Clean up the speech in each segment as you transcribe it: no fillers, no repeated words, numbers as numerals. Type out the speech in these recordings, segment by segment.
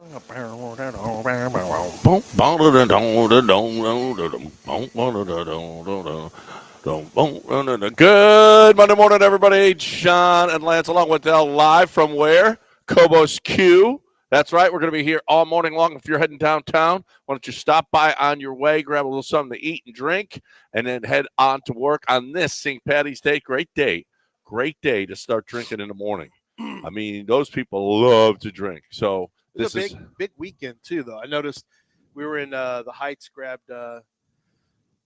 Good Monday morning, everybody. John and Lance along with Del live from where? Cobos Q. That's right. We're going to be here all morning long. If you're heading downtown, why don't you stop by on your way, grab a little something to eat and drink, and then head on to work on this St. Patty's Day. Great day. Great day to start drinking in the morning. I mean, those people love to drink. So this is a big weekend, too, though. I noticed we were in the Heights, grabbed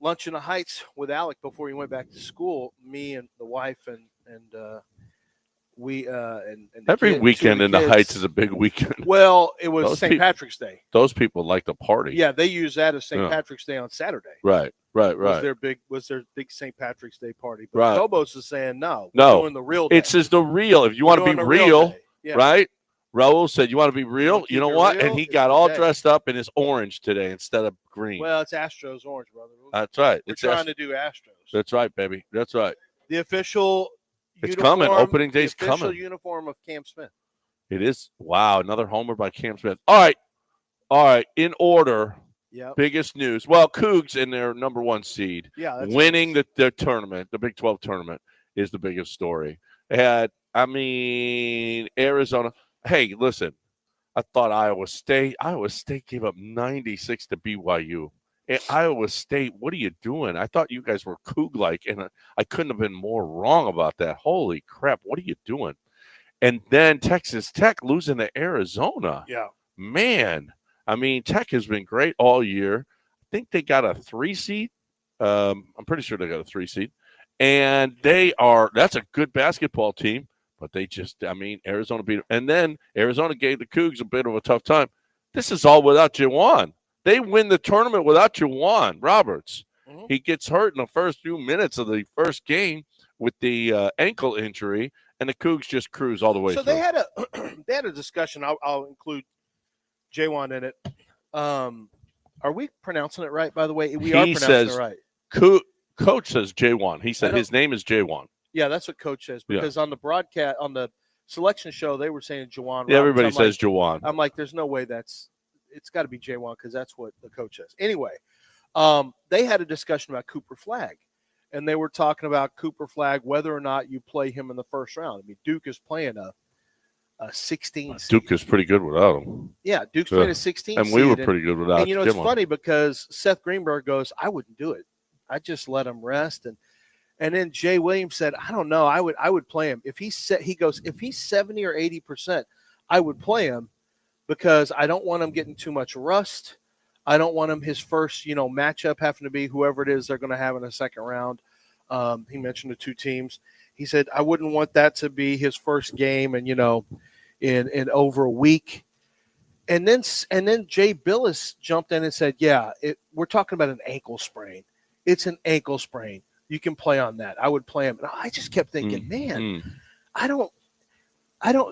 lunch in the Heights with Alec before he went back to school, me and the wife and we and every weekend in the Heights is a big weekend. Well, it was St. Patrick's Day. Those people like to party. Yeah, they use that as St. Patrick's Day on Saturday. Right. Was their big St. Patrick's Day party. But right. Cobos is saying no. We're doing the real day. It's just the real. If you want to be real, right? Raul said, "You want to be real? You know what?" And he got all dressed up in his orange today instead of green. Well, it's Astros orange, brother. That's right. We're trying to do Astros. That's right, baby. That's right. The official. It's coming. Opening day's coming. The official uniform of Cam Smith. It is. Wow, another homer by Cam Smith. All right. In order. Yeah. Biggest news. Well, Cougs in their number one seed. Yeah. Winning the tournament, the Big 12 tournament, is the biggest story. Arizona. Hey, listen. I thought Iowa State gave up 96 to BYU. And Iowa State, what are you doing? I thought you guys were Coug-like, and I couldn't have been more wrong about that. Holy crap, what are you doing? And then Texas Tech losing to Arizona. Yeah. Man, I mean, Tech has been great all year. I think they got a 3 seed. I'm pretty sure they got a 3 seed. And that's a good basketball team, but Arizona beat them. And then Arizona gave the Cougs a bit of a tough time. This is all without Juwan. They win the tournament without Juwan Roberts. Mm-hmm. He gets hurt in the first few minutes of the first game with the ankle injury, and the Cougs just cruise all the way through. They had a discussion. I'll include Juwan in it. Are we pronouncing it right, by the way? We are pronouncing it right. Coach says Juwan. He said his name is Juwan. Yeah, that's what Coach says. Because on the broadcast, on the selection show, they were saying Juwan. Yeah, everybody says Juwan. I'm like, there's no way it's got to be Juwan because that's what the coach says. Anyway, they had a discussion about Cooper Flagg, and they were talking about Cooper Flagg, whether or not you play him in the first round. I mean, Duke is playing a 16 seed. Duke is pretty good without him. Yeah, Duke's playing a 16 and seed. We were pretty good without him. And, it's funny because Seth Greenberg goes, I wouldn't do it. I just let him rest. And then Jay Williams said, I don't know. I would play him. If he's 70 or 80%, I would play him because I don't want him getting too much rust. I don't want him his first, matchup having to be whoever it is they're going to have in the second round. He mentioned the 2 teams. He said, I wouldn't want that to be his first game and, in over a week. And then Jay Billis jumped in and said, we're talking about an ankle sprain. It's an ankle sprain. You can play on that. I would play him. And I just kept thinking, I don't,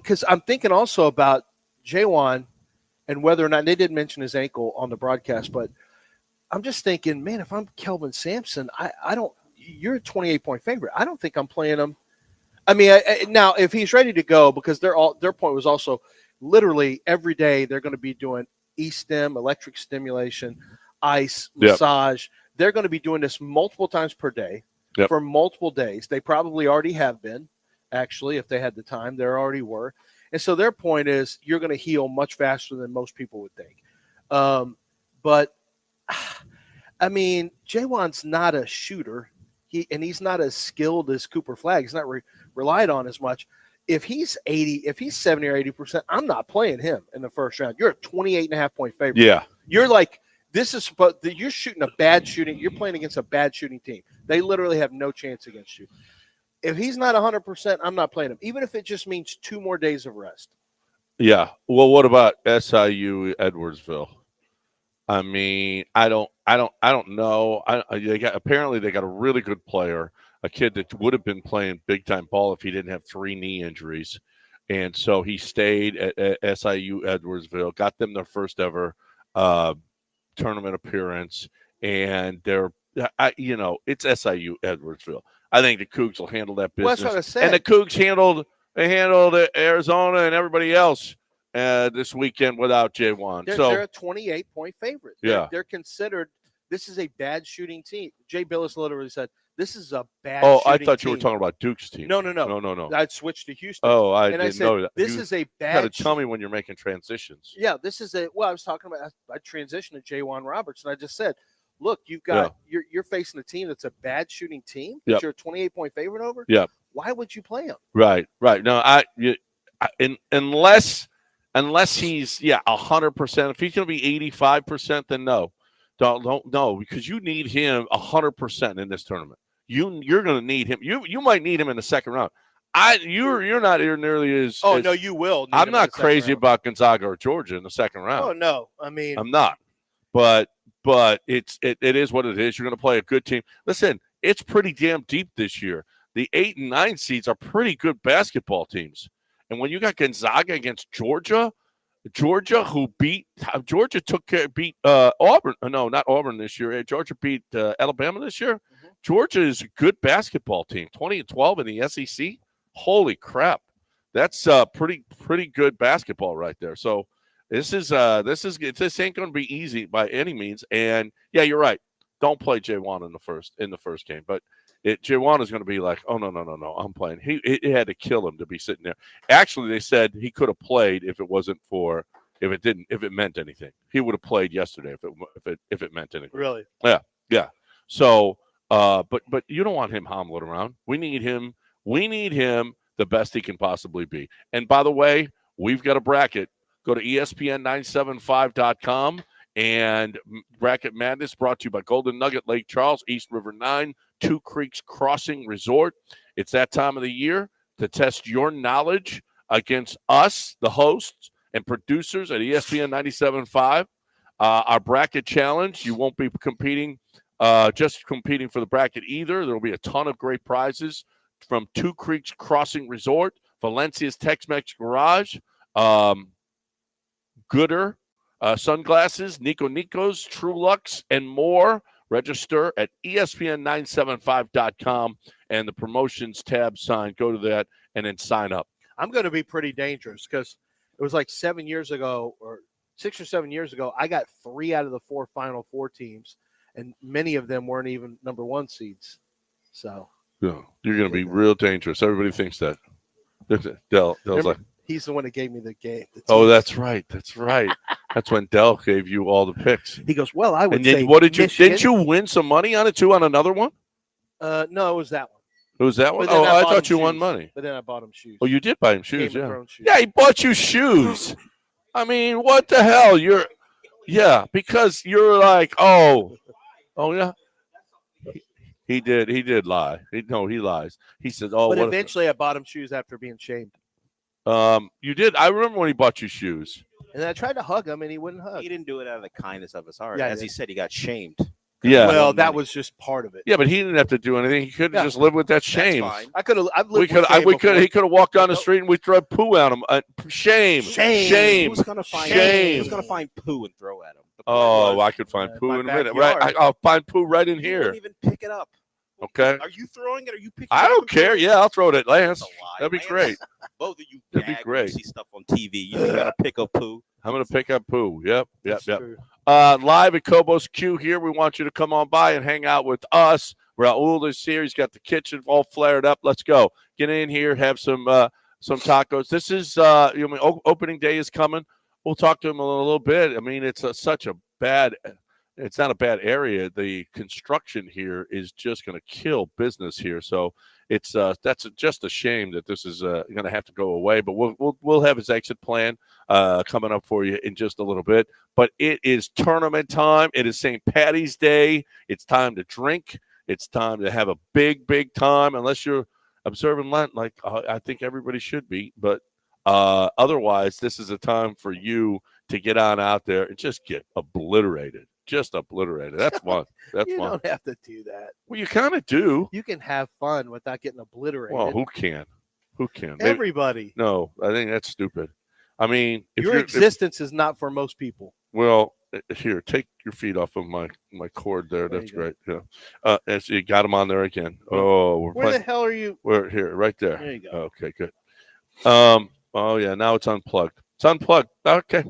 because I'm thinking also about Juwan and whether or not they did mention his ankle on the broadcast, but I'm just thinking, man, if I'm Kelvin Sampson, you're a 28-point favorite. I don't think I'm playing him. I mean, now if he's ready to go, because their point was also literally every day they're going to be doing e-stim, electric stimulation, ice, massage. They're going to be doing this multiple times per day for multiple days. They probably already have been, actually, if they had the time. They already were. And so their point is you're going to heal much faster than most people would think. But, I mean, Juwan's not a shooter. He's not as skilled as Cooper Flagg. He's not relied on as much. If he's 70 or 80%, I'm not playing him in the first round. You're a 28.5-point favorite. Yeah. You're like, you're shooting a bad shooting. You're playing against a bad shooting team. They literally have no chance against you. If he's not 100%, I'm not playing him, even if it just means 2 more days of rest. Yeah. Well, what about SIU Edwardsville? I mean, I don't know. Apparently they got a really good player, a kid that would have been playing big time ball if he didn't have 3 knee injuries, and so he stayed at SIU Edwardsville, got them their first ever tournament appearance, and it's SIU Edwardsville. I think the Cougs will handle that business. Well, that's what I said. And the Cougs handled Arizona and everybody else this weekend without J1. They're a 28-point favorite. Yeah. They're considered. This is a bad shooting team. Jay Billis literally said, "This is a bad." Oh, shooting I thought you team. were talking about Duke's team. No. I'd switched to Houston. Oh, I and didn't I said, know that. This is a bad. You got to tell me when you're making transitions. Yeah, this is a. Well, I was talking about. I transitioned to J1 Roberts, and I just said, "Look, you've got you're facing a team that's a bad shooting team that you're a 28-point favorite over. Yeah. Why would you play him? Right. No, unless he's 100%. If he's going to be 85%, then no. Don't no, because you need him 100% in this tournament. You're going to need him. You might need him in the second round. You're not nearly as. Oh no, you will. I'm not crazy about Gonzaga or Georgia in the second round. Oh no, I mean I'm not. But it is what it is. You're going to play a good team. Listen, it's pretty damn deep this year. The 8 and 9 seeds are pretty good basketball teams, and when you got Gonzaga against Georgia, who beat Auburn. No, not Auburn this year. Georgia beat Alabama this year. Mm-hmm. Georgia is a good basketball team. 20-12 in the SEC. Holy crap, that's pretty good basketball right there. So this ain't going to be easy by any means. And yeah, you're right. Don't play J1 in the first game, but. J1 is going to be like, oh, no, I'm playing. It had to kill him to be sitting there. Actually, they said he could have played if it meant anything. He would have played yesterday if it meant anything. Really? Yeah. So, but you don't want him hombling around. We need him the best he can possibly be. And by the way, we've got a bracket. Go to ESPN975.com. And Bracket Madness brought to you by Golden Nugget, Lake Charles, East River 9, Two Creeks Crossing Resort. It's that time of the year to test your knowledge against us, the hosts and producers at ESPN 97.5. Our bracket challenge, you won't be competing, just competing for the bracket either. There will be a ton of great prizes from Two Creeks Crossing Resort, Valencia's Tex-Mex Garage, Gooder, Sunglasses, Nico's, True Lux, and more. Register at ESPN975.com and the promotions tab sign. Go to that and then sign up. I'm going to be pretty dangerous because it was like 7 years ago or 6 or 7 years ago. I got 3 out of the 4 Final Four teams, and many of them weren't even number 1 seeds. So yeah, you're going to be real dangerous. Everybody thinks that. Dell's like, he's the one that gave me the game. Oh, that's right. That's when Dell gave you all the picks. He goes, well, I would and then, say what did you? Michigan. Didn't you win some money on it too on another one? No, it was that one. It was that one. Oh, I thought you won money. But then I bought him shoes. Oh, you did buy him shoes, Game of yeah. Thrones shoes. Yeah, he bought you shoes. I mean, what the hell? Because you're like, oh yeah. He did lie. He lies. He said, oh. But eventually, I bought him shoes after being shamed. You did. I remember when he bought you shoes. And I tried to hug him, and he wouldn't hug. He didn't do it out of the kindness of his heart. Yeah, As he said, he got shamed. Yeah. Well, that was just part of it. Yeah, but he didn't have to do anything. He could have just lived with that shame. That's fine. I could have. He could have walked down the street and we threw poo at him. Shame. Who's gonna find poo and throw at him? Oh, I could find poo in a minute. Right, I'll find poo right in here. Won't even pick it up. Okay. Are you throwing it? Or are you picking it I up? don't care. Yeah, I'll throw it at Lance. That'd be Lance. great. Both of you. That'd be great. See stuff on TV. You gotta pick up poo. I'm gonna pick up poo. Yep. True. Live at Cobos Q here. We want you to come on by and hang out with us. Raul is here. He's got the kitchen all flared up. Let's go. Get in here. Have some tacos. This is opening day is coming. We'll talk to him a little bit. I mean, it's such a bad. It's not a bad area. The construction here is just going to kill business here. So that's just a shame that this is going to have to go away. But we'll have his exit plan coming up for you in just a little bit. But it is tournament time. It is St. Patty's Day. It's time to drink. It's time to have a big time. Unless you're observing Lent, like I think everybody should be. But otherwise, this is a time for you to get on out there and just get obliterated. Just obliterated. That's fun. That's you fun. You don't have to do that. Well, you kind of do. You can have fun without getting obliterated. Well, who can? Everybody. No, I think that's stupid. I mean, your existence is not for most people. Well, here, take your feet off of my cord there. That's great. Yeah. And so you got them on there again. Oh, where the hell are you? We're here, right there. There you go. Okay, good. Oh yeah, now it's unplugged. It's unplugged. Okay.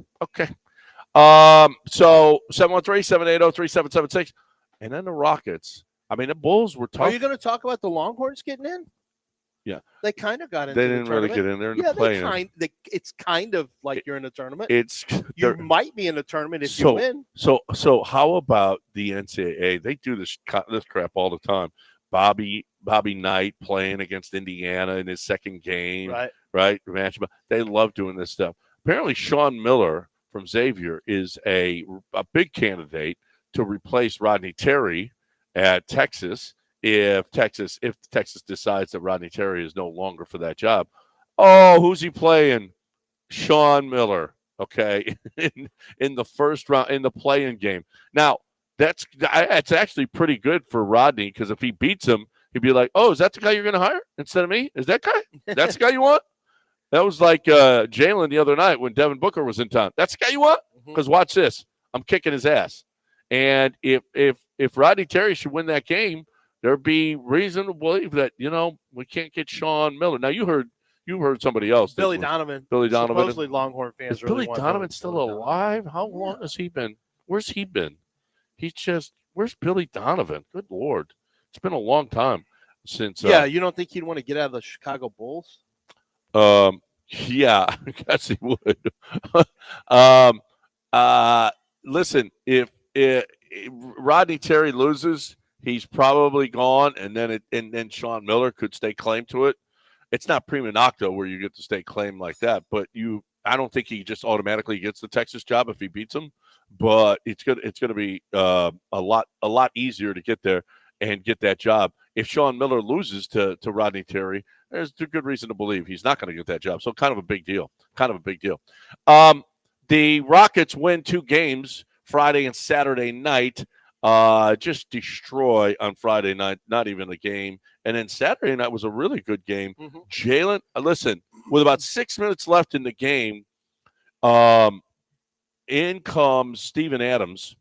So 713-780-3776. And then the Rockets. I mean, the Bulls were tough. Are you going to talk about the Longhorns getting in? Yeah. They kind of got into They the didn't really tournament. get in there in the play-in. It's kind of like you're in a tournament. You might be in a tournament if you win. So how about the NCAA? They do this crap all the time. Bobby Knight playing against Indiana in his second game, right? They love doing this stuff. Apparently, Sean Miller from Xavier is a big candidate to replace Rodney Terry at Texas. If Texas decides that Rodney Terry is no longer for that job. Oh, who's he playing? Sean Miller, okay, in the first round, in the play-in game. Now, that's actually pretty good for Rodney, because if he beats him, he'd be like, oh, is that the guy you're going to hire instead of me? Is that guy? That's the guy you want? That was like Jalen the other night when Devin Booker was in town. That's the guy you want? Because watch this. I'm kicking his ass. And if Rodney Terry should win that game, there'd be reason to believe that, we can't get Sean Miller. Now, you heard somebody else. Billy Donovan. Supposedly Longhorn fans. Is Billy Donovan still alive? How long has he been? Where's he been? Where's Billy Donovan? Good Lord. It's been a long time since. You don't think he'd want to get out of the Chicago Bulls? Yeah, I guess he would. Listen, if Rodney Terry loses, he's probably gone, and then Sean Miller could stake claim to it. It's not prima nocta where you get to stake claim like that, but I don't think he just automatically gets the Texas job if he beats him. But it's going to be a lot easier to get there and get that job. If Sean Miller loses to Rodney Terry, there's a good reason to believe he's not going to get that job. So kind of a big deal. The Rockets win 2 games Friday and Saturday night. Just destroy on Friday night, not even a game. And then Saturday night was a really good game. Jalen, listen, with about 6 minutes left in the game, in comes Steven Adams,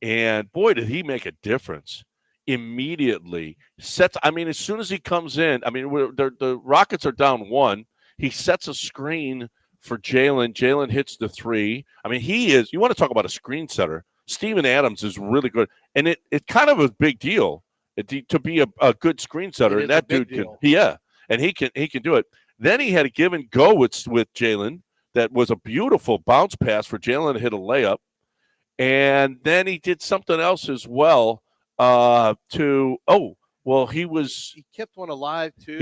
and boy, did he make a difference immediately. As soon as he comes in, the Rockets are down 1. He sets a screen for Jalen. Jalen hits the 3. You want to talk about a screen setter. Steven Adams is really good, and it's kind of a big deal to be a good screen setter. And that dude can, and he can do it. Then he had a give and go with Jalen. That was a beautiful bounce pass for Jalen to hit a layup, and then he did something else as well. He kept one alive too.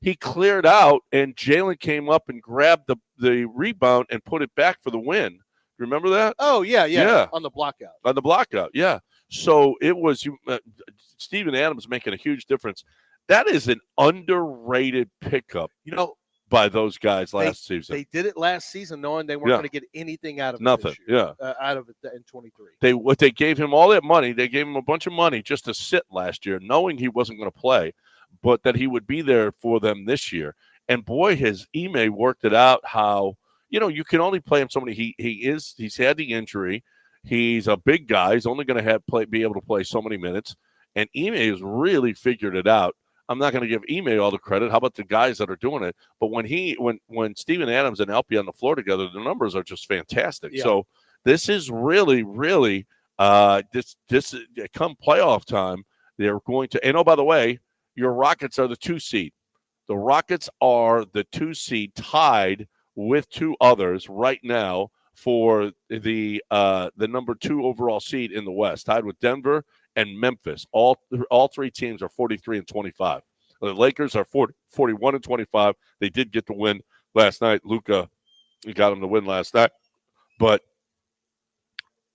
He cleared out, and Jalen came up and grabbed the rebound and put it back for the win. Remember that? Oh, yeah. On the blockout. Yeah. So it was Steven Adams making a huge difference. That is an underrated pickup, by those guys last season. They did it last season knowing they weren't going to get anything out of it. Nothing. This year, out of it in 23. They gave him all that money. They gave him a bunch of money just to sit last year, knowing he wasn't going to play, but that he would be there for them this year. And boy, has Ime worked it out how. You can only play him so many. He's had the injury. He's a big guy. He's only going to be able to play so many minutes. And Ime has really figured it out. I'm not going to give Ime all the credit. How about the guys that are doing it? But when Steven Adams and Alpi on the floor together, the numbers are just fantastic. Yeah. So this is really, really this come playoff time, they're going to. And by the way, your Rockets are the 2 seed. The Rockets are the 2 seed, tied with 2 others right now for the number 2 overall seed in the West, tied with Denver and Memphis. All 3 teams are 43-25. The Lakers are 41-25. They did get the win last night. Luka got them to win last night. But,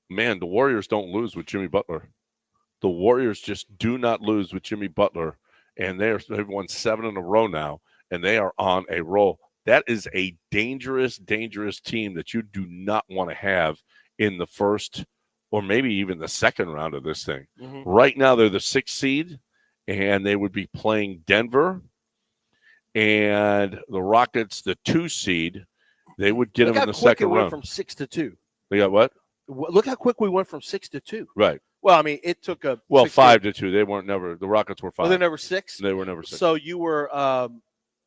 man, the Warriors don't lose with Jimmy Butler. The Warriors just do not lose with Jimmy Butler. And they've won 7 in a row now, and they are on a roll. That is a dangerous, dangerous team that you do not want to have in the first or maybe even the second round of this thing. Right now, they're the 6th seed, and they would be playing Denver. And the Rockets, the 2 seed, they would get them in the second round. Went from 6 to 2. They got what? Look how quick we went from 6 to 2. Right. Well, it took 5 to 2. They weren't never. The Rockets were 5. Were they never 6? They were never 6. So you were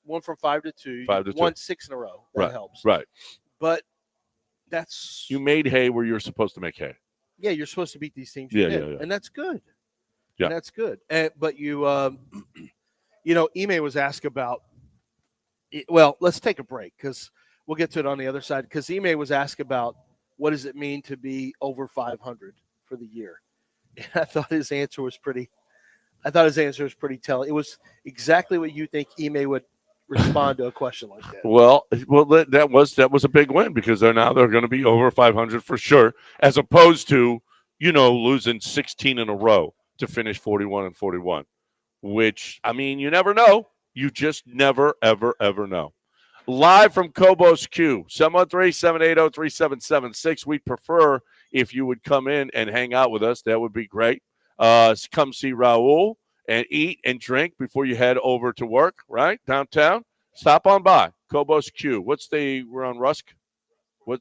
1 from 5 to 2. 5 to 2. Won 6 in a row. That helps. Right. But that's You made hay where you're supposed to make hay. yeah. You're supposed to beat these teams. Yeah, Yeah, yeah. and that's good. Yeah. And that's good. But you, Ime was asked about. Well, let's take a break because we'll get to it on the other side. Because Ime was asked about what does it mean to be over 500 for the year. And I thought his answer was pretty. telling. It was exactly what you think Ime would respond to a question like that. Well, that was a big win because they're going to be over 500 for sure, as opposed to losing 16 in a row to finish 41-41. Which you never know. You just never ever know. Live from Cobos Q, 713-780-3776. We'd prefer if you would come in and hang out with us. That would be great. Come see Raul and eat and drink before you head over to work, right? Downtown. Stop on by. Cobos Q. We're on Rusk? What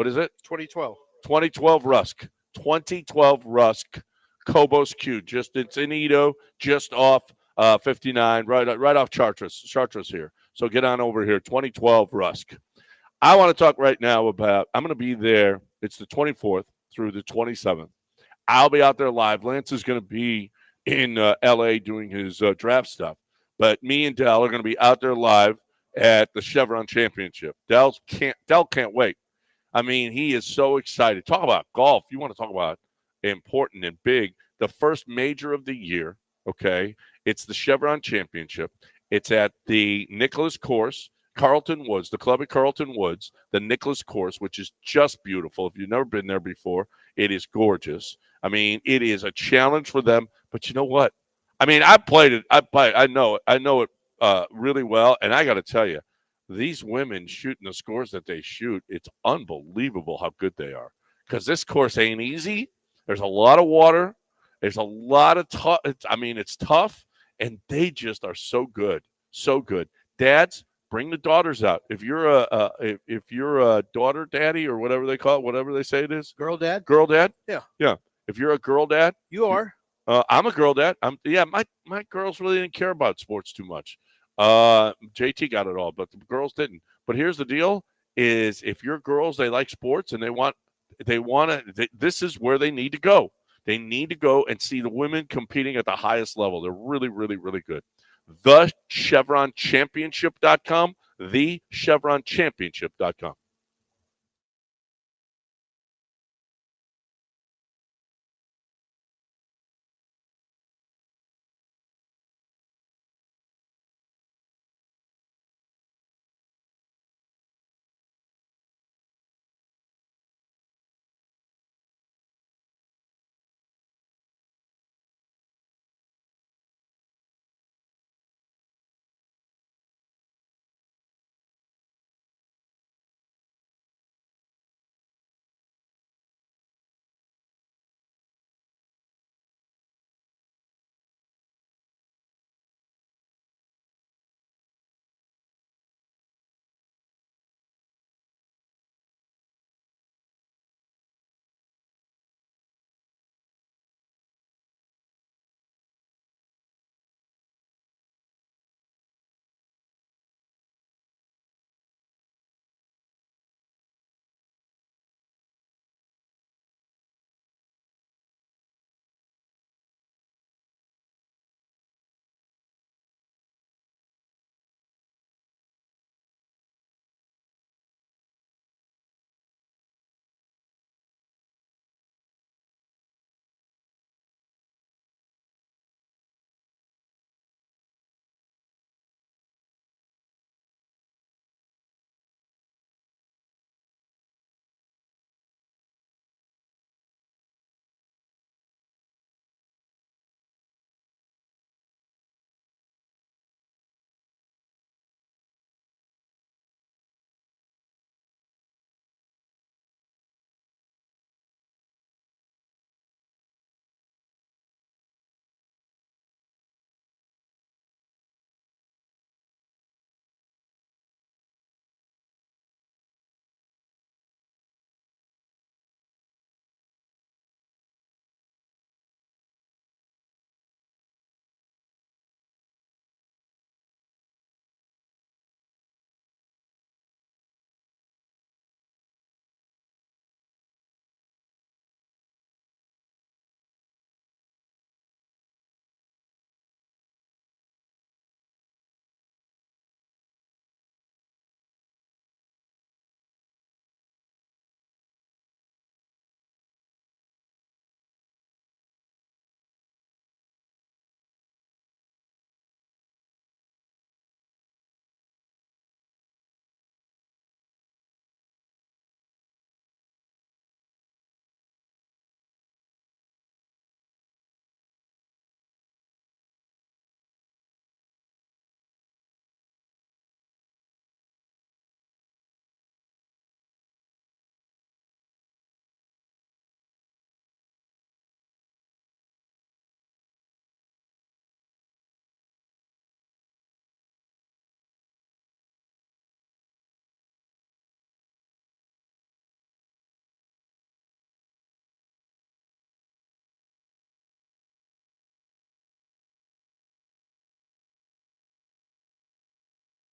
is it? 2012. 2012 Rusk. 2012 Rusk. Cobos Q. It's in Edo, just off 59, right off Chartres here. So get on over here, 2012 Rusk. I want to talk right now about, I'm going to be there. It's the 24th through the 27th. I'll be out there live. Lance is going to be in L.A. doing his draft stuff. But me and Dell are going to be out there live at the Chevron Championship. Dell can't wait. He is so excited. Talk about golf. You want to talk about important and big. The first major of the year, okay? It's the Chevron Championship. It's at the Nicholas Course, Carlton Woods, the club at Carlton Woods, the Nicholas Course, which is just beautiful. If you've never been there before, it is gorgeous. It is a challenge for them. But you know what? I played it. I know it really well. And I got to tell you, these women shooting the scores that they shoot, it's unbelievable how good they are. Because this course ain't easy. There's a lot of water. There's a lot of tough. It's tough, and they just are so good, so good. Dads, bring the daughters out. If you're a daughter daddy or whatever they call it, whatever they say it is, girl dad. Yeah. If you're a girl dad, you are. I'm a girl dad. My girls really didn't care about sports too much. JT got it all, but the girls didn't. But here's the deal: is if your girls they like sports and they want to, this is where they need to go. They need to go and see the women competing at the highest level. They're really, really, really good. TheChevronChampionship.com, TheChevronChampionship.com.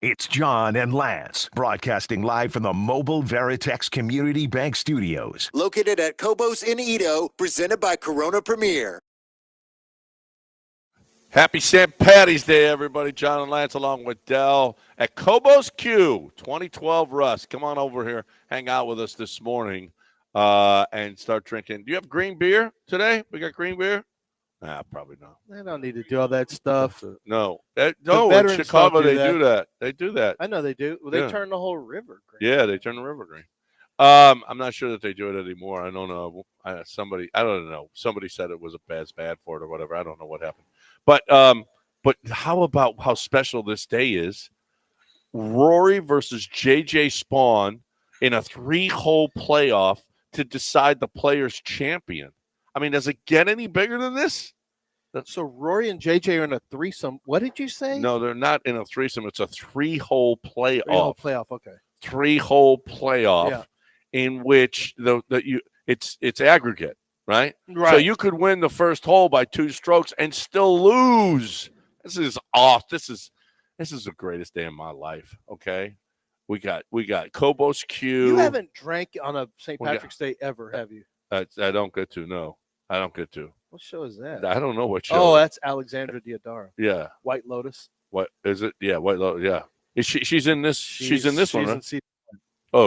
It's John and Lance, broadcasting live from the Mobile Veritex Community Bank Studios. Located at Cobos in Edo, presented by Corona Premier. Happy St. Patty's Day, everybody. John and Lance along with Dell at Cobos Q 2012 Russ. Come on over here, hang out with us this morning, and start drinking. Do you have green beer today? We got green beer? Nah, probably not. They don't need to do all that stuff. No. No, in veterans Chicago don't do they that. do that. They do that. I know they do. Well, they Yeah. turn the whole river green. Yeah, they turn the river green. I'm not sure that they do it anymore. I don't know. I don't know. Somebody said it was bad for it or whatever. I don't know what happened. But how about how special this day is? Rory versus JJ Spawn in a 3-hole playoff to decide the player's champion. I mean, does it get any bigger than this? So Rory and JJ are in a threesome. What did you say? No, they're not in a threesome. It's a 3-hole playoff. 3-hole playoff. Okay. 3-hole playoff, Yeah. in which it's aggregate, right? Right. So you could win the first hole by 2 strokes and still lose. This is off. This is the greatest day of my life. Okay, we got Cobos Q. You haven't drank on a St. Well, yeah. Patrick's Day ever, have you? I don't get to. No, I don't get to. What show is that? I don't know what show. Oh, that's Alexandra Diodara. Yeah. White Lotus. What is it? Yeah, White Lotus. Yeah. Is she's in this? She's in this one, right?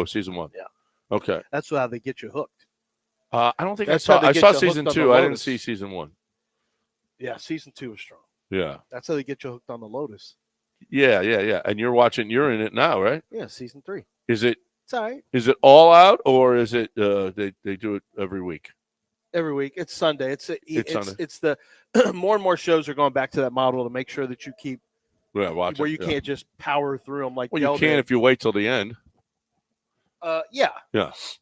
Season 1. Yeah. Okay. That's how they get you hooked. I don't think That's I how saw. they I get saw you season hooked on 2. the I didn't Lotus. see season 1. Yeah, season 2 is strong. Yeah. That's how they get you hooked on the Lotus. Yeah. And you're in it now, right? Yeah, season 3. Is it It's all right. Is it all out, or is it they do it every week? Every week. It's Sunday. It's Sunday. It's the more and more shows are going back to that model to make sure that you keep Watch where it, you yeah. can't just power through them like Well, Dell you can did. if you wait till the end. Yeah,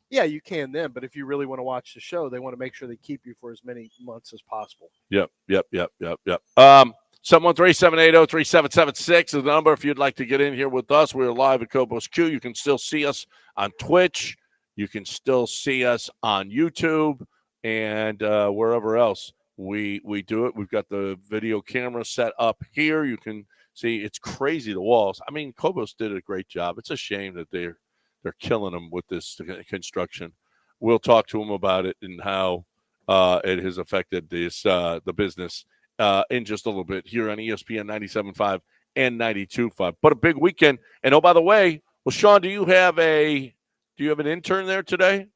you can then. But if you really want to watch the show, they want to make sure they keep you for as many months as possible. Yep. 713-780-3776 is the number if you'd like to get in here with us. We're live at Cobos Q. You can still see us on Twitch. You can still see us on YouTube and wherever else we do it. We've got the video camera set up here. You can see it's crazy, the walls. I mean, Cobos did a great job. It's a shame that they're killing them with this construction. We'll talk to them about it and how it has affected this the business in just a little bit here on ESPN 97.5 and 92.5. But a big weekend. And, oh, by the way, well, Sean, do you have an intern there today?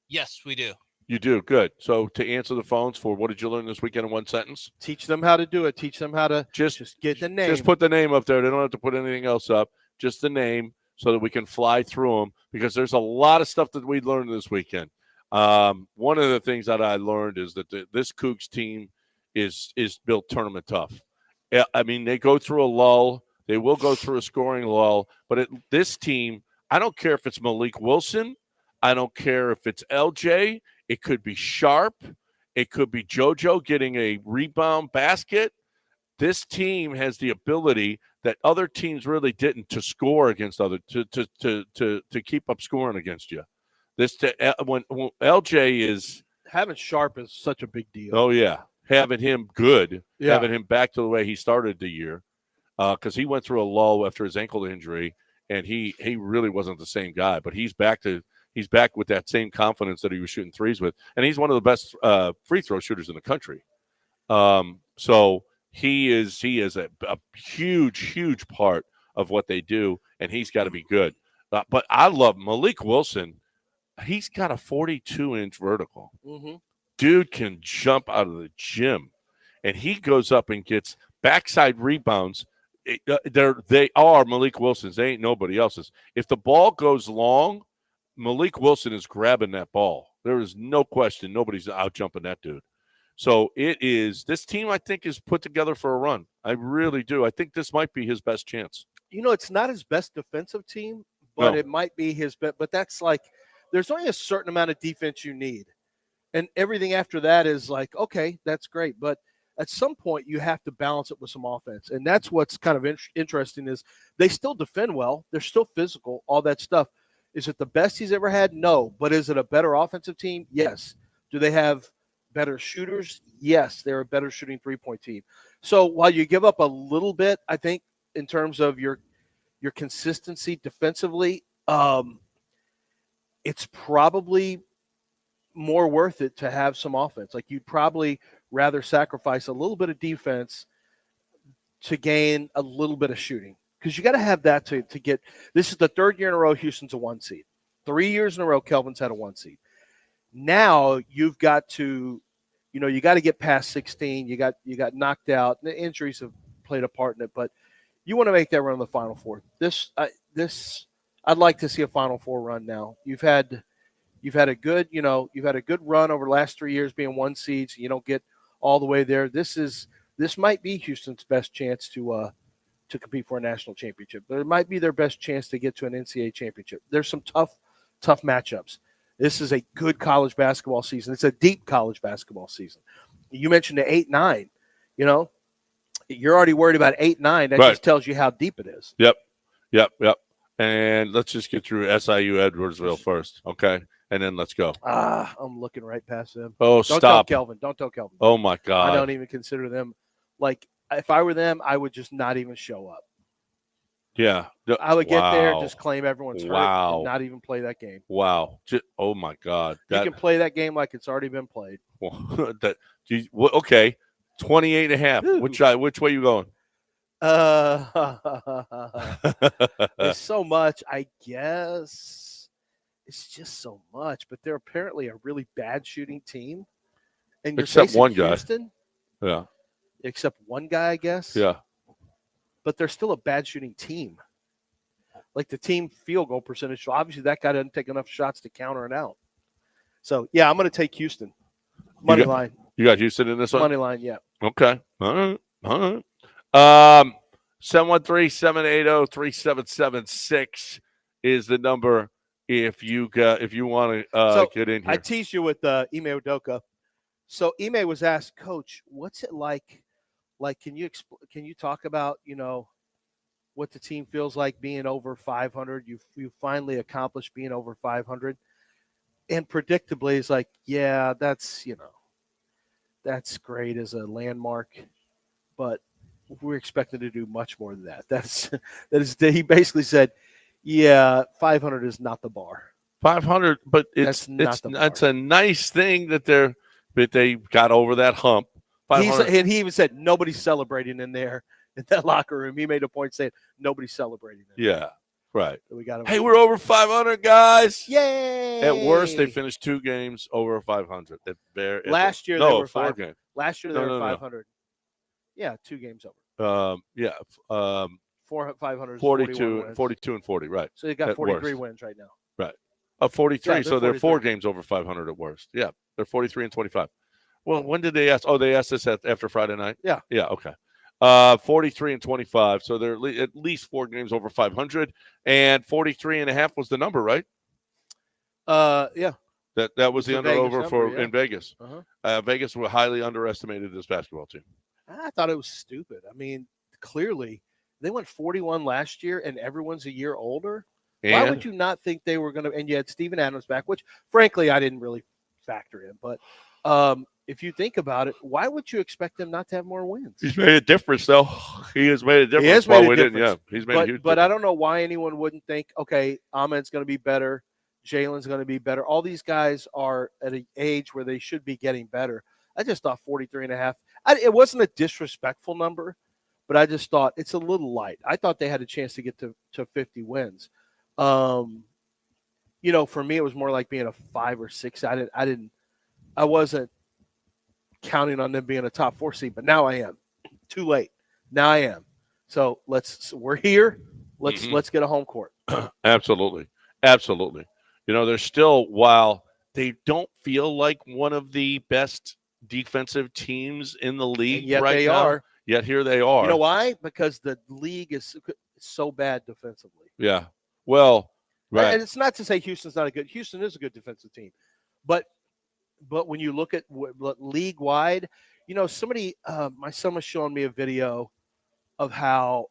Yes, we do. You do. Good. So to answer the phones for what did you learn this weekend in one sentence? Teach them how to do it. Teach them how to just get the name. Just put the name up there. They don't have to put anything else up. Just the name so that we can fly through them because there's a lot of stuff that we learned this weekend. One of the things that I learned is that this Cougs team is built tournament tough. I mean, they go through a lull. They will go through a scoring lull. But this team, I don't care if it's Malik Wilson. I don't care if it's LJ. It could be Sharp. It could be JoJo getting a rebound basket. This team has the ability that other teams really didn't to score against to keep up scoring against you. When LJ is having Sharp is such a big deal. Oh yeah, having him good, Yeah. having him back to the way he started the year, because he went through a lull after his ankle injury, and he really wasn't the same guy. But he's back with that same confidence that he was shooting threes with, and he's one of the best free throw shooters in the country. So he is a huge part of what they do, and he's got to be good. But I love Malik Wilson. He's got a 42-inch vertical. Mm-hmm. Dude can jump out of the gym, and he goes up and gets backside rebounds. They are Malik Wilson's. They ain't nobody else's. If the ball goes long, Malik Wilson is grabbing that ball. There is no question. Nobody's out jumping that dude. So this team, I think, is put together for a run. I really do. I think this might be his best chance. You know, it's not his best defensive team, but No. it might be his best. But that's like, there's only a certain amount of defense you need. And everything after that is like, okay, that's great. But at some point, you have to balance it with some offense. And that's what's kind of interesting is they still defend well. They're still physical, all that stuff. Is it the best he's ever had? No. But is it a better offensive team? Yes. Do they have better shooters? Yes. They're a better shooting three-point team. So while you give up a little bit, I think in terms of your consistency defensively, it's probably more worth it to have some offense. Like you'd probably rather sacrifice a little bit of defense to gain a little bit of shooting, because you got to have that to get. This is the third year in a row Houston's a 1 seed. 3 years in a row Kelvin's had a 1 seed. Now you've got to, you got to get past 16. You got knocked out. The injuries have played a part in it, but you want to make that run in the Final Four. I'd like to see a Final Four run now. You've had a good run over the last 3 years being 1 seed. So you don't get all the way there. This might be Houston's best chance to compete for a national championship. But it might be their best chance to get to an NCAA championship. There's some tough matchups. This is a good college basketball season. It's a deep college basketball season. You mentioned the 8-9. You're already worried about 8-9. That just tells you how deep it is. Yep. And let's just get through SIU Edwardsville first, okay? And then let's go. I'm looking right past them. Oh, stop. Don't tell Kelvin. Oh, my God. I don't even consider them. Like, if I were them, I would just not even show up. Yeah. I would get there, just claim everyone's hurt, Wow. and not even play that game. Wow. Oh, my God. You can play that game like it's already been played. Okay. 28.5. Which way you going? There's so much, I guess. It's just so much. But they're apparently a really bad shooting team. And you're Except facing one guy. Houston, Yeah. except one guy, I guess. Yeah. But they're still a bad shooting team. Like the team field goal percentage. So obviously that guy doesn't take enough shots to counter it out. So, yeah, I'm going to take Houston. Money line. You got Houston in this one? Money line, yeah. Okay. All right. 713-780-3776 is the number if you want to get in here. I teased you with Ime Udoka. So Ime was asked, Coach, what's it like? Like, can you talk about, what the team feels like being over 500? You finally accomplished being over 500. And predictably, it's like, yeah, that's great as a landmark, but we're expected to do much more than that. He basically said, yeah, 500 is not the bar. 500, but it's a nice thing that they got over that hump. And he even said nobody's celebrating in there in that locker room. He made a point saying nobody's celebrating. Yeah, right. So hey, we're over 500, guys. Yay! At worst, they finished 2 games over 500. Last year they were 4 games. Last year they were 500. Yeah, 2 games over. 500. 42 and 40, right. So they got 43 wins right now. Right. 43, yeah, so they're 4 games over 500 at worst. Yeah, they're 43 and 25. Well, when did they ask? Oh, they asked this after Friday night? Yeah. Yeah, okay. 43 and 25, so they're at least 4 games over 500, and 43.5 was the number, right? Yeah. That was the under-over in Vegas. Uh-huh. Vegas were highly underestimated this basketball team. I thought it was stupid. I mean, clearly they went 41 last year, and everyone's a year older. Why would you not think they were going to – and you had Steven Adams back, which, frankly, I didn't really factor in. But if you think about it, why would you expect them not to have more wins? He's made a difference, though. He has made a difference. He has made a difference. Yeah, he's made a huge difference. But I don't know why anyone wouldn't think, okay, Ahmed's going to be better. Jalen's going to be better. All these guys are at an age where they should be getting better. I just thought 43.5. It wasn't a disrespectful number, but I just thought it's a little light. I thought they had a chance to get to 50 wins. For me, it was more like being a 5 or 6. I wasn't counting on them being a top 4 seed, but now I am. Too late. Now I am. So we're here. Let's get a home court. Absolutely. They're still, while they don't feel like one of the best defensive teams in the league yet right they now, are. Yet here they are. You know why? Because the league is so bad defensively. Yeah. Well, right. And it's not to say Houston is a good defensive team, but when you look at league wide, somebody, my son was showing me a video of how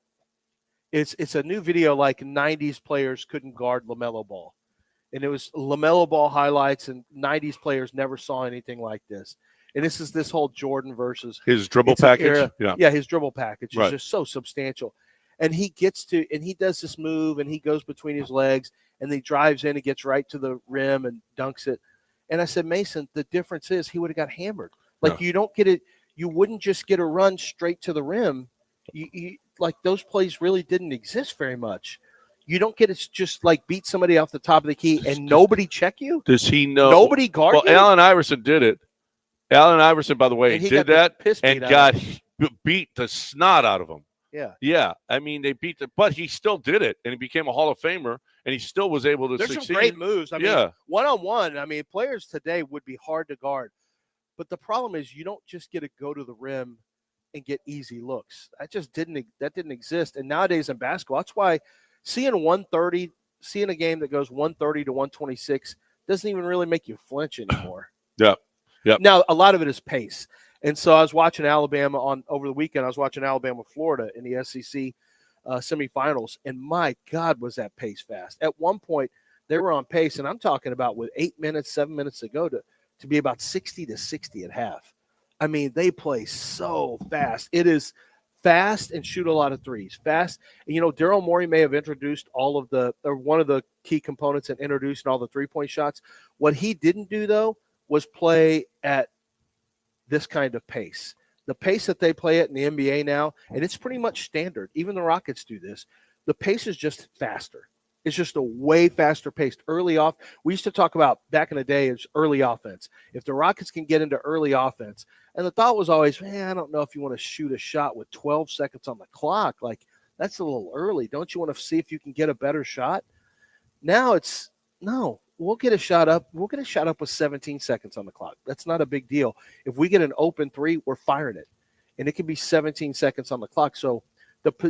it's a new video, like 90s players couldn't guard LaMelo Ball. And it was LaMelo Ball highlights, and 90s players never saw anything like this. And this is this whole Jordan versus his dribble package. Yeah, his dribble package is right. just so substantial. and he does this move, and he goes between his legs, and he drives in and gets right to the rim and dunks it. And I said, Mason, the difference is he would have got hammered. Like, you don't get it. You wouldn't just get a run straight to the rim. You like, those plays really didn't exist very much. You don't get it just like beat somebody off the top of the key and nobody check you. Does he know? Nobody guard you? Well, Allen Iverson did it. Allen Iverson, by the way, did that and got beat the snot out of him. Yeah. Yeah. I mean, they beat but he still did it, and he became a Hall of Famer, and he still was able to succeed. There's some great moves. I mean, one-on-one, I mean, players today would be hard to guard. But the problem is you don't just get to go to the rim and get easy looks. That didn't exist. And nowadays in basketball, that's why seeing a game that goes 130 to 126 doesn't even really make you flinch anymore. Yeah. Now, a lot of it is pace. And so I was watching Alabama over the weekend. I was watching Alabama, Florida in the SEC semifinals, and my God, was that pace fast. At one point, they were on pace, and I'm talking about with 7 minutes to go to be about 60 to 60 at half. I mean, they play so fast. It is fast and shoot a lot of threes. Fast. And, Daryl Morey may have introduced one of the key components and introduced all the three-point shots. What he didn't do, though, was play at this kind of pace. The pace that they play at in the NBA now, and it's pretty much standard. Even the Rockets do this. The pace is just faster. It's just a way faster paced. Early off, we used to talk about back in the day, it's early offense. If the Rockets can get into early offense, and the thought was always, I don't know if you want to shoot a shot with 12 seconds on the clock. Like, that's a little early. Don't you want to see if you can get a better shot? Now it's no. We'll get a shot up. We'll get a shot up with 17 seconds on the clock. That's not a big deal. If we get an open three, we're firing it, and it can be 17 seconds on the clock. So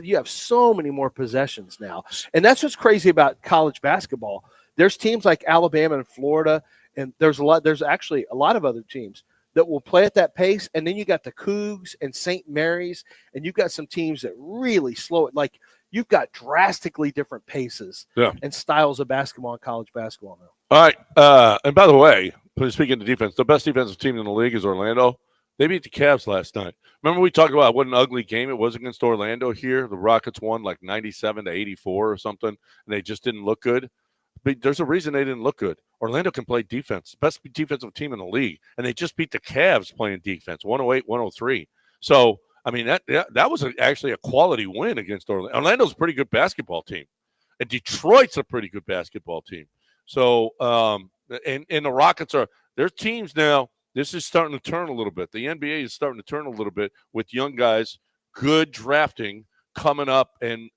you have so many more possessions now, and that's what's crazy about college basketball. There's teams like Alabama and Florida, and there's actually a lot of other teams that will play at that pace, and then you got the Cougs and St. Mary's, and you've got some teams that really slow it. Like, you've got drastically different paces and styles of basketball in college basketball now. All right. And by the way, speaking of defense, the best defensive team in the league is Orlando. They beat the Cavs last night. Remember we talked about what an ugly game it was against Orlando here? The Rockets won like 97 to 84 or something, and they just didn't look good. But there's a reason they didn't look good. Orlando can play defense, best defensive team in the league, and they just beat the Cavs playing defense, 108-103. So, I mean, that was actually a quality win against Orlando. Orlando's a pretty good basketball team, and Detroit's a pretty good basketball team. So, and the Rockets their teams now. This is starting to turn a little bit. The NBA is starting to turn a little bit with young guys, good drafting coming up and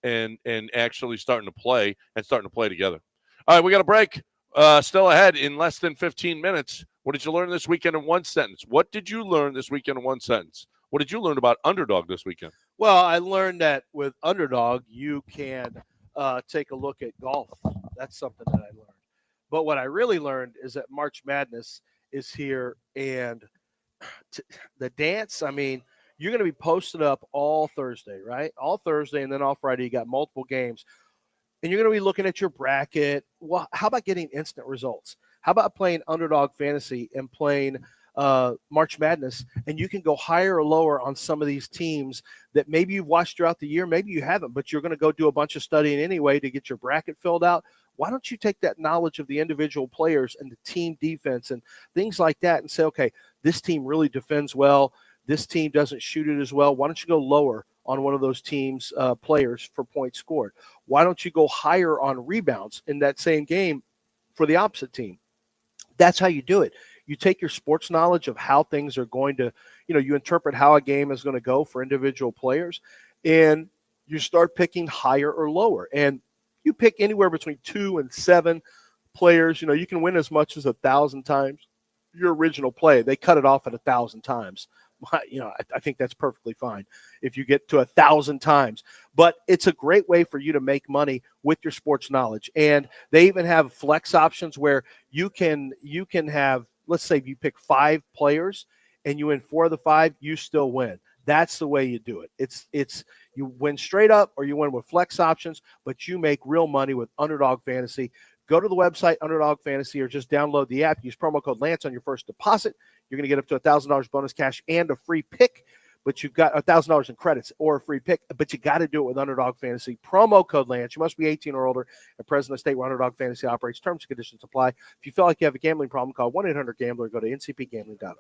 actually starting to play together. All right, we got a break. Still ahead in less than 15 minutes. What did you learn this weekend in one sentence? What did you learn this weekend in one sentence? What did you learn about Underdog this weekend? Well, I learned that with Underdog, you can take a look at golf. That's something that I learned. But what I really learned is that March Madness is here, and the dance, I mean, you're going to be posted up all Thursday, right? All Thursday, and then all Friday, you got multiple games. And you're going to be looking at your bracket. Well, how about getting instant results? How about playing Underdog Fantasy and playing March Madness, and you can go higher or lower on some of these teams that maybe you've watched throughout the year, maybe you haven't, but you're going to go do a bunch of studying anyway to get your bracket filled out. Why don't you take that knowledge of the individual players and the team defense and things like that and say, okay, this team really defends well. This team doesn't shoot it as well. Why don't you go lower on one of those teams' players for points scored? Why don't you go higher on rebounds in that same game for the opposite team? That's how you do it. You take your sports knowledge of how things are going to, you interpret how a game is going to go for individual players, and you start picking higher or lower. And you pick anywhere between 2 and 7 players. You can win as much as 1,000 times your original play. They cut it off at 1,000 times. I think that's perfectly fine if you get to 1,000 times. But it's a great way for you to make money with your sports knowledge. And they even have flex options where you can have, let's say you pick 5 players and you win 4 of the 5, you still win. That's the way you do it. It's you win straight up or you win with flex options, but you make real money with Underdog Fantasy. Go to the website, Underdog Fantasy, or just download the app. Use promo code Lance on your first deposit. You're going to get up to $1,000 bonus cash and a free pick. but you've got $1,000 in credits or a free pick, but you got to do it with Underdog Fantasy. Promo code Lance. You must be 18 or older and present in a state where Underdog Fantasy operates. Terms and conditions apply. If you feel like you have a gambling problem, call 1-800-GAMBLER. Go to ncpgambling.com.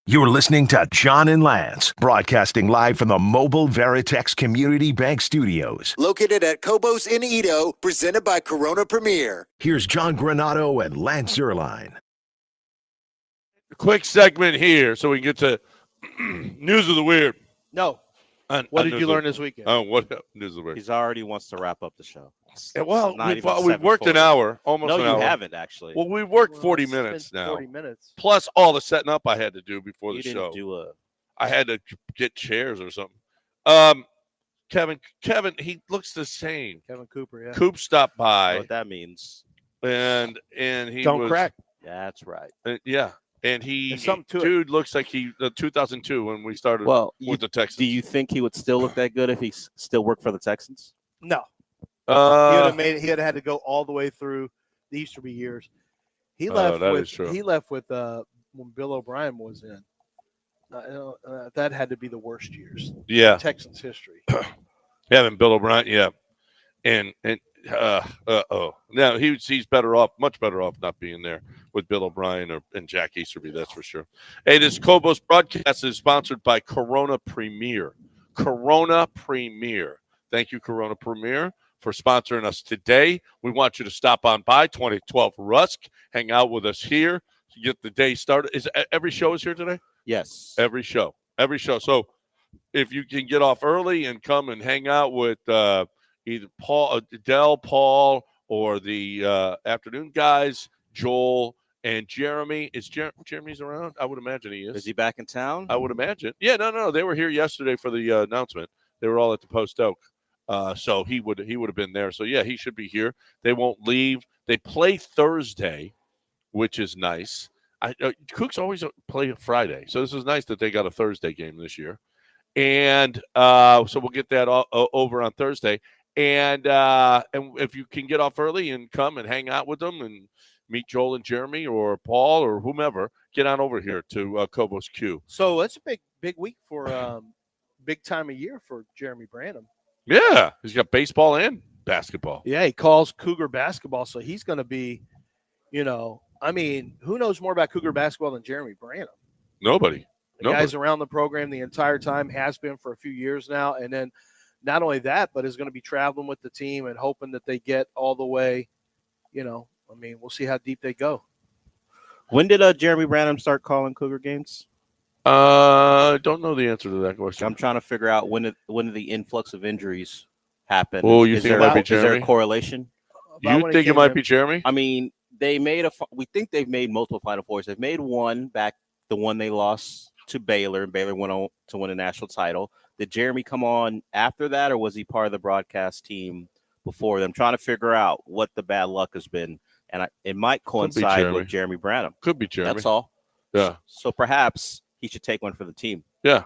You're listening to John and Lance, broadcasting live from the Mobile Veritex Community Bank Studios. Located at Cobos in Edo, presented by Corona Premier. Here's John Granato and Lance Zierlein. Quick segment here so we can get to News of the Weird. No. What did you learn this weekend? Oh, what News of the Weird? He's already wants to wrap up the show. Yeah, well, Not we've even worked an 7:40. hour, almost No, an you hour. haven't actually. Well, we've worked Well, 40 it's minutes been now. 40 minutes. Plus all the setting up I had to do before you the didn't show. do a. I had to get chairs or something. Kevin, he looks the same. Kevin Cooper, yeah. Coop stopped by, What that means? and he Don't was crack. That's right. Yeah, and There's something to it. dude looks like he 2002 when we started Well, with the Texans. do you think he would still look that good if he still worked for the Texans? No. He would have made it. He had had to go all the way through the Easterby years. He left that with. is true. He left with when Bill O'Brien was in. That had to be the worst years Yeah, in Texans history. having Bill O'Brien. Yeah, and now he's better off, much better off not being there with Bill O'Brien and Jack Easterby. That's for sure. Hey, this Cobos broadcast is sponsored by Corona Premier. Corona Premier. Thank you, Corona Premier, for sponsoring us today. We want you to stop on by 2012 Rusk, hang out with us here, get the day started. Is every show is here today? Yes. Every show. So if you can get off early and come and hang out with either Paul, or the afternoon guys, Joel and Jeremy. Is Jeremy's around? I would imagine he is. Is he back in town? I would imagine. Yeah, no. They were here yesterday for the announcement. They were all at the Post Oak. So he would have been there. So, yeah, he should be here. They won't leave. They play Thursday, which is nice. Cougs always play Friday. So this is nice that they got a Thursday game this year. And so we'll get that over on Thursday. And if you can get off early and come and hang out with them and meet Joel and Jeremy or Paul or whomever, get on over here to Cobos Q. So it's a big week for big time of year for Jeremy Branham. Yeah, he's got baseball and basketball. Yeah, he calls Cougar basketball, so he's going to be, who knows more about Cougar basketball than Jeremy Branham? Nobody. The guy's around the program the entire time, has been for a few years now, and then not only that, but is going to be traveling with the team and hoping that they get all the way, we'll see how deep they go. When did Jeremy Branham start calling Cougar games? Don't know the answer to that question. I'm trying to figure out when did the influx of injuries happen. Oh, you think it might be Jeremy? Is there a correlation? You think it might be Jeremy? I mean, we think they've made multiple Final Fours. They've made one back, the one they lost to Baylor, and Baylor went on to win a national title. Did Jeremy come on after that, or was he part of the broadcast team before them? Trying to figure out what the bad luck has been, and it might coincide with Jeremy Branham. Could be Jeremy. That's all. Yeah. So perhaps he should take one for the team. Yeah.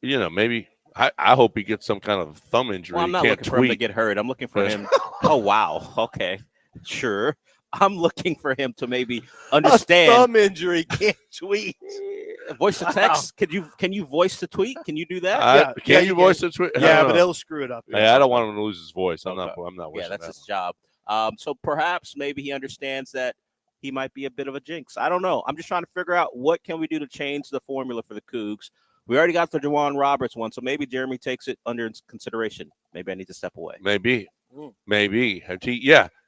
Maybe I hope he gets some kind of thumb injury. Well, I'm not looking for him to get hurt. I'm looking for him. Oh, wow. Okay. Sure. I'm looking for him to maybe understand. A thumb injury, can't tweet. Voice to text. Can you voice the tweet? Can you do that? Can you voice the tweet? Yeah, but it'll screw it up. I don't want him to lose his voice. I'm not. Yeah, that's his job. So perhaps maybe he understands that he might be a bit of a jinx. I don't know. I'm just trying to figure out what can we do to change the formula for the Cougs. We already got the Juwan Roberts one, so maybe Jeremy takes it under consideration. Maybe I need to step away. Maybe.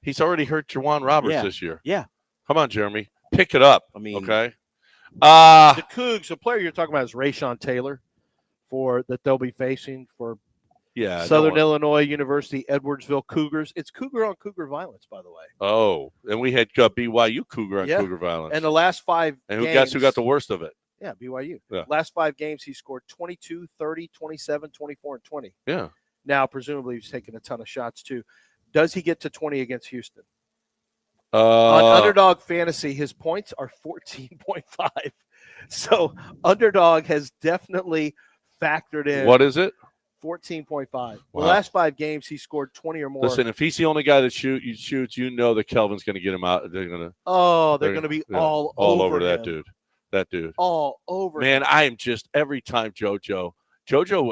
He's already hurt Juwan Roberts this year. Yeah. Come on, Jeremy. Pick it up. Okay. The Cougs, the player you're talking about is Rayshon Taylor that they'll be facing for Southern Illinois University Edwardsville Cougars. It's Cougar on Cougar violence, by the way. Oh, and we had BYU Cougar on Cougar violence. And the last 5 and games. Guess who got the worst of it? Yeah, BYU. Yeah. Last 5 games, he scored 22, 30, 27, 24, and 20. Yeah. Now, presumably, he's taking a ton of shots, too. Does he get to 20 against Houston? On Underdog Fantasy, his points are 14.5. So, Underdog has definitely factored in. What is it? 14.5. Wow. The last 5 games, he scored 20 or more. Listen, if he's the only guy that shoots, that Kelvin's going to get him out. They're going to be all over that him. dude. That dude. All over Man, him. I am just every time JoJo,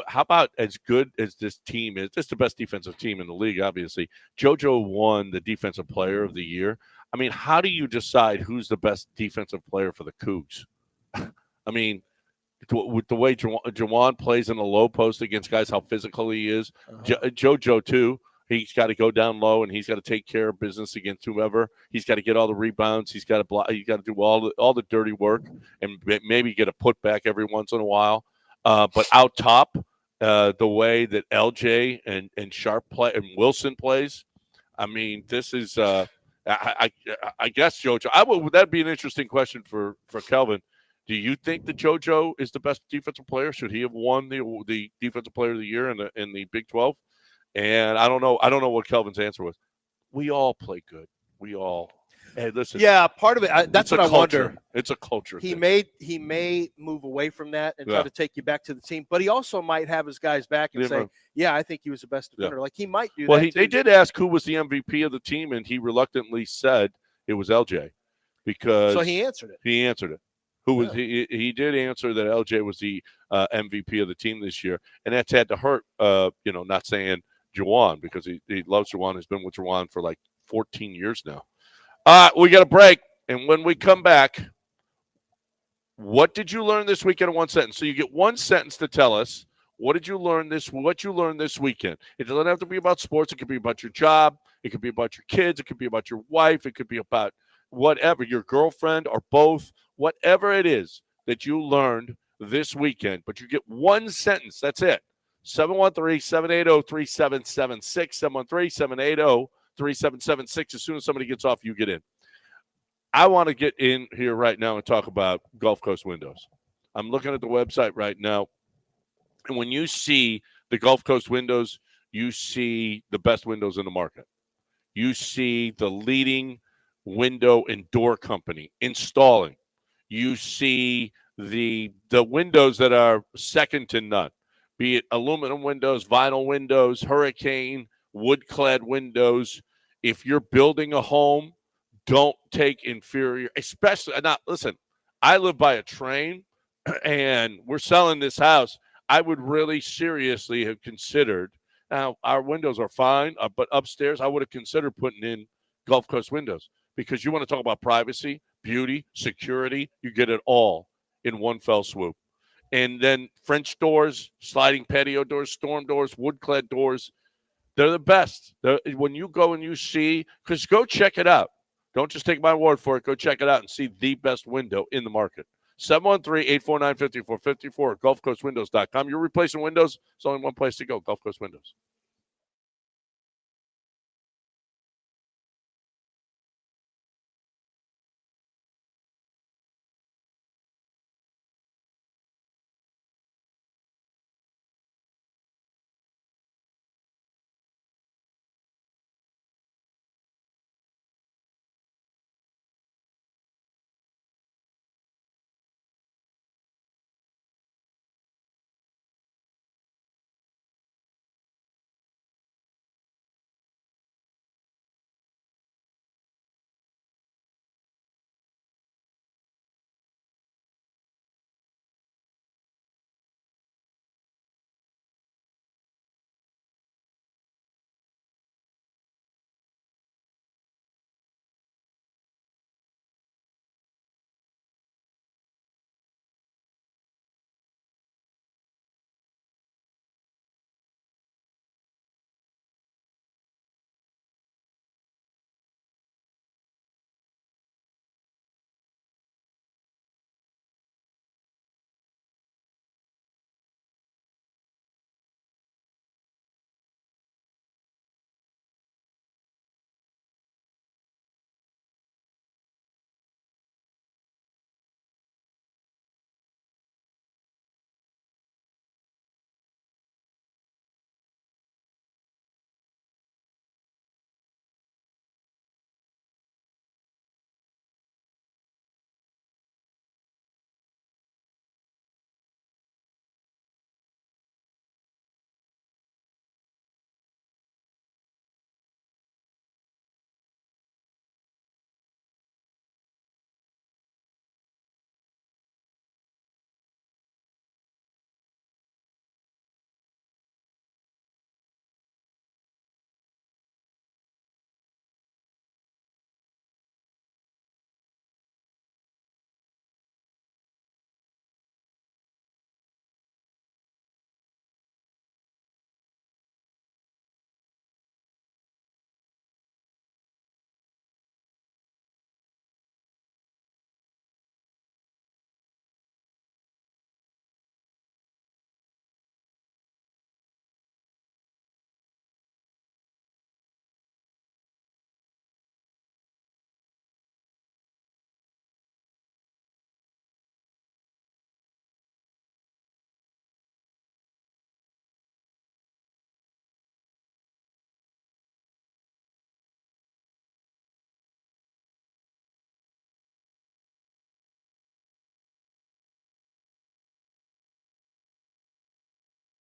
how about as good as this team is? This is the best defensive team in the league, obviously. JoJo won the Defensive Player of the Year. I mean, how do you decide who's the best defensive player for the Cougs? I mean, with the way Juwan plays in the low post against guys, how physical he is. JoJo, too. He's got to go down low, and he's got to take care of business against whoever. He's got to get all the rebounds. He's got to block. He's got to do all the dirty work, and maybe get a putback every once in a while. But out top, the way that LJ and Sharp play and Wilson plays, I mean, this is. I guess JoJo. Would that be an interesting question for Kelvin? Do you think that JoJo is the best defensive player? Should he have won the Defensive Player of the Year in the Big 12? And I don't know what Kelvin's answer was. We all play good. We all. Hey, listen. Yeah, part of it. That's what I wonder. It's a culture. He may move away from that and try to take you back to the team, but he also might have his guys back and say, "Yeah, I think he was the best defender." Like he might do that. Well, they did ask who was the MVP of the team, and he reluctantly said it was LJ because. So he answered it. He answered it. He did answer that LJ was the MVP of the team this year, and that's had to hurt. Not saying Juwan because he loves Juwan. He's been with Juwan for like 14 years now. We got a break, and when we come back, what did you learn this weekend in one sentence? So you get one sentence to tell us What did you learn what you learned this weekend? It doesn't have to be about sports. It could be about your job. It could be about your kids. It could be about your wife. It could be about whatever, your girlfriend or both, whatever it is that you learned this weekend. But you get one sentence. That's it. 713-780-3776, 713-780-3776. As soon as somebody gets off, you get in. I want to get in here right now and talk about Gulf Coast Windows. I'm looking at the website right now. And when you see the Gulf Coast Windows, you see the best windows in the market. You see the leading window and door company installing. You see the windows that are second to none, be it aluminum windows, vinyl windows, hurricane, wood-clad windows. If you're building a home, don't take inferior, especially not. Listen, I live by a train, and we're selling this house. I would really seriously have considered. Now our windows are fine, but upstairs I would have considered putting in Gulf Coast windows because you want to talk about privacy, beauty, security. You get it all in one fell swoop. And then French doors, sliding patio doors, storm doors, wood-clad doors. They're the best. When you go and you see, because go check it out. Don't just take my word for it. Go check it out and see the best window in the market. 713-849-5454, GulfCoastWindows.com. You're replacing windows. There's only one place to go, Gulf Coast Windows.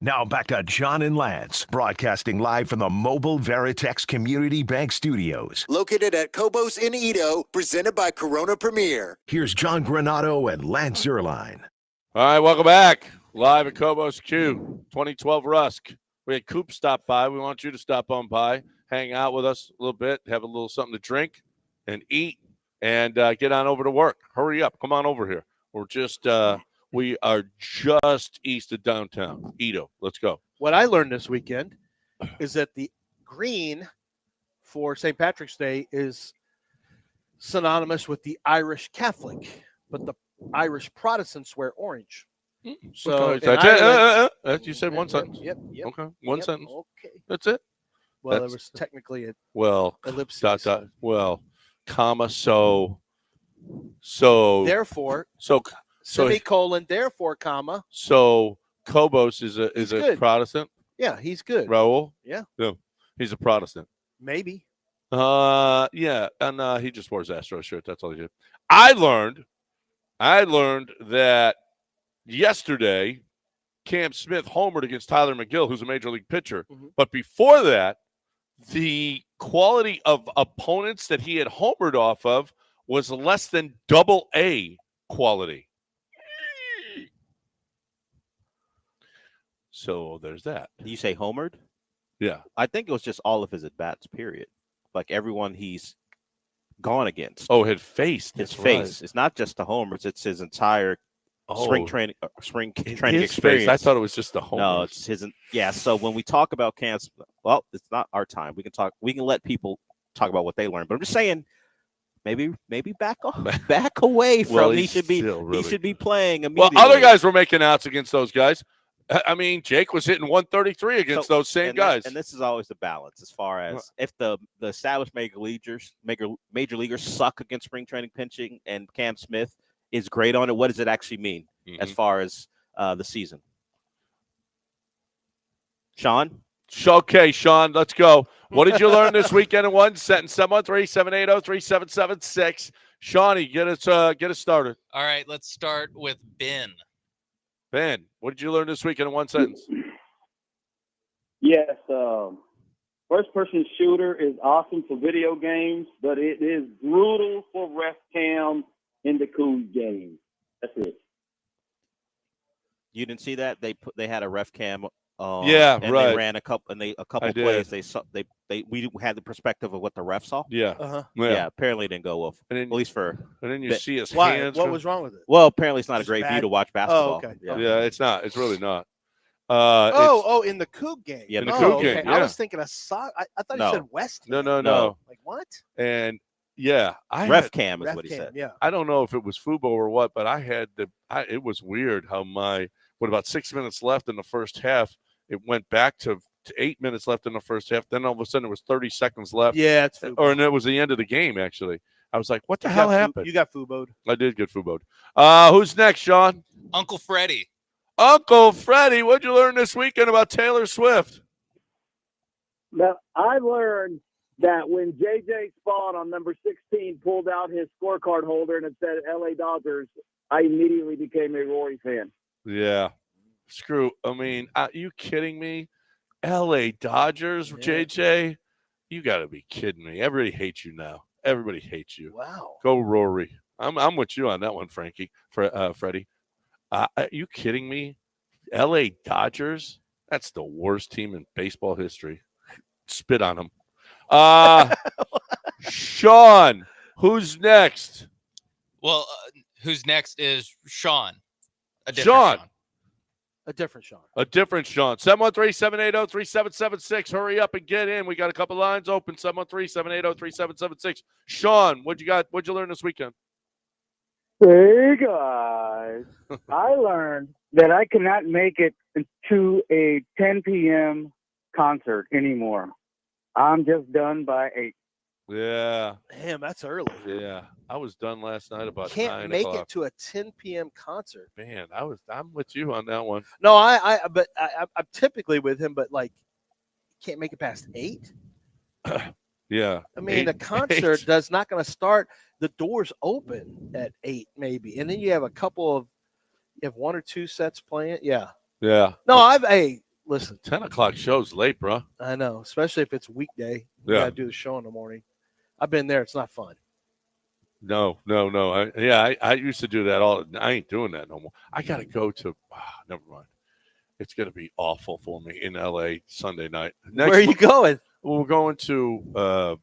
Now back to John and Lance, broadcasting live from the Mobile Veritex Community Bank Studios. Located at Cobos in Edo, presented by Corona Premier. Here's John Granato and Lance Zierlein. All right, welcome back. Live at Cobos Q, 2012 Rusk. We had Coop stop by. We want you to stop on by, hang out with us a little bit, have a little something to drink and eat, and get on over to work. Hurry up. Come on over here. We're We are just east of downtown. Edo, let's go. What I learned this weekend is that the green for St. Patrick's Day is synonymous with the Irish Catholic, but the Irish Protestants wear orange. So Okay, in that's Ireland- it. You said one sentence. Yep. Okay, one sentence. Okay. That's it. Well, there That's- was technically a Well, ellipsis. well, comma. So Therefore, so semicolon. Therefore, comma. so Kobos is He's a good. Protestant. Yeah, he's good. Raul. Yeah. No, he's a Protestant. Maybe. Yeah, and he just wears Astro shirt. That's all he did. I learned that yesterday, Cam Smith homered against Tyler McGill, who's a major league pitcher. Mhm. But before that, the quality of opponents that he had homered off of was less than AA quality. So there's that. You say homered? Yeah. I think it was just all of his at bats. Period. Like everyone he's gone against. Oh, had faced his that's face. right. It's not just the homers. It's his entire Oh, spring training his experience. face. I thought it was just the homers. No, it's his. Yeah. So when we talk about Cam's, well, it's not our time. We can talk. We can let people talk about what they learned. But I'm just saying, maybe back away from. Well, he he's should be. still really he should be good. playing Well, immediately. other guys were making outs against those guys. I mean, Jake was hitting 133 against those same and guys. and this is always the balance as far as if the established major leaguers suck against spring training pitching and Cam Smith is great on it. What does it actually mean as far as the season? Sean? Okay, Sean, let's go. What did you learn this weekend in one sentence? 713-780-3776. Shawnee, get us started. All right, let's start with Ben. Ben, what did you learn this weekend in one sentence? Yes, first-person shooter is awesome for video games, but it is brutal for ref cam in the cool games. That's it. You didn't see that? They had a ref cam. Yeah, and right. They ran a couple plays. We had the perspective of what the ref saw. Yeah. Uh-huh. Yeah. Apparently, it didn't go well. And then, At least for. And then you But- see his Why? hands. What go- was wrong with it? Well, apparently, it's not a Just great view bad? to watch basketball. okay. Yeah. Yeah, it's not. It's really not. In the Coug game. Yeah, in the Oh, Coug okay. game, I yeah. was thinking of I thought No. you said West. No. Like what? And yeah, Ref cam is Ref what he cam, said. Yeah. I don't know if it was Fubo or what, but it was weird how with about 6 minutes left in the first half, it went back to 8 minutes left in the first half. Then all of a sudden it was 30 seconds left. Yeah, it's And it was the end of the game, actually. I was like, what the hell happened? You got Fubo'd. I did get Fubo'd. Who's next, Sean? Uncle Freddie. Uncle Freddie, what'd you learn this weekend about Taylor Swift? Now, I learned that when J.J. Spawn on number 16 pulled out his scorecard holder and it said L.A. Dodgers, I immediately became a Rory fan. Yeah. Are you kidding me? L.A. Dodgers, Yeah. JJ? You got to be kidding me. Everybody hates you now. Everybody hates you. Wow. Go Rory. I'm with you on that one, Freddie. Are you kidding me? L.A. Dodgers? That's the worst team in baseball history. Spit on them. Sean, who's next? Well, who's next is Sean. A different Sean. A different Sean. A different Sean. 713-780-3776. Hurry up and get in. We got a couple lines open. 713-780-3776. Sean, what'd you learn this weekend? Hey, guys. I learned that I cannot make it to a 10 p.m. concert anymore. I'm just done by 8. Yeah. Damn, that's early. Yeah. I was done last night about Can't 9 make o'clock. it to a 10 p.m. concert. Man, I'm with you on that one. No, I'm typically with him, but like, can't make it past 8. Yeah. I mean, the 8. concert does not going to start. The doors open at 8, maybe, and then you have you have 1 or 2 sets playing. Yeah. Yeah. No, listen. 10 o'clock show's late, bro. I know, especially if it's weekday. You Yeah. got to do the show in the morning. I've been there. It's not fun. No. I used to do that I ain't doing that no more. I got to go to, never mind. It's going to be awful for me in LA Sunday night. Where are you going? Well, we're going to a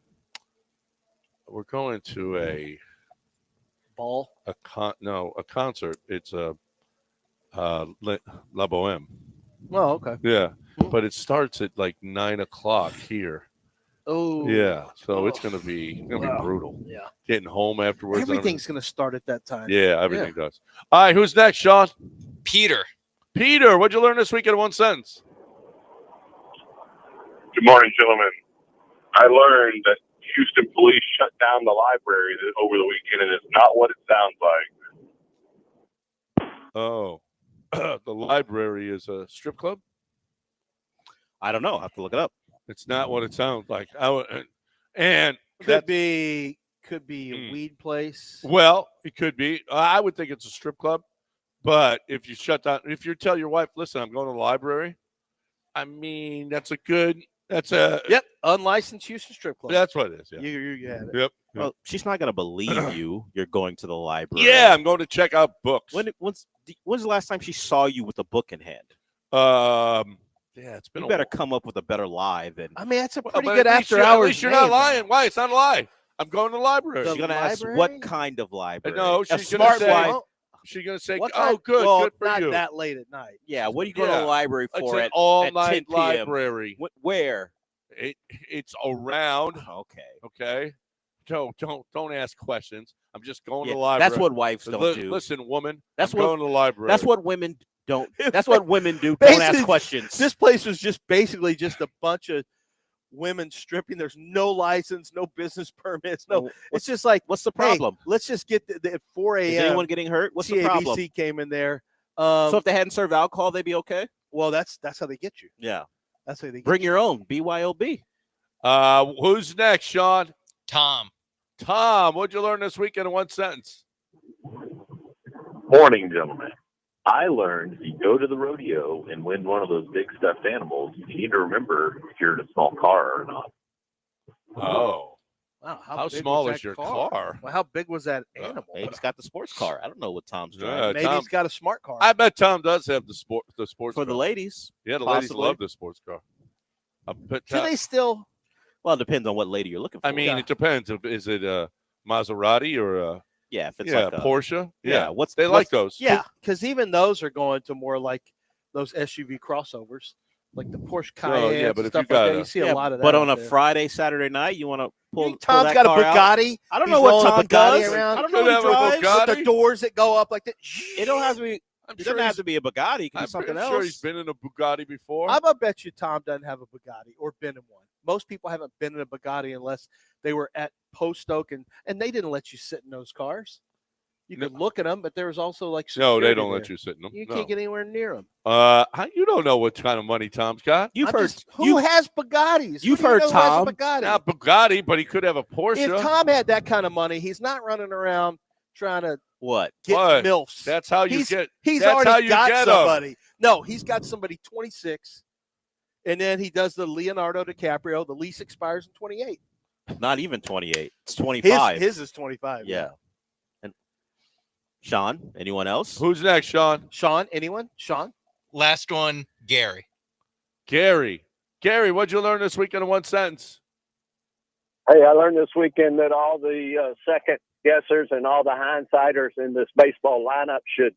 Ball. concert. It's La Boheme. Oh, okay. Yeah, but it starts at like 9 o'clock here. Oh, Yeah, so it's oh. gonna be Wow. brutal. Yeah. Getting home afterwards. and Everything's going to start at that time. everything. Yeah, everything does. All right, who's next, Sean? Peter. Peter, what'd you learn this week in one sentence? Good morning, gentlemen. I learned that Houston police shut down the library over the weekend, and it's not what it sounds like. Oh, the library is a strip club? I don't know. I'll have to look it up. It's not what it sounds like. And Could be a weed place. well, it could be. I would think it's a strip club. But if you if you tell your wife, listen, I'm going to the library, I mean, that's unlicensed Houston strip club. That's what it is. Yeah. You had it. Yep. Well, she's not going to believe you're going to the library. Yeah, I'm going to check out books. When's the last time she saw you with a book in hand? Yeah, it's been. You better come up with a better lie than. I mean, that's a pretty but good at least after hours. At least you're not lying. Why? It's not a lie. I'm going to the library. She's going to ask library? what kind of library. No, A she's going to smart say. wife. She's going to say, What "Oh, time? good, Well, good for not you." that late at night. Yeah, what are you going to Yeah. the library It's for an at all-night 10 p.m.? library. Where? It's around. Okay. Okay. Don't ask questions. I'm just going to Yeah, the library. that's what wives don't do. Listen, woman. That's I'm what- going to the library. That's what women don't. That's what women do. Don't ask Basically, questions. This place was just basically just a bunch of women stripping. There's no license, no business permits. No, Well, it's just like, What's the hey, problem? let's just get at 4 Is a.m. anyone getting hurt? What's the problem? TABC came in there. So if they hadn't served alcohol, they'd be okay. Well, that's how they get you. Yeah. That's how they get Bring you. your own. BYOB. Who's next, Sean? Tom. Tom, what'd you learn this weekend in one sentence? Morning, gentlemen. I learned if you go to the rodeo and win one of those big stuffed animals, you need to remember if you're in a small car or not. Oh. Wow, How big small was is that your car? Well, how big was that animal? Maybe he's got the sports car. I don't know what Tom's Yeah, driving. Maybe Tom- he's got a smart car. I bet Tom does have the sports For car. the ladies. Yeah, the ladies possibly. love the sports car. I bet Do they still? Well, it depends on what lady you're looking for. I mean, Yeah. it depends. Is it a Maserati or a yeah, if it's yeah, like a Porsche? Yeah, what's they what's- like those. Yeah, because even those are going to more like those SUV crossovers, like the Porsche Cayenne. yeah, but if stuff you got like that, a- you see Yeah, a lot of that. But on out a there. Friday, Saturday night, you want to pull. Tom's that got a car out? Bugatti. I don't He's know what rolling a Tom Bugatti does. around. I don't Could know have what a he drives. Bugatti. With the doors that go up like that. It don't have to be. I'm It sure doesn't have he's, to be a Bugatti. It can I'm be something pretty else. sure he's been in a Bugatti before. I'm gonna bet you Tom doesn't have a Bugatti or been in one. Most people haven't been in a Bugatti unless they were at Post Oak and they didn't let you sit in those cars. You could look at them, but there was also like no, they security don't let there. you sit in them. You no. can't get anywhere near them. You don't know what kind of money Tom's got. You've heard. Who has Bugattis? You've Who do you heard know who Tom. has a Bugatti? Not Bugatti, but he could have a Porsche. If Tom had that kind of money, he's not running around trying to What? get What? milfs. That's how you he's, get. He's that's already how you got get 'em. somebody. No, he's got somebody 26, and then he does the Leonardo DiCaprio. The lease expires in 28. Not even 28. It's 25. His is 25. Yeah. And Sean, anyone else? Who's next, Sean? Sean, anyone? Sean? Last one, Gary. Gary. Gary, what'd you learn this weekend in one sentence? Hey, I learned this weekend that all the second guessers and all the hindsighters in this baseball lineup should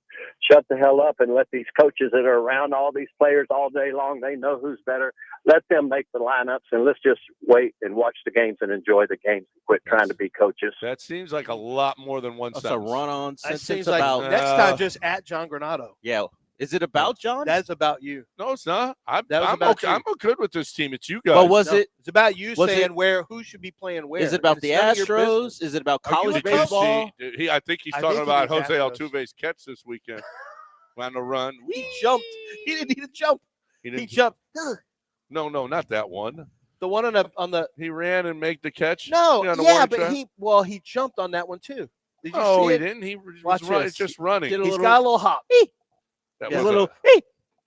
shut the hell up and let these coaches that are around all these players all day long, they know who's better. Let them make the lineups, and let's just wait and watch the games and enjoy the games and quit trying to be coaches. That seems like a lot more than one That's a sentence. run-on That sentence seems like about. next time just at John Granato. Yeah. Is it about John? That's about you. No, it's not. I'm about okay. you. I'm good with this team. It's you guys. But was No, it? It's about you was saying who should be playing where. Is it about It's the none of your Astros? business. Is it about Are you college a Cubs? baseball? I think he's I talking think he about was Jose Astros. Altuve's catch this weekend. On the run. He jumped. He didn't need to jump. He He didn't- jumped. No, not that one. The one on the He ran and made the catch. no, on the yeah, warning but track? he jumped on that one too. Did you Oh, see he it? didn't. He was Watch this. just running. Did a He's little- got a little hop. That Yeah, was a little. a-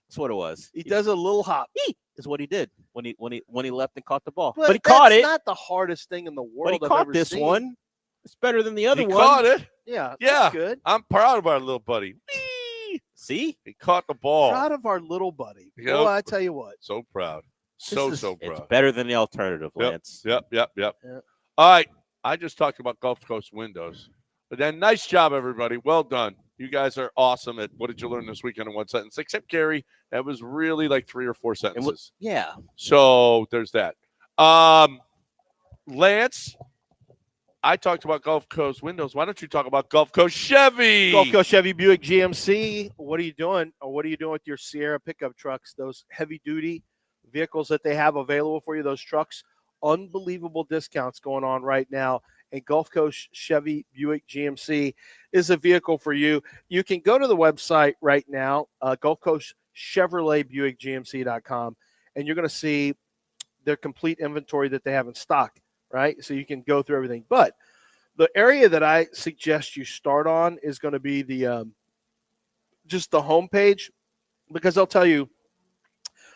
That's what it was. He does a little hop. Is what he did when he left and caught the ball. But But he caught that's it. not the hardest thing in the world. But he I've caught ever this seen. one. It's better than the other he one. caught it. Yeah, Yeah. that's good. I'm proud of our little buddy. Whee! See? He caught the ball. Proud of our little buddy. Yep. Boy, I tell you what. So proud. This So is- proud. It's better than the alternative, Yep. Lance. Yep. Yeah. All right. I just talked about Gulf Coast windows. But then nice job, everybody. Well done. You guys are awesome at what did you learn this weekend in one sentence? Except Gary, that was really like 3 or 4 sentences. Yeah. So there's that. Lance, I talked about Gulf Coast Windows. Why don't you talk about Gulf Coast Chevy? Gulf Coast Chevy Buick GMC. What are you doing? Or what are you doing with your Sierra pickup trucks? Those heavy-duty vehicles that they have available for you, those trucks. Unbelievable discounts going on right now. And Gulf Coast Chevy Buick GMC is a vehicle for you. You can go to the website right now, Gulf Coast Chevrolet Buick GMC.com, and you're going to see their complete inventory that they have in stock, right? So you can go through everything. But the area that I suggest you start on is going to be the just the homepage, because they'll tell you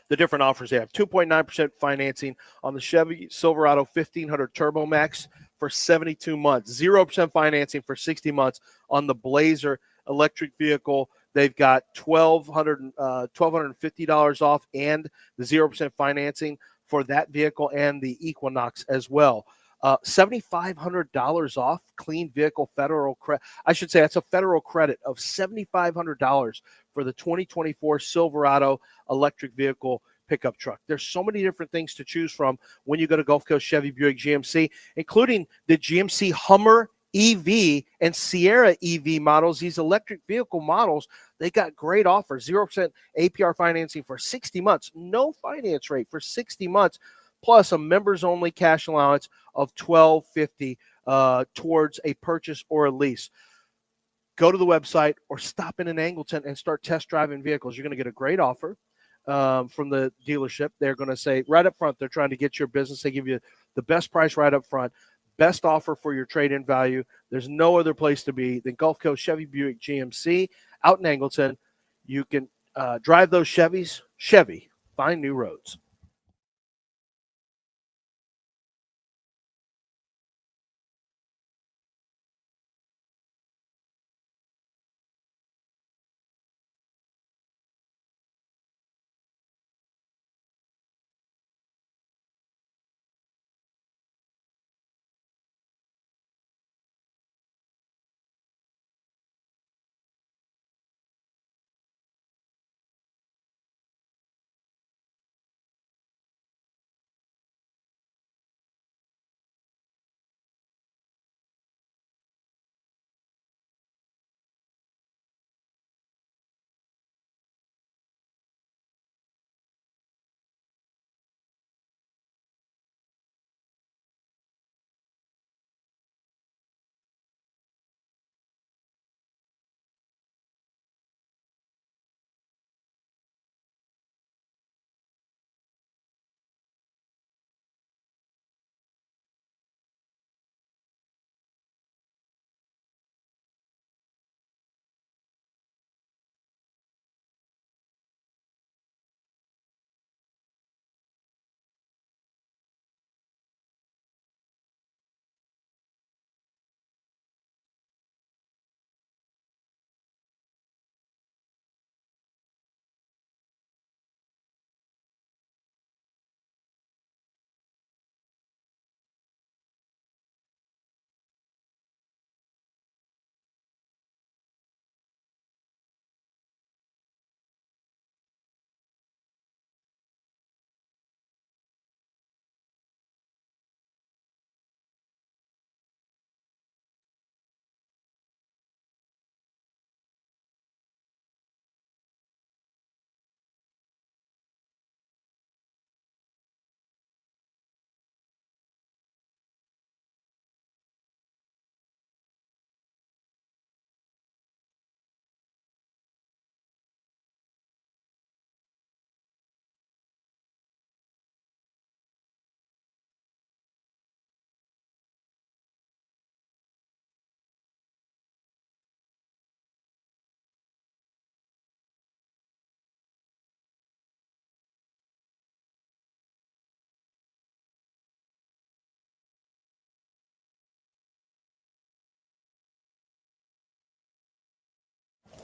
the different offers they have. 2.9% financing on the Chevy Silverado 1500 Turbo Max for 72 months. 0% financing for 60 months on the Blazer electric vehicle. They've got $1,250 off and the 0% financing for that vehicle and the Equinox as well. $7,500 off clean vehicle federal credit. I should say that's a federal credit of $7,500 for the 2024 Silverado electric vehicle pickup truck. There's so many different things to choose from when you go to Gulf Coast Chevy Buick GMC, including the GMC Hummer EV and Sierra EV models. These electric vehicle models, they got great offers. 0% APR financing for 60 months. No finance rate for 60 months. Plus a members-only cash allowance of $1,250 towards a purchase or a lease. Go to the website or stop in an Angleton and start test driving vehicles. You're going to get a great offer from the dealership. They're going to say right up front, they're trying to get your business. They give you the best price right up front, best offer for your trade-in value. There's no other place to be than Gulf Coast Chevy Buick GMC out in Angleton. You can drive those Chevys. Chevy, find new roads.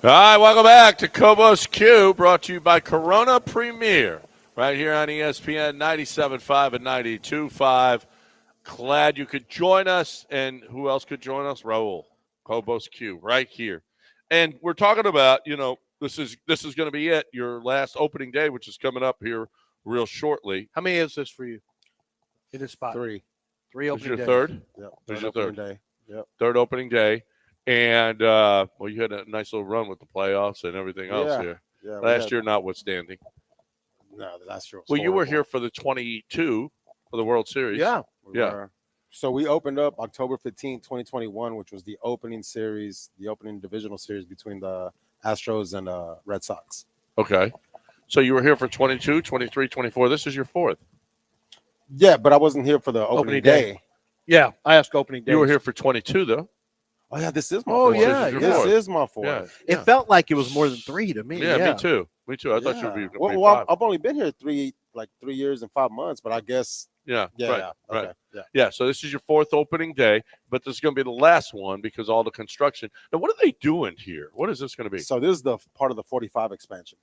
All right, welcome back to Cobos Q, brought to you by Corona Premier, right here on ESPN 97.5 and 92.5. Glad you could join us. And who else could join us? Raul, Cobos Q, right here. And we're talking about, this is going to be it, your last opening day, which is coming up here real shortly. How many is this for you in this spot? 3. Three This opening your days. third? Yep. This is Third your opening third. day. Yep. Third opening day. And, well, you had a nice little run with the playoffs and everything else Yeah. here. Yeah. Last year, notwithstanding. No, last year was Well, you were horrible. here for the 22 for the World Series. Yeah. We Yeah. were. So we opened up October 15th, 2021, which was the opening series, the opening divisional series between the Astros and Red Sox. Okay. So you were here for 22, 23, 24. This is your fourth. Yeah, but I wasn't here for the opening day. Yeah, I asked opening day. You were here for 22, though. Oh, yeah, this is my Oh, fourth. yeah, This is my fourth. Yeah. It felt like it was more than 3 to me. Yeah, me too. Me too. I thought you would be Well, five. I've only been here 3 years and 5 months, but I guess Yeah, yeah, right, yeah, right. okay, Yeah, so this is your fourth opening day, but this is going to be the last one because all the construction. Now, what are they doing here? What is this going to be? So this is the part of the 45 expansion.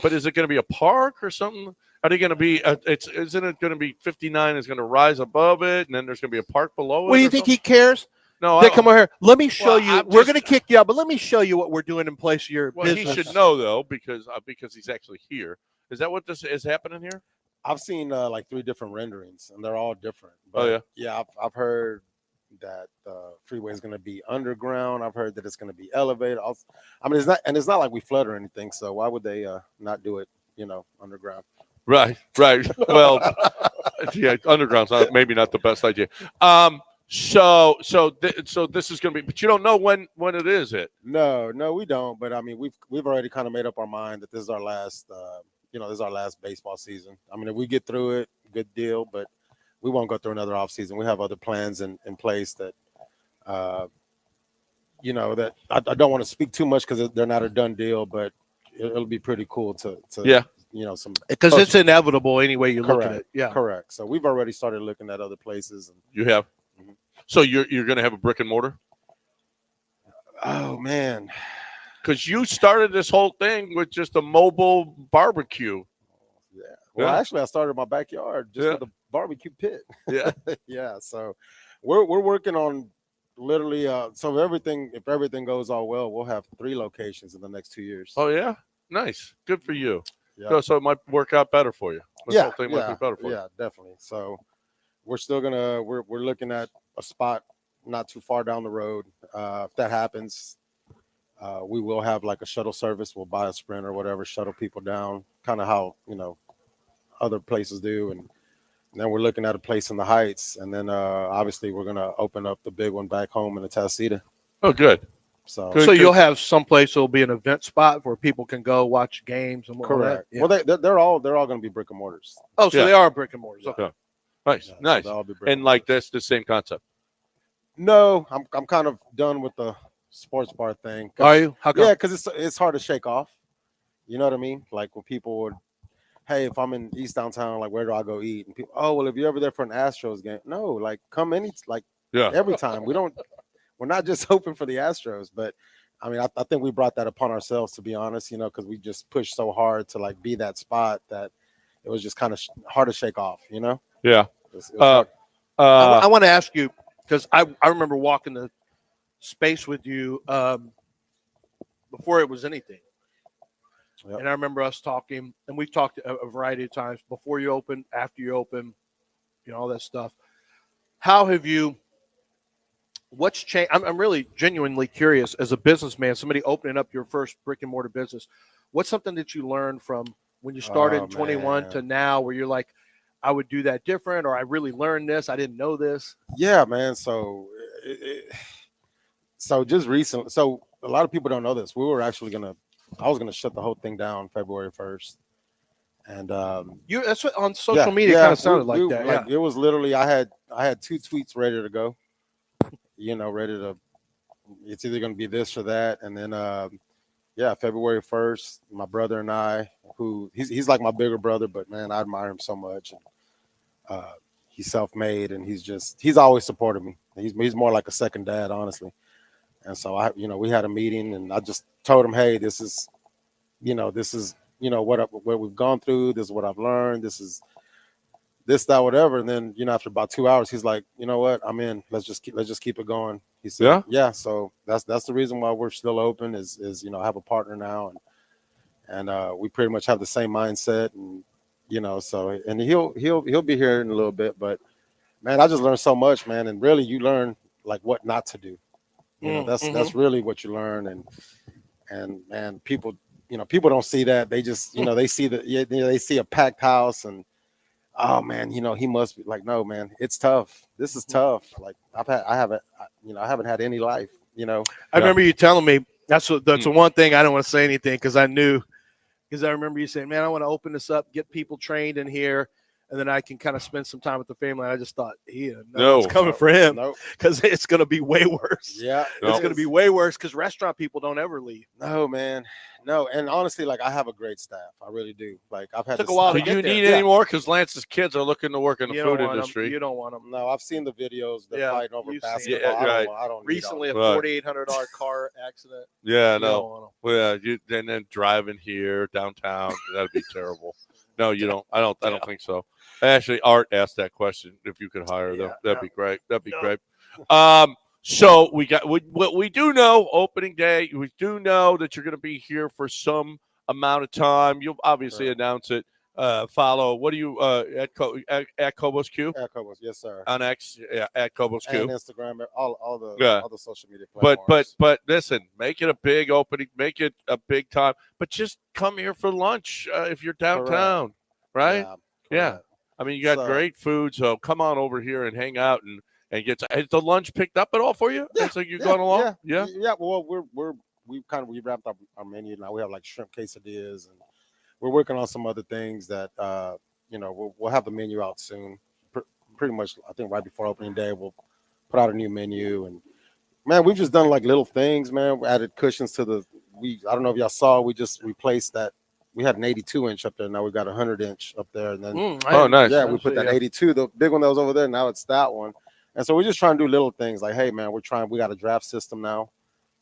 But is it going to be a park or something? Are they going to be? Isn't it going to be 59 is going to rise above it, and then there's going to be a park below it? What do you or think something? he cares? No, They come over here. Let me show Well, you. I'm We're just- going to kick you out, but let me show you what we're doing in place of your Well, business. he should know though because he's actually here. Is that what this is happening here? I've seen like 3 different renderings, and they're all different. Oh, yeah? Yeah. I've heard that the freeway is going to be underground. I've heard that it's going to be elevated. I mean, it's not like we flood or anything. So why would they not do it? Underground. Right. Well, yeah, underground's maybe not the best idea. So this is going to be, but you don't know when it is. No, we don't. But I mean, we've already kind of made up our mind that this is our last. This is our last baseball season. I mean, if we get through it, good deal. But we won't go through another off season. We have other plans in place that, that I don't want to speak too much because they're not a done deal. But it'll be pretty cool to some because it's inevitable anyway you look at it. Yeah, correct. So we've already started looking at other places. And, You have. Mm-hmm. So you're going to have a brick and mortar? oh man. Because you started this whole thing with just a mobile barbecue. Yeah. Well, Yeah. actually, I started in my backyard just Yeah. with a barbecue pit. Yeah. Yeah. So we're working on literally. So if everything goes all well, we'll have 3 locations in the next 2 years. Oh yeah, nice, good for you. Yeah. So it might work out better for you. This whole thing might be better for you. Yeah, definitely. So we're still gonna we're looking at a spot not too far down the road. If that happens, we will have like a shuttle service. We'll buy a Sprint or whatever, shuttle people down, kind of how other places do. And then we're looking at a place in the Heights, and then obviously we're gonna open up the big one back home in the Tasita. Oh, good. So so you'll have someplace that'll be an event spot where people can go watch games and all correct. that. Yeah. Well, they're all going to be brick and mortars. Oh, so Yeah. they are brick and mortars. Okay. Yeah. Nice, Yeah, so nice. they'll all be brick And like mortars. that's the same concept. No, I'm kind of done with the sports bar thing. Are you? How come? Yeah, because it's hard to shake off. You know what I mean? Like when people would, hey, if I'm in East Downtown, like where do I go eat? And people, oh well, if you're ever there for an Astros game, no, like come Yeah. every time. We're not just hoping for the Astros, but I mean, I think we brought that upon ourselves, to be honest. Because we just pushed so hard to like be that spot that it was just kind of hard to shake off. Yeah. It was hard. I want to ask you because I remember walking the space with you before it was anything. Yep. And I remember us talking, and we've talked a variety of times before you open, after you open, all that stuff. How have you? What's changed? I'm really genuinely curious as a businessman, somebody opening up your first brick and mortar business. What's something that you learned from when you started in 21 man. to now, where you're like, I would do that different, or I really learned this. I didn't know this. Yeah, man. So, just recently. So a lot of people don't know this. I was gonna shut the whole thing down February 1st, and That's what on social media kind of sounded like that. Like it was literally I had 2 tweets ready to go. Ready to. It's either gonna be this or that, and then February 1st, my brother and I, who he's like my bigger brother, but man, I admire him so much. And, he's self-made, and he's always supported me. He's more like a second dad, honestly. And so we had a meeting, and I just told him, hey, this is what we've gone through. This is what I've learned. This is, this, that, whatever. And then, after about 2 hours, he's like, you know what? I'm in. Let's just keep it going. He said, yeah. So that's the reason why we're still open is, I have a partner now, and we pretty much have the same mindset, and, so, and he'll be here in a little bit, but man, I just learned so much, man. And really you learn like what not to do. That's really what you learn. And man, people don't see that. They just, they see they see a packed house and, oh man, he must be like, no, man, it's tough. This is tough. Like I haven't had any life, I remember you telling me that's the one thing I don't want to say anything because I remember you saying, man, I want to open this up, get people trained in here, and then I can kind of spend some time with the family. And I just thought, it's coming for him because it's going to be way worse. Yeah, it's going to be way worse because restaurant people don't ever leave. No, man. No, and honestly, like I have a great staff. I really do. Like I've had took a while to do get you there. need any more? Because Lance's kids are looking to work in the food industry. You don't want them. No, I've seen the videos. They're fighting over basketball. I don't recently a $4,800 car accident. Yeah, no. Well, and then driving here downtown, that'd be terrible. No, you don't. I don't think so. Actually, Art asked that question. If you could hire them, that'd be great. That'd be great. So we do know opening day. We do know that you're going to be here for some amount of time. You'll obviously announce it. Follow. What do you at Cobos Q? At Cobos, yes, sir. On X, at Cobos Q. And Instagram, all the social media platforms. But listen, make it a big opening. Make it a big time. But just come here for lunch if you're downtown, right? Yeah. I mean, you got great food, so come on over here and hang out and get. Is the lunch picked up at all for you? Yeah. So you're going along? Yeah. Well, we wrapped up our menu now. We have like shrimp quesadillas, and we're working on some other things that we'll have the menu out soon. Pretty much, I think right before opening day, we'll put out a new menu. And man, we've just done like little things, man. We added cushions to I don't know if y'all saw, we just replaced that. We had an 82-inch up there. Now we've got a 100-inch up there. And then, nice. Yeah, we put that 82, the big one that was over there. Now it's that one. And so we're just trying to do little things like, hey, man, we got a draft system now.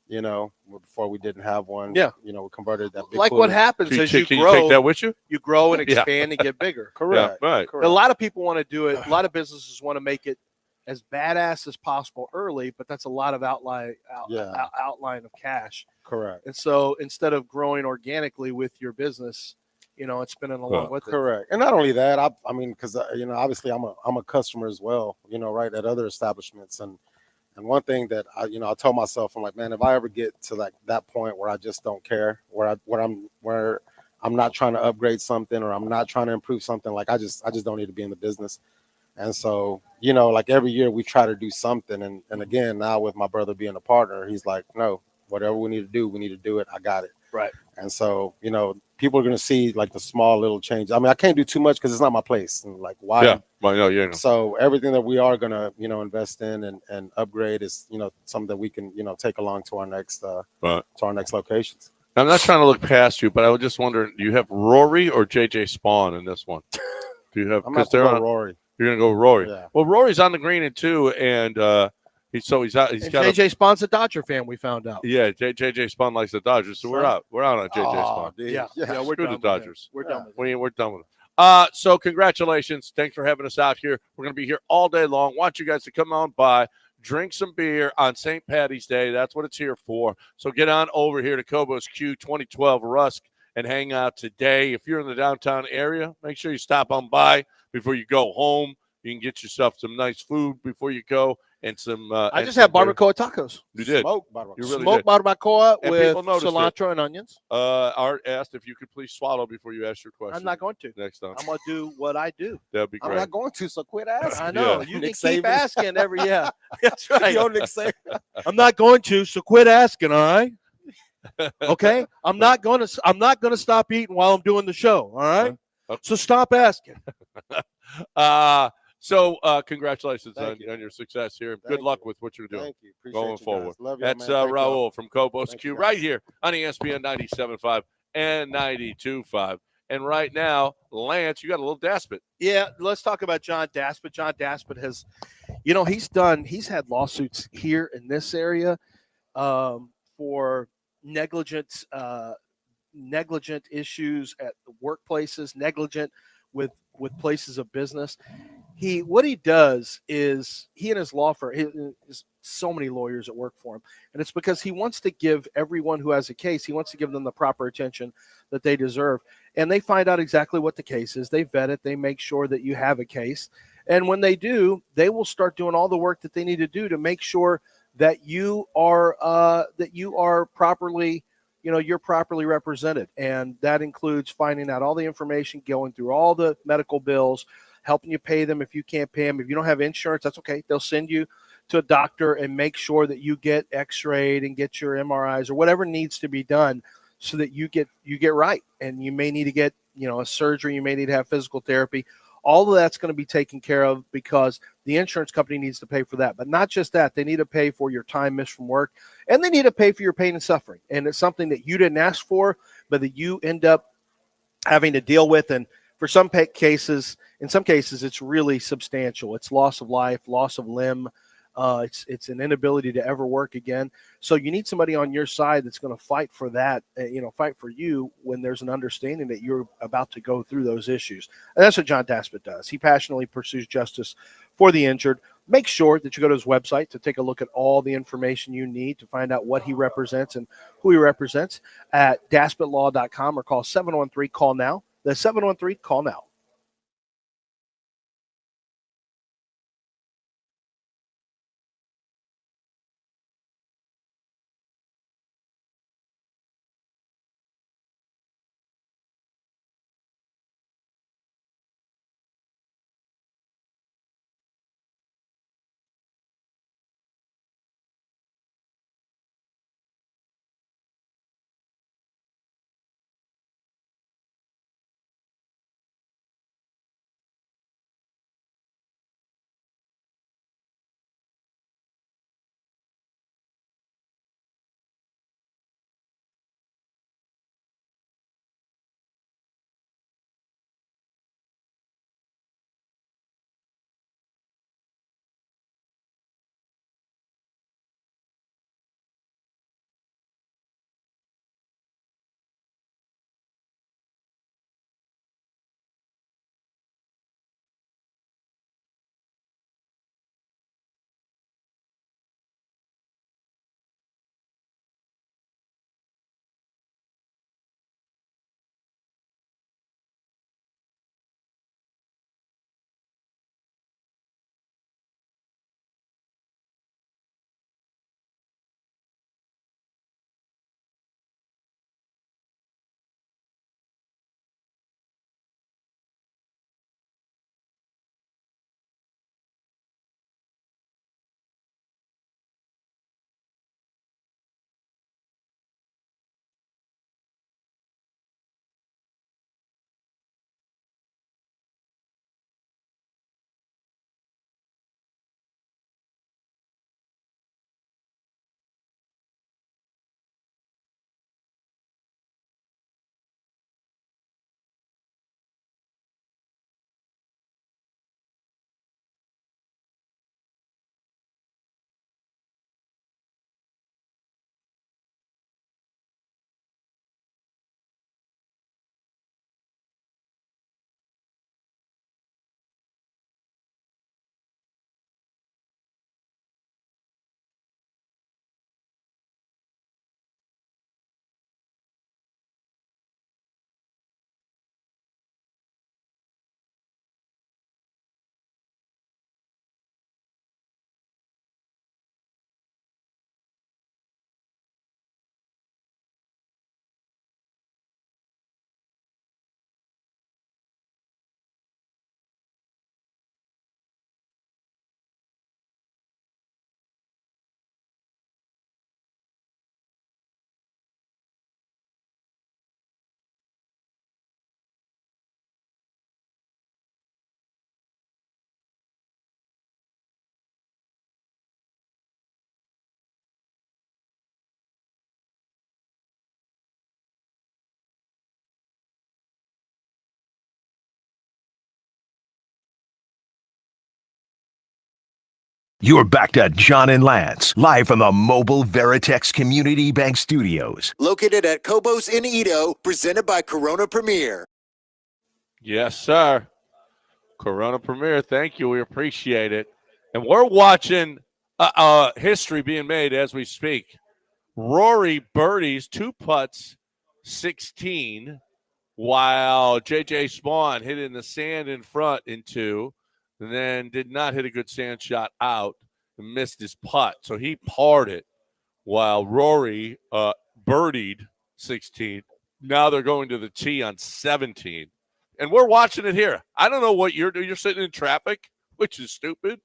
Before we didn't have one. Yeah. We converted that big like pool. What happens is you grow. Can you take that with you? You grow and expand and get bigger. Correct. Yeah, right. Correct. A lot of people want to do it. A lot of businesses want to make it as badass as possible early, but that's a lot of outline of cash. Correct. And so instead of growing organically with your business, it's spinning along with it. Correct. And not only that, I mean, because obviously I'm a customer as well, right, at other establishments. And one thing that I told myself, I'm like, man, if I ever get to like that point where I just don't care, where I'm not trying to upgrade something or I'm not trying to improve something, like I just don't need to be in the business. And so, like every year we try to do something. And again, now with my brother being a partner, he's like, no, whatever we need to do it. I got it. Right. And so, people are going to see like the small little changes. I mean, I can't do too much because it's not my place. And like, why? Yeah. Well, no, yeah. So everything that we are going to, invest in and upgrade is, something that we can, take along to our next, locations. I'm not trying to look past you, but I was just wondering, do you have Rory or JJ Spawn in this one? Do you have? I'm going to go Rory. You're going to go Rory. Yeah. Well, Rory's on the green and two, and he's out. He's got JJ Spawn's a Dodger fan. We found out. Yeah, JJ Spawn likes the Dodgers, so we're out. We're out on JJ Spawn. Dude. Yeah, we're Screw done the Dodgers. We're done with We're done with it. So congratulations. Thanks for having us out here. We're going to be here all day long. Want you guys to come on by, drink some beer on St. Patty's Day. That's what it's here for. So get on over here to Cobos Q 2012 Rusk and hang out today. If you're in the downtown area, make sure you stop on by before you go home. You can get yourself some nice food before you go and some. I just had barbacoa tacos. You did. Smoked barbacoa. You really Smoked did. barbacoa And with people noticed cilantro and onions. Art asked if you could please swallow before you ask your question. I'm not going to. Next time. I'm going to do what I do. That'd be great. I'm not going to, so quit asking. I know. Yeah. You Nick can keep Saban. asking That's right. Yo, Nick Saban. I'm not going to, so quit asking, all right? Okay? I'm not going to stop eating while I'm doing the show, all right? Okay. So stop asking. So congratulations on your success here. Good luck with what you're doing. Thank you. Appreciate going you guys. forward. Love you, That's man. Thank Raul you. from Cobos Thank Q you, right guys. here on ESPN 97.5 and 92.5. And right now, Lance, you got a little Daspit. Yeah, let's talk about John Daspit. John Daspit has, he's had lawsuits here in this area for negligent issues at the workplaces, negligent with places of business. What he does is he and his law firm, there's so many lawyers that work for him, and it's because he wants to give everyone who has a case, he wants to give them the proper attention that they deserve. And they find out exactly what the case is. They vet it. They make sure that you have a case. And when they do, they will start doing all the work that they need to do to make sure that you are properly, you're properly represented. And that includes finding out all the information, going through all the medical bills, helping you pay them if you can't pay them. If you don't have insurance, that's okay. They'll send you to a doctor and make sure that you get x-rayed and get your MRIs or whatever needs to be done so that you get right. And you may need to get, a surgery. You may need to have physical therapy. All of that's going to be taken care of because the insurance company needs to pay for that. But not just that, they need to pay for your time missed from work, and they need to pay for your pain and suffering. And it's something that you didn't ask for, but that you end up having to deal with. And for in some cases, it's really substantial. It's loss of life, loss of limb. It's an inability to ever work again. So you need somebody on your side that's going to fight for that, fight for you when there's an understanding that you're about to go through those issues. And that's what John Daspit does. He passionately pursues justice for the injured. Make sure that you go to his website to take a look at all the information you need to find out what he represents and who he represents at daspitlaw.com or call 713-CALL-NOW. The 713-CALL-NOW. You're back to John and Lance, live from the Mobile Veritex Community Bank Studios. Located at Cobos in Edo, presented by Corona Premier. Yes, sir. Corona Premier, thank you. We appreciate it. And we're watching history being made as we speak. Rory birdies 2 putts, 16, while J.J. Spawn hit in the sand in front in 2, and then did not hit a good sand shot out and missed his putt. So he parred it while Rory birdied 16. Now they're going to the tee on 17. And we're watching it here. I don't know what you're doing. You're sitting in traffic, which is stupid,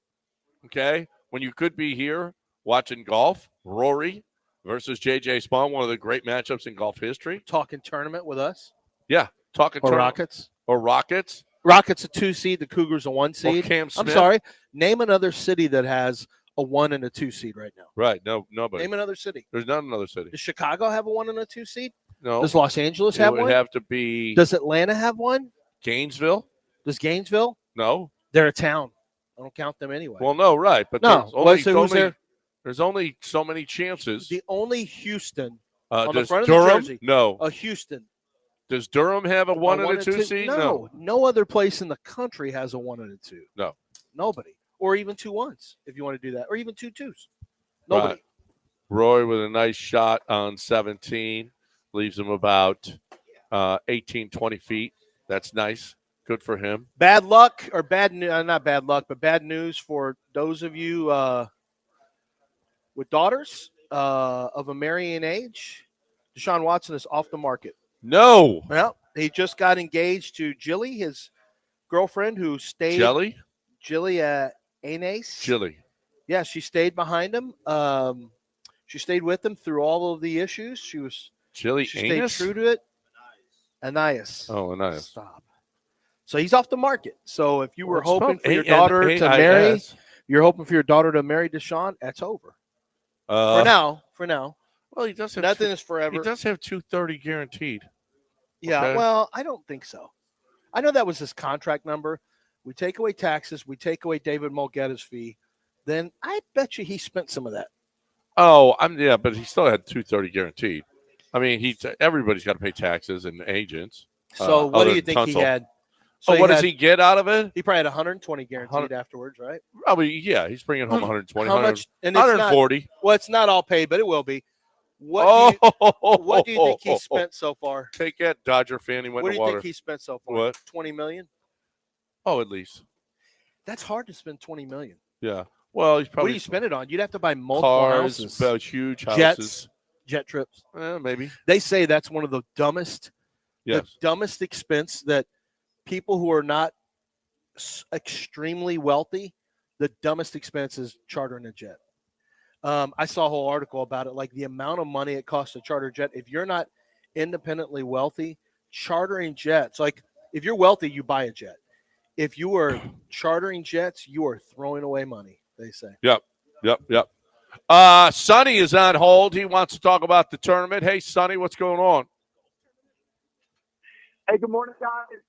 okay, when you could be here watching golf. Rory versus J.J. Spawn, one of the great matchups in golf history. Talking tournament with us. Yeah, talking Or tournament. Rockets. Or Rockets. Rockets a 2 seed. The Cougars a 1 seed. Or Cam Smith. I'm sorry. Name another city that has a 1 and a 2 seed right now. Right. No, nobody. Name another city. There's not another city. Does Chicago have a 1 and a 2 seed? No. Does Los Angeles It have would one? have to be Does Atlanta have one? Gainesville. Does Gainesville? No. They're a town. I don't count them anyway. Well, no, right. But No. there's only so many chances. The only Houston on the Does front of Durham? the jersey. No. A Houston. Does Durham have a 1 and a 2 2 seed? No. No other place in the country has a 1 and a 2. No. Nobody. Or even 2 1s if you want to do that. Or even 2 2s. Nobody. Right. Roy with a nice shot on 17. Leaves him about 18, 20 feet. That's nice. Good for him. Bad luck or not bad luck, but bad news for those of you with daughters of a marrying age. Deshaun Watson is off the market. No. Well, he just got engaged to Jilly, his girlfriend, who stayed. Jilly Anes. Jilly. Yeah, she stayed behind him. She stayed with him through all of the issues. She stayed Anus? true to it. Anais. Oh, Anais. Stop. So he's off the market. So if you were Well, it's hoping for spelled your daughter to marry, A-N-A-I-S. you're hoping for your daughter to marry Deshaun, that's over. For now. Well, he does have Nothing is forever. He does have 230 guaranteed. Yeah, Okay. well, I don't think so. I know that was his contract number. We take away taxes. We take away David Mulgetta's fee. Then I bet you he spent some of that. Oh, but he still had 230 guaranteed. I mean, everybody's got to pay taxes and agents. So what do other you than think he Tunsil. had? So What does he get out of it? He probably had 120 guaranteed afterwards, right? Probably, yeah. He's bringing home 120, How much? And it's 140. Well, it's not all paid, but it will be. What do you think he spent so far? Take that, Dodger fan. He went What in do the you water. think he spent so far? What? $20 million? Oh, at least. That's hard to spend $20 million. Yeah. Well, he's probably What do you spend it on? You'd have to buy multiple cars, houses, huge houses, jets, jet trips. Maybe. They say that's one of the dumbest, Yes. the dumbest expense that people who are not extremely wealthy, the dumbest expense is chartering a jet. I saw a whole article about it, like the amount of money it costs to charter a jet. If you're not independently wealthy, chartering jets, like if you're wealthy, you buy a jet. If you are chartering jets, you are throwing away money, they say. Yep. Sonny is on hold. He wants to talk about the tournament. Hey, Sonny, what's going on? Hey, good morning, guys.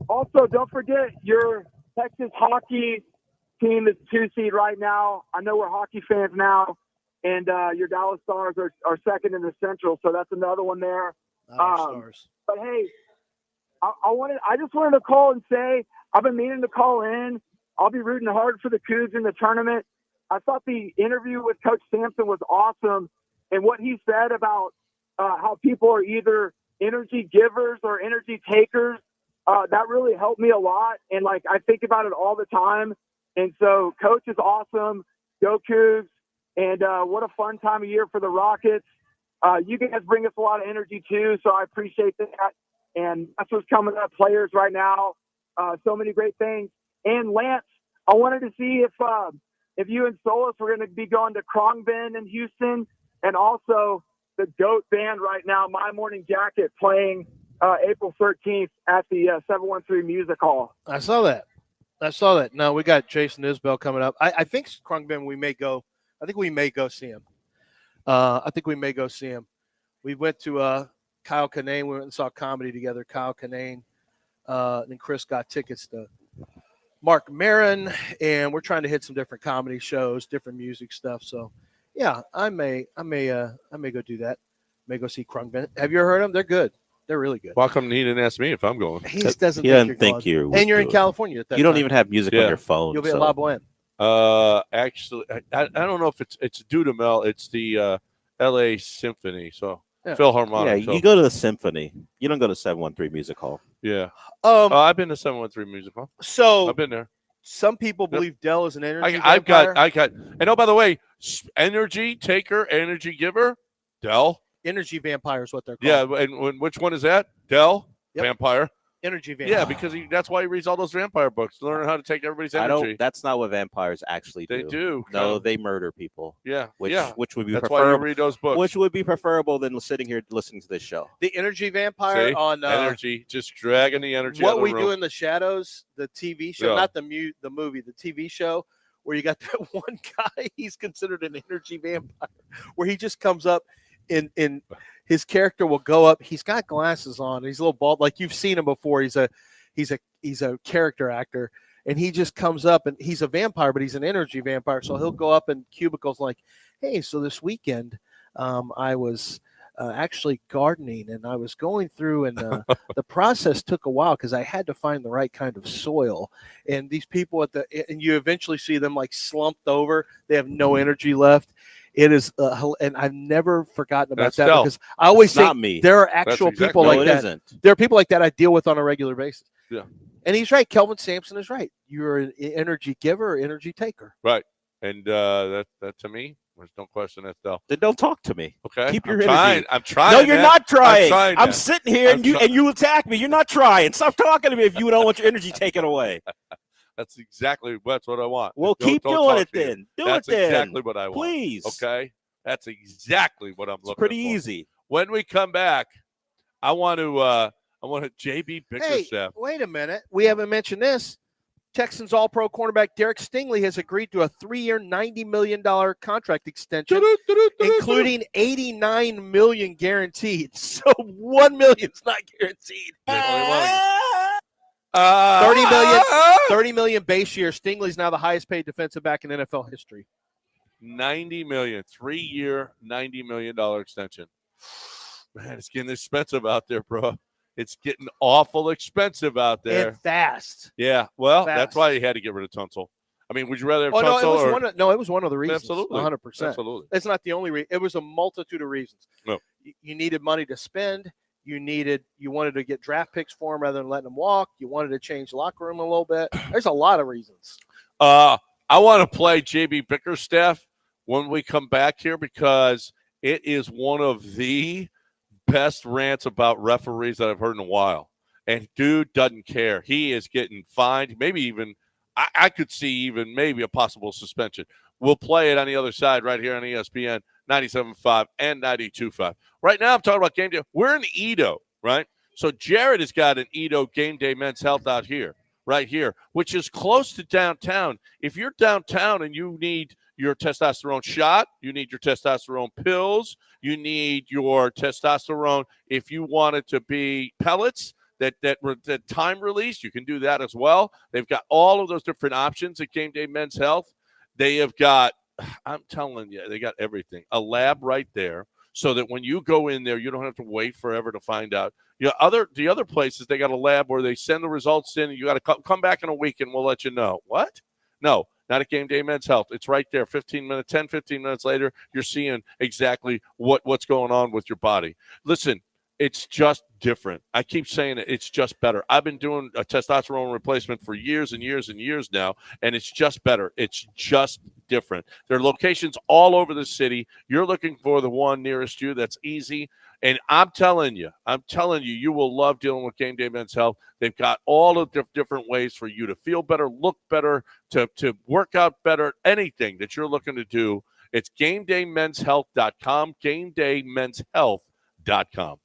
Also, don't forget your Texas hockey team is 2 seed right now. I know we're hockey fans now, and your Dallas Stars are second in the Central, so that's another one there. Stars. But hey, I just wanted to call and say I've been meaning to call in. I'll be rooting hard for the Cougs in the tournament. I thought the interview with Coach Sampson was awesome, and what he said about how people are either energy givers or energy takers, that really helped me a lot. And like I think about it all the time. And so Coach is awesome. Go Cougs. And what a fun time of year for the Rockets. You guys bring us a lot of energy too, so I appreciate that. And that's what's coming up, players right now. So many great things. And Lance, I wanted to see if you and Solis were going to be going to Khruangbin in Houston, and also the GOAT band right now, My Morning Jacket, playing April 13th at the 713 Music Hall. I saw that. Now we got Jason Isbell coming up. I think Khruangbin, we may go. I think we may go see him. We went to Kyle Kinane. We went and saw comedy together. Kyle Kinane. And Chris got tickets to Mark Maron, and we're trying to hit some different comedy shows, different music stuff. So, yeah, I may go do that. May go see Khruangbin. Have you ever heard them? They're good. They're really good. Why come he didn't ask me if I'm going? He just doesn't He think doesn't you're think going. you And you're in would do it. California at that You don't time. even have music on your phone. You'll be so. at La Buena. Actually, I don't know if it's Dudamel. It's the L.A. Symphony. So Yeah. Philharmonic. Yeah, so, you go to the Symphony. You don't go to 713 Music Hall. Yeah. I've been to 713 Music Hall. So I've been there. Some people believe Dell is an energy I vampire. got. And oh, by the way, energy taker, energy giver, Dell. Energy vampire is what they're Yeah, called. and which one is that? Dell, vampire. Energy vampire. Yeah, because that's why he reads all those vampire books, learning how to take everybody's energy. That's not what vampires actually do. They do. No, they murder people. Yeah, which would be that's why preferable. you read those books. Which would be preferable than sitting here listening to this show. The energy vampire See? on energy, just dragging the energy. What out of We the Do room. in the Shadows, the TV show, not the movie, the TV show, where you got that one guy. He's considered an energy vampire, where he just comes up in his character will go up. He's got glasses on. He's a little bald, like you've seen him before. He's a character actor, and he just comes up and he's a vampire, but he's an energy vampire. So he'll go up in cubicles like, hey, so this weekend I was actually gardening, and I was going through, and the process took a while because I had to find the right kind of soil. And these people and you eventually see them like slumped over. They have no energy left. It is, and I've never forgotten about that because I always think there are actual people like that. There are people like that I deal with on a regular basis. Yeah. And he's right. Kelvin Sampson is right. You're an energy giver or energy taker. Right. And that to me, there's no question that's Dell. Then don't talk to me. Okay. Keep your energy. Trying. I'm trying. No, you're not trying. I'm that. sitting here and you attack me. You're not trying. Stop talking to me if you don't want your energy taken away. That's what I want. Well, keep doing it then. That's exactly what I want. Please. Okay. That's exactly what I'm looking for. Pretty easy. When we come back, I want to JB Bickerstaff. Hey, wait a minute. We haven't mentioned this. Texans All-Pro cornerback Derek Stingley has agreed to a 3-year, $90 million contract extension, including $89 million guaranteed. So $1 million is not guaranteed. $30 million base year. Stingley's now the highest paid defensive back in NFL history. $90 million, 3-year, $90 million extension. Man, it's getting expensive out there, bro. It's getting awful expensive out there. And fast. Yeah, well, that's why he had to get rid of Tunsil. I mean, would you rather have Tunsil? No, it was one of the reasons. Absolutely. 100%. Absolutely. It's not the only reason. It was a multitude of reasons. No. You needed money to spend. You wanted to get draft picks for him rather than letting him walk. You wanted to change the locker room a little bit. There's a lot of reasons. I want to play JB Bickerstaff when we come back here because it is one of the best rants about referees that I've heard in a while. And dude doesn't care. He is getting fined, maybe even I could see even maybe a possible suspension. We'll play it on the other side right here on ESPN 97.5 and 92.5. Right now I'm talking about game day. We're in Edo, right? So Jared has got an Edo Game Day Men's Health out here, right here, which is close to downtown. If you're downtown and you need your testosterone shot, you need your testosterone pills, you need your testosterone if you want it to be pellets, that time release, you can do that as well. They've got all of those different options at Game Day Men's Health. They have got, I'm telling you, they got everything. A lab right there so that when you go in there, you don't have to wait forever to find out. The other places, they got a lab where they send the results in and you got to come back in a week and we'll let you know. What? No, not at Game Day Men's Health. It's right there. 15 minutes later, you're seeing exactly what's going on with your body. Listen, it's just different. I keep saying it. It's just better. I've been doing a testosterone replacement for years and years and years now, and it's just better. It's just different. There are locations all over the city. You're looking for the one nearest you that's easy. And I'm telling you, you will love dealing with Game Day Men's Health. They've got all of the different ways for you to feel better, look better, to work out better, anything that you're looking to do. It's GameDayMen'sHealth.com, GameDayMen'sHealth.com.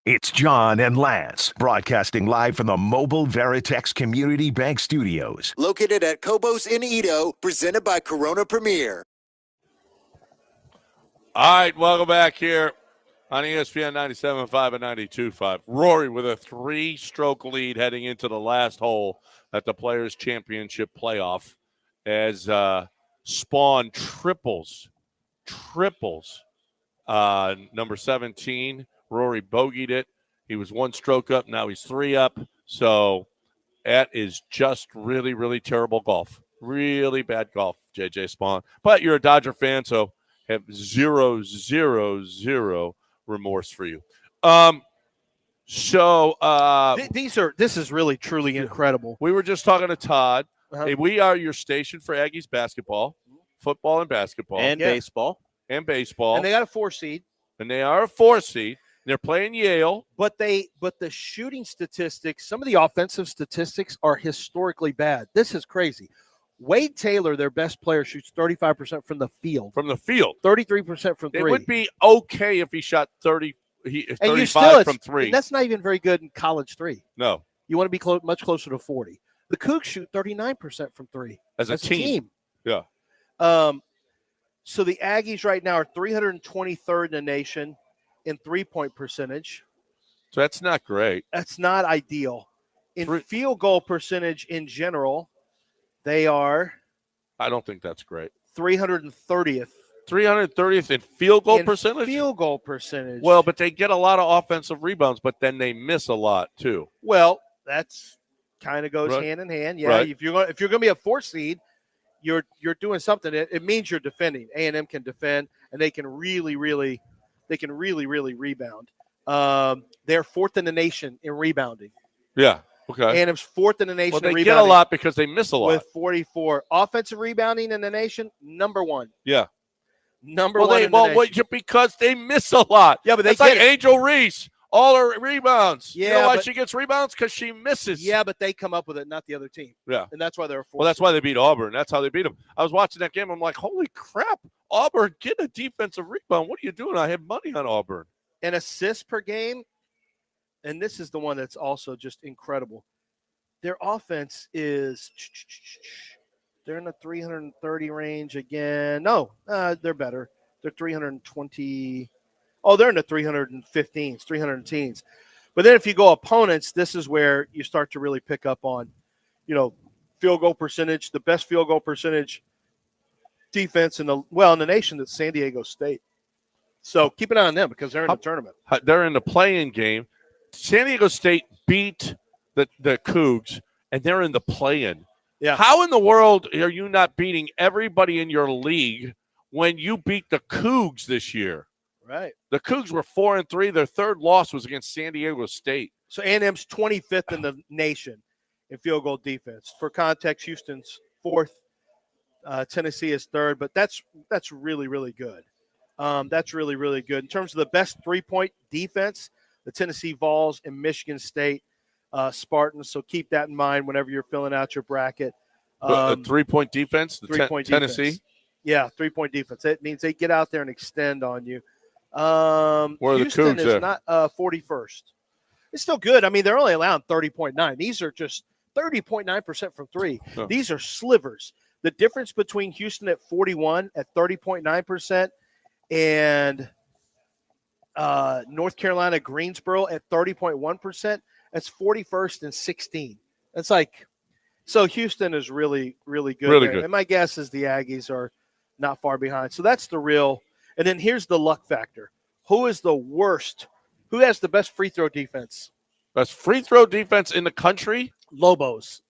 It's John and Lance, broadcasting live from the Mobile Veritex Community Bank Studios. Located at Cobos in Edo, presented by Corona Premier. All right, welcome back here on ESPN 97.5 and 92.5. Rory with a 3-stroke lead heading into the last hole at the Players' Championship playoff as Spawn triples. Number 17, Rory bogeyed it. He was 1 stroke up. Now he's 3 up. So that is just really, really terrible golf. Really bad golf, JJ Spawn. But you're a Dodger fan, so have zero remorse for you. This is really, truly incredible. We were just talking to Todd. Uh-huh. Hey, we are your station for Aggies basketball, football and basketball. And baseball. And baseball. And they got a 4 seed. And they are a 4 seed. They're playing Yale. But the shooting statistics, some of the offensive statistics are historically bad. This is crazy. Wade Taylor, their best player, shoots 35% from the field. 33% from 3. It would be okay if he shot 35 from 3. That's not even very good in college 3. No. You want to be much closer to 40. The Cougs shoot 39% from 3. As a team. Yeah. So the Aggies right now are 323rd in the nation in 3-point percentage. So that's not great. That's not ideal. In field goal percentage in general, they are. I don't think that's great. 330th. 330th in field goal percentage? Field goal percentage. Well, but they get a lot of offensive rebounds, but then they miss a lot too. Well, that's kind of goes Right. hand in hand. Yeah, Right. if you're going to be a 4 seed, you're doing something. It means you're defending. A&M can defend, and they can really rebound. They're 4th in the nation in rebounding. Yeah. Okay. A&M's 4th in the nation. Well, they in get rebounding a lot because they miss a lot. with 44. Offensive rebounding in the nation, number 1. Yeah. Number 1 in the nation. Because they miss a lot. Yeah, but they it's like get it. Angel Reese. All her rebounds. Yeah, you know why but- she gets rebounds? Because she misses. Yeah, but they come up with it, not the other team. Yeah. And that's why they're a 4. Well, that's why they beat Auburn. That's how they beat them. I was watching that game. I'm like, holy crap, Auburn, get a defensive rebound. What are you doing? I have money on Auburn. And assists per game, and this is the one that's also just incredible. Their offense is they're in the 330 range again. No, they're better. They're 320. Oh, they're in the 315s, 310s. But then if you go opponents, this is where you start to really pick up on, field goal percentage. The best field goal percentage defense in the nation, that's San Diego State. So keep an eye on them because they're in the tournament. They're in the play-in game. San Diego State beat the Cougs, and they're in the play-in. Yeah. How in the world are you not beating everybody in your league when you beat the Cougs this year? Right. The Cougs were 4-3. Their third loss was against San Diego State. So A&M's 25th in the nation in field goal defense. For context, Houston's 4th. Tennessee is 3rd, but that's really, really good. That's really, really good. In terms of the best 3-point defense, the Tennessee Vols and Michigan State Spartans. So keep that in mind whenever you're filling out your bracket. The 3-point defense, the 3-point Tennessee. defense. Yeah, 3-point defense. That means they get out there and extend on you. Where are the Houston Cougs is there? not 41st. It's still good. I mean, they're only allowing 30.9. These are just 30.9% from 3. Oh. These are slivers. The difference between Houston at 41 at 30.9% and North Carolina Greensboro at 30.1%, that's 41st and 16. That's like – so Houston is really, really good. Really there. good. And my guess is the Aggies are not far behind. So that's the real – and then here's the luck factor. Who is the worst? Who has the best free throw defense? Best free throw defense in the country? Lobos.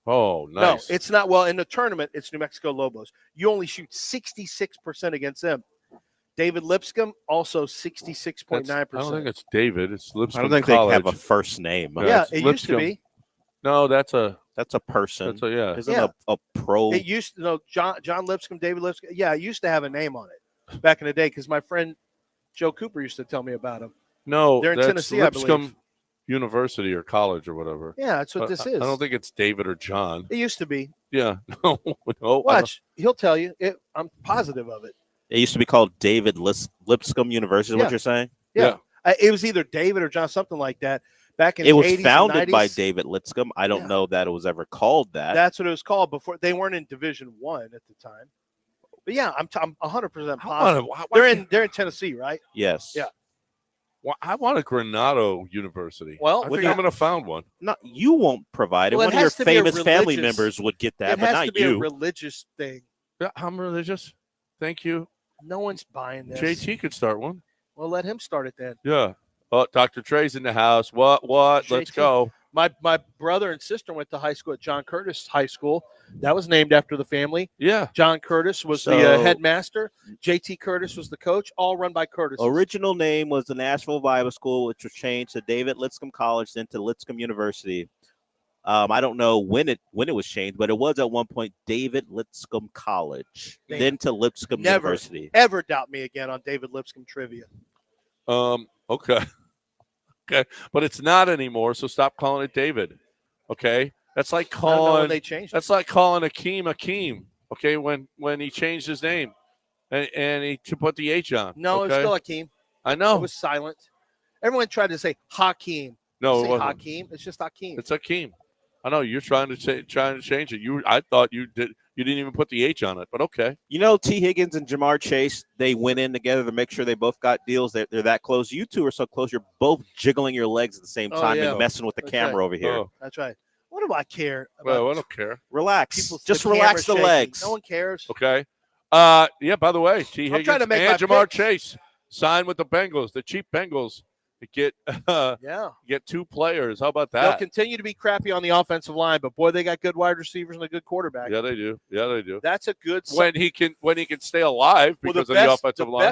Oh, nice. No, it's not. Well, in the tournament, it's New Mexico Lobos. You only shoot 66% against them. David Lipscomb, also 66.9%. I don't think it's David. It's Lipscomb I don't think College. they have a first name. Yeah, it's it used to Lipscomb. be. No, that's a person. yeah. Isn't Yeah. a pro? It used to, John Lipscomb, David Lipscomb. Yeah, it used to have a name on it back in the day because my friend Joe Cooper used to tell me about him. No, They're in that's Tennessee, I Lipscomb believe. University or college or whatever. Yeah, that's what But this I is. don't think it's David or John. It used to be. Yeah. No. Watch. He'll tell you. I'm positive of it. It used to be called David Lipscomb University. Is Yeah. What you're saying? Yeah. Yeah. It was either David or John, something like that. Back in It the was 80s founded and 90s. by David Lipscomb. I don't know that it was ever called that. That's what it was called before. They weren't in Division I at the time. But yeah, I'm 100% positive. They're in Tennessee, right? Yes. Yeah. Well, I want a Granado University. Well, I think I'm going to found one. No, you won't provide it. Well, One it of your has to be a famous family religious- members would get that, It but has not to be you. a religious thing. Yeah, I'm religious. Thank you. No one's buying this. JT could start one. Well, let him start it then. Yeah. Oh, Dr. Trey's in the house. What? Let's JT. go. My brother and sister went to high school at John Curtis High School. That was named after the family. Yeah. John Curtis was the So- headmaster. JT Curtis was the coach. All run by Curtis. Original name was the Nashville Bible School, which was changed to David Lipscomb College, then to Lipscomb University. I don't know when it was changed, but it was at one point David Lipscomb College, Damn. then to Lipscomb Never University. ever doubt me again on David Lipscomb trivia. Okay. Okay. But it's not anymore, so stop calling it David. Okay? That's like I don't know calling when they changed it. that's like calling Akeem. Okay, when he changed his name and he to put the H on. No, okay? it's still Hakeem. I know. It was silent. Everyone tried to say Hakeem. No, it say wasn't. Hakeem. It's just Hakeem. It's Akeem. I know you're trying to change it. I thought you didn't even put the H on it, but okay. You know, T. Higgins and Jamar Chase, they went in together to make sure they both got deals. They're that close. You two are so close. You're both jiggling your legs at the same time and messing with the That's camera right. over here. Oh. That's right. What do I care about? Well, I don't care. Relax. People's- Just the relax the camera shaking. legs. No one cares. Okay. Yeah, by the way, T. I'm Higgins trying to make and my Jamar picks. Chase signed with the Bengals, the cheap Bengals, to Yeah. get 2 players. How about They'll that? continue to be crappy on the offensive line, but boy, they got good wide receivers and a good quarterback. Yeah, they do. Yeah, they do. That's a good When he can stay alive Well, because of the offensive line.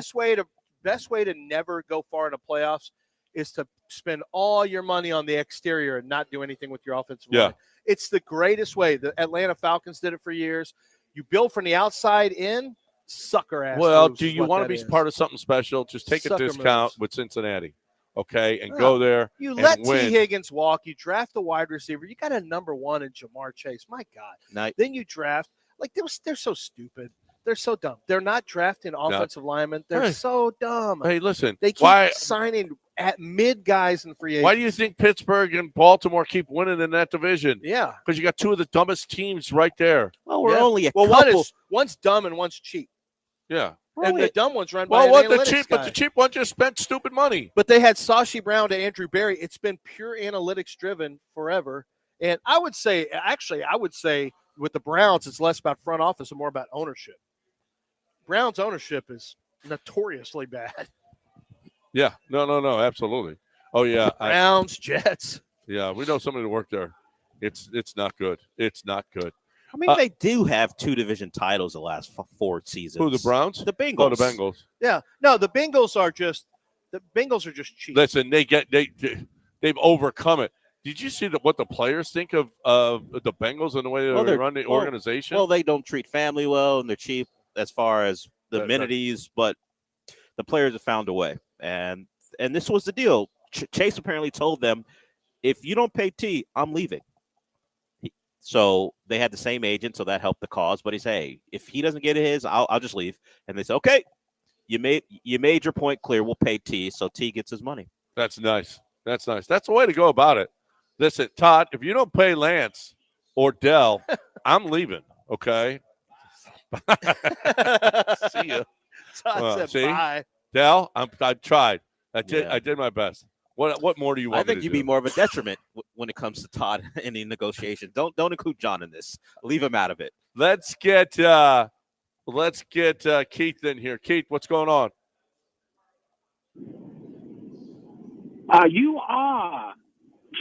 Best way to never go far in the playoffs is to spend all your money on the exterior and not do anything with your offensive line. It's the greatest way. The Atlanta Falcons did it for years. You build from the outside in, sucker ass. Well, moves do is you what want to that be is. part of something special? Just take a Sucker discount moves. with Cincinnati, okay, and Yeah. go there You and let T. win. Higgins walk. You draft a wide receiver. You got a number 1 in Jamar Chase. My God. Now, Then you draft they're so stupid. They're so dumb. They're not drafting offensive linemen. They're Hey. so dumb. Hey, listen. They keep Why? signing at mid guys in free agents. Why do you think Pittsburgh and Baltimore keep winning in that division? Yeah. Because you got 2 of the dumbest teams right there. well, we're Yeah. only a Well, couple. one's dumb and one's cheap. Yeah. And the dumb one's run by Well, an what the analytics cheap? guy. But the cheap one just spent stupid money. But they had Sashi Brown to Andrew Berry. It's been pure analytics driven forever. And I would say with the Browns, it's less about front office and more about ownership. Browns ownership is notoriously bad. Yeah. No. Absolutely. Oh yeah. Browns, Jets. Yeah. We know somebody to work there. It's not good. It's not good. I mean, they do have 2 division titles the last 4 seasons. Who, the Browns? The Bengals. Oh, the Bengals. Yeah. No, the Bengals are just cheap. Listen, they've overcome it. Did you see what the players think of the Bengals and the way they run the organization? Well, they don't treat family well, and they're cheap as far as the amenities, but the players have found a way. And this was the deal. Chase apparently told them, if you don't pay T, I'm leaving. So they had the same agent, so that helped the cause. But he said, hey, if he doesn't get his, I'll just leave. And they said, okay, you made your point clear. We'll pay T, so T gets his money. That's nice. That's nice. That's the way to go about it. Listen, Todd, if you don't pay Lance or Dell, I'm leaving. Okay. See ya. Todd said bye. Dell, I tried. I Yeah. did my best. What more do you want? I think me to you'd do? be more of a detriment when it comes to Todd in the negotiation. Don't include John in this. Leave him out of it. Let's get Keith in here. Keith, what's going on? You are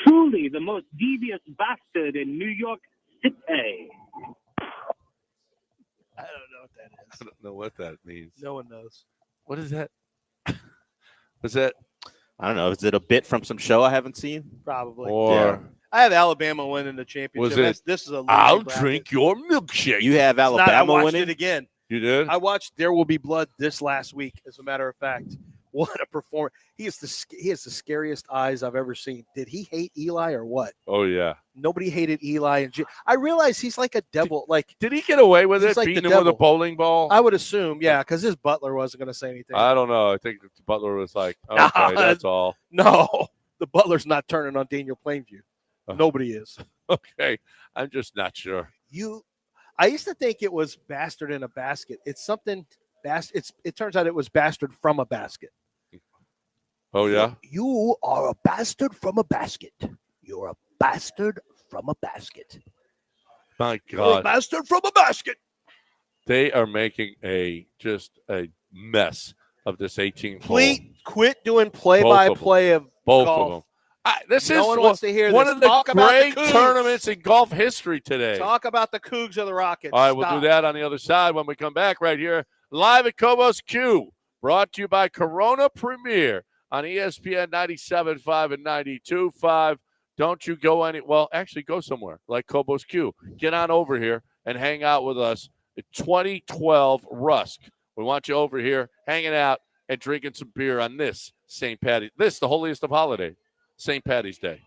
truly the most devious bastard in New York City. I don't know what that is. I don't know what that means. No one knows. What is that? Was that? I don't know. Is it a bit from some show I haven't seen? Probably. Or I have Alabama winning the championship. was it? This is a I'll losing bracket. drink your milkshake. You have It's not. I Alabama watched winning? it again. You did? I watched There Will Be Blood this last week, as a matter of fact. What a performer! He has the scariest eyes I've ever seen. Did he hate Eli or what? Oh yeah. Nobody hated Eli, and I realize he's like a devil. Did he get away with he's it, like beating the him with a devil. bowling ball? I would assume, yeah, because his butler wasn't going to say anything. I don't know. I think the butler was like, okay, that's all. No, the butler's not turning on Daniel Plainview. Nobody is. Okay, I'm just not sure. I used to think it was bastard in a basket. It's something. It turns out it was bastard from a basket. Oh yeah. You are a bastard from a basket. You're a bastard from a basket. My You're a God. bastard from a basket. They are making just a mess of this 18 hole. Please quit doing play-by-play of both golf. of them. This No is one wants to hear one this. of the Talk about the great Cougs. tournaments in golf history today. Talk about the Cougs or the Rockets. All right, we'll Stop. do that on the other side when we come back right here live at Cobos Q, brought to you by Corona Premier on ESPN 97.5 and 92.5. Don't you go actually go somewhere like Cobos Q. Get on over here and hang out with us at 2012 Rusk. We want you over here hanging out and drinking some beer on this St. Patty's. The holiest of holiday, St. Patty's Day.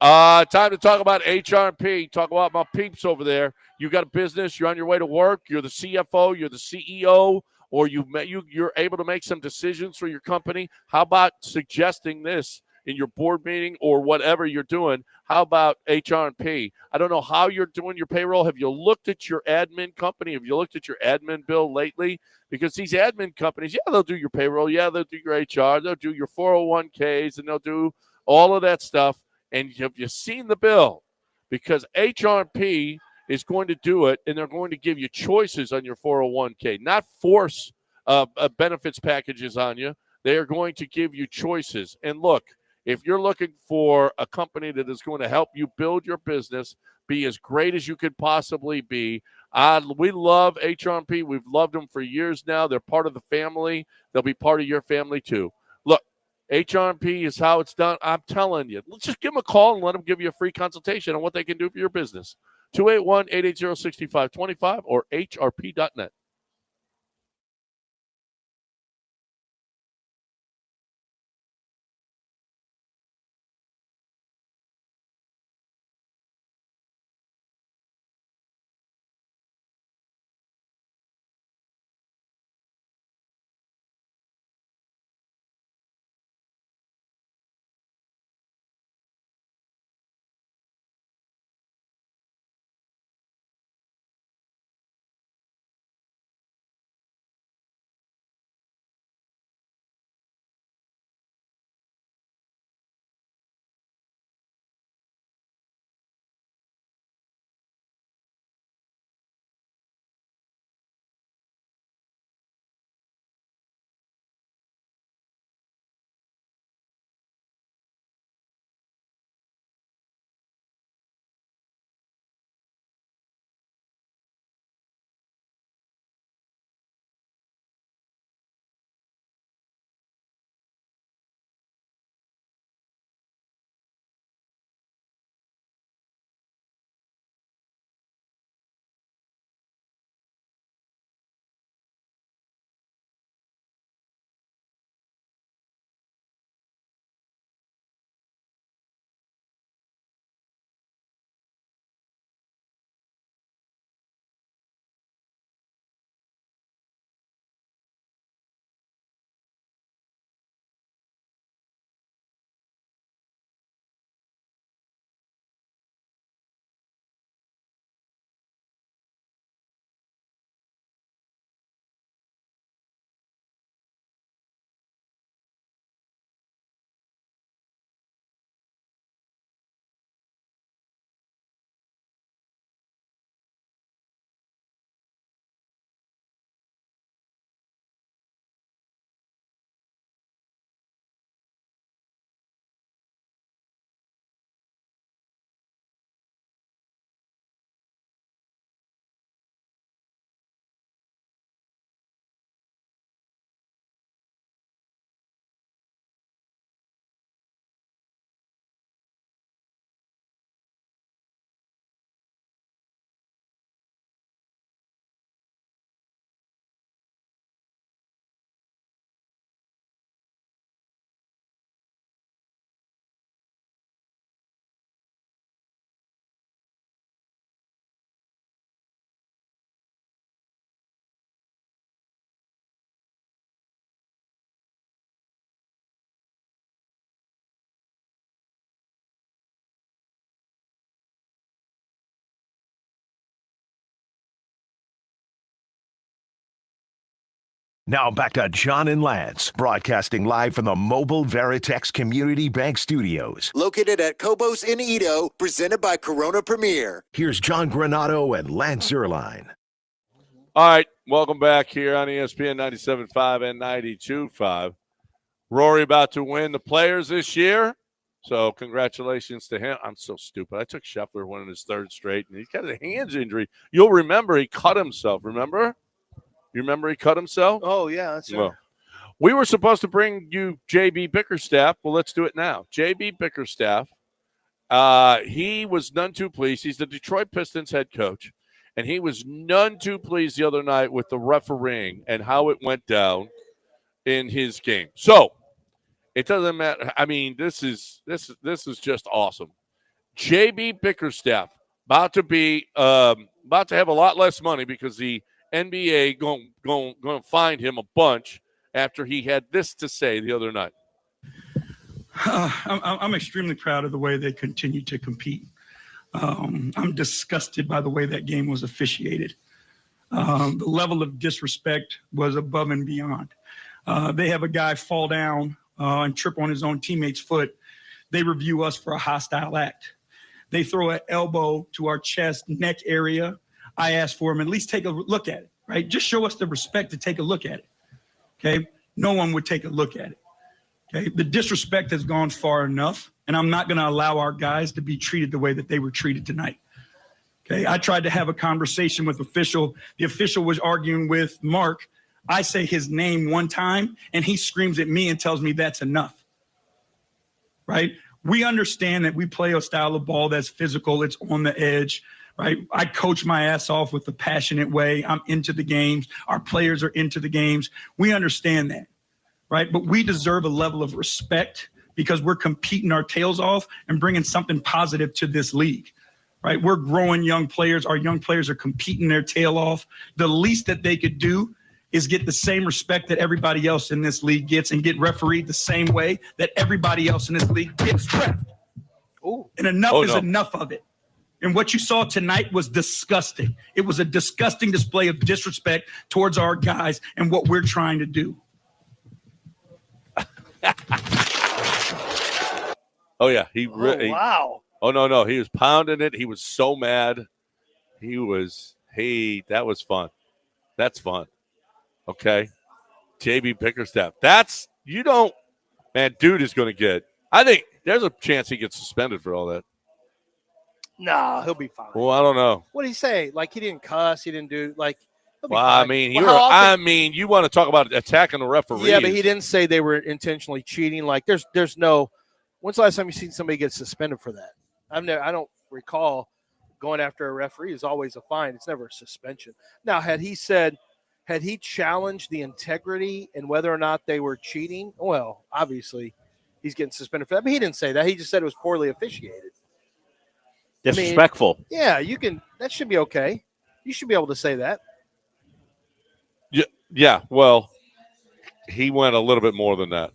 Time to talk about HRP. Talk about my peeps over there. You got a business. You're on your way to work. You're the CFO. You're the CEO. Or you're able to make some decisions for your company. How about suggesting this in your board meeting or whatever you're doing? How about HRP? I don't know how you're doing your payroll. Have you looked at your admin company? Have you looked at your admin bill lately? Because these admin companies, yeah, they'll do your payroll. Yeah, they'll do your HR. They'll do your 401ks, and they'll do all of that stuff. And have you seen the bill? Because HRP is going to do it, and they're going to give you choices on your 401k, not force benefits packages on you. They are going to give you choices. And look, if you're looking for a company that is going to help you build your business, be as great as you could possibly be, we love HRP. We've loved them for years now. They're part of the family. They'll be part of your family too. Look, HRP is how it's done. I'm telling you. Let's just give them a call and let them give you a free consultation on what they can do for your business. 281-880-6525 or hrp.net. Now back to John and Lance, broadcasting live from the Mobile Veritex Community Bank Studios. Located at Cobos in Edo, presented by Corona Premier. Here's John Granato and Lance Zierlein. All right, welcome back here on ESPN 97.5 and 92.5. Rory about to win the Players this year, so congratulations to him. I'm so stupid. I took Scheffler winning his third straight, and he's got a hands injury. You'll remember he cut himself, remember? You remember he cut himself? Oh, yeah, that's right. Well, we were supposed to bring you J.B. Bickerstaff. Well, let's do it now. J.B. Bickerstaff, he was none too pleased. He's the Detroit Pistons head coach, and he was none too pleased the other night with the refereeing and how it went down in his game. So it doesn't matter. I mean, this is just awesome. J.B. Bickerstaff about to have a lot less money because the NBA going to find him a bunch after he had this to say the other night. I'm extremely proud of the way they continue to compete. I'm disgusted by the way that game was officiated. The level of disrespect was above and beyond. They have a guy fall down and trip on his own teammate's foot. They review us for a hostile act. They throw an elbow to our chest, neck area. I asked for him, at least take a look at it, right? Just show us the respect to take a look at it, okay? No one would take a look at it, okay? The disrespect has gone far enough, and I'm not going to allow our guys to be treated the way that they were treated tonight, okay? I tried to have a conversation with official. The official was arguing with Mark. I say his name one time, and he screams at me and tells me that's enough, right? We understand that we play a style of ball that's physical, it's on the edge, right? I coach my ass off with a passionate way. I'm into the games. Our players are into the games. We understand that, right? But we deserve a level of respect because we're competing our tails off and bringing something positive to this league, right? We're growing young players. Our young players are competing their tail off. The least that they could do is get the same respect that everybody else in this league gets and get refereed the same way that everybody else in this league gets ref. And enough is enough of it. And what you saw tonight was disgusting. It was a disgusting display of disrespect towards our guys and what we're trying to do. Oh, yeah. Wow. Oh, no. He was pounding it. He was so mad. That was fun. That's fun. Okay. J.B. Bickerstaff. Dude is going to get, I think there's a chance he gets suspended for all that. No, he'll be fine. Well, I don't know. What did he say? Like, he didn't cuss. He didn't do, like, he'll be Well, fine. you want to talk about attacking the referees. Yeah, but he didn't say they were intentionally cheating. Like, there's no. When's the last time you seen somebody get suspended for that? I don't recall going after a referee is always a fine. It's never a suspension. Now, had he challenged the integrity and whether or not they were cheating, well, obviously he's getting suspended for that. But he didn't say that. He just said it was poorly officiated. Disrespectful. That should be okay. You should be able to say that. Yeah. Well, he went a little bit more than that.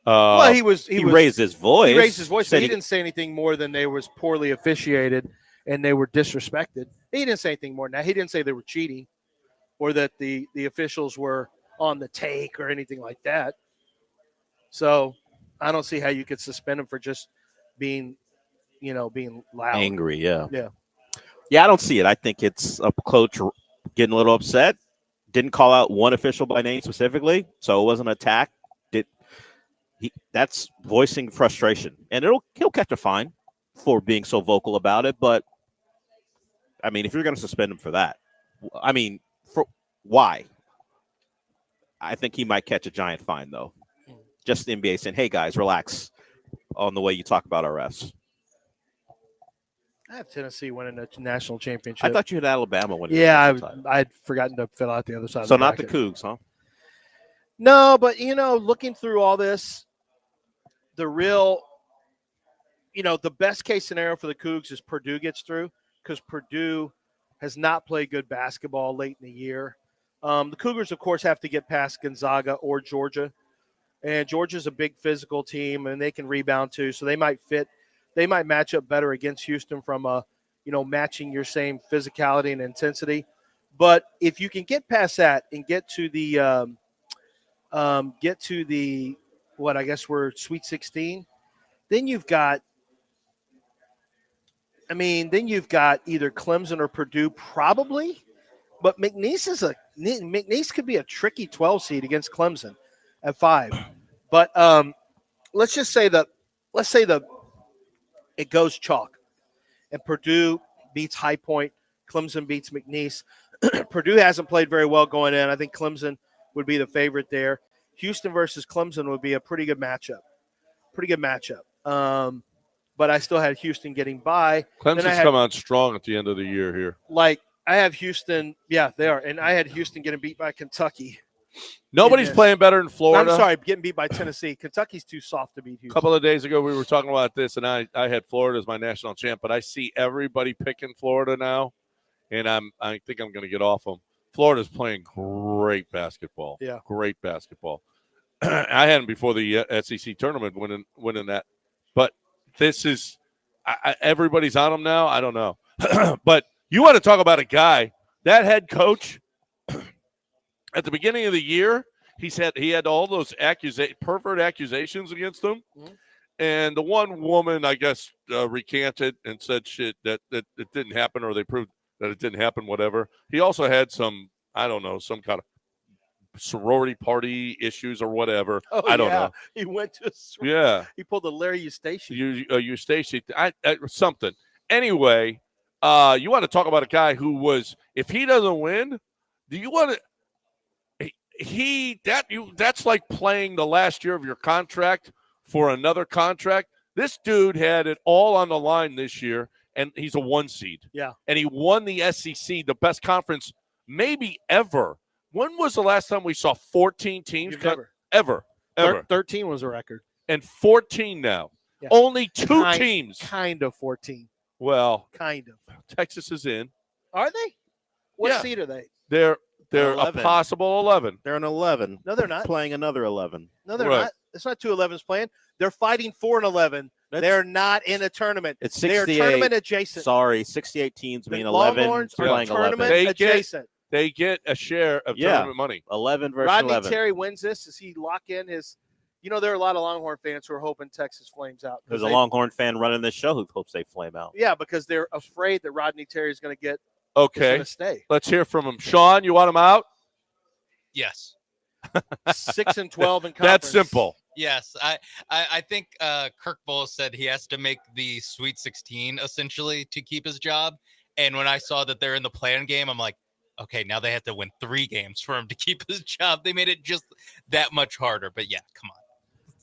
He raised his voice. He raised his voice. But he didn't say anything more than they was poorly officiated and they were disrespected. He didn't say anything more than that. He didn't say they were cheating or that the officials were on the take or anything like that. So I don't see how you could suspend him for just being loud. Angry, yeah. Yeah. Yeah, I don't see it. I think it's a coach getting a little upset. Didn't call out one official by name specifically, so it wasn't an attack. That's voicing frustration. And he'll catch a fine for being so vocal about it. But, I mean, if you're going to suspend him for that, for why? I think he might catch a giant fine, though. Just the NBA saying, hey, guys, relax on the way you talk about our refs. I have Tennessee winning a national championship. I thought you had Alabama winning. Yeah, I'd forgotten to fill out the other side. So of the not the bracket. Cougs, huh? No, but looking through all this, the real, the best case scenario for the Cougs is Purdue gets through because Purdue has not played good basketball late in the year. The Cougars, of course, have to get past Gonzaga or Georgia, and Georgia's a big physical team, and they can rebound too, so they might match up better against Houston from matching your same physicality and intensity. But if you can get past that and get to the what I guess we're Sweet 16, then you've got either Clemson or Purdue probably. But McNeese could be a tricky 12 seed against Clemson at 5. But let's say it goes chalk, and Purdue beats High Point, Clemson beats McNeese. Purdue hasn't played very well going in. I think Clemson would be the favorite there. Houston versus Clemson would be a pretty good matchup. But I still had Houston getting by. Clemson's come out strong at the end of the year here. Like I have Houston, yeah, they are, and I had Houston getting beat by Kentucky. Nobody's playing better in Florida. I'm sorry, getting beat by Tennessee. Kentucky's too soft to beat Houston. A couple of days ago, we were talking about this, and I had Florida as my national champ, but I see everybody picking Florida now, and I think I'm going to get off them. Florida's playing great basketball. Yeah. Great basketball. I had them before the SEC tournament winning that. But this is everybody's on them now. I don't know. But you want to talk about a guy, that head coach, at the beginning of the year, he had all those pervert accusations against him. Mm-hmm. And the one woman, I guess, recanted and said shit that it didn't happen, or they proved that it didn't happen, whatever. He also had some kind of sorority party issues or whatever. Oh, I don't know. He went to he pulled a Larry Eustace. Eustace, something. Anyway, you want to talk about a guy who was, if he doesn't win, do you want to that's like playing the last year of your contract for another contract. This dude had it all on the line this year, and he's a 1 seed. Yeah. And he won the SEC, the best conference maybe ever. When was the last time we saw 14 teams? Ever. 13 was a record. And 14 now. Yeah. Only two teams. Kind of 14. Well, kind of. Texas is in. Are they? What seed are they? They're a possible 11. They're an 11. No, they're not. Playing another 11. No, they're not. It's not 2 11s playing. They're fighting for an 11. They're not in a tournament. It's 68. They're tournament adjacent. Sorry, 68 teams mean the 11. Longhorns are playing tournament 11. adjacent. They get a share of tournament money. 11 versus Rodney 11. Terry wins this. Does he lock in his? There are a lot of Longhorn fans who are hoping Texas flames out. There's a Longhorn fan running this show who hopes they flame out. Yeah, because they're afraid that Rodney Terry is going to get. Okay. Stay. Let's hear from him. Sean, you want him out? Yes. 6-12 in conference. That's simple. Yes. I think Kirk Bowl said he has to make the Sweet 16 essentially to keep his job. And when I saw that they're in the play-in game, I'm like, okay, now they have to win 3 games for him to keep his job. They made it just that much harder. But yeah, come on.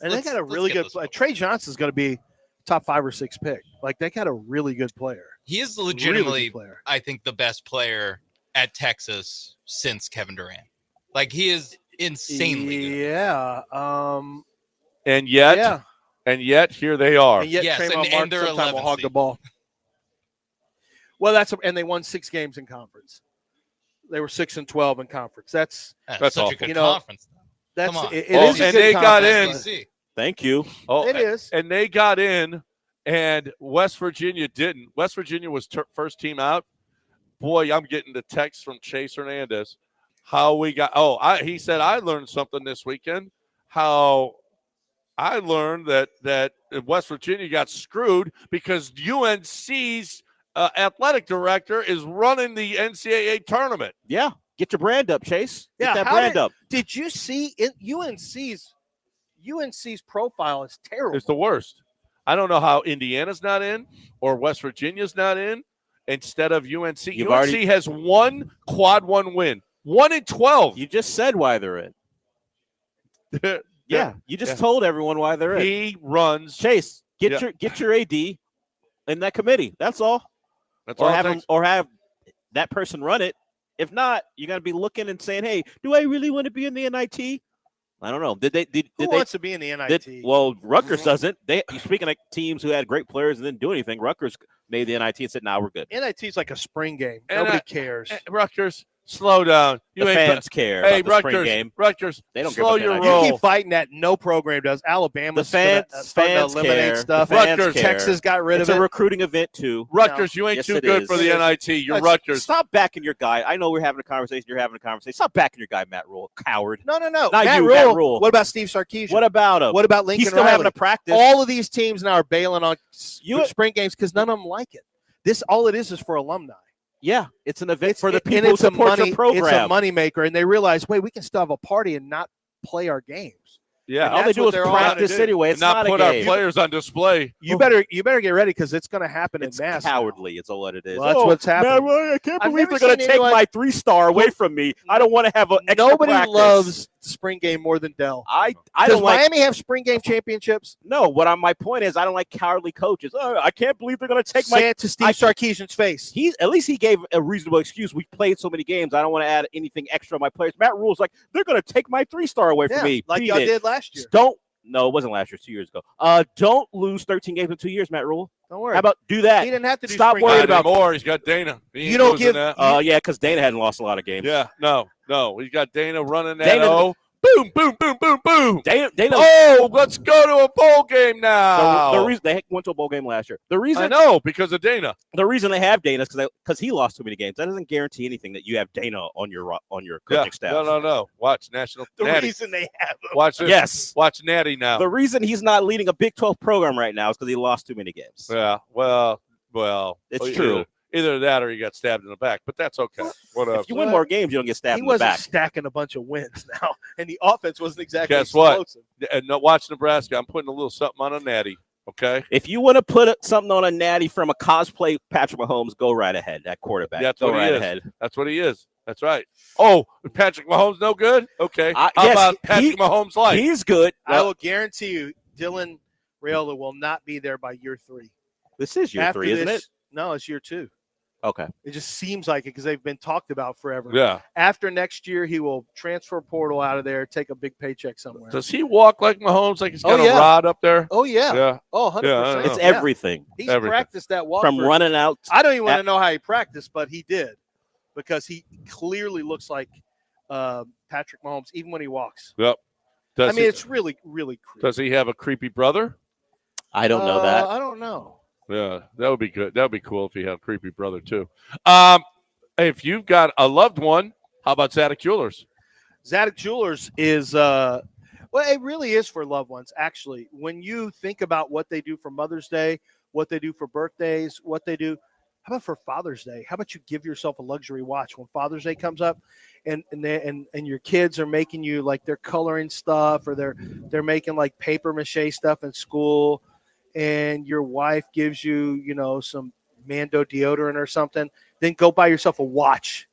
And they got a really good player. Trey Johnson's going to be top 5 or 6 pick. Like, they got a really good player. He is legitimately, I think, the best player at Texas since Kevin Durant. Like, he is insanely good. Yeah. And yet here they are. And yet yes, Trayvon Martin they're sometime will hog seed. the ball. Well, and they won 6 games in conference. They were 6-12 in conference. That's such awful. a good conference. That's Come on. it is a and good they got conference. in. Thank you. Oh, it is. And they got in, and West Virginia didn't. West Virginia was first team out. Boy, I'm getting the text from Chase Hernandez. How we got? He said I learned something this weekend. How I learned that West Virginia got screwed because UNC's athletic director is running the NCAA tournament. Yeah, get your brand up, Chase. Get that how brand up. Did you see UNC's profile is terrible. It's the worst. I don't know how Indiana's not in or West Virginia's not in instead of UNC. UNC has one quad 1 win. 1-12. You just said why they're in. Yeah, you just told everyone why they're in. He runs. Chase, get your AD in that committee. That's all. That's all. Have that person run it. If not, you're gonna be looking and saying, "Hey, do I really want to be in the NIT?" I don't know. Who wants to be in the NIT? Rutgers doesn't. Speaking of teams who had great players and didn't do anything, Rutgers made the NIT and said, "Nah, we're good." NIT is like a spring game. Nobody cares. Rutgers. Slow down. You The ain't fans care Hey, about the spring Rutgers, game. Rutgers, They don't care slow about your that. roll. You keep fighting that. No program does. Alabama's The fans, starting to fans eliminate care. stuff. The fans Rutgers, care. Texas got rid It's of a it. recruiting event too. Rutgers, you ain't Yes, too it good is. for the NIT. You're Rutgers. Stop backing your guy. I know we're having a conversation. You're having a conversation. Stop backing your guy, Matt Rule. Coward. No. Not Matt you, Rule. Matt Rule. What about Steve Sarkisian? What about him? What about Lincoln He's still Riley? having a practice. All of these teams now are bailing on spring games because none of them like it. All it is for alumni. Yeah, it's an event for the and people who it's support your program. It's a moneymaker, and they realize, wait, we can still have a party and not play our games. Yeah, And all they that's do what is they're all practice gonna do. anyway. It's not put a our game. players on display. You better get ready because it's going to happen It's in mass. cowardly. It's all what it is. Well, that's what's happening. Man, I can't I've believe never they're going to seen take anyone- my 3-star away from me. I don't want to have an extra Nobody practice. loves the spring game more than Dell. I Does don't like. Miami have spring game championships? No, my point is I don't like cowardly coaches. Oh, I can't believe they're going to take Say it to Steve Sarkisian's face. At least he gave a reasonable excuse. We played so many games. I don't want to add anything extra on my players. Matt Rule's like, they're going to take my 3-star away from me. like Beat y'all it. did last year. No, it wasn't last year. 2 years ago. Don't lose 13 games in 2 years, Matt Rule. Don't worry. How about do that? He didn't have to do Stop spring worrying game. about more. He's got Dana. You don't give. That. Yeah, because Dana hadn't lost a lot of games. Yeah, no. He's got Dana running that. Dana- Boom, boom, boom, boom, boom. Dana, let's go to a bowl game now. the reason they went to a bowl game last year. The reason I know because of Dana. The reason they have Dana is because he lost too many games. That doesn't guarantee anything that you have Dana on your coaching staff. No. Watch National. The Natty. reason they have him. Watch this. Yes. Watch Natty now. The reason he's not leading a Big 12 program right now is because he lost too many games. Yeah. Well. It's true. Either that or he got stabbed in the back, but that's okay. Whatever. If you win more games, you don't get stabbed He in the wasn't back. stacking a bunch of wins now, and the offense wasn't exactly Guess what? explosive. And watch Nebraska. I'm putting a little something on a Natty. Okay. If you want to put something on a natty from a cosplay Patrick Mahomes, go right ahead. That quarterback. That's go what he right is. ahead. That's what he is. That's right. Oh, Patrick Mahomes no good? Okay. How yes, about Patrick Mahomes like? He's good. I will guarantee you, Dylan Raiola will not be there by year 3. This is year After 3, isn't this- it? No, it's year 2. Okay. It just seems like it because they've been talked about forever. Yeah. After next year, he will transfer portal out of there, take a big paycheck somewhere. Does he walk like Mahomes, like he's got Oh, yeah. a rod up there? Oh, yeah. Yeah. Oh, 100%. Yeah, I know. It's everything. He's Everything. practiced that walk. From running out. I don't even want to know how he practiced, but he did because he clearly looks like Patrick Mahomes, even when he walks. Yep. It's really, really creepy. Does he have a creepy brother? I don't know that. I don't know. Yeah, that would be good. That would be cool if he had a creepy brother too. If you've got a loved one, how about Zadok Jewelers? Zadok Jewelers is well, it really is for loved ones. Actually, when you think about what they do for Mother's Day, what they do for birthdays, what they do, how about for Father's Day? How about you give yourself a luxury watch when Father's Day comes up, and your kids are making you like they're coloring stuff or they're making like paper mache stuff in school, and your wife gives you some Mando deodorant or something. Then go buy yourself a watch.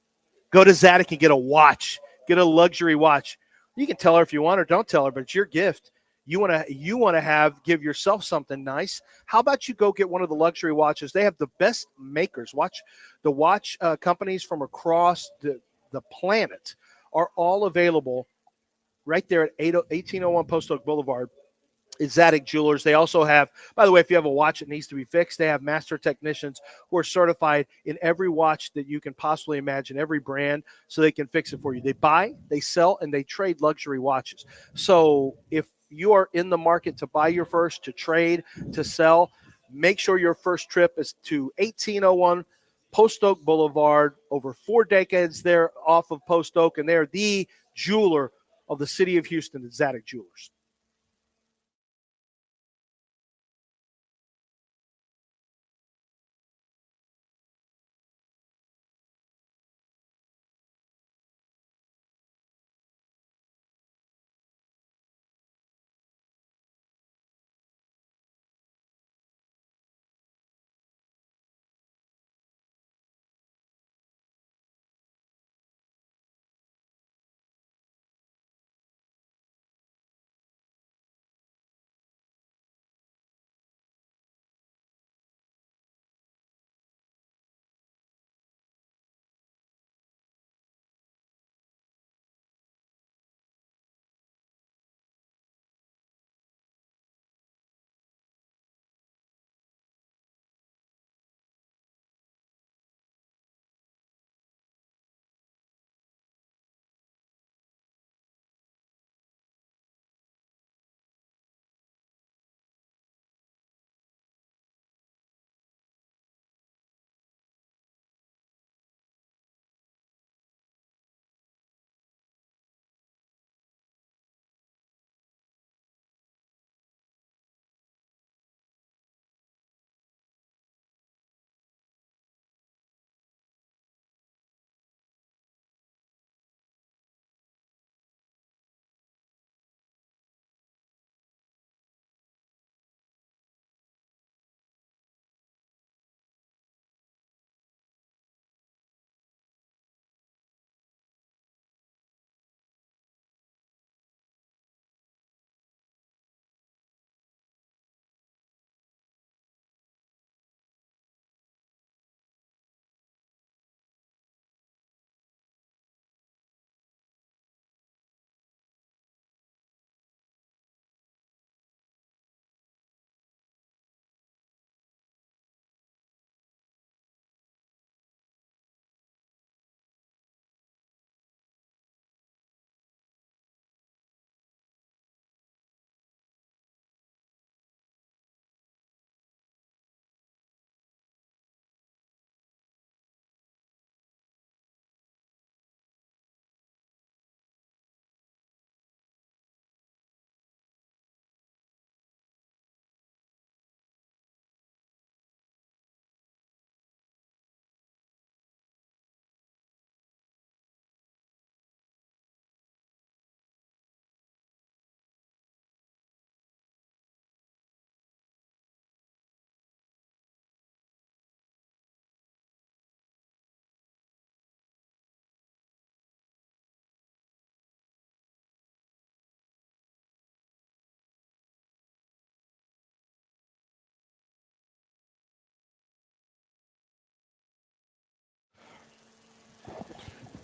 Go to Zadok and get a watch. Get a luxury watch. You can tell her if you want or don't tell her, but it's your gift. You want to give yourself something nice. How about you go get one of the luxury watches? They have the best makers. The watch companies from across the planet are all available right there at 1801 Post Oak Boulevard. Is Zadok Jewelers. They also have, by the way, if you have a watch that needs to be fixed, they have master technicians who are certified in every watch that you can possibly imagine, every brand, so they can fix it for you. They buy, they sell, and they trade luxury watches. So if you are in the market to buy your first, to trade, to sell, make sure your first trip is to 1801 Post Oak Boulevard, over 4 decades there off of Post Oak, and they're the jeweler of the city of Houston, the Zadok Jewelers.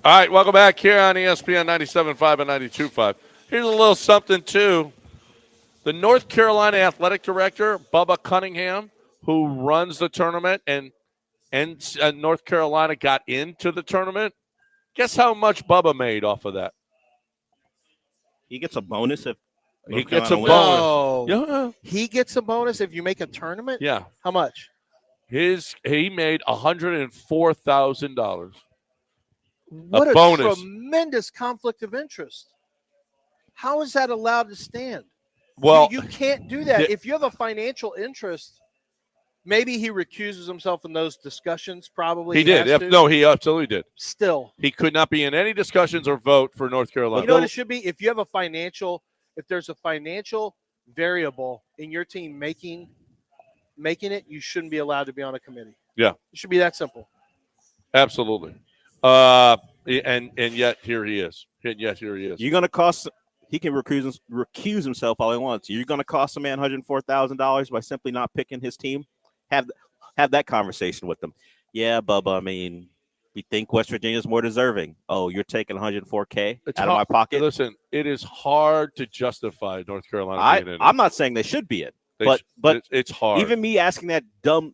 All right, welcome back here on ESPN 97.5 and 92.5. Here's a little something, too. The North Carolina athletic director, Bubba Cunningham, who runs the tournament and North Carolina got into the tournament. Guess how much Bubba made off of that? He gets a bonus if He North gets a Carolina bonus. wins. Yeah. He gets a bonus if you make a tournament? Yeah. How much? He made $104,000. What a bonus. tremendous conflict of interest. How is that allowed to stand? Well, you can't do that. If you have a financial interest, maybe he recuses himself in those discussions. Probably he did. has to. No, he absolutely did. Still, he could not be in any discussions or vote for North Carolina. You know what it should be? If you have a if there's a financial variable in your team making it, you shouldn't be allowed to be on a committee. Yeah, it should be that simple. Absolutely. And yet here he is. You're going to cost. He can recuse himself all he wants. You're going to cost a man $104,000 by simply not picking his team. Have that conversation with them. Yeah, Bubba. I mean, we think West Virginia's more deserving. Oh, you're taking $104K out of my pocket. Listen, it is hard to justify North Carolina. I'm not saying they should be it, but it's hard. Even me asking that dumb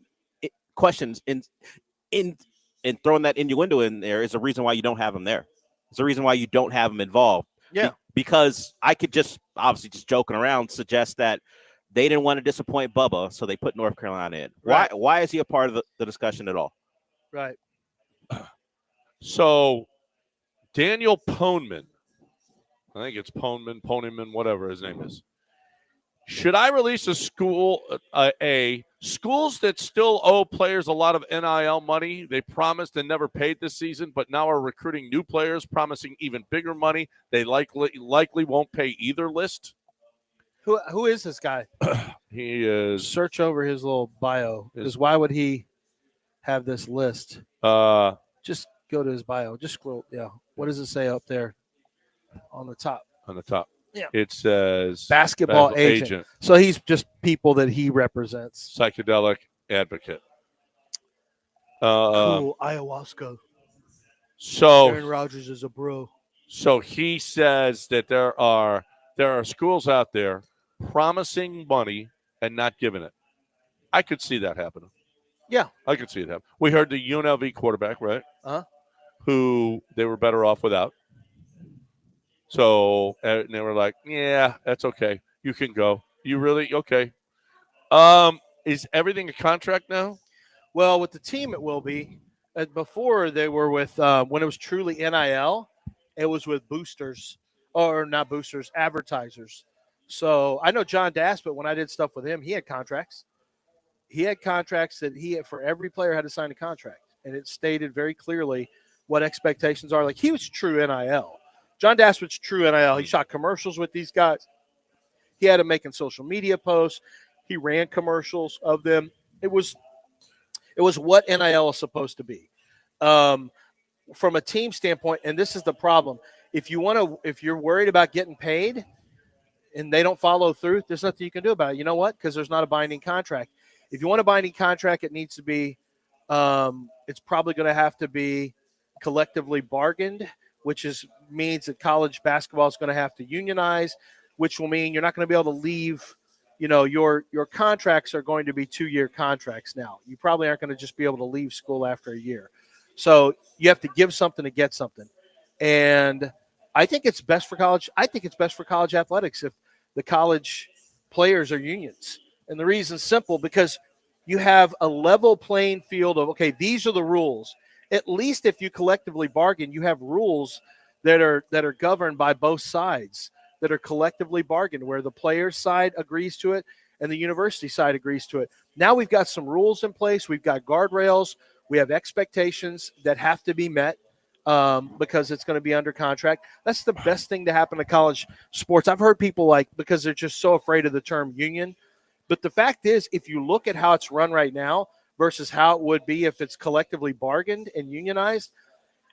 questions in throwing that innuendo in there is a reason why you don't have them there. It's a reason why you don't have them involved. Yeah. Because I could just joking around suggest that they didn't want to disappoint Bubba, so they put North Carolina in. Right. Why is he a part of the discussion at all? Right. So Daniel Poneman, I think it's Poneman, whatever his name is. Should I release schools that still owe players a lot of NIL money? They promised and never paid this season, but now are recruiting new players, promising even bigger money. They likely won't pay either list. Who is this guy? He is. Search over his little bio. Because why would he have this list? Just go to his bio. Just scroll. Yeah. What does it say up there on the top? On the top. Yeah. It says basketball agent. So he's just people that he represents. Psychedelic advocate. Cool. Ayahuasca. So Aaron Rodgers is a bro. So he says that there are schools out there promising money and not giving it. I could see that happening. Yeah. I could see it happen. We heard the UNLV quarterback, right? Uh-huh. Who they were better off without. So and they were like, yeah, that's okay. You can go. You really? Okay. Is everything a contract now? Well, with the team, it will be. Before they were with, when it was truly NIL, it was with boosters, or not boosters, advertisers. So I know John Daspit, when I did stuff with him, he had contracts. He had contracts that for every player had to sign a contract. And it stated very clearly what expectations are. Like, he was true NIL. John Daspit's true NIL. He shot commercials with these guys. He had them making social media posts. He ran commercials of them. It was what NIL is supposed to be. From a team standpoint, and this is the problem. If you're worried about getting paid and they don't follow through, there's nothing you can do about it. You know what? Because there's not a binding contract. If you want a binding contract, it needs to be it's probably going to have to be collectively bargained, which means that college basketball is going to have to unionize, which will mean you're not going to be able to leave. You know, your contracts are going to be 2-year contracts now. You probably aren't going to just be able to leave school after a year. So you have to give something to get something. And I think it's best for college. I think it's best for college athletics if the college players are unions. And the reason's simple, because you have a level playing field of, okay, these are the rules. At least if you collectively bargain, you have rules that are governed by both sides, that are collectively bargained, where the players' side agrees to it and the university side agrees to it. Now we've got some rules in place. We've got guardrails. We have expectations that have to be met because it's going to be under contract. That's the best thing to happen to college sports. I've heard people because they're just so afraid of the term union. But the fact is, if you look at how it's run right now versus how it would be if it's collectively bargained and unionized,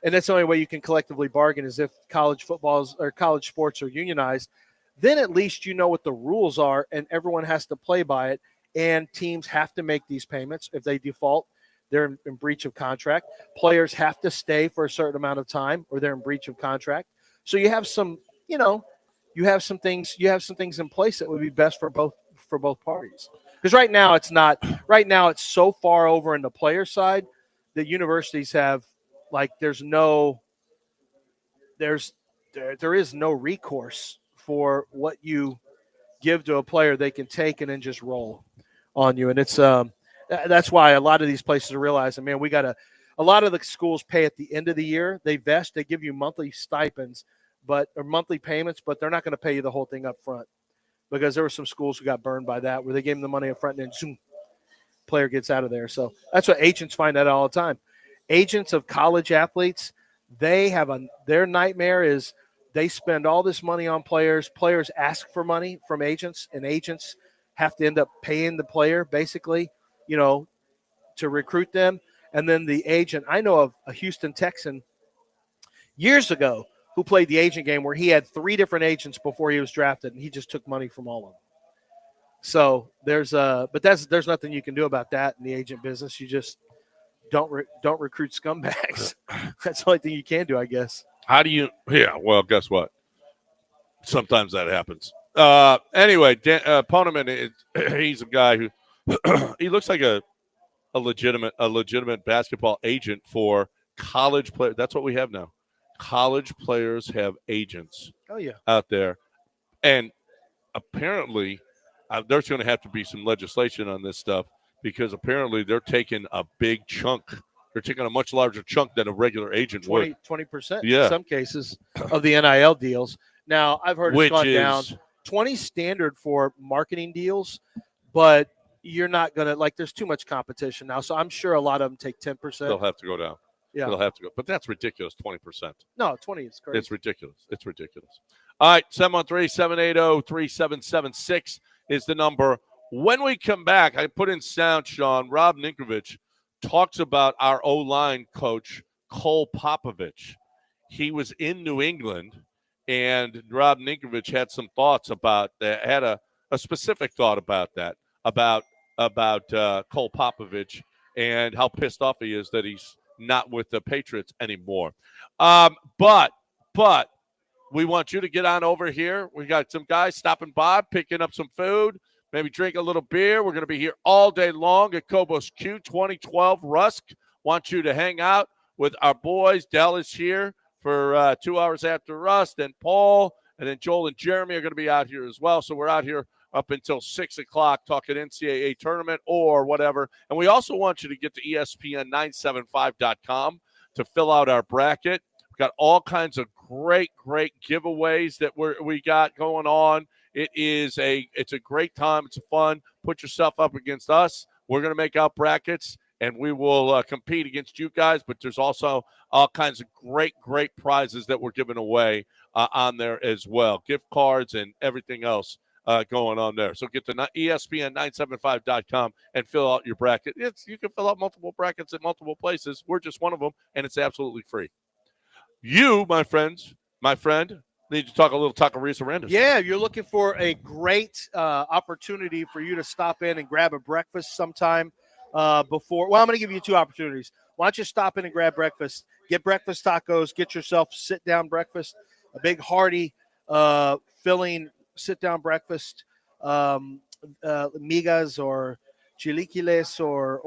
and that's the only way you can collectively bargain is if college footballs or college sports are unionized, then at least you know what the rules are and everyone has to play by it, and teams have to make these payments. If they default, they're in breach of contract. Players have to stay for a certain amount of time or they're in breach of contract. So you have some, you have some things in place that would be best for both parties. Because right now it's not. Right now it's so far over in the player side that universities have there is no recourse for what you give to a player. They can take and then just roll on you, and it's that's why a lot of these places are realizing, man, we got to. A lot of the schools pay at the end of the year. They give you monthly stipends, or monthly payments, but they're not going to pay you the whole thing up front, because there were some schools who got burned by that, where they gave them the money up front and then zoom, player gets out of there. So that's what agents find out all the time. Agents of college athletes, their nightmare is they spend all this money on players. Players ask for money from agents, and agents have to end up paying the player basically, to recruit them. And then the agent, I know of a Houston Texan years ago who played the agent game where he had 3 different agents before he was drafted, and he just took money from all of them. So there's nothing you can do about that in the agent business. You just don't recruit scumbags. That's the only thing you can do, I guess. How do you? Yeah. Well, guess what? Sometimes that happens. Anyway, Poneman, he's a guy who he looks like a legitimate basketball agent for college players. That's what we have now. College players have agents. Oh yeah. Out there, and apparently there's going to have to be some legislation on this stuff, because apparently they're taking a big chunk. They're taking a much larger chunk than a regular agent would. 20% Yeah. in some cases of the NIL deals. Now, I've heard it's gone down. 20 standard for marketing deals, but you're not going to, there's too much competition now. So I'm sure a lot of them take 10%. They'll have to go down. Yeah. They'll have to go. But that's ridiculous, 20%. No, 20 is crazy. It's ridiculous. It's ridiculous. All right, 713-780-3776 is the number. When we come back, I put in sound, Sean. Rob Ninkovich talks about our O-line coach, Cole Popovich. He was in New England, and Rob Ninkovich had some thoughts about that, had a specific thought about that, about Cole Popovich and how pissed off he is that he's not with the Patriots anymore. But we want you to get on over here. We got some guys stopping by, picking up some food, maybe drink a little beer. We're going to be here all day long at Cobos Q 2012 Rusk. Want you to hang out with our boys. Dell is here for 2 hours after Rust, and Paul, and then Joel and Jeremy are going to be out here as well. So we're out here up until 6 o'clock talking NCAA tournament or whatever. And we also want you to get to ESPN975.com to fill out our bracket. We've got all kinds of great giveaways that we got going on. It's a great time. It's fun. Put yourself up against us. We're going to make out brackets, and we will compete against you guys. But there's also all kinds of great prizes that we're giving away on there as well. Gift cards and everything else going on there. So get to ESPN975.com and fill out your bracket. You can fill out multiple brackets at multiple places. We're just one of them, and it's absolutely free. You, my friend, need to talk a little Taqueria Randas. Yeah, you're looking for a great opportunity for you to stop in and grab a breakfast sometime before. Well, I'm going to give you 2 opportunities. Why don't you stop in and grab breakfast? Get breakfast tacos. Get yourself sit-down breakfast, a big hearty, filling sit-down breakfast, migas or chilaquiles or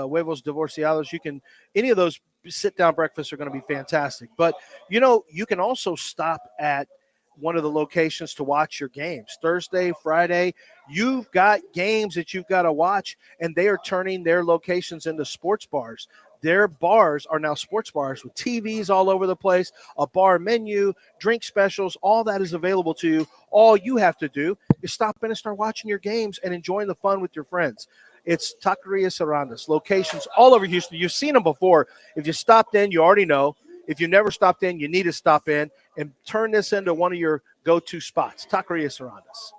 huevos divorciados. You can, any of those sit-down breakfasts are going to be fantastic. But, you can also stop at one of the locations to watch your games. Thursday, Friday, you've got games that you've got to watch, and they are turning their locations into sports bars. Their bars are now sports bars with TVs all over the place, a bar menu, drink specials. All that is available to you. All you have to do is stop in and start watching your games and enjoying the fun with your friends. It's Taqueria Randas, locations all over Houston. You've seen them before. If you stopped in, you already know. If you never stopped in, you need to stop in and turn this into one of your go-to spots. Taqueria Randas.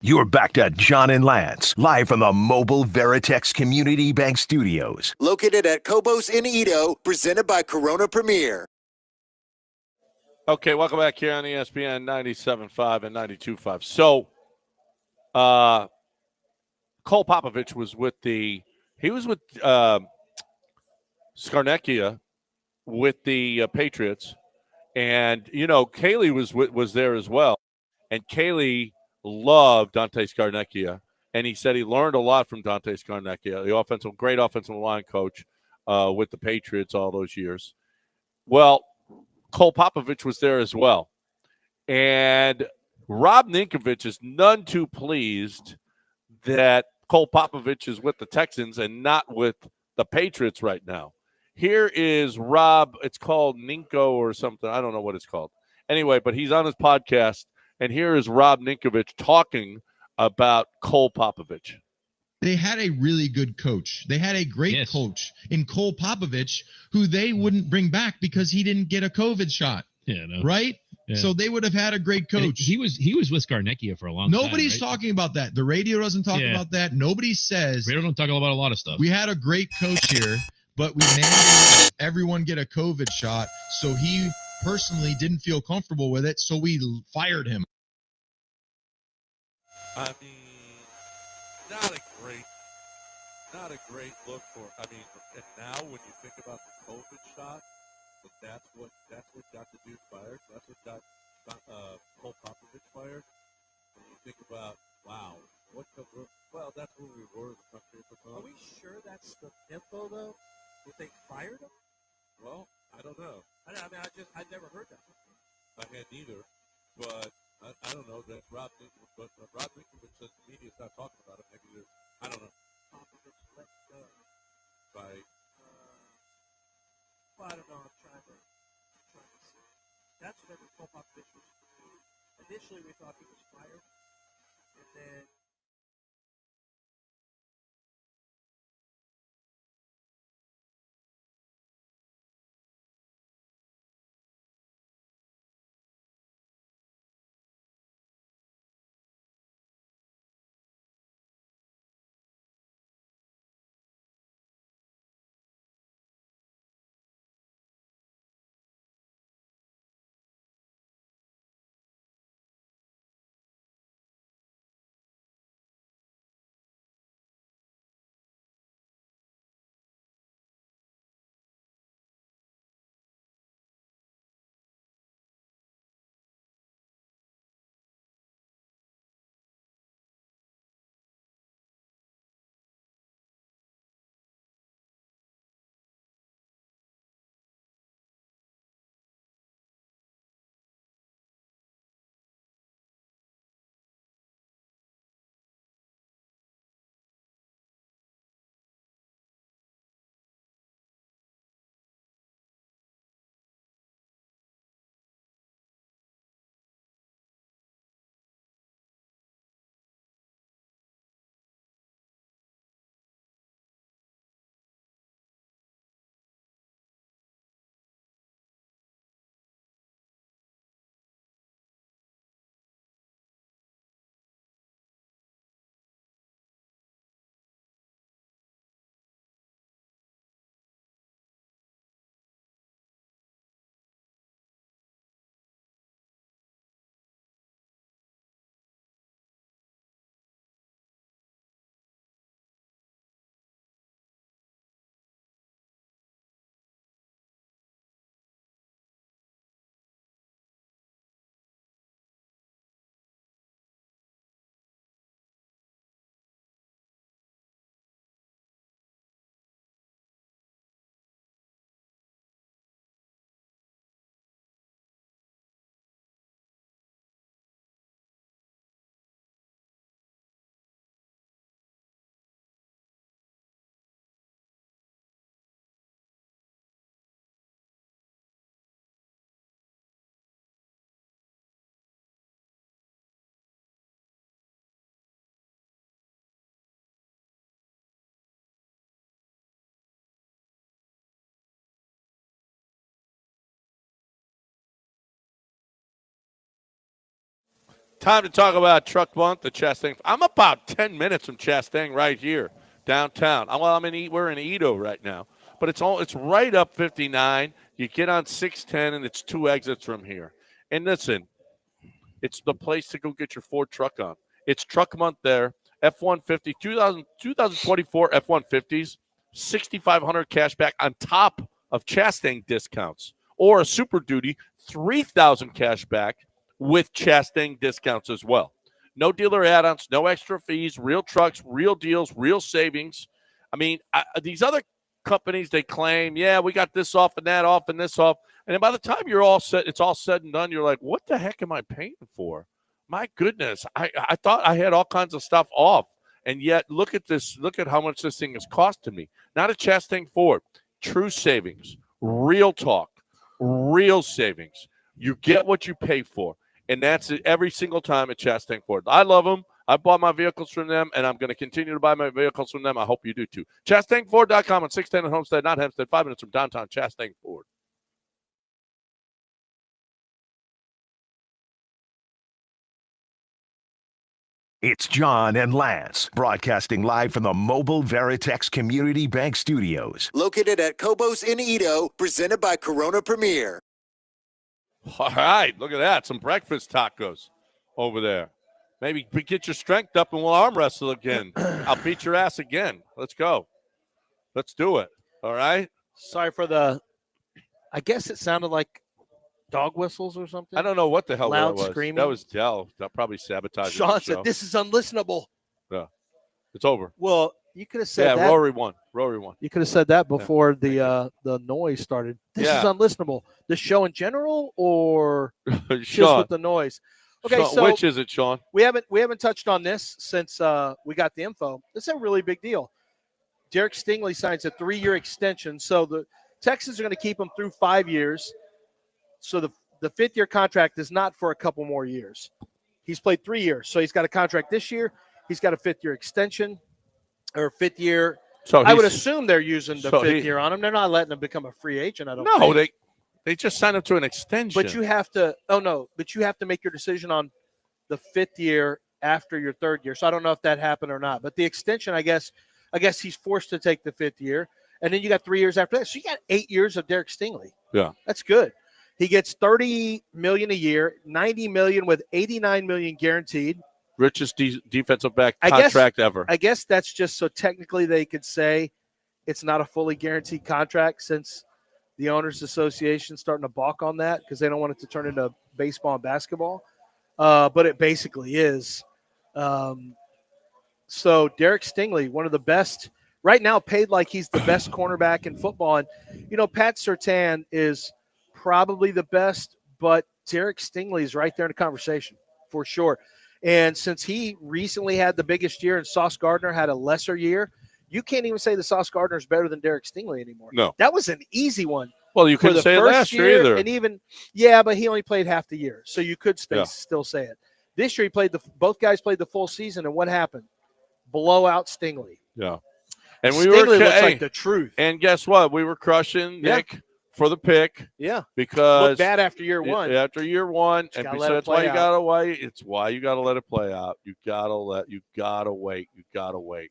You're back to John and Lance, live from the Mobile Veritex Community Bank Studios. Located at Cobos in Edo, presented by Corona Premier. Okay, welcome back here on ESPN 97.5 and 92.5. So, Cole Popovich was with Skarnecchia with the Patriots, and Kaylee was there as well, and Kaylee loved Dante Skarnecchia, and he said he learned a lot from Dante Skarnecchia, the great offensive line coach with the Patriots all those years. Well, Cole Popovich was there as well, and Rob Ninkovich is none too pleased that Cole Popovich is with the Texans and not with the Patriots right now. Here is Rob. It's called Ninko or something. I don't know what it's called. Anyway, but he's on his podcast, and here is Rob Ninkovich talking about Cole Popovich. They had a really good coach. They had a great coach in Cole Popovich, who they wouldn't bring back because he didn't get a COVID shot. Yeah, no. Right? Yeah. So they would have had a great coach. He was with Skarnecchia for a long time. Nobody's talking about that. The radio doesn't talk about that. Nobody says. Radio don't talk about a lot of stuff. We had a great coach here, but we mandated everyone get a COVID shot. So he personally didn't feel comfortable with it. So we fired him. I mean, not a great look for. I mean, and now when you think about the COVID shot, that's what got the dude fired. That's what got Cole Popovich fired. When you think about, wow, that's where we were the country at the time. Are we sure that's the info though? That they fired him? Well, I don't know. I never heard that before. I had neither, but I don't know. That's Rob Ninkovich, but Rob Ninkovich says the media's not talking about it. Maybe I don't know. Popovich let go. By Well, I don't know. I'm trying to see. That's whenever Cole Popovich was. Initially, we thought he was fired, and then Time to talk about Truck Month, the Chastang. I'm about 10 minutes from Chastang right here, downtown. We're in Edo right now, but it's right up 59. You get on 610, and it's 2 exits from here. And listen, it's the place to go get your Ford truck on. It's Truck Month there. F-150, 2024 F-150s, $6,500 cash back on top of Chastang discounts. Or a Super Duty, $3,000 cash back with Chastang discounts as well. No dealer add-ons, no extra fees, real trucks, real deals, real savings. I mean, these other companies, they claim, yeah, we got this off and that off and this off. And then by the time you're all set, it's all said and done, you're like, what the heck am I paying for? My goodness, I thought I had all kinds of stuff off. And yet, look at this. Look at how much this thing has cost to me. Not a Chastang Ford. True savings. Real talk. Real savings. You get what you pay for. And that's it every single time at Chastang Ford. I love them. I bought my vehicles from them, and I'm going to continue to buy my vehicles from them. I hope you do too. ChastangFord.com on 610 in Homestead, not Hempstead, 5 minutes from downtown Chastang Ford. It's John and Lance, broadcasting live from the Mobile Veritex Community Bank Studios. Located at Cobos in Edo, presented by Corona Premier. All right, look at that. Some breakfast tacos over there. Maybe get your strength up and we'll arm wrestle again. I'll beat your ass again. Let's go. Let's do it. All right? Sorry for I guess it sounded like dog whistles or something. I don't know what the hell Loud that was. screaming. That was Dell. That probably sabotaged Sean the show. said, this is unlistenable. Yeah. It's over. Well, you could have said that. Yeah, Rory won. You could have said that before the noise started. This is unlistenable. The show in general or just with the noise? Okay, Sean, so which is it, Sean? We haven't touched on this since we got the info. This is a really big deal. Derek Stingley signs a 3-year extension. So the Texans are going to keep him through 5 years. So the 5th-year contract is not for a couple more years. He's played 3 years. So he's got a contract this year. He's got a 5th-year extension or 5th year. So I would assume they're using the 5th year on him. They're not letting him become a free agent. I don't No, think. they just signed him to an extension. But you have to make your decision on the 5th year after your 3rd year. So I don't know if that happened or not. But the extension, I guess he's forced to take the 5th year. And then you got 3 years after that. So you got 8 years of Derek Stingley. Yeah. That's good. He gets $30 million a year, $90 million with $89 million guaranteed. Richest defensive back contract ever. I guess that's just so technically they could say it's not a fully guaranteed contract since the Owners Association is starting to balk on that because they don't want it to turn into baseball and basketball. But it basically is. So Derek Stingley, one of the best right now, paid like he's the best cornerback in football. And, Pat Surtain is probably the best, but Derek Stingley is right there in the conversation for sure. And since he recently had the biggest year and Sauce Gardner had a lesser year, you can't even say that Sauce Gardner is better than Derek Stingley anymore. No. That was an easy one. Well, you couldn't say it last year either. And even, but he only played half the year. So you could still say it. This year both guys played the full season, and what happened? Blowout Stingley. Yeah. And Stingley looks like the truth. And guess what? We were crushing Nick for the pick. Yeah. Because looked bad after year one. After year one. Just And so that's why you gotta wait. It's why you gotta let it play out. You gotta wait. You gotta wait.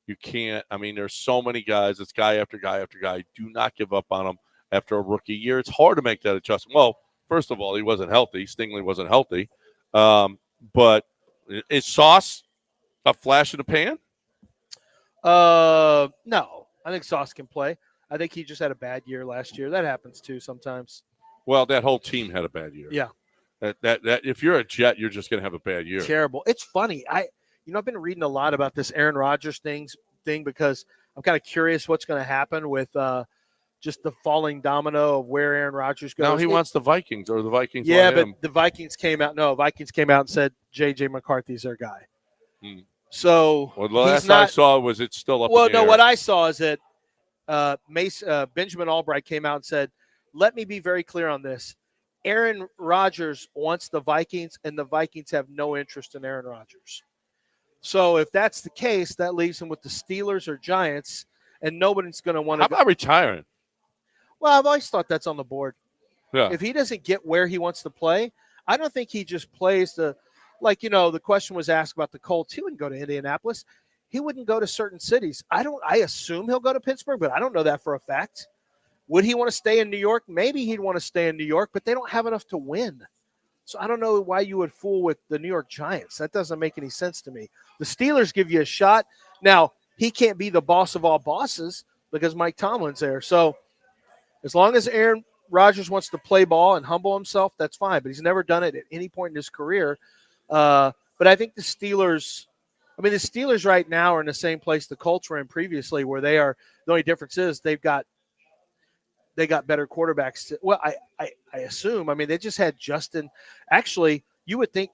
You can't. I mean, there's so many guys. It's guy after guy after guy. Do not give up on them after a rookie year. It's hard to make that adjustment. Well, first of all, he wasn't healthy. Stingley wasn't healthy. But is Sauce a flash in the pan? No. I think Sauce can play. I think he just had a bad year last year. That happens too sometimes. Well, that whole team had a bad year. Yeah. That if you're a Jet, you're just going to have a bad year. Terrible. It's funny. I've been reading a lot about this Aaron Rodgers thing because I'm kind of curious what's going to happen with just the falling domino of where Aaron Rodgers goes. Now he wants the Vikings or the Vikings. Yeah, want but him. the Vikings came out. No, Vikings came out and said J.J. McCarthy's their guy. So the last I saw was it's still up. Well, in the air. what I saw is that Benjamin Albright came out and said, let me be very clear on this. Aaron Rodgers wants the Vikings, and the Vikings have no interest in Aaron Rodgers. So if that's the case, that leaves him with the Steelers or Giants, and nobody's going to want to. How about retiring? Well, I've always thought that's on the board. Yeah. If he doesn't get where he wants to play, I don't think he just plays to like, the question was asked about the Colts. He wouldn't go to Indianapolis. He wouldn't go to certain cities. I assume he'll go to Pittsburgh, but I don't know that for a fact. Would he want to stay in New York? Maybe he'd want to stay in New York, but they don't have enough to win. So I don't know why you would fool with the New York Giants. That doesn't make any sense to me. The Steelers give you a shot. Now, he can't be the boss of all bosses because Mike Tomlin's there. So as long as Aaron Rodgers wants to play ball and humble himself, that's fine. But he's never done it at any point in his career. But I think the Steelers right now are in the same place the Colts were in previously, where they are. The only difference is they got better quarterbacks. Well, I assume. I mean, they just had Justin. Actually, you would think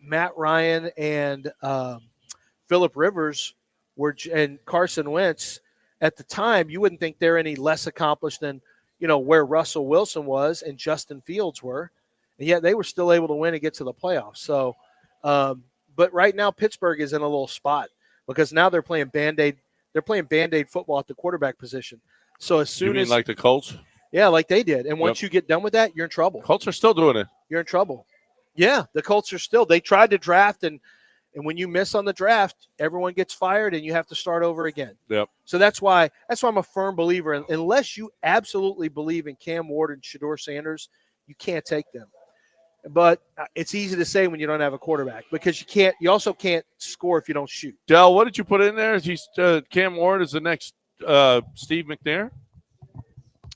Matt Ryan and Phillip Rivers and Carson Wentz at the time, you wouldn't think they're any less accomplished than, where Russell Wilson was and Justin Fields were. And yet they were still able to win and get to the playoffs. So, but right now Pittsburgh is in a little spot because now they're playing Band-Aid. They're playing Band-Aid football at the quarterback position. So as soon as like the Colts? Yeah, like they did. And once you get done with that, you're in trouble. Colts are still doing it. You're in trouble. Yeah, the Colts are still. They tried to draft, and when you miss on the draft, everyone gets fired, and you have to start over again. Yep. So that's why I'm a firm believer. Unless you absolutely believe in Cam Ward and Shedeur Sanders, you can't take them. But it's easy to say when you don't have a quarterback because you also can't score if you don't shoot. Del, what did you put in there? Is Cam Ward is the next Steve McNair?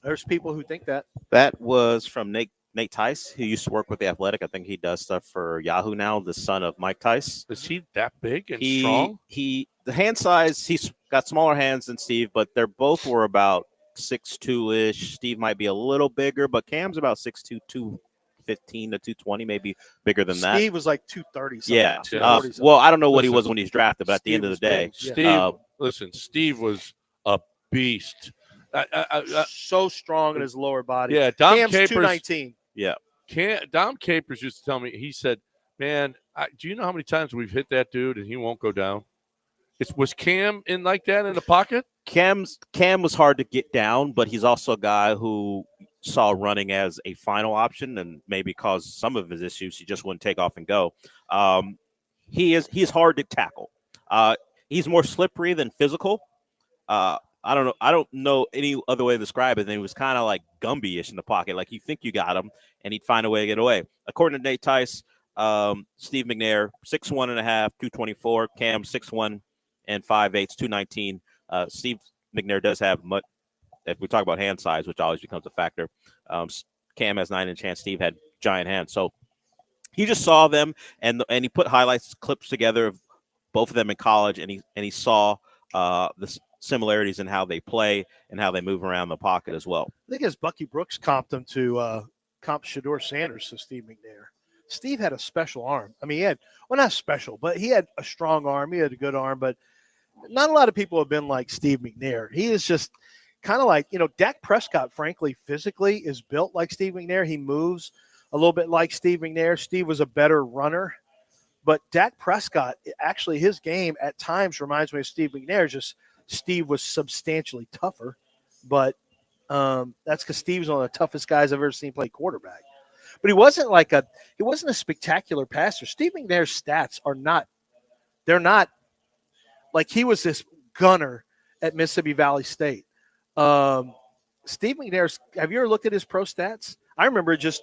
There's people who think that. That was from Nate Tice, who used to work with The Athletic. I think he does stuff for Yahoo now, the son of Mike Tice. Is he that big and strong? The hand size, he's got smaller hands than Steve, but they're both were about 6'2"-ish. Steve might be a little bigger, but Cam's about 6'2", 215 to 220, maybe bigger than that. Steve was like 230. Yeah. Well, I don't know what he was when he's drafted, but at the end of the day. Steve was a beast. So strong in his lower body. Yeah, Dom Cam's Capers. 219. Yeah. Dom Capers used to tell me, he said, man, do you know how many times we've hit that dude and he won't go down? Was Cam in like that in the pocket? Cam was hard to get down, but he's also a guy who saw running as a final option and maybe caused some of his issues. He just wouldn't take off and go. He's hard to tackle. He's more slippery than physical. I don't know any other way to describe it than he was kind of like Gumby-ish in the pocket. Like you think you got him, and he'd find a way to get away. According to Nate Tice, Steve McNair, 6'1.5", 224. Cam, 6'1" and 5'8", 219. Steve McNair does have much. If we talk about hand size, which always becomes a factor, Cam has 9-inch hands. Steve had giant hands. So he just saw them, and he put highlights, clips together of both of them in college, and he saw the similarities in how they play and how they move around the pocket as well. I think as Bucky Brooks comped him to comp Shedeur Sanders to Steve McNair. Steve had a special arm. I mean, not special, but he had a strong arm. He had a good arm, but not a lot of people have been like Steve McNair. He is just kind of like, Dak Prescott, frankly, physically is built like Steve McNair. He moves a little bit like Steve McNair. Steve was a better runner, but Dak Prescott, actually his game at times reminds me of Steve McNair. Just Steve was substantially tougher, but that's because Steve's one of the toughest guys I've ever seen play quarterback. But he wasn't a spectacular passer. Steve McNair's stats they're not like he was this gunner at Mississippi Valley State. Steve McNair's, have you ever looked at his pro stats? I remember just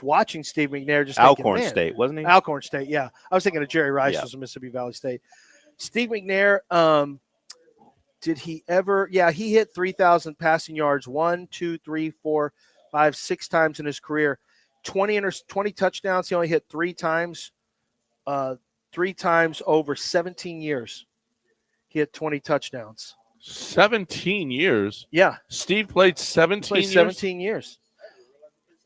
watching Steve McNair. Just Alcorn State, wasn't he? Alcorn State, yeah. I was thinking of Jerry Rice was Mississippi Valley State. Steve McNair, did he ever? Yeah, he hit 3,000 passing yards 1, 2, 3, 4, 5, 6 times in his career. 20 touchdowns. He only hit 3 times. 3 times over 17 years. He had 20 touchdowns. 17 years? Yeah. Steve played 17 years? 17 years.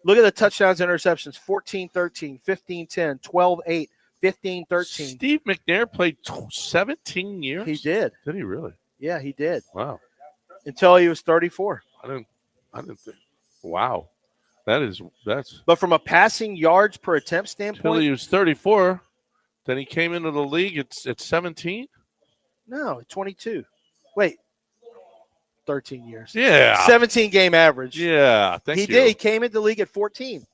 Look at the touchdowns and interceptions. 14-13, 15-10, 12-8, 15-13. Steve McNair played 17 years? He did. Did he really? Yeah, he did. Wow. Until he was 34. I didn't think. Wow. That's. But from a passing yards per attempt standpoint. Until he was 34. Then he came into the league at 17? No, 22. Wait. 13 years. Yeah. 17 game average. Yeah. He did. He came into the league at 14.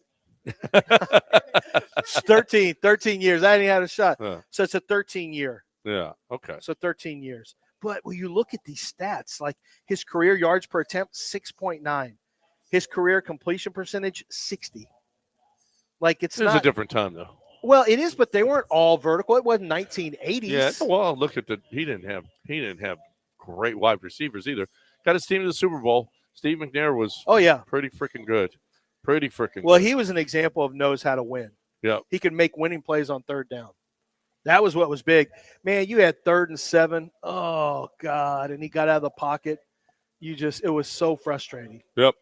13 years. I hadn't had a shot. Yeah. So it's a 13 year. Yeah. Okay. So 13 years. But when you look at these stats, like his career yards per attempt, 6.9. His career completion percentage, 60. Like it's a different time though. Well, it is, but they weren't all vertical. It wasn't 1980s. Yeah. Well, look at he didn't have great wide receivers either. Got his team to the Super Bowl. Steve McNair was pretty freaking good. Pretty freaking Well, good. he was an example of knows how to win. Yeah. He could make winning plays on third down. That was what was big. Man, you had 3rd and 7. Oh, God. And he got out of the pocket. It was so frustrating. Yep.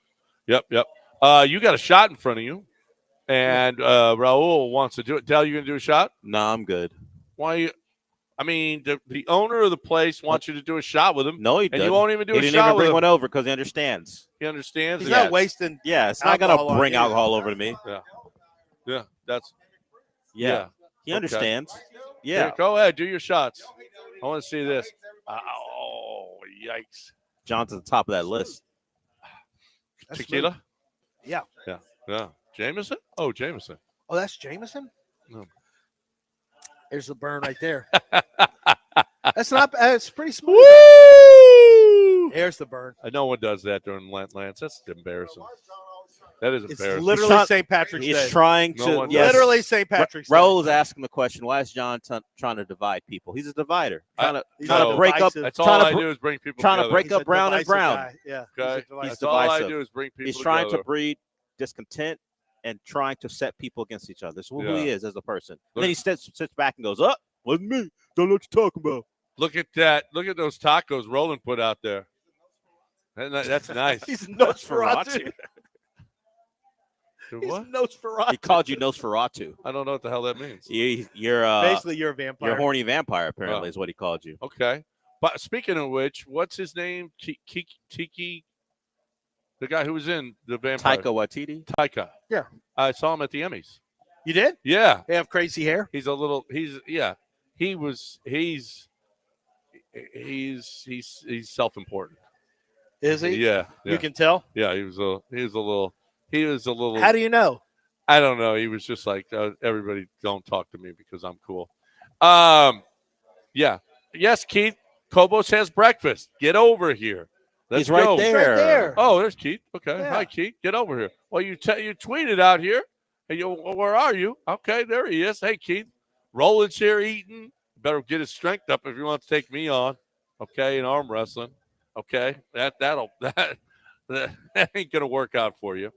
You got a shot in front of you, and Raul wants to do it. Dell, you going to do a shot? No, I'm good. Why? I mean, the owner of the place wants you to do a shot with him. No, he and doesn't. you won't even do he a didn't shot even with bring him. one over because he understands. He understands. He's not wasting. Yeah, it's not going to bring alcohol over to me. Yeah. That's. Yeah. He Okay. understands. Here, Yeah. go ahead. Do your shots. I want to see this. Oh, yikes. John's at the top of that list. Tequila? Yeah. Yeah. Jameson? Oh, Jameson. Oh, that's Jameson? No. There's the burn right there. That's pretty smooth. Woo! There's the burn. No one does that during Lance. That's embarrassing. That is It's embarrassing. literally St. Patrick's Day. He's trying to. No one yes. does. Literally St. Patrick's Day. Raul is asking the question, why is John trying to divide people? He's a divider. Trying to break up. That's all I do is bring people Trying together. to break He's up a Brown and divisive Brown. guy. Yeah. Okay. He's That's all I divisive. do is bring people He's together. trying to breed discontent and trying to set people against each other. That's who he is as a person. And then he sits back and goes, "Up, wasn't me. Don't know what you're talking about." Look at that. Look at those tacos Roland put out there. That's nice. He's Nosferatu. Dude, He's what? Nosferatu. He called you Nosferatu. I don't know what the hell that means. You're Basically, you're a vampire. You're a horny vampire, apparently, Oh. is what he called you. Okay. But speaking of which, what's his name? Tiki? The guy who was in the vampire. Taika Waititi? Taika. Yeah. I saw him at the Emmys. You did? Yeah. They have crazy hair? He's self-important. Is he? Yeah. You can tell? Yeah, he was a little. How do you know? I don't know. He was just like, everybody don't talk to me because I'm cool. Yeah. Yes, Keith. Kobos has breakfast. Get over here. Let's He's right go. there. Right there. Oh, there's Keith. Okay. Yeah. Hi, Keith. Get over here. Well, you tweeted out here. Hey, where are you? Okay, there he is. Hey, Keith. Roland's here eating. Better get his strength up if you want to take me on. Okay, in arm wrestling. Okay, that ain't gonna work out for you.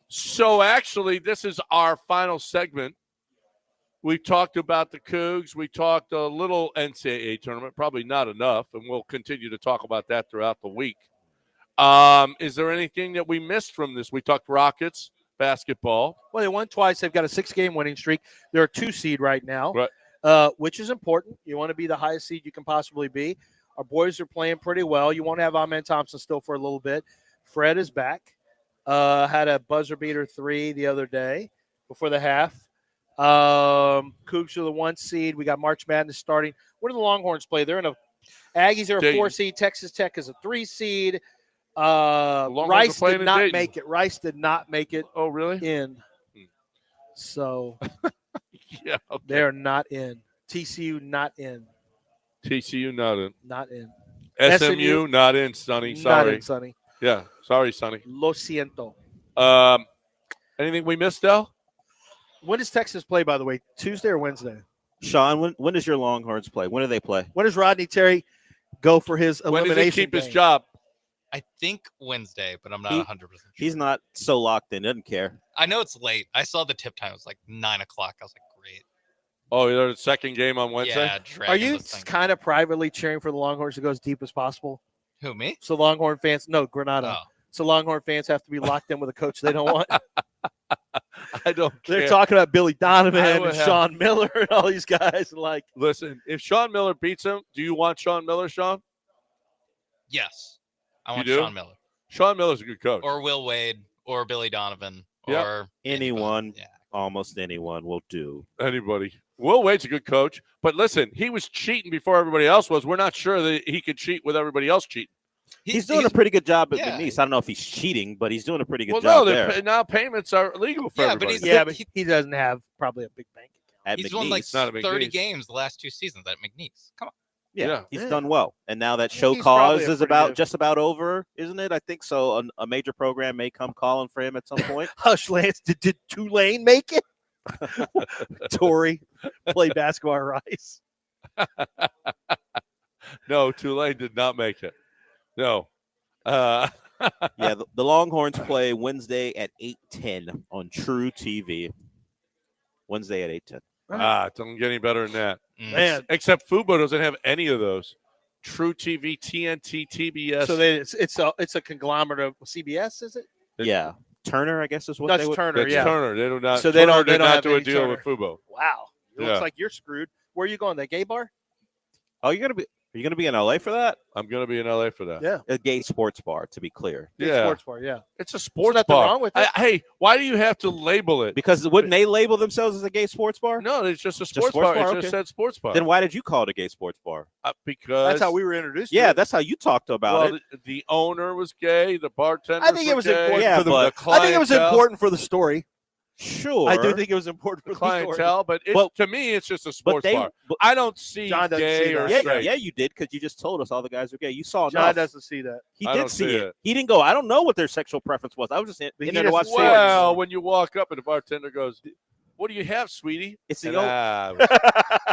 So actually, this is our final segment. We talked about the Cougs. We talked a little NCAA tournament, probably not enough, and we'll continue to talk about that throughout the week. Is there anything that we missed from this? We talked Rockets, basketball. Well, they won twice. They've got a 6-game winning streak. They're a 2 seed right now, Right. which is important. You want to be the highest seed you can possibly be. Our boys are playing pretty well. You won't have Amen Thompson still for a little bit. Fred is back. Had a buzzer beater 3 the other day before the half. Cougs are the 1 seed. We got March Madness starting. Where do the Longhorns play? They're in a Aggies are a 4 seed. Texas Tech is a 3 seed. Rice did not make it. Rice did not make it. Oh, really? In. So Yeah, okay. they're not in. TCU not in. TCU not in. Not in. SMU not in, Sonny. Sorry. Not in, Sonny. Yeah, sorry, Sonny. Lo siento. Anything we missed, Del? When does Texas play, by the way? Tuesday or Wednesday? Sean, when does your Longhorns play? When do they play? When does Rodney Terry go for his When elimination does he keep his game? job? I think Wednesday, but I'm not 100%. He's not so locked in. Doesn't care. I know it's late. I saw the tip time. It was like 9 o'clock. I was like, great. Oh, there's a second game on Wednesday? Yeah, Are dragging you this thing. kind of privately cheering for the Longhorns to go as deep as possible? Who, me? So Longhorn fans, no, Granada. Oh. So Longhorn fans have to be locked in with a coach they don't want. I don't care. They're talking about Billy Donovan I and would have- Sean Miller and all these guys. Like, Listen, if Sean Miller beats him, do you want Sean Miller, Sean? Yes. I You want do? Sean Miller. Sean Miller's a good coach. Or Will Wade. Or Billy Donovan. Yep. Or Anyone, Yeah. almost anyone will do. Anybody. Will Wade's a good coach. But listen, he was cheating before everybody else was. We're not sure that he could cheat with everybody else cheating. He's doing a pretty good job at yeah. McNeese. I don't know if he's cheating, but he's doing a pretty good Well, job no, there. now payments are legal for everybody. But he doesn't have probably a big bank account. At He's won like McNeese. Not a 30 McNeese. games the last 2 seasons at McNeese. Come on. Yeah, he's Yeah. done well. And now that show He's probably cause a is pretty about good- just about over, isn't it? I think so. A major program may come calling for him at some point. Hush, Lance. Did Tulane make it? Tory play basketball at Rice. No, Tulane did not make it. No. Yeah, the Longhorns play Wednesday at 8:10 on True TV. Wednesday at 8:10. It doesn't get any better than that. Man. Except Fubo doesn't have any of those. True TV, TNT, TBS. So it's a conglomerate of CBS, is it? Yeah, Turner, I guess is what That's they would. Turner. That's yeah. Turner. They do not. So they Turner don't did not have do a any deal Turner. with Fubo. Wow. It Yeah. looks like you're screwed. Where are you going? That gay bar? Oh, are you gonna be in LA for that? I'm going to be in LA for that. Yeah. A gay sports bar, to be clear. Big Yeah. sports bar. Yeah. It's a sports nothing bar. wrong with it. Hey, why do you have to label it? Because wouldn't they label themselves as a gay sports bar? No, it's just a Just sports sports bar. bar? It Okay. just said sports bar. Then why did you call it a gay sports bar? Because That's how we were introduced. Yeah, to it. that's how you talked about well, it. the owner was gay. The bartender. I think it was important Yeah, for the. but- I think it was important for the story. Sure, I do think it was important for the story. clientele, but to me, it's just a sports bar. but- I don't see John doesn't gay see or that. straight. Yeah, you did because you just told us all the guys were gay. You saw John enough. doesn't see that. He I did don't see see it. it. He didn't go. I don't know what their sexual preference was. I was just in But he there to watch doesn't- sports. Well, when you walk up and the bartender goes, "What do you have, sweetie?" It's the And, only,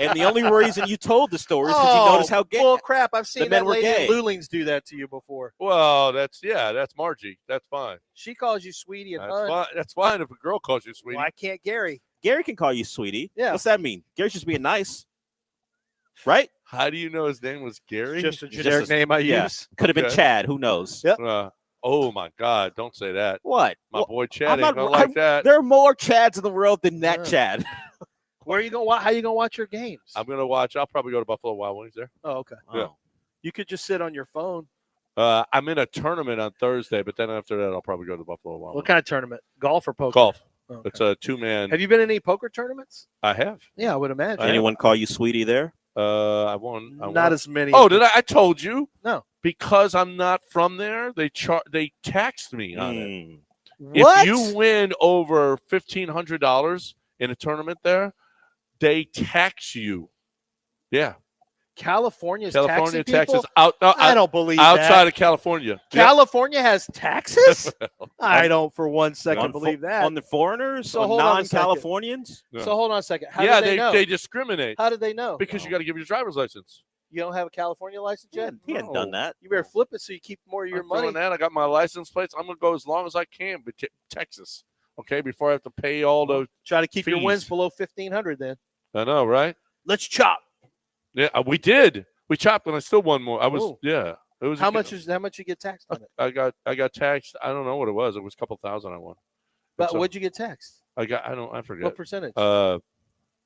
and the only reason you told the story is because you noticed how gay. Well, crap! I've seen men that were lady gay. at Lulings do that to you before. well, that's Margie. That's fine. She calls you sweetie and That's hun. fine. That's fine if a girl calls you sweetie. Why can't Gary? Gary can call you sweetie. Yeah. What's that mean? Gary's just being nice, right? How do you know his name was Gary? Just a Just generic name I yeah. use. Could have been Okay. Chad. Who knows? Yep. Oh my God! Don't say that. What? My Well, boy I'm Chad not- ain't gonna like I'm- that. There are more Chads in the world than that Yeah. Chad. Where are you going? How you gonna watch your games? I'm gonna watch. I'll probably go to Buffalo Wild Wings there. Oh, okay. Yeah. You could just sit on your phone. I'm in a tournament on Thursday, but then after that, I'll probably go to Buffalo Wild What Wings. kind of tournament? Golf or poker? Golf. Oh, okay. It's a 2-man. Have you been in any poker tournaments? I have. Yeah, I would imagine. Anyone call you sweetie there? I won. Not as many. Oh, did I? I told you. No. Because I'm not from there, they taxed me on it. What? If you win over $1,500 in a tournament there, they tax you. Yeah. California's California taxing taxes people? out. I don't believe outside that. of California. Yep. California has taxes? I don't for one second On believe fo- that. on the foreigners, So on hold on a second. non-Californians. Yeah. So hold on a second. How Yeah, did they know? they discriminate How did they know? because you got to give your driver's license. You don't have a California license yet? He hadn't done that. You better flip it so you keep more of your I'm doing money. that. I got my license plates. I'm gonna go as long as I can, but Texas. Okay, before I have to pay all those. Try to keep your fees. wins below 1,500 then. I know, right? Let's chop. Yeah, we did. We chopped, and I still won more. I was, Oh. yeah. It was How much you get taxed on it? I got taxed. I don't know what it was. It was a couple thousand I won. But So what'd you get taxed? I forget. What percentage?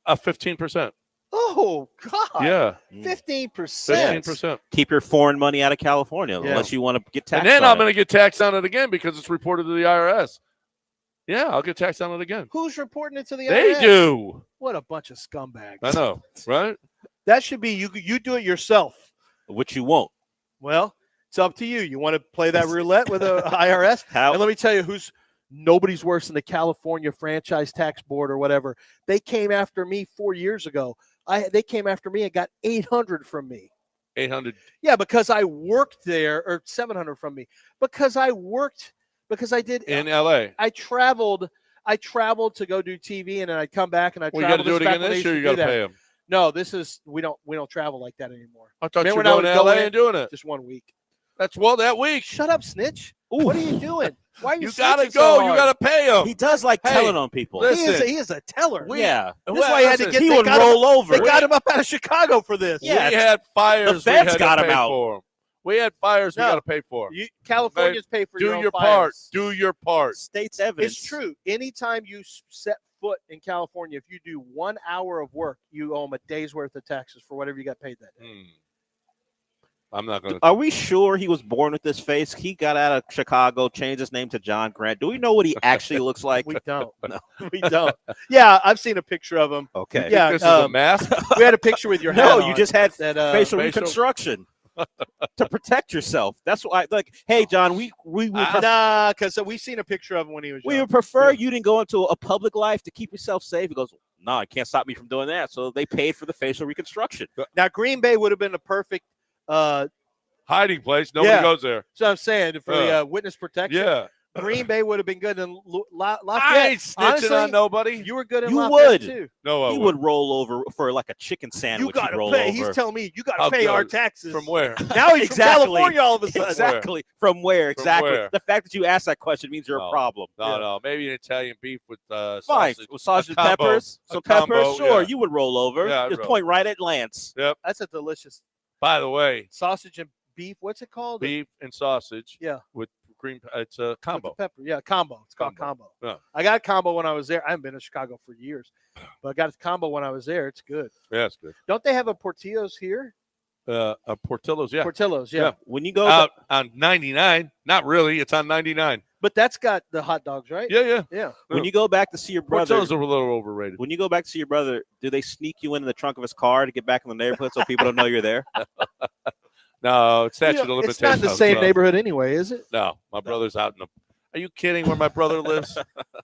15%. Oh God. Yeah. 15%. 15%. Keep your foreign money out of California Yeah. unless you want to get taxed. And then on I'm it. going to get taxed on it again because it's reported to the IRS. Yeah, I'll get taxed on it again. Who's reporting it to the They IRS? do. What a bunch of scumbags. I know, right? That should be you do it yourself. Which you won't. Well, it's up to you. You want to play that roulette with the IRS? How? And let me tell you nobody's worse than the California Franchise Tax Board or whatever. They came after me 4 years ago. They came after me and got 800 from me. 800. Yeah, because I worked there, or 700 from me. Because I did In LA. I traveled to go do TV, and then I'd come back and I'd Well, you got to travel. do it back again when they this used year. to You got do to that. pay them. No, we don't travel like that anymore. I thought you were Remember when I going would to LA go in? and doing it. Just 1 week. That's that week. Shut up, snitch. What are you doing? Why are you? You got to snitching so go. You hard? got to pay them. He does like Hey, telling on people. listen. He is a teller. Yeah. This is why he had to listen, get. he they would got roll him, over. They got him up out of Chicago for this. Yeah, we had fires. the feds we had got to him pay out. for 'em. We had fires. No. We got to pay for. 'em. Californians pay for Do your own your part. fires. Do your part. State's evidence. It's true. Anytime you set foot in California, if you do 1 hour of work, you owe them a day's worth of taxes for whatever you got paid that day. I'm not going to. Are we sure he was born with this face? He got out of Chicago, changed his name to John Grant. Do we know what he actually looks like? We don't. No. We don't. Yeah, I've seen a picture of him. Okay. Yeah, This is a mask. we had a picture with your hat No, on you just had that, facial reconstruction. to protect yourself. That's why, like, hey, John, we would Nah, because we've seen a picture of him when he was young. we would prefer you didn't go into a public life to keep yourself safe. He goes, no, it can't stop me from doing that. So they paid for the facial reconstruction. Now, Green Bay would have been the perfect hiding place. Nobody goes there. So I'm saying for the witness protection. Yeah. Green Bay would have been good in Lafayette. I ain't snitching Honestly, on nobody. You were good in You Lafayette would. too. No, I He wouldn't. would roll over for like a chicken You sandwich. got He'd roll to pay. over. He's telling me you got How to pay our good? taxes. From where? Now he's Exactly. from California all of a sudden. Exactly. From where? From Exactly. where? The fact that you asked that question means you're a problem. No. Maybe an Italian beef with Fine. sausage. With sausage A and combo. peppers. A Some combo, peppers. Sure, yeah. you would roll over. Yeah, I'd Just roll. point right at Lance. Yep. That's a delicious By the way, sausage and beef. What's it called? beef and sausage. Yeah. With green. It's a combo. With the pepper. Yeah, combo. It's called combo. Yeah. I got a combo when I was there. I haven't been to Chicago for years, but I got a combo when I was there. It's good. Yeah, it's good. Don't they have a Portillo's here? Portillo's, yeah. Portillo's, yeah. When you go out on 99, not really. It's on 99. But that's got the hot dogs, right? Yeah. When you go back to see your brother, Portillo's are a little overrated. when you go back to see your brother, do they sneak you into the trunk of his car to get back in the neighborhood so people don't know you're there? No, it's statute of It's limitations. not the same neighborhood anyway, is it? No, my brother's out in the. Are you kidding? Where my brother lives,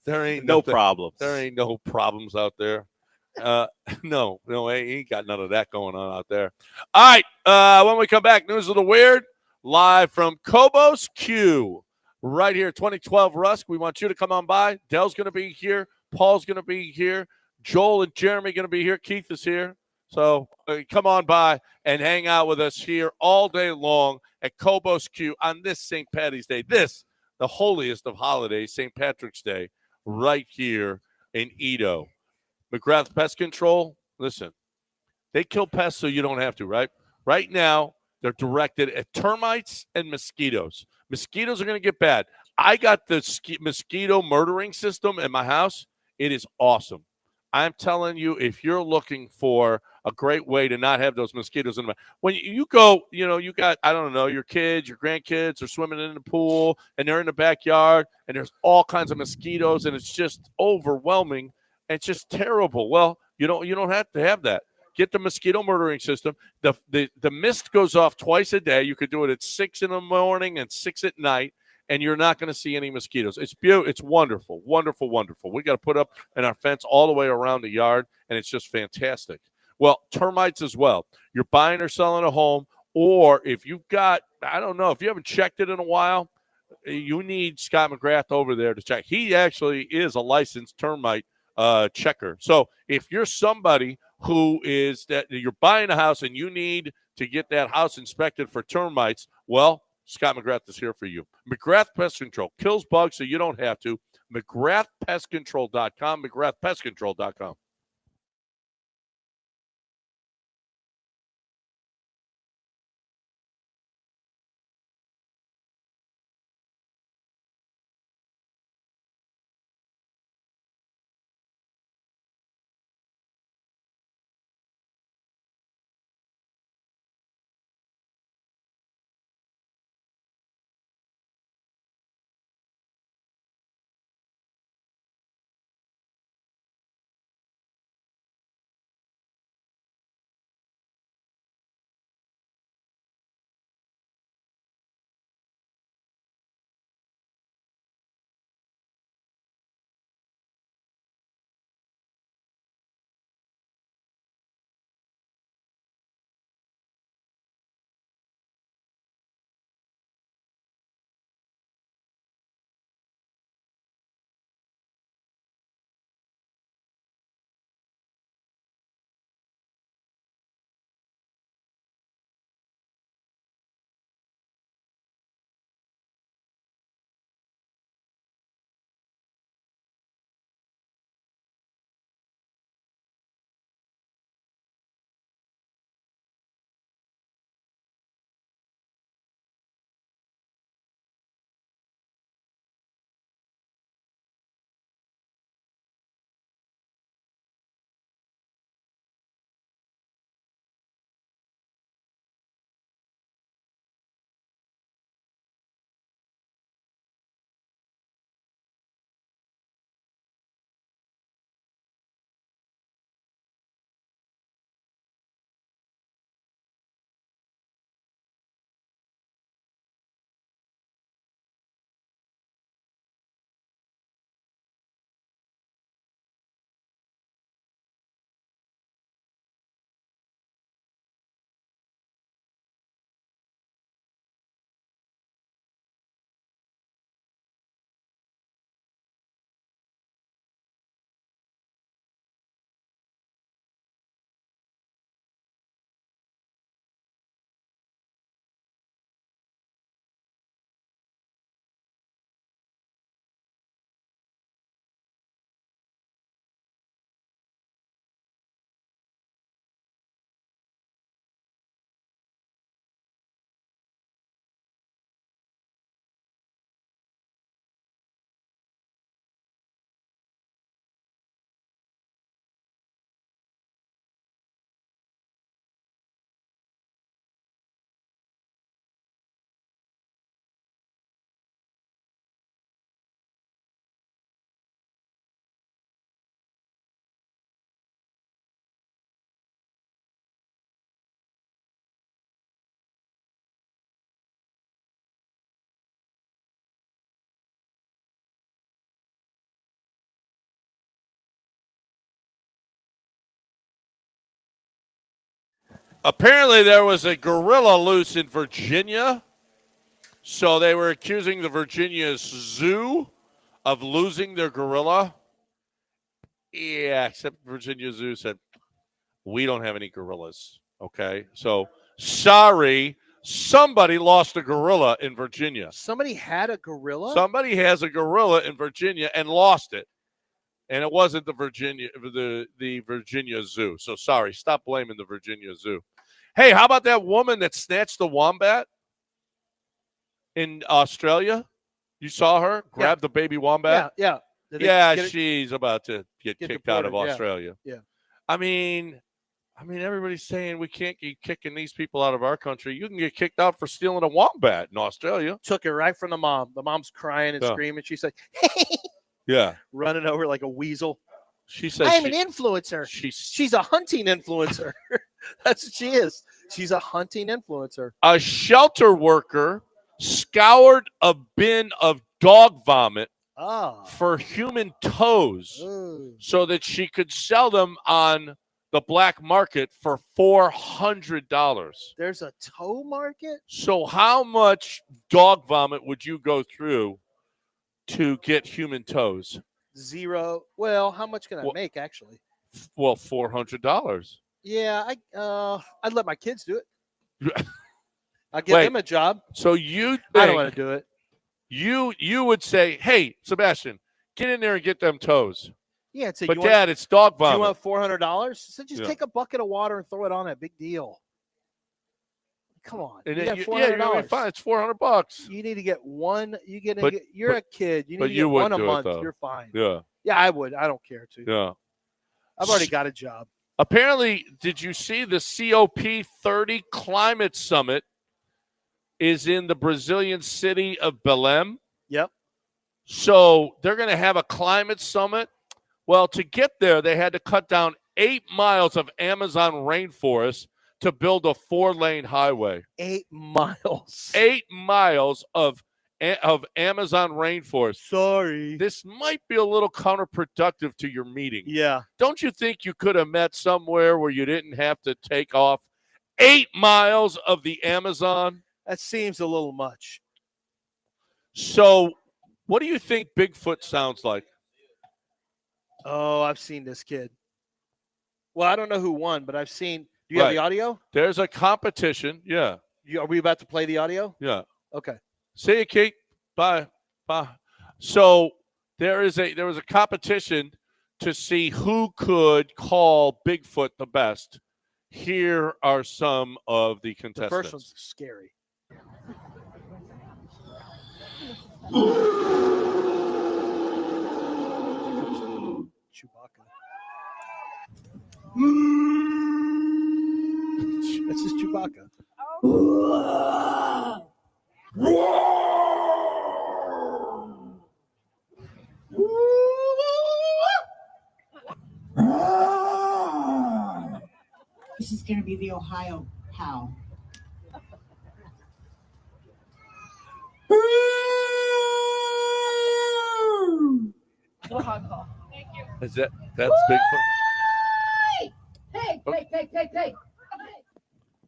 there ain't No nothing- problems. There ain't no problems out there. No, he ain't got none of that going on out there. All right, when we come back, News of the Weird, live from Cobos Q, right here, 2012 Rusk. We want you to come on by. Dell's going to be here. Paul's going to be here. Joel and Jeremy going to be here. Keith is here. So come on by and hang out with us here all day long at Cobos Q on this St. Patty's Day. This, the holiest of holidays, St. Patrick's Day, right here in Edo. McGrath Pest Control, listen, they kill pests so you don't have to, right? Right now, they're directed at termites and mosquitoes. Mosquitoes are going to get bad. I got the mosquito murdering system in my house. It is awesome. I'm telling you, if you're looking for a great way to not have those mosquitoes in the when you go, you got, I don't know, your kids, your grandkids are swimming in the pool and they're in the backyard and there's all kinds of mosquitoes and it's just overwhelming. And it's just terrible. Well, you don't have to have that. Get the mosquito murdering system. The mist goes off twice a day. You could do it at 6 in the morning and 6 at night. And you're not going to see any mosquitoes. It's beautiful. It's wonderful, wonderful, wonderful. We got to put up in our fence all the way around the yard, and it's just fantastic. Well, termites as well. You're buying or selling a home, or if you've got, I don't know, if you haven't checked it in a while, you need Scott McGrath over there to check. He actually is a licensed termite checker. So if you're somebody who is that you're buying a house and you need to get that house inspected for termites, well, Scott McGrath is here for you. McGrath Pest Control kills bugs so you don't have to. McGrathPestControl.com, McGrathPestControl.com. Apparently, there was a gorilla loose in Virginia. So they were accusing the Virginia Zoo of losing their gorilla. Yeah, except Virginia Zoo said, we don't have any gorillas. Okay. So sorry, somebody lost a gorilla in Virginia. Somebody had a gorilla? Somebody has a gorilla in Virginia and lost it. And it wasn't the Virginia Zoo. So sorry, stop blaming the Virginia Zoo. Hey, how about that woman that snatched the wombat in Australia? You saw her grab the baby wombat? Yeah. She's about to get kicked out of Australia. Yeah. I mean, everybody's saying we can't keep kicking these people out of our country. You can get kicked out for stealing a wombat in Australia. Took it right from the mom. The mom's crying and screaming. She's like, yeah, running over like a weasel. She says I'm an influencer. She's a hunting influencer. That's what she is. She's a hunting influencer. A shelter worker scoured a bin of dog vomit for human toes so that she could sell them on the black market for $400. There's a toe market? So how much dog vomit would you go through to get human toes? Zero. Well, how much can I make, actually? Well, $400. Yeah, I'd let my kids do it. I'd give them a job. So you think I don't want to do it. You would say, hey, Sebastian, get in there and get them toes. Yeah, it's but Dad, it's dog vomit. You want $400? So just take a bucket of water and throw it on it. Big deal. Come on. And you got $400. you're gonna be fine. It's $400. You need to get one. You're a kid. You need to you get one a do month. It, though. You're fine. Yeah. Yeah, I would. I don't care to. Yeah. I've already got a job. Apparently, did you see the COP30 climate summit is in the Brazilian city of Belém? Yep. So they're going to have a climate summit. Well, to get there, they had to cut down 8 miles of Amazon rainforest to build a 4-lane highway. 8 miles. 8 miles of Amazon rainforest. Sorry. This might be a little counterproductive to your meeting. Yeah. Don't you think you could have met somewhere where you didn't have to take off 8 miles of the Amazon? That seems a little much. So what do you think Bigfoot sounds like? Oh, I've seen this kid. Well, I don't know who won, but I've seen. Do you have the audio? There's a competition. Yeah. Are we about to play the audio? Yeah. Okay. See you, Kate. Bye. Bye. So there was a competition to see who could call Bigfoot the best. Here are some of the contestants. The first one's scary. Chewbacca. This is Chewbacca. This is going to be the Ohio howl. Is that's Bigfoot? Hey.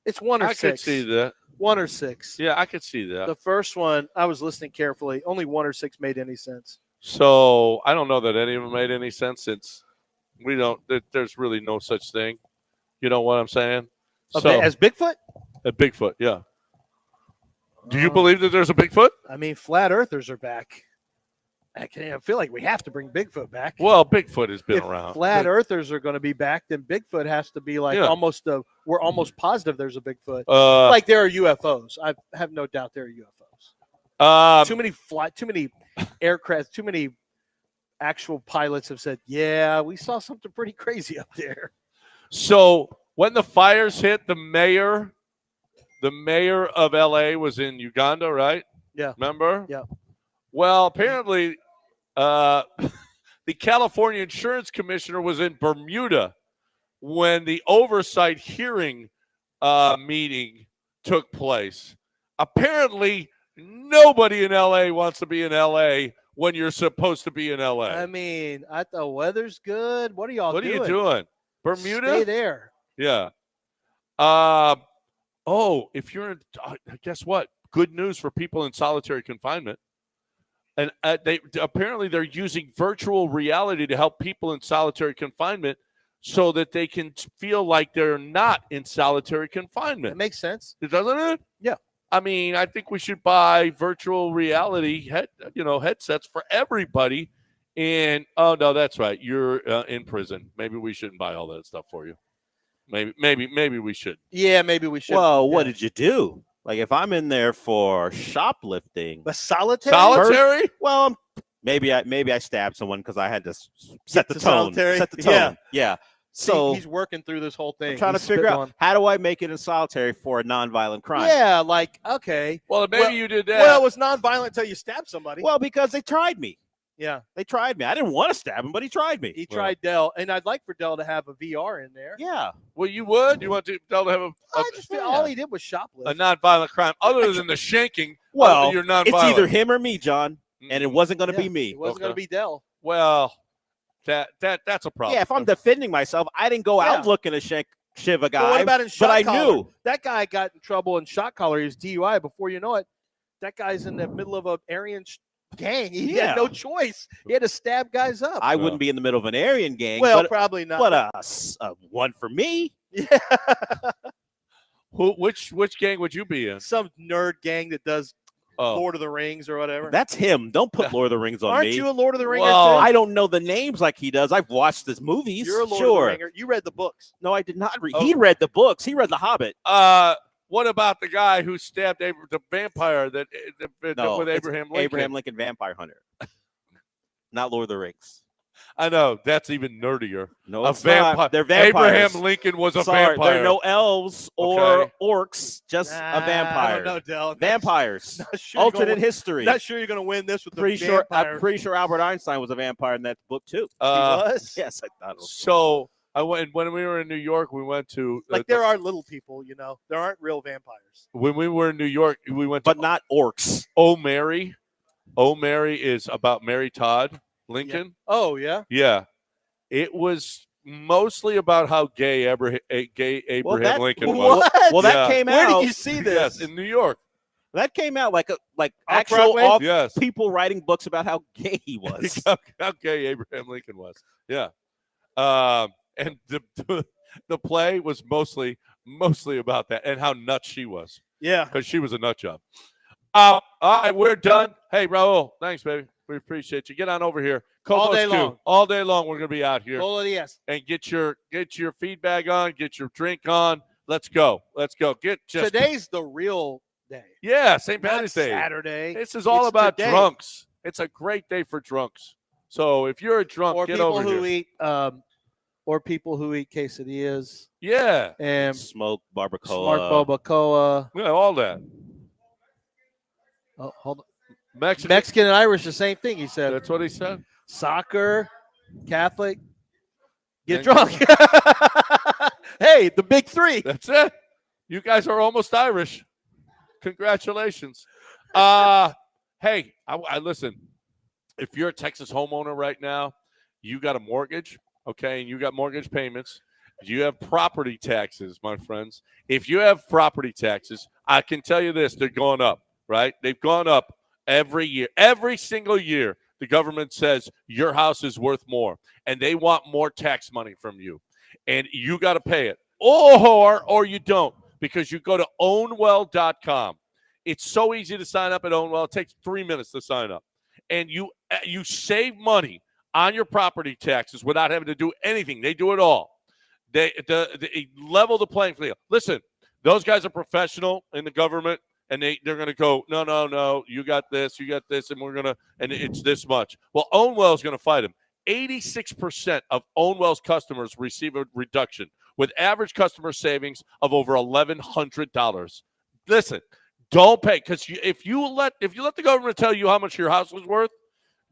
It's 1 or 6. I could see that. 1 or 6. Yeah, I could see that. The first one, I was listening carefully. Only 1 or 6 made any sense. So I don't know that any of them made any sense. There's really no such thing. You know what I'm saying? Okay, as Bigfoot? A Bigfoot, yeah. Do you believe that there's a Bigfoot? I mean, flat earthers are back. I feel like we have to bring Bigfoot back. Well, Bigfoot has been if around. Flat earthers are going to be back, then Bigfoot has to be like we're almost positive there's a Bigfoot. Like there are UFOs. I have no doubt there are UFOs. Too many aircraft, too many actual pilots have said, yeah, we saw something pretty crazy up there. So when the fires hit, the mayor of LA was in Uganda, right? Yeah. Remember? Yeah. Well, apparently the California Insurance Commissioner was in Bermuda when the oversight hearing meeting took place. Apparently, nobody in LA wants to be in LA when you're supposed to be in LA. I mean, the weather's good. What are y'all doing? What are you doing? Bermuda? Stay there. Yeah. If you're in, guess what? Good news for people in solitary confinement. And they're using virtual reality to help people in solitary confinement so that they can feel like they're not in solitary confinement. It makes sense. Doesn't it? Yeah. I mean, I think we should buy virtual reality headsets for everybody. And oh no, that's right. You're in prison. Maybe we shouldn't buy all that stuff for you. Maybe we should. Yeah, maybe we should. Well, what did you do? Like if I'm in there for shoplifting, but solitary. Solitary? Well, maybe I stabbed someone because I had to set the tone. Solitary? Set the tone. Yeah. So he's working through this whole thing. I'm trying to figure out how do I make it in solitary for a nonviolent crime. Yeah, like okay. Well, maybe you did that. Well, it was nonviolent until you stabbed somebody. Well, because they tried me. Yeah, they tried me. I didn't want to stab him, but he tried me. He tried Dell, and I'd like for Dell to have a VR in there. Yeah. Well, you would. You want Dell to have all he did was shoplift. a nonviolent crime, other than the shanking. Well, you're nonviolent. it's either him or me, John, and it wasn't going to be me. It wasn't going to be Dell. Well, that's a problem. Yeah, if I'm defending myself, I didn't go out looking to shiv a guy. But what about in shot But I collar? knew. That guy got in trouble in shot collar. He was DUI. Before you know it, that guy's in the middle of an Aryan gang. He had no choice. He had to stab guys up. I wouldn't be in the middle of an Aryan gang. Well, but, probably not. But one for me. Yeah. Which gang would you be in? Some nerd gang that does Lord of the Rings or whatever. That's him. Don't put Lord of the Rings on Aren't me. you a Lord of the Ringer? Well, I don't know the names like he does. I've watched his movies. You're a Lord sure. of the Ringer. You read the books. No, I did not read. He read the books. He read The Hobbit. What about the guy who stabbed the vampire with Abraham Lincoln? Abraham Lincoln Vampire Hunter. Not Lord of the Rings. I know. That's even nerdier. No, a it's not. They're vampires. Abraham Lincoln was a vampire. There are no elves or orcs, just a vampire. I don't know, Del. Vampires. Sure Alternate history. Not sure you're going to win this with the I'm pretty sure Albert Einstein was a vampire in that book, too. He was? Yes, I thought it was. So when we were in New York, we went to there are little people, there aren't real vampires. When we were in New York, we went but not orcs. Oh Mary. Oh Mary is about Mary Todd Lincoln. Yeah. Oh yeah. Yeah. It was mostly about how gay Abraham Lincoln was. Well, that came out. Where did you see this? Yes, in New York. That came out like Broadway? Yes. people writing books about how gay he was. how gay Abraham Lincoln was. Yeah. And the play was mostly about that and how nuts she was. Yeah. Because she was a nut job. All right, we're done. Hey, Raul, thanks, baby. We appreciate you. Get on over here. All day long. All day long, we're going to be out here. Yes. And get your feedback on, get your drink on. Let's go. Today's the real day. Yeah, St. Patrick's Day. Saturday. This is all about today. drunks. It's a great day for drunks. So if you're a drunk, Or get people over who here. eat or people who eat quesadillas. Yeah. And smoked barbacoa. Smart barbacoa. Yeah, all that. Oh, hold on. Mexican and Irish, the same thing, he said. That's what he said. Soccer, Catholic, get drunk. Hey, the big three. That's it. You guys are almost Irish. Congratulations. Hey, I listen. If you're a Texas homeowner right now, you got a mortgage, okay, and you got mortgage payments. You have property taxes, my friends. If you have property taxes, I can tell you this, they're going up, right? They've gone up every year. Every single year, the government says your house is worth more, and they want more tax money from you, and you got to pay it, or you don't, because you go to ownwell.com. It's so easy to sign up at Ownwell. It takes 3 minutes to sign up, and you save money on your property taxes without having to do anything. They do it all. They level the playing field. Listen, those guys are professional in the government, and they're going to go, no, you got this, and it's this much. Well, Ownwell is going to fight them. 86% of Ownwell's customers receive a reduction, with average customer savings of over $1,100. Listen, don't pay, because if you let the government tell you how much your house was worth,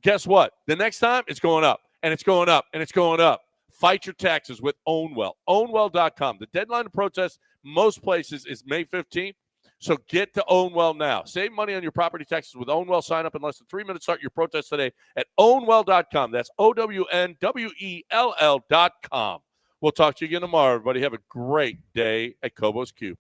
guess what? The next time it's going up, and it's going up, and it's going up. Fight your taxes with Ownwell. Ownwell.com. The deadline to protest most places is May 15th. So get to Ownwell now. Save money on your property taxes with Ownwell. Sign up in less than 3 minutes. Start your protest today at Ownwell.com. That's OWNWELL.com. We'll talk to you again tomorrow, everybody. Have a great day at Kobo's Cube.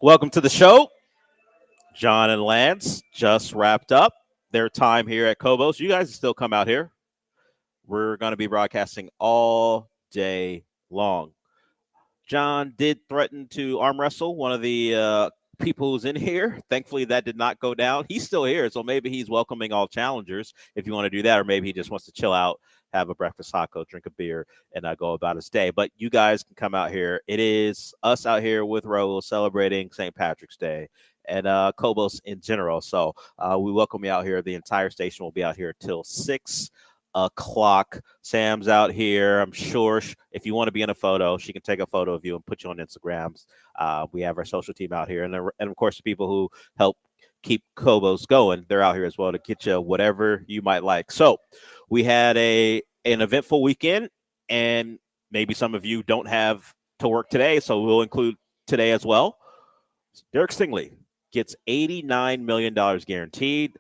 Welcome to the show. John and Lance just wrapped up their time here at Kobo's. You guys still come out here. We're going to be broadcasting all day long. John did threaten to arm wrestle one of the people who's in here. Thankfully, that did not go down. He's still here, so maybe he's welcoming all challengers if you want to do that, or maybe he just wants to chill out, have a breakfast taco, drink a beer, and go about his day. But you guys can come out here. It is us out here with Raul celebrating St. Patrick's Day and Kobos in general. So we welcome you out here. The entire station will be out here till 6. o'clock. Sam's out here. I'm sure if you want to be in a photo, she can take a photo of you and put you on Instagrams. We have our social team out here. And of course, the people who help keep Kobos going, they're out here as well to get you whatever you might like. So we had an eventful weekend, and maybe some of you don't have to work today, so we'll include today as well. Derek Stingley gets $89 million guaranteed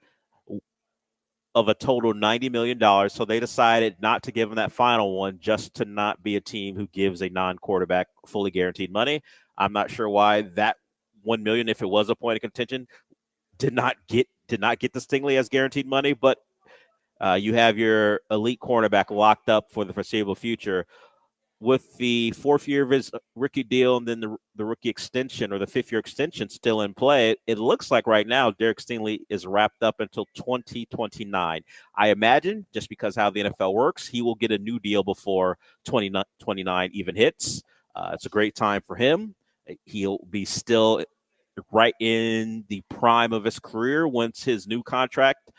of a total $90 million. So they decided not to give him that final one, just to not be a team who gives a non-quarterback fully guaranteed money. I'm not sure why that $1 million, if it was a point of contention, did not get the Stingley as guaranteed money. But you have your elite cornerback locked up for the foreseeable future. With the fourth year of his rookie deal and then the rookie extension or the fifth-year extension still in play, it looks like right now Derek Stingley is wrapped up until 2029. I imagine, just because how the NFL works, he will get a new deal before 2029 even hits. It's a great time for him. He'll be still right in the prime of his career once his new contract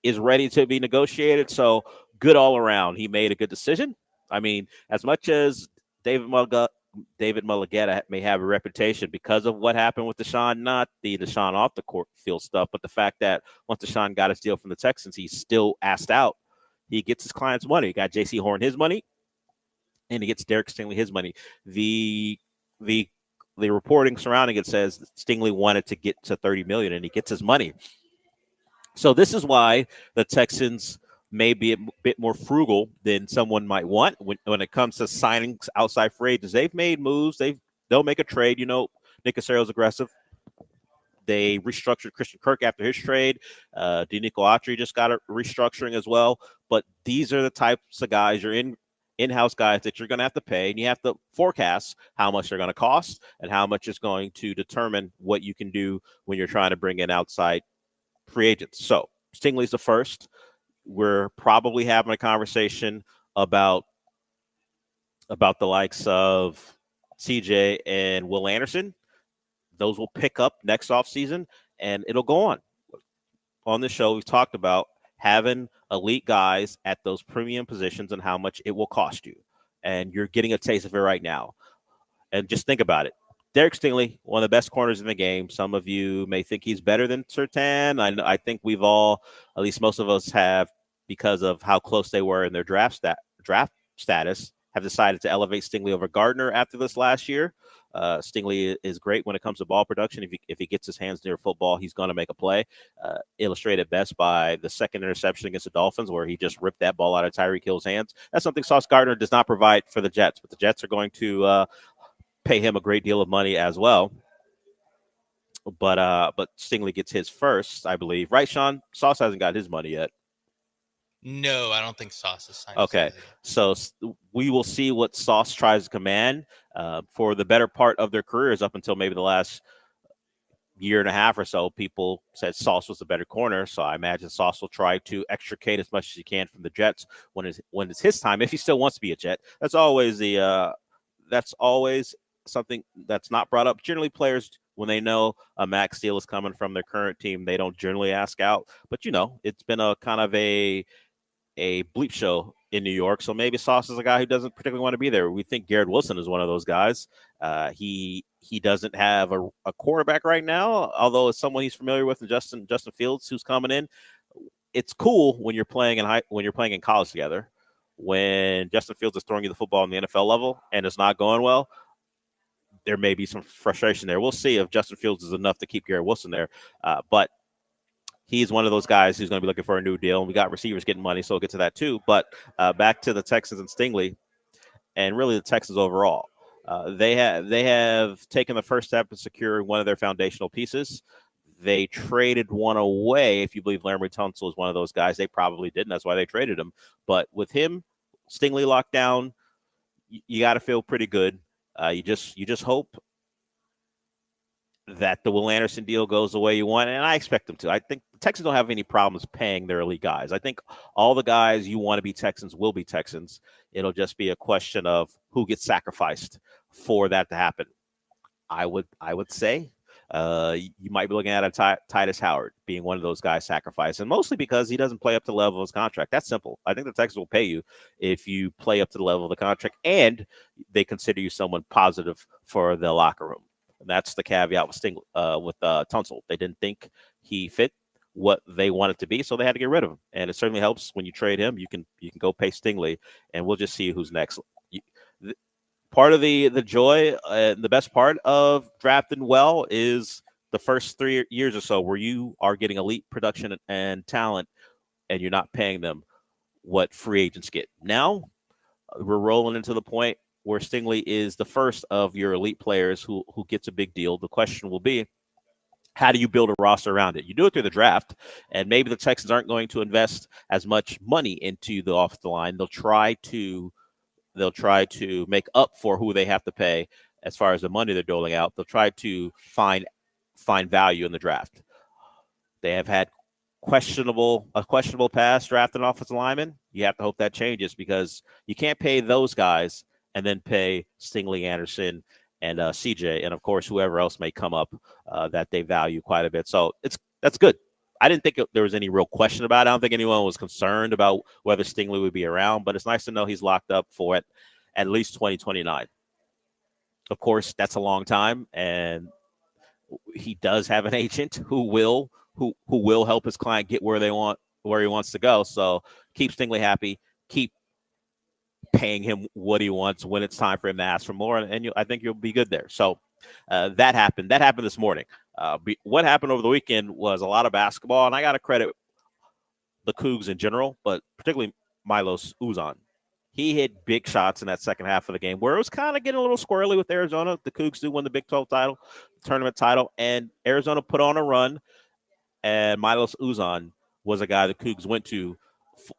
is ready to be negotiated. So good all around. He made a good decision. I mean, as much as David Mulligetta may have a reputation because of what happened with Deshaun, not the Deshaun off the court field stuff, but the fact that once Deshaun got his deal from the Texans, he's still asked out. He gets his client's money. He got J.C. Horn his money, and he gets Derek Stingley his money. The reporting surrounding it says Stingley wanted to get to $30 million, and he gets his money. So this is why the Texans may be a bit more frugal than someone might want when it comes to signings outside free agents. They've made moves. They'll make a trade. You know, Nick Casero's aggressive. They restructured Christian Kirk after his trade. Denico Autry just got a restructuring as well. But these are the types of guys, you're in-house guys that you're going to have to pay, and you have to forecast how much they're going to cost and how much is going to determine what you can do when you're trying to bring in outside free agents. So Stingley's the first. We're probably having a conversation about the likes of CJ and Will Anderson. Those will pick up next offseason, and it'll go on. On this show, we've talked about having elite guys at those premium positions and how much it will cost you. And you're getting a taste of it right now. And just think about it. Derek Stingley, one of the best corners in the game. Some of you may think he's better than Surtain. I think we've all, at least most of us have, because of how close they were in their draft status, have decided to elevate Stingley over Gardner after this last year. Stingley is great when it comes to ball production. If he gets his hands near football, he's going to make a play. Illustrated best by the second interception against the Dolphins, where he just ripped that ball out of Tyreek Hill's hands. That's something Sauce Gardner does not provide for the Jets, but the Jets are going to pay him a great deal of money as well. But Stingley gets his first, I believe. Right, Sean? Sauce hasn't got his money yet. No, I don't think Sauce is signed. Okay, so we will see what Sauce tries to command for the better part of their careers up until maybe the last year and a half or so. People said Sauce was the better corner, so I imagine Sauce will try to extricate as much as he can from the Jets when it's his time, if he still wants to be a Jet. That's always something that's not brought up. Generally, players, when they know a max deal is coming from their current team, they don't generally ask out. But, you know, it's been a kind of a bleep show in New York. So maybe Sauce is a guy who doesn't particularly want to be there. We think Garrett Wilson is one of those guys. He doesn't have a quarterback right now, although it's someone he's familiar with, and Justin Fields, who's coming in. It's cool when you're playing in college together. When Justin Fields is throwing you the football on the NFL level and it's not going well, there may be some frustration there. We'll see if Justin Fields is enough to keep Garrett Wilson there. But he's one of those guys who's going to be looking for a new deal. And we got receivers getting money, so we'll get to that too. But back to the Texans and Stingley, and really the Texans overall. They have taken the first step in securing one of their foundational pieces. They traded one away. If you believe Laremy Tunsil is one of those guys, they probably didn't. That's why they traded him. But with him, Stingley locked down, you got to feel pretty good. You just hope that the Will Anderson deal goes the way you want, and I expect them to. I think the Texans don't have any problems paying their elite guys. I think all the guys you want to be Texans will be Texans. It'll just be a question of who gets sacrificed for that to happen. I would say You might be looking at a Titus Howard being one of those guys sacrificed, and mostly because he doesn't play up to the level of his contract. That's simple. I think the Texans will pay you if you play up to the level of the contract, and they consider you someone positive for the locker room. And that's the caveat with Tunsil. They didn't think he fit what they wanted to be, so they had to get rid of him. And it certainly helps when you trade him. You can go pay Stingley, and we'll just see who's next. Part of the joy and the best part of drafting well is the first 3 years or so where you are getting elite production and talent, and you're not paying them what free agents get. Now we're rolling into the point where Stingley is the first of your elite players who gets a big deal. The question will be, how do you build a roster around it? You do it through the draft, and maybe the Texans aren't going to invest as much money into the offensive line. They'll try to make up for who they have to pay as far as the money they're doling out. They'll try to find value in the draft. They have had a questionable pass drafting offensive lineman. You have to hope that changes, because you can't pay those guys and then pay Stingley, Anderson, and CJ, and of course whoever else may come up that they value quite a bit. So that's good. I didn't think there was any real question about it. I don't think anyone was concerned about whether Stingley would be around, but it's nice to know he's locked up for it at least 2029. Of course, that's a long time, and he does have an agent who will help his client get where he wants to go. So keep Stingley happy, keep paying him what he wants when it's time for him to ask for more, and I think you'll be good there. So that happened. That happened this morning. What happened over the weekend was a lot of basketball, and I got to credit the Cougs in general, but particularly Milos Uzan. He hit big shots in that second half of the game where it was kind of getting a little squirrely with Arizona. The Cougs do win the Big 12 tournament title, and Arizona put on a run, and Milos Uzan was a guy the Cougs went to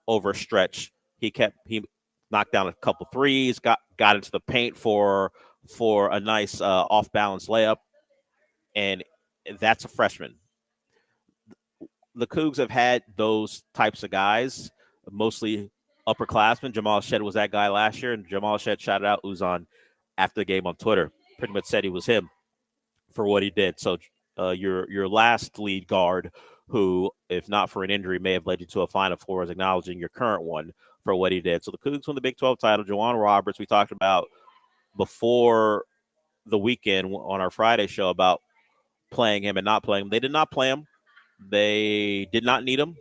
over a stretch. He knocked down a couple threes, got into the paint for a nice off-balance layup, and that's a freshman. The Cougs have had those types of guys, mostly upperclassmen. Jamal Shed was that guy last year, and Jamal Shed shouted out Uzan after the game on Twitter. Pretty much said he was him for what he did. So your last lead guard, who, if not for an injury, may have led you to a Final Four, is acknowledging your current one for what he did. So the Cougs won the Big 12 title. Juwan Roberts, we talked about before the weekend on our Friday show about playing him and not playing him. They did not play him. They did not need him.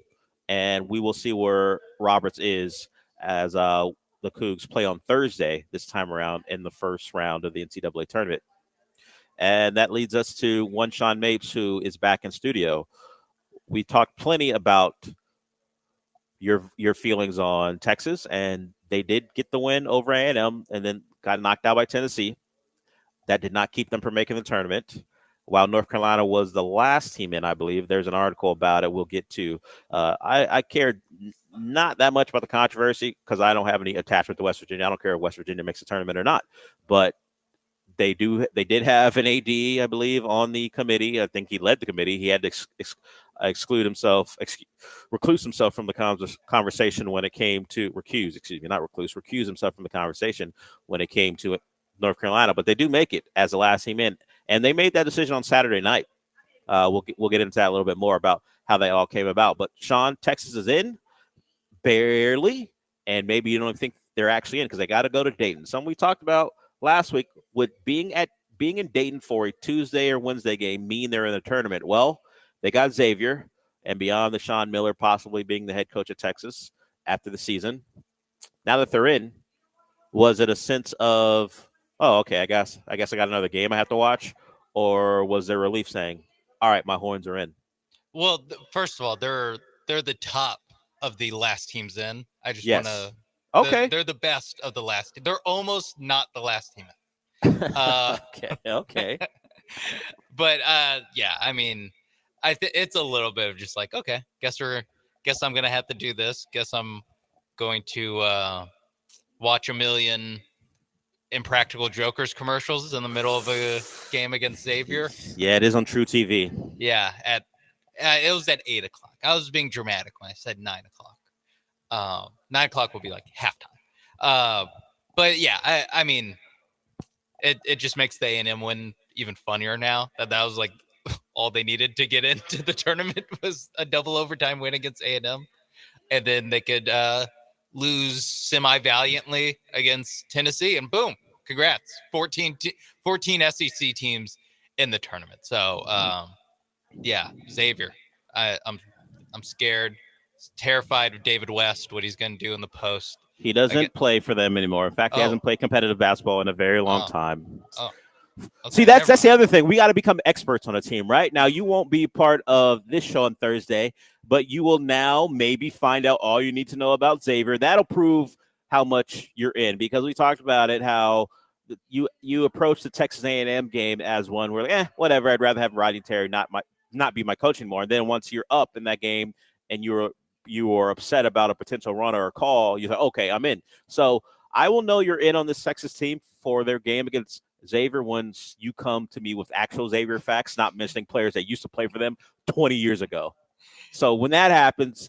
And we will see where Roberts is as the Cougs play on Thursday this time around in the first round of the NCAA tournament. And that leads us to one Sean Mapes, who is back in studio. We talked plenty about your feelings on Texas, and they did get the win over A&M and then got knocked out by Tennessee. That did not keep them from making the tournament. While North Carolina was the last team in, I believe. There's an article about it we'll get to. I cared not that much about the controversy because I don't have any attachment to West Virginia. I don't care if West Virginia makes a tournament or not. But they did have an AD, I believe, on the committee. I think he led the committee. He had to recluse himself from the conversation when it came to recuse himself from the conversation when it came to North Carolina. But they do make it as the last team in. And they made that decision on Saturday night. We'll get into that a little bit more about how they all came about. But, Sean, Texas is in, barely, and maybe you don't think they're actually in because they got to go to Dayton. Something we talked about last week with being in Dayton for a Tuesday or Wednesday game mean they're in the tournament. Well, they got Xavier, and beyond the Sean Miller possibly being the head coach of Texas after the season, now that they're in, was it a sense of, oh, okay, I guess I got another game I have to watch? Or was there relief saying, all right, my horns are in? Well, first of all, they're the top of the last teams in. I just Yes. want to. Okay. They're the best of the last. They're almost not the last team in. Okay. But yeah, I mean, it's a little bit of just like, okay, guess I'm gonna have to do this. Guess I'm going to watch a million Impractical Jokers commercials in the middle of a game against Xavier. Yeah, it is on True TV. Yeah, it was at 8:00. I was being dramatic when I said 9:00. 9:00 will be like halftime. But yeah, I mean, it just makes the A&M win even funnier now. That was like all they needed to get into the tournament was a double overtime win against A&M, and then they could lose semi-valiantly against Tennessee, and boom, congrats, 14 SEC teams in the tournament. So yeah, Xavier, I'm scared, terrified of David West, what he's going to do in the post. He doesn't play for them anymore. In fact, he hasn't played competitive basketball in a very long time. Okay, See, that's the other thing. We got to become experts on a team, right? Now, you won't be part of this show on Thursday, but you will now maybe find out all you need to know about Xavier. That'll prove how much you're in, because we talked about it, how you approach the Texas A&M game as one where, whatever, I'd rather have Rodney Terry not be my coach anymore. And then once you're up in that game and you are upset about a potential run or a call, you say, okay, I'm in. So I will know you're in on this Texas team for their game against Xavier once you come to me with actual Xavier facts, not mentioning players that used to play for them 20 years ago. So when that happens,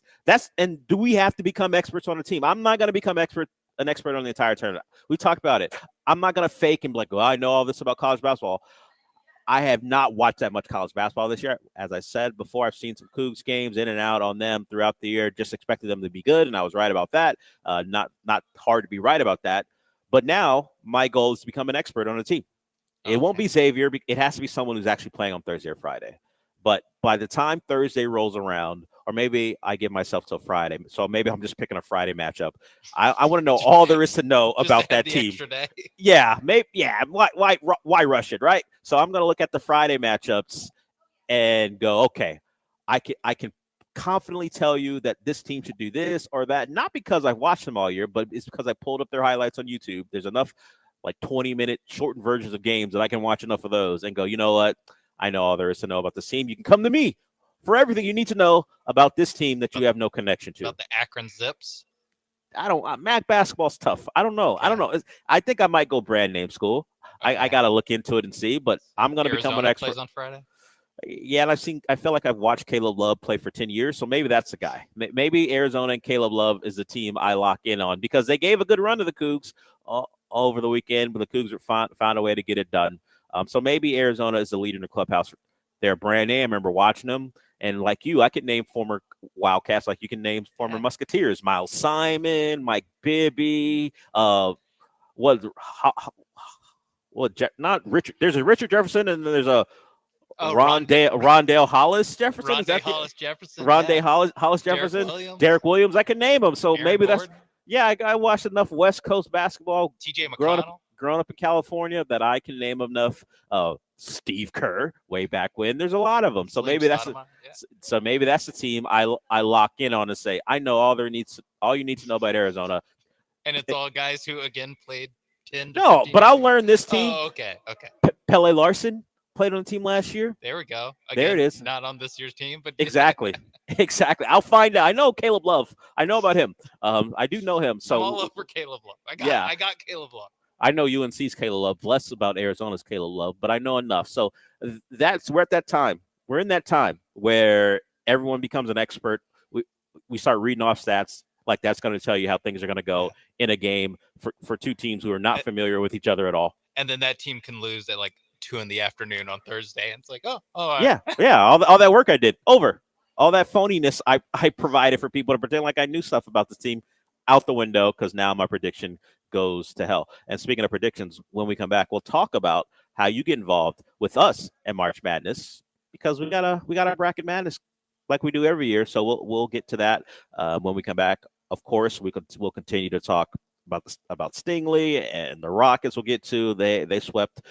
and do we have to become experts on a team? I'm not going to become an expert on the entire tournament. We talked about it. I'm not going to fake and be like, well, I know all this about college basketball. I have not watched that much college basketball this year. As I said before, I've seen some Cougs games in and out on them throughout the year, just expected them to be good, and I was right about that. Not hard to be right about that. But now my goal is to become an expert on a team. It won't be Xavier. It has to be someone who's actually playing on Thursday or Friday. But by the time Thursday rolls around, or maybe I give myself till Friday, so maybe I'm just picking a Friday matchup. I want to know all there is to know about that team. Yeah, maybe. Yeah, why rush it, right? So I'm going to look at the Friday matchups and go, okay, I can confidently tell you that this team should do this or that, not because I've watched them all year, but it's because I pulled up their highlights on YouTube. There's enough like 20-minute shortened versions of games that I can watch enough of those and go, you know what? I know all there is to know about this team. You can come to me for everything you need to know about this team that you have no connection to. About the Akron Zips? MAC basketball's tough. I don't know. I think I might go brand name school. Okay. I got to look into it and see, but I'm going to become an expert. Plays on Friday? Yeah, and I feel like I've watched Caleb Love play for 10 years, so maybe that's the guy. Maybe Arizona and Caleb Love is the team I lock in on, because they gave a good run to the Cougs all over the weekend, but the Cougs found a way to get it done. So maybe Arizona is the leader in the clubhouse. They're a brand name. I remember watching them, and like you, I could name former Wildcats, like you can name former Musketeers, Miles Simon, Mike Bibby, not Richard. There's a Richard Jefferson, and there's a Rondale Hollis Jefferson. Hollis Jefferson. Derek Williams. I can name them. So maybe Gordon. I watched enough West Coast basketball. TJ McConnell. Growing up in California that I can name enough. Steve Kerr way back when. There's a lot of them. So maybe that's the team I lock in on and say, I know all you need to know about Arizona. And it's all guys who again played 10 to No, 15 but years I'll ago. learn this team. Oh, okay. Pele Larson played on the team last year. There we go. Again, there it is. Not on this year's team, but exactly. I'll find out. I know Caleb Love. I know about him. I do know him. So I'm all over Caleb Love. I got Caleb Love. I know UNC's Caleb Love, less about Arizona's Caleb Love, but I know enough. So we're at that time. We're in that time where everyone becomes an expert. We start reading off stats like that's going to tell you how things are going to go in a game for two teams who are not familiar with each other at all. And then that team can lose at like 2 p.m. on Thursday, and it's like, all that work I did over, all that phoniness I provided for people to pretend like I knew stuff about this team out the window, because now my prediction goes to hell. And speaking of predictions, when we come back, we'll talk about how you get involved with us in March Madness, because we got our bracket madness like we do every year. So we'll get to that when we come back. Of course, we'll continue to talk about Stingley and the Rockets. We'll get to they swept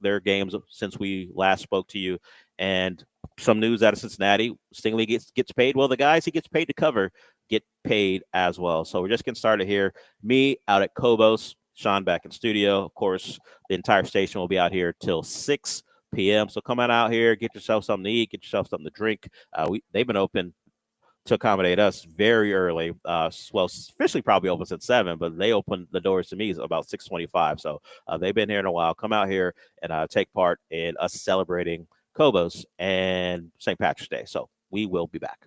their games since we last spoke to you, and some news out of Cincinnati. Stingley gets paid. Well, the guys he gets paid to cover get paid as well. So we're just getting started here. Me out at Cobos, Sean back in studio. Of course, the entire station will be out here till 6 p.m. So come on out here, get yourself something to eat, get yourself something to drink. They've been open to accommodate us very early. Officially probably open at 7, but they opened the doors to me about 6:25. So they've been here in a while. Come out here and take part in us celebrating Cobos and St. Patrick's Day. So we will be back.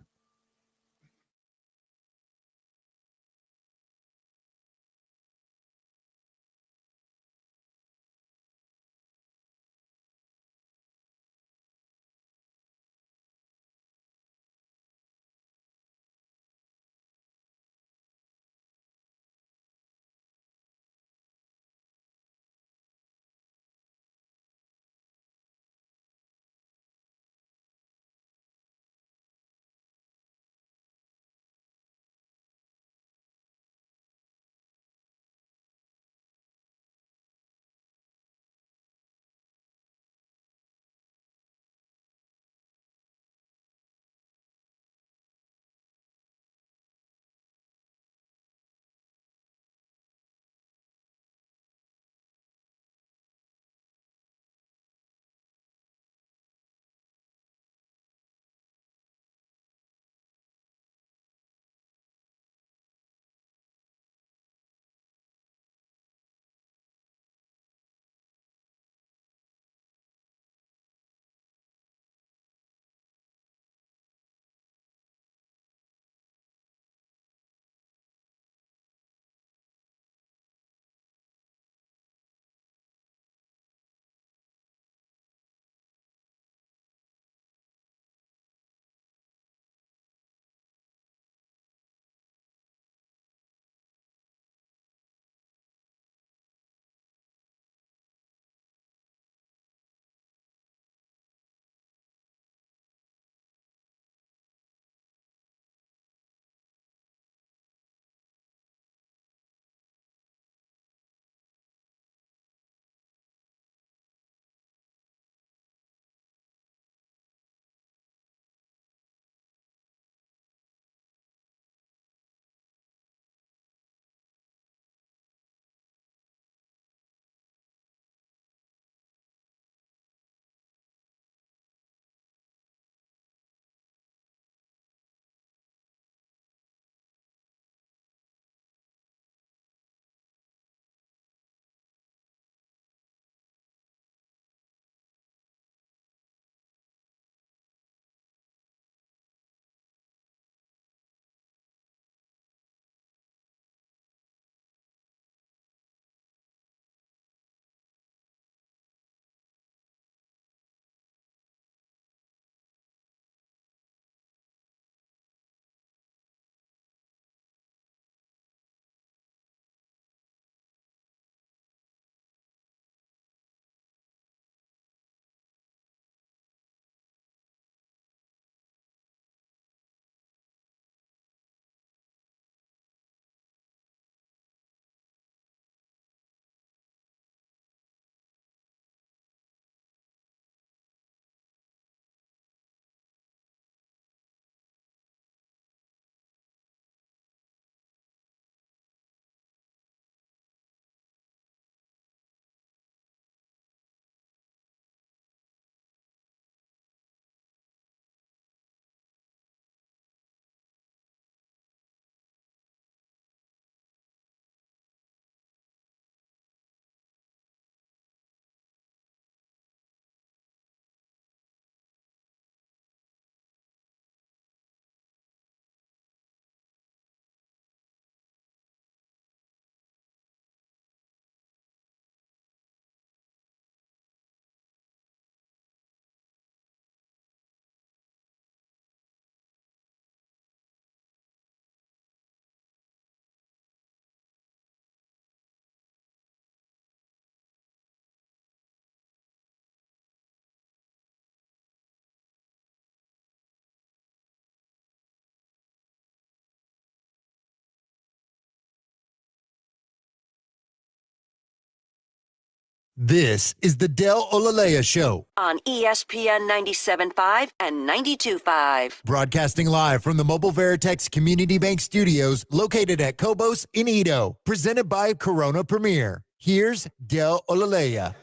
This is the Del Olaleye Show, on ESPN 97.5 and 92.5. broadcasting live from the Mobile Veritex Community Bank Studios located at Cobos in Edo, presented by Corona Premier. Here's Del Olaleye.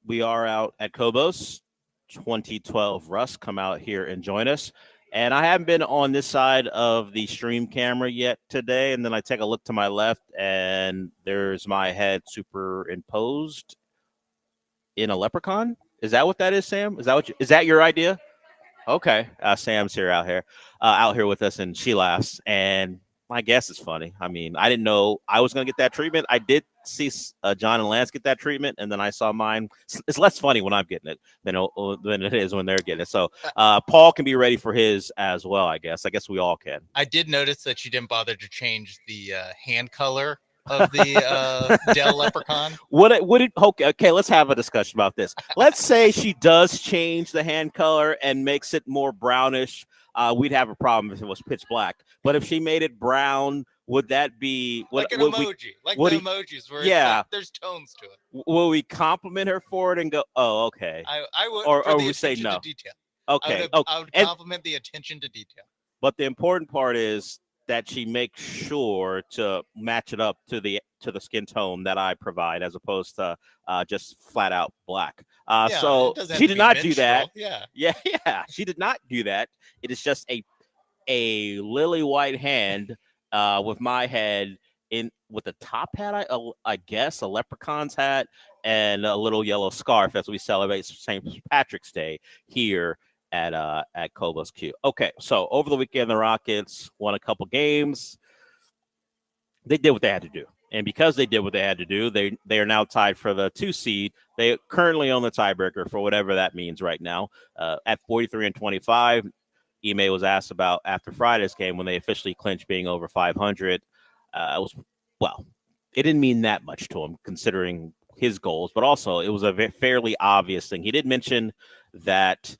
We are out at Cobos 2012. Russ, come out here and join us. And I haven't been on this side of the stream camera yet today. And then I take a look to my left, and there's my head superimposed in a leprechaun. Is that what that is, Sam? Is that your idea? Okay. Sam's out here with us, and she laughs. And my guess is funny. I mean, I didn't know I was going to get that treatment. I did see John and Lance get that treatment, and then I saw mine. It's less funny when I'm getting it than it is when they're getting it. So Paul can be ready for his as well, I guess. I guess we all can. I did notice that she didn't bother to change the hand color of the Dell Leprechaun. Okay, let's have a discussion about this. Let's say she does change the hand color and makes it more brownish. We'd have a problem if it was pitch black. But if she made it brown, would that be like an emoji? Emojis where there's tones to it. Will we compliment her for it and go, oh, okay? I would, or we say no. Detail. Okay. I would compliment the attention to detail. But the important part is that she makes sure to match it up to the skin tone that I provide, as opposed to just flat out black. So she did not do that. Yeah. She did not do that. It is just a lily white hand with my head with a top hat, I guess, a leprechaun's hat, and a little yellow scarf as we celebrate St. Patrick's Day here at Cobos Q. Okay, so over the weekend, the Rockets won a couple games. They did what they had to do. And because they did what they had to do, they are now tied for the 2 seed. They currently own the tiebreaker for whatever that means right now. At 43-25, Ime was asked about after Friday's game when they officially clinched being over 500. It didn't mean that much to him considering his goals, but also it was a fairly obvious thing. He did mention that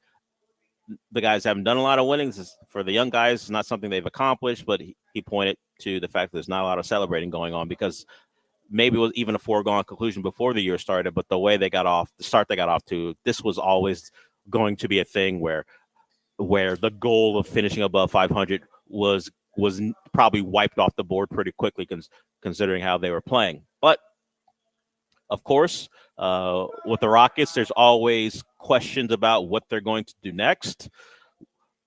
the guys haven't done a lot of winnings. For the young guys, it's not something they've accomplished, but he pointed to the fact that there's not a lot of celebrating going on because maybe it was even a foregone conclusion before the year started, but the way the start they got off to, this was always going to be a thing where the goal of finishing above 500 was probably wiped off the board pretty quickly considering how they were playing. But of course, with the Rockets, there's always questions about what they're going to do next.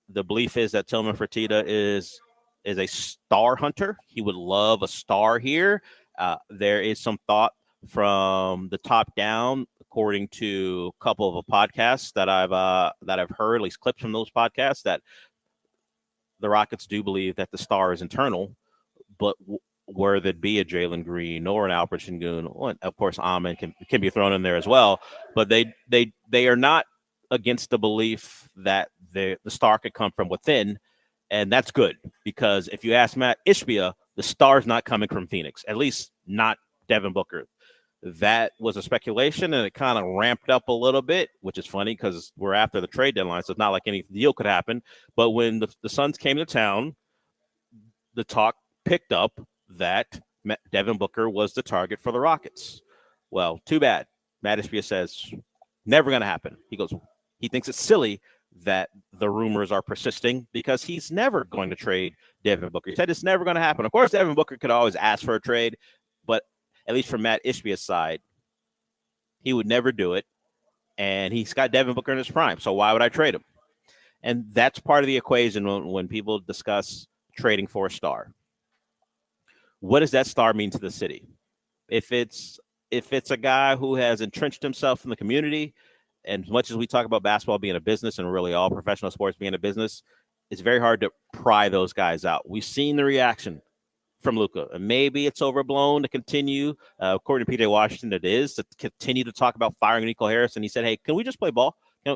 The belief is that Tillman Fertitta is a star hunter. He would love a star here. There is some thought from the top down, according to a couple of podcasts that I've heard, at least clips from those podcasts, that the Rockets do believe that the star is internal, but where there'd be a Jalen Green or an Alperen Sengun, of course, Ahmed can be thrown in there as well. But they are not against the belief that the star could come from within, and that's good because if you ask Matt Ishbia, the star's not coming from Phoenix, at least not Devin Booker. That was a speculation, and it kind of ramped up a little bit, which is funny because we're after the trade deadline, so it's not like any deal could happen. But when the Suns came to town, the talk picked up that Devin Booker was the target for the Rockets. Well, too bad. Matt Ishbia says, never going to happen. He thinks it's silly that the rumors are persisting because he's never going to trade Devin Booker. He said it's never going to happen. Of course, Devin Booker could always ask for a trade, but at least from Matt Ishbia's side, he would never do it. And he's got Devin Booker in his prime, so why would I trade him? And that's part of the equation when people discuss trading for a star. What does that star mean to the city? If it's a guy who has entrenched himself in the community, and as much as we talk about basketball being a business and really all professional sports being a business, it's very hard to pry those guys out. We've seen the reaction from Luka, and maybe it's overblown to continue. According to PJ Washington, it is to continue to talk about firing Nico Harris. And he said, hey, can we just play ball?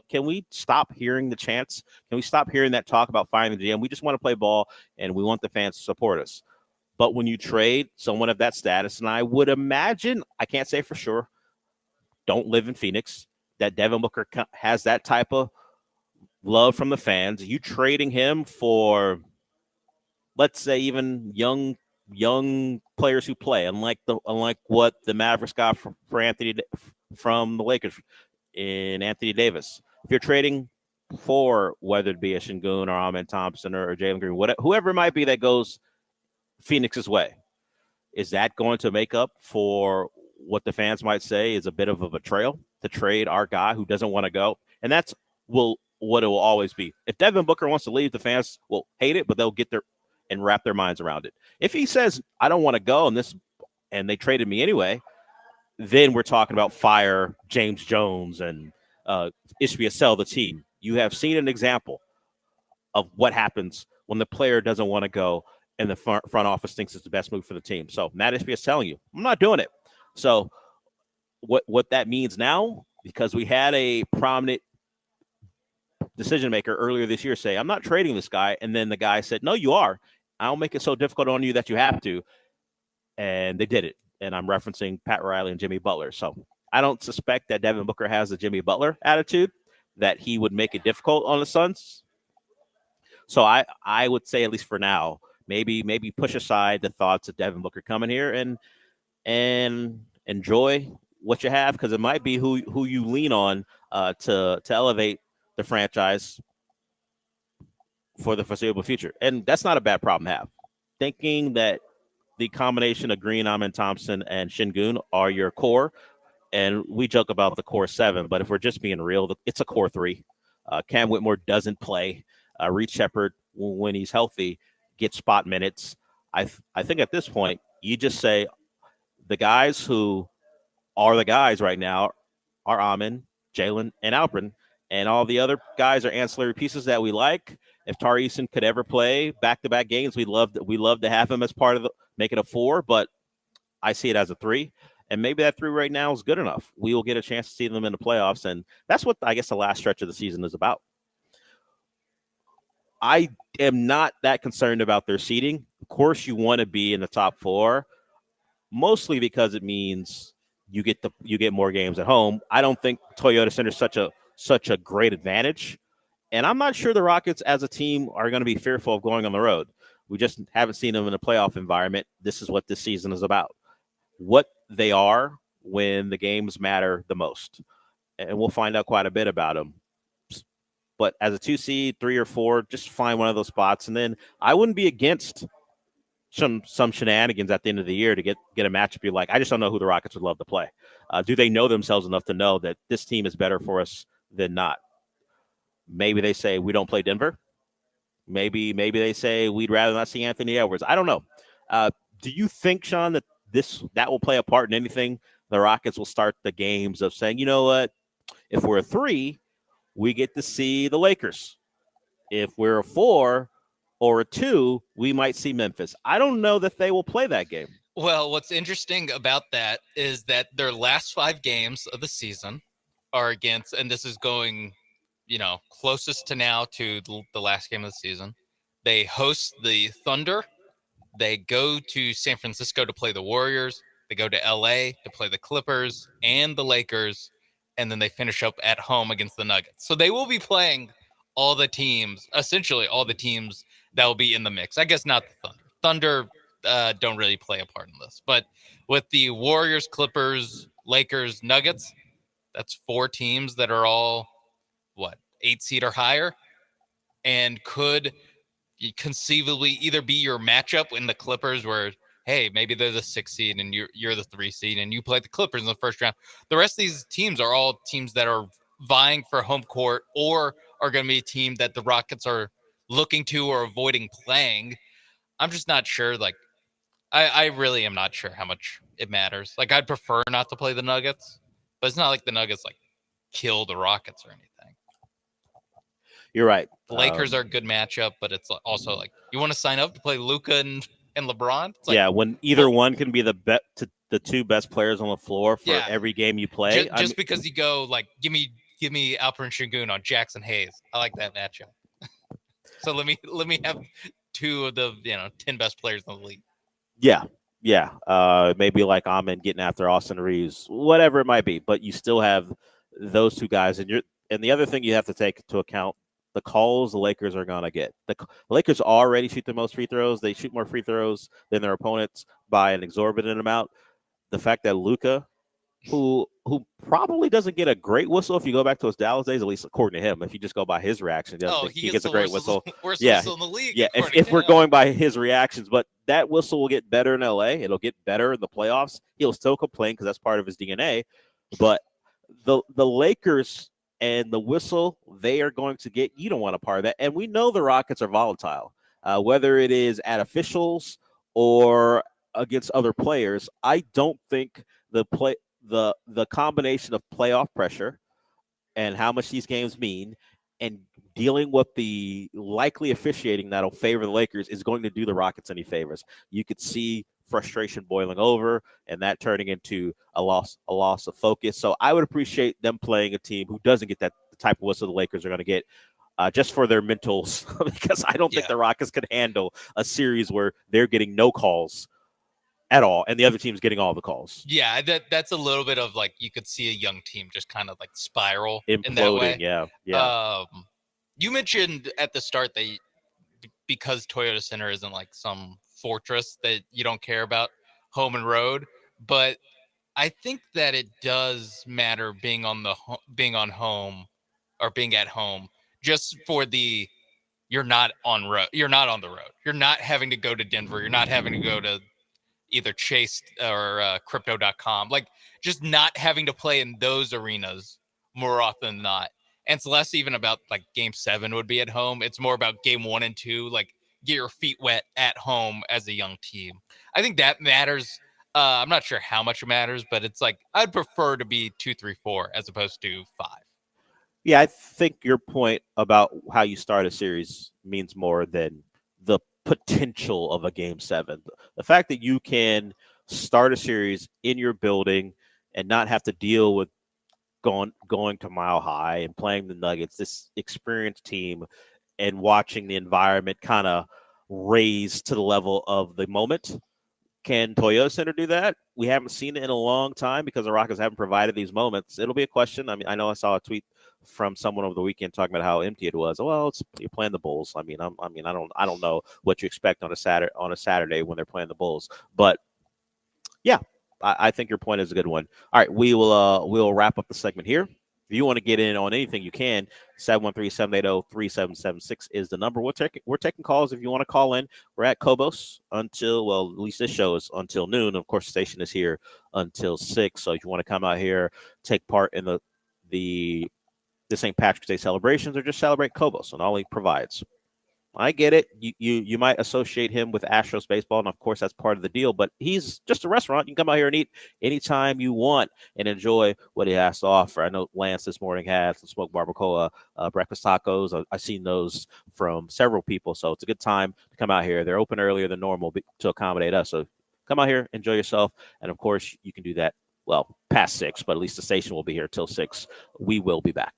Can we stop hearing the chants? Can we stop hearing that talk about firing the GM? We just want to play ball, and we want the fans to support us. But when you trade someone of that status, and I would imagine, I can't say for sure, don't live in Phoenix, that Devin Booker has that type of love from the fans. You trading him for, let's say, even young young players who play, unlike what the Mavericks got for Anthony from the Lakers in Anthony Davis. If you're trading for whether it be a Şengün or Amen Thompson or Jalen Green, whoever it might be that goes Phoenix's way, is that going to make up for what the fans might say is a bit of a betrayal to trade our guy who doesn't want to go? And that's what it will always be. If Devin Booker wants to leave, the fans will hate it, but they'll get there and wrap their minds around it. If he says, I don't want to go and they traded me anyway, then we're talking about fire James Jones and Ishbia sell the team. You have seen an example of what happens when the player doesn't want to go and the front office thinks it's the best move for the team. So Matt Ishbia is telling you, I'm not doing it. So what that means now, because we had a prominent decision maker earlier this year say, I'm not trading this guy. And then the guy said, no, you are. I'll make it so difficult on you that you have to. And they did it. And I'm referencing Pat Riley and Jimmy Butler. So I don't suspect that Devin Booker has the Jimmy Butler attitude, that he would make it difficult on the Suns. So I would say, at least for now, maybe push aside the thoughts of Devin Booker coming here and enjoy what you have, because it might be who you lean on to elevate the franchise for the foreseeable future. And that's not a bad problem to have. Thinking that the combination of Green, Amen Thompson, and Şengün are your core, and we joke about the core 7, but if we're just being real, it's a core 3. Cam Whitmore doesn't play. Reed Shepherd, when he's healthy, gets spot minutes. I think at this point, you just say the guys who are the guys right now are Amen, Jalen, and Alperen, and all the other guys are ancillary pieces that we like. If Tari Eason could ever play back-to-back games, we love to have him as part of make it a 4, but I see it as a 3. And maybe that 3 right now is good enough. We will get a chance to see them in the playoffs, and that's what I guess the last stretch of the season is about. I am not that concerned about their seeding. Of course, you want to be in the top 4, mostly because it means you get more games at home. I don't think Toyota Center is such a great advantage, and I'm not sure the Rockets as a team are going to be fearful of going on the road. We just haven't seen them in a playoff environment. This is what this season is about. What they are when the games matter the most. And we'll find out quite a bit about them. But as a 2 seed, 3 or 4, just find one of those spots. And then I wouldn't be against some shenanigans at the end of the year to get a matchup you like. I just don't know who the Rockets would love to play. Do they know themselves enough to know that this team is better for us than not? Maybe they say we don't play Denver. Maybe they say we'd rather not see Anthony Edwards. I don't know. Do you think, Sean, that will play a part in anything? The Rockets will start the games of saying, you know what, if we're a 3, we get to see the Lakers. If we're a 4 or a 2, we might see Memphis. I don't know that they will play that game. Well, what's interesting about that is that their last 5 games of the season are against, and this is going, closest to now to the last game of the season. They host the Thunder. They go to San Francisco to play the Warriors. They go to LA to play the Clippers and the Lakers. And then they finish up at home against the Nuggets. So they will be playing essentially all the teams that will be in the mix. I guess not the Thunder. Thunder don't really play a part in this. But with the Warriors, Clippers, Lakers, Nuggets, that's 4 teams that are all, 8 seed or higher, and could conceivably either be your matchup in the Clippers where, hey, maybe they're the 6 seed and you're the 3 seed and you play the Clippers in the first round. The rest of these teams are all teams that are vying for home court or are going to be a team that the Rockets are looking to or avoiding playing. I'm just not sure. I really am not sure how much it matters. I'd prefer not to play the Nuggets, but it's not like the Nuggets kill the Rockets or anything. You're right. The Lakers are a good matchup, but it's also you want to sign up to play Luka and LeBron? When either one can be the 2 best players on the floor for every game you play. Just because you go give me Alperen Şengün on Jackson Hayes. I like that matchup. So let me have 2 of the 10 best players in the league. Yeah. Maybe Amen getting after Austin Reeves, whatever it might be, but you still have those 2 guys, and the other thing you have to take into account, the calls the Lakers are going to get. The Lakers already shoot the most free throws. They shoot more free throws than their opponents by an exorbitant amount. The fact that Luka, who probably doesn't get a great whistle if you go back to his Dallas days, at least according to him, if you just go by his reaction, he gets a great whistle. Worst Yeah, whistle in the league. yeah. If we're going by his reactions, but that whistle will get better in LA. It'll get better in the playoffs. He'll still complain because that's part of his DNA. But the Lakers and the whistle they are going to get, you don't want a part of that. And we know the Rockets are volatile, whether it is at officials or against other players. I don't think the combination of playoff pressure and how much these games mean and dealing with the likely officiating that'll favor the Lakers is going to do the Rockets any favors. You could see frustration boiling over and that turning into a loss of focus. So I would appreciate them playing a team who doesn't get the type of whistle the Lakers are going to get, just for their mentals, because I don't think the Rockets could handle a series where they're getting no calls at all and the other team's getting all the calls. Yeah, that's a little bit of like you could see a young team just kind of like spiral imploding. In that way. Yeah. You mentioned at the start that because Toyota Center isn't like some fortress that you don't care about home and road, but I think that it does matter being on home or being at home, just for you're not on the road. You're not having to go to Denver. You're not having to go to either Chase or crypto.com, like just not having to play in those arenas more often than not. And it's less even about like game 7 would be at home. It's more about game 1 and 2, like get your feet wet at home as a young team. I think that matters. I'm not sure how much it matters, but it's like I'd prefer to be 2, 3, 4 as opposed to 5. Yeah, I think your point about how you start a series means more than the potential of a game 7. The fact that you can start a series in your building and not have to deal with going to Mile High and playing the Nuggets, this experienced team, and watching the environment kind of raise to the level of the moment. Can Toyota Center do that? We haven't seen it in a long time because the Rockets haven't provided these moments. It'll be a question. I mean, I know I saw a tweet from someone over the weekend talking about how empty it was. Well, you're playing the Bulls. I don't know what you expect on a Saturday when they're playing the Bulls. But yeah, I think your point is a good one. All right, we'll wrap up the segment here. If you want to get in on anything, you can. 713-780-3776 is the number. We're taking calls if you want to call in. We're at Cobos until, well, at least this show is until noon. Of course, the station is here until 6. So if you want to come out here, take part in the St. Patrick's Day celebrations, or just celebrate Cobos and all he provides. I get it. You might associate him with Astros baseball, and of course that's part of the deal. But he's just a restaurant. You can come out here and eat anytime you want and enjoy what he has to offer. I know Lance this morning had some smoked barbacoa, breakfast tacos. I've seen those from several people, so it's a good time to come out here. They're open earlier than normal to accommodate us. So come out here, enjoy yourself, and of course you can do that. Well, past 6, but at least the station will be here till 6. We will be back.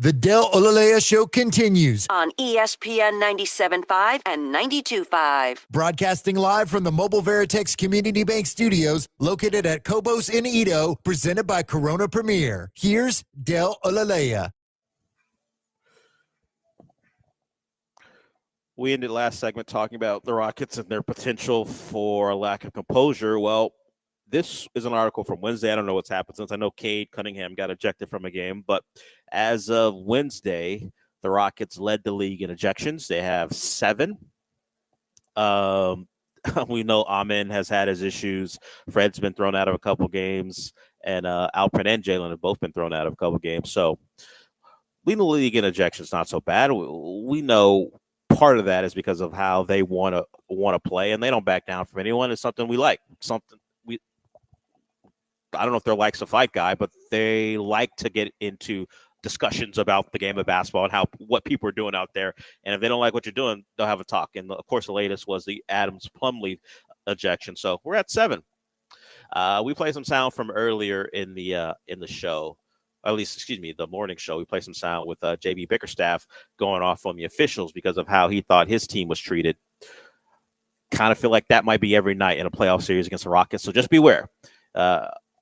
The Del Olaleye Show continues. On ESPN 97.5 and 92.5. Broadcasting live from the Mobile Veritex Community Bank Studios, located at Cobos in Edo, presented by Corona Premier. Here's Del Olaleye. We ended last segment talking about the Rockets and their potential for a lack of composure. Well, this is an article from Wednesday. I don't know what's happened since. I know Cade Cunningham got ejected from a game, but as of Wednesday, the Rockets led the league in ejections. They have 7. We know Amen has had his issues. Fred's been thrown out of a couple games, and Alperen and Jalen have both been thrown out of a couple games. So leading the league in ejections not so bad. We know part of that is because of how they want to play, and they don't back down from anyone. It's something we like. I don't know if they're likes to fight guy, but they like to get into discussions about the game of basketball and what people are doing out there. And if they don't like what you're doing, they'll have a talk. And of course, the latest was the Adams Plumlee ejection. So we're at 7. We played some sound from earlier in the show, or at least, excuse me, the morning show. We played some sound with JB Bickerstaff going off on the officials because of how he thought his team was treated. Kind of feel like that might be every night in a playoff series against the Rockets. So just beware.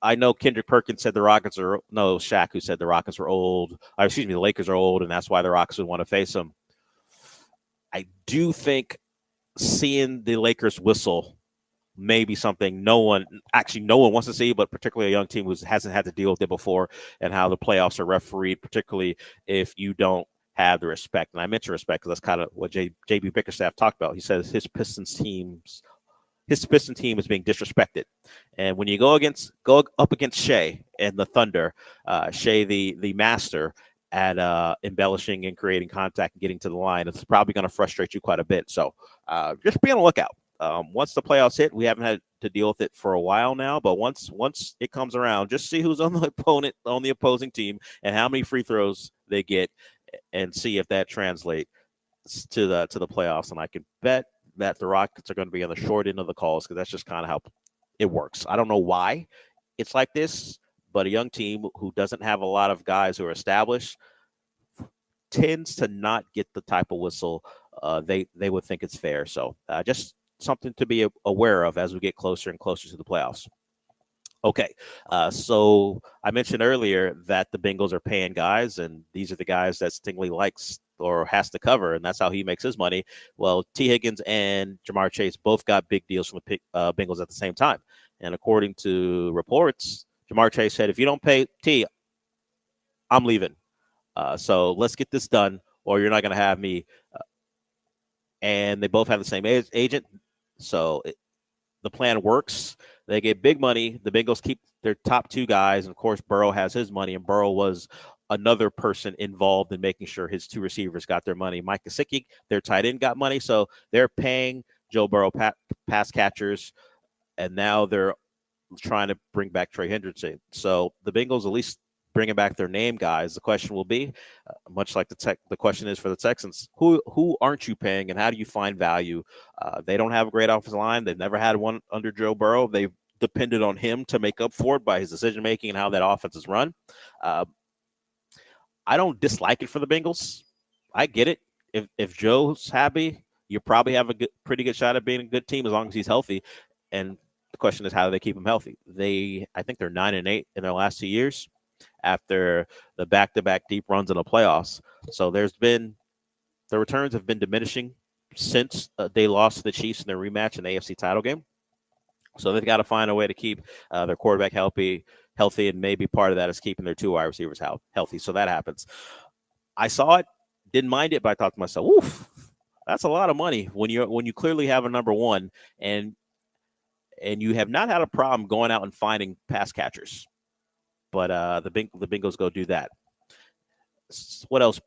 I know Kendrick Perkins said Shaq, who said the Rockets were old. The Lakers are old, and that's why the Rockets would want to face them. I do think seeing the Lakers whistle may be something no one wants to see, but particularly a young team who hasn't had to deal with it before, and how the playoffs are refereed, particularly if you don't have the respect. And I mention respect because that's kind of what JB Bickerstaff talked about. He says his Piston team is being disrespected. And when you go up against Shea and the Thunder, Shea the master at embellishing and creating contact and getting to the line, it's probably going to frustrate you quite a bit. So just be on the lookout. Once the playoffs hit, we haven't had to deal with it for a while now, but once it comes around, just see who's on the opposing team and how many free throws they get, and see if that translates to the playoffs. And I can bet that the Rockets are going to be on the short end of the calls, because that's just kind of how it works. I don't know why it's like this, but a young team who doesn't have a lot of guys who are established tends to not get the type of whistle they would think it's fair. So just something to be aware of as we get closer and closer to the playoffs. Okay, so I mentioned earlier that the Bengals are paying guys, and these are the guys that Stingley likes or has to cover, and that's how he makes his money. Well, T. Higgins and Jamar Chase both got big deals from the Bengals at the same time. And according to reports, Jamar Chase said, if you don't pay T, I'm leaving. So let's get this done, or you're not going to have me. And they both have the same agent. So the plan works. They get big money. The Bengals keep their top 2 guys. And, of course, Burrow has his money, and Burrow was another person involved in making sure his 2 receivers got their money. Mike Gesicki, their tight end, got money. So they're paying Joe Burrow pass catchers, and now they're trying to bring back Trey Hendrickson. So the Bengals at least bringing back their name guys. The question will be, much like the question is for the Texans, who aren't you paying, and how do you find value? They don't have a great offensive line. They've never had one under Joe Burrow. They've depended on him to make up for it by his decision-making and how that offense is run. I don't dislike it for the Bengals. I get it. If Joe's happy, you probably have pretty good shot at being a good team as long as he's healthy. And the question is, how do they keep him healthy? I think they're 9-8 in their last 2 years after the back-to-back deep runs in the playoffs. So the returns have been diminishing since they lost to the Chiefs in their rematch in the AFC title game. So they've got to find a way to keep their quarterback healthy, and maybe part of that is keeping their 2 wide receivers healthy. So that happens. I saw it, didn't mind it, but I thought to myself, oof, that's a lot of money when you clearly have a number 1 and you have not had a problem going out and finding pass catchers. But the Bengals go do that. What else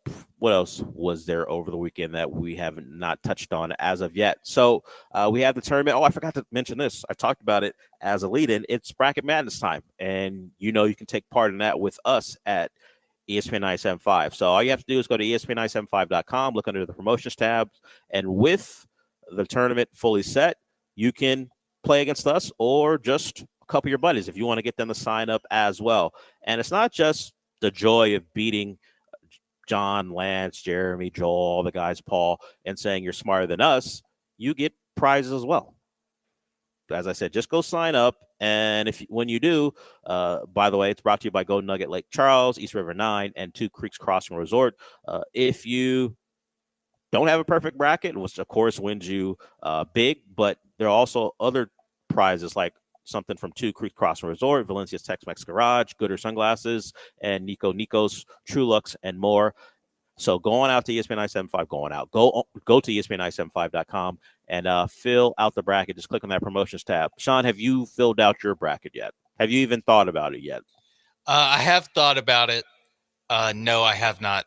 was there over the weekend that we have not touched on as of yet? So we have the tournament. Oh, I forgot to mention this. I talked about it as a lead-in. It's Bracket Madness time, and you can take part in that with us at ESPN 97.5. So all you have to do is go to ESPN975.com, look under the promotions tab, and with the tournament fully set, you can play against us or just a couple of your buddies if you want to get them to sign up as well. And it's not just the joy of beating John, Lance, Jeremy, Joel, all the guys, Paul, and saying you're smarter than us, you get prizes as well. As I said, just go sign up. And when you do, by the way, it's brought to you by Golden Nugget Lake Charles, East River 9, and Two Creeks Crossing Resort. If you don't have a perfect bracket, which of course wins you big, but there are also other prizes like something from Two Creek Crossing Resort, Valencia's Tex-Mex Garage, Gooder Sunglasses, and Nico's True Lux, and more. So going out to ESPN 975, go to ESPN975.com and fill out the bracket. Just click on that promotions tab. Sean, have you filled out your bracket yet? Have you even thought about it yet? I have thought about it. No, I have not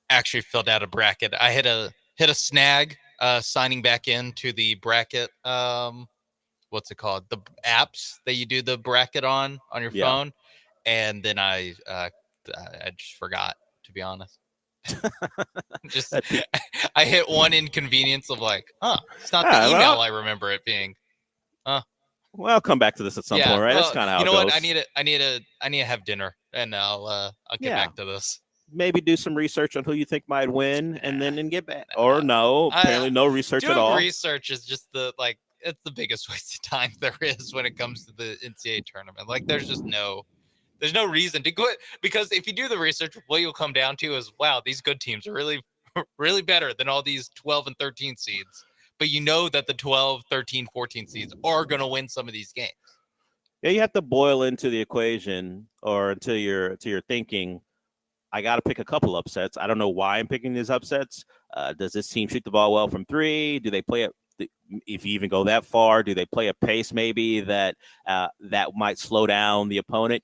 actually filled out a bracket. I hit a snag signing back into the bracket. What's it called? The apps that you do the bracket on your phone, and then I just forgot, to be honest. I hit one inconvenience of like, it's not the email I remember it being. Well, I'll come back to this at some point, right? That's kind of how you know it goes. what? I need to have dinner, and I'll get back to this. Maybe do some research on who you think might win, and then get back. Or no, apparently no research at all. Research is just it's the biggest waste of time there is when it comes to the NCAA tournament. Like, there's no reason to go, because if you do the research, what you'll come down to is, wow, these good teams are really, really better than all these 12 and 13 seeds. But you know that the 12, 13, 14 seeds are going to win some of these games. Yeah, you have to boil into the equation or into your thinking. I got to pick a couple upsets. I don't know why I'm picking these upsets. Does this team shoot the ball well from three? Do they play it? If you even go that far, do they play a pace maybe that might slow down the opponent?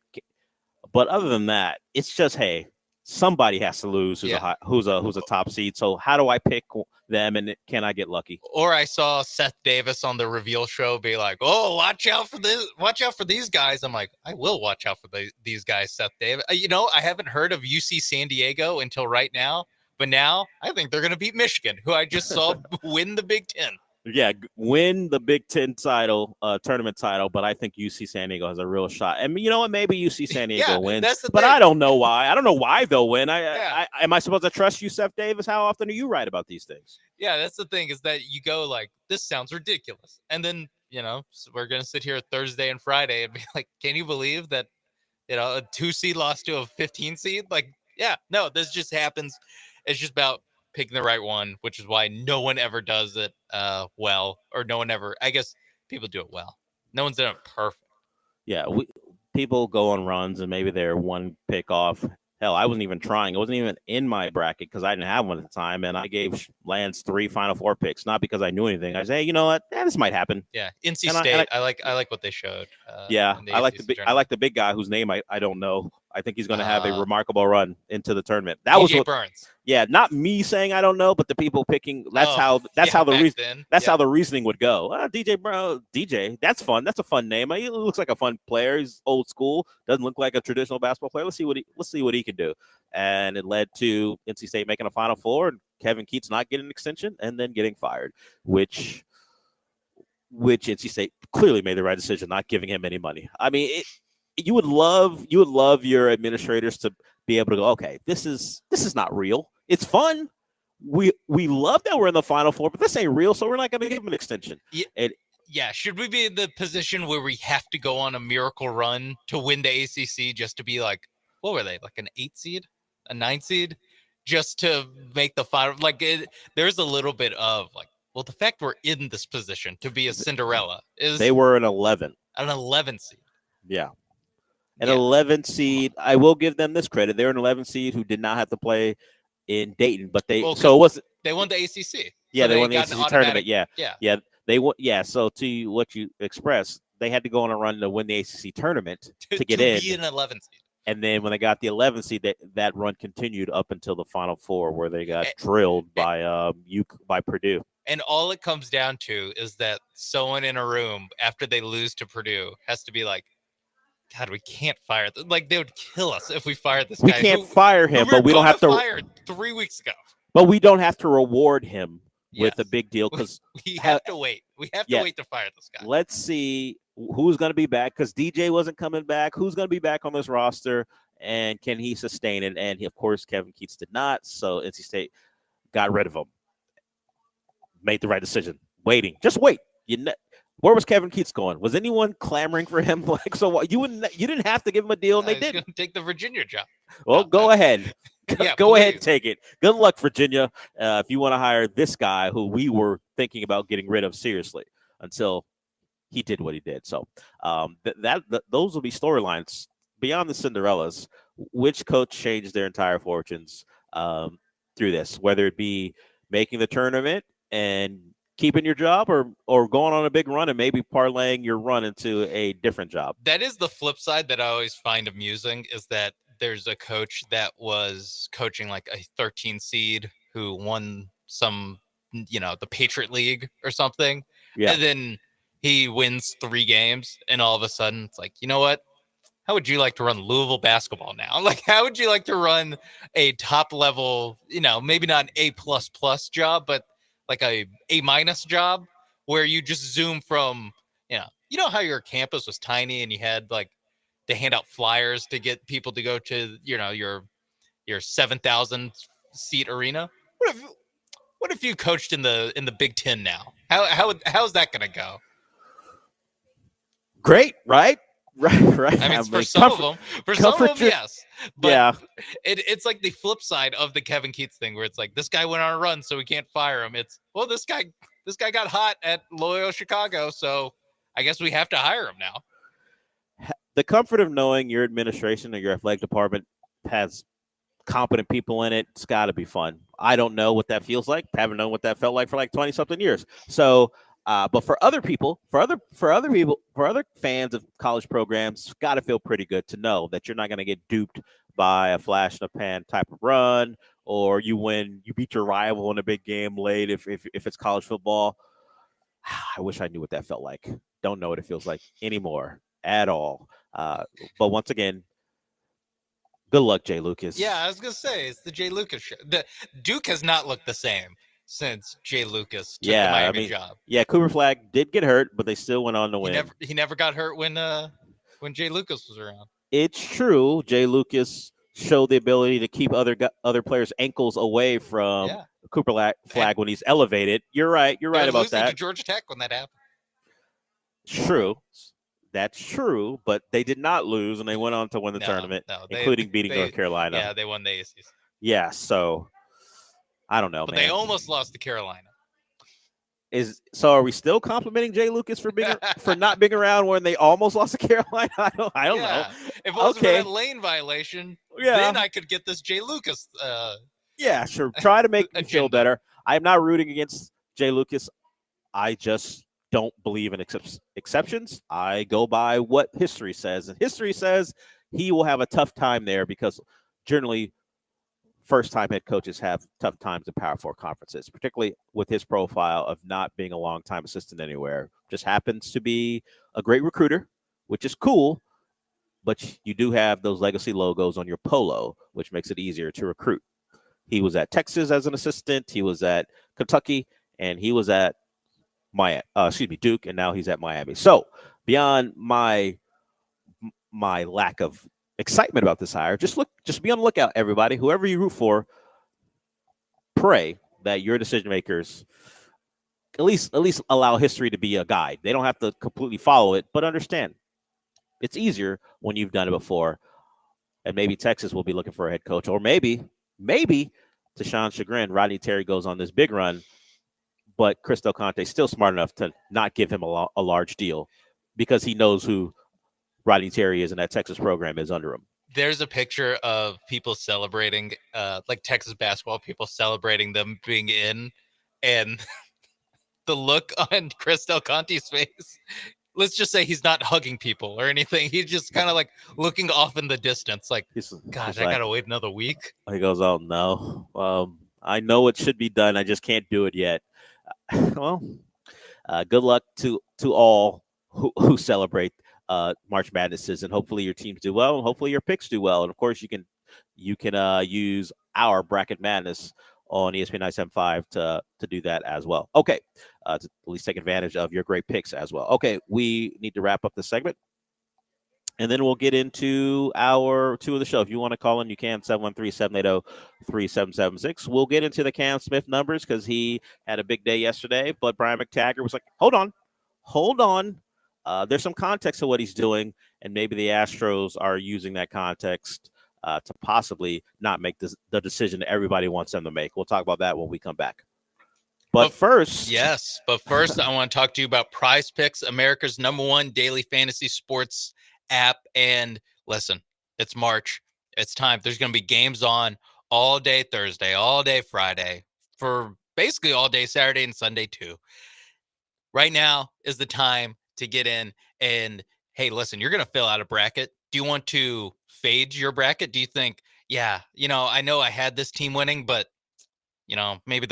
But other than that, it's just, hey, somebody has to lose who's a top seed. So how do I pick them, and can I get lucky? Or I saw Seth Davis on the reveal show be like, "Oh, watch out for this! Watch out for these guys." I'm like, I will watch out for these guys, Seth Davis. I haven't heard of UC San Diego until right now, but now I think they're going to beat Michigan, who I just saw win the Big Ten. Yeah, win the Big Ten title, tournament title, but I think UC San Diego has a real shot. And you know what? Maybe UC San Diego wins, but I don't know why. I don't know why they'll win. Am I supposed to trust you, Seth Davis? How often are you right about these things? Yeah, that's the thing, is that you go like, this sounds ridiculous. And then, we're going to sit here Thursday and Friday and be like, can you believe that, a 2 seed lost to a 15 seed? Like, yeah, no, this just happens. It's just about picking the right one, which is why no one ever does it well, or no one ever. I guess people do it well. No one's done it perfect. Yeah, people go on runs and maybe they're one pick off. Hell, I wasn't even trying. It wasn't even in my bracket because I didn't have one at the time, and I gave Lance 3 Final Four picks, not because I knew anything. I say, hey, you know what? This might happen. Yeah, NC State. I like what they showed. I like the big guy whose name I don't know. I think he's going to have a remarkable run into the tournament. That DJ was what, Burns. Yeah, not me saying I don't know, but the people picking. That's how the reasoning would go. DJ, that's fun. That's a fun name. He looks like a fun player. He's old school. Doesn't look like a traditional basketball player. Let's see what he can do. And it led to NC State making a Final Four, and Kevin Keats not getting an extension and then getting fired, which NC State clearly made the right decision, not giving him any money. I mean, you would love your administrators to be able to go, okay, this is not real. It's fun. We love that we're in the Final Four, but this ain't real, so we're not going to give him an extension. Yeah, should we be in the position where we have to go on a miracle run to win the ACC just to be like, what were they, like an 8 seed, a 9 seed, just to make the final? Like, there's a little bit of like, well, the fact we're in this position to be a Cinderella is they were an 11 seed. Yeah. An 11 seed. I will give them this credit. They're an 11 seed who did not have to play in Dayton, but they won the ACC. Yeah, so they won the ACC tournament. Yeah. They won. Yeah. So to what you expressed, they had to go on a run to win the ACC tournament to get in. Be an 11 seed. And then when they got the 11 seed, that run continued up until the Final Four, where they got drilled by Purdue. And all it comes down to is that someone in a room after they lose to Purdue has to be like, God, we can't fire them. Like, they would kill us if we fired this guy. We can't fire him, but we don't have to fire 3 weeks ago. But we don't have to reward him with a big deal because we have to wait. We have to wait to fire this guy. Let's see who's going to be back, because DJ wasn't coming back. Who's going to be back on this roster? and can he sustain it? And of course, Kevin Keatts did not. So NC State got rid of him. Made the right decision. Waiting, just wait. Where was Kevin Keatts going? Was anyone clamoring for him? Like, so what? You didn't have to give him a deal, and they didn't. Take the Virginia job. Well, go ahead. Yeah, go ahead please. and take it. Good luck, Virginia. If you want to hire this guy who we were thinking about getting rid of seriously until he did what he did. So those will be storylines beyond the Cinderellas. Which coach changed their entire fortunes through this, whether it be making the tournament and keeping your job or going on a big run and maybe parlaying your run into a different job. That is the flip side that I always find amusing, is that there's a coach that was coaching like a 13 seed who won some, the Patriot League or something. Yeah. And then he wins 3 games and all of a sudden it's like, you know what? How would you like to run Louisville basketball now? Like, how would you like to run a top level, maybe not an A++ job, but like a A- job where you just zoom from, how your campus was tiny and you had like to hand out flyers to get people to go to, your 7,000 seat arena. What if you coached in the Big Ten now? How's that going to go? Great, right? Right. I mean, for some of them, yes. But yeah. It's like the flip side of the Kevin Keatts thing, where it's like, this guy went on a run, so we can't fire him. It's, well, this guy got hot at Loyola Chicago, so I guess we have to hire him now. The comfort of knowing your administration or your athletic department has competent people in it, it's got to be fun. I don't know what that feels like. Haven't known what that felt like for like 20 something years. So, but for other people, for other fans of college programs, it's got to feel pretty good to know that you're not going to get duped by a flash in the pan type of run, or you beat your rival in a big game late if it's college football. I wish I knew what that felt like. Don't know what it feels like anymore at all. But once again, good luck, Jay Lucas. Yeah, I was gonna say it's the Jay Lucas show. The Duke has not looked the same since Jay Lucas took the Miami job. Yeah, Cooper Flag did get hurt, but they still went on to win. He never got hurt when Jay Lucas was around. It's true. Jay Lucas showed the ability to keep other players' ankles away from Cooper Flag when he's elevated. You're right. You're right about that. To Georgia Tech when that happened. True. That's true, but they did not lose, and they went on to win the tournament, including beating North Carolina. Yeah, they won the ACC. Yeah, so I don't know, but man. They almost lost to Carolina. So are we still complimenting Jay Lucas for not being around when they almost lost to Carolina? I don't know. If it wasn't for that lane violation, then I could get this Jay Lucas. Yeah, sure. Try to make me feel better. I am not rooting against Jay Lucas. I just don't believe in exceptions. I go by what history says. And history says he will have a tough time there because generally first-time head coaches have tough times in Power 4 conferences, particularly with his profile of not being a long-time assistant anywhere. Just happens to be a great recruiter, which is cool, but you do have those legacy logos on your polo, which makes it easier to recruit. He was at Texas as an assistant. He was at Kentucky, and he was at Duke, and now he's at Miami. So beyond my lack of excitement about this hire, just be on the lookout, everybody. Whoever you root for, pray that your decision makers at least allow history to be a guide. They don't have to completely follow it, but understand it's easier when you've done it before. And maybe Texas will be looking for a head coach, or maybe to Sean's chagrin, Rodney Terry goes on this big run. But Chris Del Conte is still smart enough to not give him a large deal because he knows who Rodney Terry is and that Texas program is under him. There's a picture of people celebrating, like Texas basketball, people celebrating them being in, and the look on Chris Del Conte's face, let's just say he's not hugging people or anything. He's just kind of like looking off in the distance like, gosh, I got to wait another week. He goes, oh, no. I know it should be done. I just can't do it yet. Well, good luck to all who celebrate March Madnesses, and hopefully your teams do well, and hopefully your picks do well. And of course, you can use our Bracket Madness on ESPN 975 to do that as well. Okay, to at least take advantage of your great picks as well. Okay, we need to wrap up the segment, And then we'll get into our two of the show. If you want to call in, you can, 713-780-3776. We'll get into the Cam Smith numbers because he had a big day yesterday. But Brian McTaggart was like, hold on. There's some context to what he's doing, and maybe the Astros are using that context to possibly not make the decision that everybody wants them to make. We'll talk about that when we come back. But first, I want to talk to you about Prize Picks, America's #1 daily fantasy sports app. And listen, it's March. It's time. There's going to be games on all day Thursday, all day Friday, for basically all day Saturday and Sunday too. Right now is the time to get in and, hey, listen, you're going to fill out a bracket. Do you want to fade your bracket? Do you think, I know I had this team winning, but maybe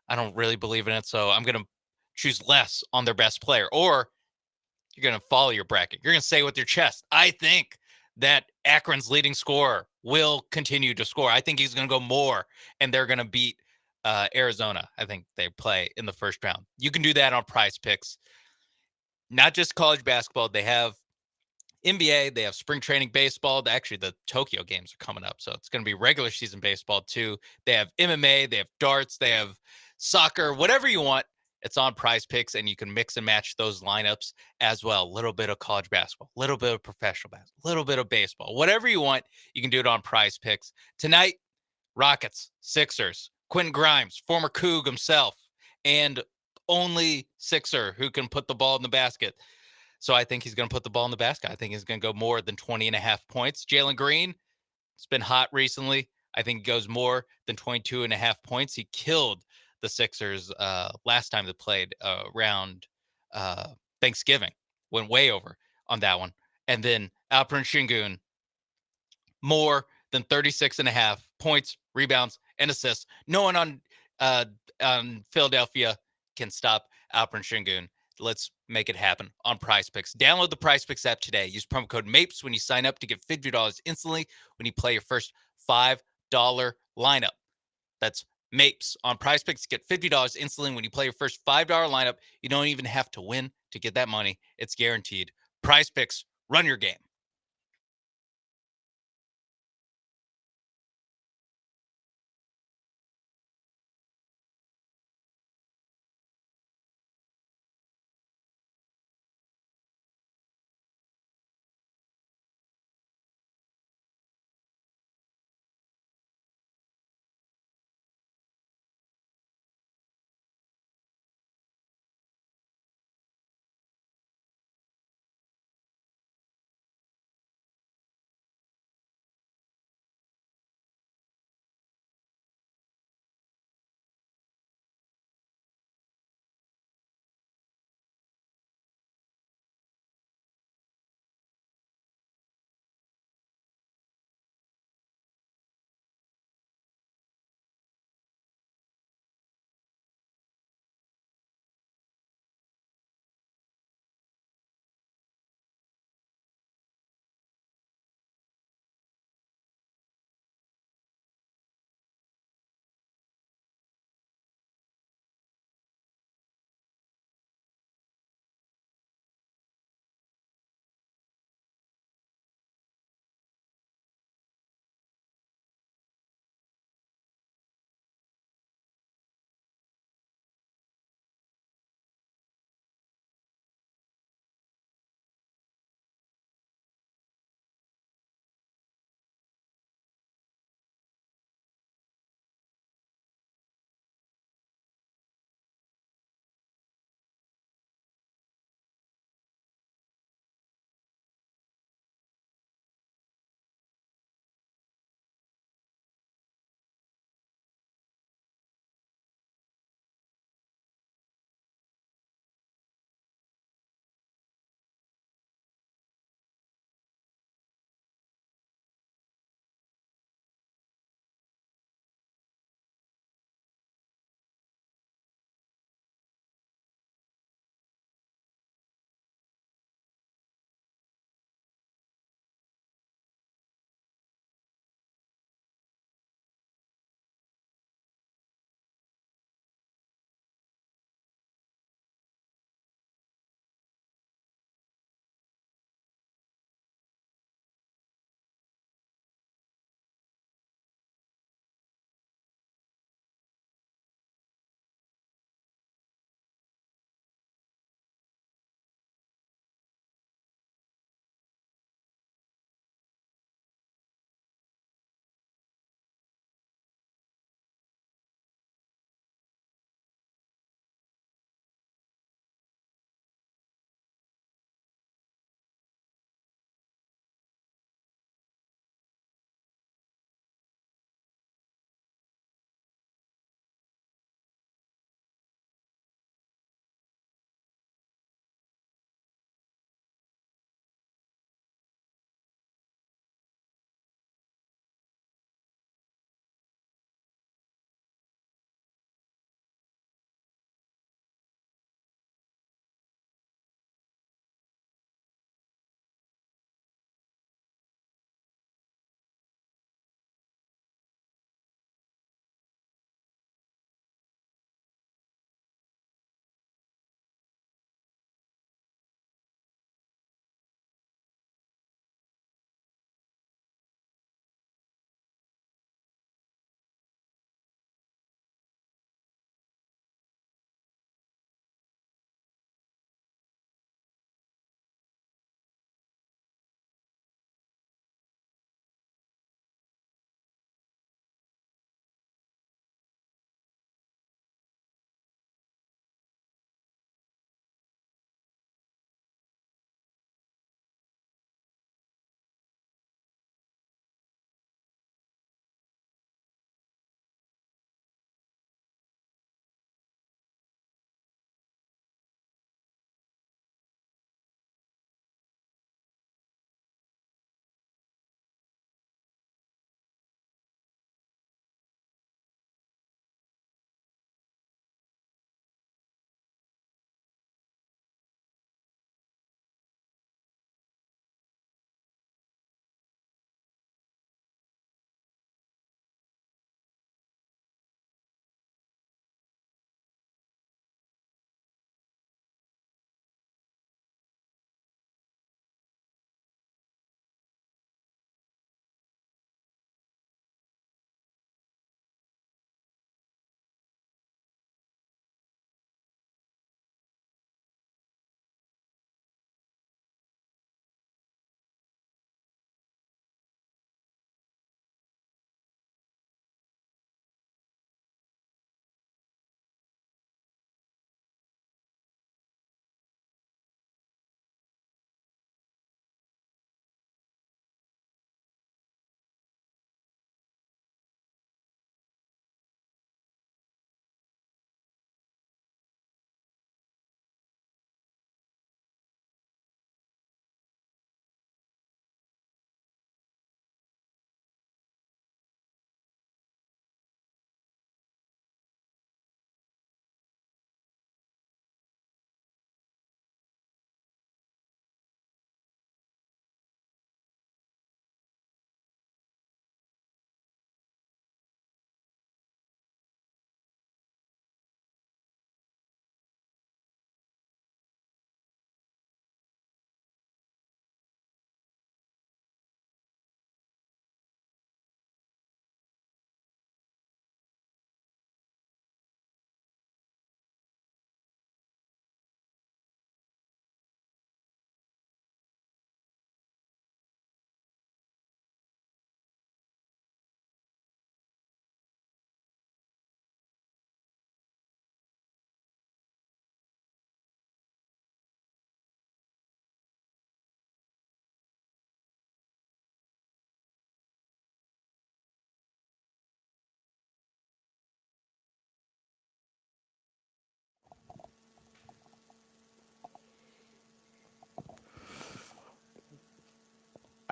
I don't really believe in it, so I'm going to choose less on their best player. Or you're going to follow your bracket. You're going to say with your chest, I think that Akron's leading scorer will continue to score. I think he's going to go more, and they're going to beat Arizona. I think they play in the first round. You can do that on Prize Picks. Not just college basketball. They have NBA. They have spring training baseball. Actually, the Tokyo games are coming up, so it's going to be regular season baseball too. They have MMA. They have darts. They have soccer. Whatever you want, it's on Prize Picks, and you can mix and match those lineups as well. A little bit of college basketball, a little bit of professional basketball, a little bit of baseball. Whatever you want, you can do it on Prize Picks. Tonight, Rockets, Sixers, Quentin Grimes, former Coug himself, and only Sixer who can put the ball in the basket. So I think he's going to put the ball in the basket. I think he's going to go more than 20.5 points. Jalen Green, it's been hot recently. I think he goes more than 22.5 points. He killed the Sixers last time they played around Thanksgiving. Went way over on that one. And then Alperen Şengün, more than 36.5 points, rebounds, and assists. No one on Philadelphia can stop Alperen Şengün. Let's make it happen on Prize Picks. Download the Prize Picks app today. Use promo code MAPES when you sign up to get $50 instantly when you play your first $5 lineup. That's MAPES on Prize Picks. Get $50 instantly when you play your first $5 lineup. You don't even have to win to get that money. It's guaranteed. Prize Picks, run your game.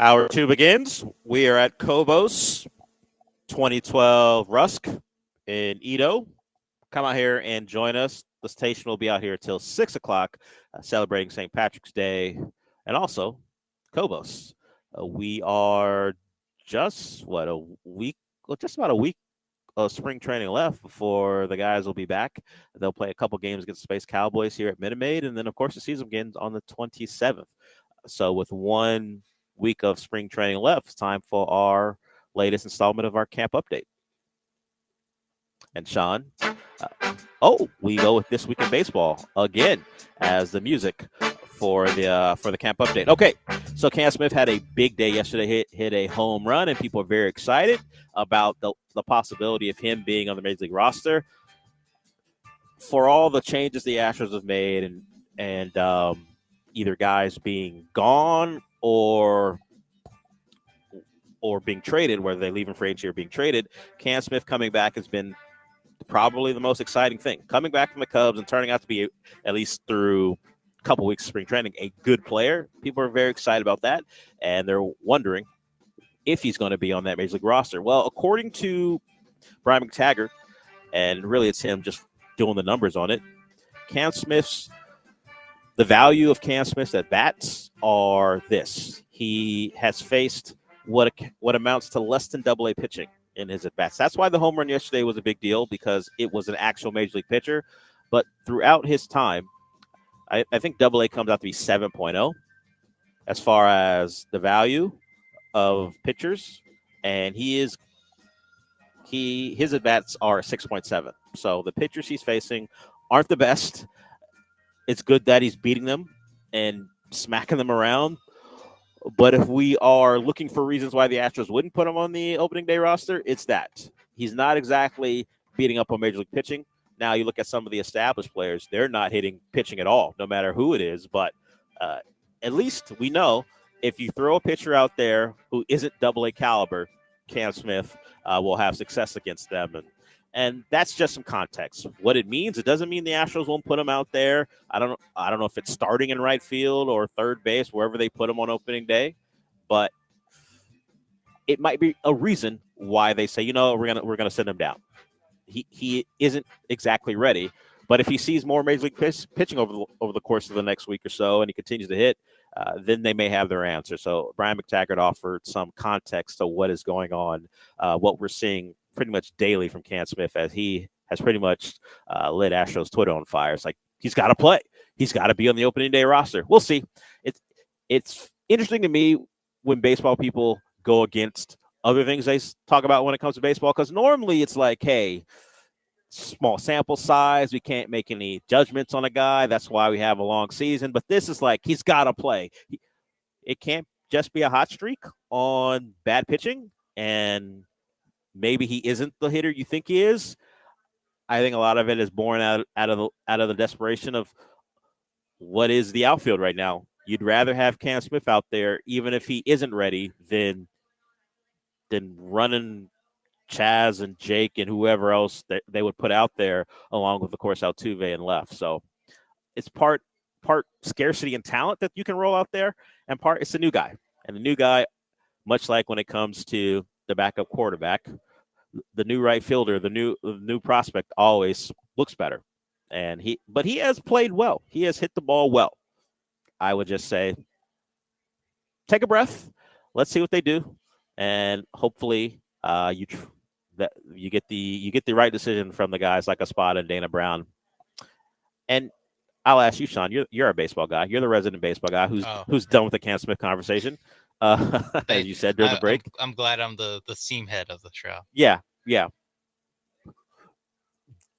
Hour 2 begins. We are at Cobos 2012 Rusk in Edo. Come out here and join us. The station will be out here till 6 o'clock, celebrating St. Patrick's Day and also Cobos. We are just about a week of spring training left before the guys will be back. They'll play a couple games against the Space Cowboys here at Minute Maid, and then of course the season begins on the 27th. So with 1 week of spring training left, it's time for our latest installment of our camp update. And Sean, we go with This Week in Baseball again as the music for the camp update. Okay, so Cam Smith had a big day yesterday, hit a home run, and people are very excited about the possibility of him being on the Major League roster. For all the changes the Astros have made and either guys being gone or being traded, whether they leave in free agency or being traded, Cam Smith coming back has been probably the most exciting thing. Coming back from the Cubs and turning out to be, at least through a couple weeks of spring training, a good player. People are very excited about that, and they're wondering if he's going to be on that Major League roster. Well, according to Brian McTaggart, and really it's him just doing the numbers on it, the value of Cam Smith's at bats are this. He has faced what amounts to less than AA pitching in his at bats. That's why the home run yesterday was a big deal, because it was an actual Major League pitcher. But throughout his time, I think AA comes out to be 7.0 as far as the value of pitchers, and his at bats are 6.7. So the pitchers he's facing aren't the best. It's good that he's beating them and smacking them around. But if we are looking for reasons why the Astros wouldn't put him on the opening day roster, it's that. He's not exactly beating up on Major League pitching. Now you look at some of the established players, they're not hitting pitching at all, no matter who it is. But at least we know if you throw a pitcher out there who isn't AA caliber, Cam Smith will have success against them. And that's just some context. What it means, it doesn't mean the Astros won't put him out there. I don't know if it's starting in right field or third base, wherever they put him on opening day, but it might be a reason why they say, we're gonna send him down. He isn't exactly ready, but if he sees more Major League pitching over the course of the next week or so, and he continues to hit, then they may have their answer. So Brian McTaggart offered some context to what is going on, what we're seeing pretty much daily from Cam Smith, as he has pretty much lit Astros Twitter on fire. It's like, he's got to play. He's got to be on the opening day roster. We'll see. It's interesting to me when baseball people go against other things they talk about when it comes to baseball, because normally it's like, hey, small sample size, we can't make any judgments on a guy. That's why we have a long season. But this is like, he's got to play. It can't just be a hot streak on bad pitching, and maybe he isn't the hitter you think he is. I think a lot of it is born out of the desperation of what is the outfield right now. You'd rather have Cam Smith out there, even if he isn't ready, than running Chaz and Jake and whoever else that they would put out there, along with, of course, Altuve and left. So it's part scarcity and talent that you can roll out there, and part it's a new guy. And the new guy, much like when it comes to the backup quarterback, the new right fielder, the new prospect always looks better. But he has played well. He has hit the ball well. I would just say, take a breath. Let's see what they do, and hopefully you get the right decision from the guys like Espada and Dana Brown. And I'll ask you, Sean. You're a baseball guy. You're the resident baseball guy who's done with the Cam Smith conversation. As you said during the break. I'm glad I'm the seam head of the show. Yeah.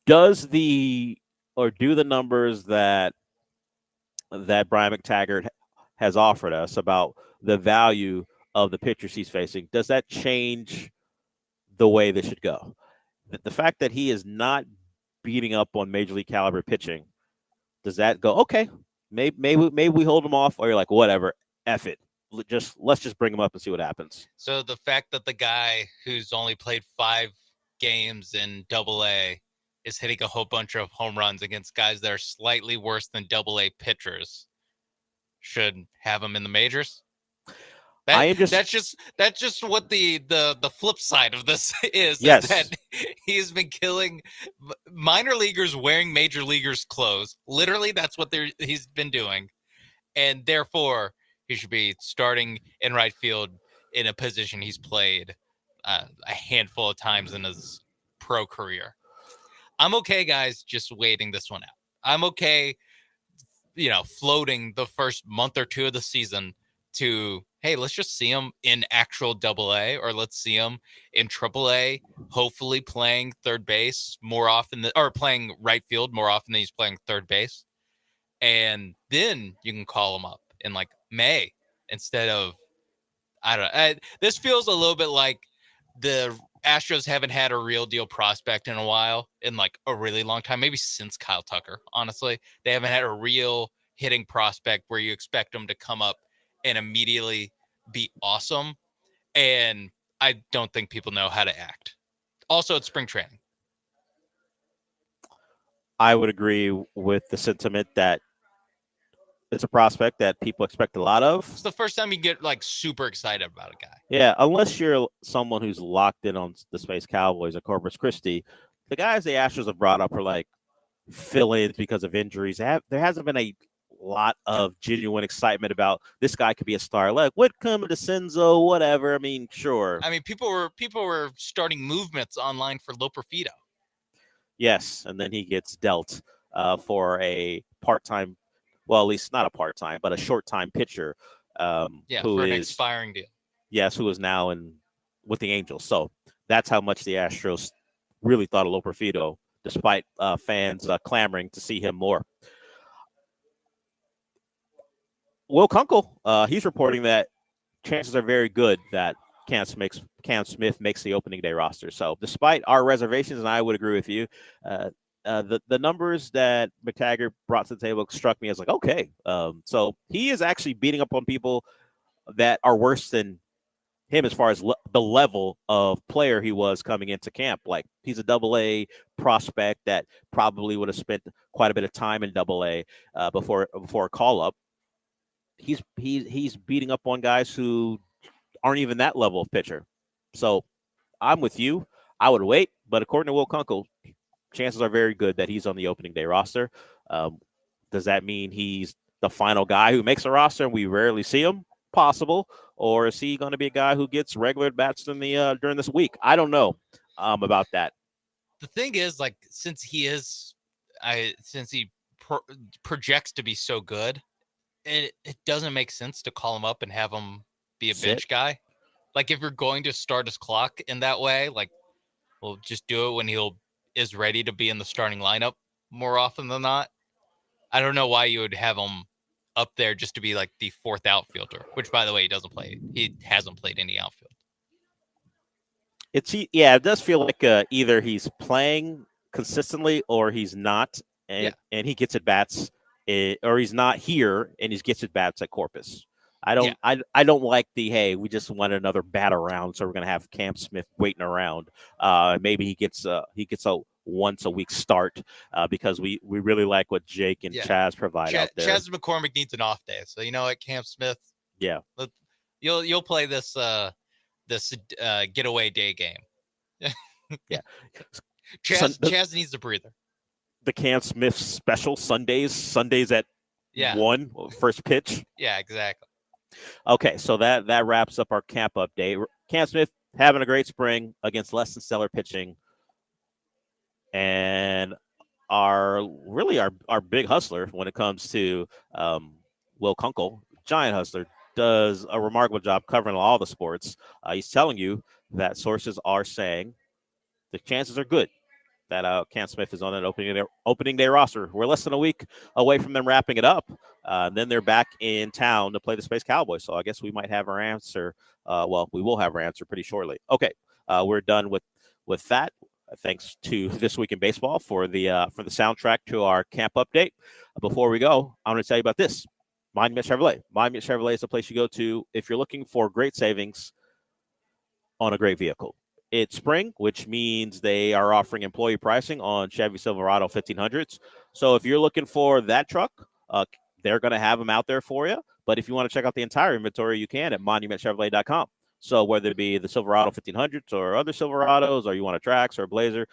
Do the numbers that Brian McTaggart has offered us about the value of the pitchers he's facing, does that change the way this should go? The fact that he is not beating up on Major League caliber pitching, does that go, okay, maybe we hold him off, or you're like, whatever, F it. Let's just bring him up and see what happens. So the fact that the guy who's only played 5 games in AA is hitting a whole bunch of home runs against guys that are slightly worse than AA pitchers should have him in the majors? That's just what the flip side of this is. Yes. Is that he's been killing minor leaguers wearing major leaguers' clothes. Literally, that's what he's been doing, and therefore he should be starting in right field in a position he's played a handful of times in his pro career. I'm okay, guys, just waiting this one out. I'm okay, floating the first month or two of the season to, hey, let's just see him in actual AA, or let's see him in AAA, hopefully playing third base more often or playing right field more often than he's playing third base. And then you can call him up in like May instead of, I don't know. This feels a little bit like the Astros haven't had a real deal prospect in a while, in like a really long time, maybe since Kyle Tucker. Honestly, they haven't had a real hitting prospect where you expect them to come up and immediately be awesome. And I don't think people know how to act. Also, it's spring training. I would agree with the sentiment that it's a prospect that people expect a lot of. It's the first time you get like super excited about a guy. Yeah, unless you're someone who's locked in on the Space Cowboys or Corpus Christi, the guys the Astros have brought up are like fill-ins because of injuries. There hasn't been a lot of genuine excitement about this guy could be a star. Like Whitcomb, DeCenzo, whatever. I mean, sure. I mean, people were starting movements online for Loperfido. Yes, and then he gets dealt for a part-time, well, at least not a part-time, but a short-time pitcher. For an expiring deal. Yes, who is now with the Angels. So that's how much the Astros really thought of Loperfido, despite fans clamoring to see him more. Will Kunkel, he's reporting that chances are very good that Cam Smith makes the opening day roster. So despite our reservations, and I would agree with you, the numbers that McTaggart brought to the table struck me as like, okay. So he is actually beating up on people that are worse than him as far as the level of player he was coming into camp. Like, he's a AA prospect that probably would have spent quite a bit of time in AA before a call up. He's beating up on guys who aren't even that level of pitcher. So I'm with you. I would wait, but according to Will Kunkel, chances are very good that he's on the opening day roster. Does that mean he's the final guy who makes a roster and we rarely see him? Possible. Or is he going to be a guy who gets regular bats during this week? I don't know about that. The thing is, like, since he projects to be so good, it doesn't make sense to call him up and have him be a bench guy. Like, if you're going to start his clock in that way, like, we'll just do it when is ready to be in the starting lineup more often than not. I don't know why you would have him up there just to be like the fourth outfielder, which, by the way, he doesn't play. He hasn't played any outfield. It does feel like either he's playing consistently or he's not, and he gets at bats, or he's not here and he gets at bats at Corpus. I don't like hey, we just want another bat around, so we're gonna have Cam Smith waiting around. Maybe he gets a once a week start because we really like what Jake and Chaz provide out there. Chaz McCormick needs an off day, so you know what, Cam Smith. Yeah, you'll play this getaway day game. Yeah, Chaz needs a breather. The Cam Smith special Sundays at 1 first pitch. Yeah, exactly. Okay, so that wraps up our camp update. Cam Smith having a great spring against less than stellar pitching. And our big hustler when it comes to Will Kunkel, giant hustler, does a remarkable job covering all the sports. He's telling you that sources are saying the chances are good that Cam Smith is on an opening day roster. We're less than a week away from them wrapping it up. Then they're back in town to play the Space Cowboys. So I guess we might have our answer. We will have our answer pretty shortly. Okay, we're done with that. Thanks to This Week in Baseball for the soundtrack to our camp update. Before we go, I'm going to tell you about this. Monument Chevrolet. Monument Chevrolet is the place you go to if you're looking for great savings on a great vehicle. It's spring, which means they are offering employee pricing on Chevy Silverado 1500s. So if you're looking for that truck, they're going to have them out there for you. But if you want to check out the entire inventory, you can at monumentchevrolet.com. So whether it be the Silverado 1500s or other Silverados, or you want a Trax or a Blazer,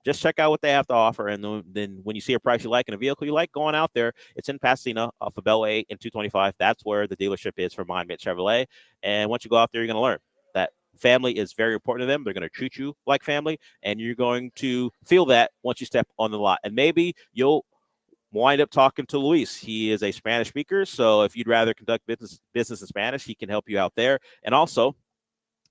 just check out what they have to offer. And then when you see a price you like and a vehicle you like, going out there, it's in Pasadena off of Beltway 8 and 225. That's where the dealership is for Monument Chevrolet. And once you go out there, you're going to learn that family is very important to them. They're going to treat you like family, and you're going to feel that once you step on the lot. And maybe you'll wind up talking to Luis. He is a Spanish speaker, so if you'd rather conduct business in Spanish, he can help you out there. And also,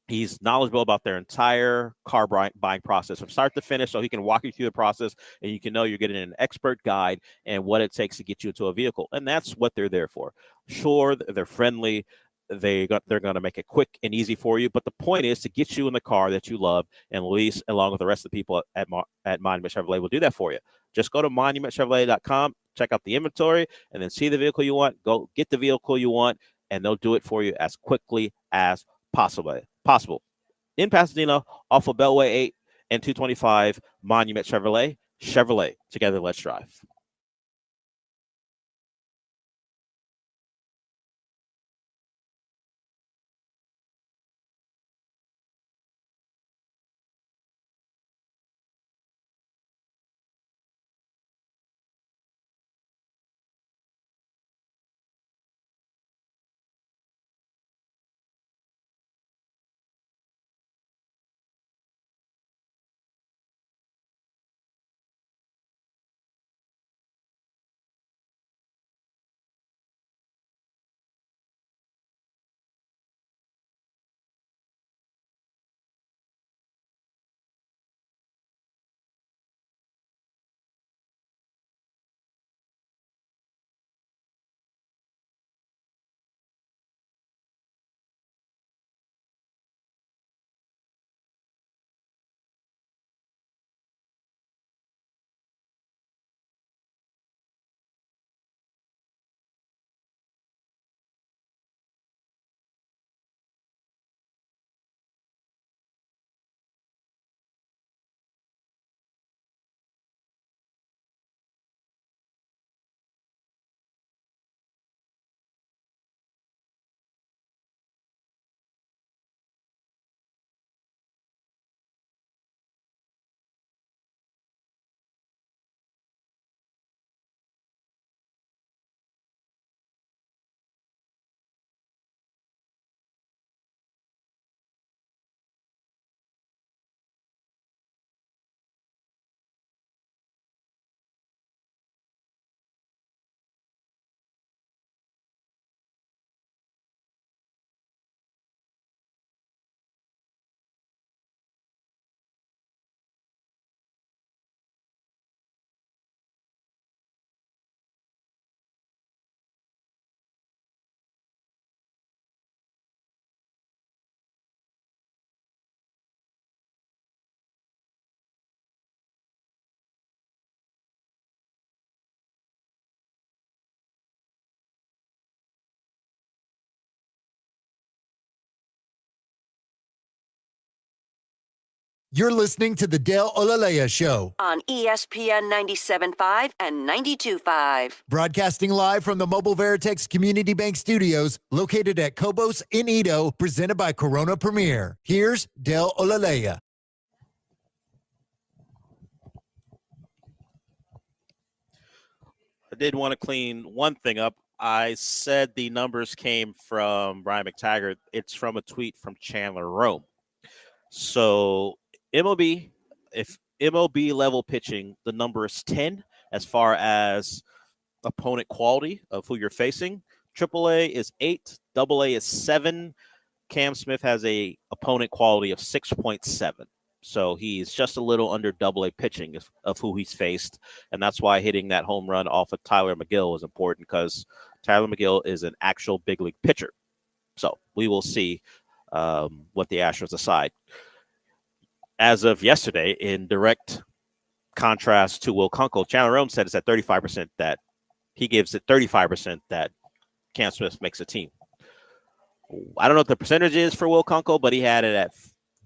he's knowledgeable about their entire car buying process from start to finish, so he can walk you through the process, and you can know you're getting an expert guide and what it takes to get you into a vehicle. And that's what they're there for. Sure, they're friendly. They're going to make it quick and easy for you. But the point is to get you in the car that you love, and Luis, along with the rest of the people at Monument Chevrolet, will do that for you. Just go to monumentchevrolet.com, check out the inventory, and then see the vehicle you want. Go get the vehicle you want, and they'll do it for you as quickly as possible. In Pasadena, off of Beltway 8 and 225, Monument Chevrolet. Chevrolet. Together, let's drive. You're listening to the Dale Olaleye Show, on ESPN 97.5 and 92.5. broadcasting live from the Mobile Veritex Community Bank Studios, located at Cobos in Edo, presented by Corona Premier. Here's Dale Olaleye. I did want to clean one thing up. I said the numbers came from Brian McTaggart. It's from a tweet from Chandler Rome. So MLB, if MLB level pitching, the number is 10 as far as opponent quality of who you're facing. AAA is 8, AA is 7. Cam Smith has a opponent quality of 6.7. So he's just a little under AA pitching of who he's faced. And that's why hitting that home run off of Tyler McGill is important, because Tyler McGill is an actual big league pitcher. So we will see what the Astros decide. As of yesterday, in direct contrast to Will Kunkel, Chandler Rome said it's at 35% that he gives it 35% that Cam Smith makes a team. I don't know what the percentage is for Will Kunkel, but he had it at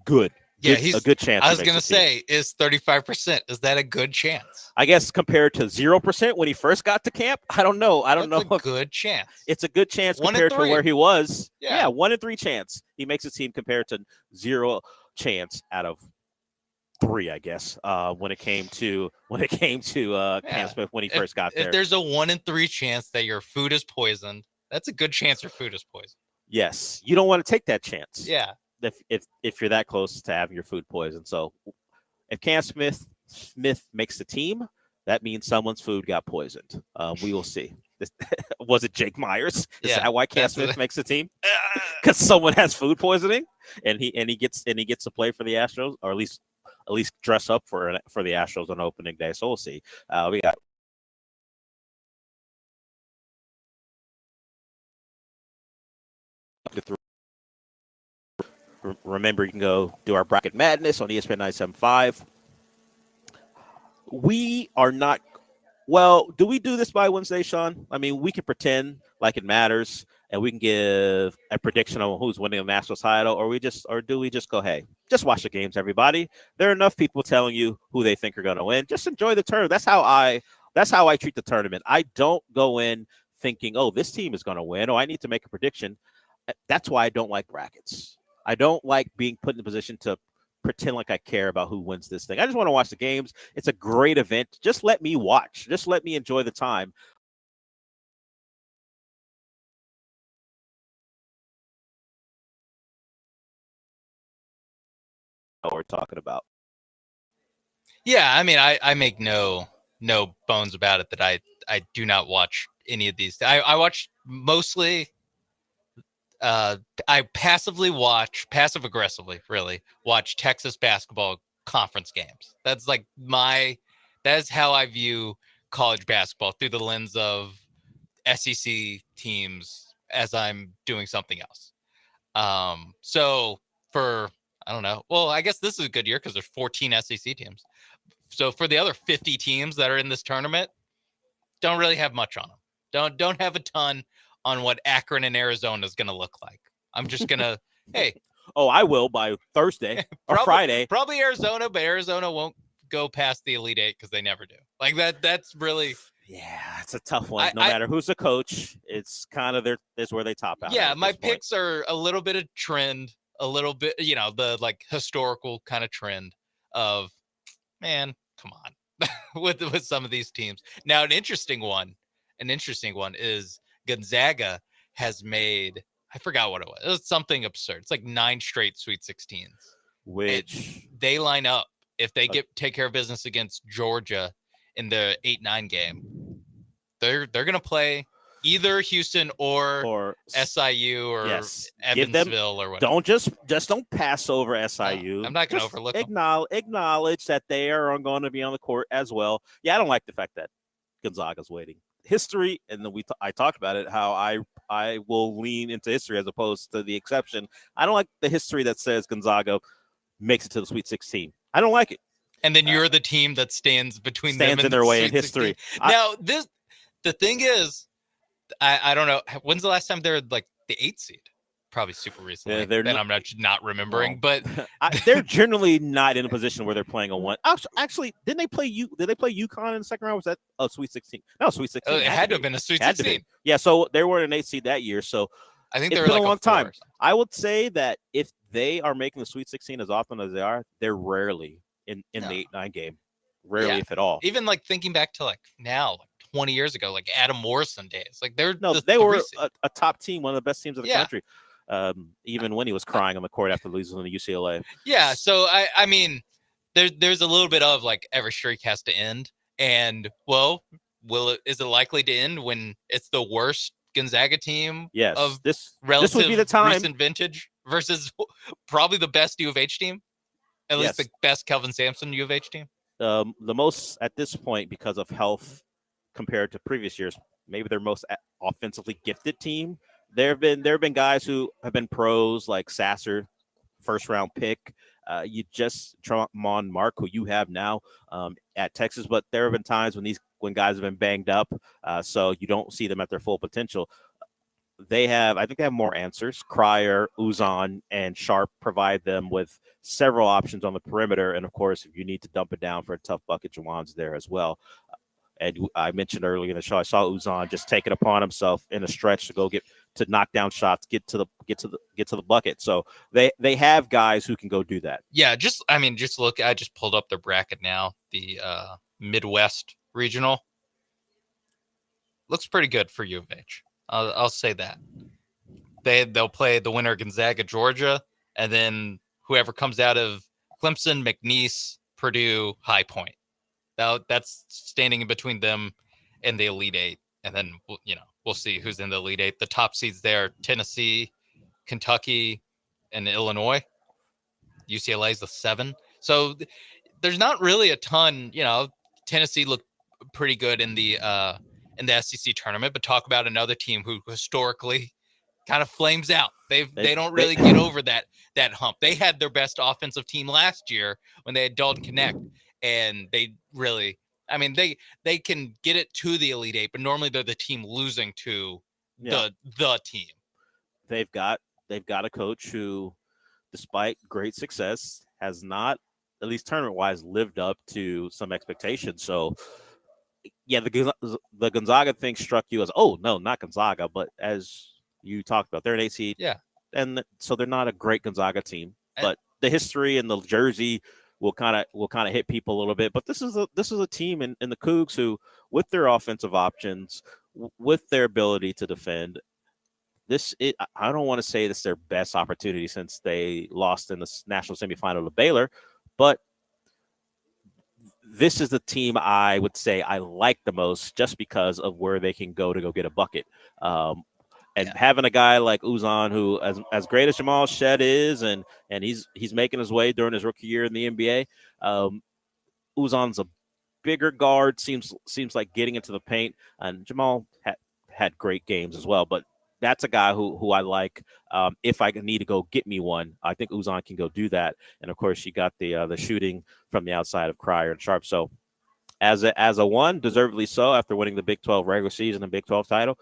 good Yeah, he's a good chance. I was gonna say, is 35%? Is that a good chance? I guess compared to 0% when he first got to camp, I don't know. That's a good chance. It's a good chance 1 in compared to 3. where he was. Yeah. 1 in 3 chance he makes his team compared to 0 chance out of 3, I guess. When it came to Cam Smith when he first got there. If there's a 1 in 3 chance that your food is poisoned, that's a good chance your food is poisoned. Yes, you don't want to take that chance. Yeah. If you're that close to having your food poisoned. So if Cam Smith makes the team, that means someone's food got poisoned. We will see. Was it Jake Myers? Is that why Cam Smith makes the team? Because someone has food poisoning, and he gets to play for the Astros, or at least dress up for the Astros on opening day. So we'll see. We got. Remember, you can go do our bracket madness on ESPN 97.5. We are not. Well, do we do this by Wednesday, Sean? I mean, we can pretend like it matters, and we can give a prediction on who's winning the national title, or do we just go, hey, just watch the games, everybody? There are enough people telling you who they think are going to win. Just enjoy the tournament. That's how I treat the tournament. I don't go in thinking, oh, this team is going to win. Oh, I need to make a prediction. That's why I don't like brackets. I don't like being put in the position to pretend like I care about who wins this thing. I just want to watch the games. It's a great event. Just let me watch. Just let me enjoy the time. What we're talking about. Yeah, I mean, I make no bones about it that I do not watch any of these. I watch mostly. I passive aggressively, really watch Texas basketball conference games. That's that's how I view college basketball, through the lens of SEC teams as I'm doing something else. So for, I don't know. Well, I guess this is a good year because there's 14 SEC teams. So for the other 50 teams that are in this tournament, don't really have much on them. Don't have a ton on what Akron and Arizona is going to look like. I'm just going to, hey. Oh, I will by Thursday or Friday. Probably Arizona, but Arizona won't go past the Elite Eight because they never do. Like that's really. Yeah, it's a tough one. No matter who's the coach, it's kind of is where they top out. Yeah, my picks are a little bit of trend, a little bit, the like historical kind of trend of, man, come on, with some of these teams. Now, an interesting one is Gonzaga has made, I forgot what it was. It was something absurd. It's like 9 straight Sweet 16s. Which they line up if they take care of business against Georgia in the 8-9 game. They're gonna play either Houston or SIU or Evansville or whatever. Don't pass over SIU. No, I'm not gonna overlook them. Acknowledge that they are going to be on the court as well. Yeah, I don't like the fact that Gonzaga's waiting. History, and then I talked about it, how I will lean into history as opposed to the exception. I don't like the history that says Gonzaga makes it to the Sweet 16. I don't like it. And then you're the team that stands between them in their way in history. Now, the thing is, I don't know. When's the last time they're like the 8th seed? Probably super recently. Yeah, I'm not remembering, but they're generally not in a position where they're playing a one. Actually, didn't they play Did they play UConn in the second round? Was that a Sweet 16? No, Sweet 16. It had to have been a Sweet 16. Yeah, so they were an 8th seed that year. So I think it's they're been like a long time. I would say that if they are making the Sweet 16 as often as they are, they're rarely in the 8-9 game. Rarely, if at all. Even like thinking back to like now, like 20 years ago, like Adam Morrison days. Like they were a top team, one of the best teams in the country. Even when he was crying on the court after losing to UCLA. Yeah, so I mean, there's a little bit of like every streak has to end, and is it likely to end when it's the worst Gonzaga team? Yes, of this would be the time. Recent vintage versus probably the best U of H team, at least the best Kelvin Sampson U of H team. The most at this point because of health compared to previous years, maybe their most offensively gifted team. There have been guys who have been pros like Sasser, first round pick. You just Tremont Mark, who you have now at Texas, but there have been times when guys have been banged up, so you don't see them at their full potential. I think they have more answers. Cryer, Uzan, and Sharp provide them with several options on the perimeter. And of course, if you need to dump it down for a tough bucket, Jawan's there as well. And I mentioned earlier in the show, I saw Uzan just take it upon himself in a stretch to knock down shots, get to the bucket. So they have guys who can go do that. Yeah, just look. I just pulled up their bracket now. The Midwest Regional looks pretty good for U of H. I'll say that. They'll play the winner Gonzaga, Georgia, and then whoever comes out of Clemson, McNeese, Purdue, High Point. That's standing in between them and the Elite Eight, and then we'll see who's in the Elite Eight. The top seeds there: Tennessee, Kentucky, and Illinois. UCLA is the 7. So there's not really a ton. Tennessee looked pretty good in the SEC tournament, but talk about another team who historically kind of flames out. They don't really get over that hump. They had their best offensive team last year when they had Dalton Connect, and they really, they can get it to the Elite Eight, but normally they're the team losing to the team. They've got a coach who, despite great success, has not, at least tournament-wise, lived up to some expectations. So, yeah, the Gonzaga thing struck you as, oh, no, not Gonzaga, but as you talked about, they're an 8 seed. Yeah. And so they're not a great Gonzaga team, but the history and the jersey will kind of hit people a little bit. But this is a team in the Cougs who, with their offensive options, with their ability to defend, I don't want to say this is their best opportunity since they lost in the national semifinal to Baylor, but this is the team I would say I like the most just because of where they can go to go get a bucket. Having a guy like Uzan, who as great as Jamal Shed is, and he's making his way during his rookie year in the NBA, Uzan's a bigger guard, seems like getting into the paint, and Jamal had great games as well, but that's a guy who I like. If I need to go get me one, I think Uzan can go do that. And of course, you got the shooting from the outside of Cryer and Sharp. So as a one, deservedly so, after winning the Big 12 regular season and Big 12 title,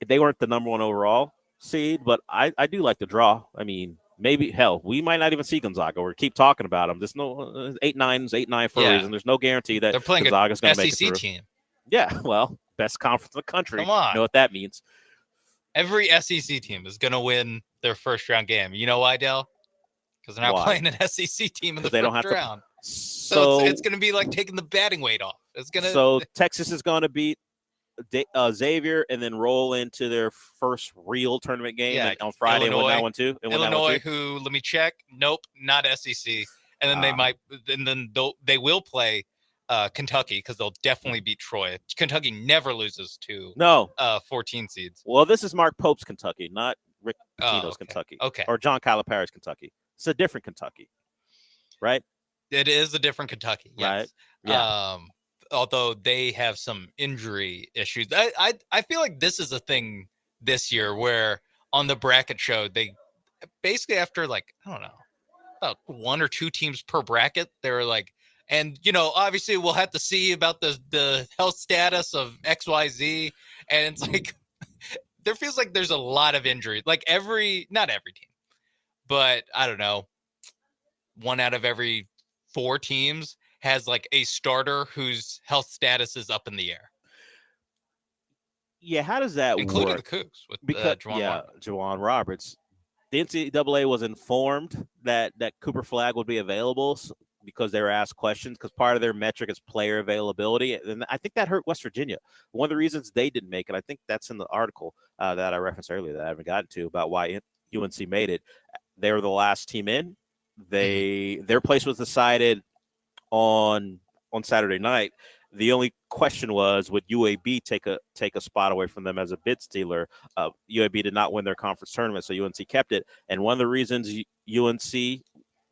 they weren't the number 1 overall seed, but I do like the draw. I mean, maybe we might not even see Gonzaga or keep talking about them. There's no 8-9 for a reason. There's no guarantee that they're playing Gonzaga's going to make it SEC through. team. Yeah, well, best conference in the country. Come on. You know what that means. Every SEC team is going to win their first round game. You know why, Dale? Because they're not playing an SEC team in the first round. So it's going to be like taking the batting weight off. So Texas is going to beat Xavier and then roll into their first real tournament game on Friday and win that one too. Illinois, who, let me check. Nope, not SEC. And then they will play Kentucky, because they'll definitely beat Troy. Kentucky never loses to 14 seeds. Well, this is Mark Pope's Kentucky, not Rick Pitino's Kentucky. Okay. Or John Calipari's Kentucky. It's a different Kentucky, right? It is a different Kentucky, yes. Right. Yeah. Although they have some injury issues. I feel like this is a thing this year where on the bracket show, they basically, after about 1 or 2 teams per bracket, they were like, and, obviously we'll have to see about the health status of XYZ. And it's like, there feels like there's a lot of injuries. Like not every team, but I don't know, 1 out of every 4 teams has like a starter whose health status is up in the air. Yeah, how does that including work? The Cougs with Juwan Roberts. The NCAA was informed that Cooper Flagg would be available because they were asked questions, because part of their metric is player availability. And I think that hurt West Virginia. One of the reasons they didn't make it, I think that's in the article that I referenced earlier that I haven't gotten to about why UNC made it. They were the last team in. Their place was decided on Saturday night. The only question was, would UAB take a spot away from them as a bid stealer? UAB did not win their conference tournament, so UNC kept it. And one of the reasons UNC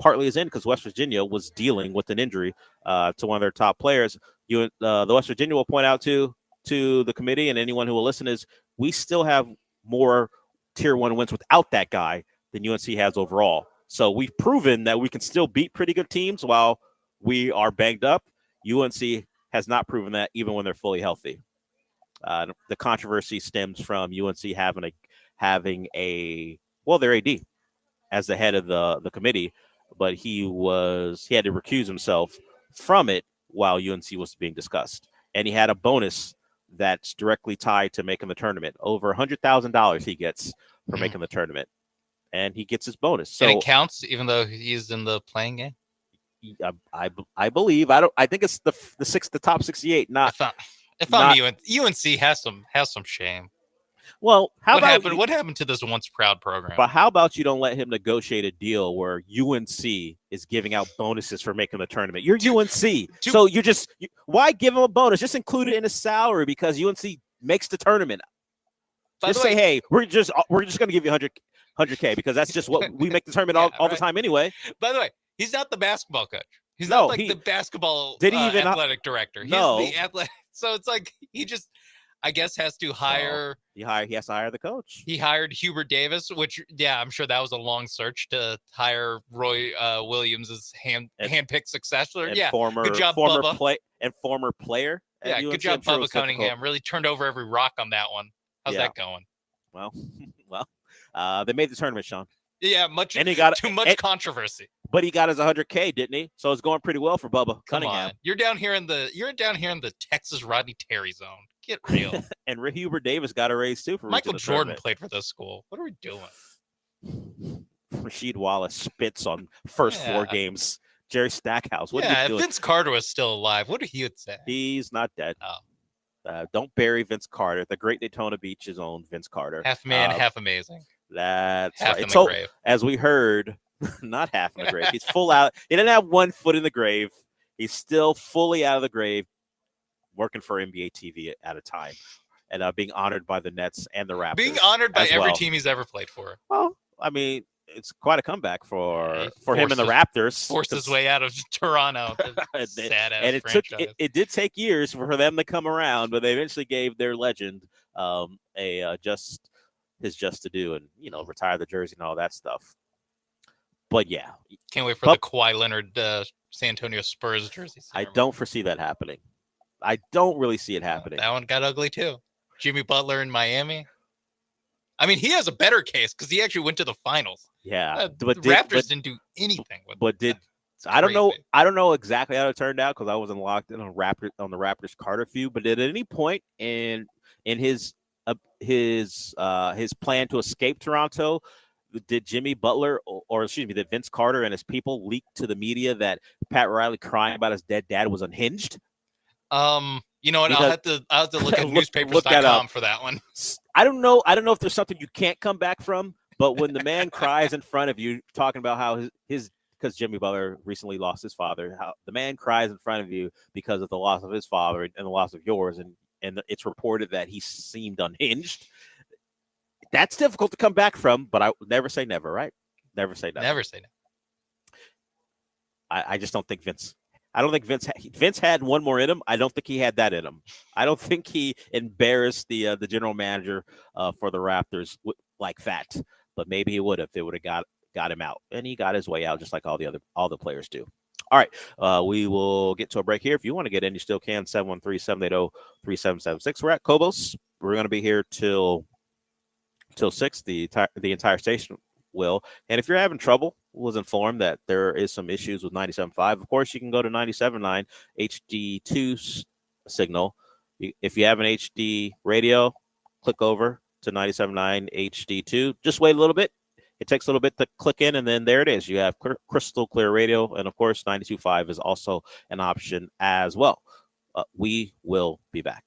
partly is in because West Virginia was dealing with an injury to one of their top players. The West Virginia will point out to the committee and anyone who will listen is we still have more Tier 1 wins without that guy than UNC has overall. So we've proven that we can still beat pretty good teams while we are banged up. UNC has not proven that even when they're fully healthy. The controversy stems from UNC having their AD as the head of the committee, but he had to recuse himself from it while UNC was being discussed, and he had a bonus that's directly tied to making the tournament. Over $100,000 he gets for making the tournament, and he gets his bonus. So and it counts, even though he's in the playing game. I believe I think it's the top 68. Not if I'm UNC has some shame. Well, what happened to this once proud program? But how about you don't let him negotiate a deal where UNC is giving out bonuses for making the tournament? You're UNC, so why give him a bonus? Just include it in his salary because UNC makes the tournament. Just say, hey, we're just going to give you 100K because that's just what we make the tournament all the time anyway. By the way, he's not the basketball coach. He's not like the basketball athletic director. He's the athletic. So it's like he just, I guess, has to hire. He has to hire the coach. He hired Hubert Davis, which, I'm sure that was a long search to hire Roy Williams as handpicked successor. And good job, Bubba. Former player. Yeah, good job, Bubba Cunningham. Really turned over every rock on that one. How's that going? Well, they made the tournament, Sean. Yeah, too much controversy. But he got his 100K, didn't he? So it's going pretty well for Bubba Cunningham. You're down here in the Texas Rodney Terry zone. Get real. And Hubert Davis got a raise too for Michael Jordan played for this school. What are we doing? Rasheed Wallace spits on first 4 games. Jerry Stackhouse. What are you doing? If Vince Carter was still alive, what would he say? He's not dead. Oh. Don't bury Vince Carter. The great Daytona Beach's own Vince Carter. Half man, half amazing. That's half right. in the grave. As we heard, not half in the grave. He's full out. He didn't have one foot in the grave. He's still fully out of the grave, working for NBA TV at a time, and being honored by the Nets and the Raptors. Being honored by every team he's ever played for. Well, I mean, it's quite a comeback for him and the Raptors. Forced his way out of Toronto. Sad ass and franchise. It did take years for them to come around, but they eventually gave their legend his just to do, and retire the jersey and all that stuff. But yeah, can't wait for the Kawhi Leonard San Antonio Spurs jersey ceremony. I don't foresee that happening. I don't really see it happening. That one got ugly too. Jimmy Butler in Miami. I mean, he has a better case because he actually went to the finals. Yeah, the Raptors didn't do anything with it. I don't know exactly how it turned out because I wasn't locked in on the Raptors Carter feud. But at any point in his plan to escape Toronto, did Jimmy Butler did Vince Carter and his people leak to the media that Pat Riley crying about his dead dad was unhinged? You know what? I'll have to look at newspapers.com for that one. I don't know if there's something you can't come back from, but when the man cries in front of you, talking about how because Jimmy Butler recently lost his father, how the man cries in front of you because of the loss of his father and the loss of yours, and it's reported that he seemed unhinged. That's difficult to come back from, but I never say never, right? Never say never. Never say never. I just don't think Vince. I don't think Vince had one more in him. I don't think he had that in him. I don't think he embarrassed the general manager for the Raptors like that. But maybe he would have. It would have got him out, and he got his way out just like all the players do. All right, we will get to a break here. If you want to get in, you still can. 713-780-3776. We're at Cobos. We're going to be here till 6. The entire station will. And if you're having trouble, was informed that there is some issues with 97.5. Of course, you can go to 97.9 HD2 signal. If you have an HD radio, click over to 97.9 HD2. Just wait a little bit. It takes a little bit to click in, and then there it is. You have crystal clear radio, and of course, 92.5 is also an option as well. We will be back.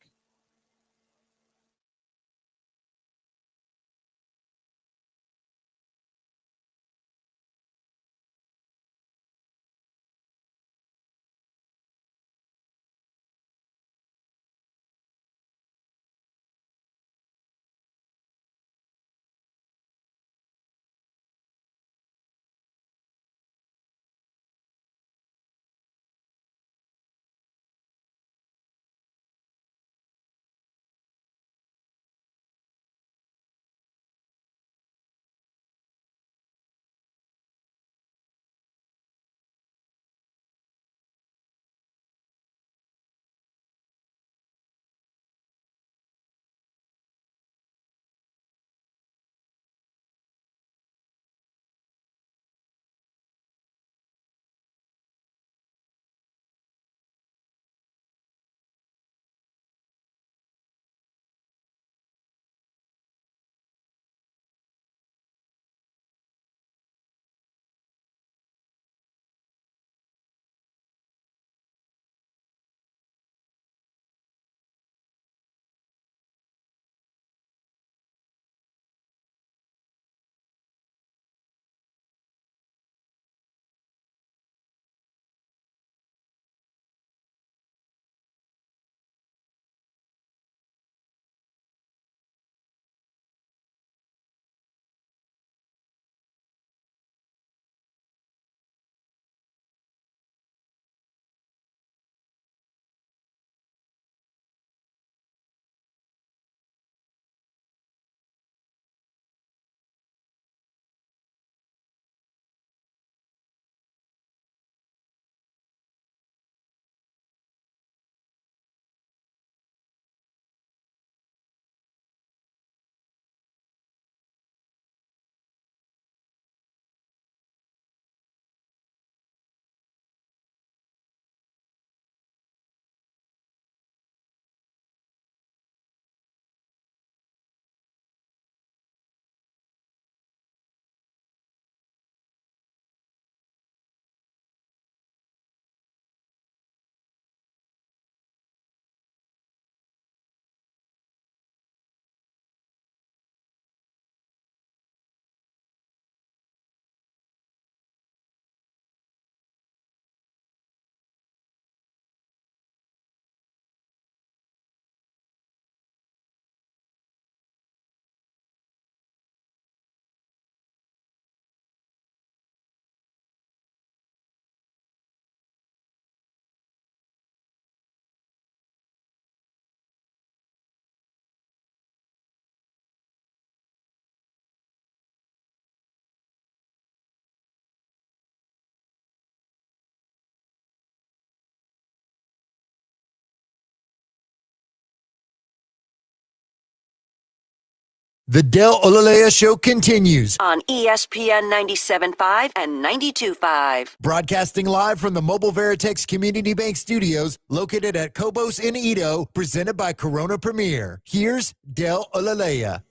The Del Olaleye Show continues. On ESPN 97.5 and 92.5. Broadcasting live from the Mobile Veritex Community Bank Studios, located at Cobos in Edo, presented by Corona Premier. Here's Del Olaleye.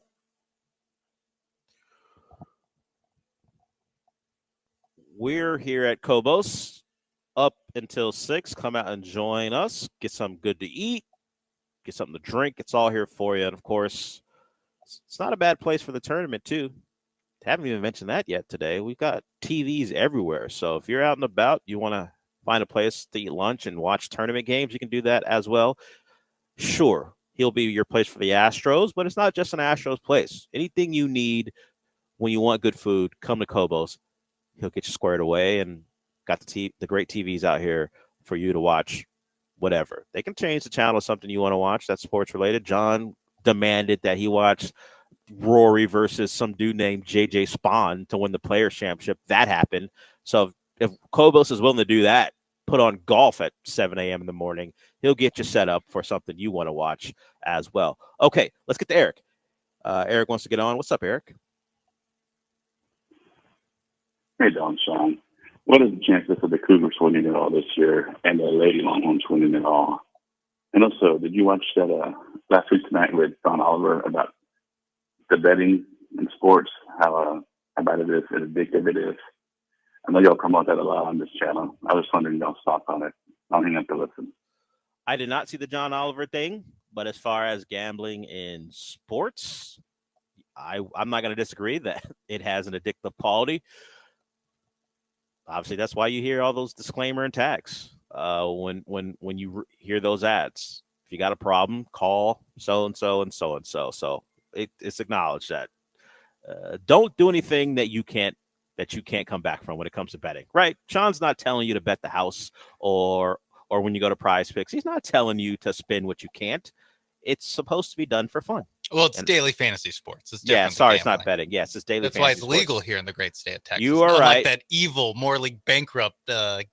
We're here at Cobos up until 6. Come out and join us. Get something good to eat. Get something to drink. It's all here for you. And, of course, it's not a bad place for the tournament, too. Haven't even mentioned that yet today. We've got TVs everywhere. So if you're out and about, you want to find a place to eat lunch and watch tournament games, you can do that as well. Sure, he'll be your place for the Astros, but it's not just an Astros place. Anything you need when you want good food, come to Cobos. He'll get you squared away and got the great TVs out here for you to watch whatever. They can change the channel to something you want to watch that's sports related. John demanded that he watch Rory versus some dude named JJ Spawn to win the Players Championship. That happened. So if Cobos is willing to do that, put on golf at 7 a.m. in the morning, he'll get you set up for something you want to watch as well. Okay, let's get to Eric. Eric wants to get on. What's up, Eric? Hey, Don, Sean. What is the chances of the Cougars winning it all this year and the Lady Longhorns winning it all? And also, did you watch that last week tonight with Don Oliver about the betting in sports, how bad it is, how addictive it is? I know y'all promote that a lot on this channel. I was wondering y'all's thoughts on it. I'll hang up to listen. I did not see the John Oliver thing, but as far as gambling in sports, I'm not going to disagree that it has an addictive quality. Obviously, that's why you hear all those disclaimer and tags when you hear those ads. If you got a problem, call so-and-so and so-and-so. So it's acknowledged that. Don't do anything that you can't come back from when it comes to betting, right? Sean's not telling you to bet the house or when you go to Prize Picks. He's not telling you to spin what you can't. It's supposed to be done for fun. Well, it's daily fantasy sports. It's yeah, sorry, it's not betting. Yes, it's daily That's fantasy why it's sports. legal here in the great state of Texas. You are not right. Like that evil, morally bankrupt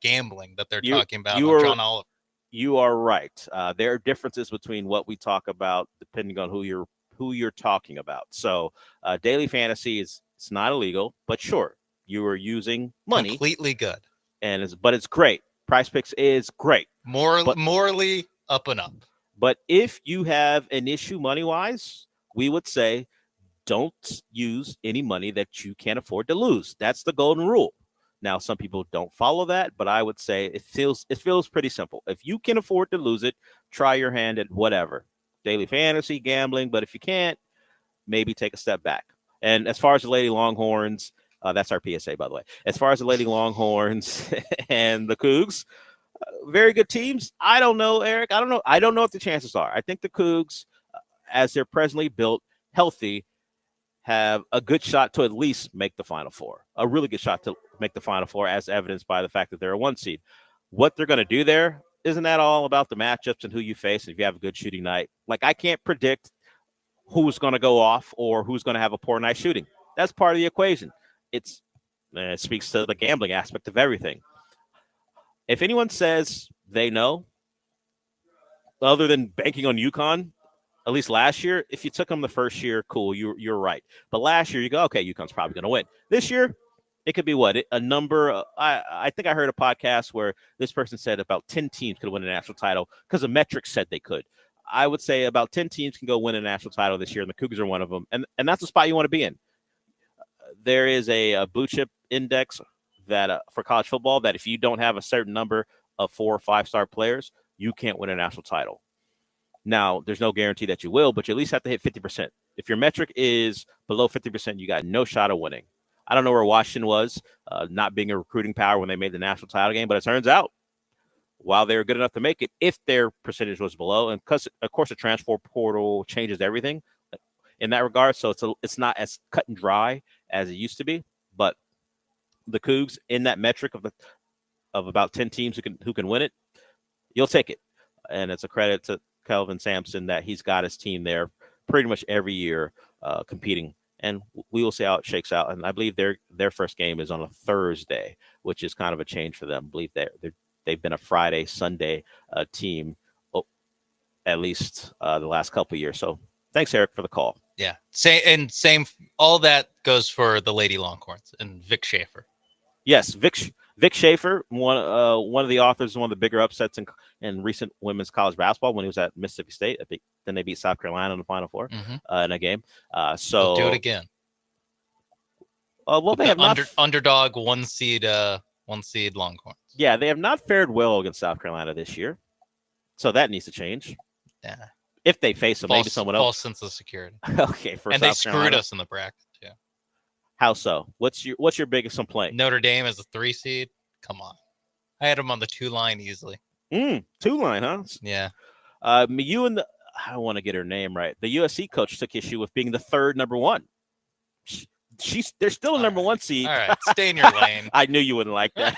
gambling that they're talking about you on are, John Oliver. You are right. There are differences between what we talk about depending on who you're talking about. So daily fantasy it's not illegal, but sure, you are using money. Completely good. But it's great. Prize Picks is great. Morally up and up. But if you have an issue money-wise, we would say don't use any money that you can't afford to lose. That's the golden rule. Now, some people don't follow that, but I would say it feels pretty simple. If you can afford to lose it, try your hand at whatever. Daily fantasy, gambling, but if you can't, maybe take a step back. And as far as the Lady Longhorns, that's our PSA, by the way. As far as the Lady Longhorns and the Cougs, very good teams. I don't know, Eric. I don't know what the chances are. I think the Cougs, as they're presently built, healthy, have a good shot to at least make the Final Four. A really good shot to make the Final Four, as evidenced by the fact that they're a 1 seed. What they're going to do there, isn't that all about the matchups and who you face? And if you have a good shooting night, like I can't predict who's going to go off or who's going to have a poor night shooting. That's part of the equation. It speaks to the gambling aspect of everything. If anyone says they know, other than banking on UConn, at least last year, if you took them the first year, cool, you're right. But last year, you go, okay, UConn's probably going to win. This year, it could be what? A number. I think I heard a podcast where this person said about 10 teams could win a national title because the metrics said they could. I would say about 10 teams can go win a national title this year, and the Cougars are one of them. And that's the spot you want to be in. There is a blue chip index that for college football that if you don't have a certain number of 4 or 5-star players, you can't win a national title. Now, there's no guarantee that you will, but you at least have to hit 50%. If your metric is below 50%, you got no shot of winning. I don't know where Washington was, not being a recruiting power when they made the national title game, but it turns out while they were good enough to make it, if their percentage was below, and because, of course, the transfer portal changes everything in that regard, so it's not as cut and dry as it used to be, but the Cougs in that metric of about 10 teams who can win it, you'll take it. And it's a credit to Kelvin Sampson that he's got his team there pretty much every year competing. And we will see how it shakes out. And I believe their first game is on a Thursday, which is kind of a change for them. I believe they've been a Friday, Sunday team at least the last couple of years. So thanks, Eric, for the call. Yeah. Same. All that goes for the Lady Longhorns and Vic Schaefer. Yes, Vic Schaefer, one of the authors, one of the bigger upsets in recent women's college basketball when he was at Mississippi State. Then they beat South Carolina in the Final Four in a game. So They'll do it again. Well, they have not underdog one seed Longhorns. Yeah, they have not fared well against South Carolina this year, so that needs to change. Yeah, if they face them, maybe someone else. False sense of security. Okay, for and South they screwed Carolina. us in the bracket too. How so? What's your biggest complaint? Notre Dame is a 3 seed. Come on, I had them on the 2 line easily. 2 line, huh? Yeah. I want to get her name right. The USC coach took issue with being the 3rd number 1. They're still a number 1 seed. All right, stay in your lane. I knew you wouldn't like that.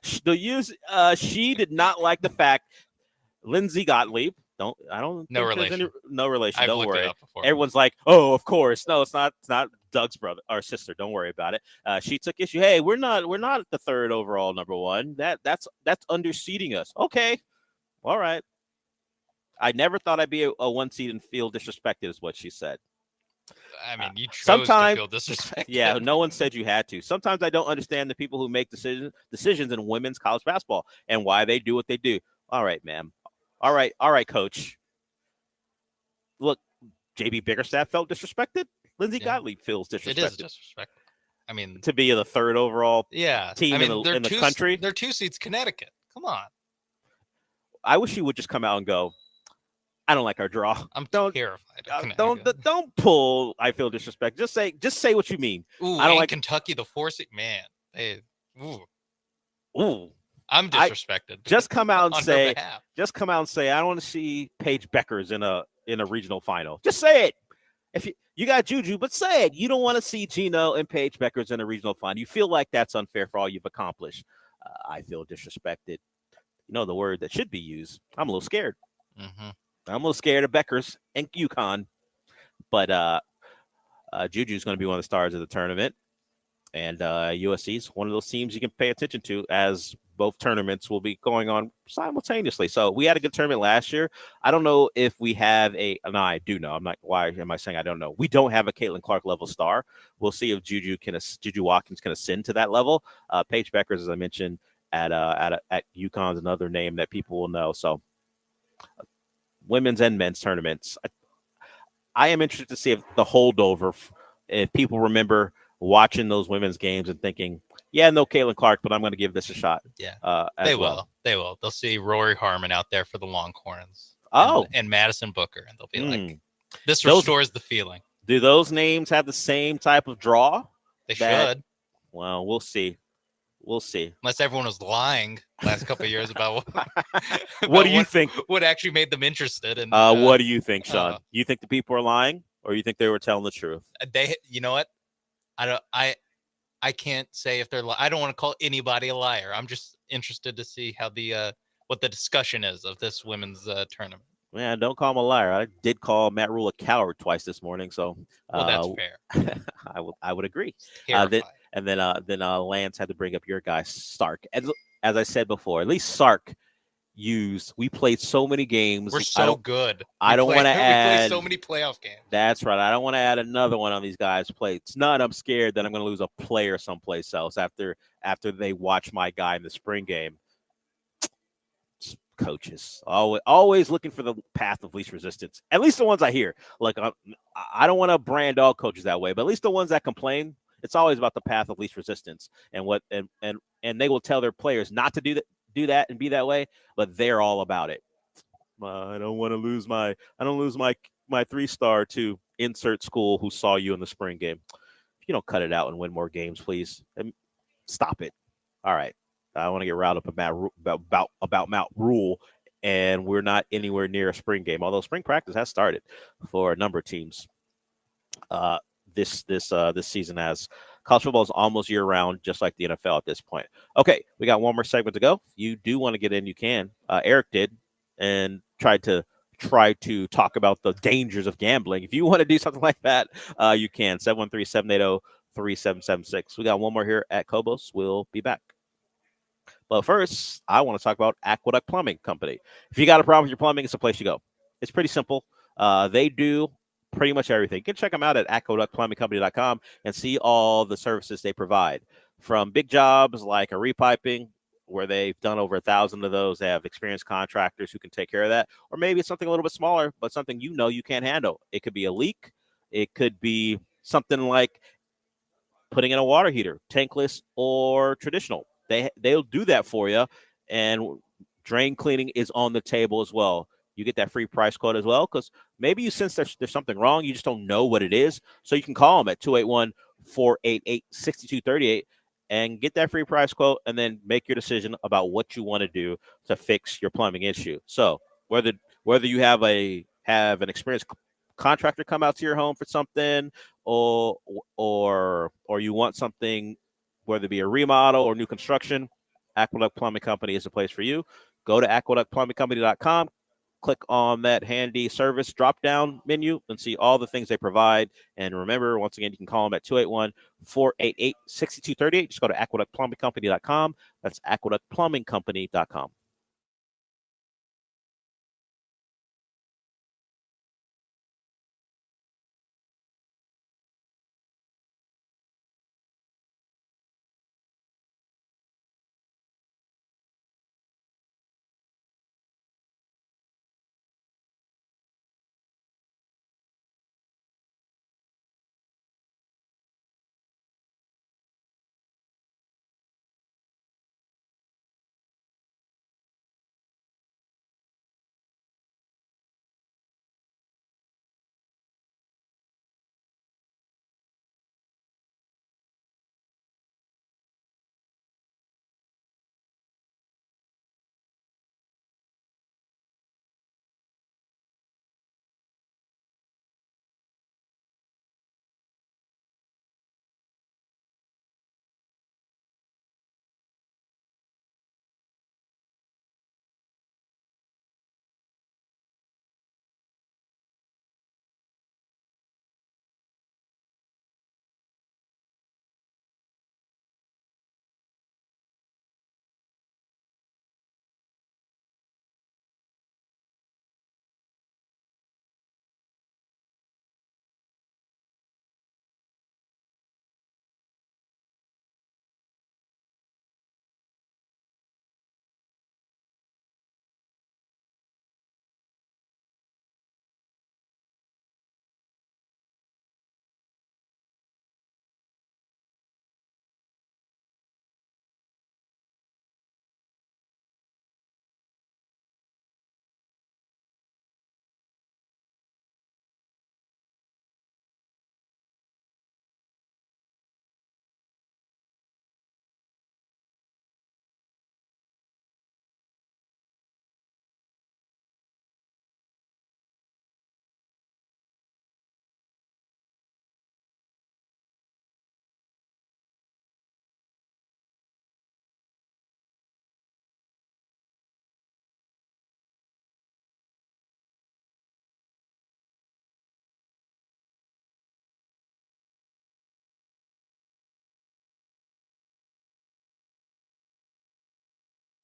She did not like the fact Lindsay Gottlieb. No relation. No relation. I've Don't looked worry. it up before. Everyone's like, oh, of course. No, it's not. It's not Doug's brother or sister. Don't worry about it. She took issue. Hey, we're not the 3rd overall number 1. That's underseeding us. Okay, all right. I never thought I'd be a 1 seed and feel disrespected, is what she said. I mean, you chose to feel disrespected. Yeah, no one said you had to. Sometimes I don't understand the people who make decisions in women's college basketball and why they do what they do. All right, ma'am. All right, coach. Look, JB Bickerstaff felt disrespected. Lindsay Gottlieb feels disrespected. It is disrespectful. I mean, to be the 3rd overall team in the country. They're 2 seeds Connecticut. Come on. I wish you would just come out and go, I don't like our draw. I'm terrified. Don't pull. I feel disrespect. Just say what you mean. Ooh, I don't like Kentucky, the 4 seed. Man, ooh. I'm disrespected. Just come out and say. Just come out and say. I don't want to see Paige Beckers in a regional final. Just say it. If you got Juju, but say it. You don't want to see Gino and Paige Beckers in a regional final. You feel like that's unfair for all you've accomplished. I feel disrespected. You know the word that should be used. I'm a little scared. Mm-hmm. I'm a little scared of Beckers and UConn, but Juju's going to be one of the stars of the tournament, and USC is one of those teams you can pay attention to as both tournaments will be going on simultaneously. So we had a good tournament last year. I don't know if we have no, I do know. I'm not. Why am I saying I don't know? We don't have a Caitlin Clark level star. We'll see if Juju Watkins can ascend to that level. Paige Beckers, as I mentioned, at UConn is another name that people will know. So. Women's and men's tournaments. I am interested to see if the holdover, if people remember watching those women's games and thinking, yeah, no Caitlin Clark, but I'm going to give this a shot. Yeah, they will. They will. They'll see Rory Harmon out there for the Longhorns. And Madison Booker, and they'll be like, this restores the feeling. Do those names have the same type of draw? They should. Well, we'll see. We'll see. Unless everyone was lying last couple of years about what do you think? What actually made them interested? And what do you think, Sean? You think the people are lying, or you think they were telling the truth? You know what? I can't say if they're. I don't want to call anybody a liar. I'm just interested to see how what the discussion is of this women's tournament. Man, don't call him a liar. I did call Matt Rule a coward twice this morning, so that's fair. I would agree. And then Lance had to bring up your guy Sark. As I said before, at least Sark we played so many games. We're so good. I don't want to add. We play so many playoff games. That's right. I don't want to add another one on these guys' plate. It's not. I'm scared that I'm going to lose a player someplace else after they watch my guy in the spring game. Coaches always looking for the path of least resistance. At least the ones I hear. Like I don't want to brand all coaches that way, but at least the ones that complain. It's always about the path of least resistance and they will tell their players not to do that and be that way, but they're all about it. I don't want to lose my 3-star to insert school who saw you in the spring game. If you don't cut it out and win more games, please stop it. All right. I want to get riled up about Mount Rule, and we're not anywhere near a spring game, although spring practice has started for a number of teams. This season, as college football is almost year round, just like the NFL at this point. Okay, we got one more segment to go. You do want to get in, you can. Eric did and tried to talk about the dangers of gambling. If you want to do something like that, you can. 713-780-3776. We got one more here at Cobos. We'll be back. But first, I want to talk about Aqueduct Plumbing Company. If you got a problem with your plumbing, it's the place you go. It's pretty simple. They do pretty much everything. You can check them out at aqueductplumbingcompany.com and see all the services they provide. From big jobs like a repiping, where they've done over 1,000 of those. They have experienced contractors who can take care of that. Or maybe it's something a little bit smaller, but something you can't handle. It could be a leak. It could be something like putting in a water heater, tankless or traditional. They'll do that for you, and drain cleaning is on the table as well. You get that free price quote as well, because maybe you sense there's something wrong. You just don't know what it is. So you can call them at 281-488-6238 and get that free price quote, and then make your decision about what you want to do to fix your plumbing issue. So whether you have an experienced contractor come out to your home for something, or you want something, whether it be a remodel or new construction, Aqueduct Plumbing Company is the place for you. Go to aqueductplumbingcompany.com, click on that handy service drop-down menu, and see all the things they provide. And remember, once again, you can call them at 281-488-6238. Just go to aqueductplumbingcompany.com. That's aqueductplumbingcompany.com.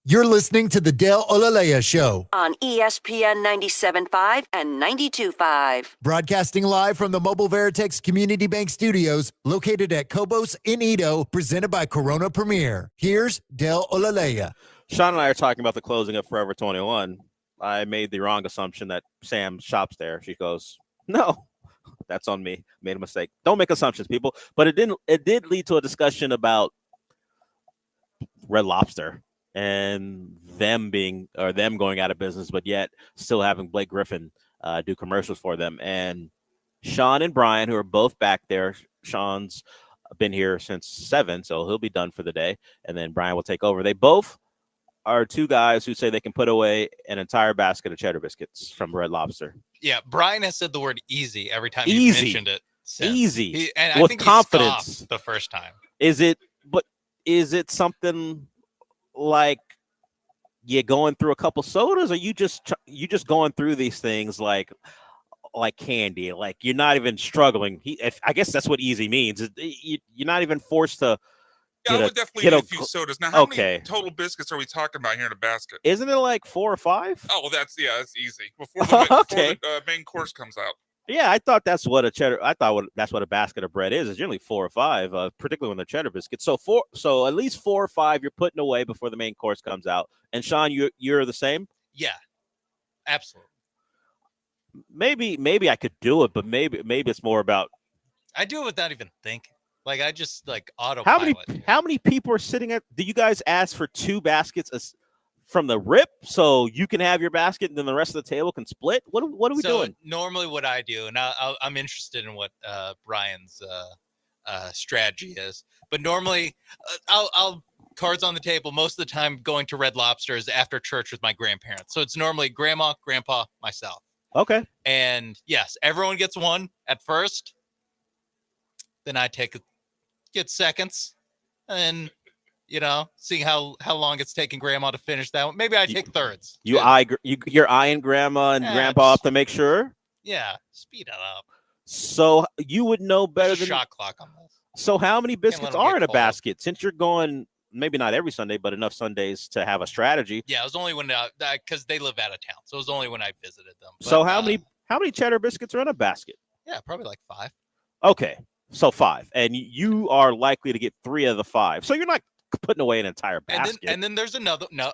You're listening to the Dale Olaleye Show, on ESPN 97.5 and 92.5. broadcasting live from the Mobile Veritex Community Bank Studios, located at Cobos in Edo, presented by Corona Premier. Here's Dale Olaleye. Sean and I are talking about the closing of Forever 21. I made the wrong assumption that Sam shops there. She goes, no, that's on me. Made a mistake. Don't make assumptions, people. But it did lead to a discussion about Red Lobster and them going out of business, but yet still having Blake Griffin do commercials for them. And Sean and Brian, who are both back there, Sean's been here since 7, so he'll be done for the day, and then Brian will take over. They both are two guys who say they can put away an entire basket of cheddar biscuits from Red Lobster. Yeah, Brian has said the word easy every time he Easy. mentioned it. since. Easy. And with I think confidence. he scoffed the first time. Is it something like you're going through a couple sodas, or you just going through these things like candy, like you're not even struggling? I guess that's what easy means. You're not even forced to Yeah, I would definitely eat a few sodas. Now, how okay. many total biscuits are we talking about here in a basket? Isn't it like 4 or 5? Oh, well, that's easy. Before the main course comes out. Yeah, I thought that's what a cheddar. That's what a basket of bread is. It's generally 4 or 5, particularly when they're cheddar biscuits. So at least 4 or 5 you're putting away before the main course comes out. And Sean, you're the same. Yeah, absolutely. Maybe I could do it, but maybe it's more about. I do it without even thinking. Like I just like autopilot. How many people are sitting at? Do you guys ask for 2 baskets from the rip so you can have your basket and then the rest of the table can split? What are we doing? Normally, what I do, and I'm interested in what Brian's strategy is, but normally I'll cards on the table. Most of the time, going to Red Lobster is after church with my grandparents. So it's normally grandma, grandpa, myself. Okay. And yes, everyone gets one at first. Then I get seconds, and seeing how long it's taking grandma to finish that one. Maybe I take thirds. You're eyeing grandma and grandpa up to make sure. Yeah, speed it up. So you would know better than shot clock on this. So how many biscuits are in a basket? Since you're going, maybe not every Sunday, but enough Sundays to have a strategy. Yeah, it was only when because they live out of town, so it was only when I visited them. But, so how many cheddar biscuits are in a basket? Yeah, probably like 5. Okay, so 5, and you are likely to get 3 of the 5. So you're not putting away an entire basket. And then there's another there's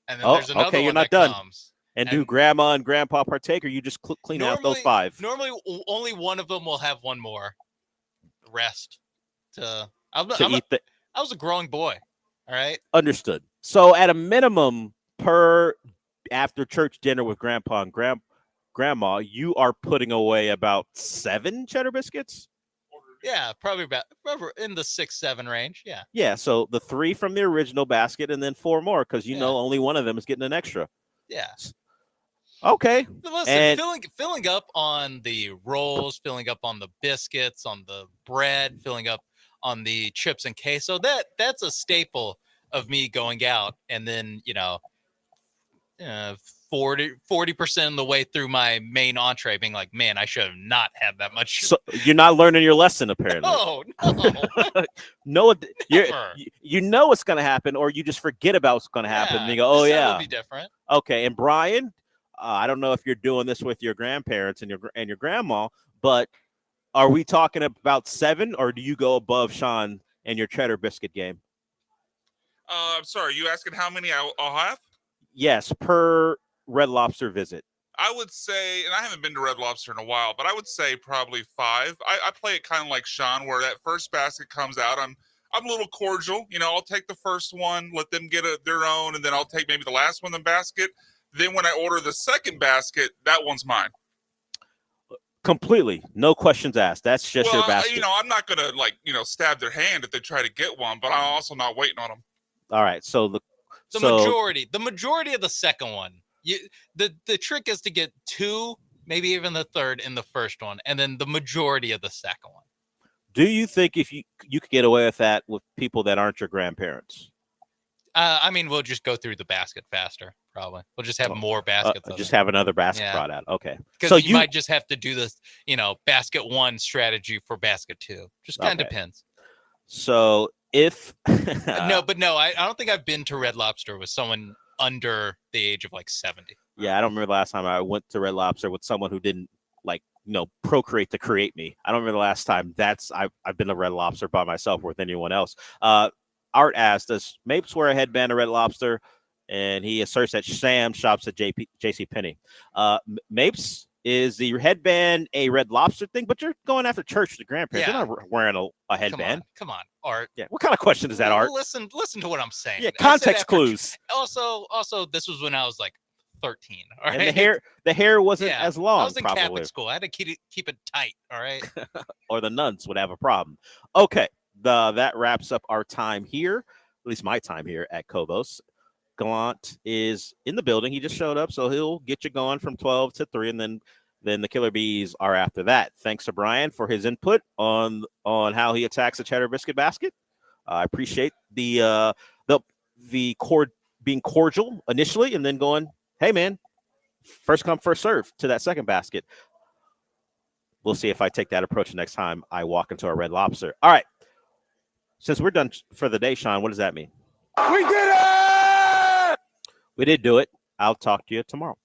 another okay, one you're not that done. comes. And do grandma and grandpa partake, or you just clean out those 5? Normally, only one of them will have one more. The rest I was a growing boy. All right. Understood. So at a minimum, per after church dinner with grandpa and grandma, you are putting away about 7 cheddar biscuits. Yeah, probably in the 6-7 range. Yeah. Yeah. So the 3 from the original basket, and then 4 more because only one of them is getting an extra. Yeah. Okay. Listen, filling up on the rolls, filling up on the biscuits, on the bread, filling up on the chips and queso. That's a staple of me going out, and then 40% of the way through my main entree, being like, man, I should have not had that much. So you're not learning your lesson, apparently. No. No, you know it's going to happen, or you just forget about what's going to happen. And you go, oh yeah, will be different. Okay, and Brian, I don't know if you're doing this with your grandparents and your grandma, but are we talking about 7, or do you go above Sean and your cheddar biscuit game? I'm sorry, you asking how many I'll have? Yes, per Red Lobster visit. I would say, and I haven't been to Red Lobster in a while, but I would say probably 5. I play it kind of like Sean, where that first basket comes out, I'm a little cordial. I'll take the first one, let them get their own, and then I'll take maybe the last one in the basket. Then when I order the second basket, that one's mine. Completely. No questions asked. That's just your basket. I'm not going to, stab their hand if they try to get one, but I'm also not waiting on them. All right. So the majority of the second one, the trick is to get 2, maybe even the third in the first one, and then the majority of the second one. Do you think if you could get away with that with people that aren't your grandparents? We'll just go through the basket faster. Probably we'll just have more baskets. Just have another basket brought out. Okay. Because you might just have to do this, basket 1 strategy for basket 2. Just kind of depends. So if no, I don't think I've been to Red Lobster with someone under the age of like 70. Yeah, I don't remember the last time I went to Red Lobster with someone who didn't procreate to create me. I don't remember the last time I've been to Red Lobster by myself or with anyone else. Art asked, does Mapes wear a headband at Red Lobster? And he asserts that Sam shops at JCPenney. Mapes, is the headband a Red Lobster thing? But you're going after church with the grandparents. Yeah. You're not wearing a headband. Come on, Art. Yeah. What kind of question is that, Art? Listen to what I'm saying. Yeah, context clues. Also, this was when I was like 13. All right. And the hair wasn't as long. I was in probably. Catholic school. I had to keep it tight. All right. Or the nuns would have a problem. Okay. That wraps up our time here, at least my time here at Cobos. Gallant is in the building. He just showed up, so he'll get you going from 12 to 3, and then the Killer Bees are after that. Thanks to Brian for his input on how he attacks the cheddar biscuit basket. I appreciate the being cordial initially, and then going, hey man, first come first serve to that second basket. We'll see if I take that approach next time I walk into a Red Lobster. All right. Since we're done for the day, Sean, what does that mean? We did it! We did do it. I'll talk to you tomorrow.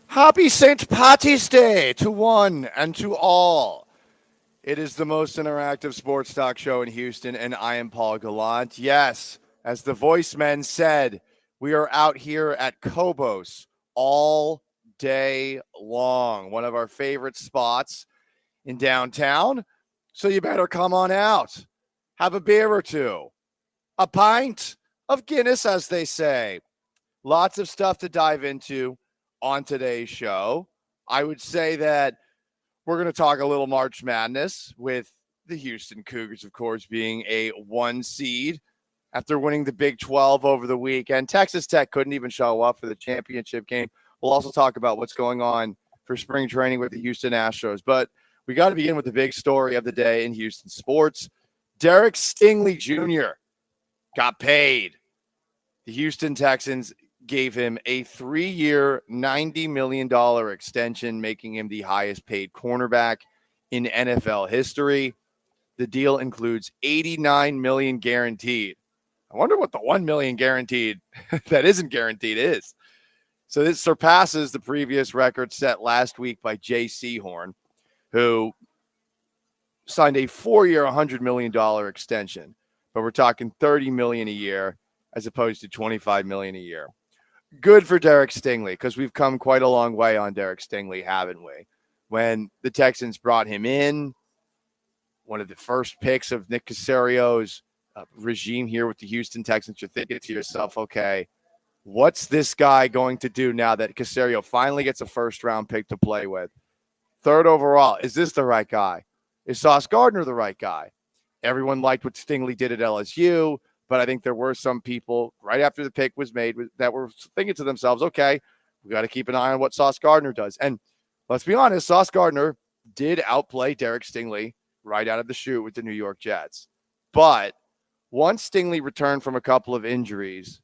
Happy St. Patty's Day to one and to all. It is the most interactive sports talk show in Houston, and I am Paul Gallant. Yes, as the voiceman said, we are out here at Kobos all day long, one of our favorite spots in downtown. So you better come on out, have a beer or two, a pint of Guinness, as they say. Lots of stuff to dive into on today's show. I would say that we're going to talk a little March Madness with the Houston Cougars, of course, being a 1 seed after winning the Big 12 over the weekend. Texas Tech couldn't even show up for the championship game. We'll also talk about what's going on for spring training with the Houston Astros. But we got to begin with the big story of the day in Houston sports. Derek Stingley Jr. got paid. The Houston Texans gave him a 3-year, $90 million extension, making him the highest paid cornerback in NFL history. The deal includes $89 million guaranteed. I wonder what the $1 million guaranteed that isn't guaranteed is. So this surpasses the previous record set last week by Jay Sehorn, who signed a 4-year, $100 million extension. But we're talking $30 million a year as opposed to $25 million a year. Good for Derek Stingley, because we've come quite a long way on Derek Stingley, haven't we? When the Texans brought him in, one of the first picks of Nick Casario's regime here with the Houston Texans, you're thinking to yourself, okay, what's this guy going to do now that Casario finally gets a first-round pick to play with? Third overall, is this the right guy? Is Sauce Gardner the right guy? Everyone liked what Stingley did at LSU, but I think there were some people right after the pick was made that were thinking to themselves, okay, we got to keep an eye on what Sauce Gardner does. And let's be honest, Sauce Gardner did outplay Derek Stingley right out of the chute with the New York Jets. But once Stingley returned from a couple of injuries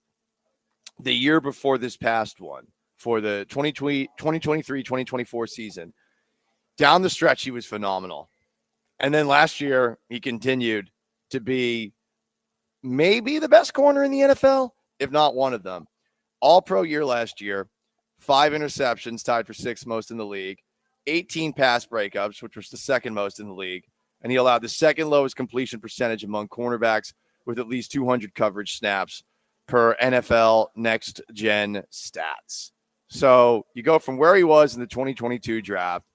the year before this past one, for the 2023-2024 season, down the stretch, he was phenomenal. And then last year, he continued to be maybe the best corner in the NFL, if not one of them. All-pro year last year, 5 interceptions, tied for 6th most in the league, 18 pass breakups, which was the 2nd most in the league, and he allowed the 2nd lowest completion percentage among cornerbacks with at least 200 coverage snaps per NFL Next Gen Stats. So you go from where he was in the 2022 draft,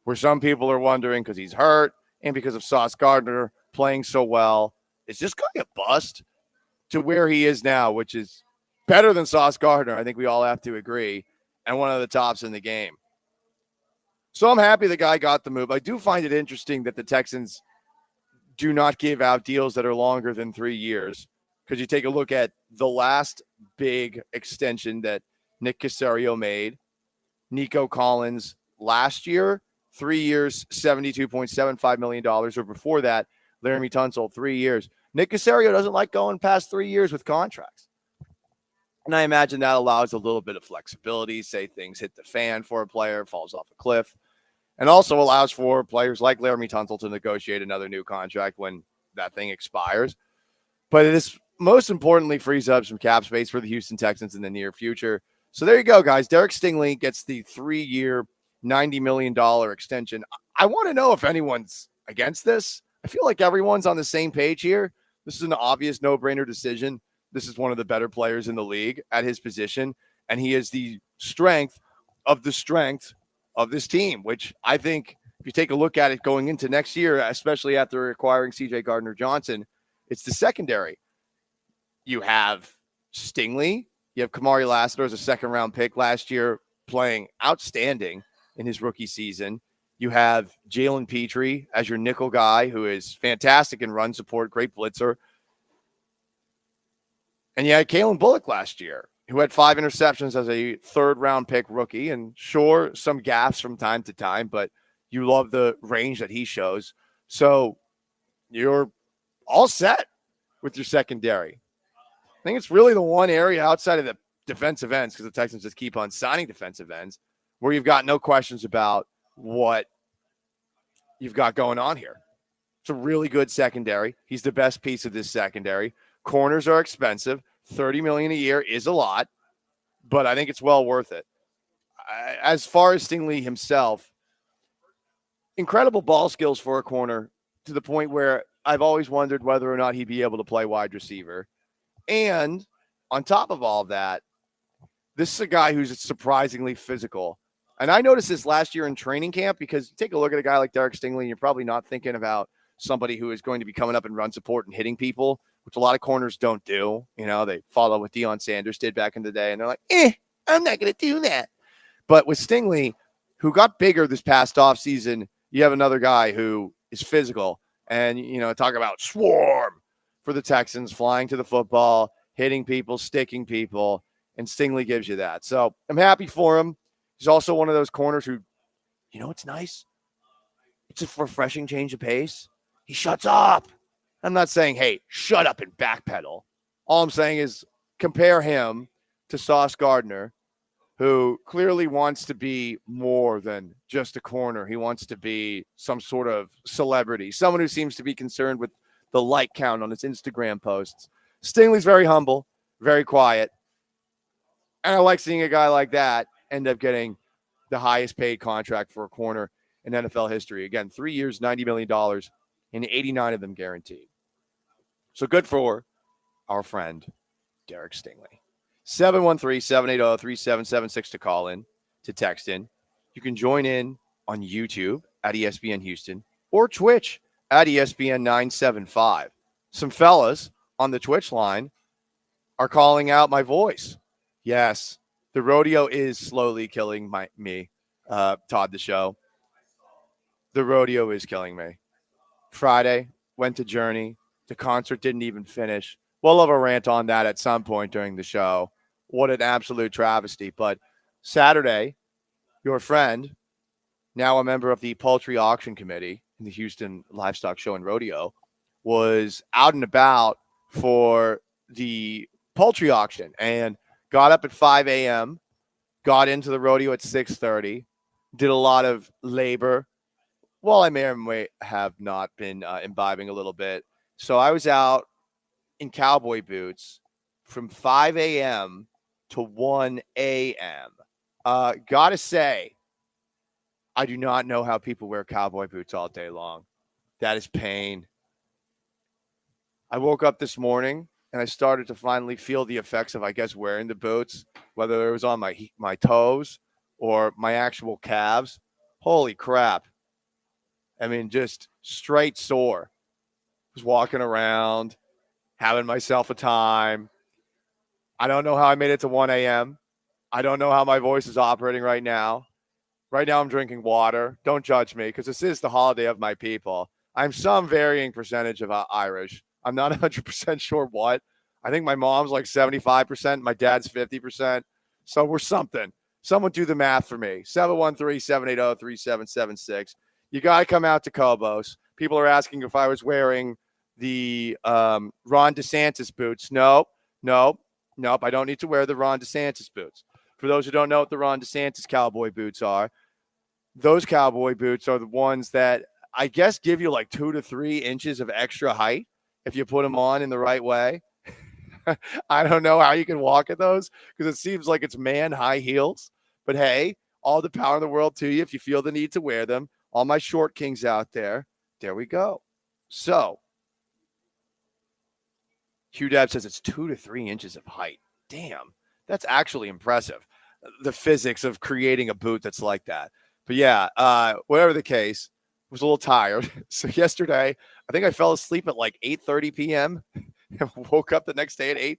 where some people are wondering because he's hurt and because of Sauce Gardner playing so well, is this guy a bust, to where he is now, which is better than Sauce Gardner. I think we all have to agree, and one of the tops in the game. So I'm happy the guy got the move. I do find it interesting that the Texans do not give out deals that are longer than 3 years, because you take a look at the last big extension that Nick Casario made, Nico Collins last year, 3 years, $72.75 million, or before that, Laramie Tunsil, 3 years. Nick Casario doesn't like going past 3 years with contracts. And I imagine that allows a little bit of flexibility, say things hit the fan for a player, falls off a cliff, and also allows for players like Laramie Tunsil to negotiate another new contract when that thing expires. But this most importantly frees up some cap space for the Houston Texans in the near future. So there you go, guys. Derek Stingley gets the 3-year, $90 million extension. I want to know if anyone's against this. I feel like everyone's on the same page here. This is an obvious no-brainer decision. This is one of the better players in the league at his position, and he is the strength of this team, which I think if you take a look at it going into next year, especially after acquiring C.J. Gardner-Johnson, it's the secondary. You have Stingley. You have Kamari Lassiter as a 2nd-round pick last year, playing outstanding in his rookie season. You have Jalen Petrie as your nickel guy, who is fantastic in run support, great blitzer. And you had Kalen Bullock last year, who had 5 interceptions as a 3rd-round pick rookie. And sure, some gaffes from time to time, but you love the range that he shows. So you're all set with your secondary. I think it's really the one area outside of the defensive ends, because the Texans just keep on signing defensive ends, where you've got no questions about what you've got going on here. It's a really good secondary. He's the best piece of this secondary. Corners are expensive. $30 million a year is a lot, but I think it's well worth it. as far as Stingley himself, incredible ball skills for a corner to the point where I've always wondered whether or not he'd be able to play wide receiver. And on top of all of that, this is a guy who's surprisingly physical. And I noticed this last year in training camp because take a look at a guy like Derek Stingley, and you're probably not thinking about somebody who is going to be coming up and run support and hitting people, which a lot of corners don't do. You know, they follow what Deion Sanders did back in the day, and they're like, I'm not going to do that. But with Stingley, who got bigger this past offseason, you have another guy who is physical. And, you know, talk about swarm for the Texans, flying to the football, hitting people, sticking people, and Stingley gives you that. So I'm happy for him. He's also one of those corners who, you know, it's nice. It's a refreshing change of pace. He shuts up. I'm not saying, hey, shut up and backpedal. All I'm saying is compare him to Sauce Gardner, who clearly wants to be more than just a corner. He wants to be some sort of celebrity, someone who seems to be concerned with the like count on his Instagram posts. Stingley's very humble, very quiet. And I like seeing a guy like that end up getting the highest paid contract for a corner in NFL history. Again, 3 years, $90 million, and 89 of them guaranteed. So good for our friend, Derek Stingley. 713-780-3776 to call in, to text in. You can join in on YouTube at ESPN Houston or Twitch at ESPN 975. Some fellas on the Twitch line are calling out my voice. Yes, the rodeo is slowly killing me, Todd the Show. The rodeo is killing me. Friday, went to Journey. The concert didn't even finish. We'll have a rant on that at some point during the show. What an absolute travesty. But Saturday, your friend, now a member of the Poultry Auction Committee in the Houston Livestock Show and Rodeo, was out and about for the poultry auction and got up at 5 a.m., got into the rodeo at 6:30, did a lot of labor. Well, I may or may have not been imbibing a little bit. So I was out in cowboy boots from 5 a.m. to 1 a.m. Gotta say, I do not know how people wear cowboy boots all day long. That is pain. I woke up this morning and I started to finally feel the effects of, I guess, wearing the boots, whether it was on my toes or my actual calves. Holy crap. I mean, just straight sore. Was walking around, having myself a time. I don't know how I made it to 1 a.m. I don't know how my voice is operating right now. Right now I'm drinking water. Don't judge me because this is the holiday of my people. I'm some varying percentage of Irish. I'm not 100% sure what. I think my mom's like 75%. My dad's 50%. So we're something. Someone do the math for me. 713-780-3776. You got to come out to Cobos. People are asking if I was wearing the Ron DeSantis boots. Nope. I don't need to wear the Ron DeSantis boots. For those who don't know what the Ron DeSantis cowboy boots are, those cowboy boots are the ones that I guess give you like 2 to 3 inches of extra height if you put them on in the right way. I don't know how you can walk in those because it seems like it's man high heels. But hey, all the power in the world to you if you feel the need to wear them. All my short kings out there. There we go. So, Hugh Deb says it's 2 to 3 inches of height. Damn, that's actually impressive. The physics of creating a boot that's like that. But yeah, whatever the case, I was a little tired. So yesterday, I think I fell asleep at like 8:30 p.m. and woke up the next day at 8.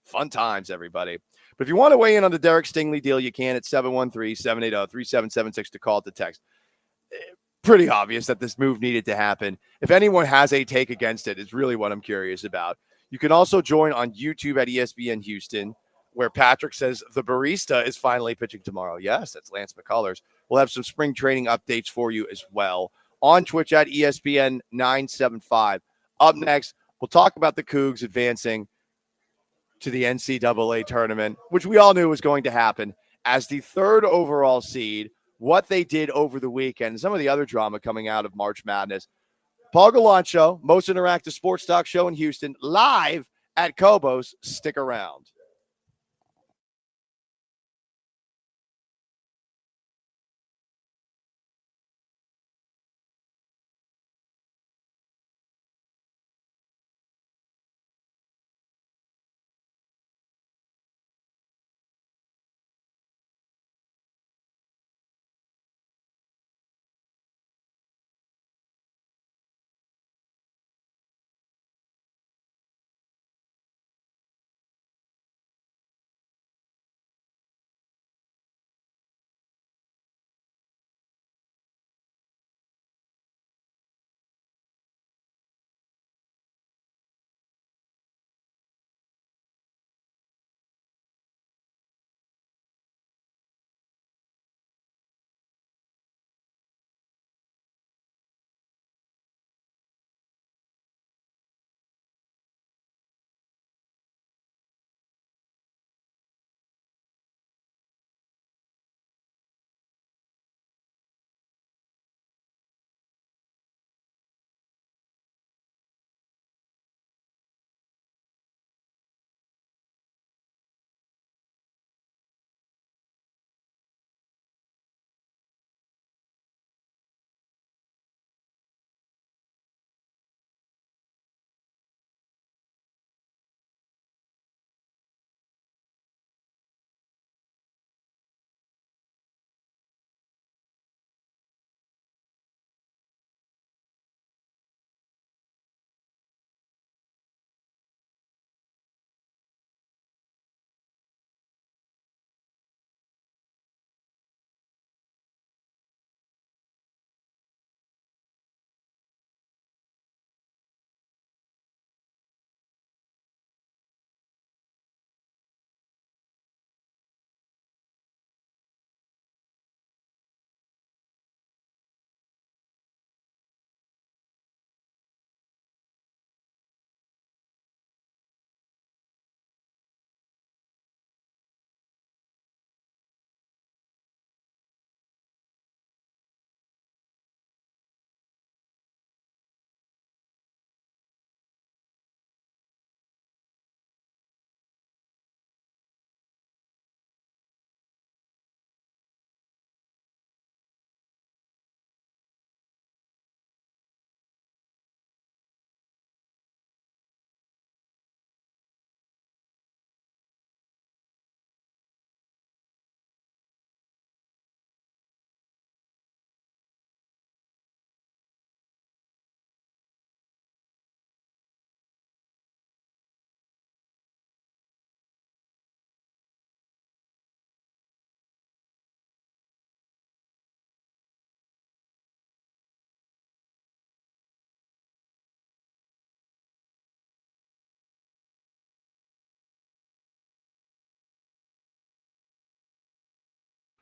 Fun times, everybody. But if you want to weigh in on the Derek Stingley deal, you can at 713-780-3776 to call it the text. Pretty obvious that this move needed to happen. If anyone has a take against it, is really what I'm curious about. You can also join on YouTube at ESPN Houston, where Patrick says the barista is finally pitching tomorrow. Yes, that's Lance McCullers. We'll have some spring training updates for you as well. On Twitch at ESPN 975. Up next, we'll talk about the Cougs advancing to the NCAA tournament, which we all knew was going to happen as the 3rd overall seed, what they did over the weekend, and some of the other drama coming out of March Madness. Paul Gallant Show, most interactive sports talk show in Houston, live at Cobos. Stick around.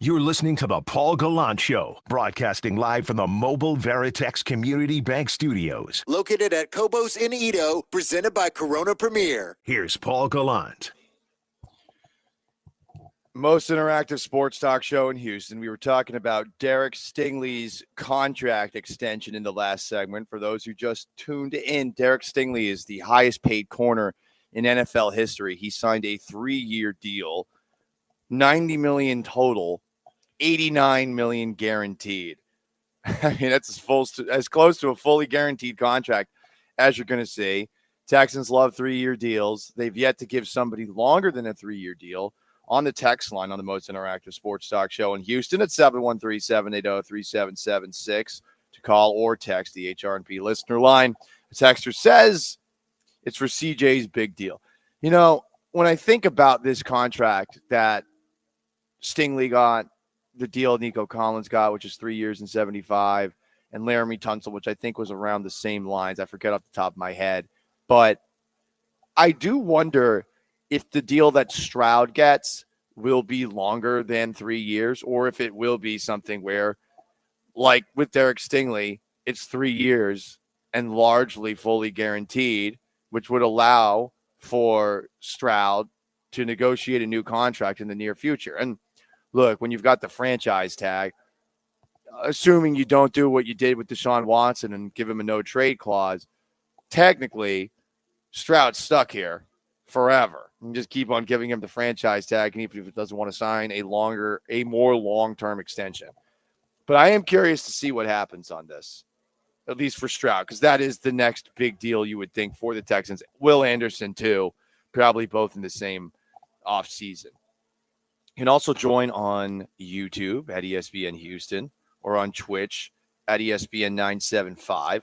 You're listening to the Paul Gallant Show, broadcasting live from the Mobile Veritex Community Bank Studios. Located at Cobos in Edo, presented by Corona Premier. Here's Paul Gallant. Most interactive sports talk show in Houston. We were talking about Derek Stingley's contract extension in the last segment. For those who just tuned in, Derek Stingley is the highest paid corner in NFL history. He signed a 3-year deal, $90 million total, $89 million guaranteed. I mean, that's as close to a fully guaranteed contract as you're going to see. Texans love 3-year deals. They've yet to give somebody longer than a 3-year deal. On the text line on the most interactive sports talk show in Houston at 713-780-3776 to call or text the HRP listener line. The texter says it's for CJ's big deal. You know, when I think about this contract that Stingley got, the deal Nico Collins got, which is 3 years and 75, and Laramie Tunsil, which I think was around the same lines. I forget off the top of my head. But I do wonder if the deal that Stroud gets will be longer than 3 years, or if it will be something where, like with Derek Stingley, it's 3 years and largely fully guaranteed, which would allow for Stroud to negotiate a new contract in the near future. And look, when you've got the franchise tag, assuming you don't do what you did with Deshaun Watson and give him a no trade clause, technically Stroud's stuck here forever. And just keep on giving him the franchise tag, and even if it doesn't want to sign a more long-term extension. But I am curious to see what happens on this, at least for Stroud, because that is the next big deal you would think for the Texans. Will Anderson, too, probably both in the same offseason. You can also join on YouTube at ESPN Houston or on Twitch at ESPN 975.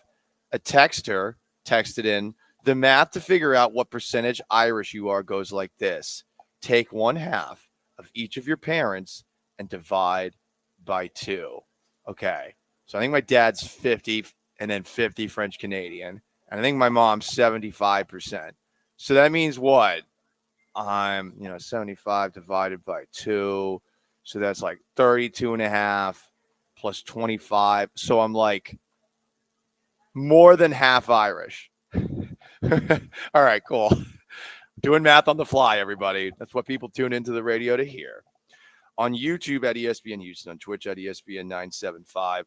A texter texted in, the math to figure out what percentage Irish you are goes like this. Take 1/2 of each of your parents and divide by 2. Okay. So I think my dad's 50 and then 50 French Canadian. And I think my mom's 75%. So that means what? I'm, 75 divided by 2. So that's like 32.5 plus 25. So I'm like more than half Irish. All right, cool. Doing math on the fly, everybody. That's what people tune into the radio to hear. On YouTube at ESPN Houston, on Twitch at ESPN 975.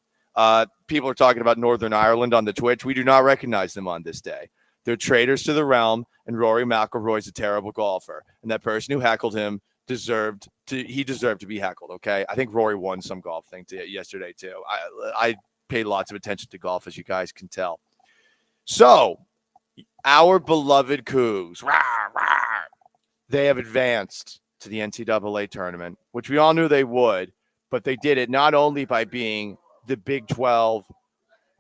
People are talking about Northern Ireland on the Twitch. We do not recognize them on this day. They're traitors to the realm, and Rory McIlroy's a terrible golfer. And that person who heckled him deserved to be heckled, okay? I think Rory won some golf thing yesterday, too. I paid lots of attention to golf, as you guys can tell. So, our beloved Cougs, they have advanced to the NCAA tournament, which we all knew they would, but they did it not only by being the Big 12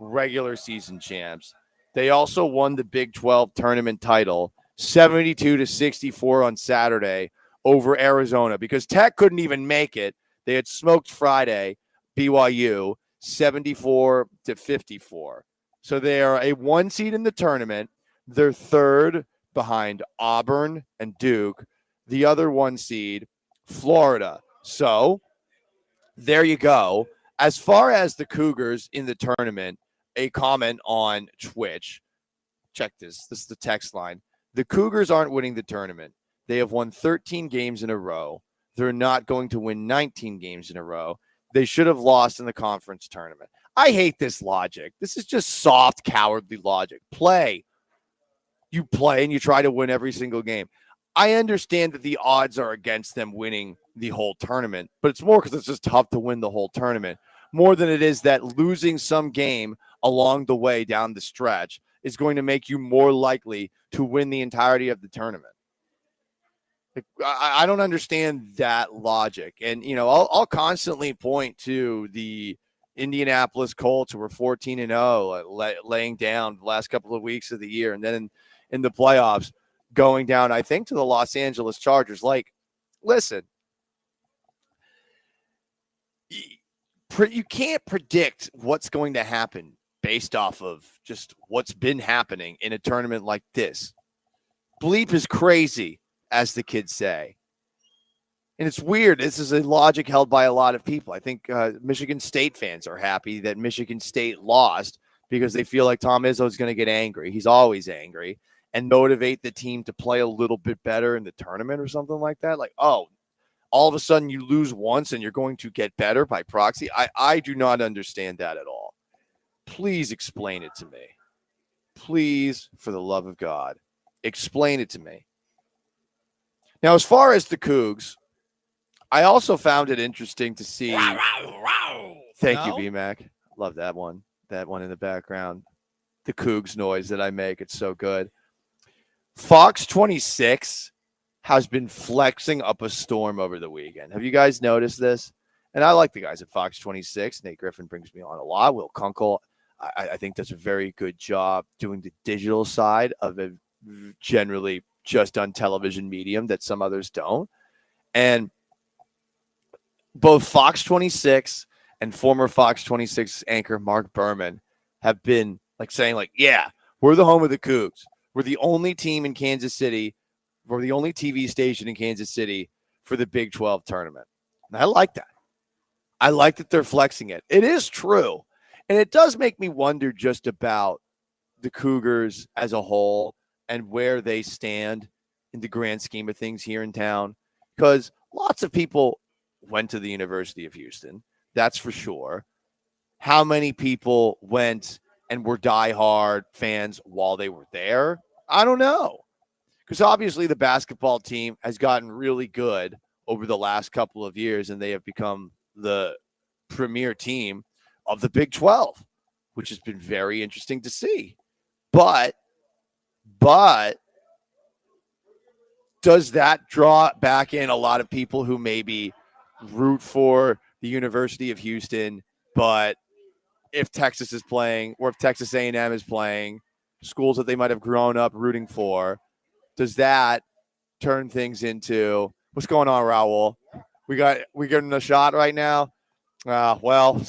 regular season champs, they also won the Big 12 tournament title 72-64 on Saturday over Arizona because Tech couldn't even make it. They had smoked Friday, BYU, 74-54. So they are a 1 seed in the tournament. They're third behind Auburn and Duke. The other 1 seed, Florida. So there you go. As far as the Cougars in the tournament, a comment on Twitch. Check this. This is the text line. The Cougars aren't winning the tournament. They have won 13 games in a row. They're not going to win 19 games in a row. They should have lost in the conference tournament. I hate this logic. This is just soft, cowardly logic. You play and you try to win every single game. I understand that the odds are against them winning the whole tournament, but it's more because it's just tough to win the whole tournament, more than it is that losing some game along the way down the stretch is going to make you more likely to win the entirety of the tournament. I don't understand that logic. And, I'll constantly point to the Indianapolis Colts, who were 14-0, laying down the last couple of weeks of the year. And then in the playoffs, going down, I think, to the Los Angeles Chargers. Listen, you can't predict what's going to happen based off of just what's been happening in a tournament like this. Bleep is crazy, as the kids say. And it's weird. This is a logic held by a lot of people. I think Michigan State fans are happy that Michigan State lost because they feel like Tom Izzo is going to get angry. He's always angry, and motivate the team to play a little bit better in the tournament or something like that. Like, oh, all of a sudden you lose once and you're going to get better by proxy. I do not understand that at all. Please explain it to me. Please, for the love of God, explain it to me. Now, as far as the Cougs, I also found it interesting to see. Thank you, BMAC. Love that one. That one in the background. The Cougs noise that I make. It's so good. Fox 26 has been flexing up a storm over the weekend. Have you guys noticed this? And I like the guys at Fox 26. Nate Griffin brings me on a lot. Will Kunkel, I think, does a very good job doing the digital side of a generally just on television medium that some others don't. And both Fox 26 and former Fox 26 anchor Mark Berman have been saying, yeah, we're the home of the Cougs. We're the only team in Kansas City. We're the only TV station in Kansas City for the Big 12 tournament. And I like that. I like that they're flexing it. It is true. And it does make me wonder just about the Cougars as a whole and where they stand in the grand scheme of things here in town. Because lots of people went to the University of Houston. That's for sure. How many people went and were diehard fans while they were there? I don't know. Because obviously the basketball team has gotten really good over the last couple of years, and they have become the premier team of the Big 12, which has been very interesting to see. But does that draw back in a lot of people who maybe root for the University of Houston, but if Texas is playing or if Texas A&M is playing, schools that they might have grown up rooting for, does that turn things into what's going on, Raul? We getting a shot right now. Well,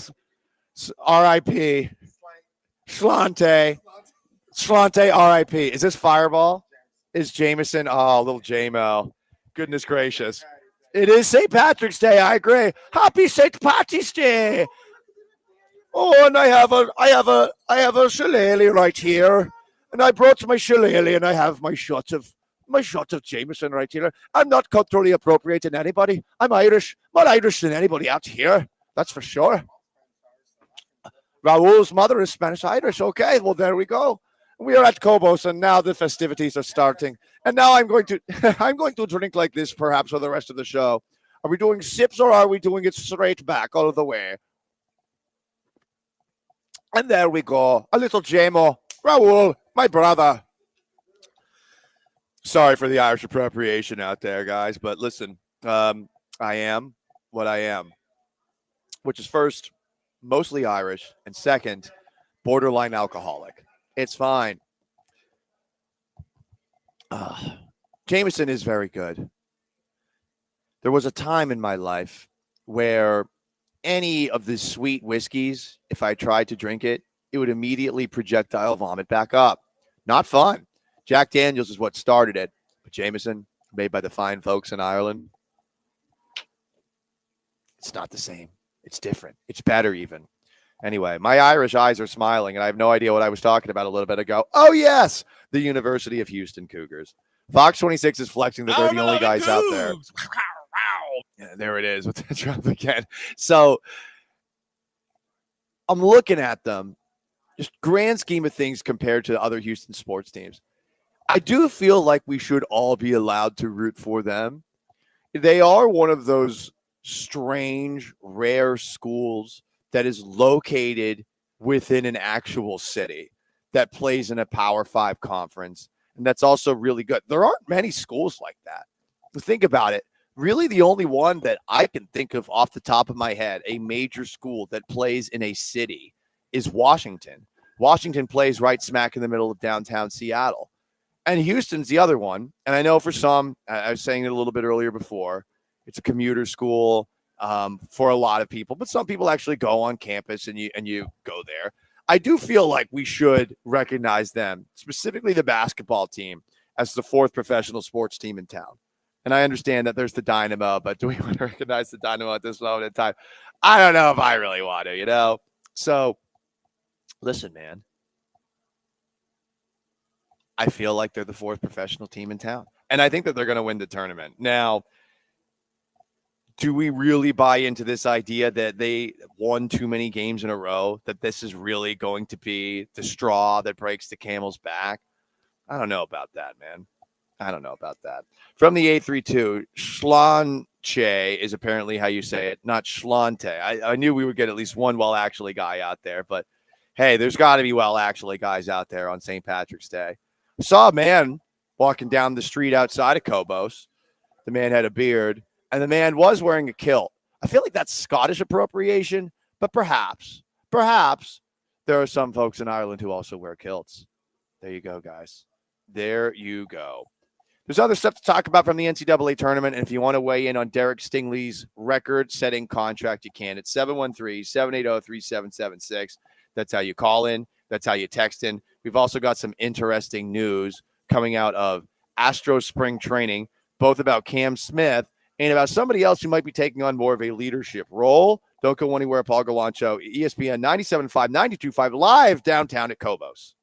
R.I.P. Schlante, R.I.P. Is this Fireball? Is Jameson? Oh, little J-Mo. Goodness gracious. It is St. Patrick's Day. I agree. Happy St. Patrick's Day. Oh, and I have a shillelagh right here, and I brought my shillelagh, and I have my shot of Jameson right here. I'm not culturally appropriating anybody. I'm Irish, more Irish than anybody out here. That's for sure. Raul's mother is Spanish Irish. Okay, well there we go. We are at Cobos, and now the festivities are starting. And now I'm going to drink like this, perhaps, for the rest of the show. Are we doing sips, or are we doing it straight back all the way? And there we go. A little J-Mo. Raul, my brother. Sorry for the Irish appropriation out there, guys. But listen, I am what I am, which is first, mostly Irish, and second, borderline alcoholic. It's fine. Jameson is very good. There was a time in my life where any of the sweet whiskeys, if I tried to drink it, it would immediately projectile vomit back up. Not fun. Jack Daniels is what started it, but Jameson, made by the fine folks in Ireland, it's not the same. It's different. It's better even. Anyway, my Irish eyes are smiling, and I have no idea what I was talking about a little bit ago. Oh, yes, the University of Houston Cougars. Fox 26 is flexing that they're the only guys out there. Yeah, there it is with the drop again. So I'm looking at them, just grand scheme of things compared to other Houston sports teams. I do feel like we should all be allowed to root for them. They are one of those strange, rare schools that is located within an actual city that plays in a Power 5 conference. And that's also really good. There aren't many schools like that. Think about it. Really, the only one that I can think of off the top of my head, a major school that plays in a city, is Washington. Washington plays right smack in the middle of downtown Seattle. And Houston's the other one. And I know for some, I was saying it a little bit earlier before, it's a commuter school for a lot of people. But some people actually go on campus and you go there. I do feel like we should recognize them, specifically the basketball team, as the fourth professional sports team in town. And I understand that there's the dynamo, but do we want to recognize the dynamo at this moment in time? I don't know if I really want to, So, listen, man. I feel like they're the fourth professional team in town. And I think that they're going to win the tournament. Now, do we really buy into this idea that they won too many games in a row, that this is really going to be the straw that breaks the camel's back? I don't know about that, man. I don't know about that. From the 832, Schlanche is apparently how you say it, not Schlante. I knew we would get at least one well-actually guy out there, but hey, there's got to be well-actually guys out there on St. Patrick's Day. I saw a man walking down the street outside of Cobos. The man had a beard, and the man was wearing a kilt. I feel like that's Scottish appropriation, but perhaps there are some folks in Ireland who also wear kilts. There you go, guys. There you go. There's other stuff to talk about from the NCAA tournament, and if you want to weigh in on Derek Stingley's record-setting contract, you can. It's 713-780-3776. That's how you call in. That's how you text in. We've also got some interesting news coming out of Astro spring training, both about Cam Smith and about somebody else who might be taking on more of a leadership role. Don't go anywhere. Paul Gallant Show, ESPN 97.5, 92.5, live downtown at Cobos.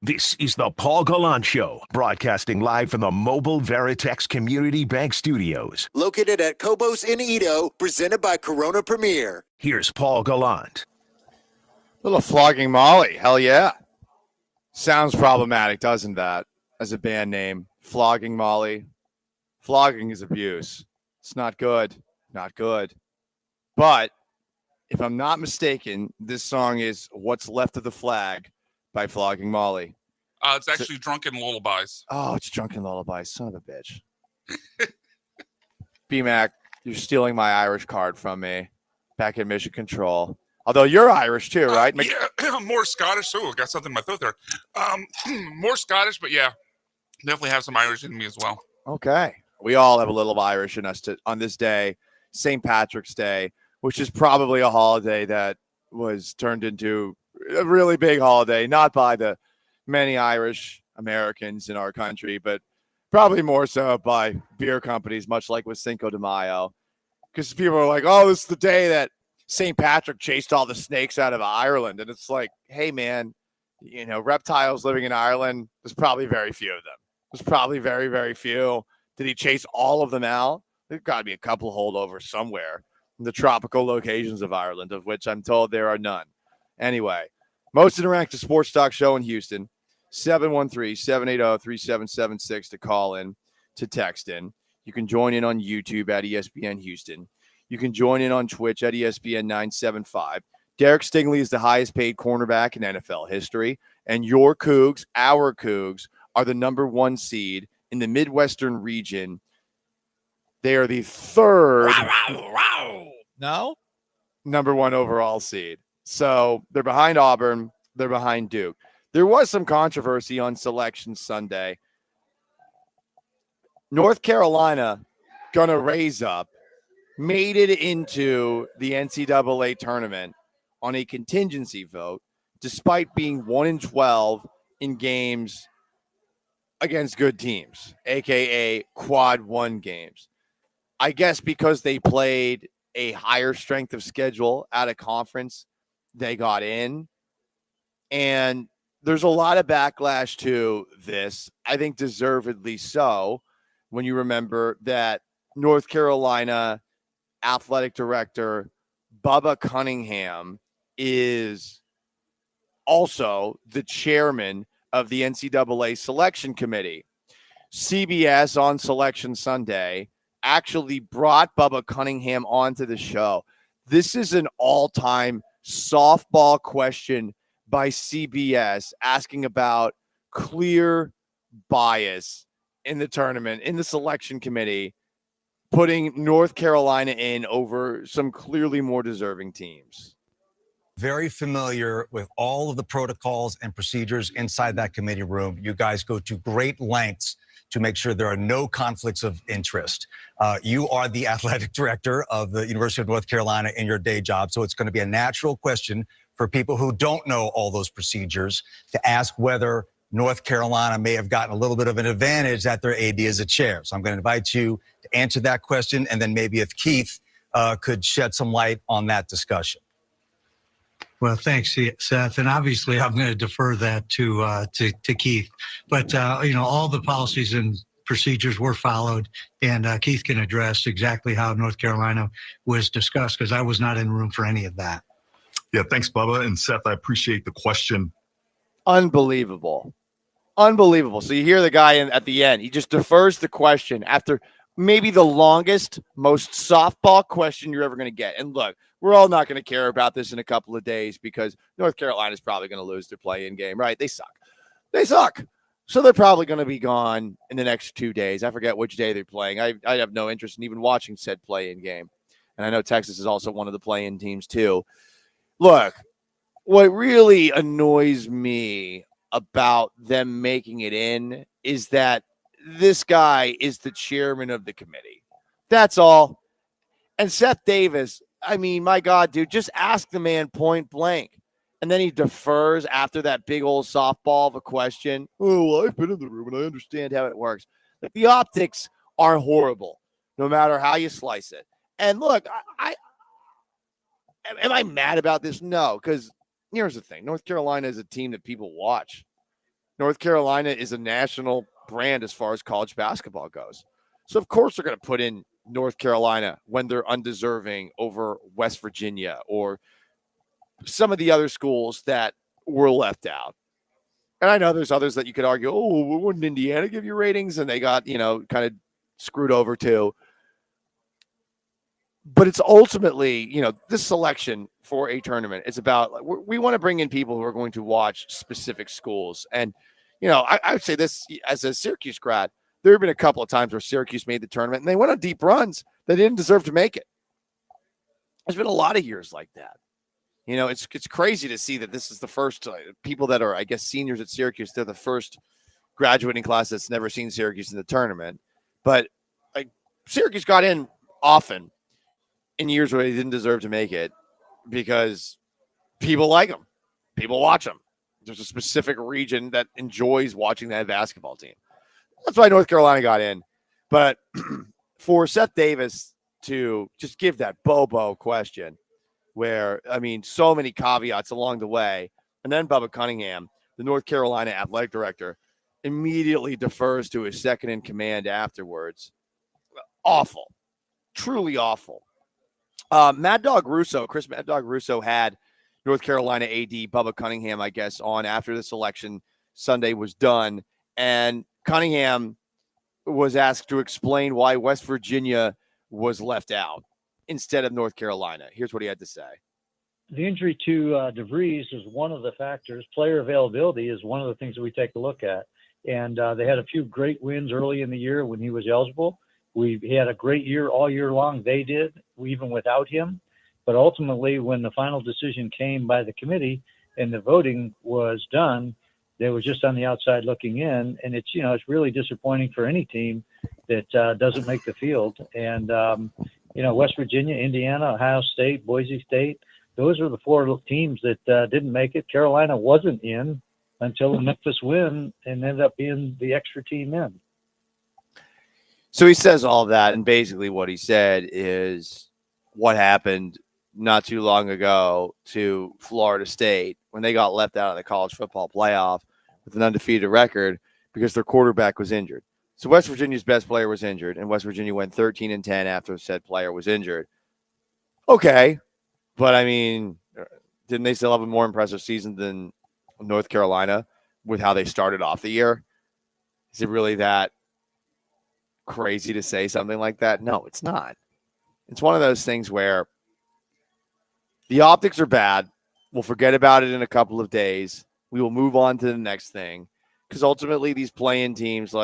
This is the Paul Gallant Show, broadcasting live from the Mobile Veritex Community Bank Studios. Located at Cobos in Edo, presented by Corona Premier. Here's Paul Gallant. Little flogging Molly. Hell yeah. Sounds problematic, doesn't that? As a band name, Flogging Molly. Flogging is abuse. It's not good. Not good. But if I'm not mistaken, this song is What's Left of the Flag by Flogging Molly. It's actually Drunken Lullabies. Oh, it's Drunken Lullabies. Son of a bitch. B-Mac, you're stealing my Irish card from me back in Mission Control. Although you're Irish too, right? Yeah, more Scottish. Oh, got something in my throat there. More Scottish, but yeah, definitely have some Irish in me as well. Okay. We all have a little Irish in us on this day, St. Patrick's Day, which is probably a holiday that was turned into a really big holiday, not by the many Irish Americans in our country, but probably more so by beer companies, much like with Cinco de Mayo. Because people are like, oh, this is the day that St. Patrick chased all the snakes out of Ireland. And it's like, hey, man, reptiles living in Ireland, there's probably very few of them. There's probably very, very few. Did he chase all of them out? There's got to be a couple holdovers somewhere in the tropical locations of Ireland, of which I'm told there are none. Anyway, most interactive sports talk show in Houston, 713-780-3776 to call in, to text in. You can join in on YouTube at ESPN Houston. You can join in on Twitch at ESPN 975. Derek Stingley is the highest paid cornerback in NFL history, and your Cougs, our Cougs, are the number 1 seed in the Midwestern region. They are the third No? number 1 overall seed. So they're behind Auburn. They're behind Duke. There was some controversy on Selection Sunday. North Carolina gonna raise up, made it into the NCAA tournament on a contingency vote, despite being 1-12 in games against good teams, aka quad 1 games. I guess because they played a higher strength of schedule at a conference, they got in. And there's a lot of backlash to this. I think deservedly so, when you remember that North Carolina athletic director Bubba Cunningham is also the chairman of the NCAA selection committee. CBS on Selection Sunday actually brought Bubba Cunningham onto the show. This is an all-time softball question by CBS asking about clear bias in the tournament, in the selection committee, putting North Carolina in over some clearly more deserving teams. Very familiar with all of the protocols and procedures inside that committee room. You guys go to great lengths to make sure there are no conflicts of interest. You are the athletic director of the University of North Carolina in your day job, so it's going to be a natural question for people who don't know all those procedures to ask whether North Carolina may have gotten a little bit of an advantage that their AD is a chair. So I'm going to invite you to answer that question, and then maybe if Keith could shed some light on that discussion. Well, thanks, Seth. And obviously, I'm going to defer that to Keith. But, all the policies and procedures were followed, and Keith can address exactly how North Carolina was discussed, because I was not in the room for any of that. Yeah, thanks, Bubba. And Seth, I appreciate the question. Unbelievable. Unbelievable. So you hear the guy at the end. He just defers the question after maybe the longest, most softball question you're ever going to get. And look, we're all not going to care about this in a couple of days because North Carolina is probably going to lose their play-in game, right? They suck. They suck. So they're probably going to be gone in the next 2 days. I forget which day they're playing. I have no interest in even watching said play-in game. And I know Texas is also one of the play-in teams too. Look, what really annoys me about them making it in is that this guy is the chairman of the committee. That's all. And Seth Davis, I mean, my God, dude, just ask the man point blank. And then he defers after that big old softball of a question. Oh, well, I've been in the room and I understand how it works. Like, the optics are horrible, no matter how you slice it. And look, am I mad about this? No, because here's the thing. North Carolina is a team that people watch. North Carolina is a national brand as far as college basketball goes. So, of course, they're going to put in North Carolina when they're undeserving over West Virginia or some of the other schools that were left out. And I know there's others that you could argue, oh, wouldn't Indiana give you ratings? And they got, kind of screwed over too. But it's ultimately, this selection for a tournament is about, we want to bring in people who are going to watch specific schools. And, I would say this as a Syracuse grad, there have been a couple of times where Syracuse made the tournament and they went on deep runs that didn't deserve to make it. There's been a lot of years like that. It's crazy to see that this is the first people that are, I guess, seniors at Syracuse. They're the first graduating class that's never seen Syracuse in the tournament. But Syracuse got in often in years where they didn't deserve to make it because people like them. People watch them. There's a specific region that enjoys watching that basketball team. That's why North Carolina got in. But for Seth Davis to just give that Bobo question where, so many caveats along the way, and then Bubba Cunningham, the North Carolina athletic director, immediately defers to his second in command afterwards. Awful. Truly awful. Chris Mad Dog Russo had North Carolina AD Bubba Cunningham, I guess, on after the selection Sunday was done. And Cunningham was asked to explain why West Virginia was left out instead of North Carolina. Here's what he had to say. The injury to DeVries is one of the factors. Player availability is one of the things that we take a look at. And they had a few great wins early in the year when he was eligible. He had a great year all year long. They did, even without him. But ultimately, when the final decision came by the committee and the voting was done, they were just on the outside looking in. And it's really disappointing for any team that doesn't make the field. And, West Virginia, Indiana, Ohio State, Boise State, those are the four teams that didn't make it. Carolina wasn't in until the Memphis win and ended up being the extra team in. So he says all of that, and basically what he said is what happened not too long ago to Florida State when they got left out of the college football playoff with an undefeated record because their quarterback was injured. So West Virginia's best player was injured, and West Virginia went 13-10 after said player was injured. Okay, but didn't they still have a more impressive season than North Carolina with how they started off the year? Is it really that crazy to say something like that? No, it's not. It's one of those things where the optics are bad. We'll forget about it in a couple of days. We will move on to the next thing because ultimately these play-in teams,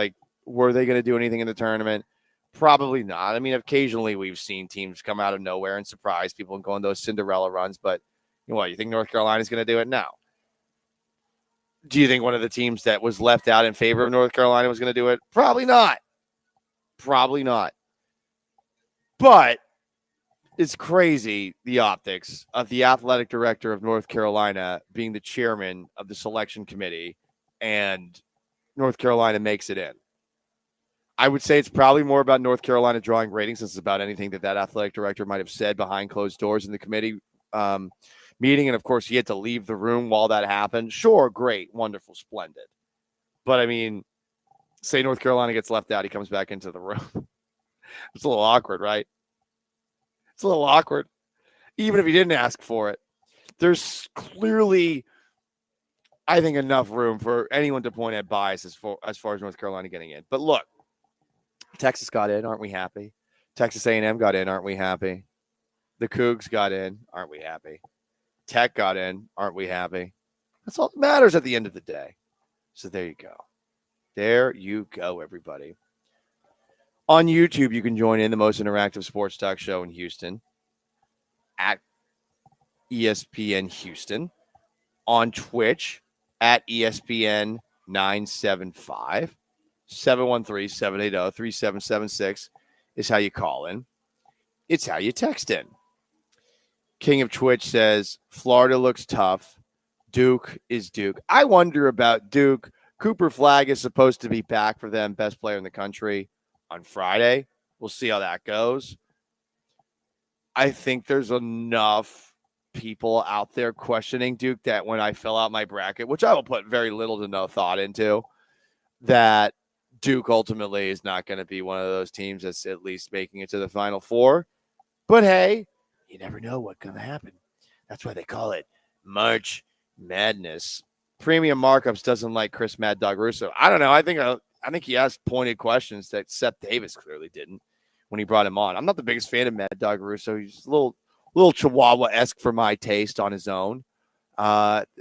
were they going to do anything in the tournament? Probably not. Occasionally we've seen teams come out of nowhere and surprise people and go on those Cinderella runs, but you think North Carolina's going to do it? No. Do you think one of the teams that was left out in favor of North Carolina was going to do it? Probably not. Probably not. But it's crazy, the optics of the athletic director of North Carolina being the chairman of the selection committee, and North Carolina makes it in. I would say it's probably more about North Carolina drawing ratings than it's about anything that athletic director might have said behind closed doors in the committee meeting. And, of course, he had to leave the room while that happened. Sure, great, wonderful, splendid. But, say North Carolina gets left out, he comes back into the room. It's a little awkward, right? It's a little awkward, even if he didn't ask for it. There's clearly, I think, enough room for anyone to point at bias as far as North Carolina getting in. But look, Texas got in, aren't we happy? Texas A&M got in, aren't we happy? The Cougs got in, aren't we happy? Tech got in, aren't we happy? That's all that matters at the end of the day. So there you go. There you go, everybody. On YouTube, you can join in the most interactive sports talk show in Houston at ESPN Houston. On Twitch at ESPN 975. 713-780-3776 is how you call in. It's how you text in. King of Twitch says, Florida looks tough. Duke is Duke. I wonder about Duke. Cooper Flagg is supposed to be back for them, best player in the country, on Friday. We'll see how that goes. I think there's enough people out there questioning Duke that when I fill out my bracket, which I will put very little to no thought into, that Duke ultimately is not going to be one of those teams that's at least making it to the Final Four. But hey, you never know what's going to happen. That's why they call it March Madness. Premium Markups doesn't like Chris Mad Dog Russo. I don't know. I think he asked pointed questions that Seth Davis clearly didn't when he brought him on. I'm not the biggest fan of Mad Dog Russo. He's a little Chihuahua-esque for my taste on his own.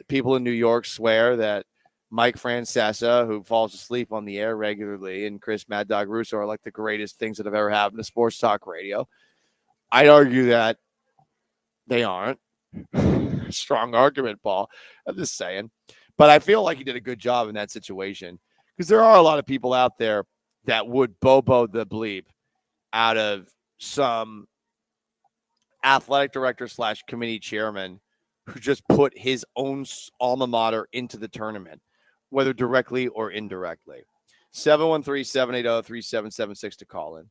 People in New York swear that Mike Francesa, who falls asleep on the air regularly, and Chris Mad Dog Russo are like the greatest things that have ever happened to sports talk radio. I'd argue that they aren't. Strong argument, Paul. I'm just saying. But I feel like he did a good job in that situation because there are a lot of people out there that would bobo the bleep out of some athletic director / committee chairman who just put his own alma mater into the tournament, whether directly or indirectly. 713-780-3776 to call in,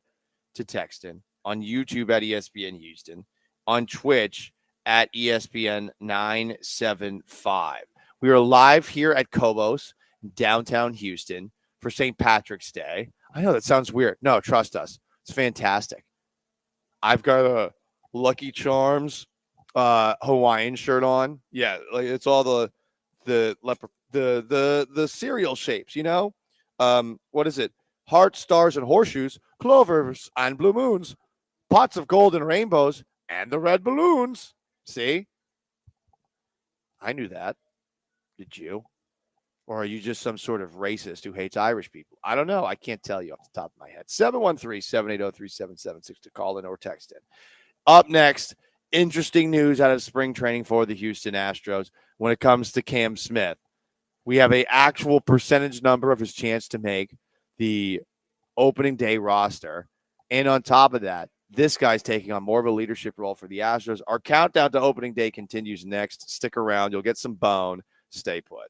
to text in, on YouTube at ESPN Houston, on Twitch at ESPN 975. We are live here at Cobos, downtown Houston, for St. Patrick's Day. I know that sounds weird. No, trust us. It's fantastic. I've got a Lucky Charms Hawaiian shirt on. Yeah, like it's all the cereal shapes, you know? What is it? Hearts, stars, and horseshoes, clovers, and blue moons, pots of gold and rainbows, and the red balloons. See? I knew that. Did you? Or are you just some sort of racist who hates Irish people? I don't know. I can't tell you off the top of my head. 713-780-3776 to call in or text in. Up next, interesting news out of spring training for the Houston Astros when it comes to Cam Smith. We have an actual percentage number of his chance to make the opening day roster. And on top of that, this guy's taking on more of a leadership role for the Astros. Our countdown to opening day continues next. Stick around. You'll get some bone. Stay put.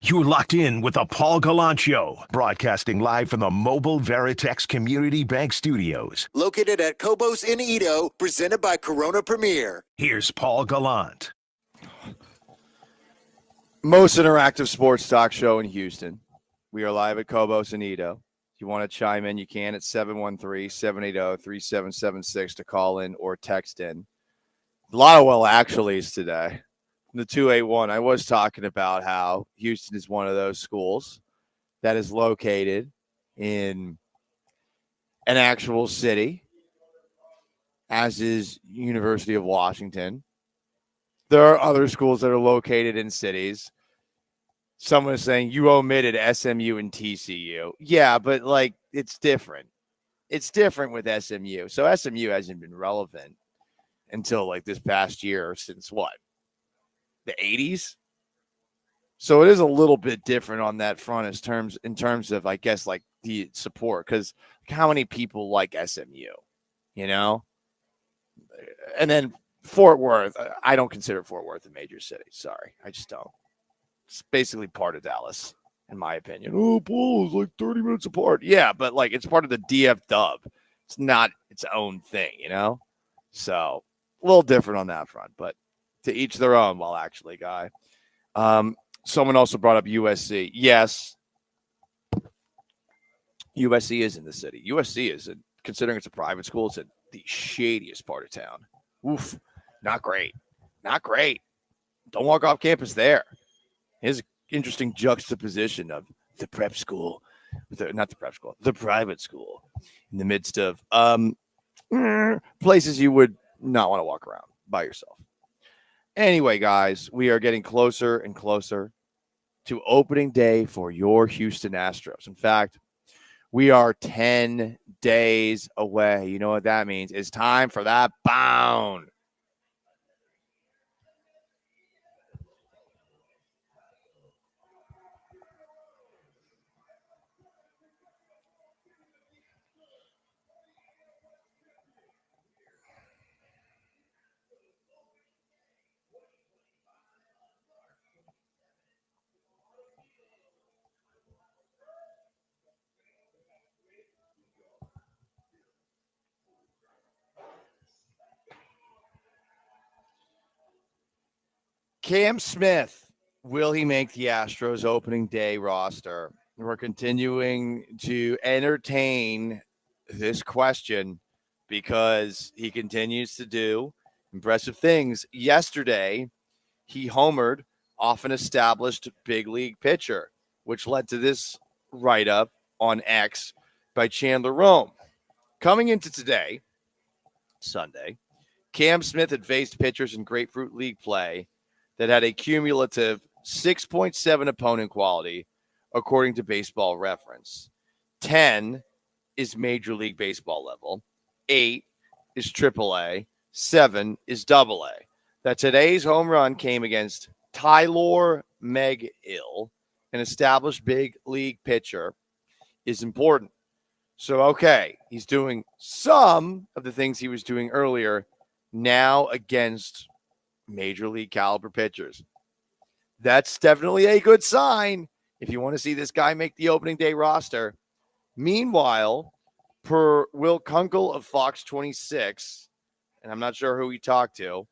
You're locked in with the Paul Gallant Show, broadcasting live from the Mobile Veritex Community Bank Studios. Located at Cobos in Edo, presented by Corona Premier. Here's Paul Gallant. Most interactive sports talk show in Houston. We are live at Cobos in Edo. If you want to chime in, you can at 713-780-3776 to call in or text in. A lot of well actuallys today. The 281, I was talking about how Houston is one of those schools that is located in an actual city, as is University of Washington. There are other schools that are located in cities. Someone is saying you omitted SMU and TCU. Yeah, but like it's different. It's different with SMU. So SMU hasn't been relevant until like this past year, since what? The 80s. So it is a little bit different on that front in terms of, I guess, like the support, because how many people like SMU, you know? And then Fort Worth, I don't consider Fort Worth a major city. Sorry, I just don't. It's basically part of Dallas, in my opinion. Oh, Paul is like 30 minutes apart. Yeah, but like it's part of the DF Dub. It's not its own thing, you know? So a little different on that front, but to each their own. Well, actually, Guy. Someone also brought up USC. Yes, USC is in the city. USC is, considering it's a private school, it's in the shadiest part of town. Oof, not great. Not great. Don't walk off campus there. Here's an interesting juxtaposition of the prep school, the private school, in the midst of places you would not want to walk around by yourself. Anyway, guys, we are getting closer and closer to opening day for your Houston Astros. In fact, we are 10 days away. You know what that means? It's time for that bound. Cam Smith, will he make the Astros opening day roster? We're continuing to entertain this question because he continues to do impressive things. Yesterday, he homered off an established big league pitcher, which led to this write-up on X by Chandler Rome. Coming into today, Sunday, Cam Smith had faced pitchers in Grapefruit League play that had a cumulative 6.7 opponent quality, according to Baseball Reference. 10 is Major League Baseball level. 8 is AAA. 7 is AA. That today's home run came against Tylor Megill, an established big league pitcher, is important. So, okay, he's doing some of the things he was doing earlier now against major league caliber pitchers. That's definitely a good sign if you want to see this guy make the opening day roster. Meanwhile, per Will Kunkel of Fox 26, and I'm not sure who he talked to,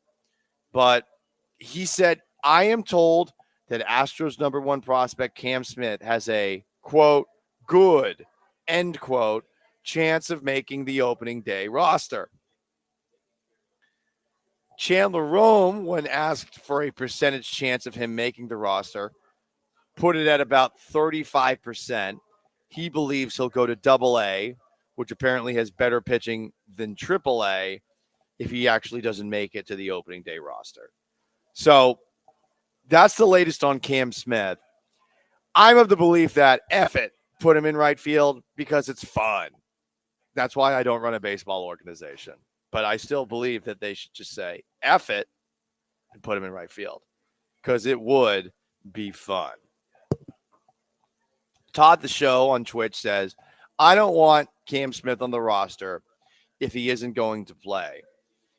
but he said, I am told that Astros number one prospect Cam Smith has a, quote, good, end quote, chance of making the opening day roster. Chandler Rome, when asked for a percentage chance of him making the roster, put it at about 35%. He believes he'll go to AA, which apparently has better pitching than AAA, if he actually doesn't make it to the opening day roster. So that's the latest on Cam Smith. I'm of the belief that F it, put him in right field because it's fun. That's why I don't run a baseball organization. But I still believe that they should just say F it and put him in right field because it would be fun. Todd the Show on Twitch says, I don't want Cam Smith on the roster if he isn't going to play.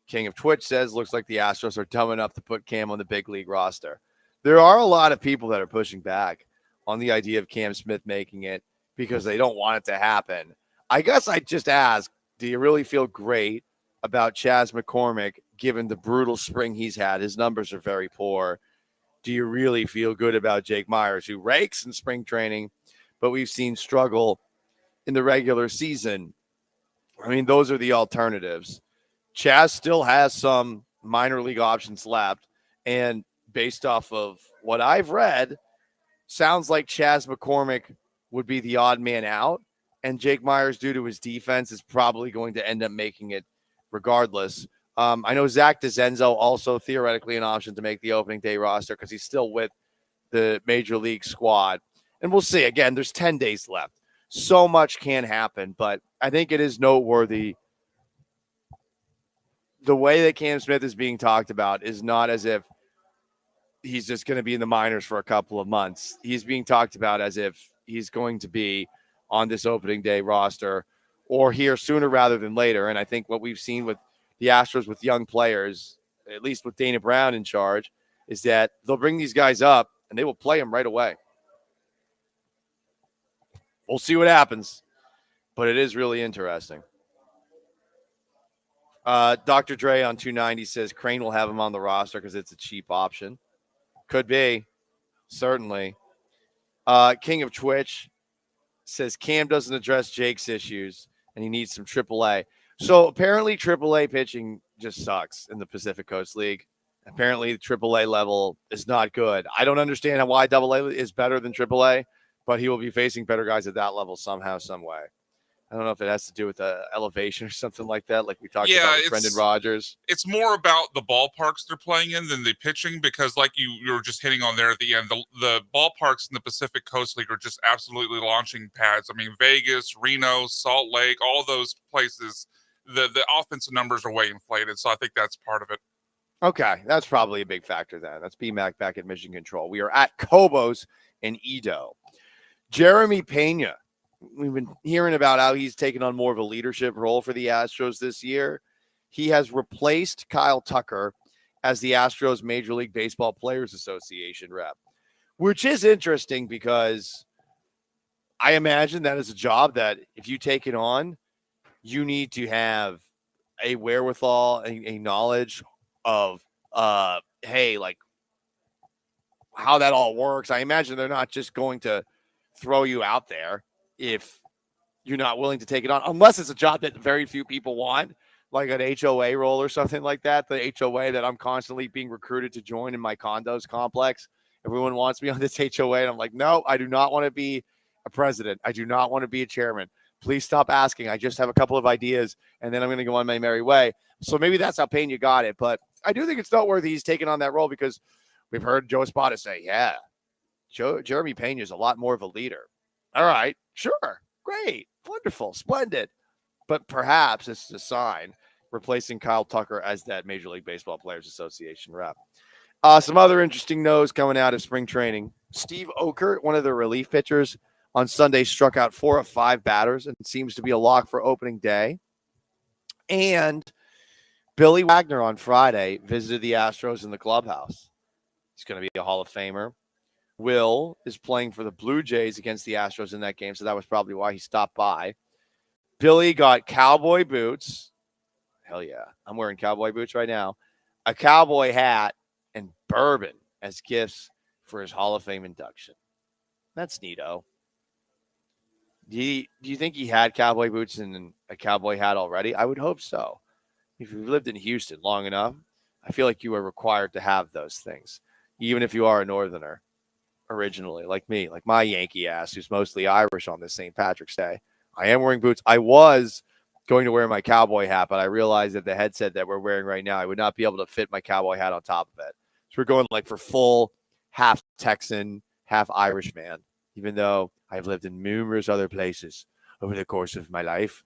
King of Twitch says, looks like the Astros are dumb enough to put Cam on the big league roster. There are a lot of people that are pushing back on the idea of Cam Smith making it because they don't want it to happen. I guess I'd just ask, do you really feel great about Chas McCormick given the brutal spring he's had? His numbers are very poor. Do you really feel good about Jake Myers, who rakes in spring training, but we've seen struggle in the regular season? I mean, those are the alternatives. Chas still has some minor league options left, and based off of what I've read, sounds like Chas McCormick would be the odd man out, and Jake Myers, due to his defense, is probably going to end up making it regardless. I know Zach DeZenzo also theoretically an option to make the opening day roster because he's still with the Major League squad. And we'll see. Again, there's 10 days left. So much can happen, but I think it is noteworthy. The way that Cam Smith is being talked about is not as if he's just going to be in the minors for a couple of months. He's being talked about as if he's going to be on this opening day roster or here sooner rather than later. And I think what we've seen with the Astros with young players, at least with Dana Brown in charge, is that they'll bring these guys up and they will play them right away. We'll see what happens, but it is really interesting. Dr. Dre on 290 says Crane will have him on the roster because it's a cheap option. Could be, certainly. King of Twitch says Cam doesn't address Jake's issues and he needs some AAA. So apparently AAA pitching just sucks in the Pacific Coast League. Apparently the AAA level is not good. I don't understand why AA is better than AAA, but he will be facing better guys at that level somehow, some way. I don't know if it has to do with the elevation or something like that, like we talked about with Brendan Rodgers. It's more about the ballparks they're playing in than the pitching because, like you were just hitting on there at the end, the ballparks in the Pacific Coast League are just absolutely launching pads. I mean, Vegas, Reno, Salt Lake, all those places, the offensive numbers are way inflated, so I think that's part of it. Okay, that's probably a big factor then. That's BMAC back at Mission Control. We are at Cobos in Edo. Jeremy Pena. We've been hearing about how he's taken on more of a leadership role for the Astros this year. He has replaced Kyle Tucker as the Astros Major League Baseball Players Association rep, which is interesting because I imagine that is a job that if you take it on, you need to have a wherewithal, a knowledge of, hey, like how that all works. I imagine they're not just going to throw you out there if you're not willing to take it on, unless it's a job that very few people want, like an HOA role or something like that. The HOA that I'm constantly being recruited to join in my condos complex. Everyone wants me on this HOA. And I'm like, no, I do not want to be a president. I do not want to be a chairman. Please stop asking. I just have a couple of ideas and then I'm going to go on my merry way. So maybe that's how Pena got it. But I do think it's noteworthy he's taken on that role because we've heard Joe Espada say, yeah, Jeremy Pena is a lot more of a leader. All right, sure, great, wonderful, splendid. But perhaps this is a sign replacing Kyle Tucker as that Major League Baseball Players Association rep. Some other interesting notes coming out of spring training. Steve Okert, one of the relief pitchers, on Sunday struck out 4 of 5 batters and seems to be a lock for opening day. And Billy Wagner on Friday visited the Astros in the clubhouse. He's going to be a Hall of Famer. Will is playing for the Blue Jays against the Astros in that game, so that was probably why he stopped by. Billy got cowboy boots. Hell yeah, I'm wearing cowboy boots right now. A cowboy hat and bourbon as gifts for his Hall of Fame induction. That's neato. Do you think he had cowboy boots and a cowboy hat already? I would hope so. If you've lived in Houston long enough, I feel like you are required to have those things, even if you are a Northerner. Originally, like me, like my Yankee ass, who's mostly Irish on this St. Patrick's Day. I am wearing boots. I was going to wear my cowboy hat, but I realized that the headset that we're wearing right now, I would not be able to fit my cowboy hat on top of it. So we're going like for full half Texan, half Irish man, even though I've lived in numerous other places over the course of my life.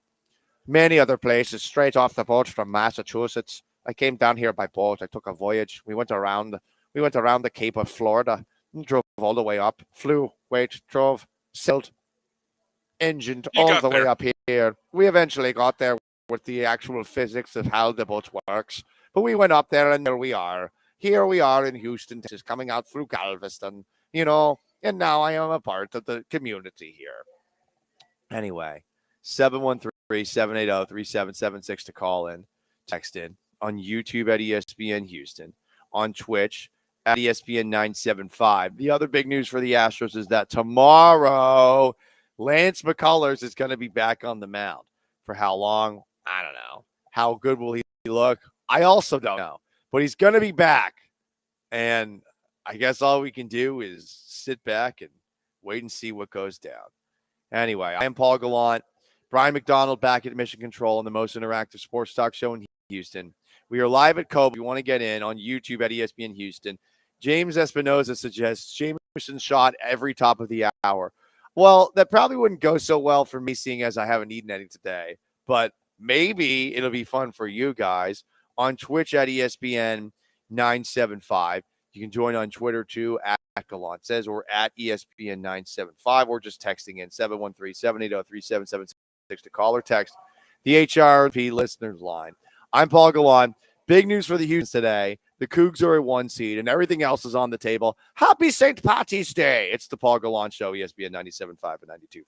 Many other places, straight off the boat from Massachusetts. I came down here by boat. I took a voyage. We went around the Cape of Florida. Drove all the way up, drove, sailed, engined all the way up here. We eventually got there with the actual physics of how the boat works. But we went up there and there we are. Here we are in Houston, Texas, coming out through Galveston. You know, And now I am a part of the community here. Anyway, 713-780-3776 to call in, text in, on YouTube at ESPN Houston, on Twitch at ESPN 975. The other big news for the Astros is that tomorrow, Lance McCullers is going to be back on the mound. For how long? I don't know. How good will he look? I also don't know. But he's going to be back. And I guess all we can do is sit back and wait and see what goes down. Anyway, I am Paul Gallant. Brian McDonald back at Mission Control on the most interactive sports talk show in Houston. We are live at Kobe. If you want to get in on YouTube at ESPN Houston. James Espinoza suggests Jameson shot every top of the hour. Well, that probably wouldn't go so well for me, seeing as I haven't eaten any today. But maybe it'll be fun for you guys on Twitch at ESPN 975. You can join on Twitter too at Gallant Says or at ESPN 975 or just texting in 713-780-3776 to call or text the HRP listeners line. I'm Paul Gallant. Big news for the Houston today. The Cougs are a 1 seed and everything else is on the table. Happy St. Patty's Day. It's the Paul Gallant Show, ESPN 97.5 and 92.5.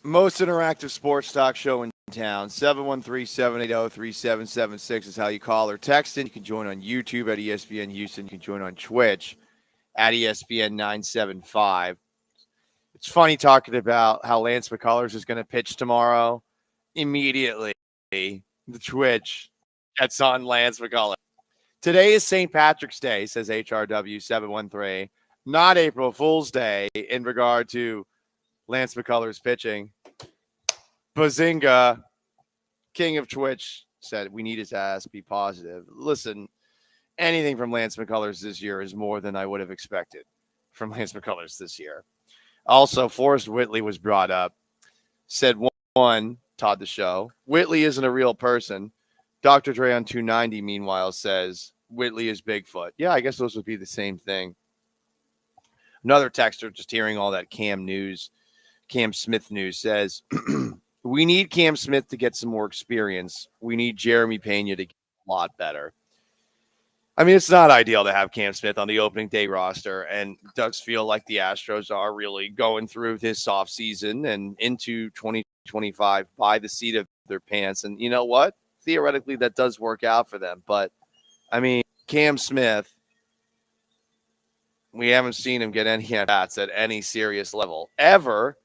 Most interactive sports talk show in town. 713-780-3776 is how you call or text in. You can join on YouTube at ESPN Houston. You can join on Twitch at ESPN 975. It's funny talking about how Lance McCullers is going to pitch tomorrow. Immediately, the Twitch gets on Lance McCullers. Today is St. Patrick's Day, says HRW 713. Not April Fool's Day in regard to Lance McCullers pitching. Bazinga, king of Twitch, said we need his ass. Be positive. Listen, anything from Lance McCullers this year is more than I would have expected from Lance McCullers this year. Also, Forrest Whitley was brought up. Said one, Todd the Show. Whitley isn't a real person. Dr. Dre on 290, meanwhile, says Whitley is Bigfoot. Yeah, I guess those would be the same thing. Another texter, just hearing all that Cam Smith news, says, we need Cam Smith to get some more experience. We need Jeremy Pena to get a lot better. I mean, it's not ideal to have Cam Smith on the opening day roster, and it does feel like the Astros are really going through this offseason and into 2025 by the seat of their pants. And you know what? Theoretically, that does work out for them. But, I mean, Cam Smith, we haven't seen him get any at-bats at any serious level ever.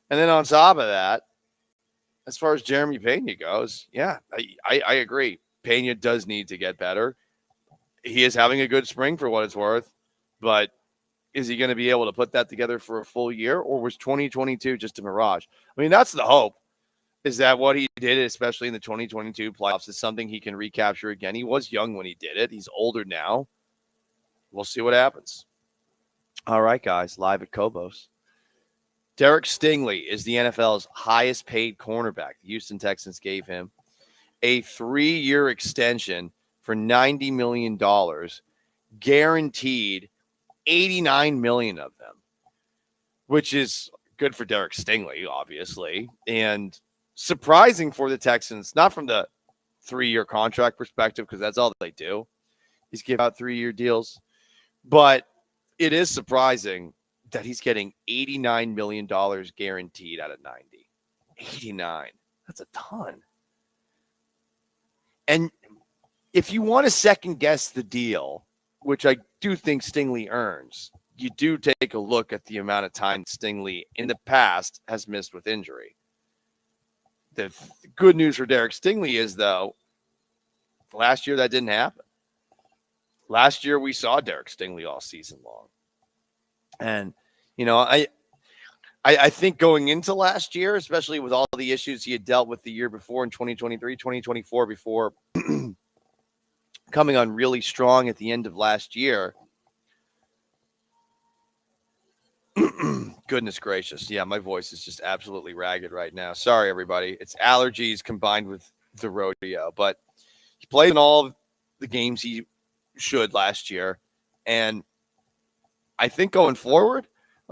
And then on top of that, as far as Jeremy Pena goes, yeah, I agree. Pena does need to get better. He is having a good spring for what it's worth, but is he going to be able to put that together for a full year, or was 2022 just a mirage? I mean, that's the hope, is that what he did, especially in the 2022 playoffs, is something he can recapture again. He was young when he did it. He's older now. We'll see what happens. All right, guys, live at Cobos. Derek Stingley is the NFL's highest paid cornerback. The Houston Texans gave him a 3-year extension for $90 million, guaranteed $89 million of them, which is good for Derek Stingley, obviously, and surprising for the Texans, not from the 3-year contract perspective, because that's all they do, is give out 3-year deals, but it is surprising that he's getting $89 million guaranteed out of 90. 89. That's a ton. And if you want to second guess the deal, which I do think Stingley earns, you do take a look at the amount of time Stingley in the past has missed with injury. The good news for Derek Stingley is, though, last year that didn't happen. Last year we saw Derek Stingley all season long. And, you know, I think going into last year, especially with all the issues he had dealt with the year before in 2023, 2024, before coming on really strong at the end of last year. Goodness gracious. Yeah, my voice is just absolutely ragged right now. Sorry, everybody. It's allergies combined with the rodeo. But he played in all of the games he should last year. And I think going forward,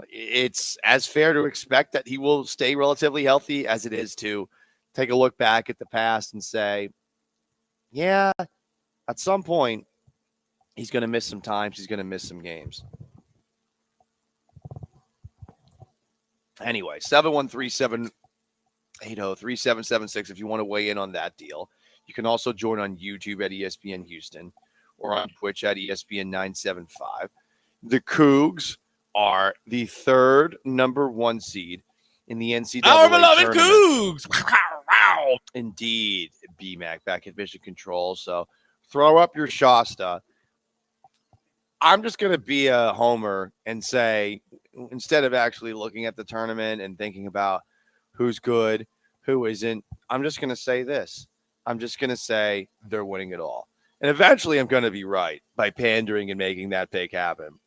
it's as fair to expect that he will stay relatively healthy as it is to take a look back at the past and say, yeah, at some point, he's going to miss some times. He's going to miss some games. Anyway, 713-780-3776 if you want to weigh in on that deal. You can also join on YouTube at ESPN Houston or on Twitch at ESPN 975. The Cougs are the third number 1 seed in the NCAA Our beloved tournament. Cougs! Wow. Indeed, BMAC back at Mission Control. So throw up your Shasta. I'm just going to be a homer and say, instead of actually looking at the tournament and thinking about who's good, who isn't, I'm just going to say this. I'm just going to say they're winning it all. And eventually I'm going to be right by pandering and making that pick happen.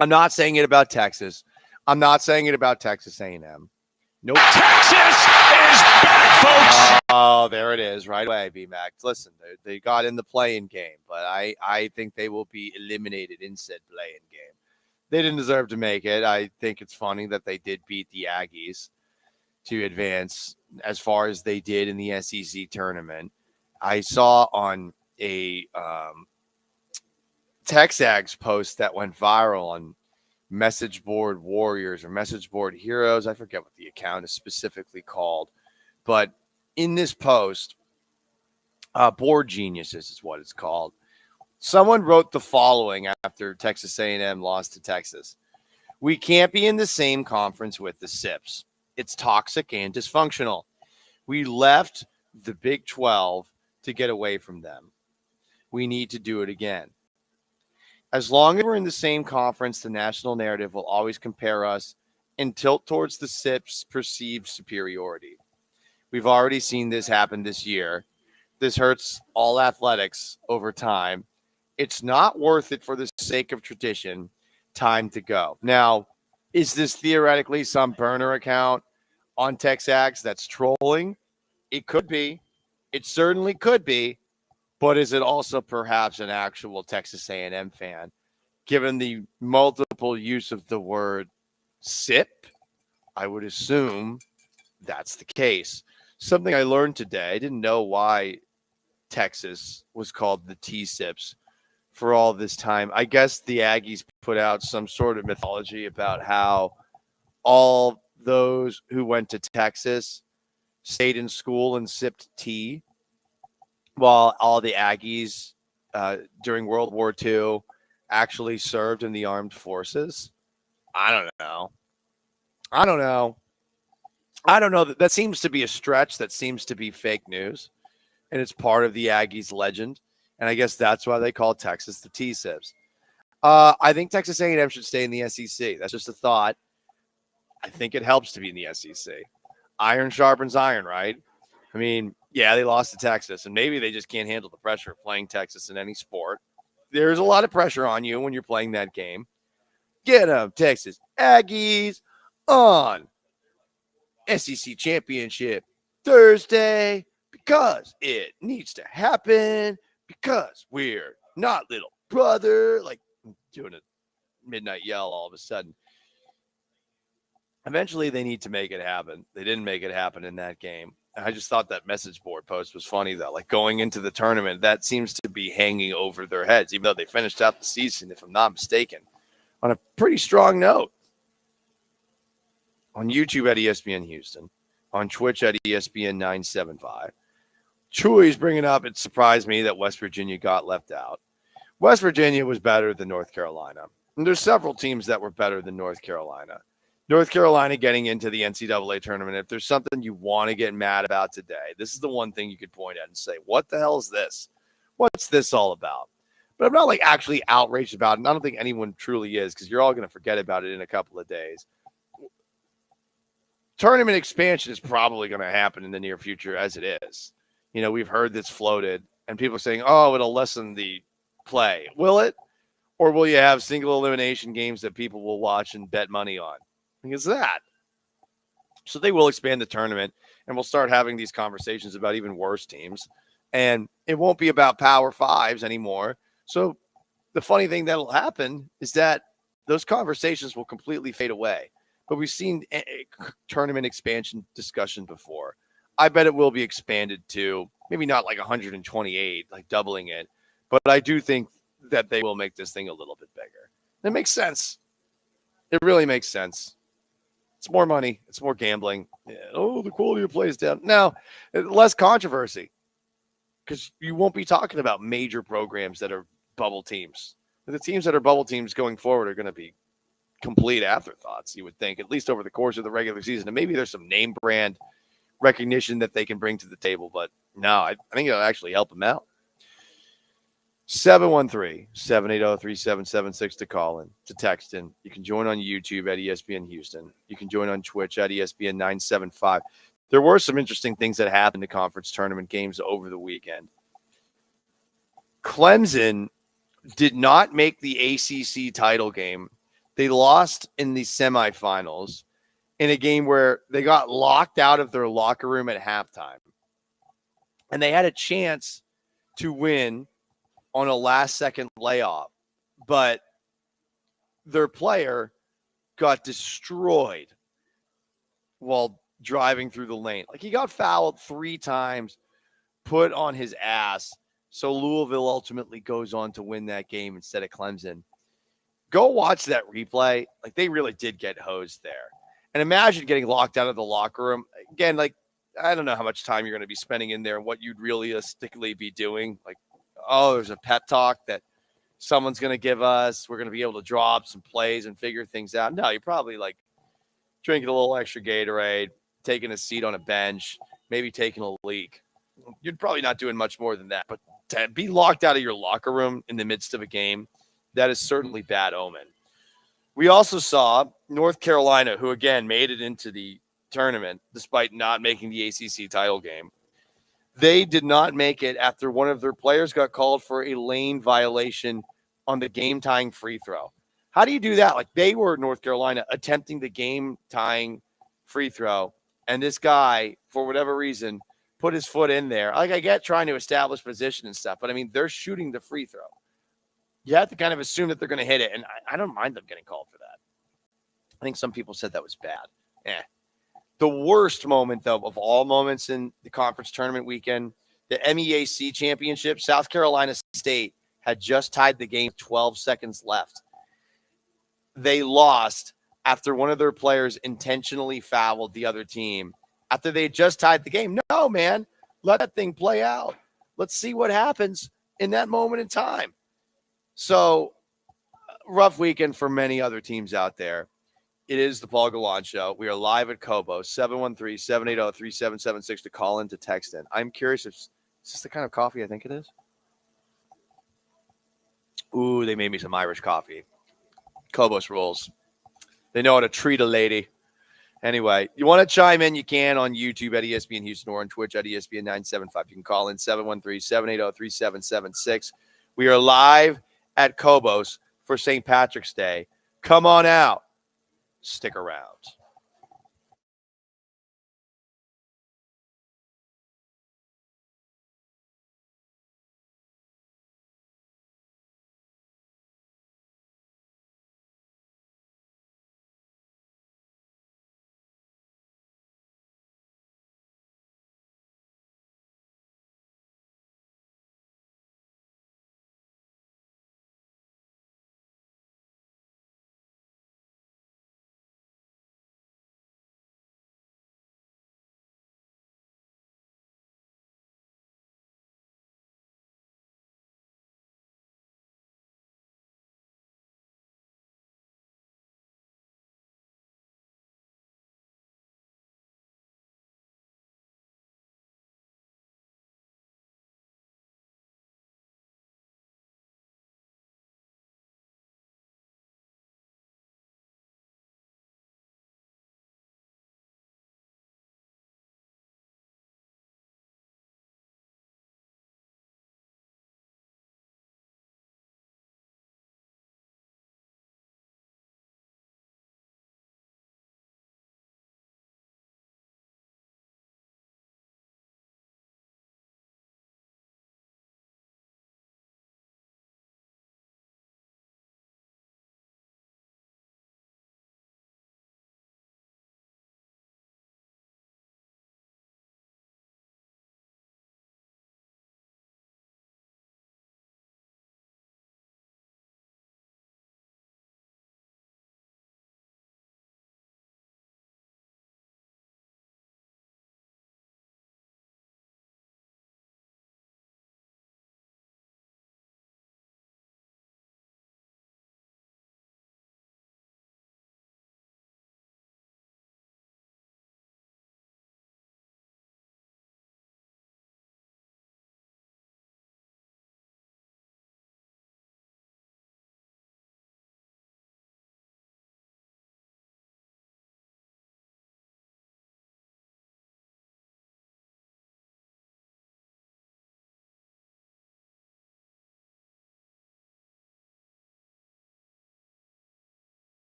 I'm not saying it about Texas. I'm not saying it about Texas A&M. Nope. Texas is back, folks. Oh, there it is right away, BMAC. Listen, they got in the play-in game, but I think they will be eliminated in said play-in game. They didn't deserve to make it. I think it's funny that they did beat the Aggies to advance as far as they did in the SEC tournament. I saw on a Texags post that went viral on message board warriors or message board heroes. I forget what the account is specifically called. But in this post, Board Geniuses is what it's called. Someone wrote the following after Texas A&M lost to Texas. We can't be in the same conference with the SIPs. It's toxic and dysfunctional. We left the Big 12 to get away from them. We need to do it again. As long as we're in the same conference, the national narrative will always compare us and tilt towards the SIPs' perceived superiority. We've already seen this happen this year. This hurts all athletics over time. It's not worth it for the sake of tradition. Time to go. Now, is this theoretically some burner account on Texags that's trolling? It could be. It certainly could be. But is it also perhaps an actual Texas A&M fan? Given the multiple use of the word SIP, I would assume that's the case. Something I learned today. I didn't know why Texas was called the T-SIPs for all this time. I guess the Aggies put out some sort of mythology about how all those who went to Texas stayed in school and sipped tea, while all the Aggies during World War II actually served in the armed forces. I don't know. That seems to be a stretch. That seems to be fake news. And it's part of the Aggies legend. And I guess that's why they call Texas the T-SIPs. I think Texas A&M should stay in the SEC. That's just a thought. I think it helps to be in the SEC. Iron sharpens iron, right? I mean, yeah, they lost to Texas, and maybe they just can't handle the pressure of playing Texas in any sport. There's a lot of pressure on you when you're playing that game. Get them, Texas Aggies, on SEC Championship Thursday, because it needs to happen, because we're not little brother, like doing a midnight yell all of a sudden. Eventually, they need to make it happen. They didn't make it happen in that game. I just thought that message board post was funny, though. Like, going into the tournament, that seems to be hanging over their heads, even though they finished out the season, if I'm not mistaken, on a pretty strong note. On YouTube at ESPN Houston, on Twitch at ESPN 975. Chewy's bringing up, it surprised me that West Virginia got left out. West Virginia was better than North Carolina. And there's several teams that were better than North Carolina. North Carolina getting into the NCAA tournament, if there's something you want to get mad about today, this is the one thing you could point at and say, what the hell is this? What's this all about? But I'm not like actually outraged about it. And I don't think anyone truly is, because you're all going to forget about it in a couple of days. Tournament expansion is probably going to happen in the near future as it is. You know, we've heard this floated, and people are saying, oh, it'll lessen the play. Will it? Or will you have single elimination games that people will watch and bet money on? Because that. So they will expand the tournament, and we'll start having these conversations about even worse teams. And it won't be about Power Fives anymore. So the funny thing that'll happen is that those conversations will completely fade away. But we've seen a tournament expansion discussion before. I bet it will be expanded to maybe not like 128, like doubling it. But I do think that they will make this thing a little bit bigger. It makes sense. It really makes sense. It's more money. It's more gambling. Yeah. Oh, the quality of play is down. No, less controversy, because you won't be talking about major programs that are bubble teams. The teams that are bubble teams going forward are going to be complete afterthoughts, you would think, at least over the course of the regular season. And maybe there's some name brand recognition that they can bring to the table. But no, I think it'll actually help them out. 713-780-3776 to call in, to text in. You can join on YouTube at ESPN Houston. You can join on Twitch at ESPN 975. There were some interesting things that happened in conference tournament games over the weekend. Clemson did not make the ACC title game. They lost in the semifinals in a game where they got locked out of their locker room at halftime. And they had a chance to win on a last-second layoff, but their player got destroyed while driving through the lane. Like, he got fouled 3 times, put on his ass, so Louisville ultimately goes on to win that game instead of Clemson. Go watch that replay. Like, they really did get hosed there. And imagine getting locked out of the locker room. Again, like, I don't know how much time you're going to be spending in there and what you'd realistically be doing. Like, oh, there's a pep talk that someone's going to give us. We're going to be able to draw up some plays and figure things out. No, you're probably like drinking a little extra Gatorade, taking a seat on a bench, maybe taking a leak. You're probably not doing much more than that. But to be locked out of your locker room in the midst of a game, that is certainly bad omen. We also saw North Carolina, who again made it into the tournament despite not making the ACC title game. They did not make it after one of their players got called for a lane violation on the game-tying free throw. How do you do that? Like, they were, North Carolina, attempting the game-tying free throw, and this guy, for whatever reason, put his foot in there. Like, I get trying to establish position and stuff, but I mean, they're shooting the free throw. You have to kind of assume that they're going to hit it, and I don't mind them getting called for that. I think some people said that was bad. The worst moment, though, of all moments in the conference tournament weekend, the MEAC championship, South Carolina State had just tied the game 12 seconds left. They lost after one of their players intentionally fouled the other team after they just tied the game. No, man, let that thing play out. Let's see what happens in that moment in time. So, rough weekend for many other teams out there. It is the Paul Gallant Show. We are live at Kobo, 713-780-3776 to call in, to text in. I'm curious if is this the kind of coffee I think it is? Ooh, they made me some Irish coffee. Kobos rules. They know how to treat a lady. Anyway, you want to chime in, you can on YouTube at ESPN Houston or on Twitch at ESPN 975. You can call in 713-780-3776. We are live at Kobos for St. Patrick's Day. Come on out. Stick around.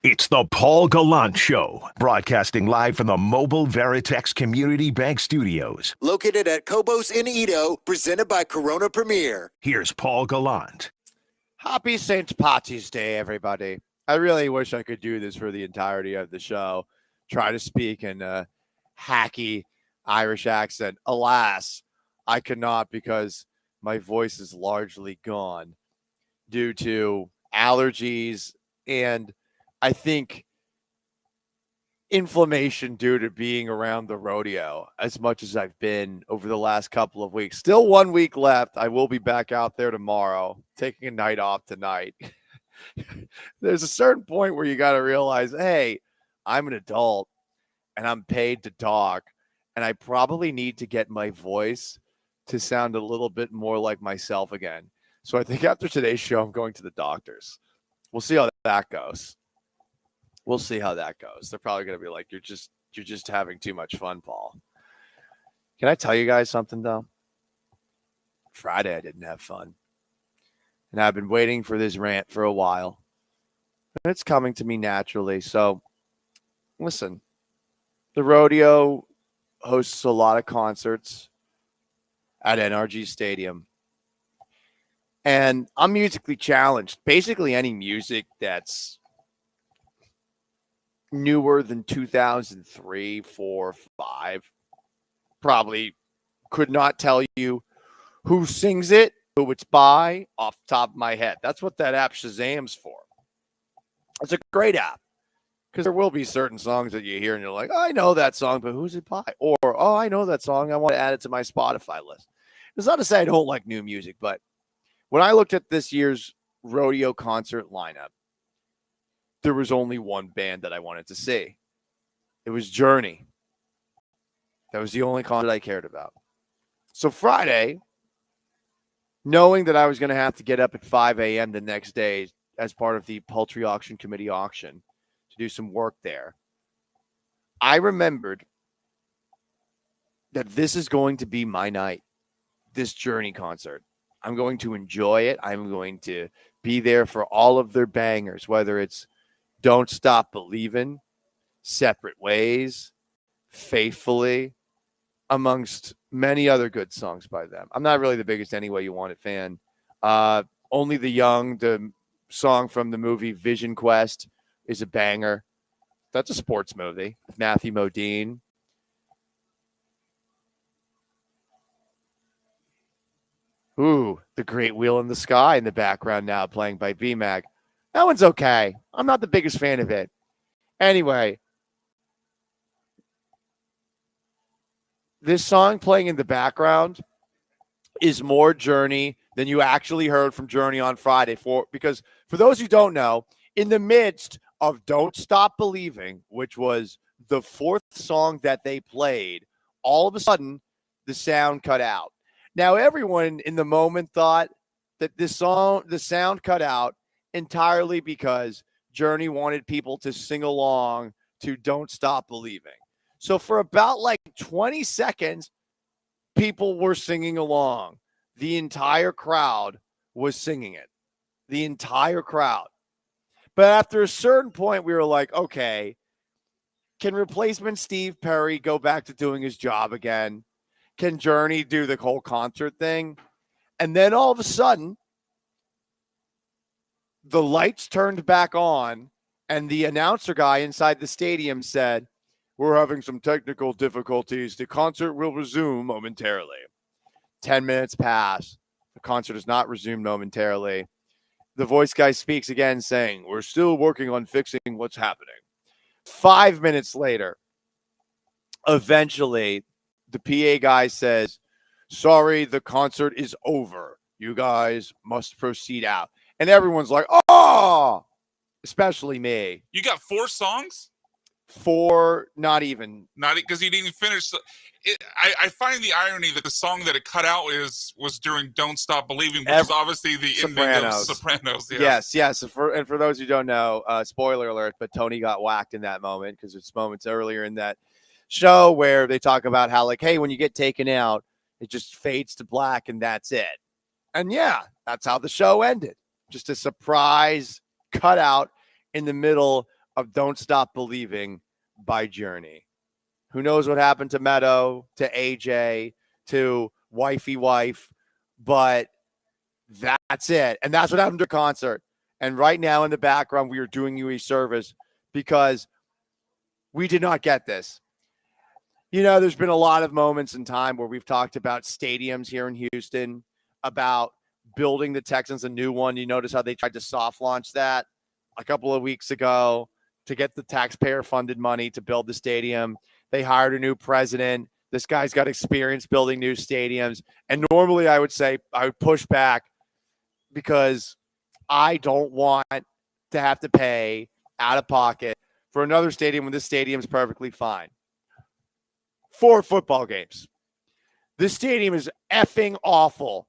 It's the Paul Gallant Show, broadcasting live from the Mobile Veritex Community Bank Studios. Located at Cobos in Edo, presented by Corona Premier. Here's Paul Gallant. Happy St. Patty's Day, everybody. I really wish I could do this for the entirety of the show. Try to speak in a hacky Irish accent. Alas, I cannot because my voice is largely gone due to allergies and I think inflammation due to being around the rodeo as much as I've been over the last couple of weeks. Still 1 week left. I will be back out there tomorrow, taking a night off tonight. There's a certain point where you got to realize, hey, I'm an adult and I'm paid to talk, and I probably need to get my voice to sound a little bit more like myself again. So I think after today's show, I'm going to the doctors. We'll see how that goes. We'll see how that goes. They're probably going to be like, you're just having too much fun, Paul. Can I tell you guys something, though? Friday, I didn't have fun. And I've been waiting for this rant for a while. And it's coming to me naturally. So, listen, the rodeo hosts a lot of concerts at NRG Stadium. And I'm musically challenged. Basically, any music that's newer than 2003, 4, 5. Probably could not tell you who sings it, who it's by, off the top of my head. That's what that app Shazam's for. It's a great app because there will be certain songs that you hear and you're like, oh, I know that song, but who's it by? Or, oh, I know that song. I want to add it to my Spotify list. It's not to say I don't like new music, but when I looked at this year's rodeo concert lineup, there was only one band that I wanted to see. It was Journey. That was the only concert I cared about. So Friday, knowing that I was going to have to get up at 5 a.m. the next day as part of the Poultry Auction Committee auction to do some work there, I remembered that this is going to be my night, this Journey concert. I'm going to enjoy it. I'm going to be there for all of their bangers, whether it's Don't Stop Believin', Separate Ways, Faithfully, amongst many other good songs by them. I'm not really the biggest Any Way You Want It fan. Only the Young, the song from the movie Vision Quest, is a banger. That's a sports movie. Matthew Modine. Ooh, The Great Wheel in the Sky in the background now, playing by B-Mag. That one's okay. I'm not the biggest fan of it. Anyway, this song playing in the background is more Journey than you actually heard from Journey on Friday. Because for those who don't know, in the midst of Don't Stop Believing, which was the fourth song that they played, all of a sudden the sound cut out. Now, everyone in the moment thought that the sound cut out entirely because Journey wanted people to sing along to Don't Stop Believing. So for about like 20 seconds, people were singing along. The entire crowd was singing it. The entire crowd. But after a certain point, we were like, okay, can replacement Steve Perry go back to doing his job again? Can Journey do the whole concert thing? And then all of a sudden, the lights turned back on, and the announcer guy inside the stadium said, we're having some technical difficulties. The concert will resume momentarily. 10 minutes pass. The concert does not resume momentarily. The voice guy speaks again saying, we're still working on fixing what's happening. 5 minutes later, eventually, the PA guy says, sorry, the concert is over. You guys must proceed out. And everyone's like, oh, especially me. You got 4 songs? 4, not even. Not because you didn't finish. I find the irony that the song that it cut out was during "Don't Stop Believing," which is obviously the ending of Sopranos. Yeah. Yes. For those who don't know, spoiler alert, but Tony got whacked in that moment because it's moments earlier in that show where they talk about how, like, hey, when you get taken out, it just fades to black and that's it. And yeah, that's how the show ended. Just a surprise cutout in the middle of Don't Stop Believing by Journey. Who knows what happened to Meadow, to AJ, to Wifey Wife, but that's it. And that's what happened to concert. And right now in the background, we are doing you a service because we did not get this. You know, there's been a lot of moments in time where we've talked about stadiums here in Houston, about building the Texans a new one. You notice how they tried to soft launch that a couple of weeks ago to get the taxpayer-funded money to build the stadium. They hired a new president. This guy's got experience building new stadiums. And normally I would say I would push back because I don't want to have to pay out of pocket for another stadium when this stadium is perfectly fine. 4 football games. This stadium is effing awful.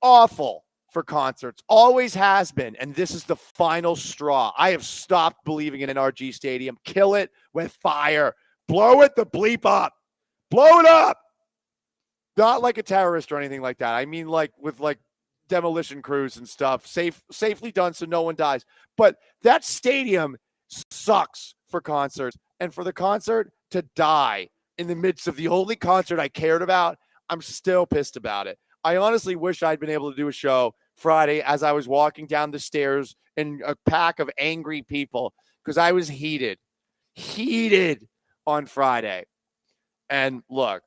Awful for concerts. Always has been. And this is the final straw. I have stopped believing in NRG Stadium. Kill it with fire. Blow it the bleep up. Blow it up. Not like a terrorist or anything like that. I mean like with like demolition crews and stuff. Safely done so no one dies. But that stadium sucks for concerts. And for the concert to die in the midst of the only concert I cared about, I'm still pissed about it. I honestly wish I'd been able to do a show Friday as I was walking down the stairs in a pack of angry people because I was heated on Friday. And look,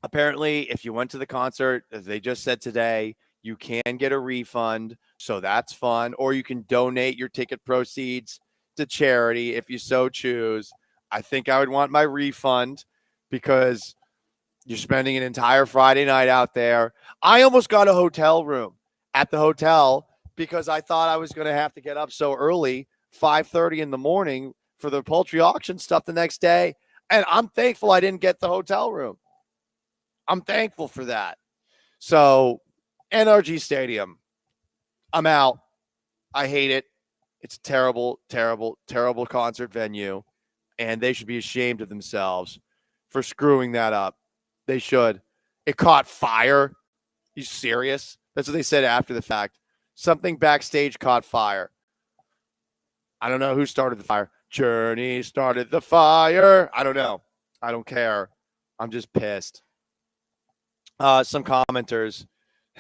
apparently if you went to the concert, as they just said today, you can get a refund. So that's fun. Or you can donate your ticket proceeds to charity if you so choose. I think I would want my refund because you're spending an entire Friday night out there. I almost got a hotel room at the hotel because I thought I was going to have to get up so early, 5:30 in the morning, for the poultry auction stuff the next day. And I'm thankful I didn't get the hotel room. I'm thankful for that. So NRG Stadium, I'm out. I hate it. It's a terrible, terrible, terrible concert venue. And they should be ashamed of themselves for screwing that up. They should. It caught fire. You serious? That's what they said after the fact. Something backstage caught fire. I don't know who started the fire. Journey started the fire. I don't know. I don't care. I'm just pissed. Some commenters.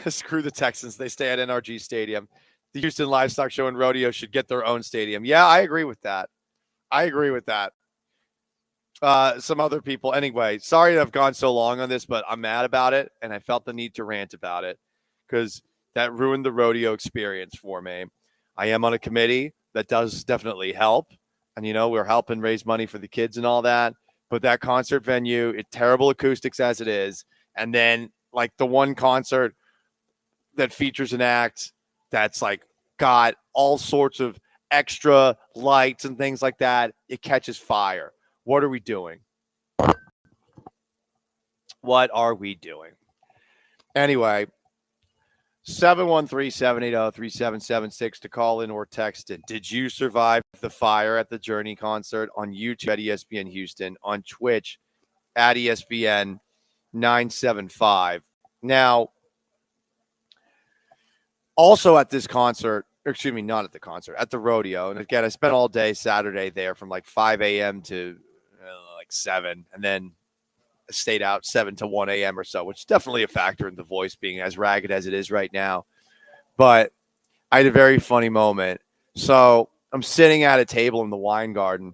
Screw the Texans. They stay at NRG Stadium. The Houston Livestock Show and Rodeo should get their own stadium. Yeah, I agree with that. Some other people. Anyway, sorry to have gone so long on this, but I'm mad about it, and I felt the need to rant about it because that ruined the rodeo experience for me. I am on a committee that does definitely help, and, you know, we're helping raise money for the kids and all that, but that concert venue, it's terrible acoustics as it is, and then, like, the one concert that features an act that's, like, got all sorts of extra lights and things like that, it catches fire. What are we doing? What are we doing? Anyway, 713-780-3776 to call in or text it. Did you survive the fire at the Journey concert? On YouTube at ESPN Houston, on Twitch at ESPN 975. Now, also at this concert, excuse me, not at the concert, at the rodeo. And again, I spent all day Saturday there from like 5 a.m. to like 7, and then stayed out 7 to 1 a.m. or so, which is definitely a factor in the voice being as ragged as it is right now. But I had a very funny moment. So I'm sitting at a table in the wine garden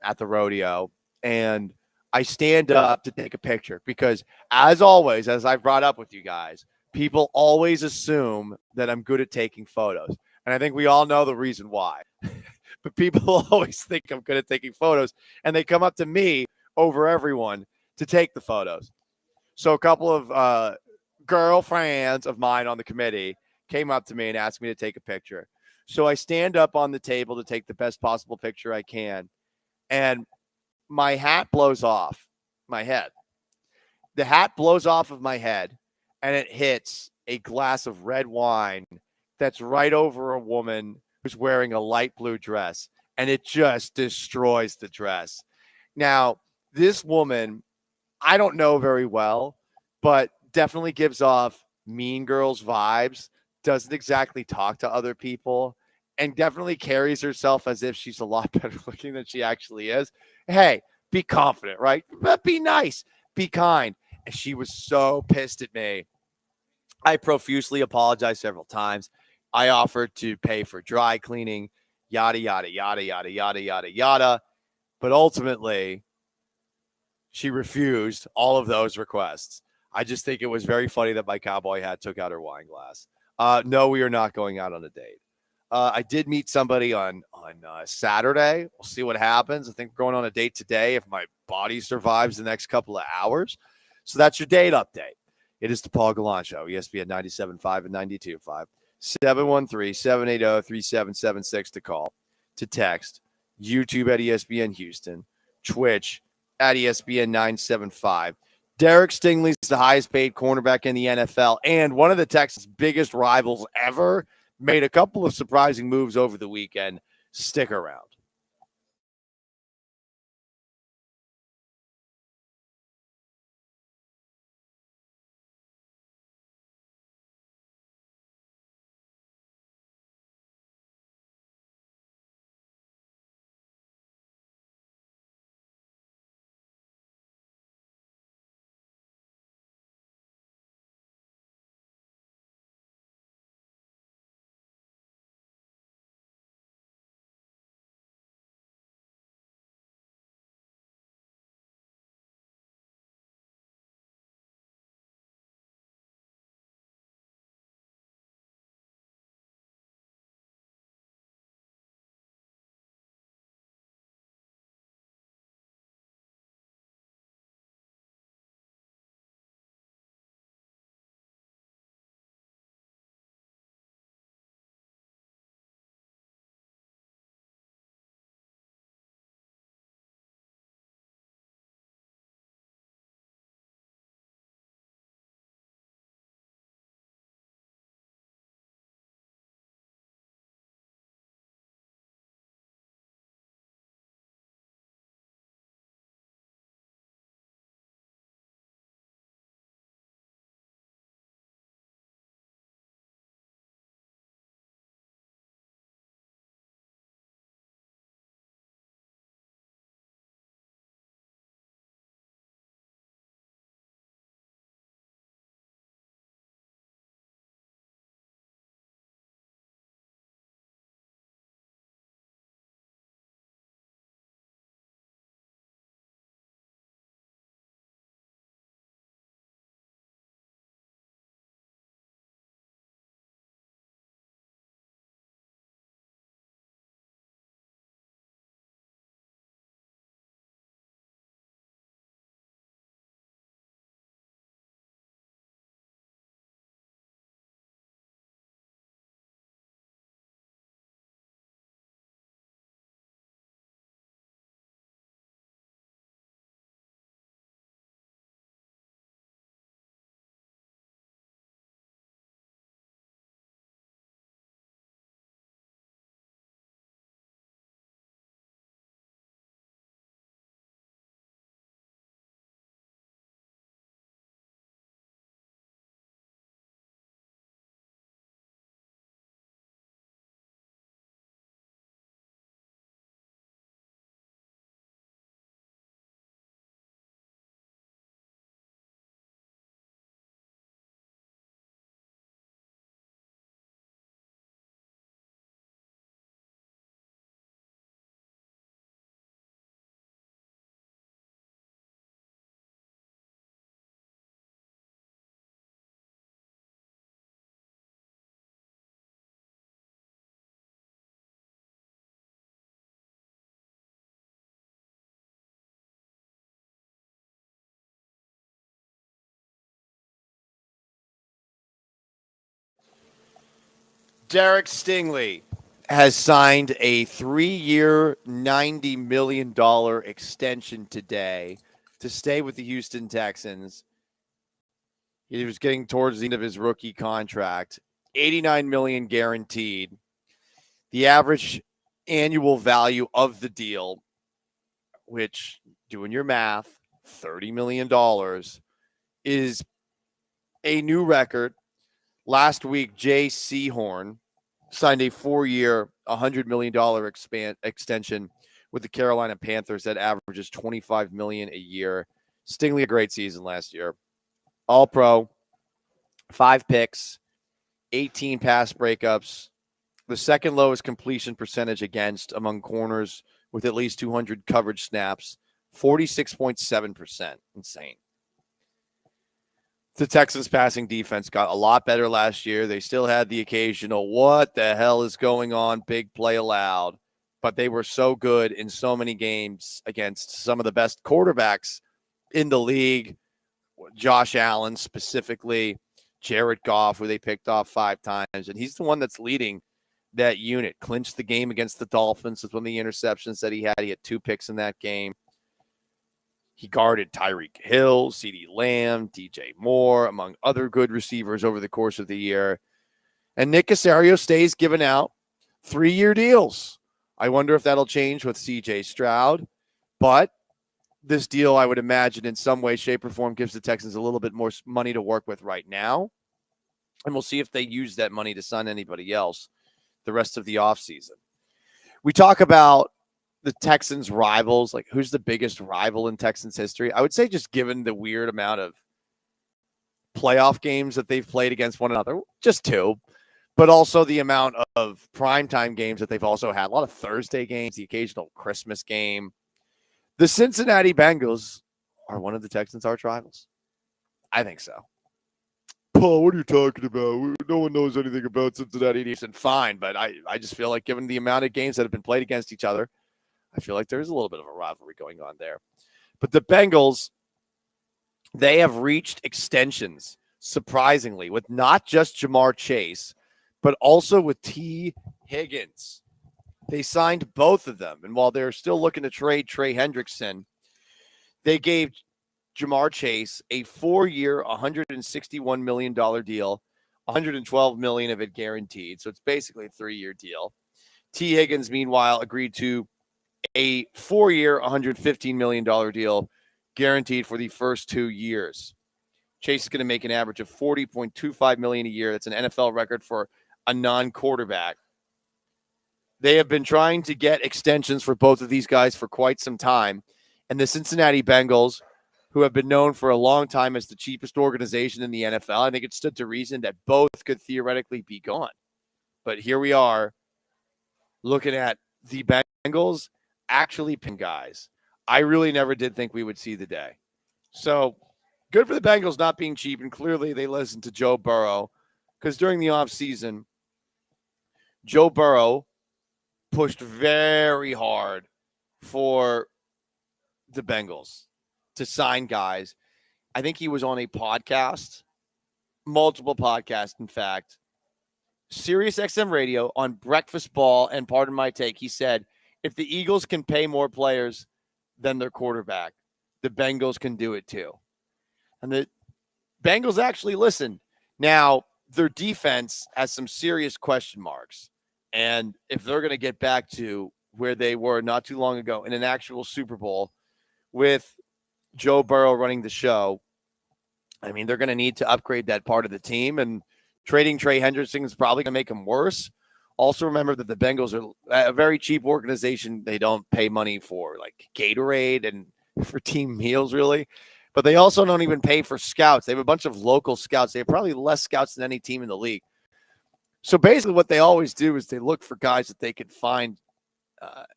at the rodeo, and I stand up to take a picture because, as always, as I've brought up with you guys, people always assume that I'm good at taking photos. And I think we all know the reason why. But people always think I'm good at taking photos, and they come up to me over everyone to take the photos. So a couple of girlfriends of mine on the committee came up to me and asked me to take a picture. So I stand up on the table to take the best possible picture I can, and my hat blows off my head. The hat blows off of my head, and it hits a glass of red wine that's right over a woman who's wearing a light blue dress, and it just destroys the dress. Now, this woman, I don't know very well, but definitely gives off Mean Girls vibes, doesn't exactly talk to other people, and definitely carries herself as if she's a lot better looking than she actually is. Hey, be confident, right? But be nice, be kind. And she was so pissed at me. I profusely apologized several times. I offered to pay for dry cleaning, yada, yada, yada, yada, yada, yada, yada. But ultimately, she refused all of those requests. I just think it was very funny that my cowboy hat took out her wine glass. No, we are not going out on a date. I did meet somebody on Saturday. We'll see what happens. I think we're going on a date today if my body survives the next couple of hours. So that's your date update. It is the Paul Gallant Show, ESPN 97.5 and 92.5. 713-780-3776 to call, to text, YouTube at ESPN Houston, Twitch at ESPN 975. Derek Stingley's the highest paid cornerback in the NFL, and one of the Texans' biggest rivals ever made a couple of surprising moves over the weekend. Stick around. Derek Stingley has signed a 3-year, $90 million extension today to stay with the Houston Texans. He was getting towards the end of his rookie contract, $89 million guaranteed. The average annual value of the deal, which, doing your math, $30 million, is a new record. Last week, Jay Sehorn signed a 4-year, $100 million extension with the Carolina Panthers that averages $25 million a year. Stingley, a great season last year. All-Pro, 5 picks, 18 pass breakups, the second lowest completion percentage against among corners with at least 200 coverage snaps, 46.7%. Insane. The Texans passing defense got a lot better last year. They still had the occasional, what the hell is going on? Big play allowed. But they were so good in so many games against some of the best quarterbacks in the league. Josh Allen specifically, Jared Goff, who they picked off 5 times. And he's the one that's leading that unit. Clinched the game against the Dolphins with one of the interceptions that he had. He had 2 picks in that game. He guarded Tyreek Hill, CeeDee Lamb, DJ Moore, among other good receivers over the course of the year. And Nick Caserio stays giving out 3-year deals. I wonder if that'll change with CJ Stroud. But this deal, I would imagine, in some way, shape, or form, gives the Texans a little bit more money to work with right now. And we'll see if they use that money to sign anybody else the rest of the offseason. We talk about the Texans' rivals, like who's the biggest rival in Texans history? I would say just given the weird amount of playoff games that they've played against one another, just 2, but also the amount of primetime games that they've also had. A lot of Thursday games, the occasional Christmas game. The Cincinnati Bengals are one of the Texans' arch rivals. I think so. Paul, what are you talking about? No one knows anything about Cincinnati and Houston. Fine, but I just feel like given the amount of games that have been played against each other, I feel like there's a little bit of a rivalry going on there. But the Bengals, they have reached extensions, surprisingly, with not just Jamar Chase, but also with T. Higgins. They signed both of them. And while they're still looking to trade Trey Hendrickson, they gave Jamar Chase a 4-year, $161 million deal, $112 million of it guaranteed. So it's basically a 3-year deal. T. Higgins, meanwhile, agreed to a 4-year, $115 million deal guaranteed for the first 2 years. Chase is going to make an average of $40.25 million a year. That's an NFL record for a non-quarterback. They have been trying to get extensions for both of these guys for quite some time. And the Cincinnati Bengals, who have been known for a long time as the cheapest organization in the NFL, I think it stood to reason that both could theoretically be gone. But here we are looking at the Bengals actually paying guys. I really never did think we would see the day. So good for the Bengals not being cheap, and clearly they listened to Joe Burrow, because during the offseason, Joe Burrow pushed very hard for the Bengals to sign guys. I think he was on a podcast, multiple podcasts, in fact, Sirius XM radio on Breakfast Ball, and pardon my take, he said, if the Eagles can pay more players than their quarterback, the Bengals can do it too. And the Bengals actually listened. Now, their defense has some serious question marks. And if they're going to get back to where they were not too long ago in an actual Super Bowl with Joe Burrow running the show, I mean, they're going to need to upgrade that part of the team. And trading Trey Hendrickson is probably going to make them worse. Also, remember that the Bengals are a very cheap organization. They don't pay money for like Gatorade and for team meals, really. But they also don't even pay for scouts. They have a bunch of local scouts. They have probably less scouts than any team in the league. So basically what they always do is they look for guys that they could find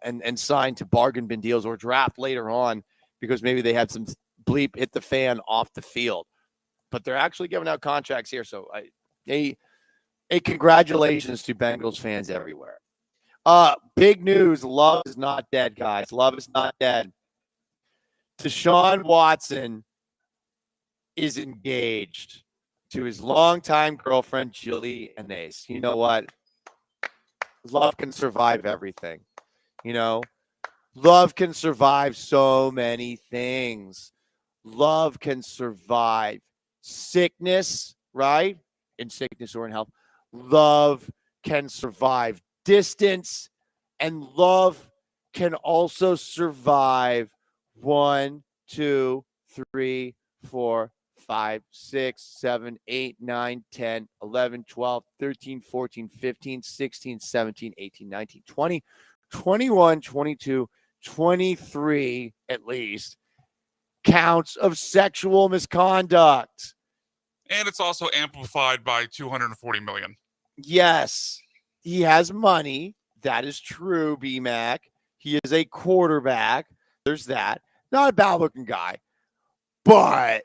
and sign to bargain bin deals or draft later on because maybe they had some bleep hit the fan off the field. But they're actually giving out contracts here. So a congratulations to Bengals fans everywhere. Big news. Love is not dead, guys. Love is not dead. Deshaun Watson is engaged to his longtime girlfriend, Julie Anais. You know what? Love can survive everything. You know, love can survive so many things. Love can survive sickness, right? In sickness or in health. Love can survive distance, and love can also survive 1, 2, 3, 4, 5, 6, 7, 8, 9, 10, 11, 12, 13, 14, 15, 16, 17, 18, 19, 20, 21, 22, 23 at least counts of sexual misconduct. And it's also amplified by 240 million. Yes, he has money. That is true, B-Mac. He is a quarterback. There's that. Not a bad-looking guy. But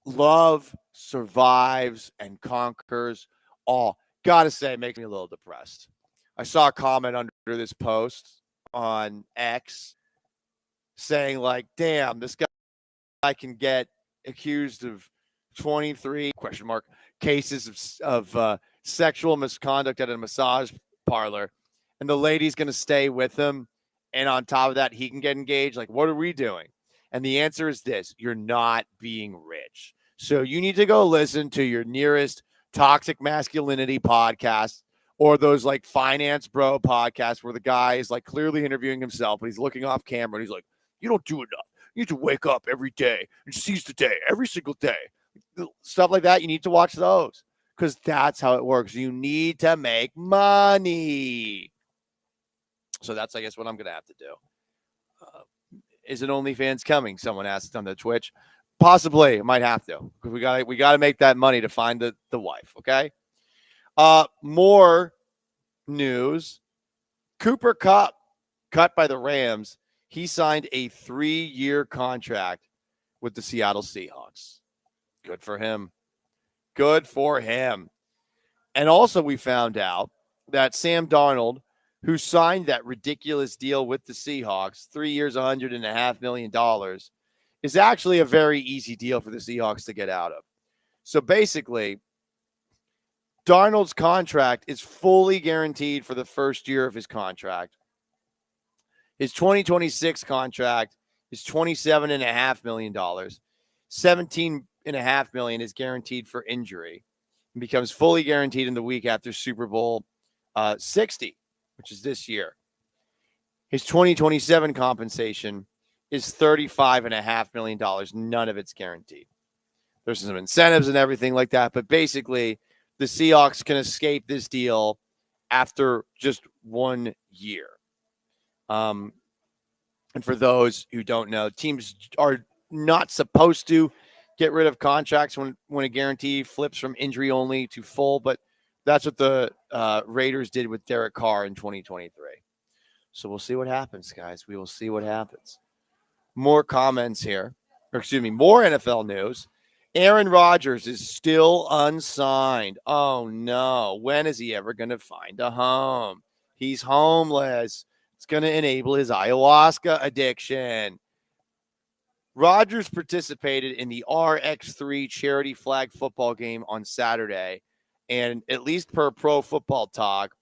love survives and conquers all. Gotta say, it makes me a little depressed. I saw a comment under this post on X saying, like, damn, this guy can get accused of 23 cases of sexual misconduct at a massage parlor, and the lady's going to stay with him, and on top of that, he can get engaged. Like, what are we doing? And the answer is this: you're not being rich. So you need to go listen to your nearest toxic masculinity podcast, or those like finance bro podcasts where the guy is like clearly interviewing himself, but he's looking off camera and he's like, you don't do enough. You need to wake up every day and seize the day, every single day. Stuff like that. You need to watch those because that's how it works. You need to make money. So that's, I guess, what I'm going to have to do. Is an OnlyFans coming? Someone asked on the Twitch. Possibly. Might have to because we got to make that money to find the wife. Okay. More news. Cooper Kupp, cut by the Rams. He signed a 3-year contract with the Seattle Seahawks. Good for him. Good for him. And also we found out that Sam Darnold, who signed that ridiculous deal with the Seahawks, 3 years, $100.5 million, is actually a very easy deal for the Seahawks to get out of. So basically, Darnold's contract is fully guaranteed for the first year of his contract. His 2026 contract is $27.5 million. $17.5 million is guaranteed for injury and becomes fully guaranteed in the week after Super Bowl 60, which is this year. His 2027 compensation is $35.5 million. None of it's guaranteed. There's some incentives and everything like that, but basically the Seahawks can escape this deal after just 1 year. And for those who don't know, teams are not supposed to get rid of contracts when a guarantee flips from injury only to full, but that's what the Raiders did with Derek Carr in 2023. So we'll see what happens, guys. We will see what happens. More comments here, more NFL news. Aaron Rodgers is still unsigned. Oh, no. When is he ever going to find a home? He's homeless. It's going to enable his ayahuasca addiction. Rodgers participated in the RX3 charity flag football game on Saturday, and at least per Pro Football Talk,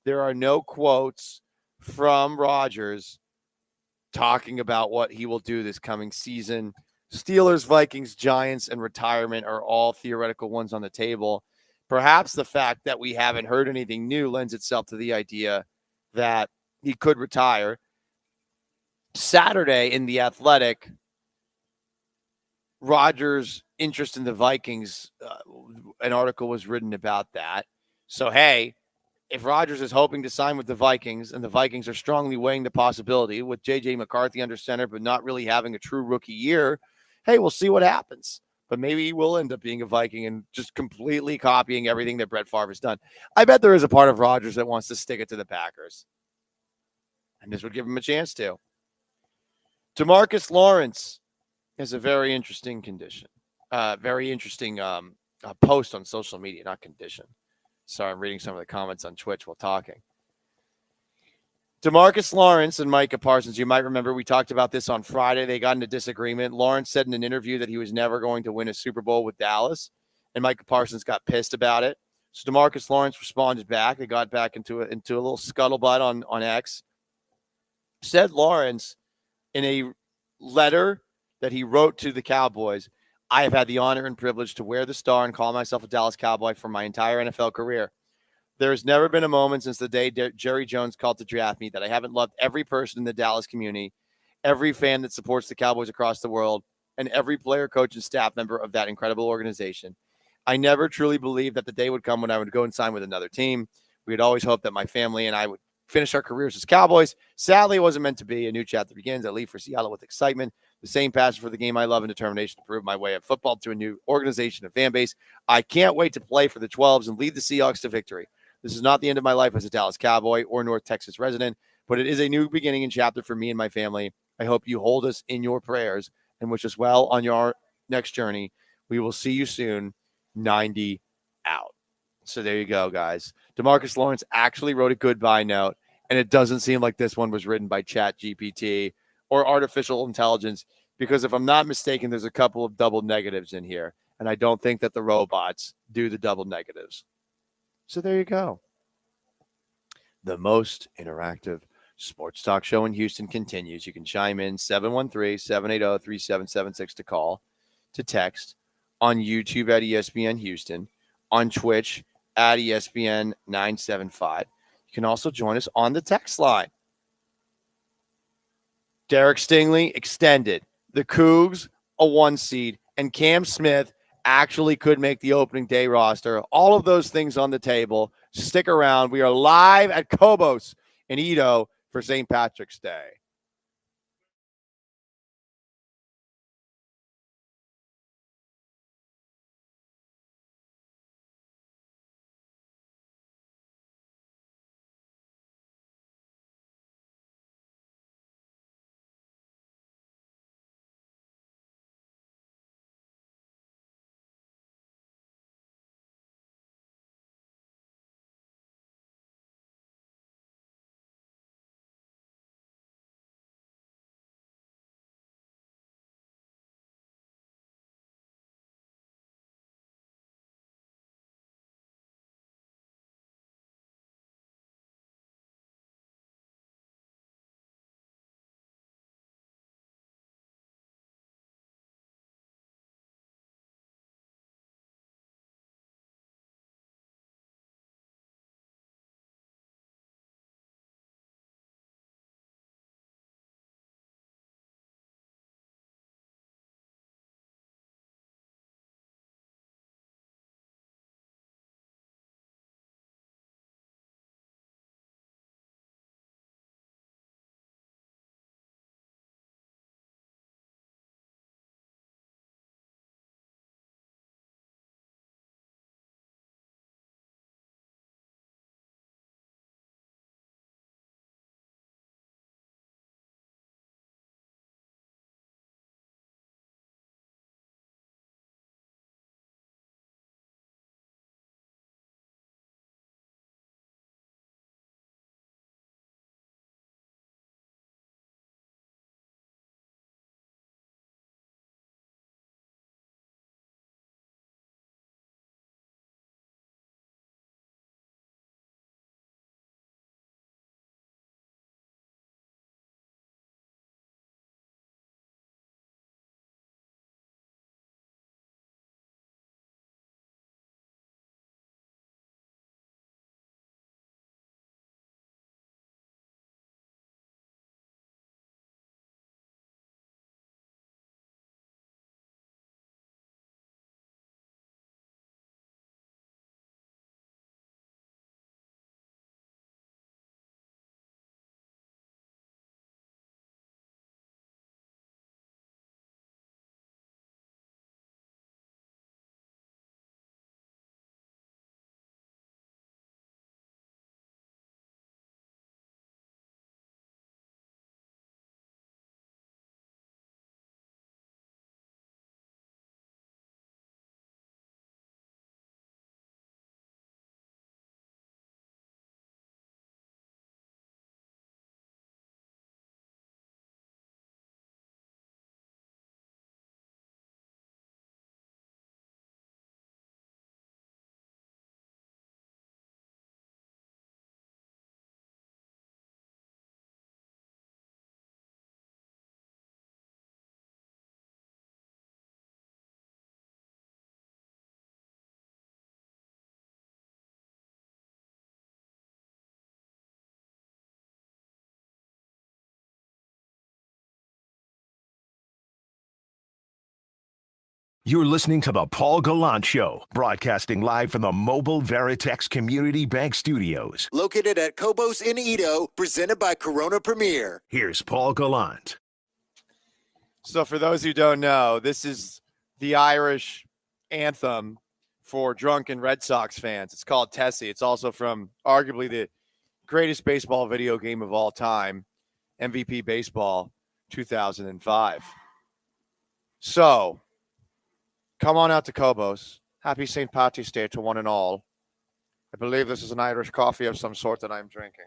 there are no quotes from Rodgers talking about what he will do this coming season. Steelers, Vikings, Giants, and retirement are all theoretical ones on the table. Perhaps the fact that we haven't heard anything new lends itself to the idea that he could retire. Saturday in The Athletic, Rodgers' interest in the Vikings, an article was written about that. So, hey, if Rodgers is hoping to sign with the Vikings and the Vikings are strongly weighing the possibility with J.J. McCarthy under center but not really having a true rookie year, hey, we'll see what happens. But maybe he will end up being a Viking and just completely copying everything that Brett Favre has done. I bet there is a part of Rodgers that wants to stick it to the Packers. And this would give him a chance to. DeMarcus Lawrence has a very interesting condition. Very interesting post on social media, not condition. Sorry, I'm reading some of the comments on Twitch while talking. DeMarcus Lawrence and Micah Parsons, you might remember we talked about this on Friday. They got into disagreement. Lawrence said in an interview that he was never going to win a Super Bowl with Dallas, and Micah Parsons got pissed about it. So DeMarcus Lawrence responded back. They got back into a little scuttlebutt on X. Said Lawrence in a letter that he wrote to the Cowboys, I have had the honor and privilege to wear the star and call myself a Dallas Cowboy for my entire NFL career. There has never been a moment since the day Jerry Jones called to draft me that I haven't loved every person in the Dallas community, every fan that supports the Cowboys across the world, and every player, coach, and staff member of that incredible organization. I never truly believed that the day would come when I would go and sign with another team. We had always hoped that my family and I would finish our careers as Cowboys. Sadly, it wasn't meant to be. A new chapter begins. I leave for Seattle with excitement, the same passion for the game I love, and determination to prove my way of football to a new organization and fan base. I can't wait to play for the 12s and lead the Seahawks to victory. This is not the end of my life as a Dallas Cowboy or North Texas resident, but it is a new beginning and chapter for me and my family. I hope you hold us in your prayers and wish us well on your next journey. We will see you soon. 90 out. So there you go, guys. DeMarcus Lawrence actually wrote a goodbye note, and it doesn't seem like this one was written by Chat GPT or artificial intelligence, because if I'm not mistaken, there's a couple of double negatives in here, and I don't think that the robots do the double negatives. So there you go. The most interactive sports talk show in Houston continues. You can chime in 713-780-3776 to call, to text, on YouTube at ESPN Houston, on Twitch at ESPN 975. You can also join us on the text line. Derek Stingley extended. The Cougs, a 1 seed, and Cam Smith actually could make the opening day roster. All of those things on the table. Stick around. We are live at Cobos in Edo for St. Patrick's Day. You're listening to the Paul Gallant Show, broadcasting live from the Mobile Veritex Community Bank Studios. Located at Cobos in Edo, presented by Corona Premier. Here's Paul Gallant. So for those who don't know, this is the Irish anthem for drunken Red Sox fans. It's called Tessie. It's also from arguably the greatest baseball video game of all time, MVP Baseball 2005. So come on out to Cobos. Happy St. Patrick's Day to one and all. I believe this is an Irish coffee of some sort that I'm drinking.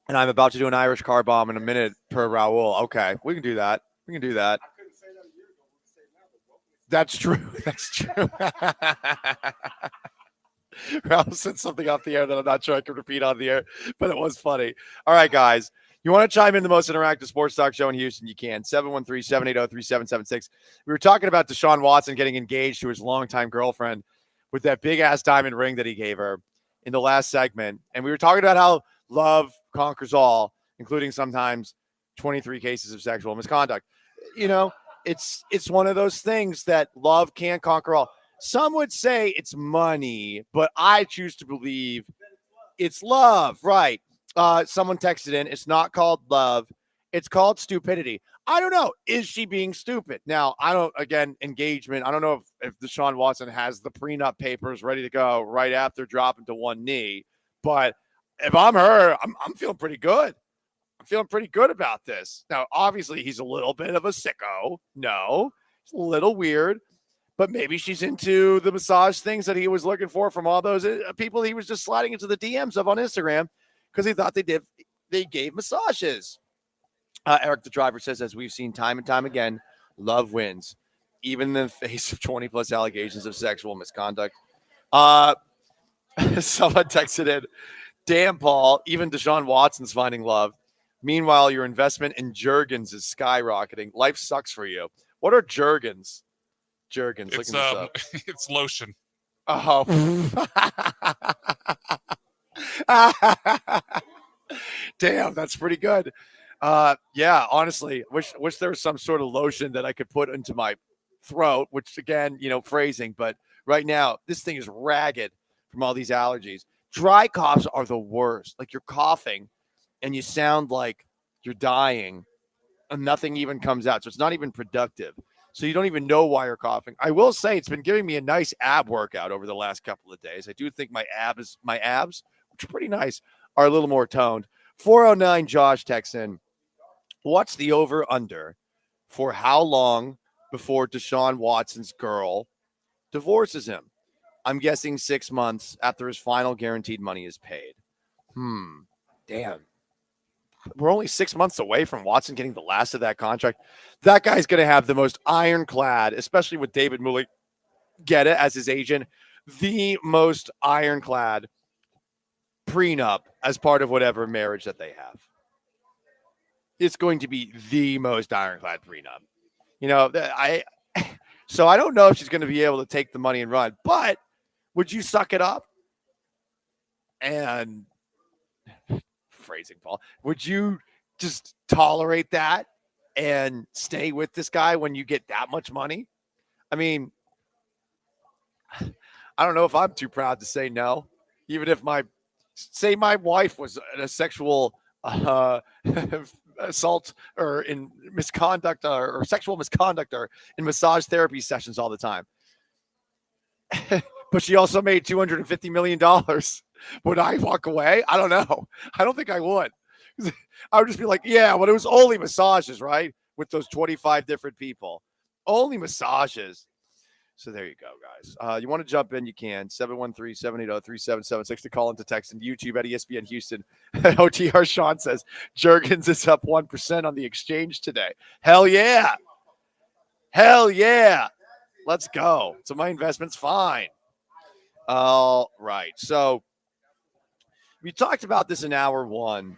And I'm about to do an Irish car bomb in a minute per Raul. Okay, we can do that. We can do that. That's true. That's true. Raul said something off the air that I'm not sure I can repeat on the air, but it was funny. All right, guys. You want to chime in the most interactive sports talk show in Houston? You can. 713-780-3776. We were talking about Deshaun Watson getting engaged to his longtime girlfriend with that big-ass diamond ring that he gave her in the last segment. And we were talking about how love conquers all, including sometimes 23 cases of sexual misconduct. You know, it's one of those things that love can't conquer all. Some would say it's money, but I choose to believe it's love, right? Someone texted in, it's not called love. It's called stupidity. I don't know. Is she being stupid? Now, engagement. I don't know if Deshaun Watson has the prenup papers ready to go right after dropping to one knee. But if I'm her, I'm feeling pretty good. I'm feeling pretty good about this. Now, obviously, he's a little bit of a sicko. No, it's a little weird. But maybe she's into the massage things that he was looking for from all those people he was just sliding into the DMs of on Instagram, because he thought they gave massages. Eric, the driver, says, as we've seen time and time again, love wins, even in the face of 20-plus allegations of sexual misconduct. Someone texted in, damn, Paul, even Deshaun Watson's finding love. Meanwhile, your investment in Jergens is skyrocketing. Life sucks for you. What are Jergens? Jergens, It's looking this up. it's lotion. Oh. Damn, that's pretty good. Yeah, honestly, wish there was some sort of lotion that I could put into my throat, which again, phrasing, but right now this thing is ragged from all these allergies. Dry coughs are the worst. Like, you're coughing and you sound like you're dying and nothing even comes out. So it's not even productive. So you don't even know why you're coughing. I will say it's been giving me a nice ab workout over the last couple of days. I do think my abs, which are pretty nice, are a little more toned. 409 Josh texts in, what's the over-under for how long before Deshaun Watson's girl divorces him? I'm guessing 6 months after his final guaranteed money is paid. Damn. We're only 6 months away from Watson getting the last of that contract. That guy's going to have the most ironclad, especially with David Muley, get it, as his agent, the most ironclad prenup as part of whatever marriage that they have. It's going to be the most ironclad prenup. So I don't know if she's going to be able to take the money and run, but would you suck it up? And phrasing, Paul, would you just tolerate that and stay with this guy when you get that much money? I mean, I don't know if I'm too proud to say no, even if my wife was a sexual assault or in misconduct or sexual misconduct or in massage therapy sessions all the time. But she also made $250 million. Would I walk away? I don't know. I don't think I would. I would just be like, yeah, well, it was only massages, right? With those 25 different people. Only massages. So there you go, guys. You want to jump in, you can. 713-780-3776 to call into text and YouTube at ESPN Houston. OTR Sean says, Jergens is up 1% on the exchange today. Hell yeah. Hell yeah. Let's go. So my investment's fine. All right. So we talked about this in hour one.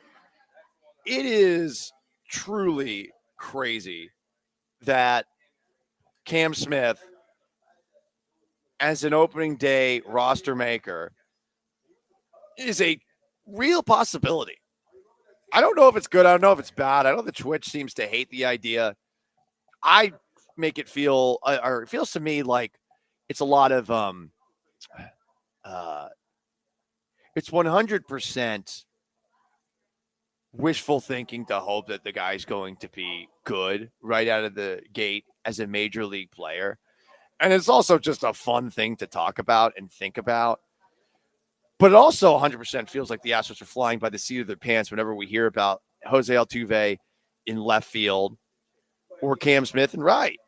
It is truly crazy that Cam Smith, as an opening day roster maker, is a real possibility. I don't know if it's good. I don't know if it's bad. I know the Twitch seems to hate the idea. I make it feel, or it feels to me like it's a lot of it's 100% wishful thinking to hope that the guy's going to be good right out of the gate as a major league player. And it's also just a fun thing to talk about and think about. But it also 100% feels like the Astros are flying by the seat of their pants whenever we hear about Jose Altuve in left field or Cam Smith in right.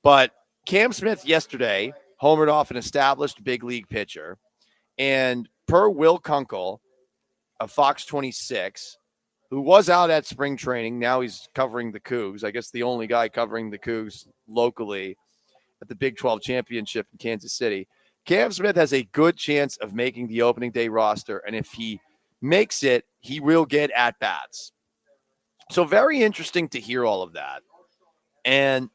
But Cam Smith yesterday homered off an established big league pitcher. And per Will Kunkel of Fox 26, who was out at spring training, now he's covering the Cougs. I guess the only guy covering the Cougs locally at the Big 12 championship in Kansas City. Cam Smith has a good chance of making the opening day roster. And if he makes it, he will get at-bats. So very interesting to hear all of that. And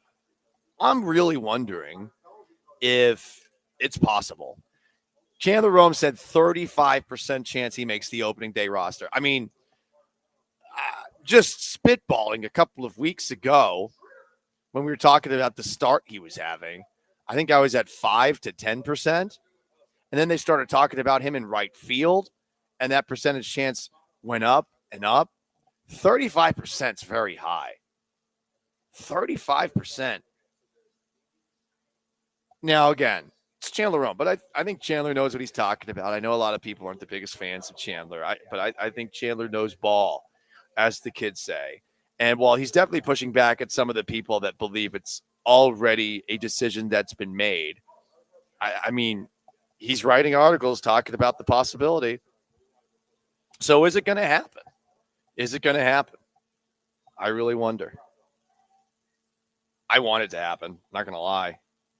I'm really wondering if it's possible. Chandler Rome said 35% chance he makes the opening day roster. I mean, just spitballing a couple of weeks ago when we were talking about the start he was having, I think I was at 5 to 10%. And then they started talking about him in right field, and that percentage chance went up and up. 35% is very high. 35%. Now, again, it's Chandler Rome, but I think Chandler knows what he's talking about. I know a lot of people aren't the biggest fans of Chandler, but I think Chandler knows ball, as the kids say. And while he's definitely pushing back at some of the people that believe it's already a decision that's been made, I mean, he's writing articles talking about the possibility. So is it going to happen? Is it going to happen? I really wonder. I want it to happen. Not going to lie.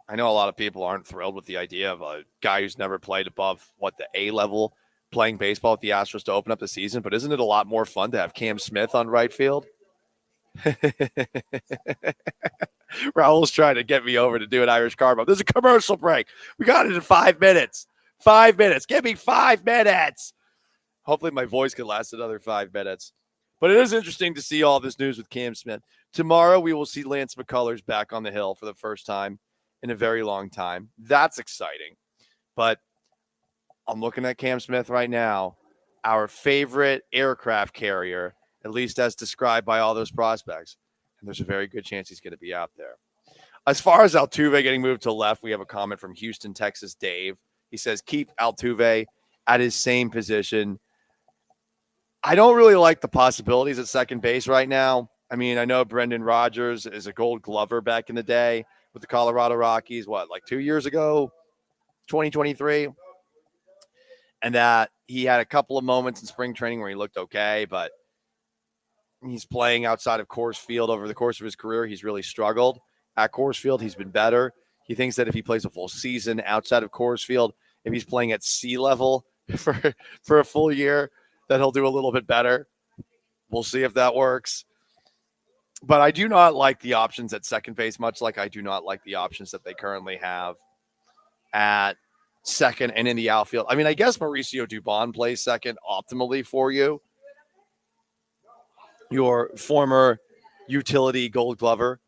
I know a lot of people aren't thrilled with the idea of a guy who's never played above, the A level, playing baseball with the Astros to open up the season. But isn't it a lot more fun to have Cam Smith on right field? Raul's trying to get me over to do an Irish car bump. There's a commercial break. We got it in 5 minutes. 5 minutes. Give me 5 minutes. Hopefully my voice can last another 5 minutes. But it is interesting to see all this news with Cam Smith. Tomorrow we will see Lance McCullers back on the hill for the first time in a very long time. That's exciting. But I'm looking at Cam Smith right now, our favorite aircraft carrier, at least as described by all those prospects. And there's a very good chance he's going to be out there. As far as Altuve getting moved to left, we have a comment from Houston, Texas, Dave. He says, keep Altuve at his same position. I don't really like the possibilities at second base right now. I mean, I know Brendan Rodgers is a Gold Glover back in the day with the Colorado Rockies, 2 years ago, 2023? And that he had a couple of moments in spring training where he looked okay, but he's playing outside of Coors Field over the course of his career. He's really struggled. At Coors Field, he's been better. He thinks that if he plays a full season outside of Coors Field, if he's playing at sea level for a full year, that he'll do a little bit better. We'll see if that works. But I do not like the options at second base, much like I do not like the options that they currently have at second and in the outfield. I mean, I guess Mauricio Dubon plays second optimally for you. Your former utility Gold Glover.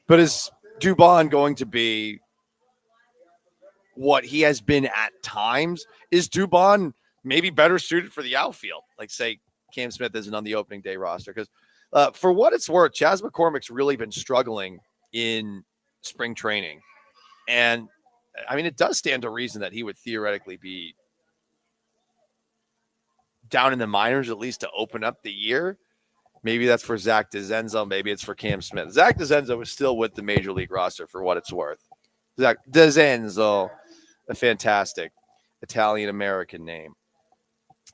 But is Dubon going to be what he has been at times? Is Dubon maybe better suited for the outfield? Like, say, Cam Smith isn't on the opening day roster. Because for what it's worth, Chas McCormick's really been struggling in spring training. And, I mean, it does stand to reason that he would theoretically be down in the minors at least to open up the year. Maybe that's for Zach DeZenzo. Maybe it's for Cam Smith. Zach DeZenzo is still with the major league roster for what it's worth. Zach DeZenzo, a fantastic Italian-American name.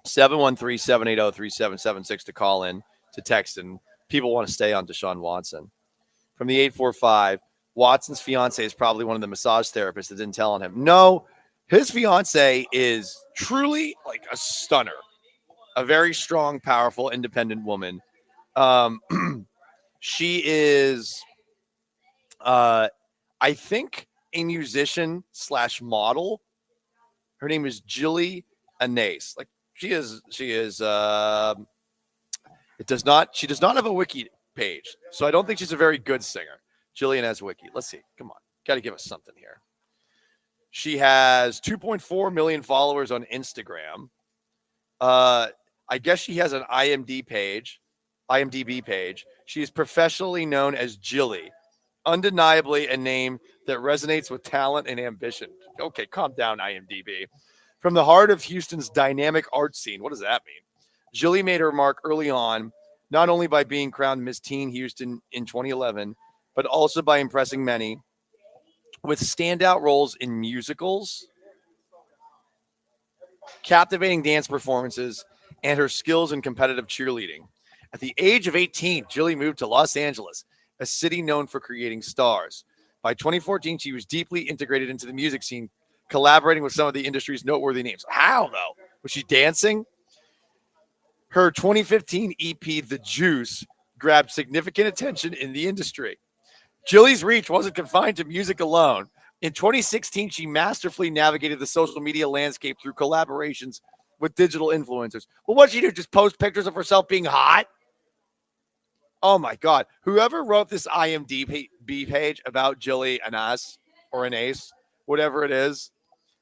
713-780-3776 to call in, to text, and people want to stay on Deshaun Watson. From the 845, Watson's fiance is probably one of the massage therapists that didn't tell on him. No, his fiance is truly like a stunner. A very strong, powerful, independent woman. She is, I think, a musician / model. Her name is Jilly Anase. Like she is. She does not have a wiki page, so I don't think she's a very good singer. Jillian Eswicki. Let's see. Come on. Got to give us something here. She has 2.4 million followers on Instagram. I guess she has an IMDb page. She is professionally known as Jilly. Undeniably a name that resonates with talent and ambition. Okay, calm down, IMDb. From the heart of Houston's dynamic art scene, what does that mean? Jilly made her mark early on, not only by being crowned Miss Teen Houston in 2011, but also by impressing many with standout roles in musicals, captivating dance performances, and her skills in competitive cheerleading. At the age of 18, Jilly moved to Los Angeles, a city known for creating stars. By 2014, she was deeply integrated into the music scene, collaborating with some of the industry's noteworthy names. How, though? Was she dancing? Her 2015 EP, The Juice, grabbed significant attention in the industry. Jilly's reach wasn't confined to music alone. In 2016, she masterfully navigated the social media landscape through collaborations with digital influencers. Well, what'd she do? Just post pictures of herself being hot? Oh my God. Whoever wrote this IMDb page about Jilly and us or an ace, whatever it is,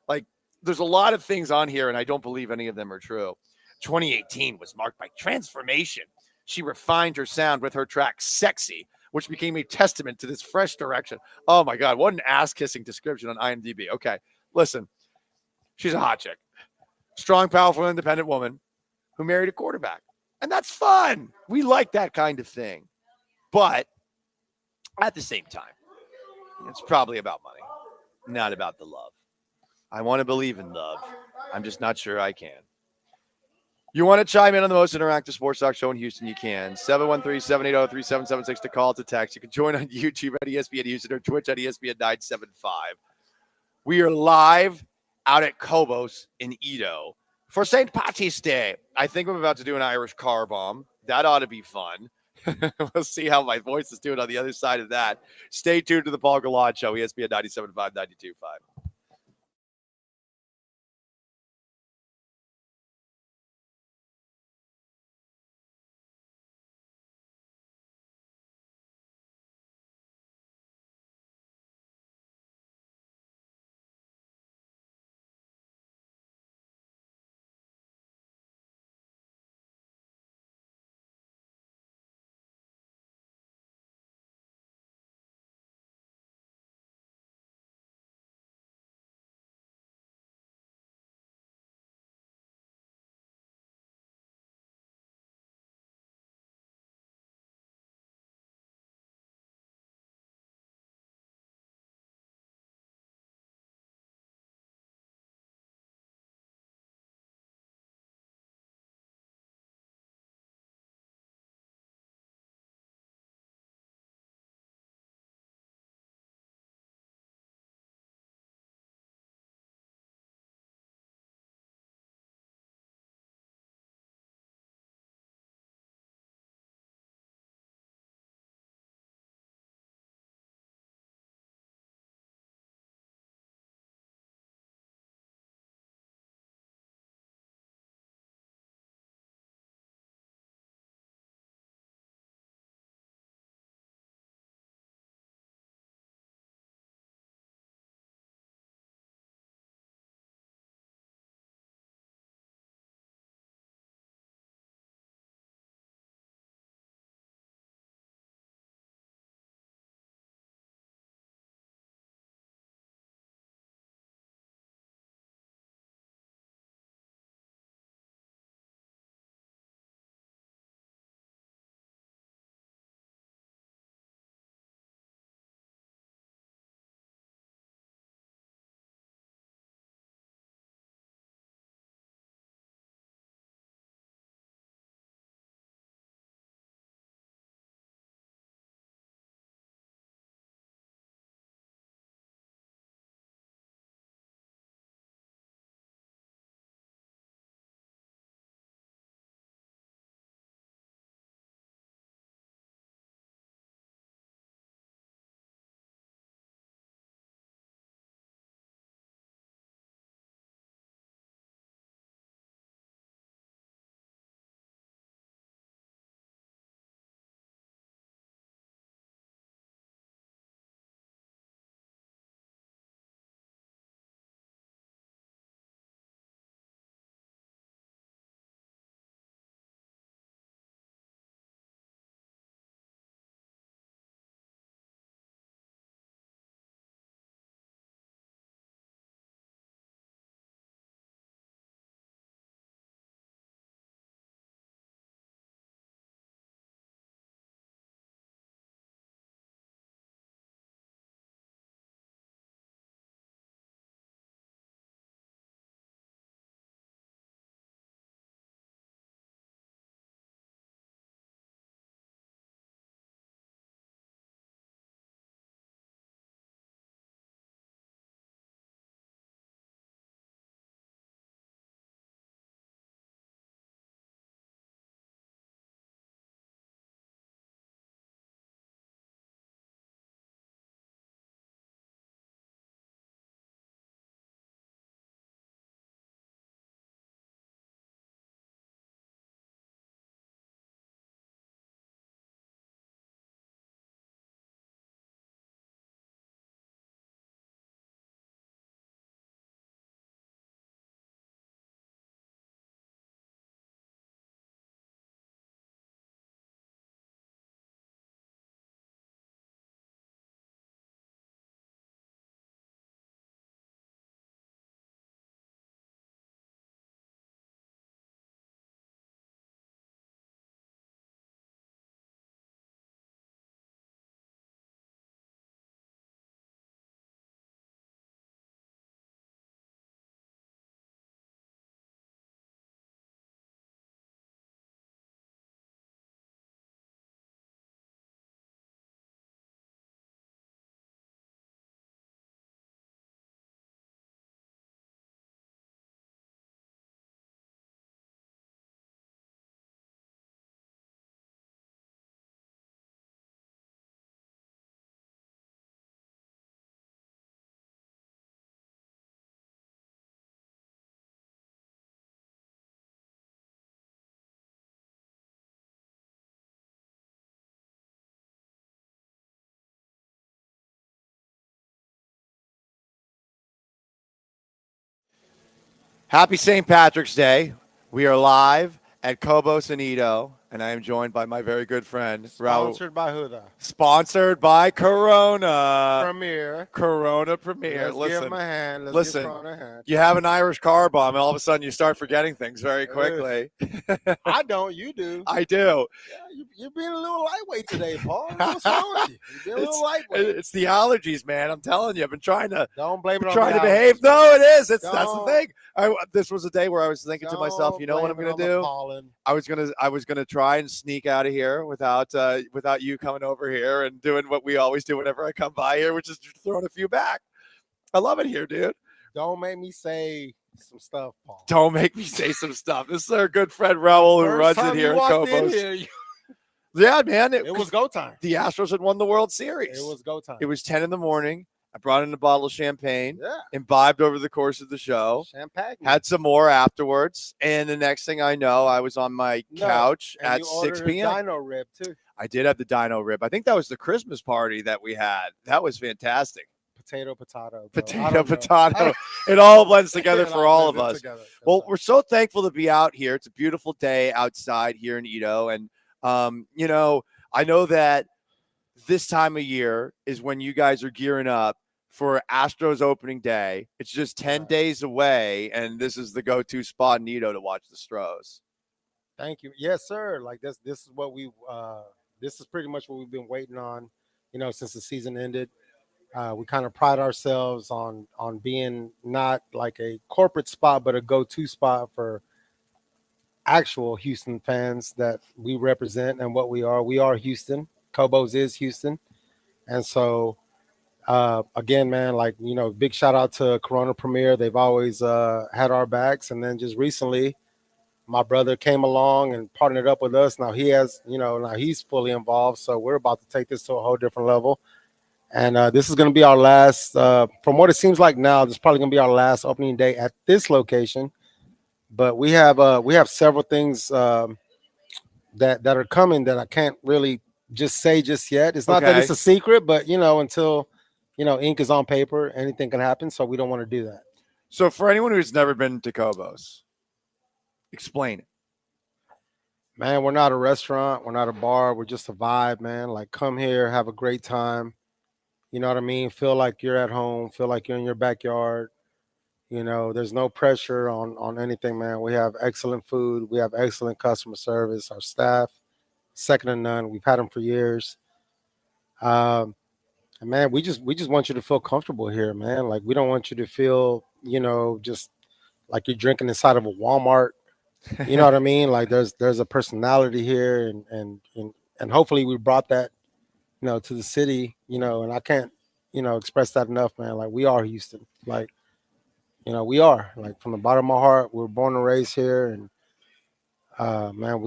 like there's a lot of things on here and I don't believe any of them are true. 2018 was marked by transformation. She refined her sound with her track Sexy, which became a testament to this fresh direction. Oh my God, what an ass-kissing description on IMDb. Okay, listen, she's a hot chick. Strong, powerful, independent woman who married a quarterback. And that's fun. We like that kind of thing. But at the same time, it's probably about money, not about the love. I want to believe in love. I'm just not sure I can. You want to chime in on the most interactive sports talk show in Houston? You can. 713-780-3776 to call, to text. You can join on YouTube at ESPN Houston or Twitch at ESPN 975. We are live out at Cobos in Edo for St. Patrick's Day. I think I'm about to do an Irish car bomb. That ought to be fun. We'll see how my voice is doing on the other side of that. Stay tuned to the Paul Gallant Show, ESPN 97.5, 92.5. Happy St. Patrick's Day. We are live at Cobos and Ito, and I am joined by my very good friend, Raul. Sponsored by who though? Sponsored by Corona. Premier. Corona Premier. Let's give him a hand. Let's listen, give Corona a hand. you have an Irish car bomb, and all of a sudden you start forgetting things very quickly. I don't. You do. I do. Yeah, you're being a little lightweight today, Paul. What's wrong with you? You're being a little lightweight. It's the allergies, man. I'm telling you. I've been trying to Don't blame it on trying the to behave. allergies. No, it is. That's the Don't- thing. This was a day where I was thinking to myself, you know what I'm blame it going to on the do? pollen. I was gonna try and sneak out of here without you coming over here and doing what we always do whenever I come by here, which is throwing a few back. I love it here, dude. Don't make me say some stuff, Paul. Don't make me say some stuff. This is our good friend Raul who First runs time it you here at walked in Cobos. here, Yeah, man. it was go time. The Astros had won the World Series. It was go time. It was 10 in the morning. I brought in a bottle of champagne, Yeah. imbibed over the course of the show, Champagne. had some more afterwards, and the next thing I know, I was on my No, couch and at you 6 ordered a p.m. Dino rib too. I did have the dino rib. I think that was the Christmas party that we had. That was fantastic. Potato. Bro. I Potato, don't know. potato. It all blends together It for all of blends us. together. Well, we're so thankful to be out here. It's a beautiful day outside here in Ito. And, you know, I know that this time of year is when you guys are gearing up for Astros opening day. It's just 10 days away, and this is the go-to spot in Ito to watch the Stros. Thank you. Yes, sir. Like this is what we this is pretty much what we've been waiting on, you know, since the season ended. We kind of pride ourselves on being not like a corporate spot, but a go-to spot for actual Houston fans that we represent and what we are. We are Houston. Cobos is Houston. And so again, man, like, you know, big shout out to Corona Premier. They've always had our backs. And then just recently, my brother came along and partnered up with us. Now he has, you know, now he's fully involved. So we're about to take this to a whole different level. And this is going to be our last, from what it seems like now, this is probably going to be our last opening day at this location. But we have several things that are coming that I can't really just say just yet. It's not that it's a secret, but, you know, until, you know, ink is on paper, anything can happen. So we don't want to do that. So for anyone who's never been to Cobos, explain it. Man, we're not a restaurant. We're not a bar. We're just a vibe, man. Like, come here, have a great time. You know what I mean? Feel like you're at home. Feel like you're in your backyard. You know, there's no pressure on anything, man. We have excellent food. We have excellent customer service. Our staff, second to none. We've had them for years. And man, we just want you to feel comfortable here, man. Like, we don't want you to feel, you know, just like you're drinking inside of a Walmart. You know what I mean? Like, there's a personality here, and hopefully we brought that, you know, to the city, you know, and I can't, you know, express that enough, man. Like, we are Houston. Like, you know, we are, like, from the bottom of my heart. We're born and raised here, and man,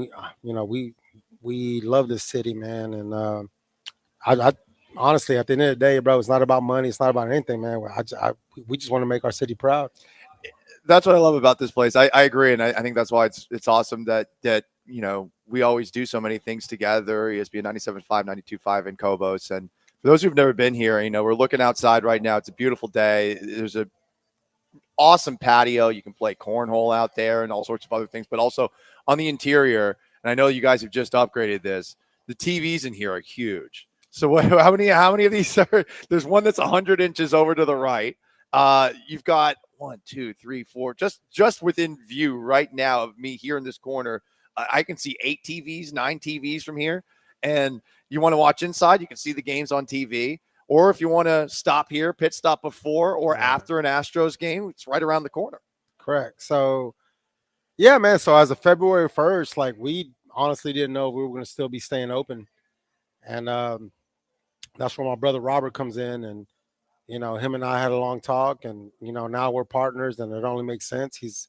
we love this city, man. And I honestly, at the end of the day, bro, it's not about money. It's not about anything, man. We just want to make our city proud. That's what I love about this place. I agree, and I think that's why it's awesome that you know, we always do so many things together. ESPN 97.5, 92.5 in Cobos. And for those who've never been here, you know, we're looking outside right now. It's a beautiful day. There's a awesome patio. You can play cornhole out there and all sorts of other things, but also on the interior. And I know you guys have just upgraded this. The TVs in here are huge. So how many of these are? There's one that's 100 inches over to the right. You've got 1, 2, 3, 4, just within view right now of me here in this corner. I can see 8 TVs, 9 TVs from here. And you want to watch inside, you can see the games on TV. Or if you want to stop here, pit stop before or after an Astros game, it's right around the corner. Correct. So, yeah, man. So as of February 1st, like, we honestly didn't know if we were going to still be staying open. And that's where my brother Robert comes in. And, you know, him and I had a long talk. And, you know, now we're partners, and it only makes sense. He's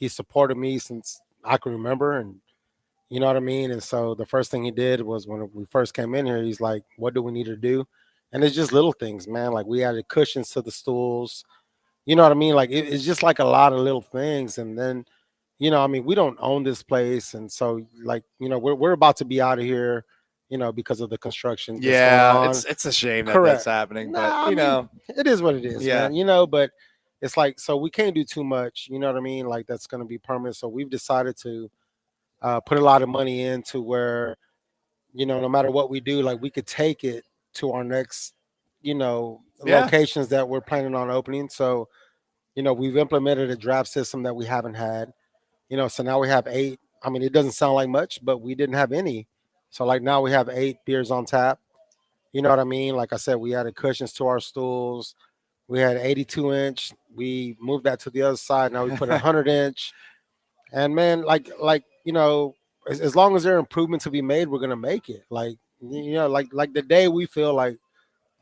supported me since I can remember. And, you know what I mean? And so the first thing he did was, when we first came in here, he's like, what do we need to do? And it's just little things, man. Like, we added cushions to the stools. You know what I mean? Like, it's just like a lot of little things. And then, you know, I mean, we don't own this place. And so, like, you know, we're about to be out of here, you know, because of the construction. That's going on. It's a shame that Correct. that's happening, Nah, but you know, it is what it is, yeah. man. You know, but it's like, so we can't do too much, you know what I mean? Like that's going to be permanent. So we've decided to put a lot of money into where, no matter what we do, like we could take it to our next, locations that we're planning on opening. So, we've implemented a draft system that we haven't had, so now we have 8. I mean, it doesn't sound like much, but we didn't have any. So like now we have 8 beers on tap. You know what I mean? Like I said, we added cushions to our stools. We had 82-inch. We moved that to the other side. Now we put 100-inch. And man, like as long as there are improvements to be made, we're gonna make it. Like like the day we feel like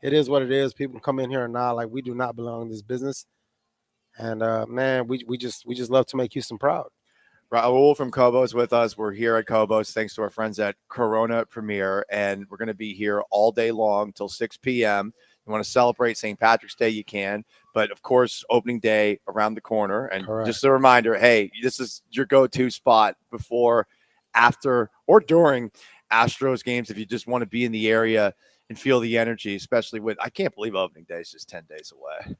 it is what it is, people come in here and not like we do not belong in this business. And man, we just love to make Houston proud. Raul from Cobos with us. We're here at Cobos thanks to our friends at Corona Premier, and we're going to be here all day long till 6 p.m. You want to celebrate St. Patrick's Day, you can. But, of course, opening day around the corner. And Correct. Just a reminder, hey, this is your go-to spot before, after, or during Astros games if you just want to be in the area and feel the energy, especially with – I can't believe opening day is just 10 days away.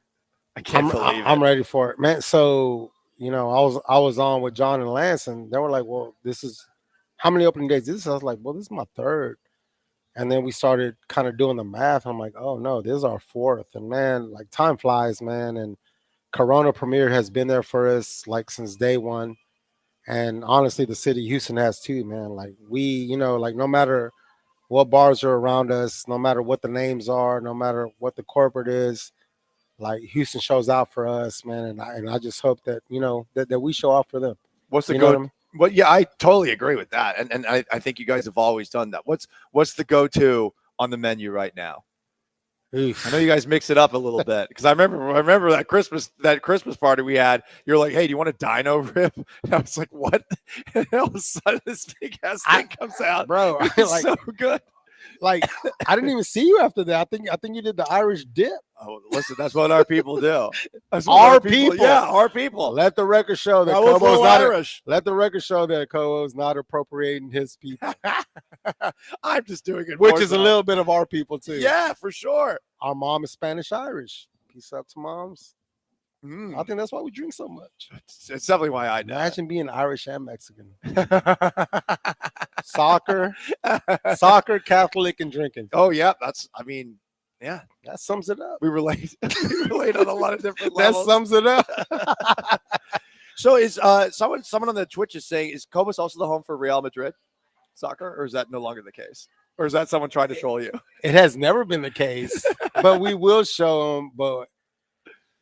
I can't believe it. I'm ready for it, man. So – I was on with John and Lance, and they were like, well, this is how many opening days is this? I was like, well, this is my 3rd. And then we started kind of doing the math. I'm like, oh no, this is our 4th. And man, like time flies, man. And Corona Premier has been there for us like since day one. And honestly, the city of Houston has too, man. Like we, like no matter what bars are around us, no matter what the names are, no matter what the corporate is, like Houston shows out for us, man, and I just hope that that we show out for them. What's the You know go? what I mean? Well, yeah, I totally agree with that, and I think you guys have always done that. What's the go-to on the menu right now? Oof. I know you guys mix it up a little bit because I remember that Christmas party we had. You're like, hey, do you want a dino rib? And I was like, what? And all of a sudden, this big ass thing comes out, bro. It's Like, so good. like I didn't even see you after that. I think you did the Irish dip. Oh, listen, that's what our people do. That's what Our people. yeah, our people. Let the record show that I was Kobo's not Irish. let the record show that Kobo's not appropriating his people, I'm just doing it, which more is a so. little bit of our people too. Yeah, for sure. Our mom is Spanish Irish. Peace out to moms. Mm. I think that's why we drink so much. It's definitely why I know. Imagine being Irish and Mexican. Soccer, Catholic, and drinking. Oh yeah, I mean, yeah, that sums it up. We relate. We relate on a lot of different That levels. sums it up. So is someone on the Twitch is saying, is Cobos also the home for Real Madrid soccer, or is that no longer the case? Or is that someone trying to troll you? It has never been the case, but we will show them. But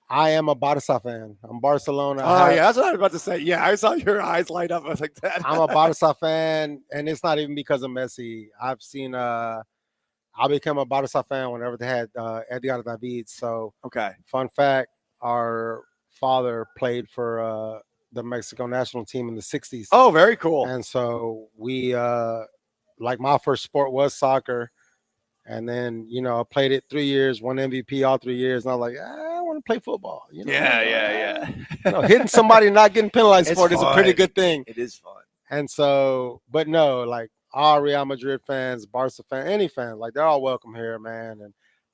I am a Barca fan. I'm Barcelona. Oh yeah, that's what I was about to say. Yeah, I saw your eyes light up. I was like that. I'm a Barca fan, and it's not even because of Messi. I've seen I became a Barca fan whenever they had Edgar David. So okay, fun fact: our father played for the Mexico national team in the '60s. Oh, very cool. And so we like my first sport was soccer. And then, I played it 3 years, won MVP all 3 years. And I was like, I want to play football. Yeah. Hitting somebody and not getting penalized It's for it is a pretty fun. good thing. It is fun. And so, but no, like all Real Madrid fans, Barca fan, any fan, like they're all welcome here, man.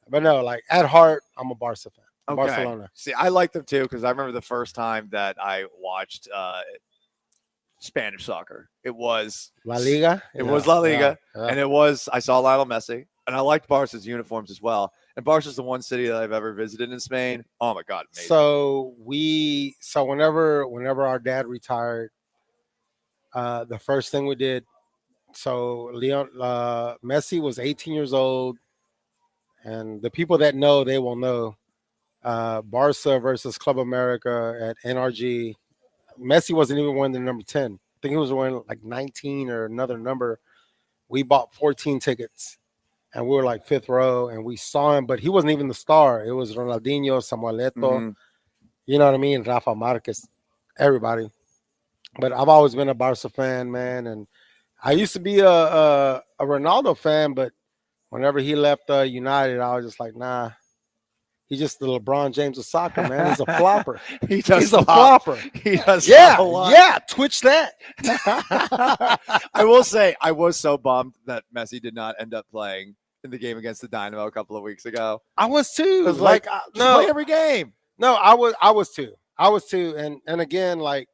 But no, like at heart, I'm a Barca fan. Okay. Barcelona. See, I like them too because I remember the first time that I watched Spanish soccer. It was La Liga. It was La Liga, yeah. and I saw Lionel Messi, and I liked Barca's uniforms as well. And Barca's the one city that I've ever visited in Spain. Oh my God, amazing. So whenever our dad retired, the first thing we did, so Messi was 18 years old, and the people that know, they will know. Barca versus Club America at NRG. Messi wasn't even wearing the number 10. I think he was wearing like 19 or another number. We bought 14 tickets, and we were like 5th row, and we saw him, but he wasn't even the star. It was Ronaldinho, Samuel Eto'o, Mm-hmm. you know what I mean? Rafa Marquez, everybody. But I've always been a Barca fan, man, and I used to be a Ronaldo fan, but whenever he left United, I was just like, nah. He's just the LeBron James of soccer, man. He's a flopper. He does He's a flop. flopper. He does Yeah, flop a lot. yeah. Twitch that. I will say I was so bummed that Messi did not end up playing in the game against the Dynamo a couple of weeks ago. I was too. It was like, no, play every game. No, I was too. And again, like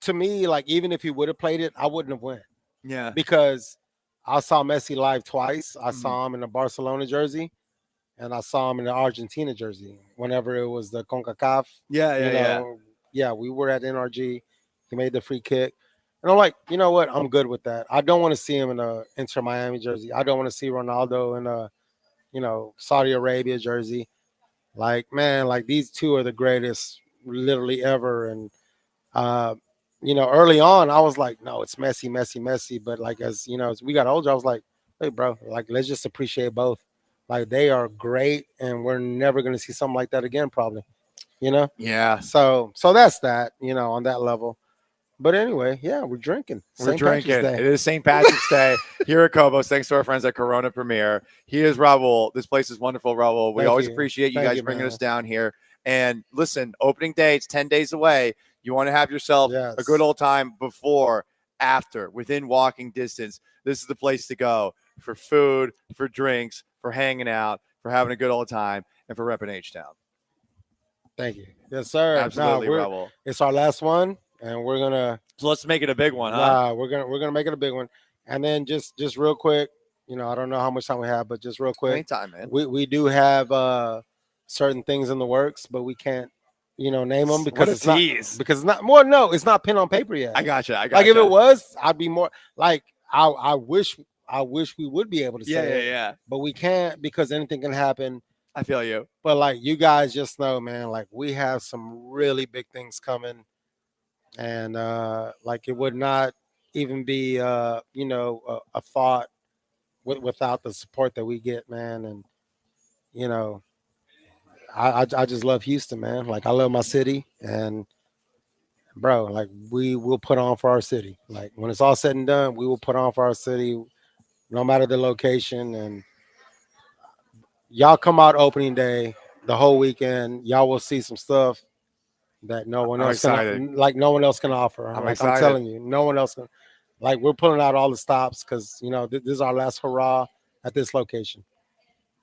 to me, like even if he would have played it, I wouldn't have went. Yeah. Because I saw Messi live twice. I saw him in the Barcelona jersey, and I saw him in the Argentina jersey. Whenever it was the CONCACAF. Yeah, we were at NRG. He made the free kick. And I'm like, you know what? I'm good with that. I don't want to see him in a Inter Miami jersey. I don't want to see Ronaldo in a, Saudi Arabia jersey. Like, man, like these two are the greatest literally ever. And early on I was like, no, it's Messi, Messi, Messi. But like as as we got older, I was like, hey, bro, like let's just appreciate both. Like they are great, and we're never gonna see something like that again, probably. Yeah. So that's that, on that level. But anyway, yeah, we're drinking. We're St. Patrick's drinking. Day. It is St. Patrick's Day here at Cobos. Thanks to our friends at Corona Premier. He is Raul. This place is wonderful, Raul. We Thank always you. appreciate you Thank guys you, bringing man. us down here. And listen, opening day, it's 10 days away. You want to have yourself a good old time before, after, within walking distance. This is the place to go for food, for drinks, for hanging out, for having a good old time, and for repping H-Town. Thank you. Yes, sir. Absolutely, Raul. It's our last one, and we're gonna. So let's make it a big one, huh? We're gonna make it a big one, and then just real quick, I don't know how much time we have, but just real quick, Anytime, man. We do have certain things in the works, but we can't name them because What a it's not tease. because it's not more. No, it's not pen on paper yet. I gotcha. Like if it was, I'd be more like I wish we would be able to Yeah, say yeah, it, yeah. but we can't because anything can happen. I feel you. But like you guys just know, man, like we have some really big things coming. And like it would not even be a thought without the support that we get, man. And I just love Houston, man. Like I love my city, and bro, like we will put on for our city. Like when it's all said and done, we will put on for our city, no matter the location. And y'all come out opening day, the whole weekend, y'all will see some stuff that no one I'm else excited. can, like no one else can offer. I'm I'm excited. telling you, no one else can. Like we're pulling out all the stops because this is our last hurrah at this location.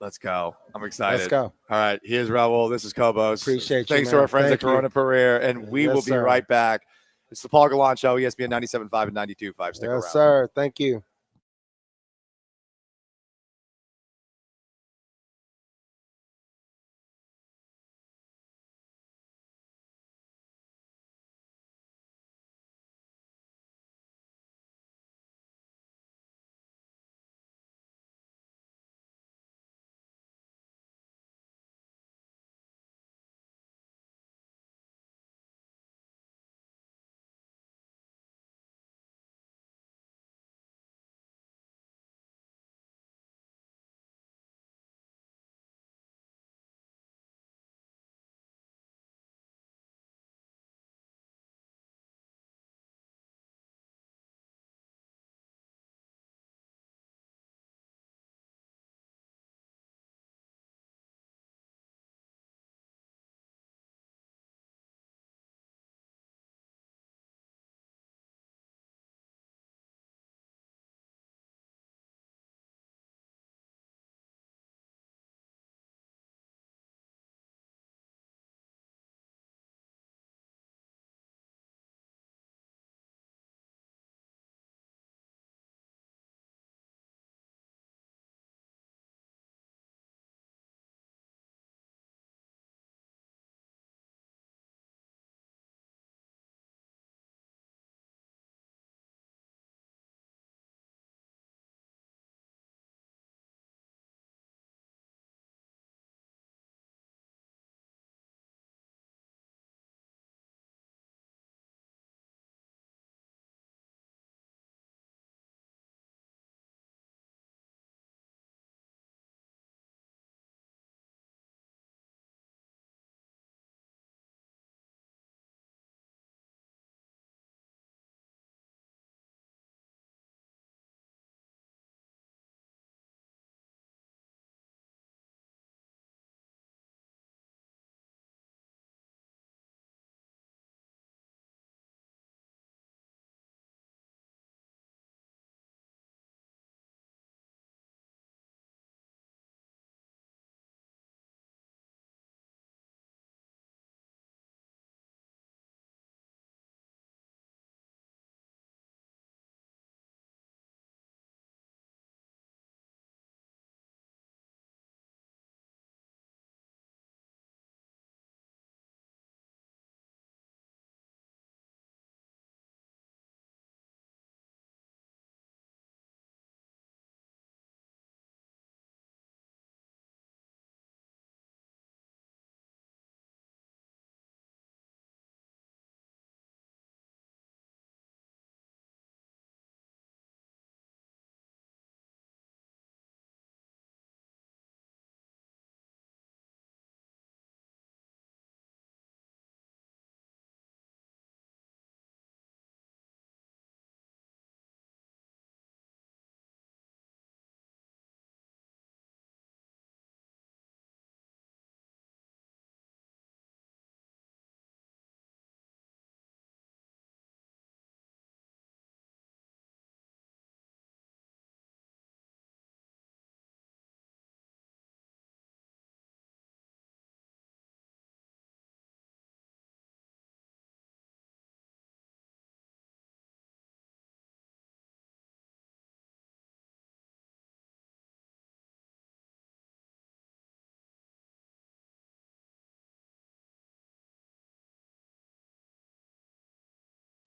Let's go. I'm excited. Let's go. All right. Here's Raul. This is Cobos. Appreciate you, Thanks to man. our friends Thank at Corona you. Pereira, and we Yes, will be sir. right back. It's the Paul Gallant Show, ESPN 97.5 and 92.5. Stick around. Yes, sir. Thank you.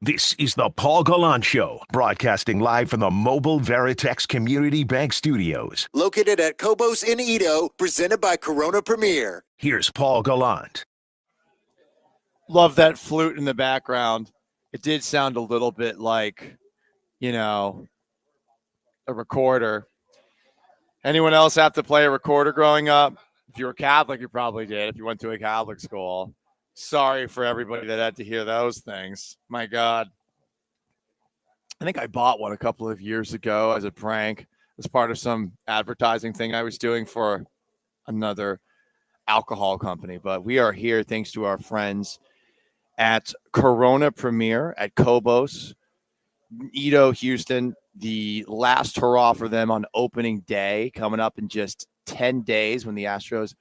This is the Paul Gallant Show, broadcasting live from the Mobile Veritex Community Bank Studios. Located at Cobos in Edo, presented by Corona Premier. Here's Paul Gallant. Love that flute in the background. It did sound a little bit like, a recorder. Anyone else have to play a recorder growing up? If you were Catholic, you probably did. If you went to a Catholic school. Sorry for everybody that had to hear those things. My God. I think I bought one a couple of years ago as a prank, as part of some advertising thing I was doing for another alcohol company. But we are here thanks to our friends at Corona Premier at Cobos, Edo, Houston. The last hurrah for them on opening day coming up in just 10 days when the Astros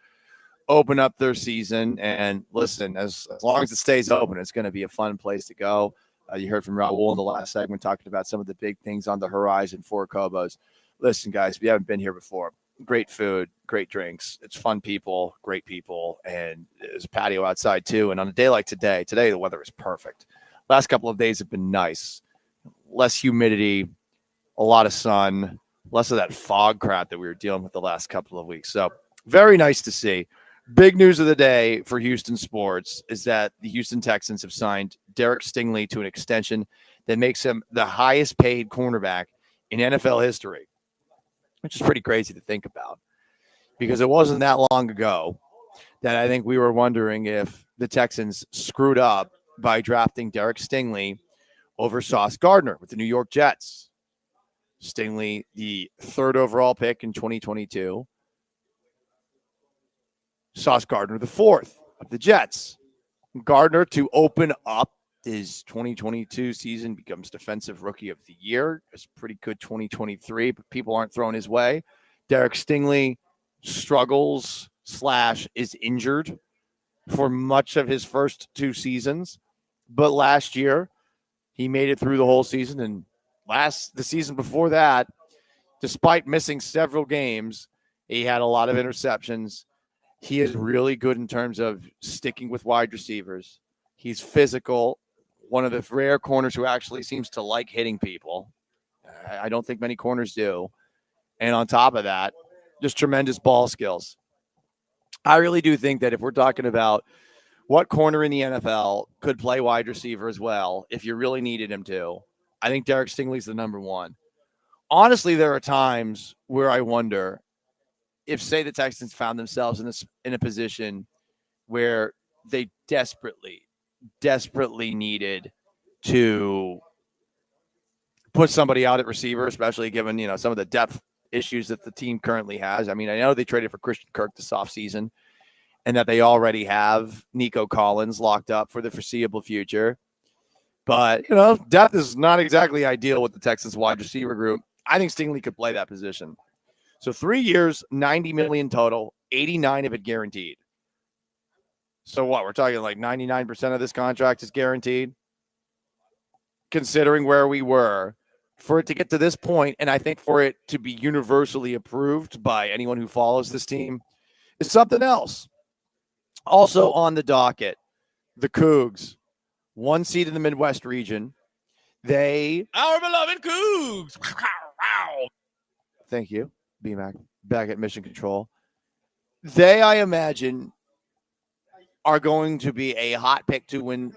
open up their season. And listen, as long as it stays open, it's going to be a fun place to go. You heard from Raul in the last segment talking about some of the big things on the horizon for Cobos. Listen, guys, if you haven't been here before, great food, great drinks. It's fun people, great people, and there's a patio outside too. And on a day like today the weather is perfect. Last couple of days have been nice. Less humidity, a lot of sun, less of that fog crap that we were dealing with the last couple of weeks. So very nice to see. Big news of the day for Houston sports is that the Houston Texans have signed Derek Stingley to an extension that makes him the highest paid cornerback in NFL history, which is pretty crazy to think about because it wasn't that long ago that I think we were wondering if the Texans screwed up by drafting Derek Stingley over Sauce Gardner with the New York Jets. Stingley, the third overall pick in 2022. Sauce Gardner, the fourth of the Jets. Gardner, to open up his 2022 season, becomes Defensive Rookie of the Year. It's a pretty good 2023, but people aren't throwing his way. Derek Stingley struggles / is injured for much of his first two seasons. But last year, he made it through the whole season. And the season before that, despite missing several games, he had a lot of interceptions. He is really good in terms of sticking with wide receivers. He's physical, one of the rare corners who actually seems to like hitting people. I don't think many corners do. And on top of that, just tremendous ball skills. I really do think that if we're talking about what corner in the NFL could play wide receiver as well, if you really needed him to, I think Derek Stingley's the number one. Honestly, there are times where I wonder if, say, the Texans found themselves in a position where they desperately needed to put somebody out at receiver, especially given, some of the depth issues that the team currently has. I mean, I know they traded for Christian Kirk this offseason and that they already have Nico Collins locked up for the foreseeable future. But, depth is not exactly ideal with the Texans wide receiver group. I think Stingley could play that position. So 3 years, $90 million total, 89 of it guaranteed. So what? We're talking like 99% of this contract is guaranteed, considering where we were for it to get to this point, and I think for it to be universally approved by anyone who follows this team is something else. Also on the docket, the Cougs, 1 seed in the Midwest region. Our beloved Cougs. Thank you. BMAC back at Mission Control. They, I imagine, are going to be a hot pick to win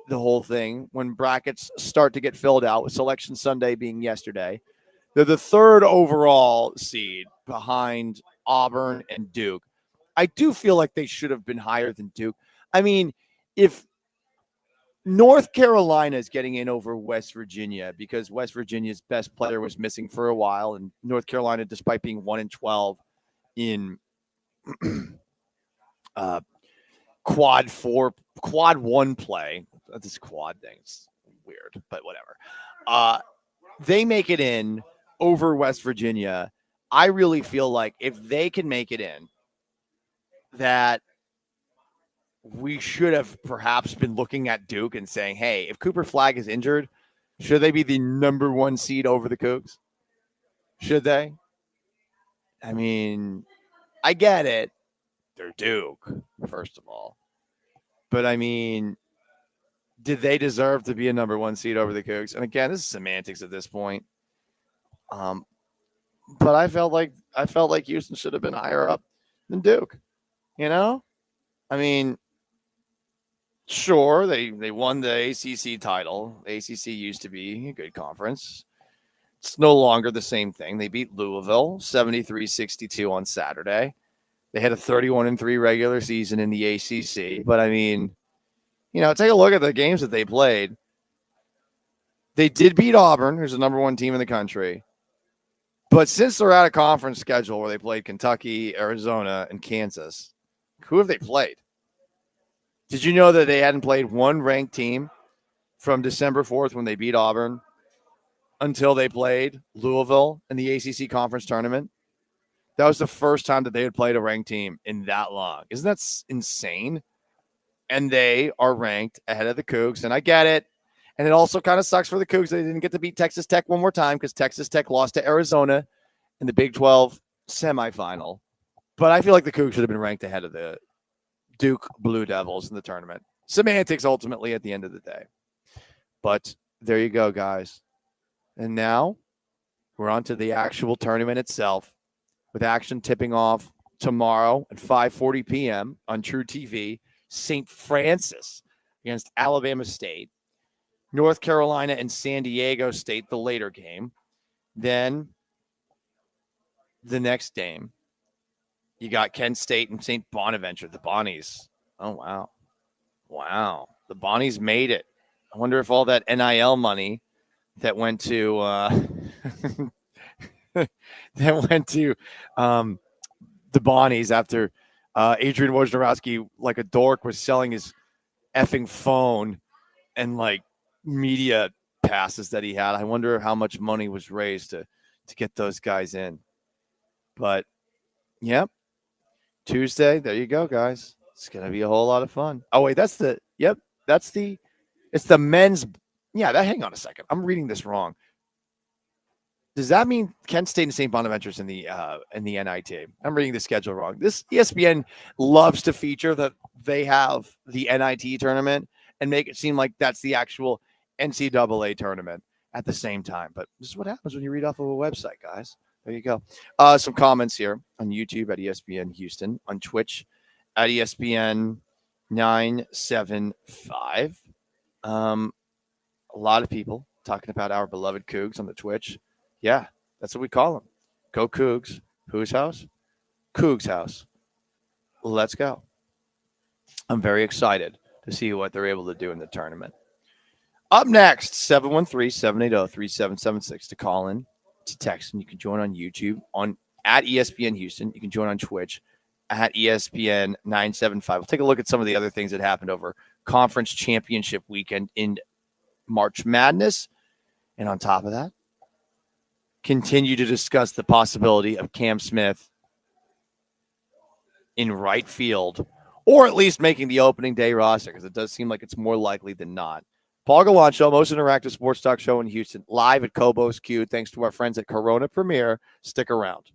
the whole thing when brackets start to get filled out, with Selection Sunday being yesterday. They're the third overall seed behind Auburn and Duke. I do feel like they should have been higher than Duke. I mean, if North Carolina is getting in over West Virginia because West Virginia's best player was missing for a while, and North Carolina, despite being 1-12 in quad 1 play, this quad thing is weird, but whatever. They make it in over West Virginia. I really feel like if they can make it in, that we should have perhaps been looking at Duke and saying, hey, if Cooper Flagg is injured, should they be the number 1 seed over the Cougs? Should they? I mean, I get it. They're Duke, first of all. But I mean, did they deserve to be a number 1 seed over the Cougs? And again, this is semantics at this point. But I felt like Houston should have been higher up than Duke. You know, I mean, sure, they won the ACC title. The ACC used to be a good conference. It's no longer the same thing. They beat Louisville 73-62 on Saturday. They had a 31-3 regular season in the ACC. But I mean, you know, take a look at the games that they played. They did beat Auburn, who's the number 1 team in the country. But since they're at a conference schedule where they played Kentucky, Arizona, and Kansas, who have they played? Did you know that they hadn't played one ranked team from December 4th when they beat Auburn until they played Louisville in the ACC conference tournament? That was the first time that they had played a ranked team in that long. Isn't that insane? And they are ranked ahead of the Cougs, and I get it. And it also kind of sucks for the Cougs that they didn't get to beat Texas Tech one more time because Texas Tech lost to Arizona in the Big 12 semifinal. But I feel like the Cougs should have been ranked ahead of the Duke Blue Devils in the tournament. Semantics ultimately at the end of the day. But there you go, guys. And now we're on to the actual tournament itself, with action tipping off tomorrow at 5:40 p.m. on True TV. St. Francis against Alabama State. North Carolina and San Diego State, the later game. Then the next game, you got Kent State and St. Bonaventure, the Bonnies. Oh, wow. Wow. The Bonnies made it. I wonder if all that NIL money that went to the Bonnies after Adrian Wojnarowski, like a dork, was selling his effing phone and like media passes that he had. I wonder how much money was raised to get those guys in. But yep, Tuesday. There you go, guys. It's gonna be a whole lot of fun. Oh wait, it's the men's. Yeah, hang on a second. I'm reading this wrong. Does that mean Kent State and St. Bonaventure's in the NIT? I'm reading the schedule wrong. This ESPN loves to feature that they have the NIT tournament and make it seem like that's the actual NCAA tournament at the same time. But this is what happens when you read off of a website, guys. There you go. Some comments here on YouTube at ESPN Houston, on Twitch at ESPN 975. A lot of people talking about our beloved Cougs on the Twitch. Yeah, that's what we call them. Go Cougs. Whose house? Cougs' house. Let's go. I'm very excited to see what they're able to do in the tournament. Up next, 713-780-3776 to call in, to text, and you can join on YouTube at ESPN Houston. You can join on Twitch at ESPN 975. We'll take a look at some of the other things that happened over Conference Championship weekend in March Madness. And on top of that, continue to discuss the possibility of Cam Smith in right field, or at least making the opening day roster, because it does seem like it's more likely than not. Paul Gallant Show, most interactive sports talk show in Houston, live at Cobos Q. Thanks to our friends at Corona Premier. Stick around.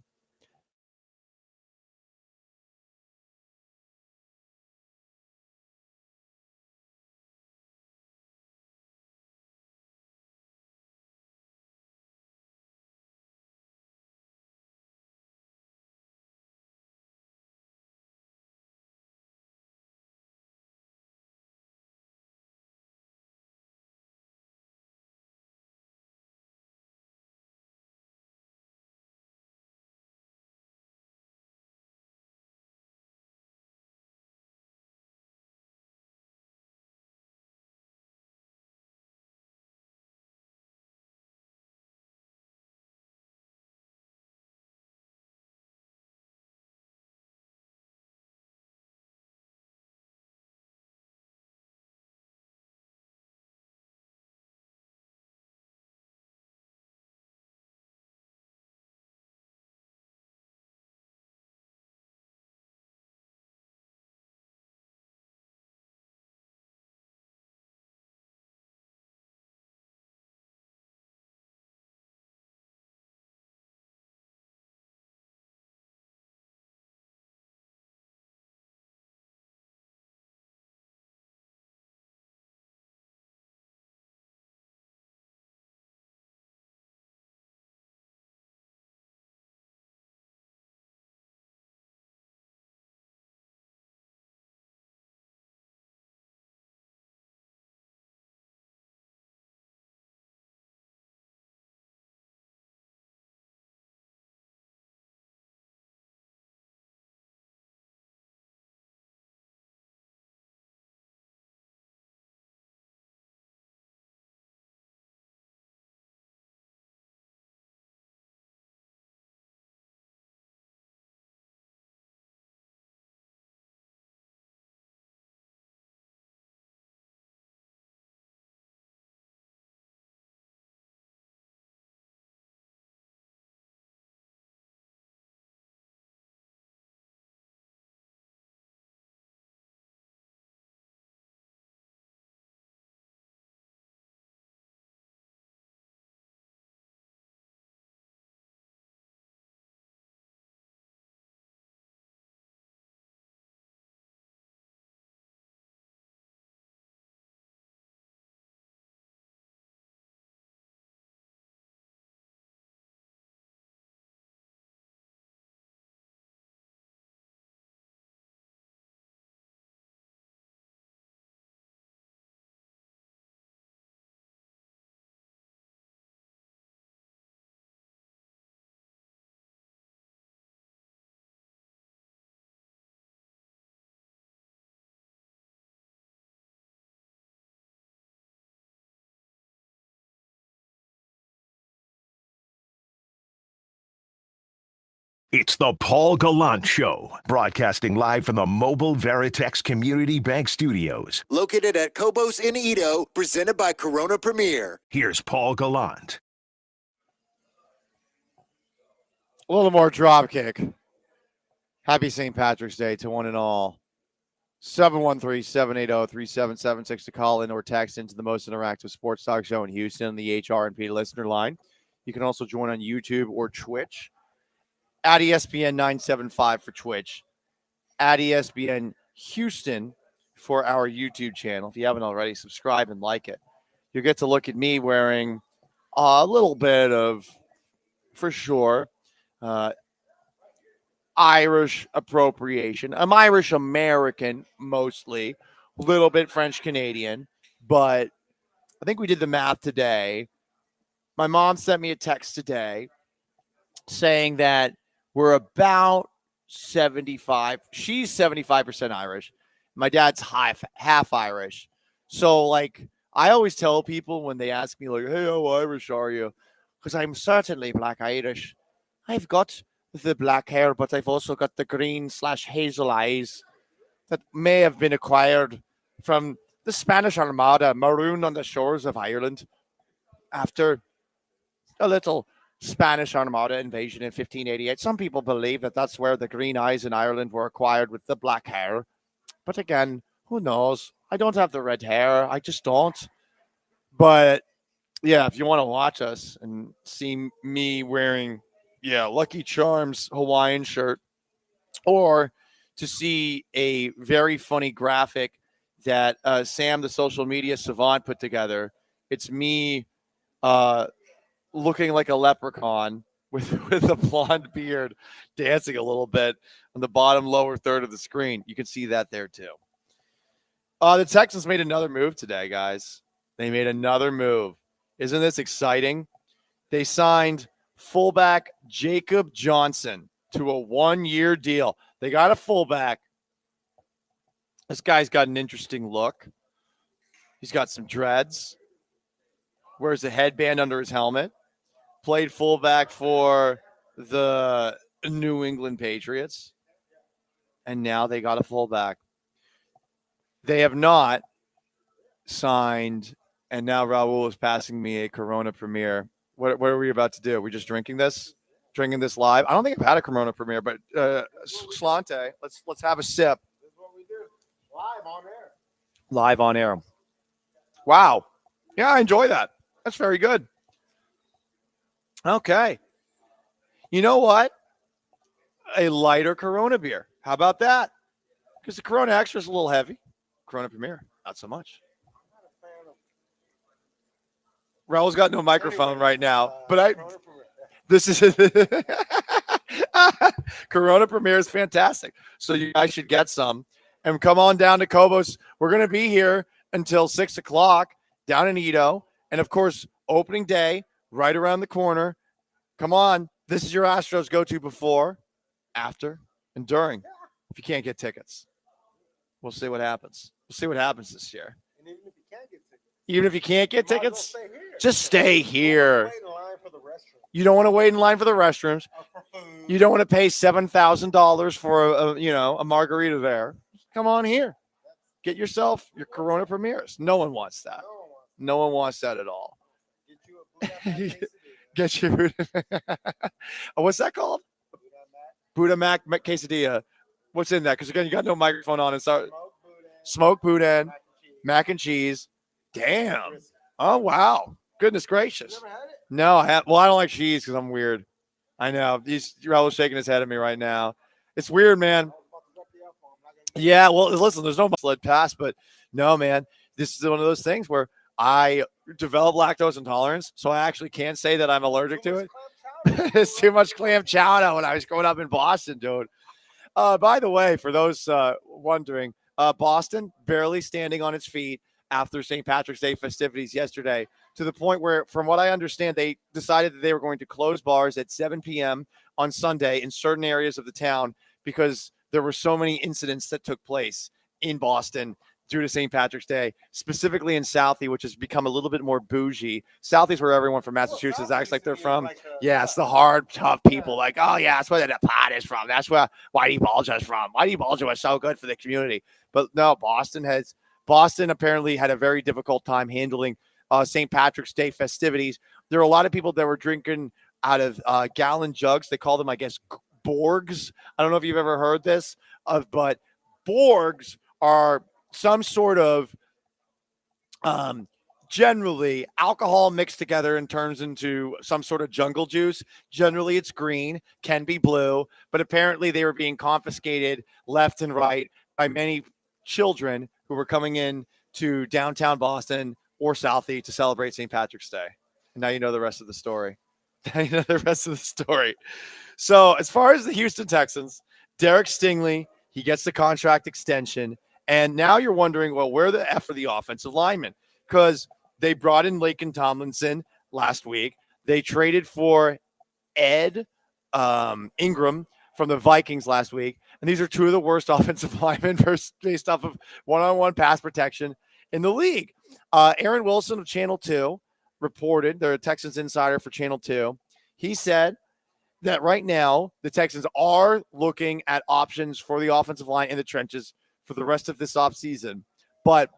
It's the Paul Gallant Show, broadcasting live from the Mobile Veritex Community Bank Studios. Located at Cobos in Edo, presented by Corona Premier. Here's Paul Gallant. A little more drop kick. Happy St. Patrick's Day to one and all. 713-780-3776 to call in or text into the most interactive sports talk show in Houston on the HR&P listener line. You can also join on YouTube or Twitch at ESPN 975 for Twitch, at ESPN Houston for our YouTube channel. If you haven't already, subscribe and like it. You'll get to look at me wearing a little bit of, for sure, Irish appropriation. I'm Irish American mostly, a little bit French Canadian, but I think we did the math today. My mom sent me a text today saying that we're about 75. She's 75% Irish. My dad's half Irish. So, like, I always tell people when they ask me, like, hey, how Irish are you? Because I'm certainly Black Irish. I've got the black hair, but I've also got the green/hazel eyes that may have been acquired from the Spanish Armada marooned on the shores of Ireland after a little Spanish Armada invasion in 1588. Some people believe that that's where the green eyes in Ireland were acquired with the black hair. But again, who knows? I don't have the red hair. I just don't. But yeah, if you want to watch us and see me wearing, Lucky Charms Hawaiian shirt, or to see a very funny graphic that Sam, the social media savant, put together, it's me looking like a leprechaun with a blonde beard, dancing a little bit on the bottom lower third of the screen. You can see that there too. The Texans made another move today, guys. They made another move. Isn't this exciting? They signed fullback Jacob Johnson to a 1-year deal. They got a fullback. This guy's got an interesting look. He's got some dreads. Wears a headband under his helmet. Played fullback for the New England Patriots. And now they got a fullback. They have not signed, and now Raul is passing me a Corona Premier. What are we about to do? Are we just drinking this? Drinking this live? I don't think I've had a Corona Premier, but Slante, let's have a sip. This is what we do. Live on air. Live on air. Wow. Yeah, I enjoy that. That's very good. Okay. You know what? A lighter Corona beer. How about that? Because the Corona Extra is a little heavy. Corona Premier, not so much. Raul's got no microphone right now, but this is Corona Premier is fantastic. So you guys should get some and come on down to Cobos. We're going to be here until 6:00 down in Edo. And of course, opening day right around the corner. Come on. This is your Astros go-to before, after, and during. If you can't get tickets, we'll see what happens. We'll see what happens this year. And even if you can't get tickets, just stay here. You don't want to wait in line for the restrooms. You don't want to pay $7,000 for a margarita there. Come on here. Get yourself your Corona Premiers. No one wants that. No one wants that at all. Get your what's that called? Buddha Mac quesadilla. What's in that? Because again, you got no microphone on and start smoked boudin, mac and cheese. Damn. Oh wow. Goodness gracious. No, I have. Well, I don't like cheese because I'm weird. I know. He's Raul's shaking his head at me right now. It's weird, man. Yeah. Well, listen. There's no sled pass, but no, man. This is one of those things where I developed lactose intolerance, so I actually can't say that I'm allergic to it. It's too much clam chowder when I was growing up in Boston, dude. By the way, for those wondering, Boston barely standing on its feet after St. Patrick's Day festivities yesterday, to the point where, from what I understand, they decided that they were going to close bars at 7 p.m. on Sunday in certain areas of the town because there were so many incidents that took place in Boston due to St. Patrick's Day, specifically in Southie, which has become a little bit more bougie. Southie's where everyone from Massachusetts acts like they're from. Yeah, it's the hard, tough people. Like, oh, yeah, that's where the pot is from. That's where Whitey Bulger is from. Whitey Bulger was so good for the community. But no, Boston apparently had a very difficult time handling St. Patrick's Day festivities. There are a lot of people that were drinking out of gallon jugs. They call them, I guess, Borgs. I don't know if you've ever heard this, but Borgs are some sort of generally alcohol mixed together and turns into some sort of jungle juice. Generally, it's green, can be blue, but apparently they were being confiscated left and right by many children who were coming in to downtown Boston or Southie to celebrate St. Patrick's Day. And now you know the rest of the story. So as far as the Houston Texans, Derek Stingley, he gets the contract extension. And now you're wondering, well, where the F are the offensive linemen? Because they brought in Laken Tomlinson last week. They traded for Ed Ingram from the Vikings last week. And these are two of the worst offensive linemen based off of one-on-one pass protection in the league. Aaron Wilson of Channel 2 reported, they're a Texans insider for Channel 2. He said that right now the Texans are looking at options for the offensive line in the trenches for the rest of this offseason. But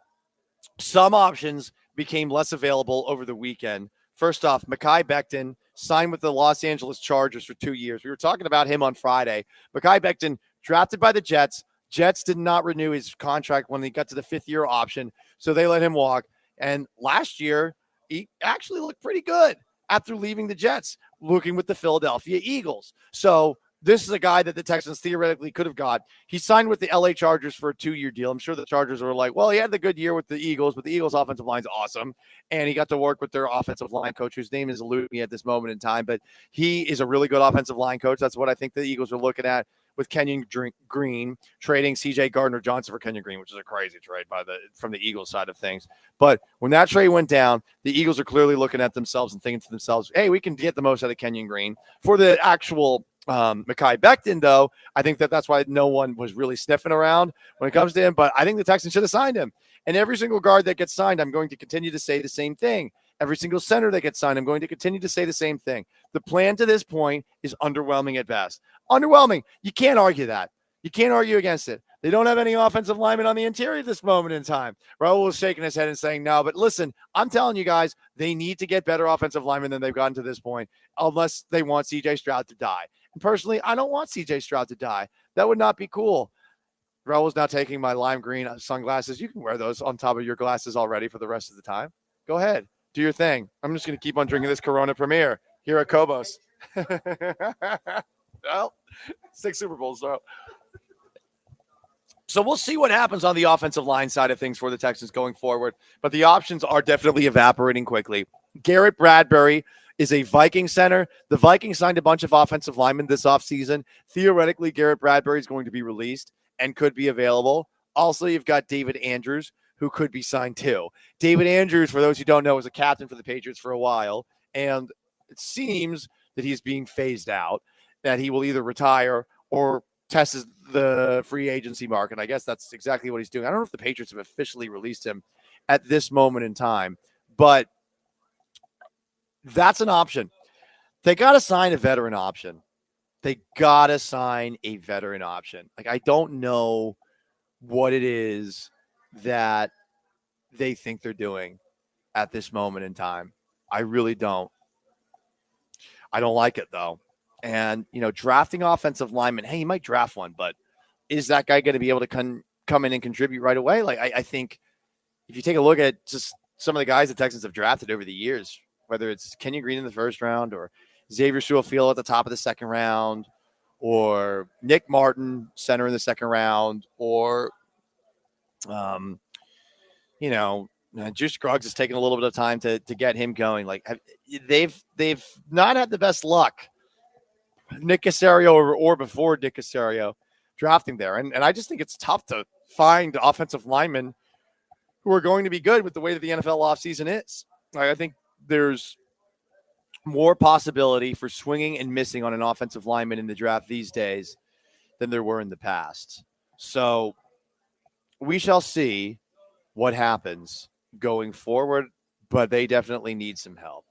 some options became less available over the weekend. First off, Mekhi Becton signed with the Los Angeles Chargers for 2 years. We were talking about him on Friday. Mekhi Becton drafted by the Jets. Jets did not renew his contract when he got to the fifth-year option, so they let him walk. And last year, he actually looked pretty good after leaving the Jets, looking with the Philadelphia Eagles. So this is a guy that the Texans theoretically could have got. He signed with the LA Chargers for a 2-year deal. I'm sure the Chargers were like, well, he had the good year with the Eagles, but the Eagles offensive line's awesome. And he got to work with their offensive line coach, whose name is eluding me at this moment in time, but he is a really good offensive line coach. That's what I think the Eagles are looking at with Kenyon Green, trading CJ Gardner-Johnson for Kenyon Green, which is a crazy trade from the Eagles side of things. But when that trade went down, the Eagles are clearly looking at themselves and thinking to themselves, hey, we can get the most out of Kenyon Green. For the actual Mekhi Becton, though, I think that's why no one was really sniffing around when it comes to him. But I think the Texans should have signed him. And every single guard that gets signed, I'm going to continue to say the same thing. Every single center that gets signed, I'm going to continue to say the same thing. The plan to this point is underwhelming at best. Underwhelming. You can't argue that. You can't argue against it. They don't have any offensive linemen on the interior at this moment in time. Raul was shaking his head and saying no. But listen, I'm telling you guys, they need to get better offensive linemen than they've gotten to this point, unless they want C.J. Stroud to die. And personally, I don't want C.J. Stroud to die. That would not be cool. Raul's now taking my lime green sunglasses. You can wear those on top of your glasses already for the rest of the time. Go ahead. Do your thing. I'm just going to keep on drinking this Corona Premier here at Cobos. Well, 6 Super Bowls, so we'll see what happens on the offensive line side of things for the Texans going forward. But the options are definitely evaporating quickly. Garrett Bradbury is a Viking center. The Vikings signed a bunch of offensive linemen this offseason. Theoretically, Garrett Bradbury is going to be released and could be available. Also, you've got David Andrews, who could be signed too. David Andrews, for those who don't know, was a captain for the Patriots for a while, and it seems that he's being phased out, that he will either retire or test the free agency market. I guess that's exactly what he's doing. I don't know if the Patriots have officially released him at this moment in time, but that's an option. They got to sign a veteran option. Like, I don't know what it is that they think they're doing at this moment in time. I really don't. I don't like it, though. And, drafting offensive linemen, hey, you might draft one, but is that guy going to be able to come in and contribute right away? Like, I think if you take a look at just some of the guys the Texans have drafted over the years, whether it's Kenyon Green in the first round or Xavier Su'a-Filo at the top of the second round, or Nick Martin, center in the second round, or, Juice Scruggs has taken a little bit of time to get him going. Like, they've not had the best luck, Nick Caserio or before Nick Caserio, drafting there. And I just think it's tough to find offensive linemen who are going to be good with the way that the NFL offseason is. I think there's more possibility for swinging and missing on an offensive lineman in the draft these days than there were in the past. So we shall see what happens going forward, but they definitely need some help.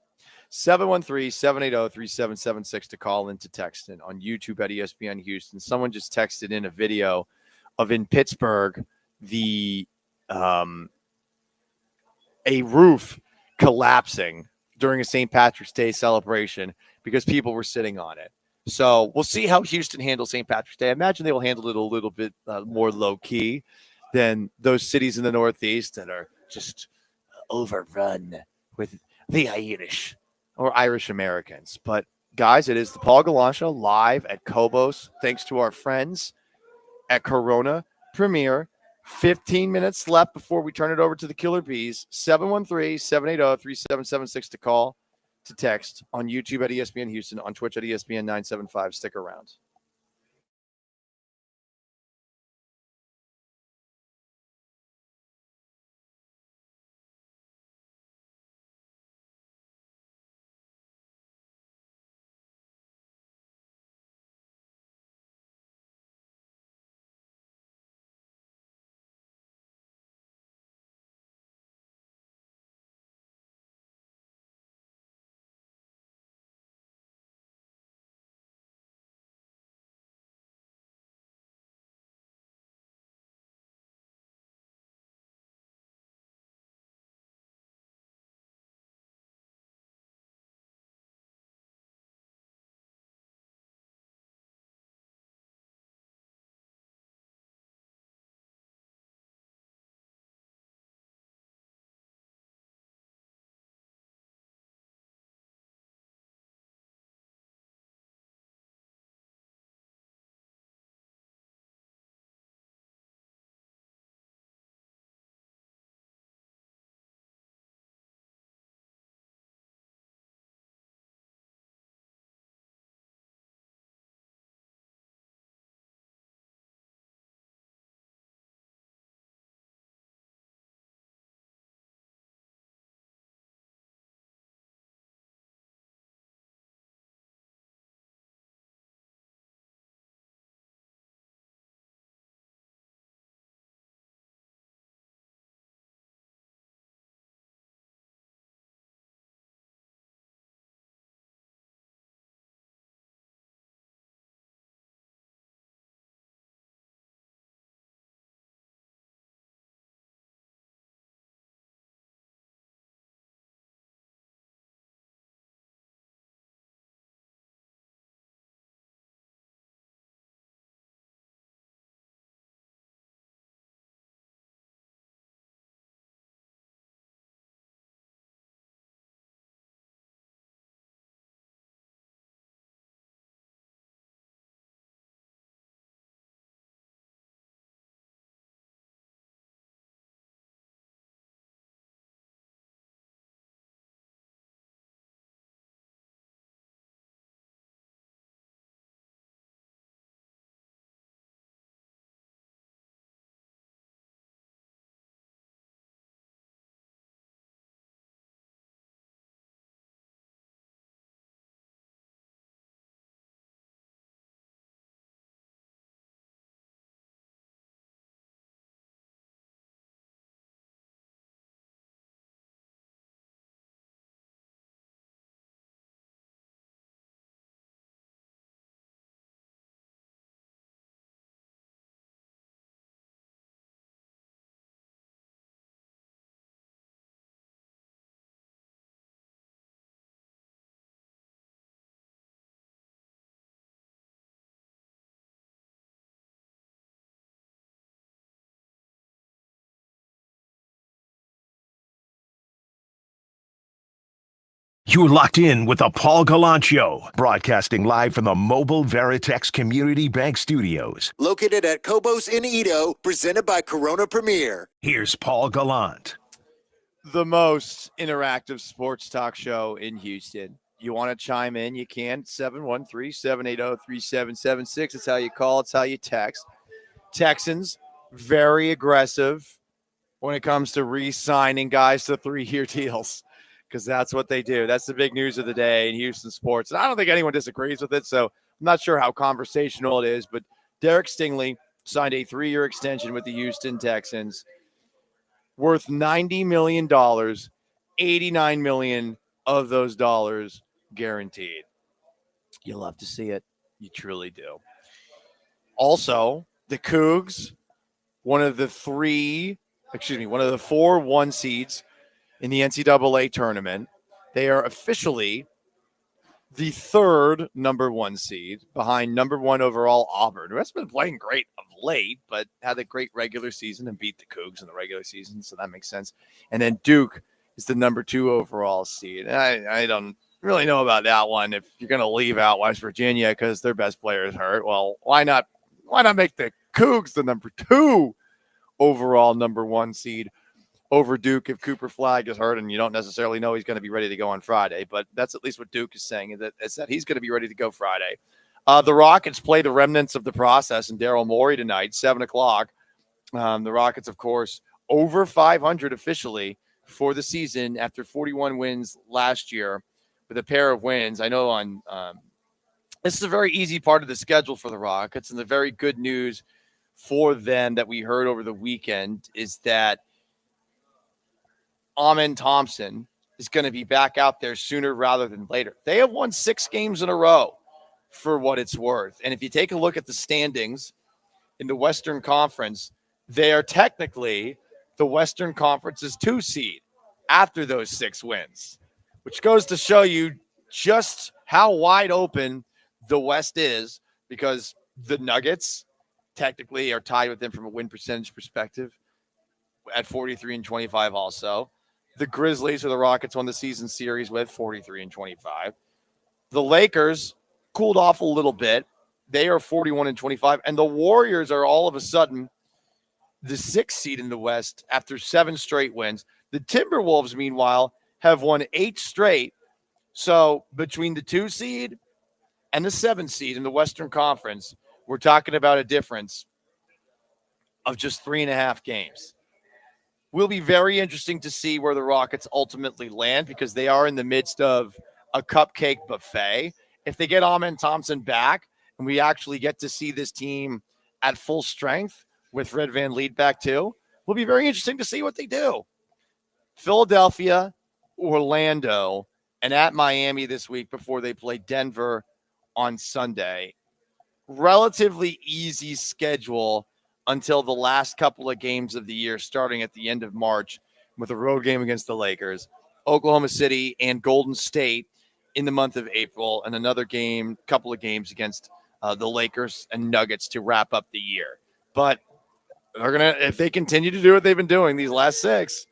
713-780-3776 to call in, to text in on YouTube at ESPN Houston. Someone just texted in a video of in Pittsburgh, a roof collapsing during a St. Patrick's Day celebration because people were sitting on it. So we'll see how Houston handles St. Patrick's Day. I imagine they will handle it a little bit more low-key than those cities in the Northeast that are just overrun with the Irish or Irish Americans. But, guys, it is the Paul Gallant Show live at Cobos. Thanks to our friends at Corona Premier. 15 minutes left before we turn it over to the Killer Bees. 713-780-3776 to call, to text on YouTube at ESPN Houston, on Twitch at ESPN 975. Stick around. You're locked in with the Paul Gallant Show, broadcasting live from the Mobile Veritex Community Bank Studios. Located at Cobos in Edo, presented by Corona Premier. Here's Paul Gallant. The most interactive sports talk show in Houston. You want to chime in, you can. 713-780-3776. It's how you call, it's how you text. Texans, very aggressive when it comes to re-signing guys to 3-year deals, because that's what they do. That's the big news of the day in Houston sports. And I don't think anyone disagrees with it, so I'm not sure how conversational it is, but Derek Stingley signed a 3-year extension with the Houston Texans. worth $90 million, $89 million of those dollars guaranteed. You love to see it. You truly do. Also, the Cougs, one of the 4 1 seeds in the NCAA tournament. They are officially the third number 1 seed behind number 1 overall Auburn, who has been playing great of late, but had a great regular season and beat the Cougs in the regular season, so that makes sense. And then Duke is the number 2 overall seed. I don't really know about that one. If you're going to leave out West Virginia because their best player is hurt, well, why not make the Cougs the number 2 overall number 1 seed over Duke if Cooper Flagg is hurt and you don't necessarily know he's going to be ready to go on Friday. But that's at least what Duke is saying, is that he's going to be ready to go Friday. The Rockets play the remnants of the process in Daryl Morey tonight, 7 o'clock. The Rockets, of course, over 500 officially for the season after 41 wins last year with a pair of wins. I know this is a very easy part of the schedule for the Rockets, and the very good news for them that we heard over the weekend is that Amen Thompson is going to be back out there sooner rather than later. They have won 6 games in a row for what it's worth. And if you take a look at the standings in the Western Conference, they are technically the Western Conference's 2 seed after those 6 wins, which goes to show you just how wide open the West is, because the Nuggets technically are tied with them from a win percentage perspective at 43-25 also. The Grizzlies, or the Rockets, won the season series with 43-25. The Lakers cooled off a little bit. They are 41-25. And the Warriors are all of a sudden the 6th seed in the West after 7 straight wins. The Timberwolves, meanwhile, have won 8 straight. So between the 2 seed and the 7th seed in the Western Conference, we're talking about a difference of just 3.5 games. Will be very interesting to see where the Rockets ultimately land, because they are in the midst of a cupcake buffet. If they get Amen Thompson back and we actually get to see this team at full strength with Fred VanVleet back too, will be very interesting to see what they do. Philadelphia, Orlando, and at Miami this week before they play Denver on Sunday. Relatively easy schedule until the last couple of games of the year, starting at the end of March with a road game against the Lakers, Oklahoma City, and Golden State in the month of April, and another couple of games against the Lakers and Nuggets to wrap up the year. But they're gonna, if they continue to do what they've been doing these last 6,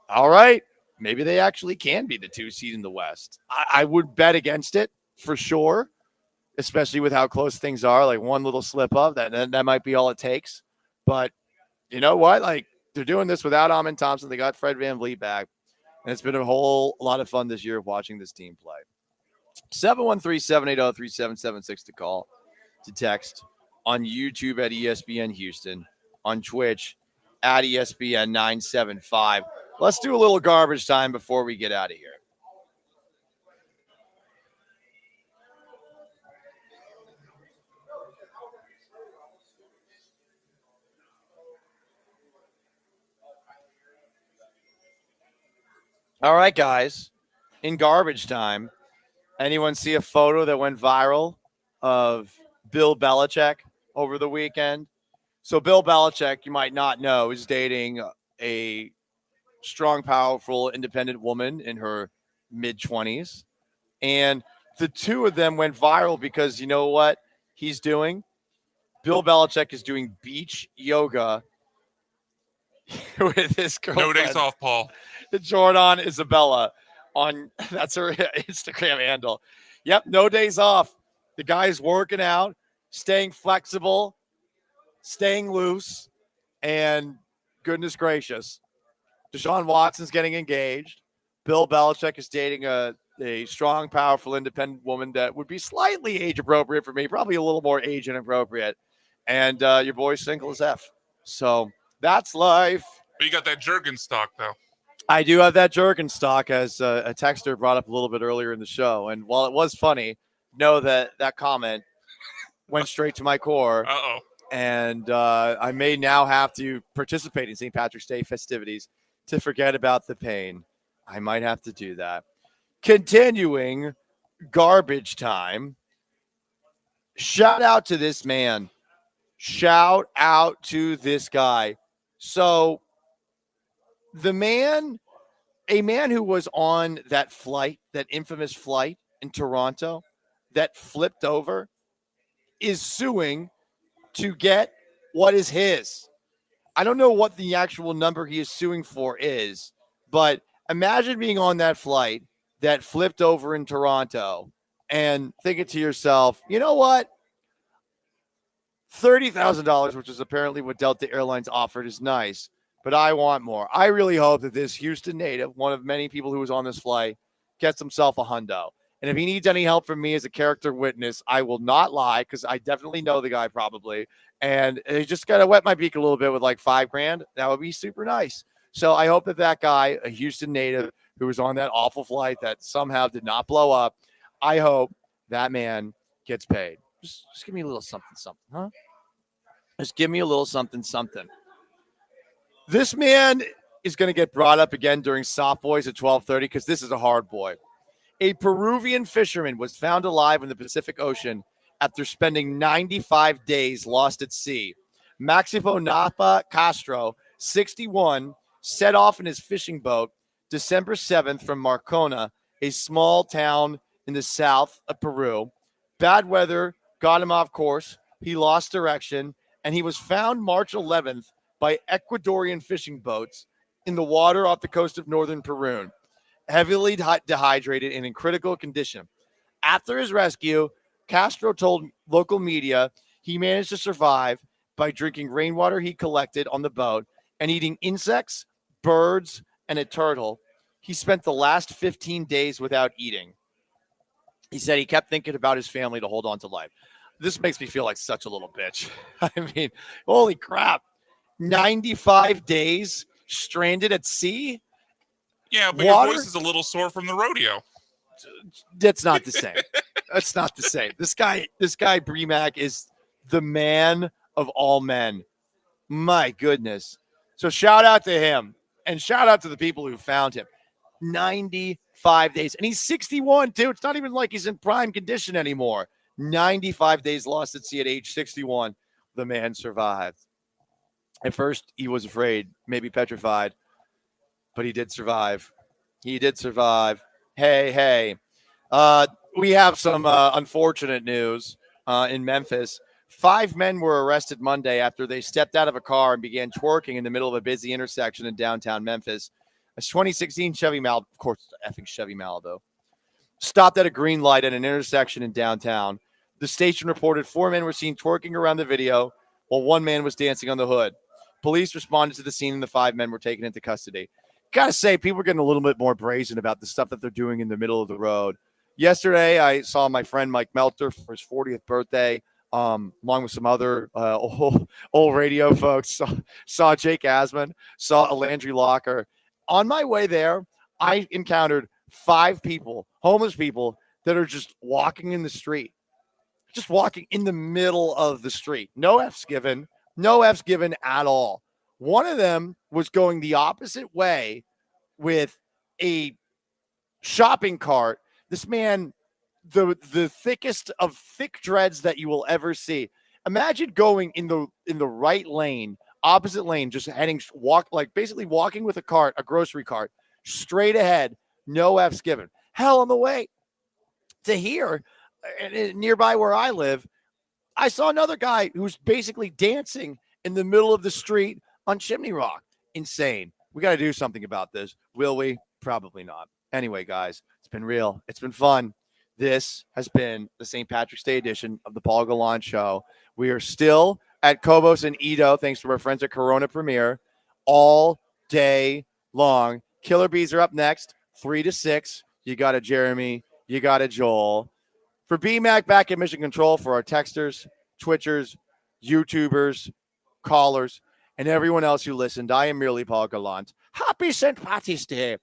all right, maybe they actually can be the 2 seed in the West. I would bet against it for sure, especially with how close things are. Like one little slip up, that might be all it takes. But you know what? Like, they're doing this without Amen Thompson. They got Fred VanVleet back, and it's been a whole lot of fun this year watching this team play. 713-780-3776 to call, to text, on YouTube at ESPN Houston, on Twitch at ESPN 975. Let's do a little garbage time before we get out of here. All right, guys, in garbage time, anyone see a photo that went viral of Bill Belichick over the weekend? So Bill Belichick, you might not know, is dating a strong, powerful, independent woman in her mid-20s. And the two of them went viral because you know what he's doing? Bill Belichick is doing beach yoga with his girlfriend. No days off, Paul. Jordan Isabella that's her Instagram handle. Yep, no days off. The guy's working out, staying flexible, staying loose, and goodness gracious, Deshaun Watson's getting engaged. Bill Belichick is dating a strong, powerful, independent woman that would be slightly age appropriate for me, probably a little more age inappropriate. And your boy's single as F. So that's life. But you got that Jergen stock, though. I do have that Jergen stock, as a texter brought up a little bit earlier in the show. And while it was funny, know that comment went straight to my core. Uh-oh. and I may now have to participate in St. Patrick's Day festivities to forget about the pain. I might have to do that. Continuing garbage time. Shout out to this man. Shout out to this guy. So a man who was on that flight, that infamous flight in Toronto that flipped over, is suing to get what is his. I don't know what the actual number he is suing for is, but imagine being on that flight that flipped over in Toronto and thinking to yourself, you know what? $30,000, which is apparently what Delta Airlines offered, is nice, but I want more. I really hope that this Houston native, one of many people who was on this flight, gets himself a hundo. And if he needs any help from me as a character witness, I will not lie, because I definitely know the guy probably. And he just got to wet my beak a little bit with like $5,000. That would be super nice. So I hope that guy, a Houston native who was on that awful flight that somehow did not blow up, I hope that man gets paid. Just give me a little something, huh? Just give me a little something. This man is going to get brought up again during Soft Boys at 12:30 because this is a hard boy. A Peruvian fisherman was found alive in the Pacific Ocean after spending 95 days lost at sea. Maximo Napa Castro, 61, set off in his fishing boat December 7th from Marcona, a small town in the south of Peru. Bad weather got him off course. He lost direction, and he was found March 11th by Ecuadorian fishing boats in the water off the coast of northern Peru, heavily dehydrated and in critical condition. After his rescue, Castro told local media he managed to survive by drinking rainwater he collected on the boat and eating insects, birds, and a turtle. He spent the last 15 days without eating. He said he kept thinking about his family to hold on to life. This makes me feel like such a little bitch. I mean, holy crap. 95 days stranded at sea? Yeah, but Water? your voice is a little sore from the rodeo. That's not the same. That's not the same. This guy, BMAC, is the man of all men. My goodness. So shout out to him, and shout out to the people who found him. 95 days. And he's 61, too. It's not even like he's in prime condition anymore. 95 days lost at sea at age 61. The man survived. At first, he was afraid, maybe petrified, but he did survive. He did survive. Hey. We have some unfortunate news in Memphis. 5 men were arrested Monday after they stepped out of a car and began twerking in the middle of a busy intersection in downtown Memphis. A 2016 Chevy Malibu, of course, effing Chevy Malibu, stopped at a green light at an intersection in downtown. The station reported 4 men were seen twerking around the video while 1 man was dancing on the hood. Police responded to the scene and the 5 men were taken into custody. Gotta say, people are getting a little bit more brazen about the stuff that they're doing in the middle of the road. Yesterday, I saw my friend Mike Melter for his 40th birthday, along with some other old radio folks. Saw Jake Asman, saw Landry Locker. On my way there, I encountered 5 people, homeless people, that are just walking in the street, just walking in the middle of the street. No F's given at all. One of them was going the opposite way with a shopping cart. This man, the thickest of thick dreads that you will ever see. Imagine going in the right lane, opposite lane, just basically walking with a cart, a grocery cart, straight ahead, no F's given. Hell, on the way to here, nearby where I live, I saw another guy who's basically dancing in the middle of the street on Chimney Rock. Insane. We got to do something about this. Will we? Probably not. Anyway, guys, it's been real. It's been fun. This has been the St. Patrick's Day edition of the Paul Gallant Show. We are still at Cobos and Edo, thanks to our friends at Corona Premier, all day long. Killer Bees are up next, 3 to 6. You got a Jeremy. You got a Joel. For BMAC back in Mission Control, for our texters, Twitchers, YouTubers, callers, and everyone else who listened, I am merely Paul Gallant. Happy St. Patty's Day.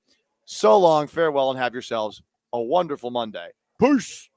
So long, farewell, and have yourselves a wonderful Monday. Peace.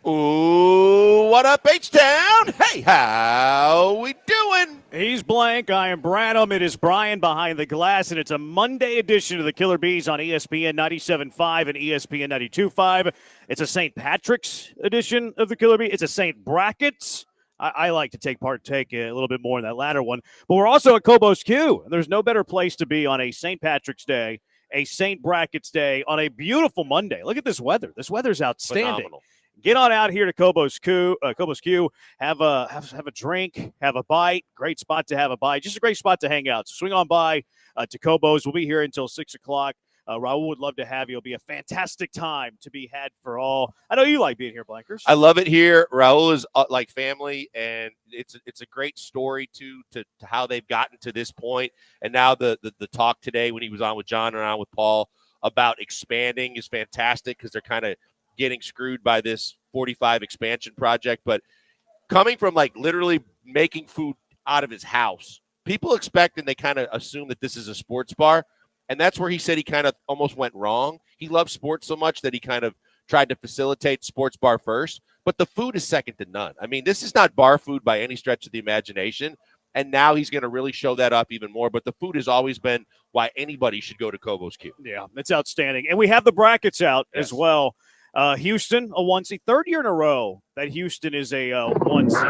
Ooh, what up, H-Town? Hey, how we doing? He's Blank. I am Branham. It is Brian behind the glass, and it's a Monday edition of the Killer Bees on ESPN 97.5 and ESPN 92.5. It's a St. Patrick's edition of the Killer Bees. It's a St. Brackets. I like to take a little bit more in that latter one. But we're also at Cobos Q. There's no better place to be on a St. Patrick's Day, a St. Brackets Day, on a beautiful Monday. Look at this weather. This weather's outstanding. Phenomenal. Get on out here to Cobos Q. Have a drink, have a bite. Great spot to have a bite. Just a great spot to hang out. So swing on by to Cobos. We'll be here until 6 o'clock. Raul would love to have you. It'll be a fantastic time to be had for all. I know you like being here, Blankers. I love it here. Raul is like family, and it's a great story to how they've gotten to this point. And now the talk today when he was on with John and on with Paul about expanding is fantastic because they're kind of getting screwed by this 45 expansion project. But coming from like literally making food out of his house, people expect and they kind of assume that this is a sports bar. And that's where he said he kind of almost went wrong. He loves sports so much that he kind of tried to facilitate sports bar first. But the food is second to none. I mean, this is not bar food by any stretch of the imagination. And now he's going to really show that up even more. But the food has always been why anybody should go to Cobos Q. Yeah, it's outstanding. And we have the brackets out as well. Houston, a 1 seed. Third year in a row that Houston is a 1 seed.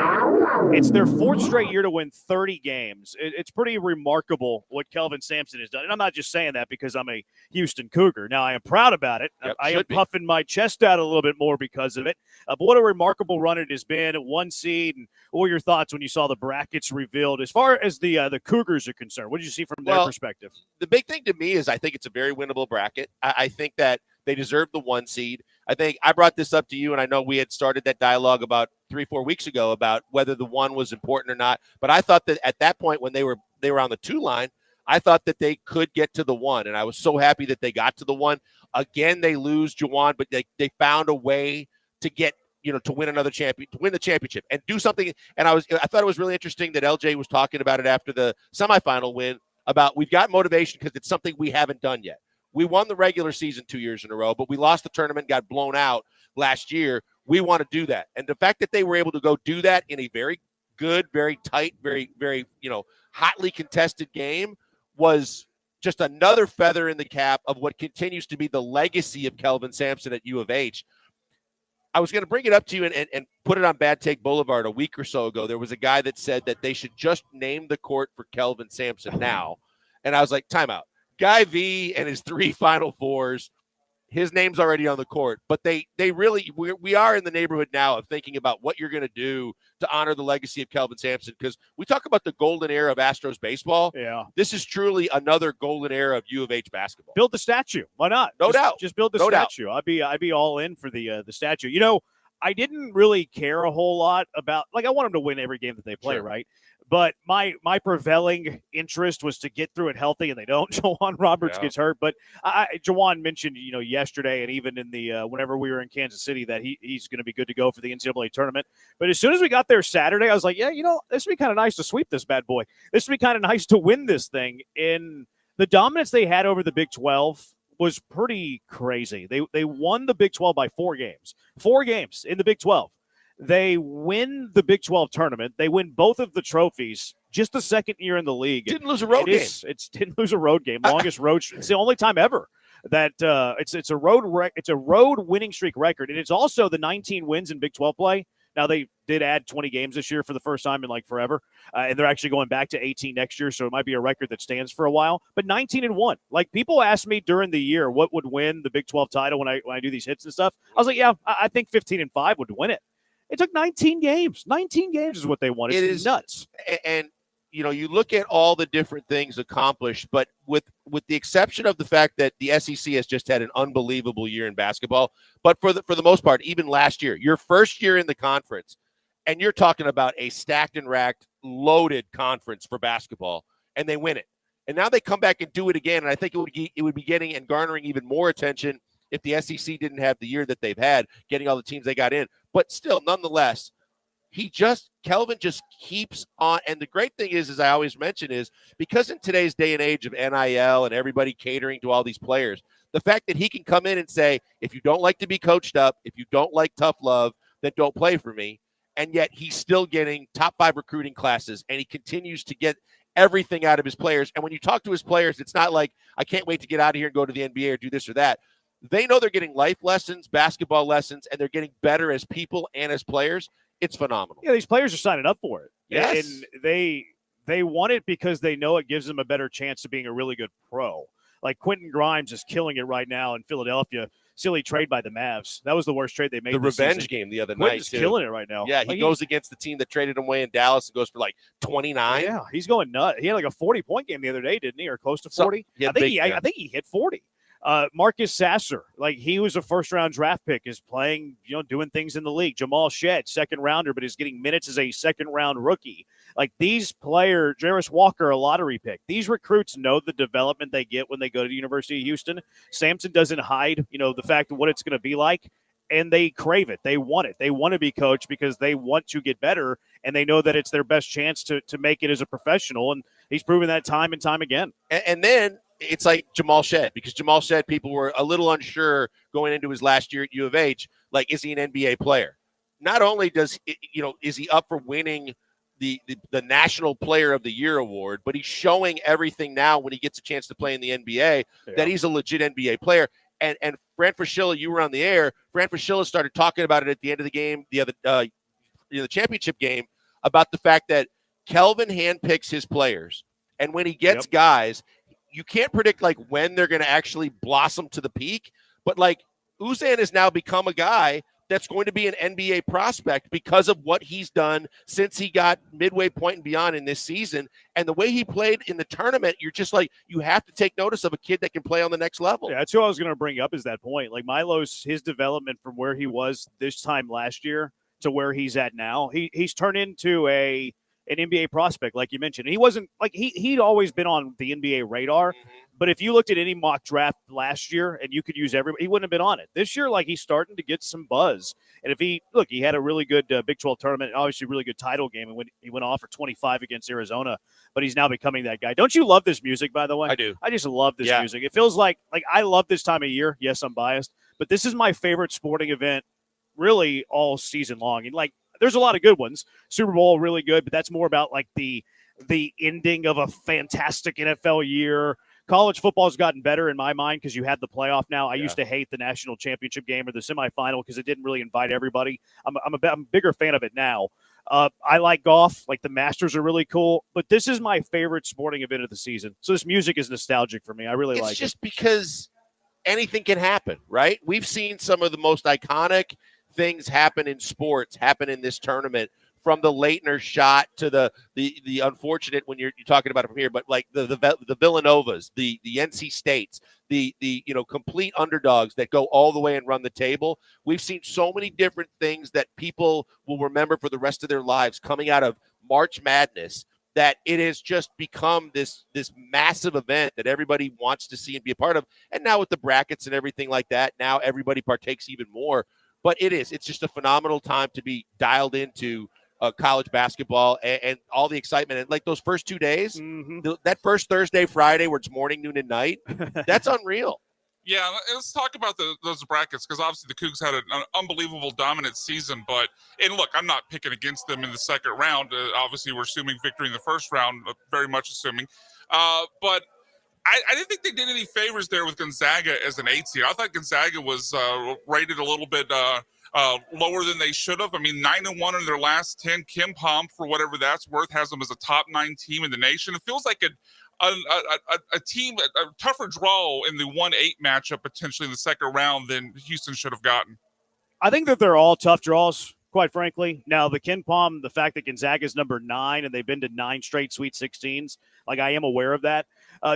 It's their fourth straight year to win 30 games. It's pretty remarkable what Kelvin Sampson has done. And I'm not just saying that because I'm a Houston Cougar. Now, I am proud about it. Yep, I am puffing my chest out a little bit more because of it. But what a remarkable run it has been at 1 seed. And what were your thoughts when you saw the brackets revealed? As far as the Cougars are concerned, what did you see from their perspective? The big thing to me is I think it's a very winnable bracket. I think that they deserve the 1 seed. I think I brought this up to you, and I know we had started that dialogue about 3-4 weeks ago about whether the 1 was important or not. But I thought that at that point when they were on the 2 line, I thought that they could get to the 1, and I was so happy that they got to the 1. Again, they lose Juwan, but they found a way to get to win another champion, to win the championship, and do something. And I thought it was really interesting that LJ was talking about it after the semifinal win about we've got motivation because it's something we haven't done yet. We won the regular season 2 years in a row, but we lost the tournament, got blown out last year. We want to do that. And the fact that they were able to go do that in a very good, very tight, very, very, hotly contested game was just another feather in the cap of what continues to be the legacy of Kelvin Sampson at U of H. I was going to bring it up to you and put it on Bad Take Boulevard a week or so ago. There was a guy that said that they should just name the court for Kelvin Sampson now. And I was like, timeout. Guy V and his 3 Final Fours, his name's already on the court, but they really, we are in the neighborhood now of thinking about what you're going to do to honor the legacy of Kelvin Sampson, because we talk about the golden era of Astros baseball. Yeah. This is truly another golden era of U of H basketball. Build the statue. Why not? No doubt. Just build the statue. I'd be all in for the statue. I didn't really care a whole lot about, I want them to win every game that they play, right? But my prevailing interest was to get through it healthy, and they don't. Jawan Roberts gets hurt. But Jawan mentioned, yesterday and even in the whenever we were in Kansas City that he's going to be good to go for the NCAA tournament. But as soon as we got there Saturday, I was like, this would be kind of nice to sweep this bad boy. This would be kind of nice to win this thing. In the dominance they had over the Big 12 was pretty crazy. They won the Big 12 by 4 games. 4 games in the Big 12. They win the Big 12 tournament. They win both of the trophies. Just the second year in the league. Didn't lose a road game. Didn't lose a road game. Longest road. It's the only time ever that it's a road winning streak record, and it's also the 19 wins in Big 12 play. Now they did add 20 games this year for the first time in forever, and they're actually going back to 18 next year. So it might be a record that stands for a while. But 19-1. People ask me during the year what would win the Big 12 title when I do these hits and stuff. I was like, I think 15-5 would win it. It took 19 games. 19 games is what they won. It's nuts. And you look at all the different things accomplished, but with the exception of the fact that the SEC has just had an unbelievable year in basketball, but for the most part, even last year, your first year in the conference, and you're talking about a stacked and racked, loaded conference for basketball, and they win it. And now they come back and do it again, and I think it would be getting and garnering even more attention if the SEC didn't have the year that they've had, getting all the teams they got in. But still, nonetheless, Kelvin just keeps on. And the great thing is, as I always mention, is because in today's day and age of NIL and everybody catering to all these players, the fact that he can come in and say, if you don't like to be coached up, if you don't like tough love, that don't play for me. And yet he's still getting top 5 recruiting classes, and he continues to get everything out of his players. And when you talk to his players, it's not like, I can't wait to get out of here and go to the NBA or do this or that. They know they're getting life lessons, basketball lessons, and they're getting better as people and as players. It's phenomenal. Yeah, these players are signing up for it. Yes. And they want it because they know it gives them a better chance of being a really good pro. Like Quentin Grimes is killing it right now in Philadelphia. Silly trade by the Mavs. That was the worst trade they made. The this revenge season. game the other Quentin's night, too. killing it right now. Yeah, he Like, goes against the team that traded him away in Dallas and goes for like 29. Yeah, he's going nuts. He had like a 40-point game the other day, didn't he? Or close to 40? he had I think big- yeah. I think he hit 40. Marcus Sasser, like he was a first-round draft pick, is playing, doing things in the league. Jamal Shedd, second-rounder, but is getting minutes as a second-round rookie. Like these players, Jarris Walker, a lottery pick. These recruits know the development they get when they go to the University of Houston. Sampson doesn't hide, the fact of what it's going to be like, and they crave it. They want it. They want to be coached because they want to get better, and they know that it's their best chance to make it as a professional, and he's proven that time and time again. And then it's like Jamal Shedd, because Jamal Shedd, people were a little unsure going into his last year at U of H, like, is he an NBA player? Not only does, is he up for winning the National Player of the Year award, but he's showing everything now when he gets a chance to play in the NBA that he's a legit NBA player. And Fran Fraschilla, you were on the air. Fran Fraschilla started talking about it at the end of the game, the championship game, about the fact that Kelvin handpicks his players. And when he gets guys, you can't predict like when they're going to actually blossom to the peak. But like Uzan has now become a guy that's going to be an NBA prospect because of what he's done since he got midway point and beyond in this season. And the way he played in the tournament, you're just like, you have to take notice of a kid that can play on the next level. Yeah, that's who I was going to bring up is that point. Like Milo's, his development from where he was this time last year to where he's at now, he's turned into an NBA prospect, like you mentioned. He wasn't like he'd always been on the NBA radar, but if you looked at any mock draft last year and you could use everybody, he wouldn't have been on it. This year, like he's starting to get some buzz. And if he had a really good Big 12 tournament, obviously really good title game, and he went off for 25 against Arizona, but he's now becoming that guy. Don't you love this music, by the way? I do. I just love this music. It feels like I love this time of year. Yes, I'm biased, but this is my favorite sporting event really all season long. And like, there's a lot of good ones. Super Bowl, really good, but that's more about like the ending of a fantastic NFL year. College football has gotten better in my mind because you had the playoff now. I used to hate the national championship game or the semifinal because it didn't really invite everybody. I'm a bigger fan of it now. I like golf. Like the Masters are really cool, but this is my favorite sporting event of the season. So this music is nostalgic for me. I really like it. It's just because anything can happen, right? We've seen some of the most iconic things happen in sports happen in this tournament, from the Leitner shot to the unfortunate when you're talking about it from here, but like the Villanovas, the NC States, the complete underdogs that go all the way and run the table. We've seen so many different things that people will remember for the rest of their lives coming out of March Madness, that it has just become this massive event that everybody wants to see and be a part of. And now with the brackets and everything like that, now everybody partakes even more. But it's just a phenomenal time to be dialed into college basketball and all the excitement. And like those first 2 days, that first Thursday, Friday, where it's morning, noon, and night, that's unreal. Yeah, let's talk about those brackets, because obviously the Cougs had an unbelievable dominant season. And look, I'm not picking against them in the second round. Obviously, we're assuming victory in the first round, very much assuming. But I didn't think they did any favors there with Gonzaga as an 8 seed. I thought Gonzaga was rated a little bit lower than they should have. I mean, 9-1 in their last 10. Kim Pom, for whatever that's worth, has them as a top 9 team in the nation. It feels like a team, a tougher draw in the 1-8 matchup potentially in the second round than Houston should have gotten. I think that they're all tough draws, quite frankly. Now, the Ken Pom, the fact that Gonzaga is number 9 and they've been to 9 straight Sweet 16s, like I am aware of that.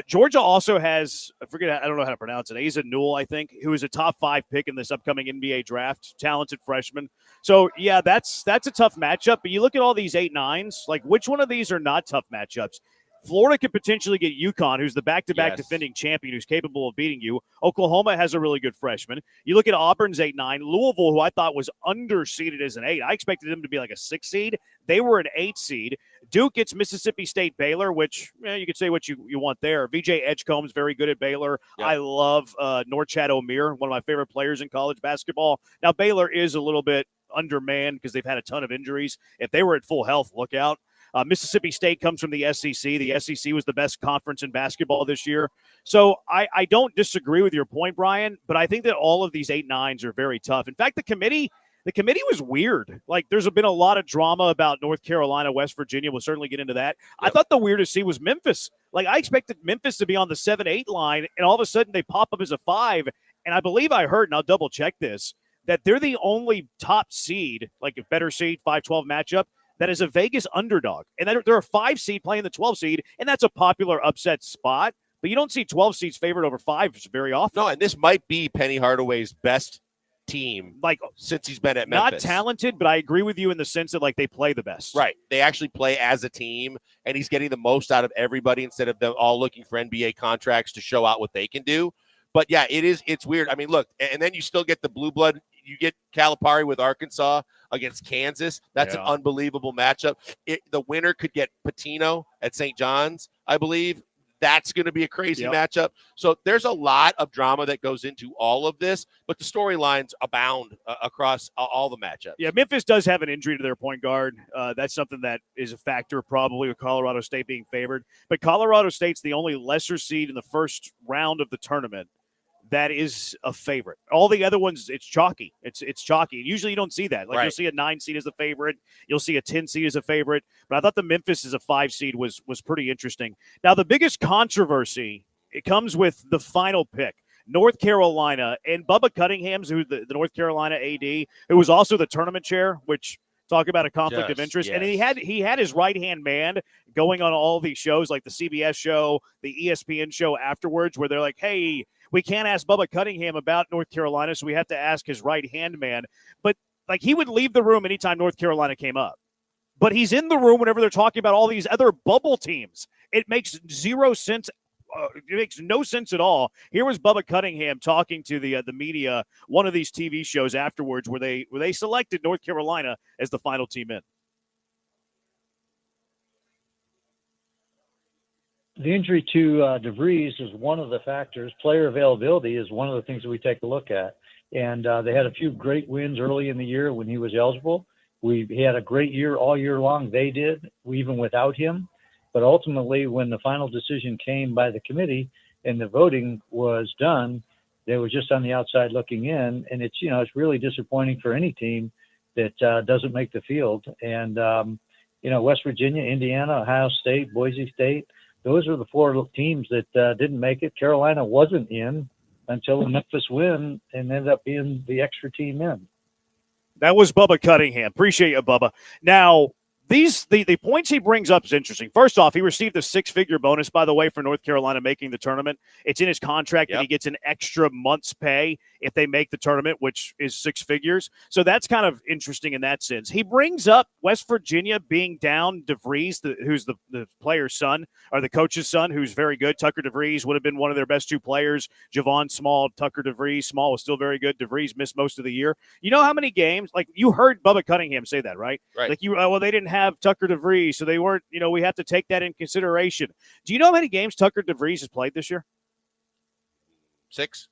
Georgia also has, I don't know how to pronounce it, Asa Newell, I think, who is a top 5 pick in this upcoming NBA draft, talented freshman. So, yeah, that's a tough matchup. But you look at all these 8-9s, like which one of these are not tough matchups? Florida could potentially get UConn, who's the back-to-back defending champion, who's capable of beating you. Oklahoma has a really good freshman. You look at Auburn's 8-9. Louisville, who I thought was underseeded as an 8. I expected them to be like a 6 seed. They were an 8 seed. Duke gets Mississippi State Baylor, which you could say what you want there. VJ Edgecombe's very good at Baylor. Yep. I love Norchad Omier, one of my favorite players in college basketball. Now, Baylor is a little bit undermanned because they've had a ton of injuries. If they were at full health, look out. Mississippi State comes from the SEC. The SEC was the best conference in basketball this year. So I don't disagree with your point, Brian, but I think that all of these 8-9s are very tough. In fact, the committee was weird. Like, there's been a lot of drama about North Carolina, West Virginia. We'll certainly get into that. Yep. I thought the weirdest seed was Memphis. Like, I expected Memphis to be on the 7-8 line, and all of a sudden they pop up as a 5. And I believe I heard, and I'll double check this, that they're the only top seed, like a better seed, 5-12 matchup, that is a Vegas underdog. And they're a 5 seed playing the 12 seed, and that's a popular upset spot. But you don't see 12 seeds favored over 5 very often. No, and this might be Penny Hardaway's best team since he's been at Memphis. Not talented, but I agree with you in the sense that they play the best. Right. They actually play as a team, and he's getting the most out of everybody instead of them all looking for NBA contracts to show out what they can do. But yeah, it's weird. I mean, look, and then you still get the blue blood. You get Calipari with Arkansas against Kansas. That's an unbelievable matchup. The winner could get Pitino at St. John's, I believe. That's going to be a crazy matchup. So there's a lot of drama that goes into all of this, but the storylines abound across all the matchups. Yeah, Memphis does have an injury to their point guard. That's something that is a factor probably with Colorado State being favored. But Colorado State's the only lesser seed in the first round of the tournament that is a favorite. All the other ones, it's chalky. It's chalky. Usually you don't see that. Like, you'll see a 9 seed as a favorite. You'll see a 10 seed as a favorite. But I thought the Memphis as a 5 seed was pretty interesting. Now, the biggest controversy, it comes with the final pick. North Carolina and Bubba Cunningham's, who's the North Carolina AD, who was also the tournament chair, which talk about a conflict of interest. Yes. And he had his right-hand man going on all these shows, like the CBS show, the ESPN show afterwards, where they're like, hey, we can't ask Bubba Cunningham about North Carolina, so we have to ask his right-hand man. But, like, he would leave the room anytime North Carolina came up. But he's in the room whenever they're talking about all these other bubble teams. It makes zero sense. It makes no sense at all. Here was Bubba Cunningham talking to the media, one of these TV shows afterwards, where they selected North Carolina as the final team in. The injury to DeVries is one of the factors. Player availability is one of the things that we take a look at. And they had a few great wins early in the year when he was eligible. He had a great year all year long. They did, even without him. But ultimately, when the final decision came by the committee and the voting was done, they were just on the outside looking in. And it's really disappointing for any team that doesn't make the field. And, West Virginia, Indiana, Ohio State, Boise State, those are the 4 teams that didn't make it. Carolina wasn't in until the Memphis win and ended up being the extra team in. That was Bubba Cunningham. Appreciate you, Bubba. Now, the points he brings up is interesting. First off, he received a 6-figure bonus, by the way, for North Carolina making the tournament. It's in his contract that he gets an extra month's pay if they make the tournament, which is 6 figures. So that's kind of interesting in that sense. He brings up West Virginia being down DeVries, who's the player's son, or the coach's son, who's very good. Tucker DeVries would have been one of their best 2 players. Javon Small, Tucker DeVries. Small was still very good. DeVries missed most of the year. You know how many games? Like, you heard Bubba Cunningham say that, right? Right. Like, they didn't have Tucker DeVries, so they weren't, we have to take that in consideration. Do you know how many games Tucker DeVries has played this year? 6.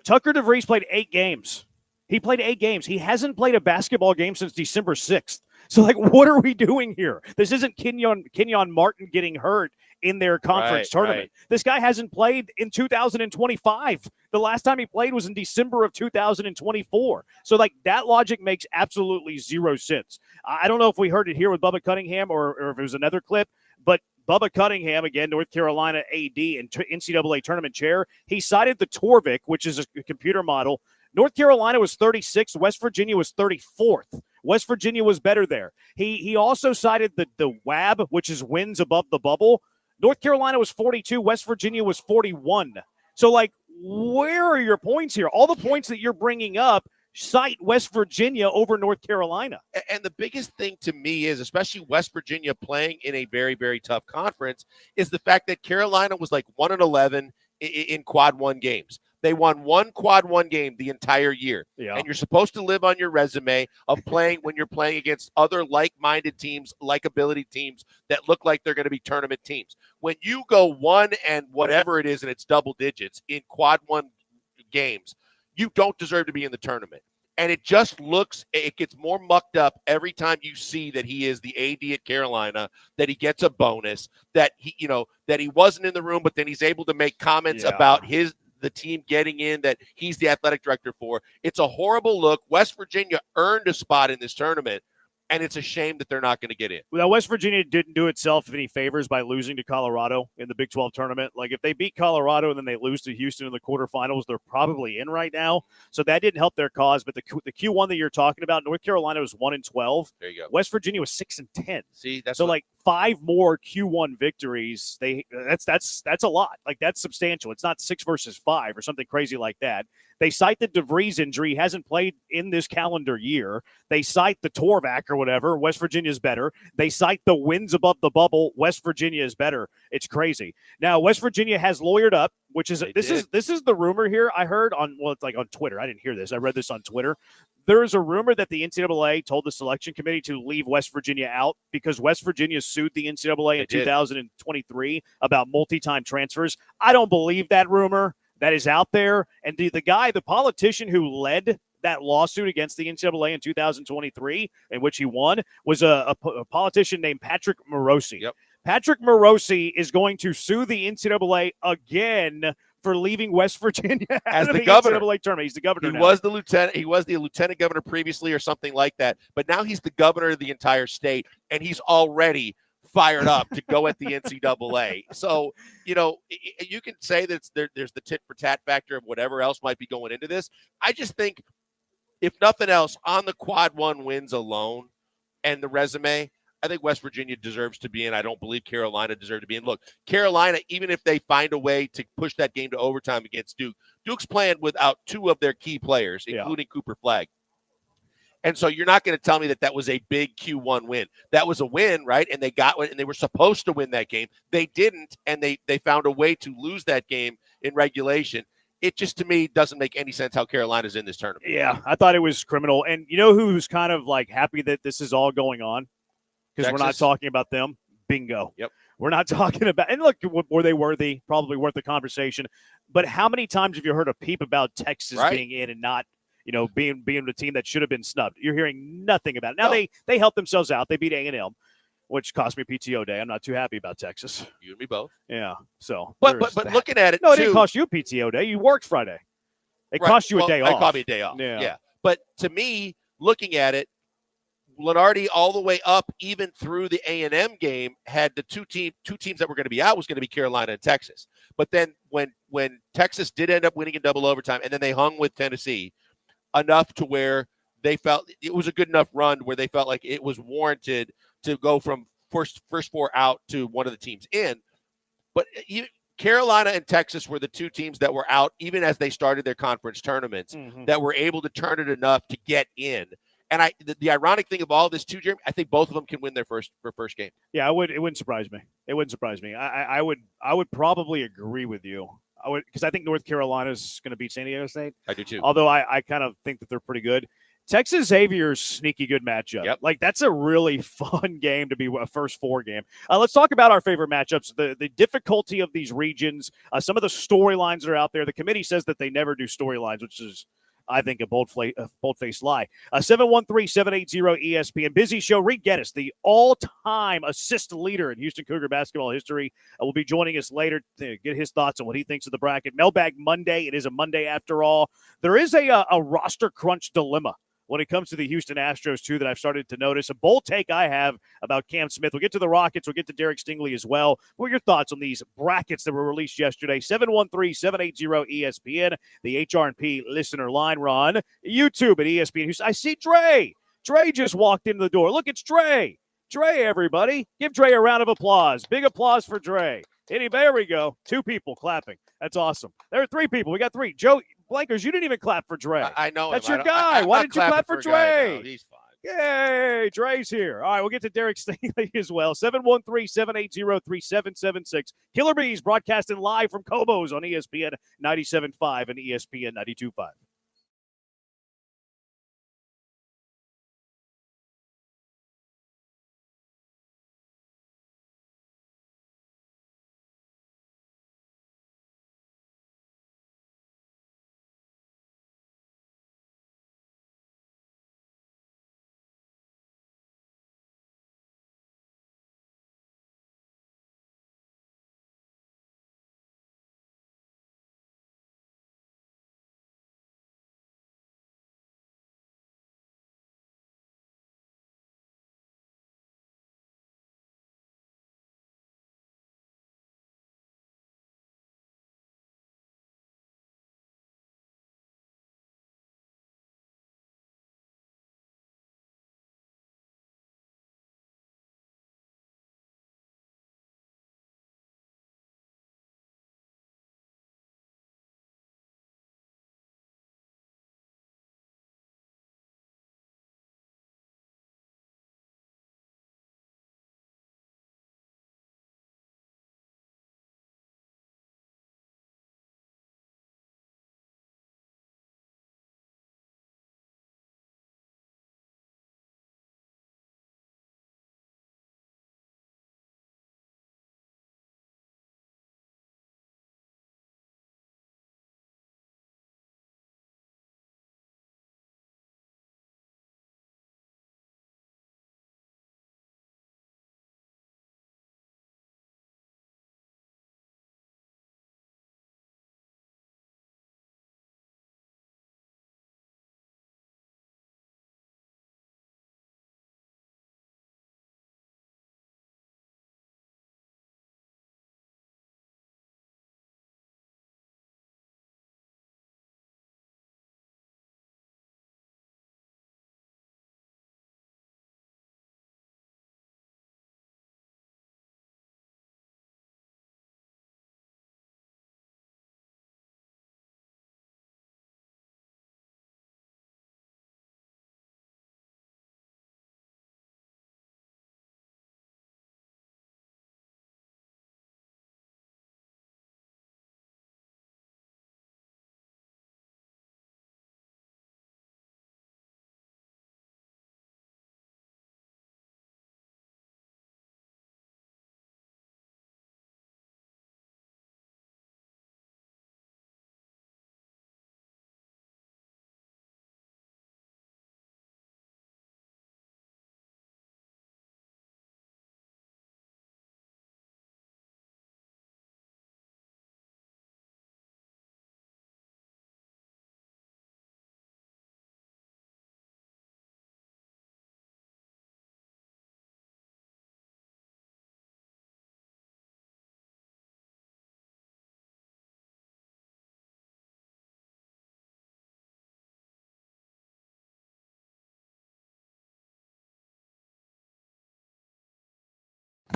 Tucker DeVries played 8 games. He played 8 games. He hasn't played a basketball game since December 6th. So, like, what are we doing here? This isn't Kenyon Martin getting hurt in their conference tournament. Right. This guy hasn't played in 2025. The last time he played was in December of 2024. So, like, that logic makes absolutely zero sense. I don't know if we heard it here with Bubba Cunningham or if it was another clip, but Bubba Cunningham, again, North Carolina AD and NCAA tournament chair, he cited the Torvik, which is a computer model. North Carolina was 36th. West Virginia was 34th. West Virginia was better there. He also cited the WAB, which is wins above the bubble. North Carolina was 42. West Virginia was 41. So, like, where are your points here? All the points that you're bringing up cite West Virginia over North Carolina. And the biggest thing to me is, especially West Virginia playing in a very, very tough conference, is the fact that Carolina was like 1-11 in quad 1 games. They won 1 quad 1 game the entire year. Yeah. And you're supposed to live on your resume of playing when you're playing against other like-minded teams, likability teams that look like they're going to be tournament teams. When you go 1 and whatever it is, and it's double digits in quad 1 games, you don't deserve to be in the tournament. And it just looks, it gets more mucked up every time you see that he is the AD at Carolina, that he gets a bonus, that that he wasn't in the room, but then he's able to make comments about the team getting in that he's the athletic director for. It's a horrible look. West Virginia earned a spot in this tournament, and it's a shame that they're not going to get in. Well, West Virginia didn't do itself any favors by losing to Colorado in the Big 12 tournament. Like, if they beat Colorado and then they lose to Houston in the quarterfinals, they're probably in right now. So that didn't help their cause. But the Q1 that you're talking about, North Carolina was 1-12. There you go. West Virginia was 6-10. See, that's so like 5 more Q1 victories. That's a lot. Like, that's substantial. It's not 6 versus 5 or something crazy like that. They cite the DeVries injury. He hasn't played in this calendar year. They cite the Torvac or whatever. West Virginia's better. They cite the wins above the bubble. West Virginia is better. It's crazy. Now, West Virginia has lawyered up, which is this is the rumor here I heard on, well, it's like on Twitter. I didn't hear this. I read this on Twitter. There is a rumor that the NCAA told the selection committee to leave West Virginia out because West Virginia sued the NCAA in 2023 about multi-time transfers. I don't believe that rumor. That is out there. And the politician who led that lawsuit against the NCAA in 2023, in which he won, was a politician named Patrick Morosi. Yep. Patrick Morosi is going to sue the NCAA again for leaving West Virginia as out of the governor. NCAA tournament. He's the governor now. Was the lieutenant. He was the lieutenant governor previously or something like that. But now he's the governor of the entire state, and he's already fired up to go at the NCAA. So, you can say that there's the tit for tat factor of whatever else might be going into this. I just think, if nothing else, on the quad 1 wins alone and the resume, I think West Virginia deserves to be in. I don't believe Carolina deserves to be in. Look, Carolina, even if they find a way to push that game to overtime against Duke, Duke's playing without 2 of their key players, including Cooper Flagg. And so you're not going to tell me that was a big Q1 win. That was a win, right? And they got one, and they were supposed to win that game. They didn't, and they found a way to lose that game in regulation. It just, to me, doesn't make any sense how Carolina's in this tournament. Yeah, I thought it was criminal. And you know who's kind of like happy that this is all going on? Because we're not talking about them. Bingo. Yep. We're not talking about – and look, were they worthy? Probably worth the conversation. But how many times have you heard a peep about Texas being in and not – being the team that should have been snubbed? You're hearing nothing about it. Now, they helped themselves out. They beat A&M, which cost me a PTO day. I'm not too happy about Texas. You and me both. Yeah. So, but looking at it, no, it didn't cost you a PTO day. You worked Friday. It cost you a day off. It cost me a day off. Yeah. But to me, looking at it, Lenardi all the way up, even through the A&M game, had the two teams that were going to be out was going to be Carolina and Texas. But then when Texas did end up winning in double overtime, and then they hung with Tennessee enough to where they felt it was a good enough run where they felt like it was warranted to go from first 4 out to one of the teams in. But Carolina and Texas were the 2 teams that were out, even as they started their conference tournaments, that were able to turn it enough to get in. And the ironic thing of all this too, Jeremy, I think both of them can win their first game. Yeah, it wouldn't surprise me. It wouldn't surprise me. I would probably agree with you. Because I think North Carolina is going to beat San Diego State. I do too. Although I kind of think that they're pretty good. Texas Xavier's sneaky good matchup. Yep. Like, that's a really fun game to be a first 4 game. Let's talk about our favorite matchups, the difficulty of these regions, some of the storylines that are out there. The committee says that they never do storylines, which is, I think, a bold-faced lie. 713-780-ESPN. Busy show. Reed Geddes, the all-time assist leader in Houston Cougar basketball history, will be joining us later to get his thoughts on what he thinks of the bracket. Mailbag Monday. It is a Monday after all. There is a roster crunch dilemma when it comes to the Houston Astros, too, that I've started to notice. A bold take I have about Cam Smith. We'll get to the Rockets. We'll get to Derek Stingley as well. What are your thoughts on these brackets that were released yesterday? 713-780-ESPN, the HRP listener line. We're on YouTube at ESPN Houston. I see Dre. Dre just walked into the door. Look, it's Dre. Dre, everybody. Give Dre a round of applause. Big applause for Dre. There we go. 2 people clapping. That's awesome. There are 3 people. We got 3. Joe Blankers, you didn't even clap for Dre. I know That's him. your guy. Why didn't you clap for Dre? No, he's fine. Yay, Dre's here. All right, we'll get to Derek Stingley as well. 713-780-3776. Killer Bees broadcasting live from Cobo's on ESPN 97.5 and ESPN 92.5.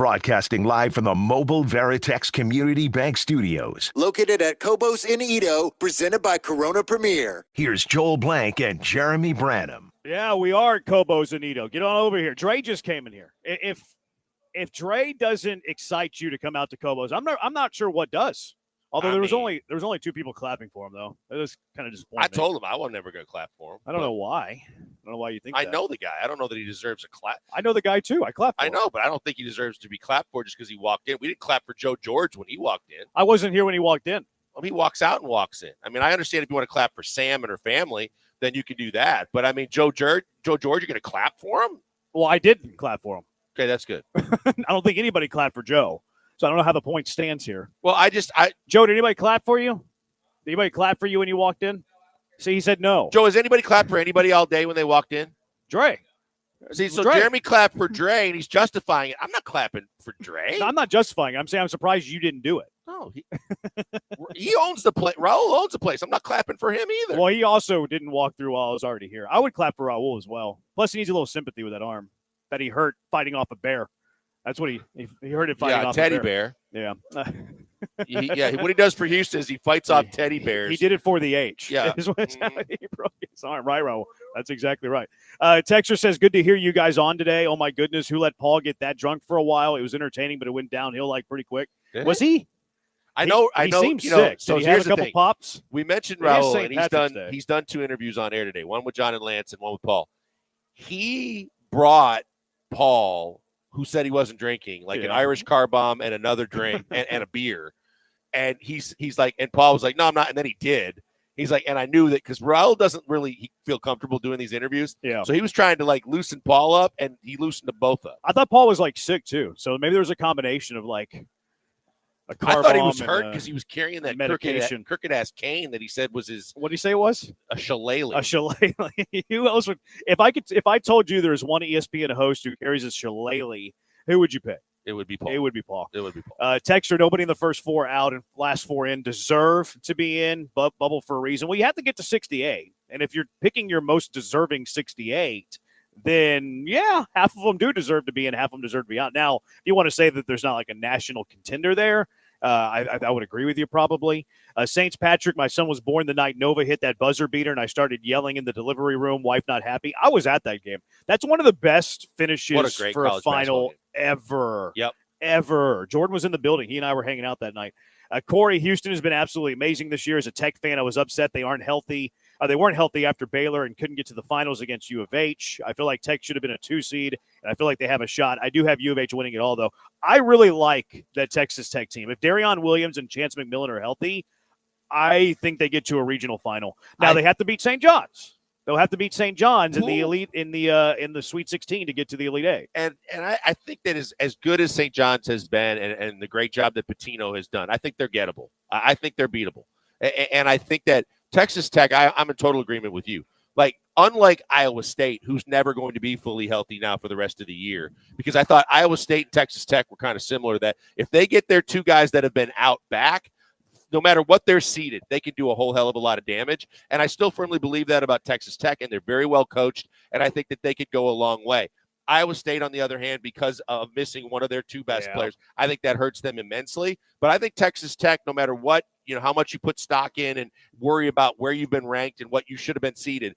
broadcasting live from the Mobile Veritex Community Bank Studios. Located at Cobos in Edo, presented by Corona Premier. Here's Joel Blank and Jeremy Branham. Yeah, we are at Cobos and Edo. Get on over here. Dre just came in here. If Dre doesn't excite you to come out to Cobos, I'm not sure what does. Although there was only 2 people clapping for him, though. It was kind of disappointing. I told him I was never going to clap for him. I don't know why. I don't know why you think I that. know the guy. I don't know that he deserves a clap. I know the guy, too. I clapped for him. I know, but I don't think he deserves to be clapped for just because he walked in. We didn't clap for Joe George when he walked in. I wasn't here when he walked in. Well, he walks out and walks in. I mean, I understand if you want to clap for Sam and her family, then you can do that. But, I mean, Joe George, you're going to clap for him? Well, I didn't clap for him. Okay, that's good. I don't think anybody clapped for Joe. So I don't know how the point stands here. Well, Joe, did anybody clap for you? Did anybody clap for you when you walked in? See, he said no. Joe, has anybody clapped for anybody all day when they walked in? Dre. See, so Dre. Jeremy clapped for Dre, and he's justifying it. I'm not clapping for Dre. No, I'm not justifying it. I'm saying I'm surprised you didn't do it. No, he owns the place. Raul owns the place. I'm not clapping for him either. Well, he also didn't walk through while I was already here. I would clap for Raul as well. Plus, he needs a little sympathy with that arm that he hurt fighting off a bear. That's what he hurt it fighting off teddy a bear. bear. Yeah. What he does for Houston is he fights off teddy bears. He did it for the H. Yeah. Is what's happening. He broke his arm. Right, Raul. That's exactly right. Texter says, good to hear you guys on today. Oh, my goodness. Who let Paul get that drunk for a while? It was entertaining, but it went downhill like pretty quick. Yeah. Was he? I know. He seems sick. So Did he have here's a couple the thing. pops? We mentioned It is Raul, St. and Patrick's Day. he's done 2 interviews on air today. One with John and Lance, and one with Paul. He brought Paul, who said he wasn't drinking, like an Irish car bomb and another drink and a beer. And he's like, and Paul was like, no, I'm not. And then he did. He's like, and I knew that because Raul doesn't really feel comfortable doing these interviews. Yeah. So he was trying to like loosen Paul up, and he loosened them both up. I thought Paul was like sick too. So maybe there was a combination of like a car I thought he bomb was and, hurt because he was carrying that medication. crooked ass cane that he said was his. What did he say it was? A shillelagh. A shillelagh. Who else would? If I told you there's one ESPN host who carries a shillelagh, who would you pick? It would be Paul. It would be Paul. It would be Paul. Texter, nobody in the first 4 out and last 4 in deserve to be in, but bubble for a reason. Well, you have to get to 68. And if you're picking your most deserving 68, then, yeah, half of them do deserve to be in, half of them deserve to be out. Now, if you want to say that there's not like a national contender there, I would agree with you probably. Saints Patrick, my son was born the night Nova hit that buzzer beater, and I started yelling in the delivery room, wife not happy. I was at that game. That's one of the best finishes for a final ever. Yep. Ever. Jordan was in the building. He and I were hanging out that night. Corey, Houston has been absolutely amazing this year. As a Tech fan, I was upset they aren't healthy. They weren't healthy after Baylor and couldn't get to the finals against U of H. I feel like Tech should have been a 2 seed, and I feel like they have a shot. I do have U of H winning it all, though. I really like that Texas Tech team. If Darion Williams and Chance McMillan are healthy, I think they get to a regional final. Now they have to beat St. John's. They'll have to beat St. John's in the elite in the Sweet 16 to get to the Elite Eight. And I think that is as good as St. John's has been, and the great job that Pitino has done. I think they're gettable. I think they're beatable, and I think that Texas Tech. I'm in total agreement with you. Like, unlike Iowa State, who's never going to be fully healthy now for the rest of the year, because I thought Iowa State and Texas Tech were kind of similar. That if they get their 2 guys that have been out back, no matter what they're seeded, they can do a whole hell of a lot of damage. And I still firmly believe that about Texas Tech, and they're very well coached, and I think that they could go a long way. Iowa State, on the other hand, because of missing one of their 2 best players, I think that hurts them immensely. But I think Texas Tech, no matter what, how much you put stock in and worry about where you've been ranked and what you should have been seeded,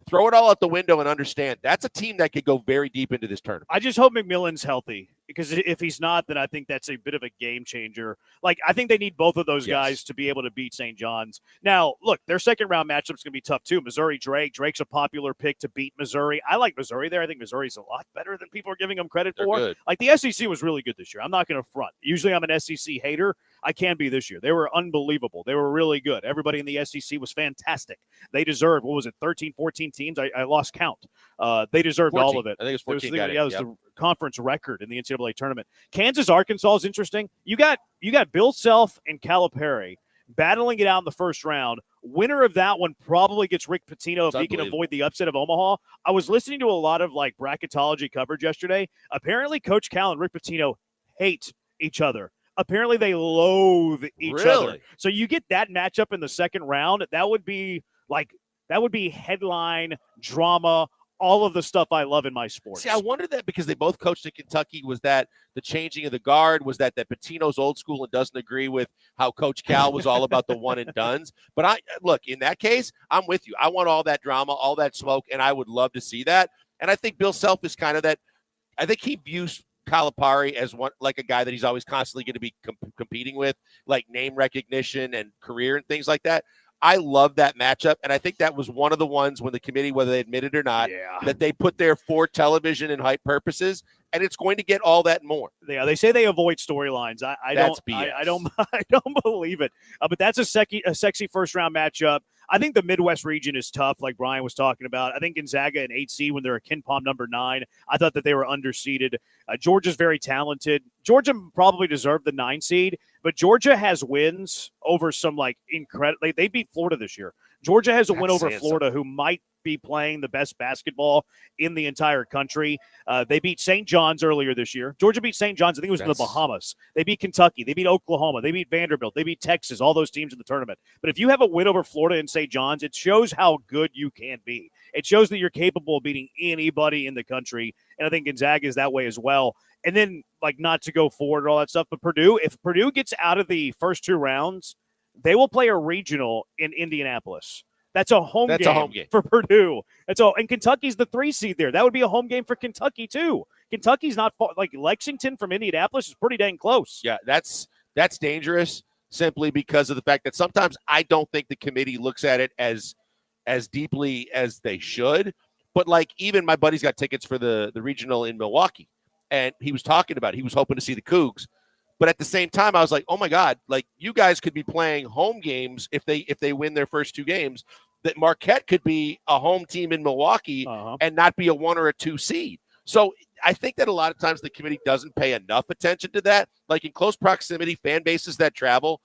throw it all out the window and understand that's a team that could go very deep into this tournament. I just hope McMillan's healthy, because if he's not, then I think that's a bit of a game changer. Like, I think they need both of those guys to be able to beat St. John's. Now, look, their second round matchup is going to be tough too. Missouri Drake. Drake's a popular pick to beat Missouri. I like Missouri there. I think Missouri's a lot better than people are giving them credit for. Good. Like, the SEC was really good this year. I'm not going to front. Usually I'm an SEC hater. I can be this year. They were unbelievable. They were really good. Everybody in the SEC was fantastic. They deserved, 13, 14 teams? I lost count. They deserved 14. all of it. I think it was 14. It was the conference record in the NCAA tournament. Kansas, Arkansas is interesting. You got Bill Self and Calipari battling it out in the first round. Winner of that one probably gets Rick Pitino if he can avoid the upset of Omaha. I was listening to a lot of like bracketology coverage yesterday. Apparently, Coach Cal and Rick Pitino hate each other. Apparently, they loathe each other. So you get that matchup in the second round. That would be headline drama all of the stuff I love in my sports. See, I wondered that because they both coached in Kentucky. Was that the changing of the guard? Was that Pitino's old school and doesn't agree with how Coach Cal was all about the one and dones? But look, in that case, I'm with you. I want all that drama, all that smoke, and I would love to see that. And I think Bill Self is kind of that. I think he views Calipari as like a guy that he's always constantly going to be competing with, like name recognition and career and things like that. I love that matchup, and I think that was one of the ones when the committee, whether they admit it or not, that they put there for television and hype purposes, and it's going to get all that and more. Yeah, they say they avoid storylines. I don't believe it. But that's a sexy first-round matchup. I think the Midwest region is tough, like Brian was talking about. I think Gonzaga and 8 seed when they're a KenPom number 9. I thought that they were underseeded. Georgia's very talented. Georgia probably deserved the 9 seed, but Georgia has wins over some incredible. They beat Florida this year. Georgia has a win over Florida, who might be playing the best basketball in the entire country. They beat St. John's earlier this year. Georgia beat St. John's. I think it was in the Bahamas. They beat Kentucky. They beat Oklahoma. They beat Vanderbilt. They beat Texas, all those teams in the tournament. But if you have a win over Florida and St. John's, it shows how good you can be. It shows that you're capable of beating anybody in the country. And I think Gonzaga is that way as well. And then, not to go forward and all that stuff, but Purdue, if Purdue gets out of the first 2 rounds, they will play a regional in Indianapolis. That's a home game for Purdue. And Kentucky's the 3 seed there. That would be a home game for Kentucky too. Kentucky's not far, Lexington from Indianapolis is pretty dang close. Yeah, that's dangerous simply because of the fact that sometimes I don't think the committee looks at it as deeply as they should. But even my buddy's got tickets for the regional in Milwaukee, and he was talking about it. He was hoping to see the Cougs. But at the same time, I was like, oh my God, you guys could be playing home games if they win their first 2 games. That Marquette could be a home team in Milwaukee and not be a 1 or a 2 seed. So I think that a lot of times the committee doesn't pay enough attention to that. In close proximity, fan bases that travel,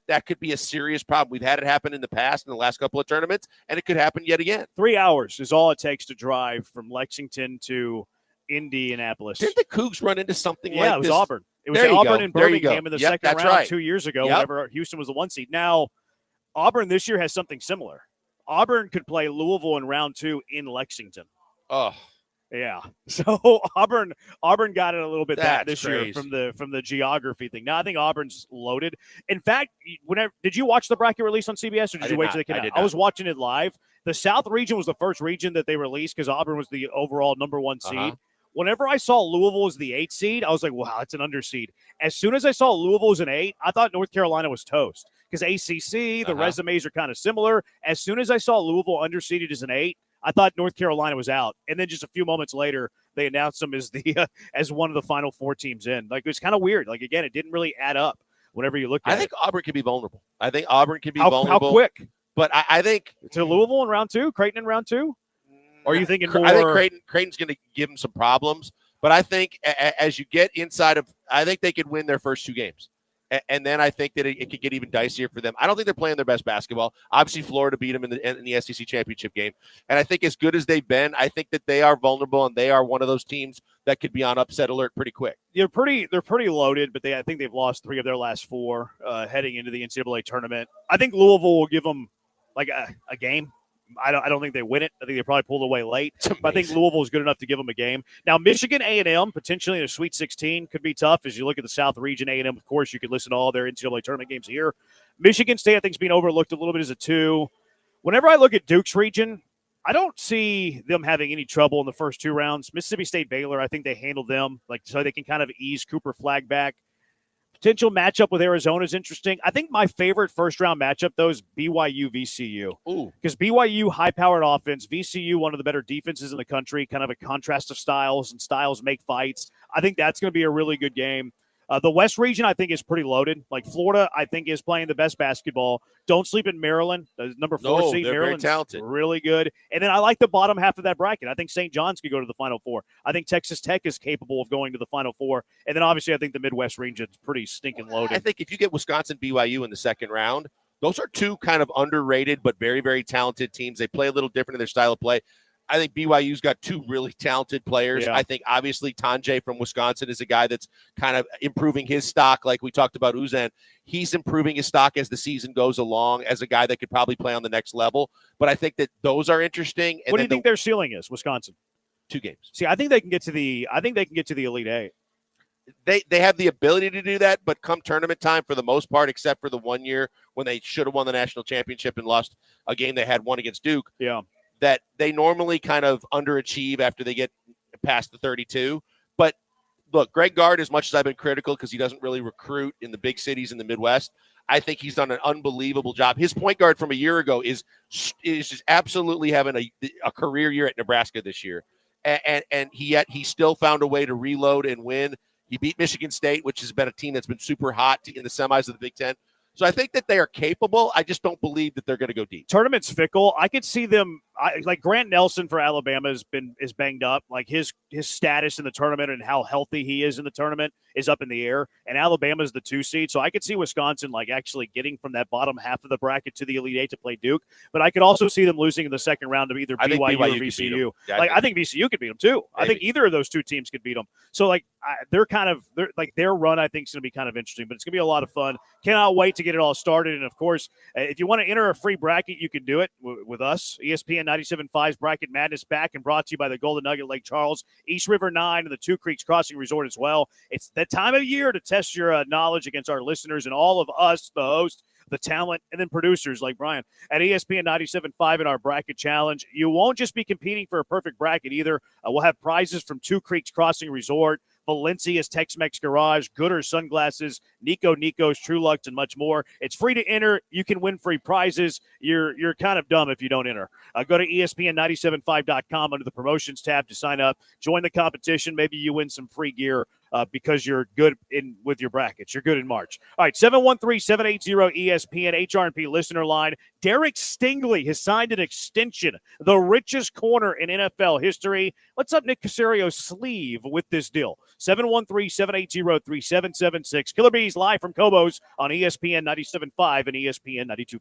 that could be a serious problem. We've had it happen in the past in the last couple of tournaments, and it could happen yet again. 3 hours is all it takes to drive from Lexington to Indianapolis. Didn't the Cougs run into something like this? Yeah, it was Auburn. It was Auburn and Birmingham in the second round 2 years ago, whenever Houston was the 1 seed. Now, Auburn this year has something similar. Auburn could play Louisville in round 2 in Lexington. Oh, yeah. So Auburn got it a little bit this crazy. Year from the geography thing. Now I think Auburn's loaded. In fact, did you watch the bracket release on CBS or did you wait till they came out? I was watching it live. The South region was the first region that they released because Auburn was the overall number 1 seed. Whenever I saw Louisville as the 8 seed, I was like, wow, it's an underseed. As soon as I saw Louisville as an 8, I thought North Carolina was toast because ACC, the resumes are kind of similar. As soon as I saw Louisville underseeded as an 8, I thought North Carolina was out. And then just a few moments later, they announced them as as one of the final 4 teams in. It was kind of weird. Again, it didn't really add up whenever you look at it. I think Auburn can be vulnerable. Vulnerable. How quick? But I think to Louisville in round 2, Creighton in round 2? Or are you thinking more? I think Creighton's going to give them some problems. But I think as you get inside of – I think they could win their first 2 games. And then I think that it could get even dicier for them. I don't think they're playing their best basketball. Obviously, Florida beat them in the SEC championship game. And I think as good as they've been, I think that they are vulnerable, and they are one of those teams that could be on upset alert pretty quick. They're pretty loaded, but I think they've lost 3 of their last 4 heading into the NCAA tournament. I think Louisville will give them a game. I don't think they win it. I think they probably pulled away late. But I think Louisville is good enough to give them a game. Now, Michigan A&M, potentially in a Sweet 16, could be tough. As you look at the South region, A&M, of course, you could listen to all their NCAA tournament games here. Michigan State, I think, is being overlooked a little bit as a 2. Whenever I look at Duke's region, I don't see them having any trouble in the first 2 rounds. Mississippi State, Baylor, I think they handled them so they can kind of ease Cooper Flagg back. Potential matchup with Arizona is interesting. I think my favorite first-round matchup, though, is BYU-VCU. Because BYU, high-powered offense, VCU, one of the better defenses in the country, kind of a contrast of styles, and styles make fights. I think that's going to be a really good game. The West region, I think, is pretty loaded. Florida, I think, is playing the best basketball. Don't sleep in Maryland. Number 4 seed, Maryland's very talented. Really good. And then I like the bottom half of that bracket. I think St. John's could go to the Final 4. I think Texas Tech is capable of going to the Final 4. And then, obviously, I think the Midwest region is pretty stinking loaded. I think if you get Wisconsin, BYU in the second round, those are 2 kind of underrated but very, very talented teams. They play a little different in their style of play. I think BYU's got two really talented players. Yeah. I think obviously Tanjay from Wisconsin is a guy that's kind of improving his stock, like we talked about Uzen. He's improving his stock as the season goes along as a guy that could probably play on the next level. But I think that those are interesting. And what do you think their ceiling is, Wisconsin? 2 games. See, I think they can get to the Elite Eight. They have the ability to do that, but come tournament time, for the most part, except for the 1 year when they should have won the national championship and lost a game they had won against Duke. Yeah. That they normally kind of underachieve after they get past the 32. But look, Greg Gard, as much as I've been critical because he doesn't really recruit in the big cities in the Midwest, I think he's done an unbelievable job. His point guard from a year ago is just absolutely having a career year at Nebraska this year. And he still found a way to reload and win. He beat Michigan State, which has been a team that's been super hot in the semis of the Big Ten. So I think that they are capable. I just don't believe that they're going to go deep. Tournament's fickle. I could see them like Grant Nelson for Alabama is banged up. Like his status in the tournament and how healthy he is in the tournament is up in the air. And Alabama's the 2 seed. So I could see Wisconsin like actually getting from that bottom half of the bracket to the Elite Eight to play Duke. But I could also see them losing in the second round of either BYU or VCU. Yeah, I think VCU could beat them too. I think either of those 2 teams could beat them. So like they're their run I think is going to be kind of interesting. But it's going to be a lot of fun. Cannot wait to get it all started. And of course, if you want to enter a free bracket, you can do it with us. ESPN 97.5's Bracket Madness back and brought to you by the Golden Nugget Lake Charles, East River 9, and the Two Creeks Crossing Resort as well. It's that time of year to test your knowledge against our listeners and all of us, the host, the talent, and then producers like Brian at ESPN 97.5 in our bracket challenge. You won't just be competing for a perfect bracket either. We'll have prizes from Two Creeks Crossing Resort, Valencia's Tex-Mex Garage, Gooder Sunglasses, Nico's True Lux, and much more. It's free to enter. You can win free prizes. You're kind of dumb if you don't enter. Go to ESPN975.com under the promotions tab to sign up. Join the competition. Maybe you win some free gear because you're good with your brackets. You're good in March. All right, 713-780-ESPN HRP listener line. Derek Stingley has signed an extension, the richest corner in NFL history. What's up Nick Casario's sleeve with this deal? 713-780-3776. Killer Bees live from Cobos on ESPN 97.5 and ESPN 92.5.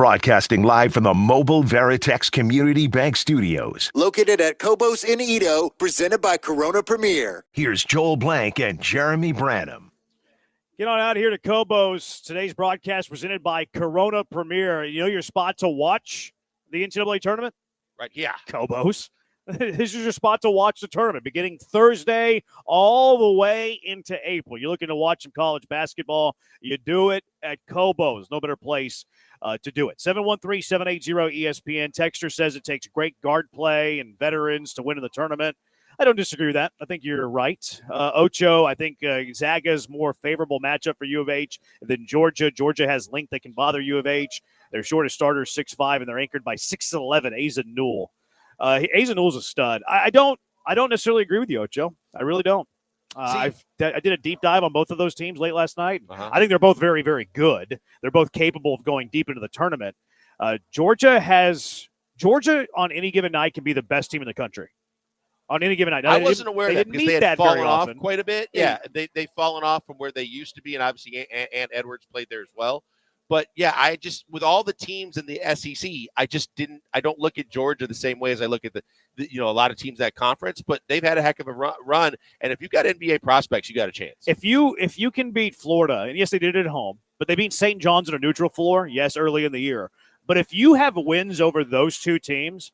Broadcasting live from the Mobile Veritex Community Bank Studios. Located at Cobos in Edo, presented by Corona Premier. Here's Joel Blank and Jeremy Branham. Get on out here to Cobos. Today's broadcast presented by Corona Premier. You know your spot to watch the NCAA tournament? Right, yeah. Cobos. This is your spot to watch the tournament beginning Thursday all the way into April. You're looking to watch some college basketball. You do it at Cobos. No better place to do it. 713-780-ESPN. Texter says it takes great guard play and veterans to win in the tournament. I don't disagree with that. I think you're right. Ocho, I think Zaga's more favorable matchup for U of H than Georgia. Georgia has length that can bother U of H. Their shortest starter is 6'5", and they're anchored by 6'11", Asa Newell. Asa Newell's a stud. I don't necessarily agree with you, Ocho. I really don't. I did a deep dive on both of those teams late last night. I think they're both very, very good. They're both capable of going deep into the tournament. Georgia on any given night can be the best team in the country. On any given night. Now, I wasn't aware of that because they had fallen off quite a bit. Yeah, they've fallen off from where they used to be, and obviously Ant Edwards played there as well. But yeah, I just, with all the teams in the SEC, I don't look at Georgia the same way as I look at the a lot of teams in that conference. But they've had a heck of a run, and if you've got NBA prospects, you got a chance. If you can beat Florida, and yes, they did it at home, but they beat St. John's on a neutral floor, yes, early in the year. But if you have wins over those two teams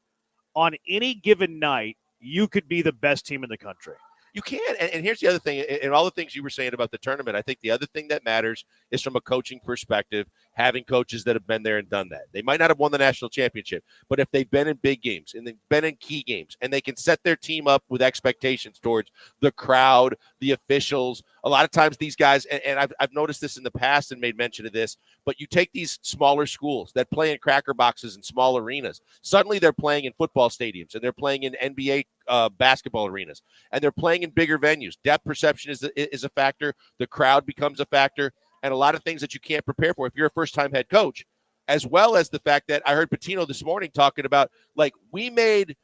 on any given night, you could be the best team in the country. You can. And here's the other thing, and all the things you were saying about the tournament, I think the other thing that matters is from a coaching perspective, having coaches that have been there and done that. They might not have won the national championship, but if they've been in big games and they've been in key games and they can set their team up with expectations towards the crowd, the officials, a lot of times these guys, and I've noticed this in the past and made mention of this, but you take these smaller schools that play in cracker boxes and small arenas. Suddenly they're playing in football stadiums and they're playing in NBA basketball arenas, and they're playing in bigger venues. Depth perception is a factor. The crowd becomes a factor, and a lot of things that you can't prepare for if you're a first-time head coach, as well as the fact that I heard Patino this morning talking about, like, we made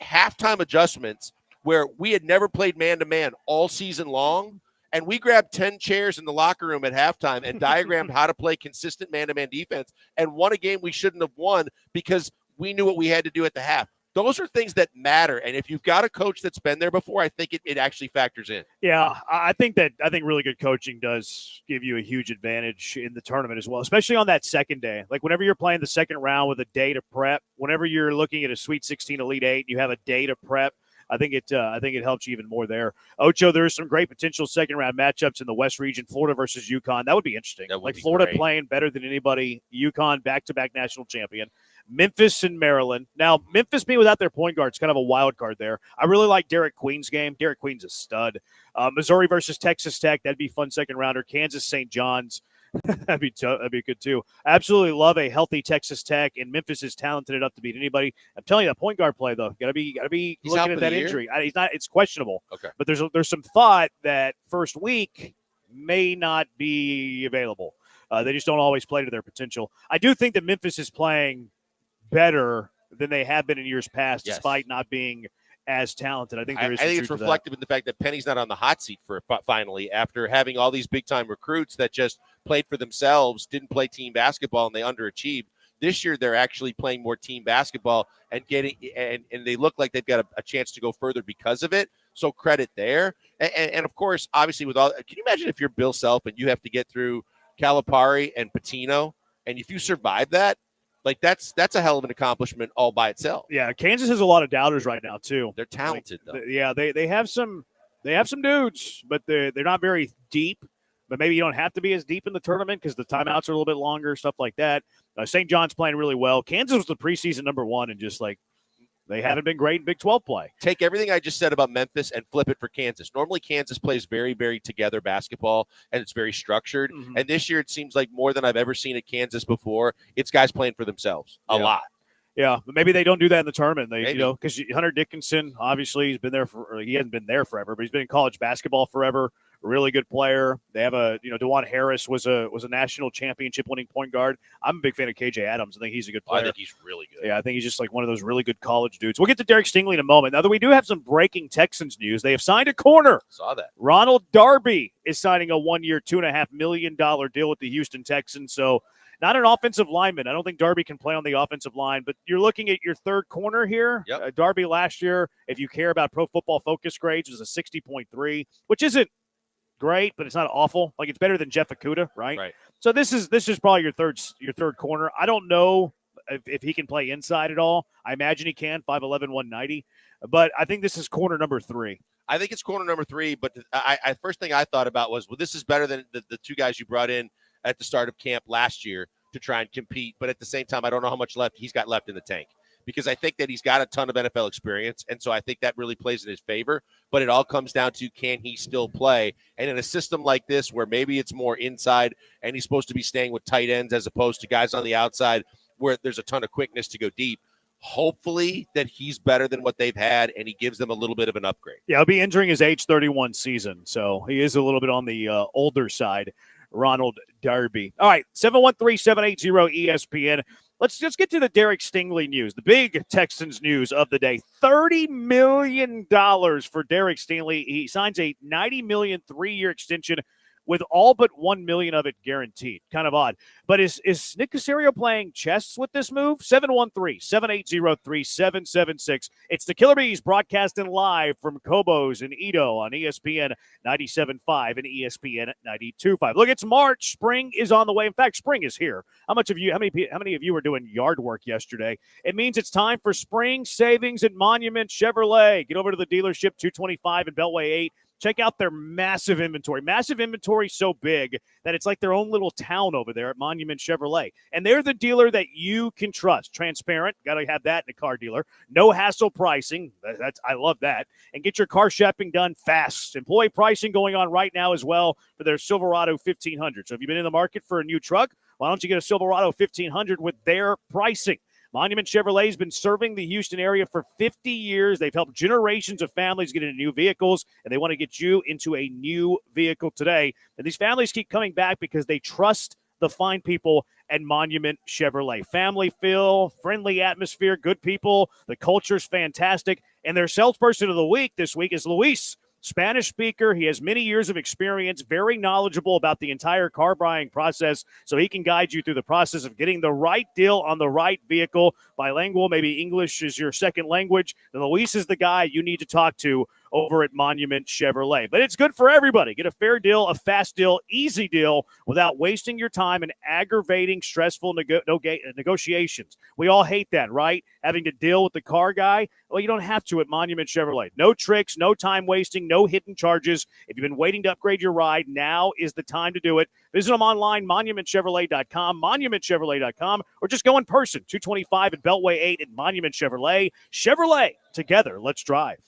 halftime adjustments where we had never played man-to-man all season long, and we grabbed 10 chairs in the locker room at halftime and diagrammed how to play consistent man-to-man defense and won a game we shouldn't have won because we knew what we had to do at the half. Those are things that matter. And if you've got a coach that's been there before, I think it actually factors in. Yeah, I think really good coaching does give you a huge advantage in the tournament as well, especially on that second day. Like whenever you're playing the second round with a day to prep, whenever you're looking at a Sweet 16 Elite 8, you have a day to prep. I think it helps you even more there. Ocho, there's some great potential second round matchups in the West region, Florida versus UConn. That would be interesting. That would be Florida great. Playing better than anybody, UConn back-to-back national champion. Memphis and Maryland. Now, Memphis being without their point guard is kind of a wild card there. I really like Derek Queen's game. Derek Queen's a stud. Missouri versus Texas Tech. That'd be fun second rounder. Kansas, St. John's. that'd be good too. Absolutely love a healthy Texas Tech, and Memphis is talented enough to beat anybody. I'm telling you, that point guard play though, gotta be He's looking out at for that the year? injury. He's not. It's questionable. Okay. But there's some thought that first week may not be available. They just don't always play to their potential. I do think that Memphis is playing better than they have been in years past, Yes. despite not being as talented. I think there is. I think some it's truth to that. reflective in the fact that Penny's not on the hot seat for finally after having all these big-time recruits that just played for themselves, didn't play team basketball, and they underachieved. This year, they're actually playing more team basketball and they look like they've got a chance to go further because of it. So credit there. And of course, obviously, can you imagine if you're Bill Self and you have to get through Calipari and Patino, and if you survive that, like that's a hell of an accomplishment all by itself. Yeah, Kansas has a lot of doubters right now too. They're talented though. Yeah, they have some dudes, but they're not very deep. But maybe you don't have to be as deep in the tournament because the timeouts are a little bit longer, stuff like that. St. John's playing really well. Kansas was the preseason number one, and just like they haven't been great in Big 12 play. Take everything I just said about Memphis and flip it for Kansas. Normally, Kansas plays very, very together basketball, and it's very structured. Mm-hmm. And this year, it seems like more than I've ever seen at Kansas before. It's guys playing for themselves a lot. Yeah, but maybe they don't do that in the tournament. They, Maybe. because Hunter Dickinson, obviously, he hasn't been there forever, but he's been in college basketball forever. Really good player. They have DeJuan Harris was a national championship winning point guard. I'm a big fan of KJ Adams. I think he's a good player. I think he's really good. Yeah, I think he's just like one of those really good college dudes. We'll get to Derek Stingley in a moment. Now that we do have some breaking Texans news, they have signed a corner. Saw that. Ronald Darby is signing a 1-year, $2.5 million deal with the Houston Texans. So Not an offensive lineman. I don't think Darby can play on the offensive line, but you're looking at your third corner here. Yep. Darby last year, if you care about Pro Football Focus grades, was a 60.3, which isn't great, but it's not awful. Like, it's better than Jeff Okudah, right? Right. So this is probably your third corner. I don't know if he can play inside at all. I imagine he can, 5'11", 190. But I think this is corner number 3. I think it's corner number 3, but I first thing I thought about was, well, this is better than the two guys you brought in at the start of camp last year to try and compete. But at the same time, I don't know how much left he's got left in the tank, because I think that he's got a ton of NFL experience. And so I think that really plays in his favor. But it all comes down to, can he still play? And in a system like this, where maybe it's more inside and he's supposed to be staying with tight ends as opposed to guys on the outside where there's a ton of quickness to go deep, hopefully that he's better than what they've had and he gives them a little bit of an upgrade. Yeah, he'll be entering his age 31 season, so he is a little bit on the older side, Ronald Darby. All right, 713-780-ESPN. Let's just get to the Derek Stingley news, the big Texans news of the day. $30 million for Derek Stingley. He signs a $90 million 3-year extension with all but $1 million of it guaranteed. Kind of odd. But is Nick Caserio playing chess with this move? 713-780-3776. It's the Killer Bees broadcasting live from Cobos and Edo on ESPN 97.5 and ESPN 92.5. Look, it's March. Spring is on the way. In fact, spring is here. How many of you were doing yard work yesterday? It means it's time for spring savings at Monument Chevrolet. Get over to the dealership 225 and Beltway 8. Check out their massive inventory. Massive inventory so big that it's like their own little town over there at Monument Chevrolet. And they're the dealer that you can trust. Transparent. Got to have that in a car dealer. No hassle pricing. I love that. And get your car shopping done fast. Employee pricing going on right now as well for their Silverado 1500. So if you've been in the market for a new truck, why don't you get a Silverado 1500 with their pricing? Monument Chevrolet has been serving the Houston area for 50 years. They've helped generations of families get into new vehicles, and they want to get you into a new vehicle today. And these families keep coming back because they trust the fine people at Monument Chevrolet. Family feel, friendly atmosphere, good people. The culture's fantastic. And their salesperson of the week this week is Luis. Spanish speaker. He has many years of experience, very knowledgeable about the entire car buying process, so he can guide you through the process of getting the right deal on the right vehicle. Bilingual, maybe English is your second language. Then Luis is the guy you need to talk to over at Monument Chevrolet. But it's good for everybody. Get a fair deal, a fast deal, easy deal without wasting your time and aggravating, stressful negotiations. We all hate that, right? Having to deal with the car guy. Well, you don't have to at Monument Chevrolet. No tricks, no time wasting, no hidden charges. If you've been waiting to upgrade your ride, now is the time to do it. Visit them online, monumentchevrolet.com, monumentchevrolet.com, or just go in person, 225 at Beltway 8 at Monument Chevrolet. Chevrolet, together, let's drive.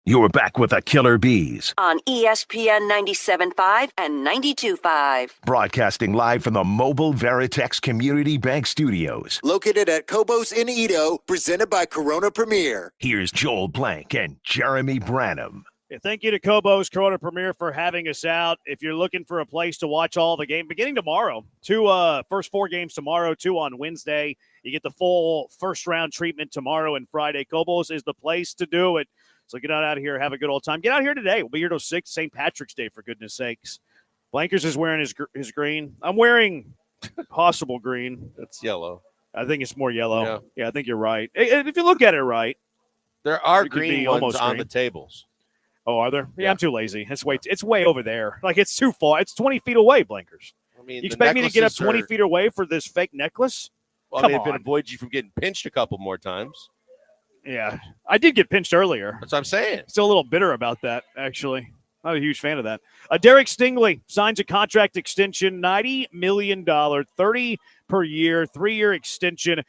You're back with the Killer Bees, on ESPN 97.5 and 92.5. broadcasting live from the Mobile Veritex Community Bank Studios. Located at Cobos in Edo, presented by Corona Premier. Here's Joel Blank and Jeremy Branham. Yeah, thank you to Cobos Corona Premier for having us out. If you're looking for a place to watch all the game, beginning tomorrow, first 4 games tomorrow, 2 on Wednesday. You get the full first-round treatment tomorrow and Friday. Cobos is the place to do it. So get out of here, have a good old time. Get out here today. We'll be here till 6, St. Patrick's Day, for goodness sakes. Blankers is wearing his green. I'm wearing possible green. It's yellow. I think it's more yellow. Yeah, I think you're right. If you look at it right. There are it could green be ones almost on green. the tables. Oh, are there? Yeah, I'm too lazy. It's way over there. Like, it's too far. It's 20 feet away, Blankers. I mean, you expect me to get up 20 necklaces feet away for this fake necklace? Well, Come if it on. avoids you from getting pinched a couple more times. Yeah, I did get pinched earlier. That's what I'm saying. Still a little bitter about that, actually. Not a huge fan of that. Derek Stingley signs a contract extension, $90 million, 30 per year, 3-year extension.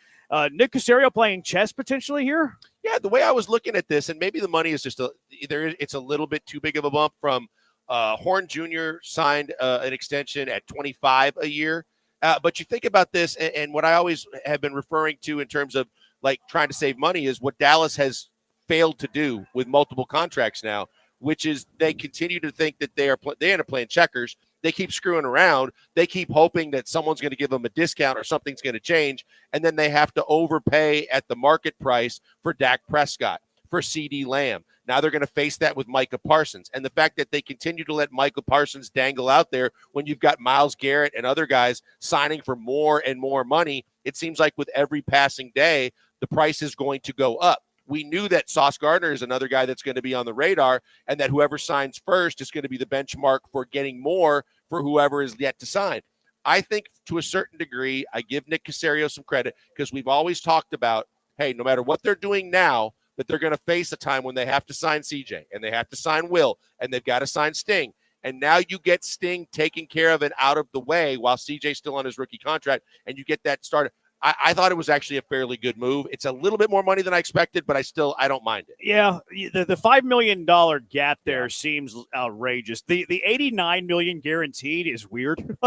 Nick Caserio playing chess potentially here? Yeah, the way I was looking at this, and maybe the money is just either it's a little bit too big of a bump from Horn Jr. signed an extension at 25 a year. But you think about this, and what I always have been referring to in terms of like trying to save money is what Dallas has failed to do with multiple contracts now, which is they continue to think that they end up playing checkers. They keep screwing around. They keep hoping that someone's going to give them a discount or something's going to change, and then they have to overpay at the market price for Dak Prescott, for CeeDee Lamb. Now they're going to face that with Micah Parsons. And the fact that they continue to let Micah Parsons dangle out there when you've got Myles Garrett and other guys signing for more and more money, it seems like with every passing day, the price is going to go up. We knew that Sauce Gardner is another guy that's going to be on the radar, and that whoever signs first is going to be the benchmark for getting more for whoever is yet to sign. I think to a certain degree, I give Nick Caserio some credit because we've always talked about, hey, no matter what they're doing now, that they're going to face a time when they have to sign CJ and they have to sign Will and they've got to sign Sting. And now you get Sting taken care of and out of the way while CJ's still on his rookie contract, and you get that started. I thought it was actually a fairly good move. It's a little bit more money than I expected, but I don't mind it. Yeah, the $5 million gap there seems outrageous. The $89 million guaranteed is weird.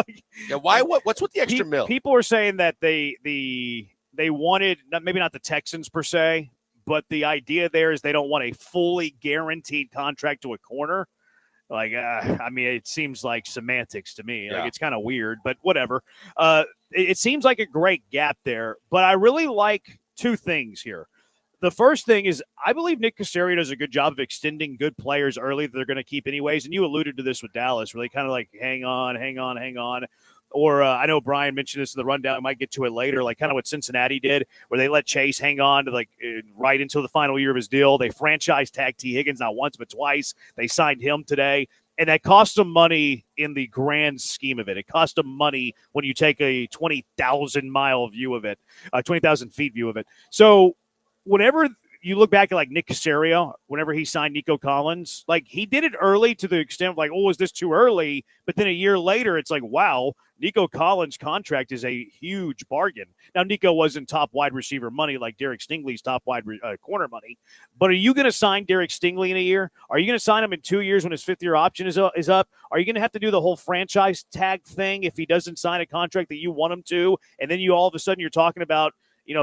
Yeah, why? What's with the extra mil? People are saying that they wanted, maybe not the Texans per se, but the idea there is they don't want a fully guaranteed contract to a corner. I mean, it seems like semantics to me. Yeah. Like, it's kind of weird, but whatever. It seems like a great gap there, but I really like 2 things here. The first thing is I believe Nick Caserio does a good job of extending good players early that they're going to keep anyways. And you alluded to this with Dallas, where they kind of like, hang on. Or I know Brian mentioned this in the rundown. I might get to it later, like kind of what Cincinnati did, where they let Chase hang on to right until the final year of his deal. They franchise tagged T. Higgins not once but twice. They signed him today. And that cost them money in the grand scheme of it. It cost them money when you take a 20,000-mile view of it, 20,000 feet view of it. So whenever you look back at like Nick Caserio, whenever he signed Nico Collins, like he did it early to the extent of like, oh, is this too early? But then a year later, it's like, wow, Nico Collins' contract is a huge bargain. Now, Nico wasn't top wide receiver money like Derek Stingley's top wide corner money. But are you going to sign Derek Stingley in a year? Are you going to sign him in 2 years when his 5th-year option is up? Are you going to have to do the whole franchise tag thing if he doesn't sign a contract that you want him to? And then you all of a sudden you're talking about,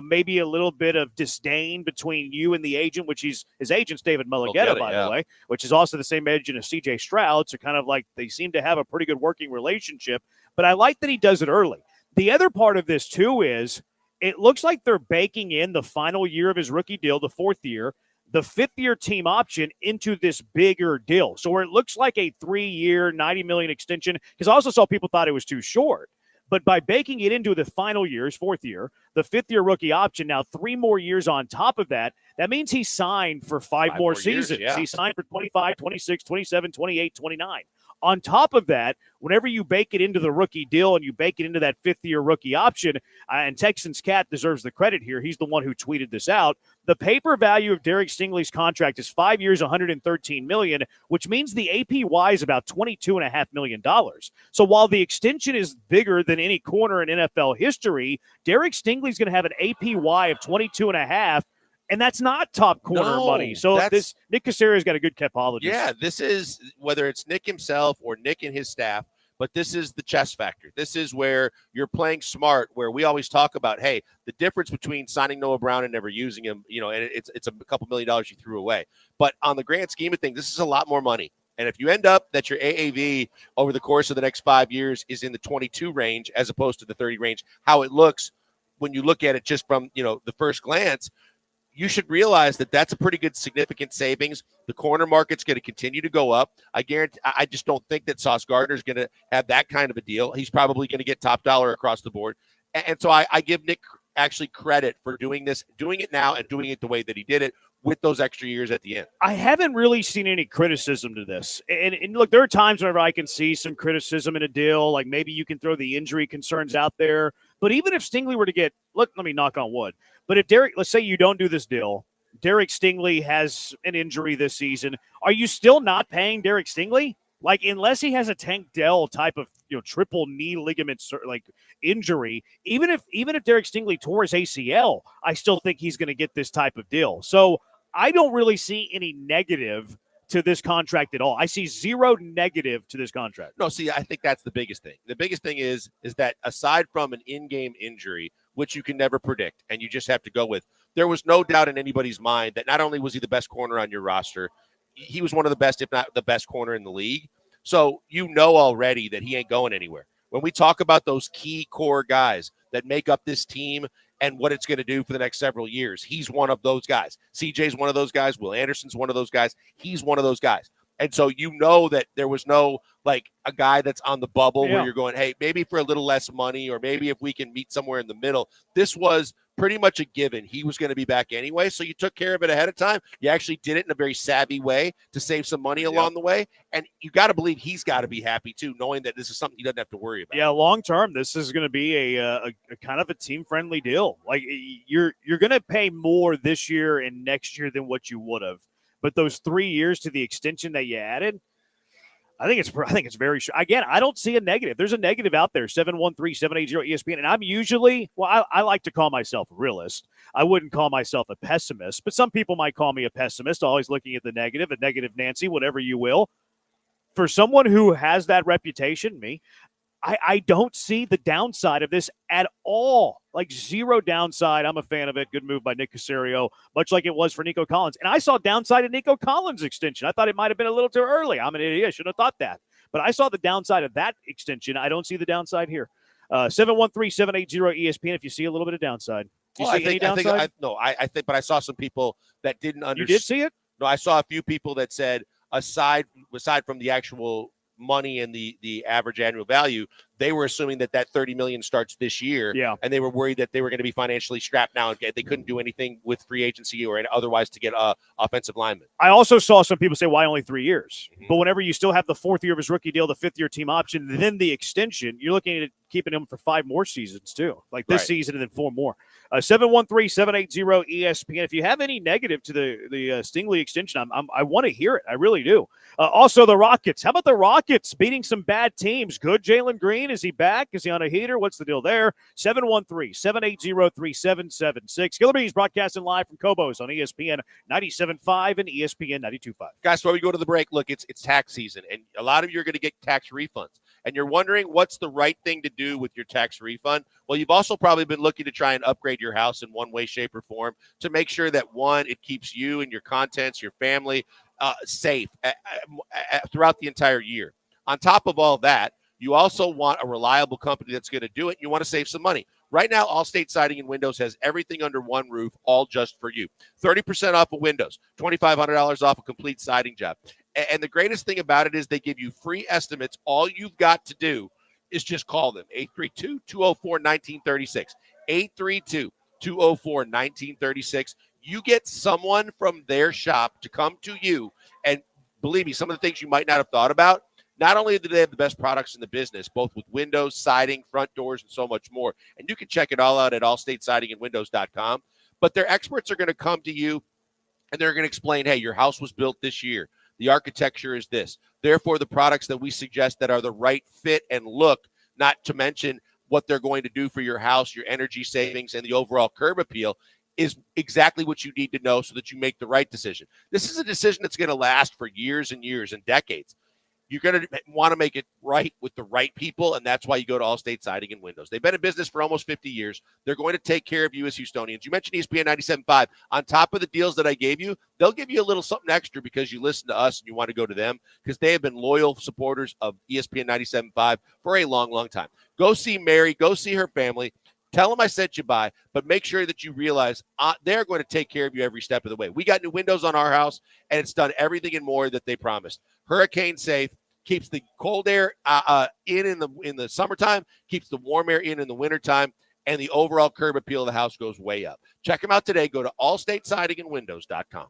maybe a little bit of disdain between you and the agent, which his agent's David Mulligetta, by the way, which is also the same agent as CJ Stroud. So kind of like they seem to have a pretty good working relationship. But I like that he does it early. The other part of this, too, is it looks like they're baking in the final year of his rookie deal, the 4th year, the 5th-year team option into this bigger deal. So where it looks like a 3-year, $90 million extension, because I also saw people thought it was too short. But by baking it into the final year's 4th year, the 5th-year rookie option, now 3 more years on top of that, that means he signed for 5 more seasons. Years, yeah. He signed for 25, 26, 27, 28, 29. On top of that, whenever you bake it into the rookie deal and you bake it into that 5th-year rookie option, and Texans Cat deserves the credit here. He's the one who tweeted this out. The paper value of Derek Stingley's contract is 5 years, $113 million, which means the APY is about $22.5 million. So while the extension is bigger than any corner in NFL history, Derek Stingley's going to have an APY of $22.5 million. And that's not top corner No, money. So that's- Nick Caserio's got a good capologist. Yeah, this is whether it's Nick himself or Nick and his staff, but this is the chess factor. This is where you're playing smart, where we always talk about, hey, the difference between signing Noah Brown and never using him, and it's a couple $1 million you threw away. But on the grand scheme of things, this is a lot more money. And if you end up that your AAV over the course of the next 5 years is in the 22 range as opposed to the 30 range, how it looks when you look at it just from, the first glance, you should realize that that's a pretty good significant savings. The corner market's going to continue to go up. I guarantee. I just don't think that Sauce Gardner's going to have that kind of a deal. He's probably going to get top dollar across the board. And so I give Nick actually credit for doing it now and doing it the way that he did it with those extra years at the end. I haven't really seen any criticism to this. And look, there are times whenever I can see some criticism in a deal, like maybe you can throw the injury concerns out there. But even if Stingley were to get, let me knock on wood. But if let's say you don't do this deal, Derek Stingley has an injury this season, are you still not paying Derek Stingley? Like, unless he has a Tank Dell type of, triple knee ligament injury, even if Derek Stingley tore his ACL, I still think he's going to get this type of deal. So I don't really see any negative to this contract at all. I see zero negative to this contract. No, see, I think that's the biggest thing. The biggest thing is that aside from an in-game injury, which you can never predict and you just have to go with, there was no doubt in anybody's mind that not only was he the best corner on your roster, he was one of the best, if not the best corner in the league. So already that he ain't going anywhere. When we talk about those key core guys that make up this team and what it's going to do for the next several years, he's one of those guys. CJ's one of those guys. Will Anderson's one of those guys. He's one of those guys. And so that there was no, like, a guy that's on the bubble where you're going, hey, maybe for a little less money or maybe if we can meet somewhere in the middle. This was pretty much a given. He was going to be back anyway, so you took care of it ahead of time. You actually did it in a very savvy way to save some money along the way. And you got to believe he's got to be happy, too, knowing that this is something he doesn't have to worry about. Yeah, long term, this is going to be a kind of a team-friendly deal. Like, you're going to pay more this year and next year than what you would have. But those 3 years to the extension that you added, I think it's very sure. Again, I don't see a negative. There's a negative out there, 713-780 ESPN. And I'm usually, I like to call myself a realist. I wouldn't call myself a pessimist, but some people might call me a pessimist, always looking at the negative, a negative Nancy, whatever you will. For someone who has that reputation, me, I don't see the downside of this at all. Like, zero downside. I'm a fan of it. Good move by Nick Caserio, much like it was for Nico Collins. And I saw downside in Nico Collins' extension. I thought it might have been a little too early. I'm an idiot. I should have thought that. But I saw the downside of that extension. I don't see the downside here. 713-780 ESPN if you see a little bit of downside. Do you see any downside? But I saw some people that didn't understand. You did see it? No, I saw a few people that said aside from the actual money and the average annual value, they were assuming that $30 million starts this year. Yeah. And they were worried that they were going to be financially strapped now and they couldn't do anything with free agency or otherwise to get offensive linemen. I also saw some people say, why only 3 years? Mm-hmm. But whenever you still have the fourth year of his rookie deal, the fifth year team option, then the extension, you're looking at keeping him for 5 more seasons too, like this season and then 4 more. 713-780 ESPN. If you have any negative to the Stingley extension, I want to hear it. I really do. Also, the Rockets. How about the Rockets beating some bad teams? Good Jalen Green. Is he back? Is he on a heater? What's the deal there? 713-780-3776. Killer Bees broadcasting live from Cobos on ESPN 97.5 and ESPN 92.5. Guys, before we go to the break, look, it's tax season, and a lot of you are going to get tax refunds. And you're wondering what's the right thing to do with your tax refund. Well, you've also probably been looking to try and upgrade your house in one way, shape, or form to make sure that, one, it keeps you and your contents, your family safe throughout the entire year. On top of all that, you also want a reliable company that's going to do it. You want to save some money. Right now, Allstate Siding and Windows has everything under one roof, all just for you. 30% off of windows, $2,500 off a complete siding job. And the greatest thing about it is they give you free estimates. All you've got to do is just call them, 832-204-1936. 832-204-1936. You get someone from their shop to come to you. And believe me, some of the things you might not have thought about, not only do they have the best products in the business, both with windows, siding, front doors, and so much more, and you can check it all out at allstatesidingandwindows.com, but their experts are going to come to you, and they're going to explain, hey, your house was built this year. The architecture is this. Therefore, the products that we suggest that are the right fit and look, not to mention what they're going to do for your house, your energy savings, and the overall curb appeal, is exactly what you need to know so that you make the right decision. This is a decision that's going to last for years and years and decades. You're going to want to make it right with the right people, and that's why you go to Allstate Siding and Windows. They've been in business for almost 50 years. They're going to take care of you as Houstonians. You mentioned ESPN 97.5. On top of the deals that I gave you, they'll give you a little something extra because you listen to us and you want to go to them because they have been loyal supporters of ESPN 97.5 for a long, long time. Go see Mary. Go see her family. Tell them I sent you by, but make sure that you realize they're going to take care of you every step of the way. We got new windows on our house, and it's done everything and more that they promised. Hurricane safe. Keeps the cold air in the summertime, keeps the warm air in the wintertime, and the overall curb appeal of the house goes way up. Check them out today. Go to allstatesidingandwindows.com.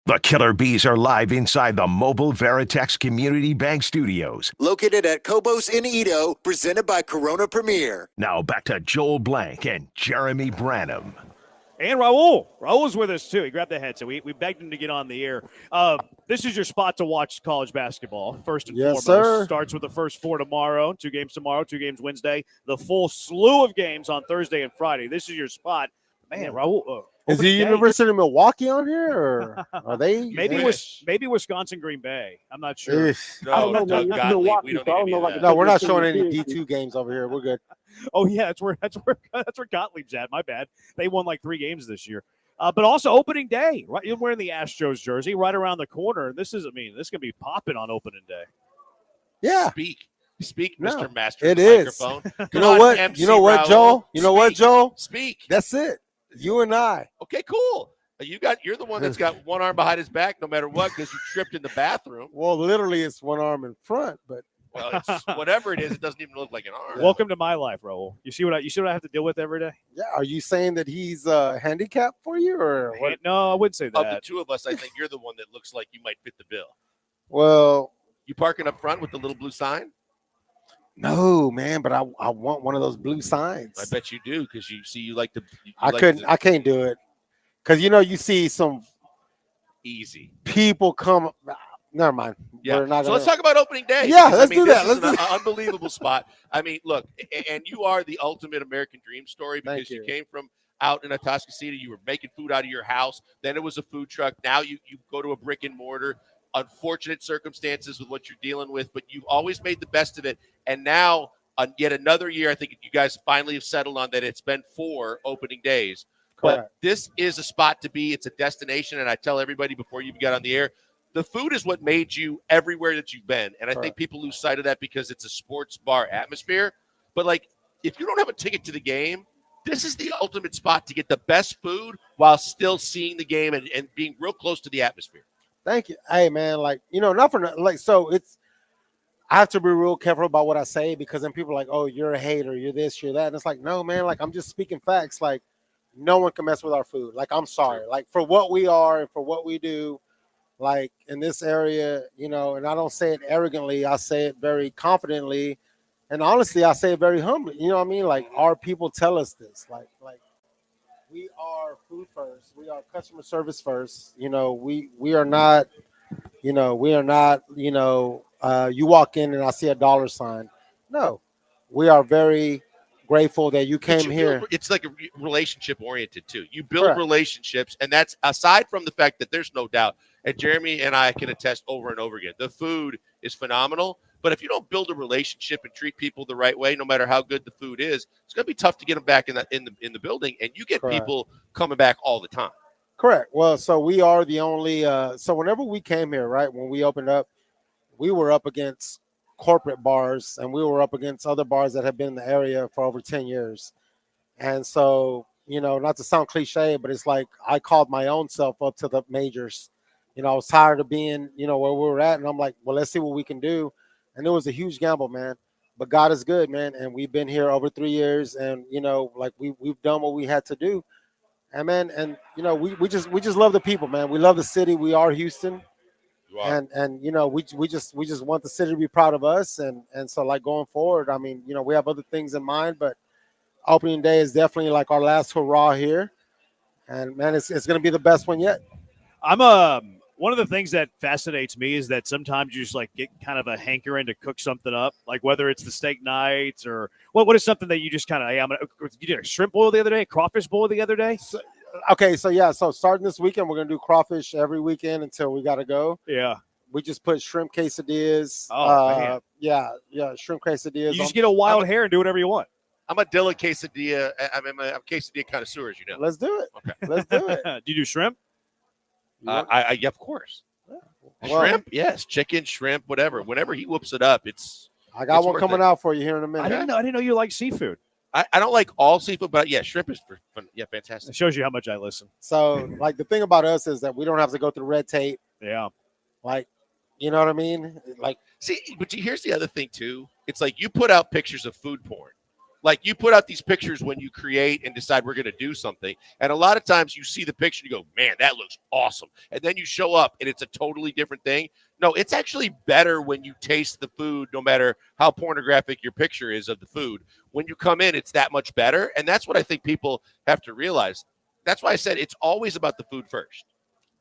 The Killer Bees are live inside the Mobile Veritex Community Bank Studios. Located at Cobos in Edo, presented by Corona Premier. Now back to Joel Blank and Jeremy Branham. And Raul. Raul's with us, too. He grabbed the headset. We begged him to get on the air. This is your spot to watch college basketball, first and foremost. Sir. Starts with the first 4 tomorrow, 2 games tomorrow, 2 games Wednesday, the full slew of games on Thursday and Friday. This is your spot. Man, Raul. Is the University of Milwaukee on here, or are they? Maybe Wisconsin, Green Bay. I'm not sure. No, Doug Gottlieb. We don't need any of that. No, we're not showing any D2 games over here. We're good. Oh yeah, that's where Gottlieb's at. My bad. They won like 3 games this year. But also opening day. Right, you're wearing the Astros jersey right around the corner. This gonna be popping on opening day. Yeah. Speak, Mr. Master. It of the is. microphone. You know what? MC You know what, Raul. Joel? You know what, Joel? Speak. That's it. You and I. Okay, cool. You're the one that's got one arm behind his back no matter what because you tripped in the bathroom. Well, literally, it's one arm in front, but Well, it's whatever it is, it doesn't even look like an arm. Welcome to my life, Raul. You see what I have to deal with every day? Yeah. Are you saying that he's handicapped for you, or what? No, I wouldn't say Of the that. two of us, I think you're the one that looks like you might fit the bill. Well, You parking up front with the little blue sign? no, man. But I want one of those blue signs. I bet you do because you like to. I can't do it because you see some easy people come. Never mind. Yeah. We're not So gonna, let's talk about opening day. Yeah, because, let's do this that. is Let's an do that. unbelievable spot. I mean, look, and you are the ultimate American dream story because you came from out in Atascocita. You were making food out of your house. Then it was a food truck. Now you go to a brick and mortar. Unfortunate circumstances with what you're dealing with, but you've always made the best of it. And now, on yet another year, I think you guys finally have settled on that it's been 4 opening days. Correct. But this is a spot to be. It's a destination. And I tell everybody before you got on the air, the food is what made you everywhere that you've been. And I think people lose sight of that because it's a sports bar atmosphere. But, like, if you don't have a ticket to the game, this is the ultimate spot to get the best food while still seeing the game and being real close to the atmosphere. Thank you. Hey, man, like, not for like, so I have to be real careful about what I say because then people are like, oh, you're a hater, you're this, you're that. And it's like, no, man, like, I'm just speaking facts. Like, no one can mess with our food. Like, I'm sorry. Like, for what we are and for what we do, like, in this area, and I don't say it arrogantly. I say it very confidently. And honestly, I say it very humbly. You know what I mean? Like, our people tell us this. Like we are food first. We are customer service first. We are not, you walk in and I see a dollar sign. No, we are very grateful that you came here. It's like a relationship oriented too. You build relationships, and that's aside from the fact that there's no doubt, and Jeremy and I can attest over and over again, the food is phenomenal. But if you don't build a relationship and treat people the right way, no matter how good the food is, it's going to be tough to get them back in the building. And you get people coming back all the time. Correct. Well, so we are the only. So whenever we came here, right, when we opened up, we were up against corporate bars, and we were up against other bars that have been in the area for over 10 years. And so, not to sound cliche, but it's like I called my own self up to the majors. I was tired of being, where we were at, and I'm like, well, let's see what we can do. And it was a huge gamble, man. But God is good, man. And we've been here over 3 years, and like we've done what we had to do. And man, and we just love the people, man. We love the city. We are Houston. And we just want the city to be proud of us. And so, like, going forward, I mean, we have other things in mind, but opening day is definitely like our last hurrah here. And man, it's gonna be the best one yet. One of the things that fascinates me is that sometimes you just like get kind of a hankering to cook something up, like whether it's the steak nights or what is something that you just kind of, hey, you did a shrimp boil the other day, crawfish boil the other day. So starting this weekend, we're gonna do crawfish every weekend until we gotta go. Yeah. We just put shrimp quesadillas. Man. Yeah, shrimp quesadillas. You just get a wild hair and do whatever you want. I'm a Dilla quesadilla. I'm quesadilla connoisseur, as you know. Let's do it. Okay. Let's do it. Do you do shrimp? Yeah, of course. Shrimp, yes. Chicken, shrimp, whatever. Whenever he whoops it up, I got one coming out for you here in a minute. I didn't know you like seafood. I don't like all seafood, but yeah, shrimp is fun. Yeah, fantastic. It shows you how much I listen. So, like, the thing about us is that we don't have to go through red tape. Yeah. Like, you know what I mean? Like, see, but here's the other thing too. It's like you put out pictures of food porn. Like, you put out these pictures when you create and decide we're going to do something. And a lot of times you see the picture and you go, man, that looks awesome. And then you show up and it's a totally different thing. No, it's actually better when you taste the food, no matter how pornographic your picture is of the food. When you come in, it's that much better. And that's what I think people have to realize. That's why I said it's always about the food first.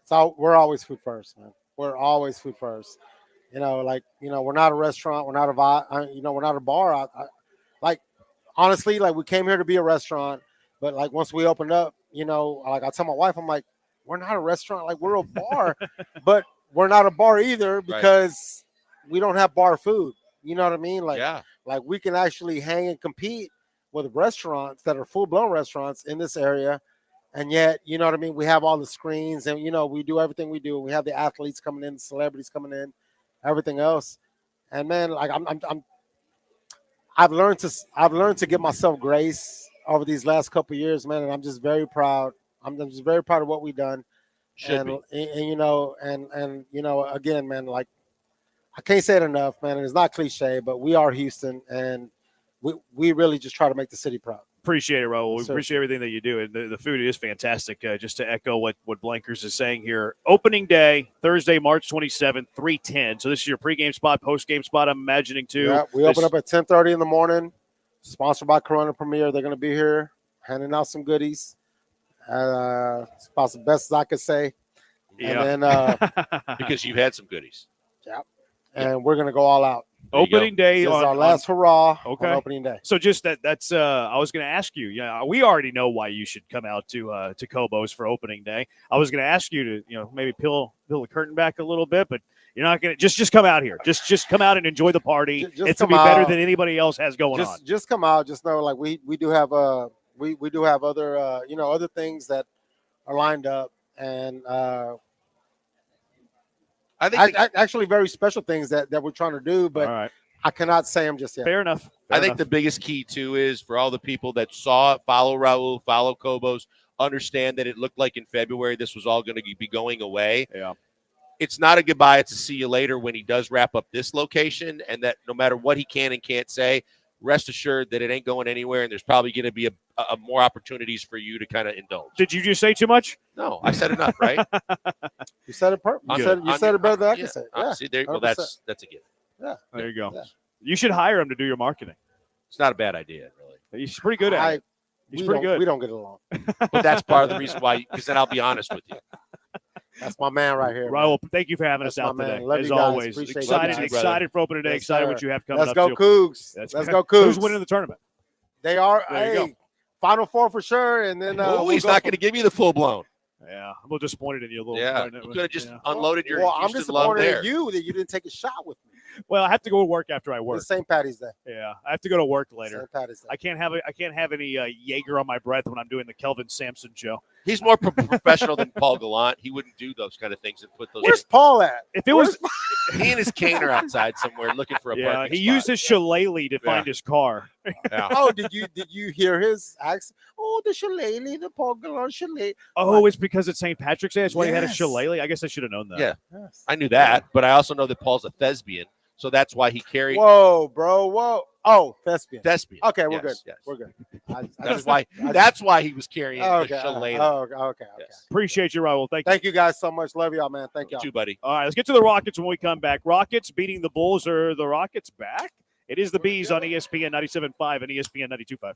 So we're always food first, man. We're always food first. We're not a restaurant. We're not we're not a bar. Honestly, like, we came here to be a restaurant, but like once we opened up, like I tell my wife, I'm like, we're not a restaurant, like we're a bar, but we're not a bar either because we don't have bar food. You know what I mean? Like, like we can actually hang and compete with restaurants that are full-blown restaurants in this area, and yet, you know what I mean? We have all the screens, and we do everything we do. We have the athletes coming in, the celebrities coming in, everything else, and man, like I've learned to give myself grace over these last couple of years, man, and I'm just very proud. I'm just very proud of what we've done. Again, man, like I can't say it enough, man. And it's not cliche, but we are Houston, and we really just try to make the city proud. Appreciate it, Raul. We Yes, sir. appreciate everything that you do. And the food is fantastic. Just to echo what Blankers is saying here. Opening day, Thursday, March 27th, 3:10. So this is your pregame spot, postgame spot, I'm imagining, too. Yeah, we open up at 10:30 in the morning. Sponsored by Corona Premier. They're going to be here handing out some goodies. It's about the best I could say. Yeah. And then because you've had some goodies. Yeah. And we're going to go all out. Opening day This is on our last hurrah okay. on opening day. So just that's I was going to ask you. Yeah, we already know why you should come out to Cobos for opening day. I was going to ask you to maybe peel the curtain back a little bit, but you're not going to just come out here. Just come out and enjoy the party. Just it's going to be better than anybody else has going on. Just come out. Just know, like we do have we do have other other things that are lined up, and I think actually very special things that we're trying to do, but all right. I cannot say them just yet. Fair enough. I think the biggest key too is for all the people that saw it, follow Raul, follow Cobos, understand that it looked like in February this was all going to be going away. Yeah. It's not a goodbye. It's a see you later when he does wrap up this location, and that no matter what he can and can't say, rest assured that it ain't going anywhere, and there's probably going to be a more opportunities for you to kind of indulge. Did you just say too much? No, I said enough, right? You said it perfect. You said it better than I can say. Yeah. See, there. Well, 100%. that's a given. Yeah. There you go. Yeah. You should hire him to do your marketing. It's not a bad idea, really. He's pretty good at it. He's pretty good. We don't get along. But that's part of the reason why, because then I'll be honest with you. That's my man right here. Raul, thank you for having us That's out my man. today. Love As you guys. always, Appreciate excited, you, excited for opening day. Yes, excited sir. what you have coming Let's up. go too. Cougs. Let's go Cougs. Who's winning the tournament? They are. There you Hey, Final Four for sure, and then He's not going to give you the full blown. Yeah, I'm a little disappointed in you. A little. Yeah, right now. you could have just Yeah. unloaded your. Well, I'm Houston love disappointed there. in you that you didn't take a shot with me. Well, I have to go to work after I work. It's St. Patty's Day. Yeah, I have to go to work later. St. Patty's Day. I can't have any Jaeger on my breath when I'm doing the Kelvin Sampson show. He's more professional than Paul Gallant. He wouldn't do those kind of things and put those. Where's Paul at? If it was, he and his cane are outside somewhere looking for a yeah, parking he spot. used his shillelagh to find his car. Yeah. Oh, did you hear his accent? Oh, the shillelagh, the Paul Gallant shillelagh. Oh, it's because it's St. Patrick's Day. That's why he had a Yes. shillelagh. I guess I should have known that. Yeah, Yes. I knew that, but I also know that Paul's a thespian, so that's why he carried. Whoa, bro. Whoa. Oh, thespian. Thespian. Okay, we're Yes, good. yes. We're good. That's why he was carrying the Okay. shillelagh. Okay. Appreciate you, Raul. Thank you. Thank you guys so much. Love y'all, man. Thank y'all. You, buddy. All right, let's get to the Rockets when we come back. Rockets beating the Bulls. Are the Rockets back? It is the Bees on ESPN 97.5 and ESPN 92.5.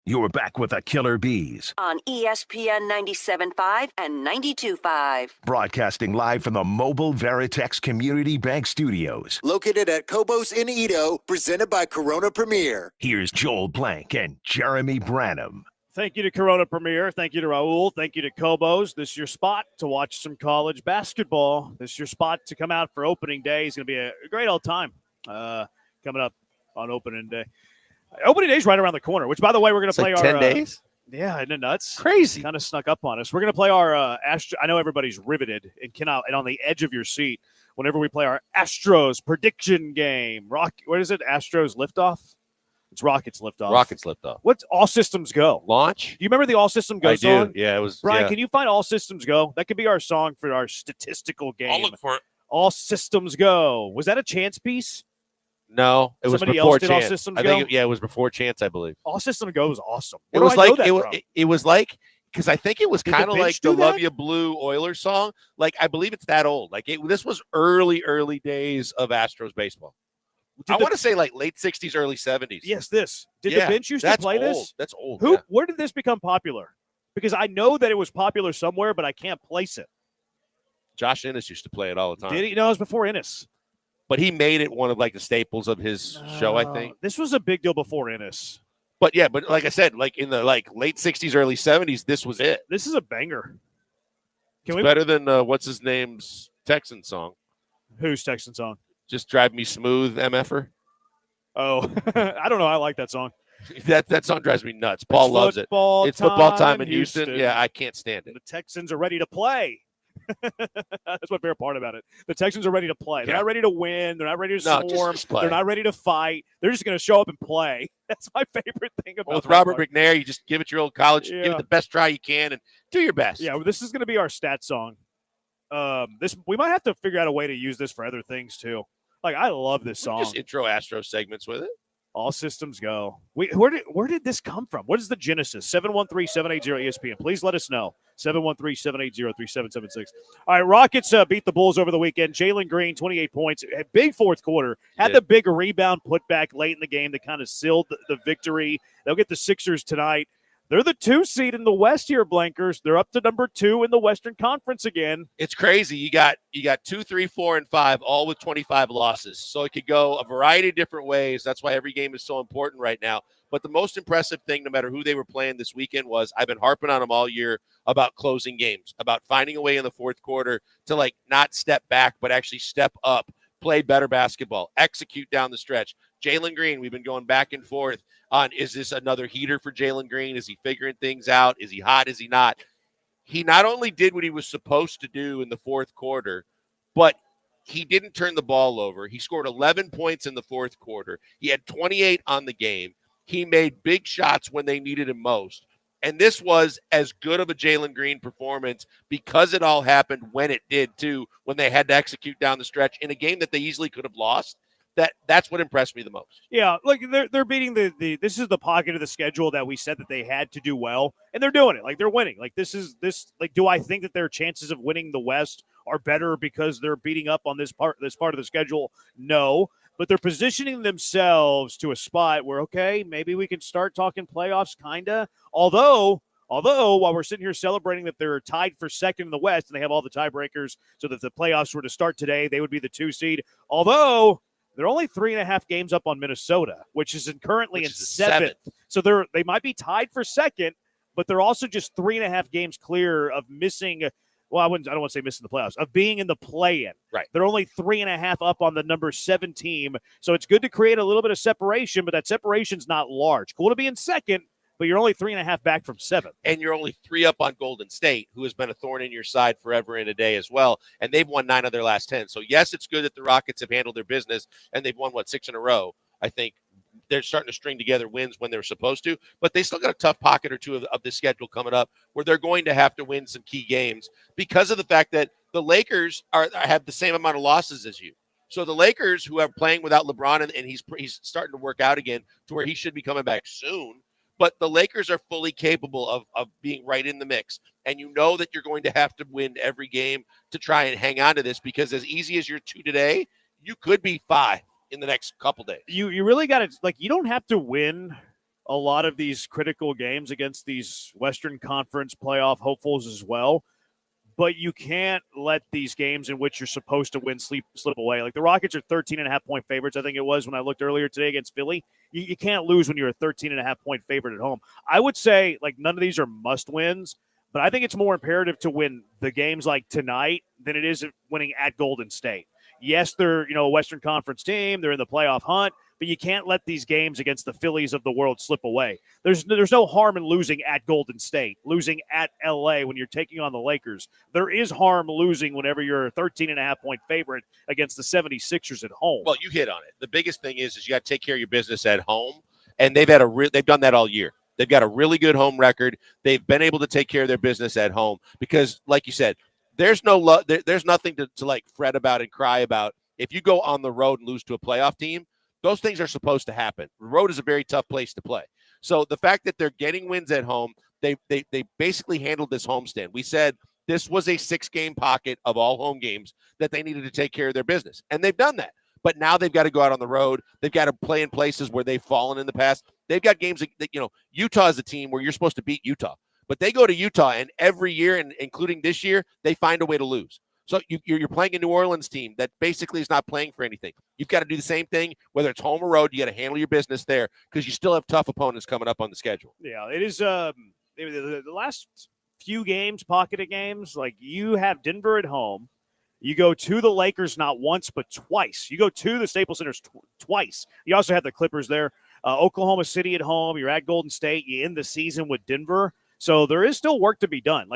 You're back with the Killer Bees, on ESPN 97.5 and 92.5. broadcasting live from the Mobile Veritex Community Bank Studios. Located at Cobos in Edo, presented by Corona Premier. Here's Joel Blank and Jeremy Branham. Thank you to Corona Premier. Thank you to Raul. Thank you to Cobos. This is your spot to watch some college basketball. This is your spot to come out for opening day. It's going to be a great old time coming up on opening day. Opening day is right around the corner, which, by the way, we're going to play like our 10 days. Yeah, isn't it nuts? Crazy. Kind of snuck up on us. We're going to play our I know everybody's riveted and on the edge of your seat whenever we play our Astros prediction game. What is it? Astros liftoff? It's Rockets liftoff. Rockets liftoff. What's All Systems Go? Launch? Do you remember the All Systems Go I song? do. Yeah, it was. Brian, yeah. can you find All Systems Go? That could be our song for our statistical game. I'll look for it. All Systems Go. Was that a Chance piece? No, it was Somebody before else did All Chance. Systems I think Go? it was before Chance, I believe. All Systems Go was awesome. It Where was do I know like that it, from? it was like because I think it was Did the kind of bench like do the Love that? You Blue Oilers song. Like I believe it's that old. Like this was early days of Astros baseball. I want to say like late 60s, early 70s. Yes, this. Did Yeah, the bench used to that's play old. this? That's old. Who? yeah. Where did this become popular? Because I know that it was popular somewhere, but I can't place it. Josh Ennis used to play it all the time. Did he? No, it was before Ennis. But he made it one of like the staples of his show, I think. This was a big deal before Ennis. But yeah, but like I said, like in the like late 60s, early 70s, this was it. This is a banger. It's better than what's his name's Texan song. Who's Texan song? Just Drive Me Smooth, MFer. Oh, I don't know. I like that song. That song drives me nuts. Paul loves it. It's football time in Houston. Yeah, I can't stand it. The Texans are ready to play. That's my favorite part about it. The Texans are ready to play. They're not ready to win. They're not ready to swarm. Just play. They're not ready to fight. They're just going to show up and play. That's my favorite thing about With that Robert part. McNair, you just give it your old college, give Yeah. it the best try you can, and do your best. Yeah, well, this is going to be our stat song. We might have to figure out a way to use this for other things too. Like I love this song. Just intro Astro segments with it. All systems go. Where did this come from? What is the genesis? 713-780-ESPN. Please let us know. 713-780-3776. All right, Rockets beat the Bulls over the weekend. Jalen Green, 28 points. A big fourth quarter. Had the big rebound put back late in the game that kind of sealed the victory. They'll get the Sixers tonight. They're the 2 seed in the West here, Blankers. They're up to number 2 in the Western Conference again. It's crazy. You got 2, 3, 4, and 5, all with 25 losses. So it could go a variety of different ways. That's why every game is so important right now. But the most impressive thing, no matter who they were playing this weekend, was I've been harping on them all year about closing games, about finding a way in the fourth quarter to like not step back, but actually step up, play better basketball, execute down the stretch. Jalen Green, we've been going back and forth on, is this another heater for Jalen Green? Is he figuring things out? Is he hot? Is he not? He not only did what he was supposed to do in the fourth quarter, but he didn't turn the ball over. He scored 11 points in the fourth quarter. He had 28 on the game. He made big shots when they needed him most. And this was as good of a Jalen Green performance because it all happened when it did, too, when they had to execute down the stretch in a game that they easily could have lost. That's what impressed me the most. Yeah, like they're beating this is the pocket of the schedule that we said that they had to do well, and they're doing it. Like they're winning. Like this do I think that their chances of winning the West are better because they're beating up on this part of the schedule? No. But they're positioning themselves to a spot where, okay, maybe we can start talking playoffs, kinda. Although while we're sitting here celebrating that they're tied for second in the West and they have all the tiebreakers, so that if the playoffs were to start today, they would be the 2 seed. Although they're only 3.5 games up on Minnesota, which is currently in seventh. So they might be tied for second, but they're also just 3.5 games clear of missing. Well, I don't want to say missing the playoffs, of being in the play-in. Right. They're only 3.5 up on the number 7 team. So it's good to create a little bit of separation, but that separation's not large. Cool to be in second, but you're only 3.5 back from 7th. And you're only 3 up on Golden State, who has been a thorn in your side forever and a day as well. And they've won 9 of their last 10. So, yes, it's good that the Rockets have handled their business, and they've won, 6 in a row. I think they're starting to string together wins when they're supposed to. But they still got a tough pocket or two of the schedule coming up where they're going to have to win some key games because of the fact that the Lakers have the same amount of losses as you. So the Lakers, who are playing without LeBron, and he's starting to work out again to where he should be coming back soon. But the Lakers are fully capable of being right in the mix. And you know that you're going to have to win every game to try and hang on to this because as easy as you're 2 today, you could be 5 in the next couple days. You really got to, you don't have to win a lot of these critical games against these Western Conference playoff hopefuls as well. But you can't let these games in which you're supposed to win slip away. Like the Rockets are 13.5-point favorites, I think it was when I looked earlier today against Philly. You can't lose when you're a 13.5-point favorite at home. I would say like none of these are must wins, but I think it's more imperative to win the games like tonight than it is winning at Golden State. Yes, they're a Western Conference team. They're in the playoff hunt, but you can't let these games against the Phillies of the world slip away. There's no harm in losing at Golden State, losing at LA when you're taking on the Lakers. There is harm losing whenever you're a 13.5-point favorite against the 76ers at home. Well, you hit on it. The biggest thing is you got to take care of your business at home, and they've done that all year. They've got a really good home record. They've been able to take care of their business at home because, like you said, there's nothing to like fret about and cry about. If you go on the road and lose to a playoff team, those things are supposed to happen. The road is a very tough place to play. So the fact that they're getting wins at home, they basically handled this homestand. We said this was a 6-game pocket of all home games that they needed to take care of their business, and they've done that. But now they've got to go out on the road. They've got to play in places where they've fallen in the past. They've got games that Utah is a team where you're supposed to beat Utah. But they go to Utah, and every year, and including this year, they find a way to lose. So you're playing a New Orleans team that basically is not playing for anything. You've got to do the same thing, whether it's home or road. You got to handle your business there because you still have tough opponents coming up on the schedule. Yeah, it is. The last few games, pocket of games, like you have Denver at home. You go to the Lakers not once but twice. You go to the Staples Center twice. You also have the Clippers there. Oklahoma City at home. You're at Golden State. You end the season with Denver. So there is still work to be done.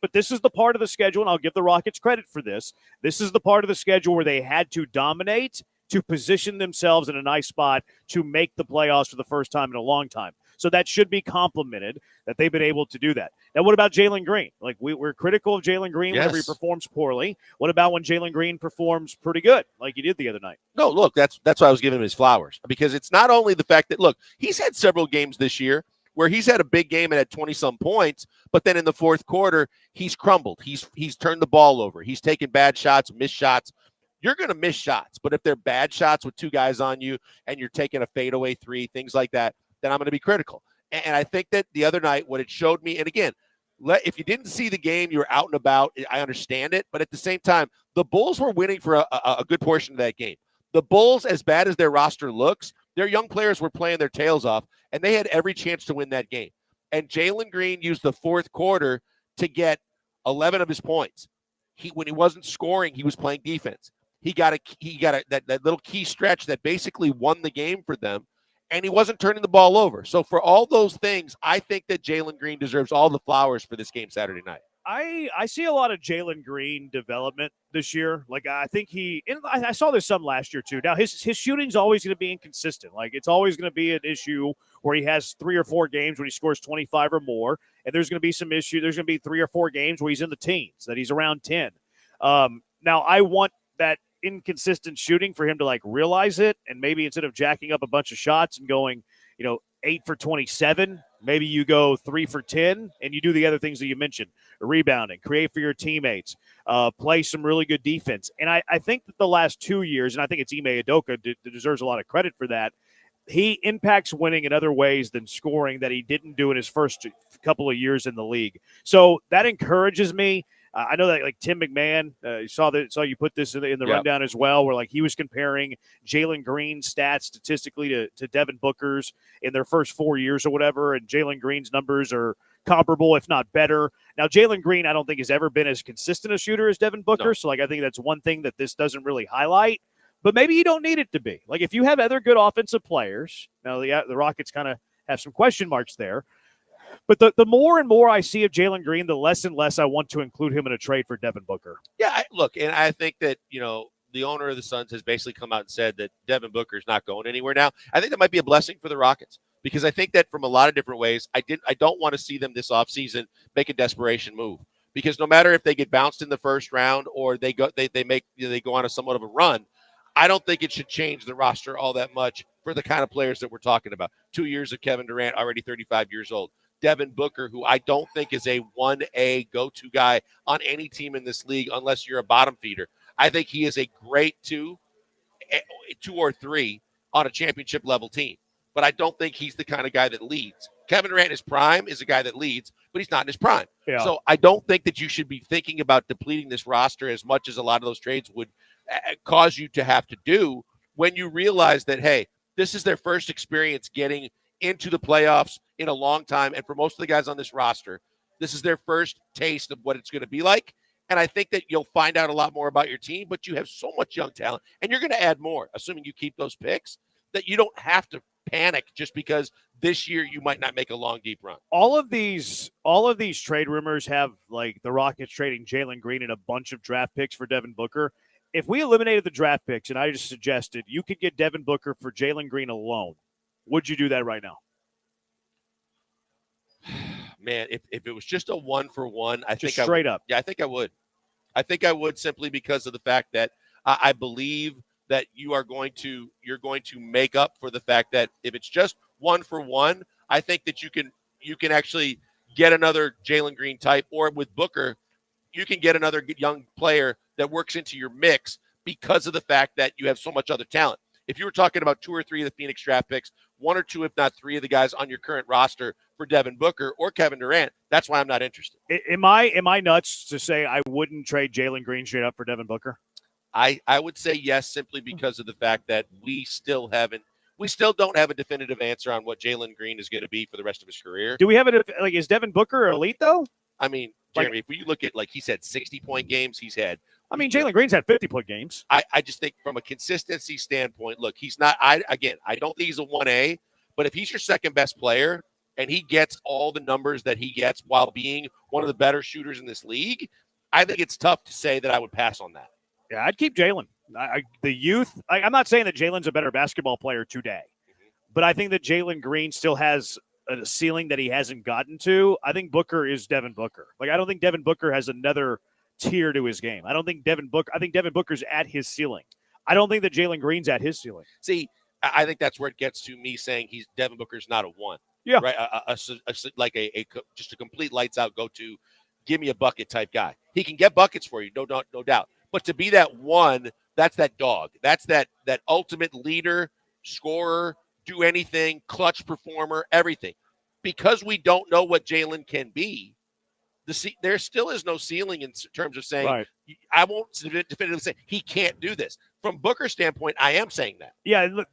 But this is the part of the schedule, and I'll give the Rockets credit for this. This is the part of the schedule where they had to dominate to position themselves in a nice spot to make the playoffs for the first time in a long time. So that should be complimented that they've been able to do that. Now, what about Jalen Green? Like we're critical of Jalen Green whenever he performs poorly. What about when Jalen Green performs pretty good, like he did the other night? No, look, that's why I was giving him his flowers, because it's not only the fact that, look, he's had several games this year where he's had a big game and had 20-some points, but then in the fourth quarter, he's crumbled. He's turned the ball over. He's taken bad shots, missed shots. You're going to miss shots, but if they're bad shots with two guys on you and you're taking a fadeaway three, things like that, then I'm going to be critical. And I think that the other night, what it showed me, and again, if you didn't see the game, you were out and about, I understand it, but at the same time, the Bulls were winning for a good portion of that game. The Bulls, as bad as their roster looks, their young players were playing their tails off, and they had every chance to win that game. And Jalen Green used the fourth quarter to get 11 of his points. When he wasn't scoring, he was playing defense. He got that little key stretch that basically won the game for them, and he wasn't turning the ball over. So for all those things, I think that Jalen Green deserves all the flowers for this game Saturday night. I see a lot of Jalen Green development this year. Like I think I saw this some last year too. Now his shooting's always going to be inconsistent. Like it's always going to be an issue where he has 3 or 4 games when he scores 25 or more, and there's going to be some issue. There's going to be 3 or 4 games where he's in the teens, that he's around 10. Now I want that inconsistent shooting for him to like realize it, and maybe instead of jacking up a bunch of shots and going, 8 for 27, maybe you go 3 for 10 and you do the other things that you mentioned: rebounding, create for your teammates, play some really good defense. And I think that the last 2 years, and I think it's Ime Udoka deserves a lot of credit for that, he impacts winning in other ways than scoring that he didn't do in his first couple of years in the league. So that encourages me. I know that like Tim McMahon, saw you put this in the rundown as well, where like he was comparing Jalen Green's stats statistically to Devin Booker's in their first 4 years or whatever, and Jalen Green's numbers are comparable, if not better. Now, Jalen Green, I don't think has ever been as consistent a shooter as Devin Booker, no. So like I think that's one thing that this doesn't really highlight. But maybe you don't need it to be. Like if you have other good offensive players, now the Rockets kind of have some question marks there. But the more and more I see of Jalen Green, the less and less I want to include him in a trade for Devin Booker. Yeah, look, and I think that, the owner of the Suns has basically come out and said that Devin Booker is not going anywhere now. I think that might be a blessing for the Rockets, because I think that from a lot of different ways, I don't want to see them this offseason make a desperation move, because no matter if they get bounced in the first round or they go on a somewhat of a run, I don't think it should change the roster all that much for the kind of players that we're talking about. 2 years of Kevin Durant, already 35 years old. Devin Booker, who I don't think is a 1A go-to guy on any team in this league unless you're a bottom feeder. I think he is a great 2 or 3 on a championship level team. but I don't think he's the kind of guy that leads. Kevin Durant in his prime is a guy that leads, but he's not in his prime. Yeah. So I don't think that you should be thinking about depleting this roster as much as a lot of those trades would cause you to have to do when you realize that, hey, this is their first experience getting into the playoffs in a long time. And for most of the guys on this roster, this is their first taste of what it's going to be like. And I think that you'll find out a lot more about your team, but you have so much young talent, and you're going to add more, assuming you keep those picks, that you don't have to panic just because this year you might not make a long, deep run. All of these trade rumors have like the Rockets trading Jalen Green and a bunch of draft picks for Devin Booker. If we eliminated the draft picks and I just suggested you could get Devin Booker for Jalen Green alone, would you do that right now? Man, if it was just a 1-for-1, I think straight up. Yeah, I think I would. I think I would, simply because of the fact that I believe that you're going to make up for the fact that if it's just 1-for-1, I think that you can actually get another Jalen Green type, or with Booker, you can get another young player that works into your mix because of the fact that you have so much other talent. If you were talking about 2 or 3 of the Phoenix draft picks, 1 or 2, if not 3 of the guys on your current roster for Devin Booker or Kevin Durant, that's why I'm not interested. Am I nuts to say I wouldn't trade Jalen Green straight up for Devin Booker? I would say yes, simply because of the fact that we still don't have a definitive answer on what Jalen Green is going to be for the rest of his career. Do we have it? Like, is Devin Booker elite though? I mean, Jeremy, if you look at, like, he's had 60-point games, he's had. I mean, Jalen Green's had 50-point games. I just think from a consistency standpoint, look, he's not. I don't think he's a 1A, but if he's your second best player and he gets all the numbers that he gets while being one of the better shooters in this league, I think it's tough to say that I would pass on that. Yeah, I'd keep Jalen. The youth. I'm not saying that Jalen's a better basketball player today, but I think that Jalen Green still has a ceiling that he hasn't gotten to. I think Booker is Devin Booker. Like, I don't think Devin Booker has another tier to his game. I think Devin Booker's at his ceiling. I don't think that Jalen Green's at his ceiling. See, I think that's where it gets to me saying Devin Booker's not a 1. Yeah. Right. Like just a complete lights out go to, give me a bucket type guy. He can get buckets for you, no doubt. But to be that 1, that's that dog. That's that ultimate leader, scorer, do anything, clutch performer, everything. Because we don't know what Jalen can be, there still is no ceiling in terms of saying, right. I won't definitively say he can't do this. From Booker's standpoint, I am saying that. Yeah, look,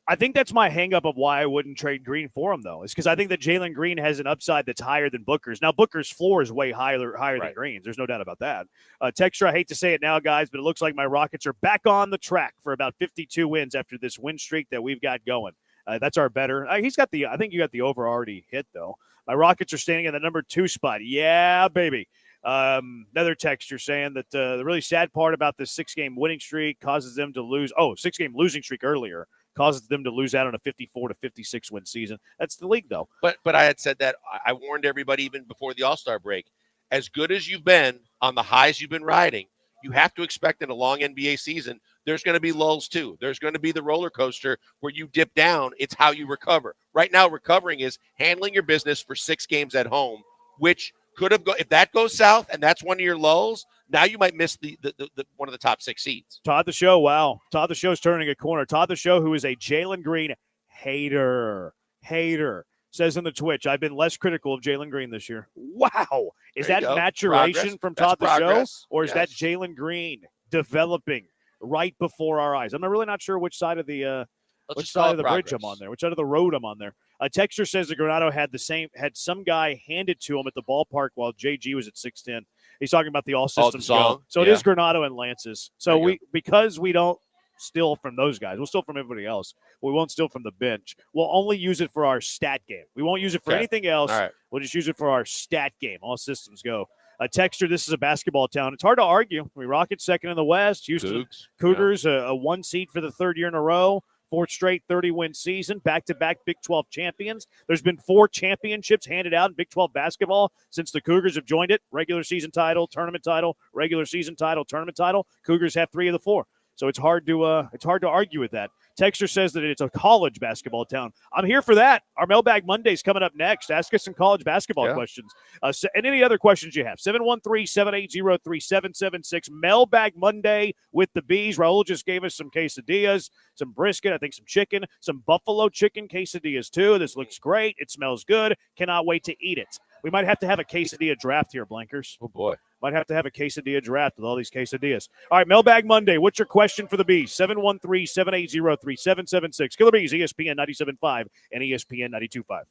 I think that's my hang-up of why I wouldn't trade Green for him, though, is because I think that Jalen Green has an upside that's higher than Booker's. Now, Booker's floor is way higher than Green's. There's no doubt about that. Texture, I hate to say it now, guys, but it looks like my Rockets are back on the track for about 52 wins after this win streak that we've got going. That's our better. I think you got the over already hit, though. My Rockets are standing in the number 2 spot. Yeah, baby. Another texture saying that the really sad part about this 6-game winning streak causes them to lose. 6-game losing streak earlier causes them to lose out on a 54 to 56 win season. That's the league, though. But I had said that I warned everybody even before the All-Star break. As good as you've been on the highs you've been riding, you have to expect in a long NBA season, there's going to be lulls too. There's going to be the roller coaster where you dip down. It's how you recover. Right now, recovering is handling your business for 6 games at home, which could have if that goes south and that's one of your lulls, now you might miss the one of the top 6 seeds. Todd the Show, wow. Todd the Show's turning a corner. Todd the Show, who is a Jalen Green hater, says in the Twitch, I've been less critical of Jalen Green this year. Wow. Is that maturation from Todd the Show? Or is that Jalen Green developing right before our eyes? I'm really not sure which side of the bridge I'm on there, which side of the road I'm on there. Texture says that Granado had some guy handed to him at the ballpark while JG was at 6'10". He's talking about the all systems go. So it is Granado and Lance's. So because we don't steal from those guys, we'll steal from everybody else. We won't steal from the bench. We'll only use it for our stat game. We won't use it for anything else. All right. We'll just use it for our stat game. All systems go. Texture, this is a basketball town. It's hard to argue. We Rockets second in the West. Houston Cougars, a 1 seed for the 3rd year in a row. 4th straight 30-win season, back-to-back Big 12 champions. There's been 4 championships handed out in Big 12 basketball since the Cougars have joined it. Regular season title, tournament title, regular season title, tournament title. Cougars have 3 of the 4. So it's hard to argue with that. Texter says that it's a college basketball town. I'm here for that. Our Mailbag Monday's coming up next. Ask us some college basketball questions. And any other questions you have. 713-780-3776. Mailbag Monday with the Bees. Raul just gave us some quesadillas, some brisket, I think some chicken, some buffalo chicken quesadillas too. This looks great. It smells good. Cannot wait to eat it. We might have to have a quesadilla draft here, Blankers. Oh, boy. Might have to have a quesadilla draft with all these quesadillas. All right, Mailbag Monday. What's your question for the Bees? 713-780-3776. Killer Bees, ESPN 97.5 and ESPN 92.5.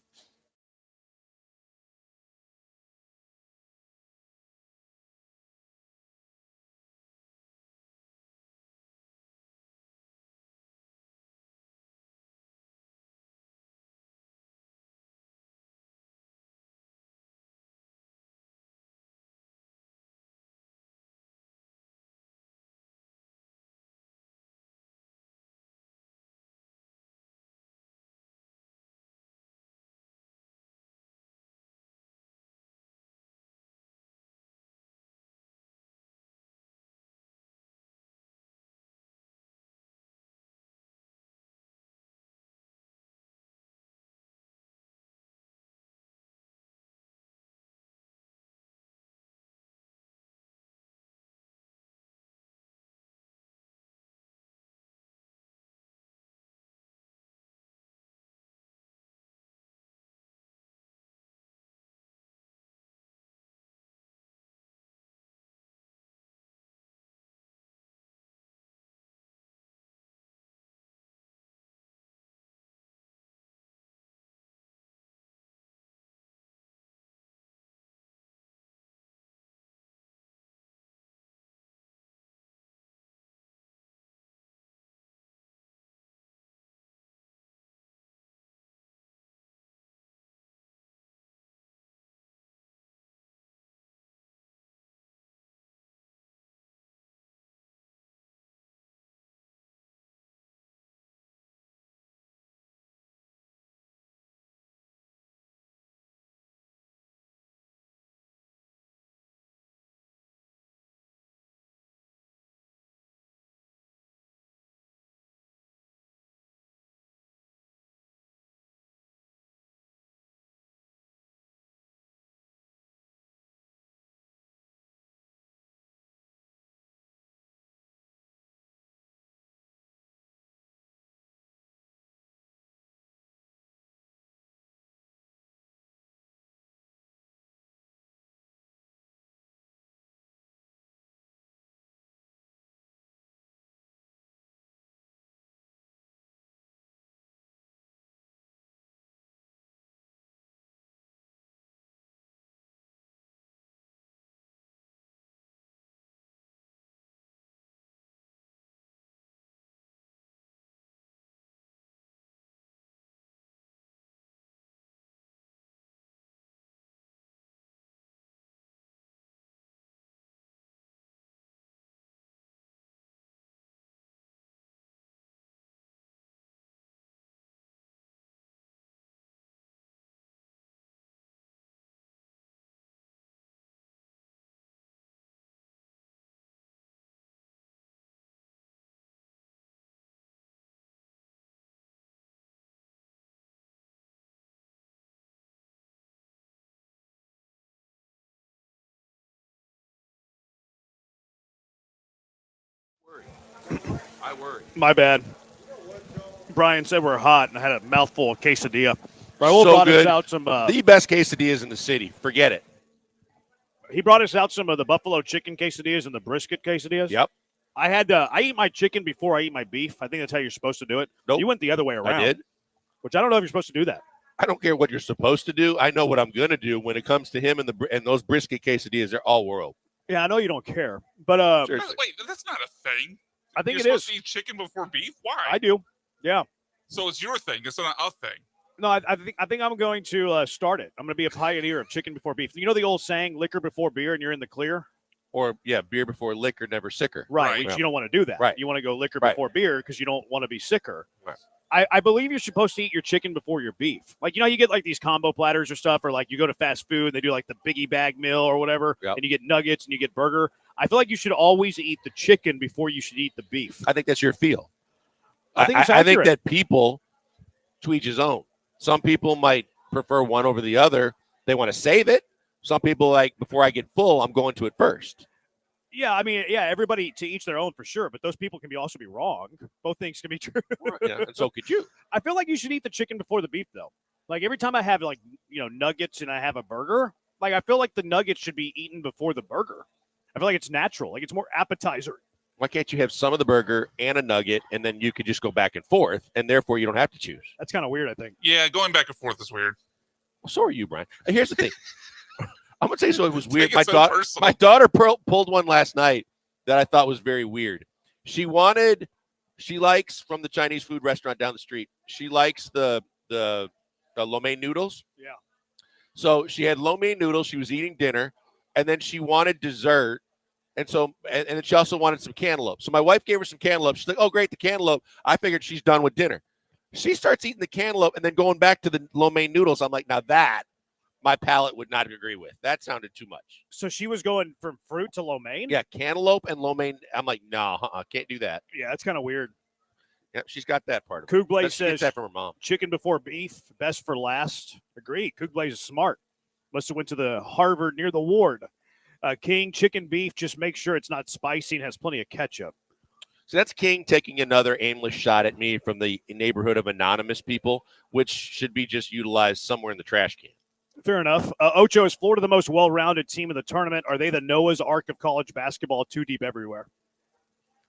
I worry. My bad. Brian said we're hot, and I had a mouthful of quesadilla. Raul So brought us good. out some. The best quesadillas in the city. Forget it. He brought us out some of the buffalo chicken quesadillas and the brisket quesadillas. Yep. I eat my chicken before I eat my beef. I think that's how you're supposed to do it. Nope. You went the other way around. I did. Which I don't know if you're supposed to do that. I don't care what you're supposed to do. I know what I'm going to do when it comes to him and those brisket quesadillas. They're all world. Yeah, I know you don't care, but Seriously. Wait, that's not a thing. I think You're it supposed is. to eat chicken before beef. Why? I do. Yeah. So it's your thing. It's not a thing. No, I think I'm going to start it. I'm going to be a pioneer of chicken before beef. You know the old saying, liquor before beer and you're in the clear? Or, beer before liquor, never sicker. Right, which you don't want to do that. Right. You want to go liquor Right. before beer because you don't want to be sicker. Right. I believe you're supposed to eat your chicken before your beef. Like, you know, you get like these combo platters or stuff, or like you go to fast food and they do like the biggie bag meal or whatever, Yep. and you get nuggets and you get burger. I feel like you should always eat the chicken before you should eat the beef. I think that's your feel. I think it's I think accurate. that people, to each his own. Some people might prefer one over the other. They want to save it. Some people like, before I get full, I'm going to it first. Yeah, I mean, yeah, everybody to each their own for sure, but those people can also be wrong. Both things can be true. Yeah, and so could you. I feel like you should eat the chicken before the beef, though. Like every time I have nuggets and I have a burger, like I feel like the nuggets should be eaten before the burger. I feel like it's natural, like it's more appetizer. Why can't you have some of the burger and a nugget, and then you could just go back and forth, and therefore you don't have to choose? That's kind of weird, I think. Yeah, going back and forth is weird. Well, so are you, Brian. Here's the thing. I'm going to tell you something was weird. Take it so personal. My daughter pulled one last night that I thought was very weird. She likes from the Chinese food restaurant down the street. She likes the lo mein noodles. Yeah. So she had lo mein noodles. She was eating dinner, and then she wanted dessert. And then she also wanted some cantaloupe. So my wife gave her some cantaloupe. She's like, oh, great, the cantaloupe. I figured she's done with dinner. She starts eating the cantaloupe and then going back to the lo mein noodles. I'm like, now that my palate would not agree with. That sounded too much. So she was going from fruit to lo mein? Yeah, cantaloupe and lo mein. I'm like, no, can't do that. Yeah, that's kind of weird. Yeah, she's got that part of it. Coog Blaze She gets says that from her mom. chicken before beef, best for last. Agree. Coog Blaze is smart. Must have went to the Harvard near the ward. King, chicken beef, just make sure it's not spicy and has plenty of ketchup. So that's King taking another aimless shot at me from the neighborhood of anonymous people, which should be just utilized somewhere in the trash can. Fair enough. Ocho, is Florida the most well-rounded team in the tournament? Are they the Noah's Ark of college basketball, too deep everywhere?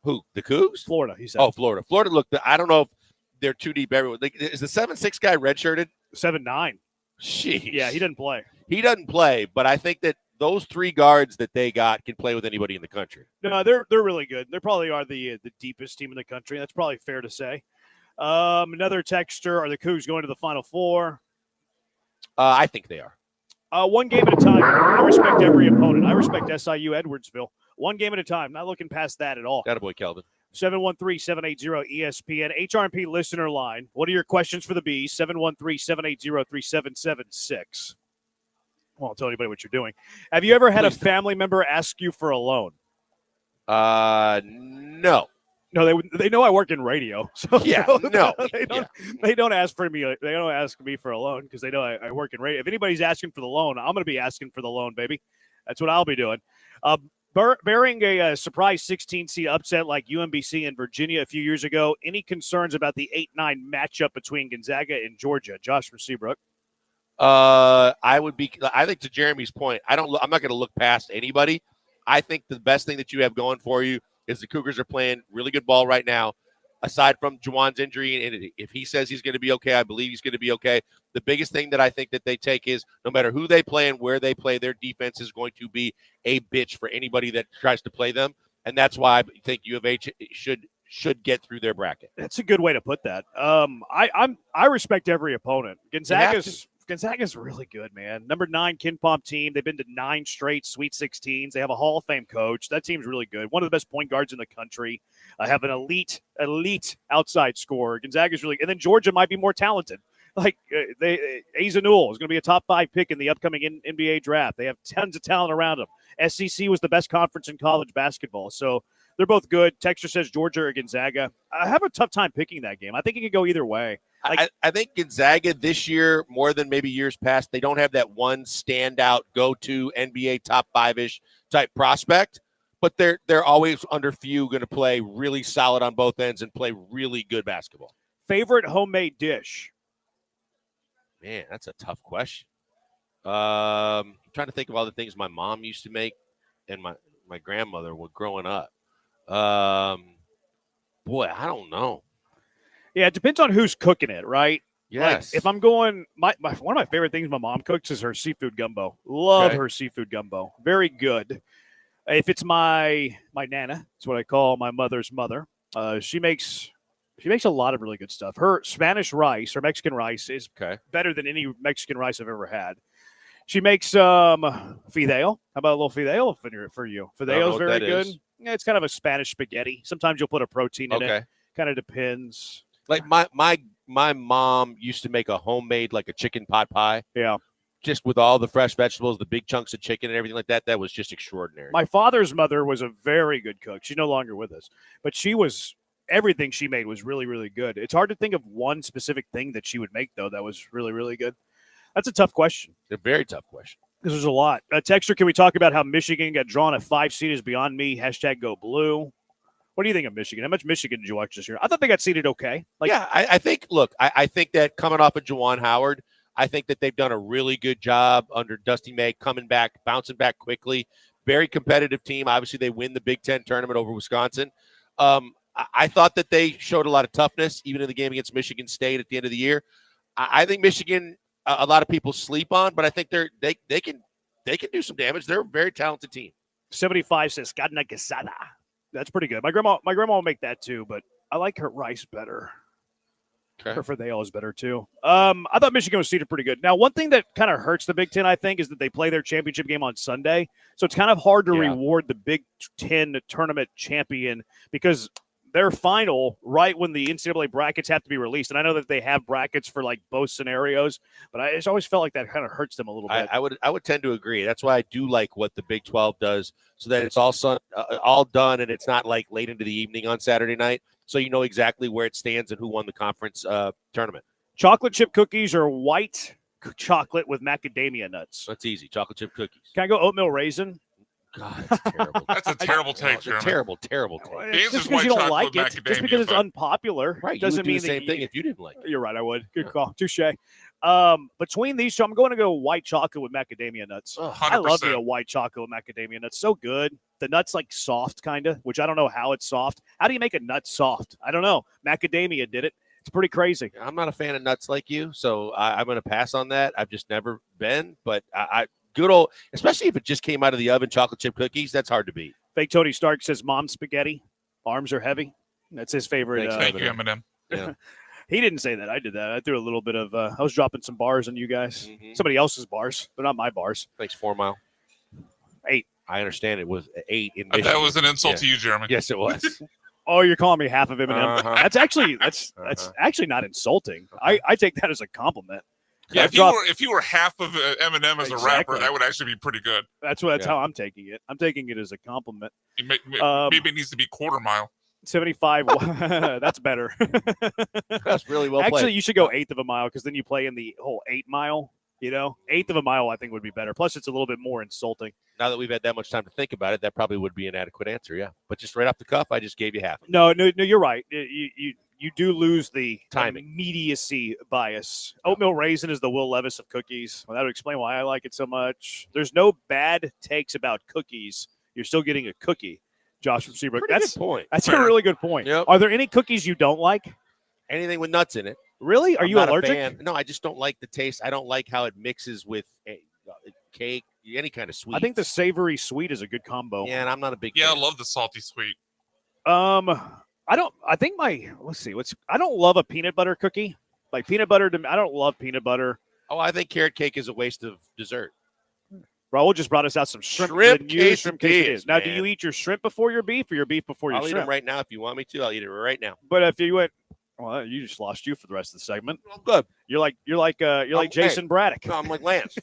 Who? The Cougs? Florida, he said. Oh, Florida. Florida, look, I don't know if they're too deep everywhere. Is the 7'6" guy redshirted? 7'9". Jeez. Yeah, he didn't play. He doesn't play, but I think that those three guards that they got can play with anybody in the country. No, they're really good. They probably are the deepest team in the country. That's probably fair to say. Another texter, are the Cougs going to the Final Four? I think they are. One game at a time. I respect every opponent. I respect SIU Edwardsville. One game at a time. Not looking past that at all. Attaboy, Kelvin. 713-780-ESPN. HRP listener line. What are your questions for the Bees? 713-780-3776. Won't tell anybody what you're doing. Have you ever had a family member ask you for a loan? No. No, they know I work in radio. So Yeah, no. They don't ask for me. They don't ask me for a loan because they know I work in radio. If anybody's asking for the loan, I'm going to be asking for the loan, baby. That's what I'll be doing. Bearing a surprise 16-seed upset like UMBC and Virginia a few years ago, any concerns about the 8-9 matchup between Gonzaga and Georgia? Josh from Seabrook. I think to Jeremy's point, I'm not going to look past anybody. I think the best thing that you have going for you is the Cougars are playing really good ball right now. Aside from Juwan's injury, and if he says he's going to be okay, I believe he's going to be okay. The biggest thing that I think that they take is no matter who they play and where they play, their defense is going to be a bitch for anybody that tries to play them. And that's why I think U of H should get through their bracket. That's a good way to put that. I respect every opponent. Gonzaga's really good, man. Number 9 KenPom team. They've been to 9 straight Sweet 16s. They have a Hall of Fame coach. That team's really good. One of the best point guards in the country. Have an elite outside scorer. Gonzaga's really, and then Georgia might be more talented. Like Azanul is going to be a top 5 pick in the upcoming NBA draft. They have tons of talent around them. SEC was the best conference in college basketball, so they're both good. Texture says Georgia or Gonzaga. I have a tough time picking that game. I think it could go either way. I think Gonzaga this year, more than maybe years past, they don't have that one standout go-to NBA top 5-ish type prospect, but they're always under few going to play really solid on both ends and play really good basketball. Favorite homemade dish? Man, that's a tough question. I'm trying to think of all the things my mom used to make and my grandmother were growing up. Boy, I don't know. Yeah, it depends on who's cooking it, right? Yes. Like if I'm going, one of my favorite things my mom cooks is her seafood gumbo. Love her seafood gumbo. Very good. If it's my nana, that's what I call my mother's mother. She makes a lot of really good stuff. Her Spanish rice or Mexican rice is better than any Mexican rice I've ever had. She makes fideo. How about a little fideo for you? Fideo's very good. Yeah, it's kind of a Spanish spaghetti. Sometimes you'll put a protein in it. Kind of depends. Like my mom used to make a homemade like a chicken pot pie. Yeah. Just with all the fresh vegetables, the big chunks of chicken and everything like that. That was just extraordinary. My father's mother was a very good cook. She's no longer with us, but she was everything she made was really, really good. It's hard to think of one specific thing that she would make, though, that was really, really good. That's a tough question. A very tough question. Because there's a lot. Texter, can we talk about how Michigan got drawn at 5 seed is beyond me? Hashtag go blue. What do you think of Michigan? How much Michigan did you watch this year? I thought they got seeded okay. I think, look, I think that coming off of Juwan Howard, I think that they've done a really good job under Dusty May, coming back, bouncing back quickly. Very competitive team. Obviously, they win the Big Ten tournament over Wisconsin. I thought that they showed a lot of toughness, even in the game against Michigan State at the end of the year. I think Michigan, a lot of people sleep on, but I think they can do some damage. They're a very talented team. 75 says carne quesada. That's pretty good. My grandma will make that too, but I like her rice better. Okay. Her fideo is better too. I thought Michigan was seeded pretty good. Now, one thing that kind of hurts the Big Ten, I think, is that they play their championship game on Sunday. So it's kind of hard to reward the Big Ten tournament champion because their final right when the NCAA brackets have to be released. And I know that they have brackets for like both scenarios, but I just always felt like that kind of hurts them a little bit. I would tend to agree. That's why I do like what the Big 12 does, so that it's all done and it's not like late into the evening on Saturday night. So you know exactly where it stands and who won the conference tournament. Chocolate chip cookies or white chocolate with macadamia nuts? That's easy. Chocolate chip cookies. Can I go oatmeal raisin? God, that's terrible. That's a terrible take, It's a Jeremy. terrible take. Just because you don't like it, just because it's unpopular, Right, you doesn't would do mean the same thing if you didn't like it. You're right, I would. Good call. Touche. Between these two, I'm going to go white chocolate with macadamia nuts. I love me a white chocolate with macadamia nuts. So good. The nut's like soft, kind of, which I don't know how it's soft. How do you make a nut soft? I don't know. Macadamia did it. It's pretty crazy. I'm not a fan of nuts like you, so I'm going to pass on that. I've just never been, but I good old, especially if it just came out of the oven, chocolate chip cookies, that's hard to beat. Fake Tony Stark says, Mom spaghetti. Arms are heavy. That's his favorite. Thank you, Eminem. Yeah. He didn't say that. I did that. I threw a little bit of, I was dropping some bars on you guys. Mm-hmm. Somebody else's bars. They're not my bars. Thanks, 4 Mile. 8. I understand it was 8 in Michigan. That was an insult to you, Jeremy. Yes, it was. Oh, you're calling me half of Eminem. Uh-huh. That's actually not insulting. I take that as a compliment. Yeah, if you were half of Eminem as a rapper, that would actually be pretty good. That's how I'm taking it. I'm taking it as a compliment. Maybe it needs to be quarter mile. 75. That's better. That's really well played. Actually, you should go 1/8 of a mile because then you play in the whole 8 mile. 1/8 of a mile I think would be better. Plus, it's a little bit more insulting. Now that we've had that much time to think about it, that probably would be an adequate answer. Yeah, but just right off the cuff, I just gave you half. No, you're right. You do lose the timing, immediacy bias. Oatmeal raisin is the Will Levis of cookies. Well, that would explain why I like it so much. There's no bad takes about cookies. You're still getting a cookie. Josh from Seabrook. Good point. That's a really good point. Yep. Are there any cookies you don't like? Anything with nuts in it. Really? Are I'm you not a allergic? fan. No, I just don't like the taste. I don't like how it mixes with cake, any kind of sweet. I think the savory sweet is a good combo. Yeah, and I'm not a big Yeah, fan. I love the salty sweet. I don't love a peanut butter cookie. Like peanut butter, I don't love peanut butter. Oh, I think carrot cake is a waste of dessert. Raul just brought us out some shrimp quesadillas. Now, do you eat your shrimp before your beef or your beef before your I'll eat shrimp? them right now if you want me to. I'll eat it right now. But if you went, well, you just lost you for the rest of the segment. Well, good. You're like Jason Braddock. No, I'm like Lance.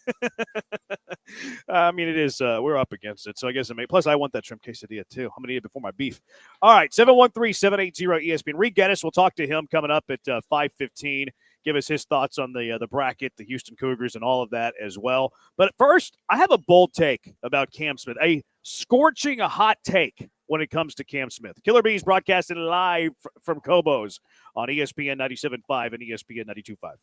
I mean, it is. We're up against it, so I guess it may. Plus, I want that shrimp quesadilla too. I'm gonna eat it before my beef. All right, 713-780-ESPN. Reed Geddes. We'll talk to him coming up at 5:15. Give us his thoughts on the bracket, the Houston Cougars, and all of that as well. But first, I have a bold take about Cam Smith, a scorching, a hot take when it comes to Cam Smith. Killer Bees broadcasting live from Cobos on ESPN 97.5 and ESPN 92.5.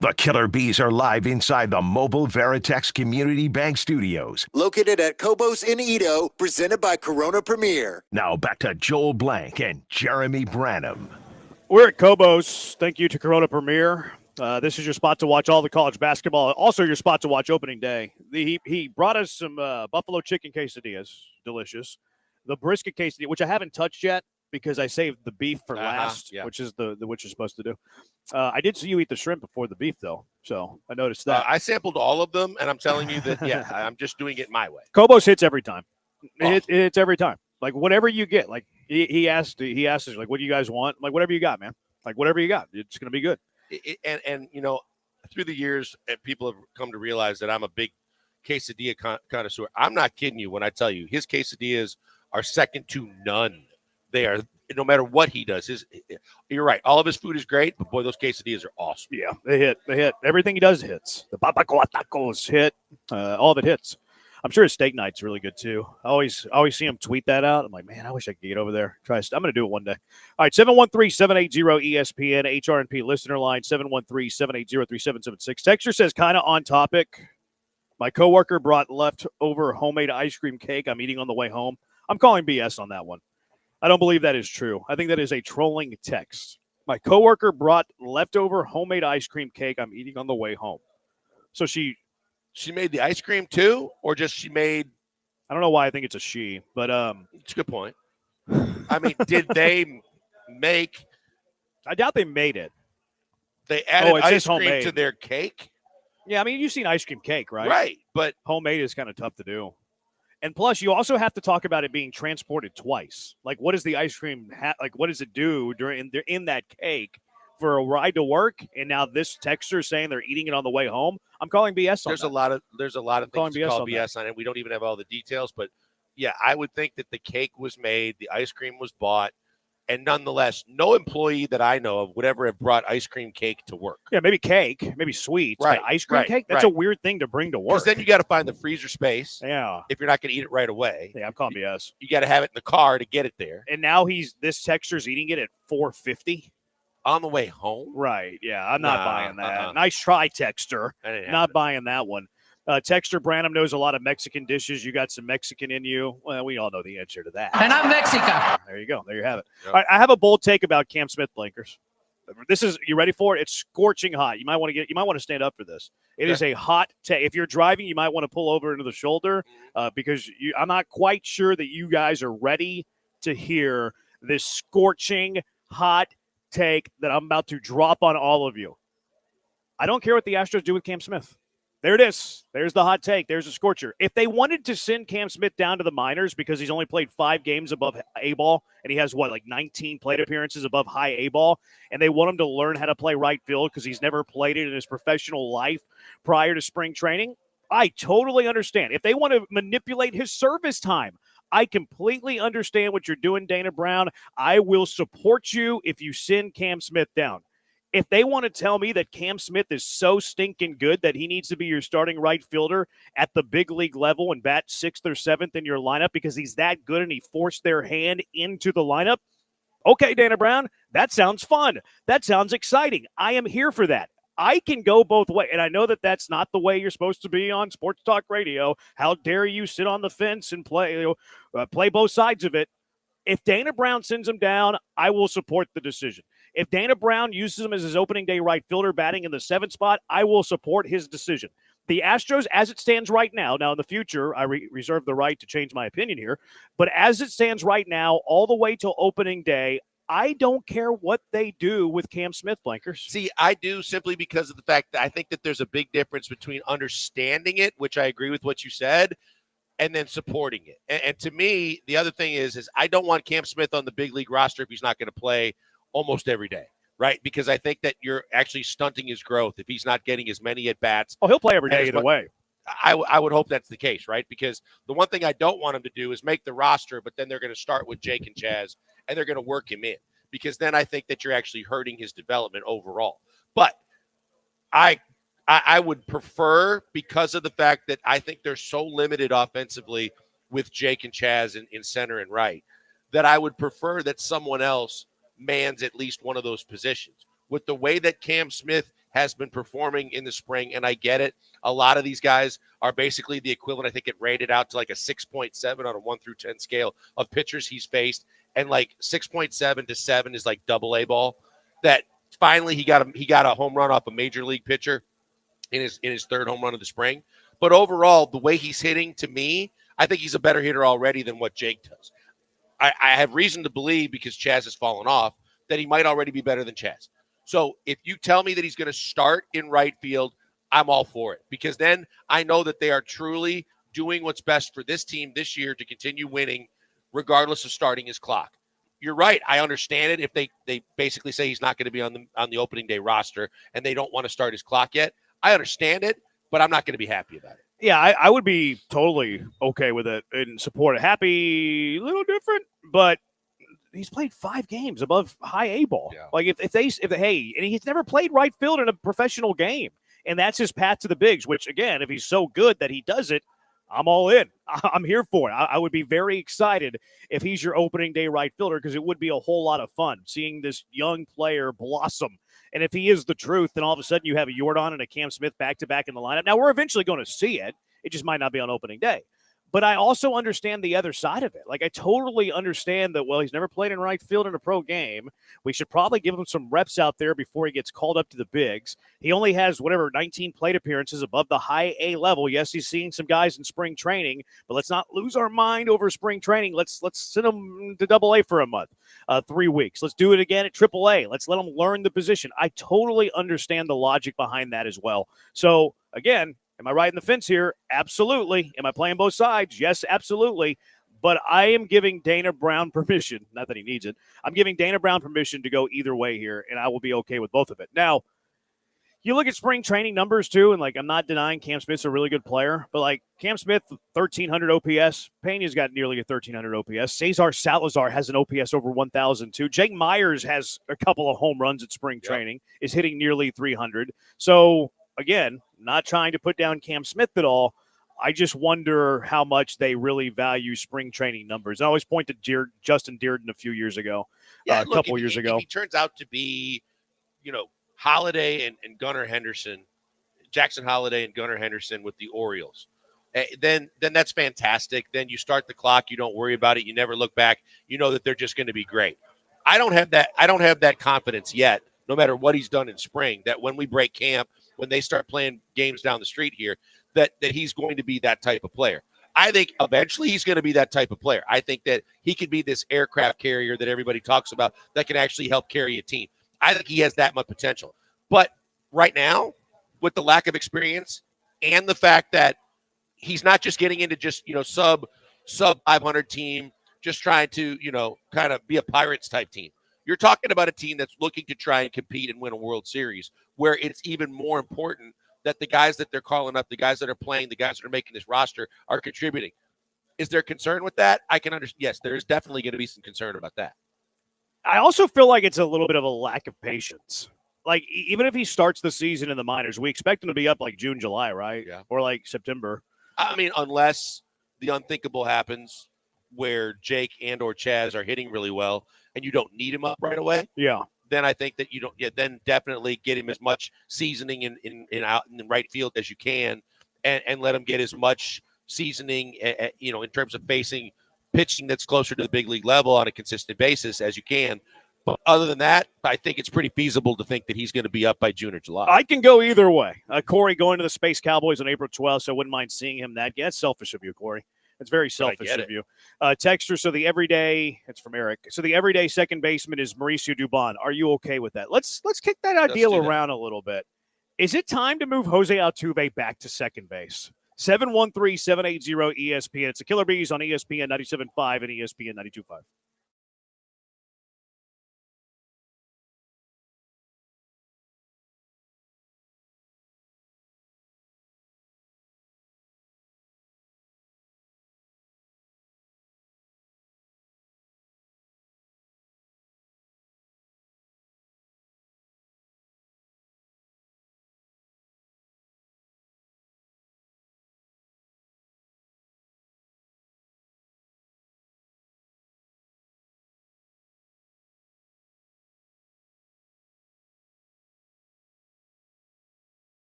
The Killer Bees are live inside the Mobile Veritex Community Bank Studios. Located at Cobos in Edo, presented by Corona Premier. Now back to Joel Blank and Jeremy Branham. We're at Cobos. Thank you to Corona Premier. This is your spot to watch all the college basketball. Also, your spot to watch opening day. He brought us some buffalo chicken quesadillas, delicious. The brisket quesadilla, which I haven't touched yet because I saved the beef for last, which is which you're supposed to do. I did see you eat the shrimp before the beef, though, so I noticed that. I sampled all of them, and I'm telling you that, yeah, I'm just doing it my way. Cobos hits every time. It hits every time. Like, whatever you get. Like, he asked us, like, what do you guys want? I'm like, whatever you got, man. Like, whatever you got. It's going to be good. And you know, through the years, people have come to realize that I'm a big quesadilla connoisseur. I'm not kidding you when I tell you his quesadillas are second to none. They are, no matter what he does. You're right. All of his food is great, but boy, those quesadillas are awesome. Yeah, they hit. Everything he does hits. The barbacoa tacos hit. All of it hits. I'm sure his steak night's really good too. I always see him tweet that out. I'm like, man, I wish I could get over there. I'm going to do it one day. All right, 713-780-ESPN, HRNP listener line, 713-780-3776. Texture says, kind of on topic. My coworker brought leftover homemade ice cream cake I'm eating on the way home. I'm calling BS on that one. I don't believe that is true. I think that is a trolling text. My coworker brought leftover homemade ice cream cake I'm eating on the way home. So she made the ice cream too, or just she made? I don't know why I think it's a she, but it's a good point. I mean, did they make? I doubt they made it. They added ice cream homemade to their cake. Yeah, I mean, you've seen ice cream cake, right? Right, but homemade is kind of tough to do. And plus, you also have to talk about it being transported twice. Like, what does the ice cream what does it do in that cake for a ride to work? And now this texter saying they're eating it on the way home. I'm calling BS on there's that. there's a lot of things to call BS on it. We don't even have all the details, but yeah, I would think that the cake was made, the ice cream was bought, and nonetheless, no employee that I know of would ever have brought ice cream cake to work. Yeah, maybe cake, maybe sweets, right? But ice cream cake? That's a weird thing to bring to work. Because then you got to find the freezer space. Yeah. If you're not going to eat it right away. Yeah, I'm calling BS. You got to have it in the car to get it there. And now this texter's eating it at 4:50 on the way home. Right. Yeah, I'm not buying that. Nice try, texter. Not buying that one. Texter Branham knows a lot of Mexican dishes. You got some Mexican in you. Well, we all know the answer to that. And I'm Mexican. There you go. There you have it. Yep. All right, I have a bold take about Cam Smith blinkers. You ready for it? It's scorching hot. You might want to stand up for this. It is a hot take. If you're driving, you might want to pull over into the shoulder because I'm not quite sure that you guys are ready to hear this scorching hot take that I'm about to drop on all of you. I don't care what the Astros do with Cam Smith. There it is. There's the hot take. There's a scorcher. If they wanted to send Cam Smith down to the minors because he's only played 5 games above A-ball and he has, 19 plate appearances above high A-ball, and they want him to learn how to play right field because he's never played it in his professional life prior to spring training, I totally understand. If they want to manipulate his service time, I completely understand what you're doing, Dana Brown. I will support you if you send Cam Smith down. If they want to tell me that Cam Smith is so stinking good that he needs to be your starting right fielder at the big league level and bat 6th or 7th in your lineup because he's that good and he forced their hand into the lineup, okay, Dana Brown, that sounds fun. That sounds exciting. I am here for that. I can go both ways, and I know that that's not the way you're supposed to be on Sports Talk Radio. How dare you sit on the fence and play both sides of it? If Dana Brown sends him down, I will support the decision. If Dana Brown uses him as his opening day right fielder batting in the 7th spot, I will support his decision. The Astros, as it stands right now in the future, I reserve the right to change my opinion here, but as it stands right now, all the way till opening day, I don't care what they do with Cam Smith, Blankers. See, I do simply because of the fact that I think that there's a big difference between understanding it, which I agree with what you said, and then supporting it. And to me, the other thing is I don't want Cam Smith on the big league roster if he's not going to play almost every day, right? Because I think that you're actually stunting his growth if he's not getting as many at-bats. Oh, he'll play every day either way. I would hope that's the case, right? Because the one thing I don't want him to do is make the roster, but then they're going to start with Jake and Chaz, and they're going to work him in. Because then I think that you're actually hurting his development overall. But I would prefer, because of the fact that I think they're so limited offensively with Jake and Chaz in center and right, that I would prefer that someone else mans at least one of those positions. With the way that Cam Smith has been performing in the spring, and I get it. A lot of these guys are basically the equivalent. I think it rated out to like a 6.7 on a 1 through 10 scale of pitchers he's faced, and like 6.7 to 7 is like double A ball. That finally he got a home run off a major league pitcher in his third home run of the spring. But overall, the way he's hitting, to me, I think he's a better hitter already than what Jake does. I have reason to believe, because Chaz has fallen off, that he might already be better than Chaz. So if you tell me that he's going to start in right field, I'm all for it, because then I know that they are truly doing what's best for this team this year to continue winning, regardless of starting his clock. You're right. I understand it if they basically say he's not going to be on the opening day roster and they don't want to start his clock yet. I understand it, but I'm not going to be happy about it. Yeah, I would be totally okay with it and support it. Happy, a little different, but he's played 5 games above high A ball. Yeah. Like if and he's never played right field in a professional game, and that's his path to the bigs. Which again, if he's so good that he does it, I'm all in. I'm here for it. I would be very excited if he's your opening day right fielder, because it would be a whole lot of fun seeing this young player blossom. And if he is the truth, then all of a sudden you have a Jordan and a Cam Smith back-to-back in the lineup. Now, we're eventually going to see it. It just might not be on opening day. But I also understand the other side of it. Like, I totally understand that, well, he's never played in right field in a pro game. We should probably give him some reps out there before he gets called up to the bigs. He only has, 19 plate appearances above the high A level. Yes, he's seeing some guys in spring training, but let's not lose our mind over spring training. Let's send him to double A for a month, 3 weeks. Let's do it again at triple A. Let's let him learn the position. I totally understand the logic behind that as well. So, again, am I riding the fence here? Absolutely. Am I playing both sides? Yes, absolutely. But I am giving Dana Brown permission, not that he needs it. I'm giving Dana Brown permission to go either way here, and I will be okay with both of it. Now, you look at spring training numbers too, and I'm not denying Cam Smith's a really good player, but Cam Smith, 1,300 OPS. Pena's got nearly a 1,300 OPS. Cesar Salazar has an OPS over 1,000 too. Jake Myers has a couple of home runs at spring training, is hitting nearly 300. So, again, not trying to put down Cam Smith at all. I just wonder how much they really value spring training numbers. I always point to Justin Dearden a few years ago, a couple years ago. If he turns out to be, Holiday and Gunnar Henderson, Jackson Holiday and Gunnar Henderson with the Orioles, then that's fantastic. Then you start the clock. You don't worry about it. You never look back. You know that they're just going to be great. I don't have that confidence yet, no matter what he's done in spring, that when we break camp, when they start playing games down the street here, that he's going to be that type of player. I think eventually he's going to be that type of player. I think that he could be this aircraft carrier that everybody talks about that can actually help carry a team. I think he has that much potential. But right now, with the lack of experience and the fact that he's not just getting into just, sub 500 team, just trying to, kind of be a Pirates type team. You're talking about a team that's looking to try and compete and win a World Series, where it's even more important that the guys that they're calling up, the guys that are playing, the guys that are making this roster are contributing. Is there concern with that? I can understand. Yes, there is definitely going to be some concern about that. I also feel like it's a little bit of a lack of patience. Even if he starts the season in the minors, we expect him to be up June, July, right? Yeah. Or September. I mean, unless the unthinkable happens where Jake and or Chaz are hitting really well and you don't need him up right away. Yeah. Then I think that you don't. Yeah, then definitely get him as much seasoning in out in the right field as you can, and let him get as much seasoning, in terms of facing pitching that's closer to the big league level on a consistent basis as you can. But other than that, I think it's pretty feasible to think that he's going to be up by June or July. I can go either way. Corey going to the Space Cowboys on April 12th, so I wouldn't mind seeing him that. Yeah, that's selfish of you, Corey. It's very selfish of you. Texter, so the everyday, it's from Eric. So the everyday second baseman is Mauricio Dubon. Are you okay with that? Let's kick that idea around a little bit. Is it time to move Jose Altuve back to second base? 713-780-ESPN. It's the Killer Bees on ESPN 97.5 and ESPN 92.5.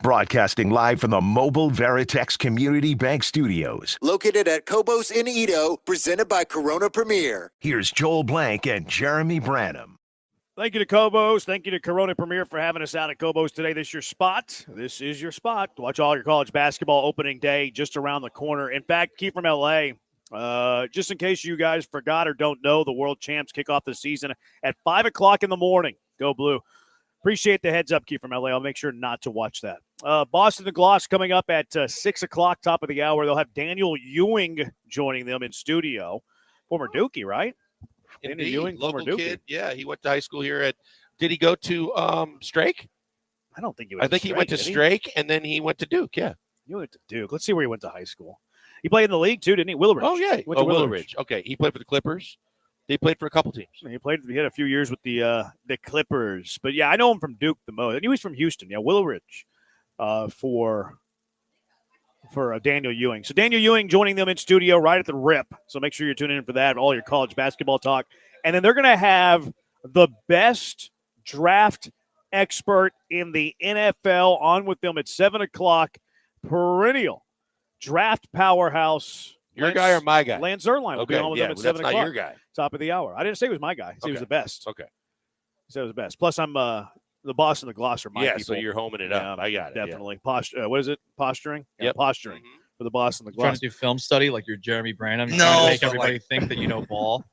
Broadcasting live from the Mobile Veritex Community Bank Studios. Located at Cobos in Edo, presented by Corona Premier. Here's Joel Blank and Jeremy Branham. Thank you to Cobos. Thank you to Corona Premier for having us out at Cobos today. This is your spot. This is your spot to watch all your college basketball opening day just around the corner. In fact, Keith from LA, just in case you guys forgot or don't know, the World Champs kick off the season at 5 o'clock in the morning. Go Blue. Appreciate the heads up, Keith from LA. I'll make sure not to watch that. Boston and Gloss coming up at 6 o'clock, top of the hour. They'll have Daniel Ewing joining them in studio. Former Dookie, right? Indeed, Daniel Ewing, local former Dookie. kid. Yeah, he went to high school here at. Did he go to Strake? I don't think he went. I think he went to Strake, and then he went to Duke. Yeah, he went to Duke. Let's see where he went to high school. He played in the league too, didn't he? Willowridge. Oh yeah, He went to Willowridge. Okay, he played for the Clippers. He played for a couple teams. He had a few years with the Clippers, but yeah, I know him from Duke the most. I knew he's from Houston. Yeah, Willowridge for Daniel Ewing. So Daniel Ewing joining them in studio right at the rip. So make sure you're tuning in for that. All your college basketball talk, and then they're going to have the best draft expert in the NFL on with them at 7 o'clock. Perennial draft powerhouse. Your guy or my guy? Lance Zierlein will be on with them at 7 o'clock. That's not your guy. Top of the hour. I didn't say he was my guy. I said he was the best. Okay. I said he was the best. Plus, I'm the boss and the gloss are my people. So you're homing it up. I got it. Definitely. What is it? Posturing? Yeah, Yep. posturing for the boss and the Trying gloss. to do film study like you're Jeremy Branham. You're No, trying to make but everybody think that you know ball.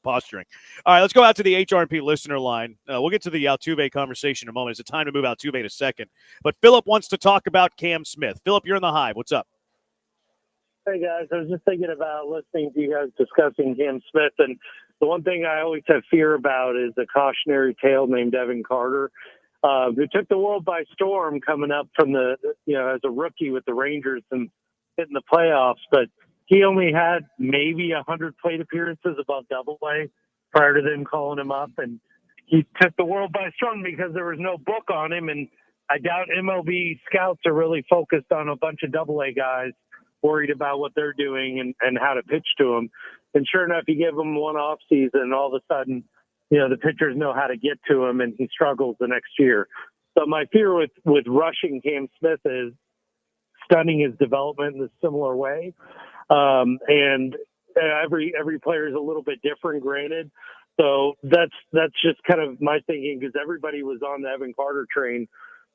Posturing. All right, let's go out to the HRP listener line. We'll get to the Altuve conversation in a moment. It's a time to move Altuve in a second. But Philip wants to talk about Cam Smith. Philip, you're in the Hive. What's up? Hey, guys. I was just thinking about listening to you guys discussing Cam Smith, and the one thing I always have fear about is a cautionary tale named Evan Carter, who took the world by storm coming up from as a rookie with the Rangers and hitting the playoffs, but he only had maybe 100 plate appearances above Double-A prior to them calling him up, and he took the world by storm because there was no book on him, and I doubt MLB scouts are really focused on a bunch of Double-A guys worried about what they're doing and how to pitch to them. And sure enough, you give him one off season, and all of a sudden, the pitchers know how to get to him, and he struggles the next year. So my fear with rushing Cam Smith is stunning his development in a similar way. And every player is a little bit different, granted. So that's just kind of my thinking, because everybody was on the Evan Carter train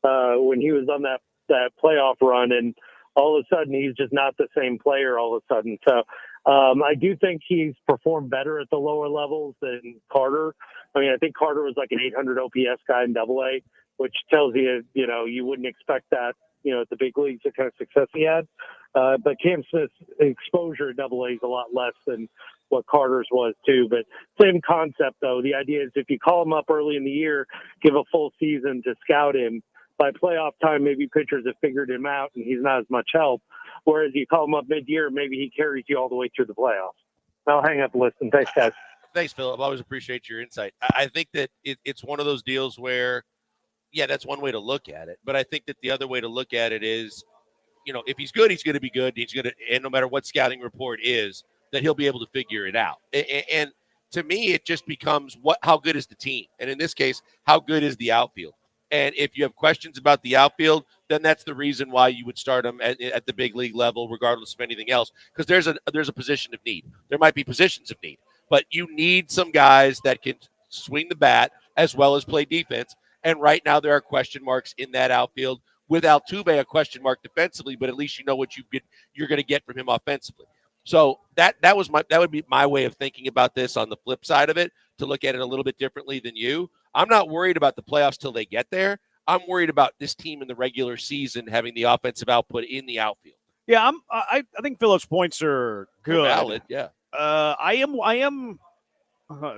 when he was on that playoff run, and all of a sudden he's just not the same player all of a sudden. So I do think he's performed better at the lower levels than Carter. I mean, I think Carter was like an 800 OPS guy in Double-A, which tells you, you wouldn't expect that, at the big leagues, the kind of success he had. But Cam Smith's exposure at Double-A is a lot less than what Carter's was too. But same concept though. The idea is if you call him up early in the year, give a full season to scout him, by playoff time, maybe pitchers have figured him out and he's not as much help. Whereas you call him up mid-year, maybe he carries you all the way through the playoffs. I'll hang up and listen. Thanks, guys. Thanks, Philip. Always appreciate your insight. I think that it's one of those deals where, yeah, that's one way to look at it. But I think that the other way to look at it is, if he's good, he's going to be good. He's going to, and no matter what scouting report is, that he'll be able to figure it out. And to me, it just becomes how good is the team? And in this case, how good is the outfield? And if you have questions about the outfield, then that's the reason why you would start them at the big league level, regardless of anything else, because there's a position of need. There might be positions of need, but you need some guys that can swing the bat as well as play defense. And right now there are question marks in that outfield. With Altuve, a question mark defensively, but at least you know what you're going to get from him offensively. So that would be my way of thinking about this on the flip side of it, to look at it a little bit differently than you. I'm not worried about the playoffs till they get there. I'm worried about this team in the regular season having the offensive output in the outfield. Yeah, I think Philip's points are good. They're valid, yeah. I am I'm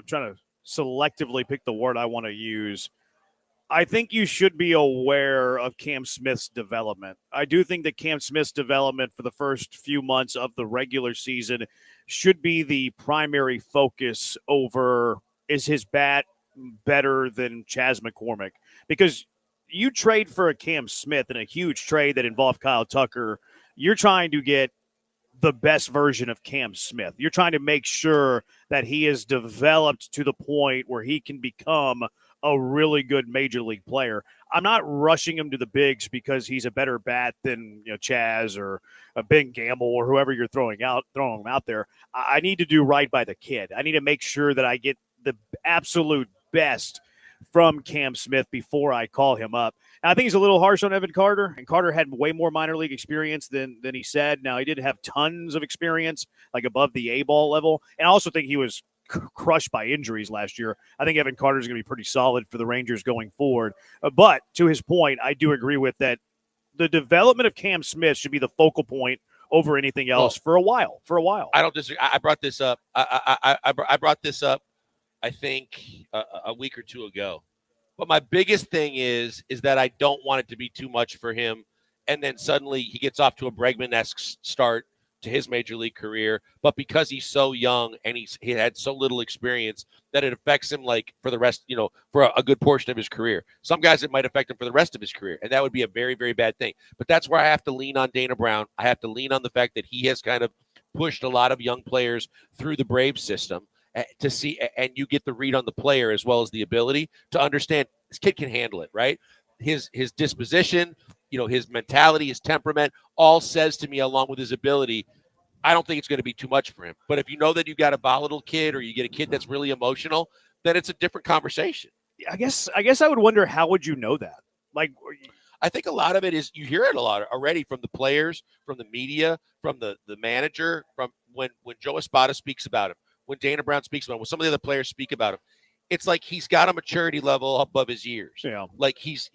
trying to selectively pick the word I want to use. I think you should be aware of Cam Smith's development. I do think that Cam Smith's development for the first few months of the regular season should be the primary focus over, is his bat better than Chas McCormick? Because you trade for a Cam Smith in a huge trade that involved Kyle Tucker, you're trying to get the best version of Cam Smith. You're trying to make sure that he is developed to the point where he can become a really good major league player. I'm not rushing him to the bigs because he's a better bat than Chaz or Ben Gamble or whoever you're throwing him out there. I need to do right by the kid. I need to make sure that I get the absolute best from Cam Smith before I call him up. And I think he's a little harsh on Evan Carter, and Carter had way more minor league experience than he said. Now, he didn't have tons of experience, like above the A-ball level, and I also think he was crushed by injuries last year. I think Evan Carter is going to be pretty solid for the Rangers going forward. But to his point, I do agree with that. The development of Cam Smith should be the focal point over anything else for a while. I don't disagree. I brought this up. I brought this up, I think, a week or two ago. But my biggest thing is that I don't want it to be too much for him, and then suddenly he gets off to a Bregman-esque start to his major league career. But because he's so young and he had so little experience, that it affects him like for the rest, for a good portion of his career. Some guys, it might affect him for the rest of his career, and that would be a very, very bad thing. But that's where I have to lean on Dana Brown. I have to lean on the fact that he has kind of pushed a lot of young players through the Braves system to see, and you get the read on the player as well as the ability to understand this kid can handle it, right? His disposition, his mentality, his temperament, all says to me, along with his ability, I don't think it's going to be too much for him. But if you know that you've got a volatile kid or you get a kid that's really emotional, then it's a different conversation. I guess I would wonder, how would you know that? Like, I think a lot of it is you hear it a lot already from the players, from the media, from the manager, from when Joe Espada speaks about him, when Dana Brown speaks about him, when some of the other players speak about him. It's like he's got a maturity level above his years. Yeah. Like he's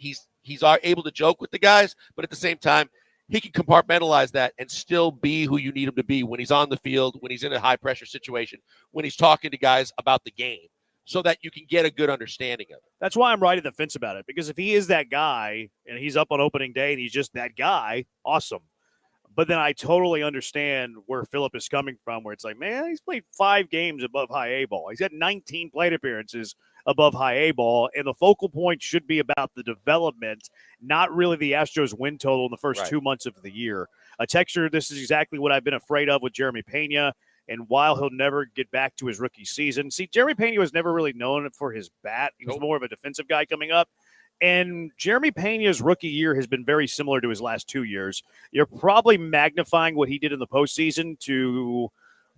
able to joke with the guys, but at the same time, he can compartmentalize that and still be who you need him to be when he's on the field, when he's in a high-pressure situation, when he's talking to guys about the game, so that you can get a good understanding of it. That's why I'm riding the fence about it, because if he is that guy and he's up on opening day and he's just that guy, awesome. But then I totally understand where Phillip is coming from, where it's like, man, he's played 5 games above high A ball. He's had 19 plate appearances above high A ball, and the focal point should be about the development, not really the Astros win total in the first 2 months of the year. A texture, this is exactly what I've been afraid of with Jeremy Pena, and while he'll never get back to his rookie season. See, Jeremy Pena was never really known for his bat. He was more of a defensive guy coming up. And Jeremy Pena's rookie year has been very similar to his last 2 years. You're probably magnifying what he did in the postseason to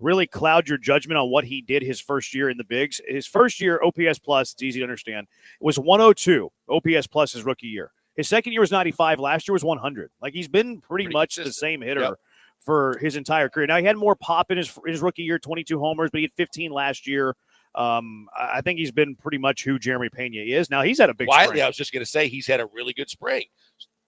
really cloud your judgment on what he did his first year in the bigs. His first year, OPS plus, it's easy to understand, was 102 OPS plus his rookie year. His second year was 95. Last year was 100. Like, he's been pretty much consistent. The same hitter for his entire career. Now, he had more pop in his rookie year, 22 homers, but he had 15 last year. I think he's been pretty much who Jeremy Pena is. Now, he's had a big spring. I was just going to say he's had a really good spring.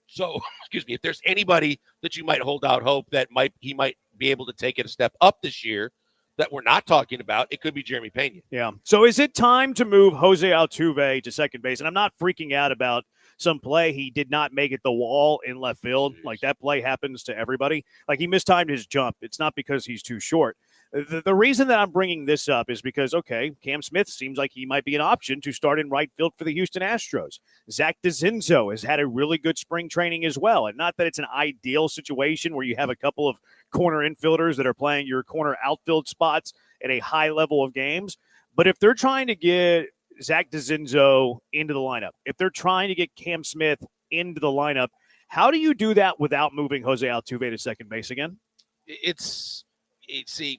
So, excuse me, if there's anybody that you might hold out hope that he might be able to take it a step up this year that we're not talking about, it could be Jeremy Pena. Yeah. So is it time to move Jose Altuve to second base? And I'm not freaking out about some play he did not make at the wall in left field. Like, that play happens to everybody. Like, he mistimed his jump. It's not because he's too short. The reason that I'm bringing this up is because, okay, Cam Smith seems like he might be an option to start in right field for the Houston Astros. Zach DeZinzo has had a really good spring training as well. And not that it's an ideal situation where you have a couple of corner infielders that are playing your corner outfield spots at a high level of games. But if they're trying to get Zach DeZinzo into the lineup, if they're trying to get Cam Smith into the lineup, how do you do that without moving Jose Altuve to second base again? It's a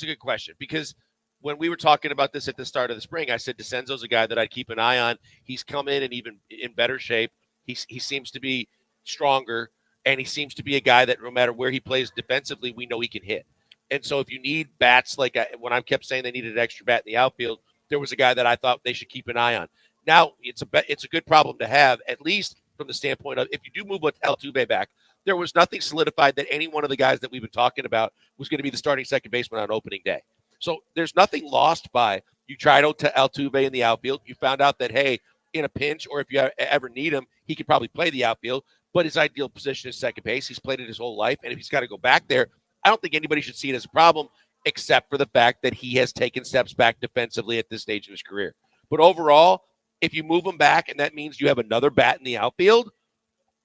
good question, because when we were talking about this at the start of the spring, I said DeCenzo's a guy that I'd keep an eye on. He's come in and even in better shape. He seems to be stronger, and he seems to be a guy that no matter where he plays defensively, we know he can hit. And so if you need bats, like when I kept saying they needed an extra bat in the outfield, there was a guy that I thought they should keep an eye on. Now, it's a good problem to have, at least from the standpoint of if you do move Altuve back, there was nothing solidified that any one of the guys that we've been talking about was going to be the starting second baseman on opening day. So there's nothing lost by you tried Altuve in the outfield. You found out that, hey, in a pinch or if you ever need him, he could probably play the outfield, but his ideal position is second base. He's played it his whole life, and if he's got to go back there, I don't think anybody should see it as a problem, except for the fact that he has taken steps back defensively at this stage of his career. But overall, if you move him back and that means you have another bat in the outfield,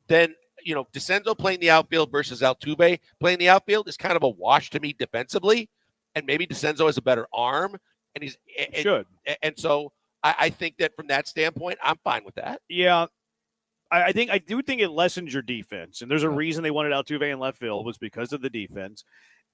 then DeCenzo playing the outfield versus Altuve playing the outfield is kind of a wash to me defensively. And maybe DeCenzo has a better arm, and so I think that from that standpoint, I'm fine with that. Yeah. I do think it lessens your defense, and there's a reason they wanted Altuve in left field was because of the defense.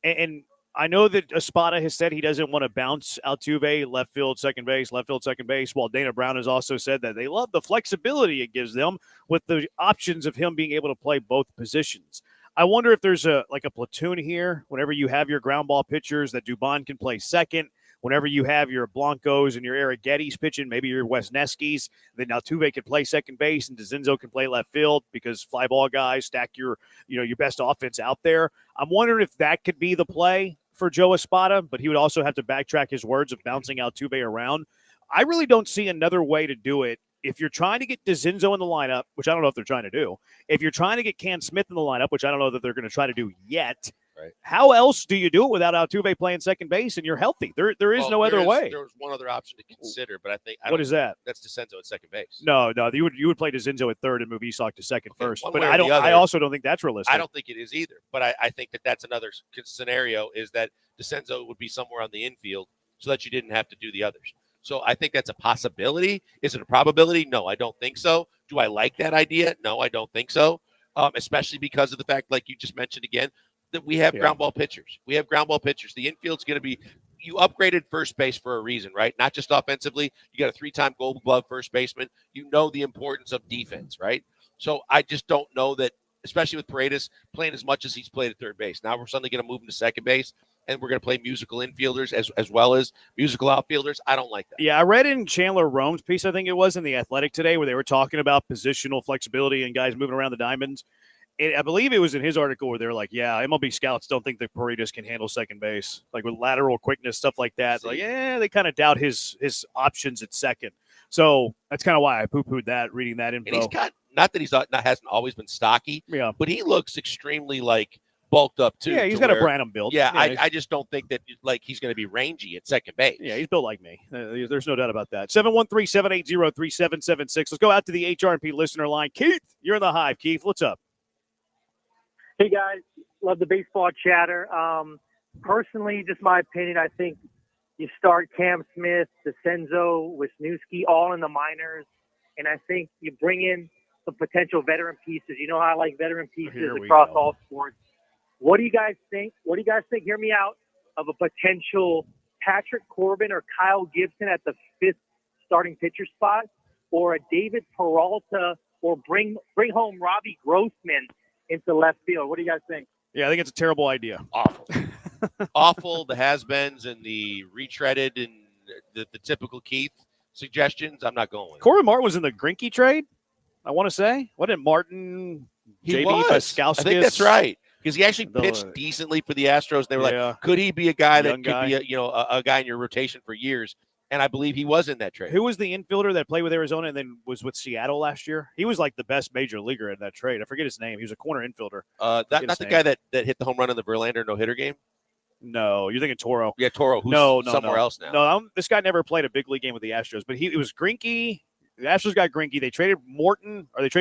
And I know that Espada has said he doesn't want to bounce Altuve left field, second base, while Dana Brown has also said that they love the flexibility it gives them with the options of him being able to play both positions. I wonder if there's a platoon here. Whenever you have your ground ball pitchers, that Dubon can play second. Whenever you have your Blancos and your Arrighettis pitching, maybe your Wesneskis, then Altuve can play second base and DeCinzo can play left field because fly ball guys stack your best offense out there. I'm wondering if that could be the play for Joe Espada, but he would also have to backtrack his words of bouncing Altuve around. I really don't see another way to do it. If you're trying to get DeCinzo in the lineup, which I don't know if they're trying to do, if you're trying to get Cam Smith in the lineup, which I don't know that they're going to try to do yet, right. How else do you do it without Altuve playing second base and you're healthy? There is no other way. There was one other option to consider, but What is that? That's DeCinzo at second base. No, you would play DeCinzo at third and move Isak to second first. one But way or I don't. the other. I also don't think that's realistic. I don't think it is either, but I think that that's another scenario is that DeCinzo would be somewhere on the infield so that you didn't have to do the others. So I think that's a possibility. Is it a probability? No, I don't think so. Do I like that idea? No, I don't think so, especially because of the fact, like you just mentioned again, that we have ground ball pitchers. We have ground ball pitchers. The infield's going to be – you upgraded first base for a reason, right? Not just offensively. You got a 3-time Gold Glove first baseman. You know the importance of defense, right? So I just don't know that, especially with Paredes playing as much as he's played at third base. Now we're suddenly going to move him to second base, and we're going to play musical infielders as well as musical outfielders. I don't like that. Yeah, I read in Chandler Rome's piece, I think it was, in The Athletic today, where they were talking about positional flexibility and guys moving around the diamonds. I believe it was in his article where they're like, yeah, MLB scouts don't think that Paredes can handle second base, like with lateral quickness, stuff like that. Like, yeah, they kind of doubt his options at second. So that's kind of why I poo-pooed that, reading that info. And he's got, not that hasn't always been stocky, but he looks extremely bulked up too. Yeah, he's got a Branham build. Yeah, I just don't think that he's going to be rangy at second base. Yeah, he's built like me. There's no doubt about that. 713-780-3776. Let's go out to the HRP listener line. Keith, you're in the Hive. Keith, what's up? Hey, guys. Love the baseball chatter. Personally, just my opinion, I think you start Cam Smith, DeCinzo, Wisniewski, all in the minors, and I think you bring in some potential veteran pieces. You know how I like veteran pieces across all sports. What do you guys think? Hear me out, of a potential Patrick Corbin or Kyle Gibson at the 5th starting pitcher spot, or a David Peralta, or bring home Robbie Grossman into left field? What do you guys think? Yeah, I think it's a terrible idea. Awful. Awful. The has-beens and the retreaded and the typical Keith suggestions, I'm not going with. Corbin Martin was in the Greinke trade, I want to say. Wasn't it Martin, He JD was. Paskowskis? I think that's right. Because he actually pitched decently for the Astros. They were like, could he be a guy that could be a guy in your rotation for years? And I believe he was in that trade. Who was the infielder that played with Arizona and then was with Seattle last year? He was like the best major leaguer in that trade. I forget his name. He was a corner infielder. Not the guy that hit the home run in the Verlander no-hitter game? No, you're thinking Toro. Yeah, Toro, who's somewhere else now. No, this guy never played a big league game with the Astros, but it was Greinke. The Astros got Greinke. They traded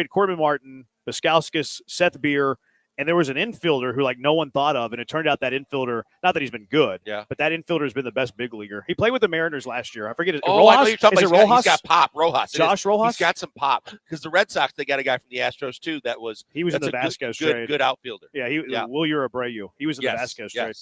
Corbin Martin, Paskowskis, Seth Beer, and there was an infielder who no one thought of, and it turned out that infielder, not that he's been good, but that infielder has been the best big leaguer. He played with the Mariners last year. I forget his Rojas? I know you're talking Is about. it Rojas? He's got pop. Rojas. Josh Rojas? He's got some pop. Because the Red Sox, they got a guy from the Astros, too, he was in the Vasquez trade. Good outfielder. Yeah, Will Abreu. He was in the Vasquez trade.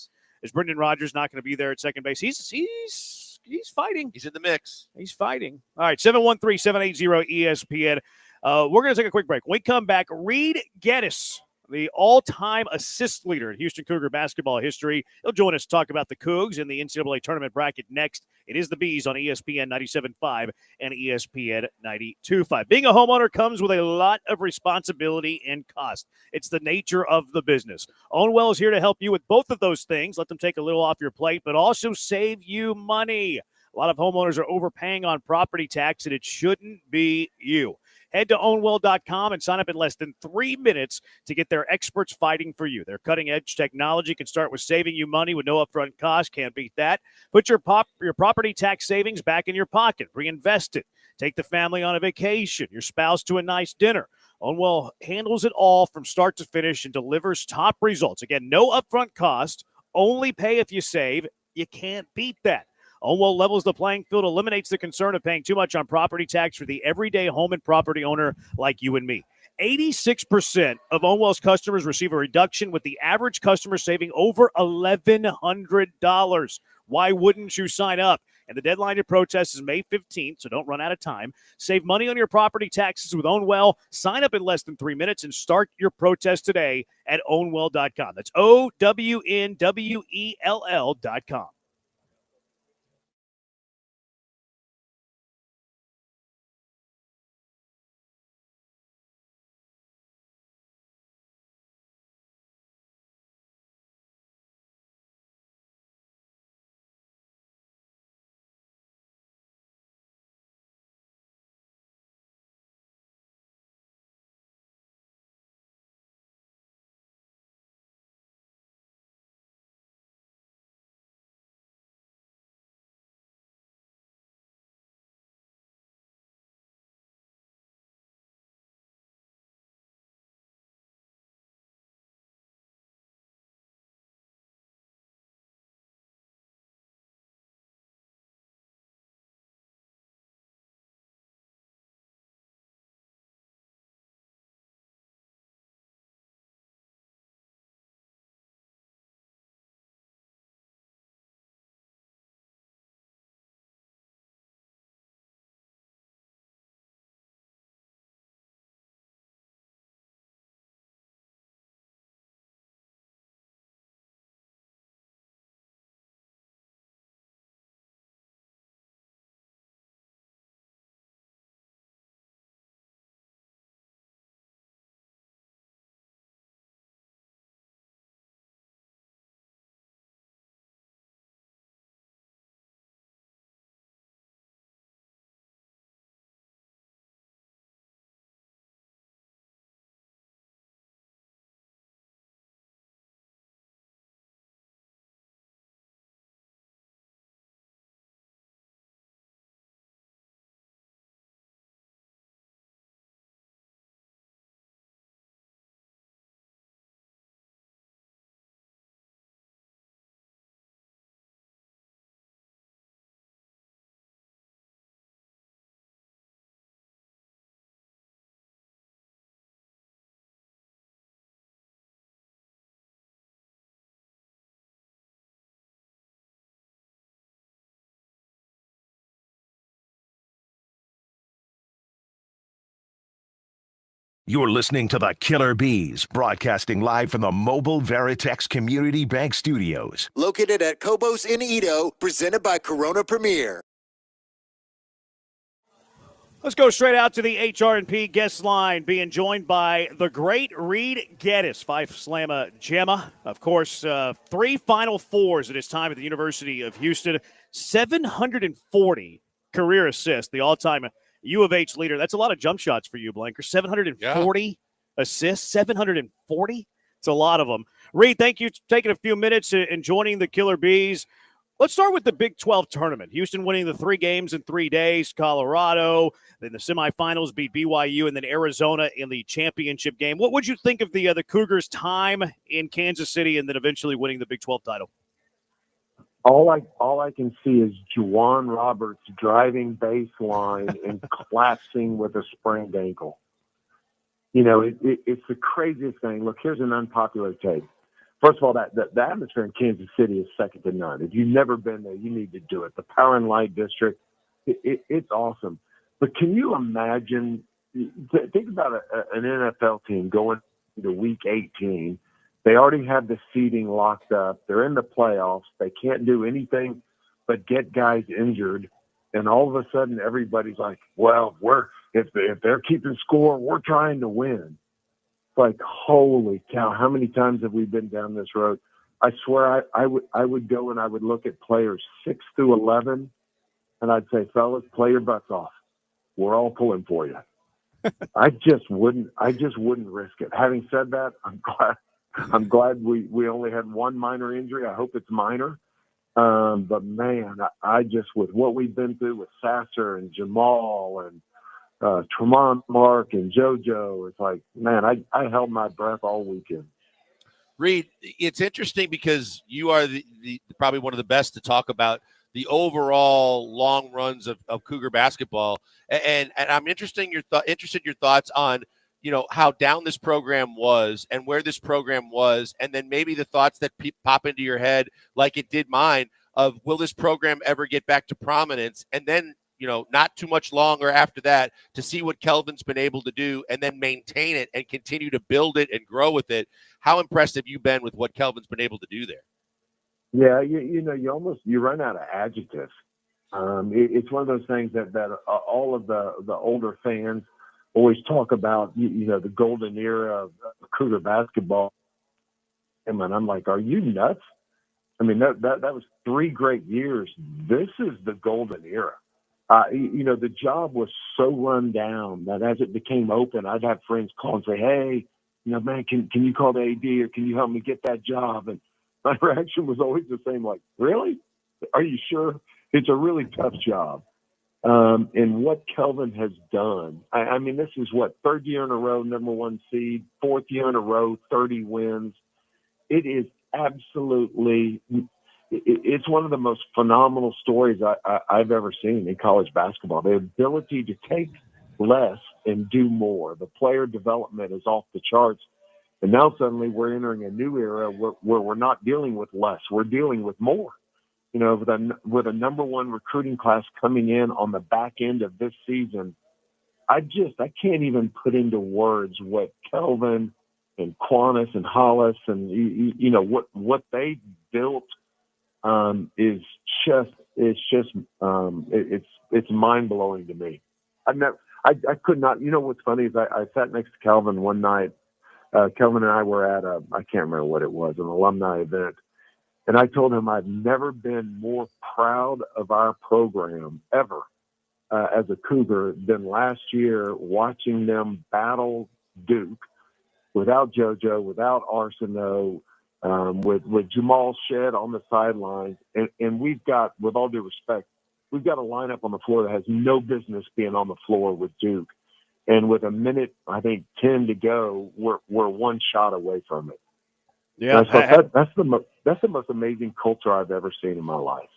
Is Brendan Rodgers not going to be there at second base? He's fighting. He's in the mix. He's fighting. All right, 713-780-ESPN. We're going to take a quick break. When we come back, Reed Geddes, the all-time assist leader in Houston Cougar basketball history. He'll join us to talk about the Cougs in the NCAA tournament bracket next. It is the Bees on ESPN 97.5 and ESPN 92.5. Being a homeowner comes with a lot of responsibility and cost. It's the nature of the business. Ownwell is here to help you with both of those things. Let them take a little off your plate, but also save you money. A lot of homeowners are overpaying on property tax, and it shouldn't be you. Head to ownwell.com and sign up in less than 3 minutes to get their experts fighting for you. Their cutting-edge technology can start with saving you money with no upfront cost. Can't beat that. Put your property tax savings back in your pocket. Reinvest it. Take the family on a vacation, your spouse to a nice dinner. Ownwell handles it all from start to finish and delivers top results. Again, no upfront cost. Only pay if you save. You can't beat that. Ownwell levels the playing field, eliminates the concern of paying too much on property tax for the everyday home and property owner like you and me. 86% of Ownwell's customers receive a reduction, with the average customer saving over $1,100. Why wouldn't you sign up? And the deadline to protest is May 15th, so don't run out of time. Save money on your property taxes with Ownwell. Sign up in less than 3 minutes and start your protest today at ownwell.com. That's OWNWELL.com. You're listening to the Killer Bees, broadcasting live from the Mobile Veritex Community Bank Studios. Located at Cobos in Edo, presented by Corona Premier. Let's go straight out to the HR&P guest line, being joined by the great Reed Geddes, Fife Slamma Gemma. Of course, 3 Final Fours at his time at the University of Houston. 740 career assists, the all-time U of H leader. That's a lot of jump shots for you, Blanker. 740 assists, 740. It's a lot of them. Reed, thank you for taking a few minutes and joining the Killer Bees. Let's start with the Big 12 tournament. Houston winning the 3 games in 3 days. Colorado, then the semifinals beat BYU, and then Arizona in the championship game. What would you think of the Cougars' time in Kansas City and then eventually winning the Big 12 title? All I can see is Juwan Roberts driving baseline and collapsing with a sprained ankle. You know, it's the craziest thing. Look, here's an unpopular take. First of all, the atmosphere in Kansas City is second to none. If you've never been there, you need to do it. The Power and Light District, it's awesome. But can you imagine? Think about an NFL team going to Week 18. They already have the seeding locked up. They're in the playoffs. They can't do anything but get guys injured. And all of a sudden, everybody's like, well, if they're keeping score, we're trying to win. It's like, holy cow, how many times have we been down this road? I swear I would go and I would look at players 6 through 11, and I'd say, fellas, play your butts off. We're all pulling for you. I just wouldn't risk it. Having said that, I'm glad we only had 1 minor injury. I hope it's minor. But man, I just, with what we've been through with Sasser and Jamal and Tremont Mark and JoJo, it's like, man, I held my breath all weekend. Reed, it's interesting because you are the probably one of the best to talk about the overall long runs of Cougar basketball. And I'm interested in your thoughts on, how down this program was and where this program was, and then maybe the thoughts that pop into your head, like it did mine, of will this program ever get back to prominence? And then, not too much longer after that, to see what Kelvin's been able to do and then maintain it and continue to build it and grow with it. How impressed have you been with what Kelvin's been able to do there? Yeah, you run out of adjectives. It's one of those things that all of the older fans always talk about, the golden era of Cougar basketball. And I'm like, are you nuts? I mean, that was 3 great years. This is the golden era. The job was so run down that as it became open, I'd have friends call and say, hey, man, can you call the AD or can you help me get that job? And my reaction was always the same, like, really? Are you sure? It's a really tough job. And what Kelvin has done, I mean, this is what, 3rd year in a row, number 1 seed, 4th year in a row, 30 wins. It is absolutely, it's one of the most phenomenal stories I've ever seen in college basketball. The ability to take less and do more. The player development is off the charts. And now suddenly we're entering a new era where we're not dealing with less. We're dealing with more. With a number 1 recruiting class coming in on the back end of this season, I can't even put into words what Kelvin and Quantis and Hollis and what they built is mind blowing to me. I could not. What's funny is I sat next to Kelvin one night. Kelvin and I were at I can't remember what it was, an alumni event. And I told him I've never been more proud of our program ever as a Cougar than last year, watching them battle Duke without JoJo, without Arsenault, with Jamal Shed on the sidelines. And we've got, with all due respect, we've got a lineup on the floor that has no business being on the floor with Duke. And with a minute, I think 10 to go, we're 1 shot away from it. Yeah, that's the most amazing culture I've ever seen in my life.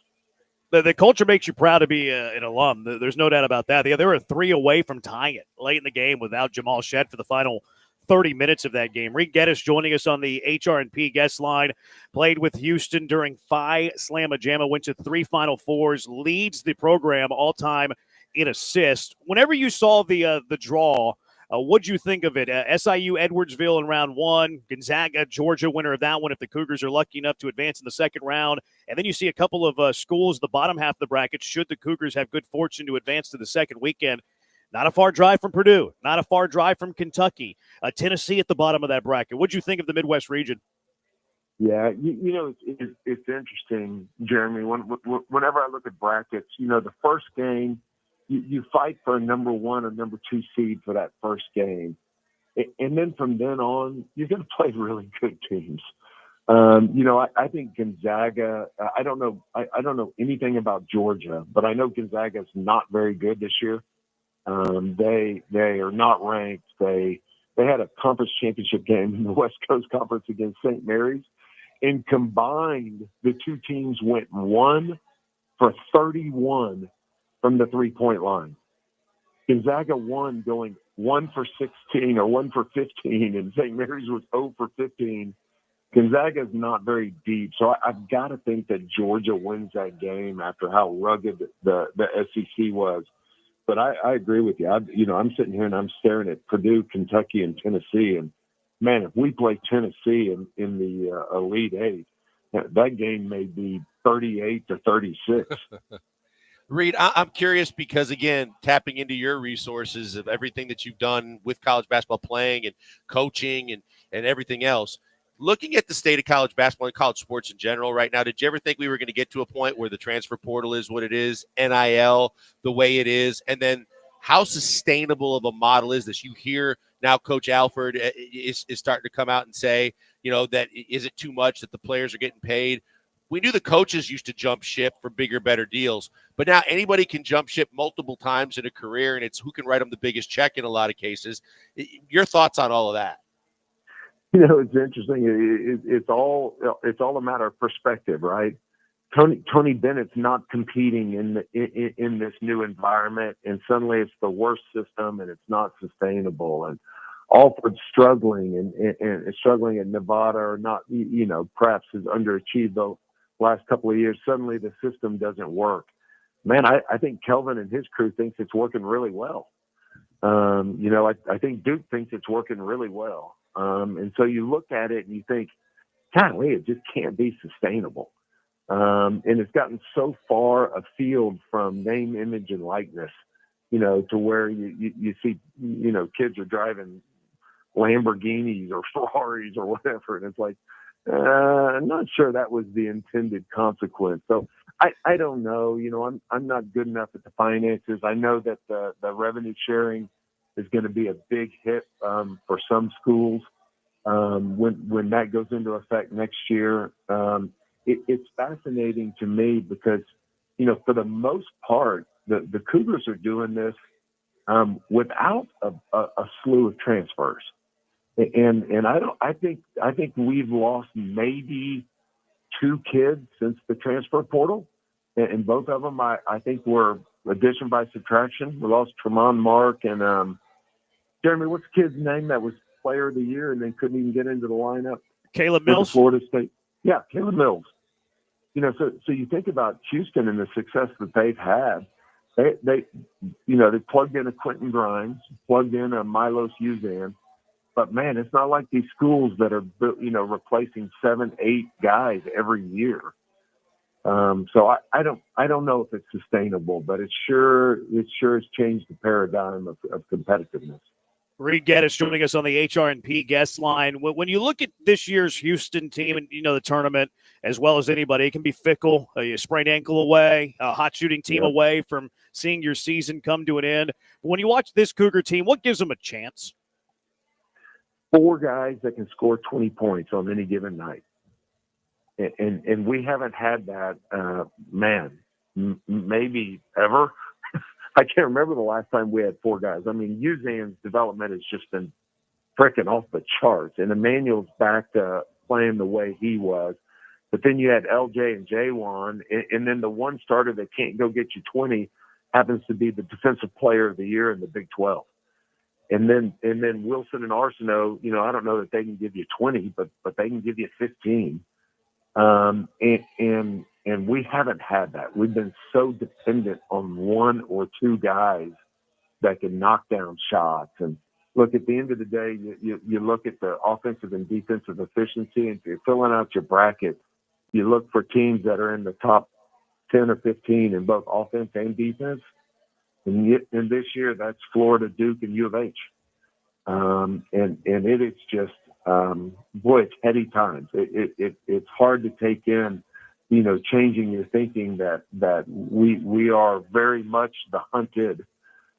The culture makes you proud to be an alum. There's no doubt about that. They were 3 away from tying it late in the game without Jamal Shed for the final 30 minutes of that game. Reed Geddes joining us on the HR&P guest line. Played with Houston during Phi Slamma Jamma, went to 3 Final Fours, leads the program all-time in assists. Whenever you saw the draw, what'd you think of it? SIU Edwardsville in round 1, Gonzaga, Georgia, winner of that one if the Cougars are lucky enough to advance in the second round. And then you see a couple of schools, the bottom half of the bracket, should the Cougars have good fortune to advance to the second weekend. Not a far drive from Purdue, not a far drive from Kentucky, Tennessee at the bottom of that bracket. What'd you think of the Midwest region? Yeah, it's interesting, Jeremy. Whenever I look at brackets, the first game, you fight for a number 1 or number 2 seed for that first game. And then from then on, you're going to play really good teams. I think Gonzaga, I don't know anything about Georgia, but I know Gonzaga's not very good this year. They are not ranked. They had a conference championship game in the West Coast Conference against St. Mary's, and combined, the 2 teams went 1 for 31 from the 3-point line. Gonzaga won going 1 for 16 or 1 for 15, and St. Mary's was 0 for 15. Gonzaga is not very deep, so I've got to think that Georgia wins that game after how rugged the SEC was. But I agree with you. I'm sitting here and I'm staring at Purdue, Kentucky, and Tennessee, and man, if we play Tennessee in the Elite Eight, that game may be 38-36. Reed, I'm curious because, again, tapping into your resources of everything that you've done with college basketball playing and coaching and everything else, looking at the state of college basketball and college sports in general right now, did you ever think we were going to get to a point where the transfer portal is what it is, NIL the way it is, and then how sustainable of a model is this? You hear now Coach Alford is starting to come out and say, that is it too much that the players are getting paid? We knew the coaches used to jump ship for bigger, better deals, but now anybody can jump ship multiple times in a career, and it's who can write them the biggest check in a lot of cases. Your thoughts on all of that? It's interesting. It's all a matter of perspective, right? Tony Bennett's not competing in this new environment, and suddenly it's the worst system and it's not sustainable. And Alford's struggling and struggling at Nevada, or not, perhaps has underachieved the last couple of years. Suddenly the system doesn't work. Man, I think Kelvin and his crew thinks it's working really well. I think Duke thinks it's working really well. And so you look at it and you think, golly, it just can't be sustainable. And it's gotten so far afield from name, image, and likeness, to where you see, kids are driving Lamborghinis or Ferraris or whatever. And it's like, I'm not sure that was the intended consequence. So I don't know, I'm not good enough at the finances. I know that the revenue sharing is going to be a big hit for some schools when that goes into effect next year. It's fascinating to me because, for the most part, the Cougars are doing this without a slew of transfers. And I think we've lost maybe 2 kids since the transfer portal, and both of them I think were addition by subtraction. We lost Tremont Mark and Jeremy. What's the kid's name that was Player of the Year and then couldn't even get into the lineup? Caleb Mills, Florida State. Yeah, Caleb Mills. So you think about Houston and the success that they've had. They plugged in a Quentin Grimes, plugged in a Milos Uzan. But man, it's not like these schools that are, replacing 7, 8 guys every year. So I don't know if it's sustainable, but it sure has changed the paradigm of competitiveness. Reed Geddes joining us on the HRNP guest line. When you look at this year's Houston team and, the tournament, as well as anybody, it can be fickle. A sprained ankle away, a hot shooting team away from seeing your season come to an end. But when you watch this Cougar team, what gives them a chance? 4 guys that can score 20 points on any given night. And we haven't had that, maybe ever. I can't remember the last time we had 4 guys. I mean, Uzan's development has just been freaking off the charts, and Emmanuel's back to playing the way he was. But then you had LJ and J1, and then the one starter that can't go get you 20 happens to be the defensive player of the year in the Big 12. And then Wilson and Arsenault, I don't know that they can give you 20, but they can give you 15. And we haven't had that. We've been so dependent on 1 or 2 guys that can knock down shots. And look, at the end of the day, you look at the offensive and defensive efficiency, and if you're filling out your bracket, you look for teams that are in the top 10 or 15 in both offense and defense. And this year, that's Florida, Duke, and U of H. And it is just, it's heady times. It's hard to take in, changing your thinking that we are very much the hunted,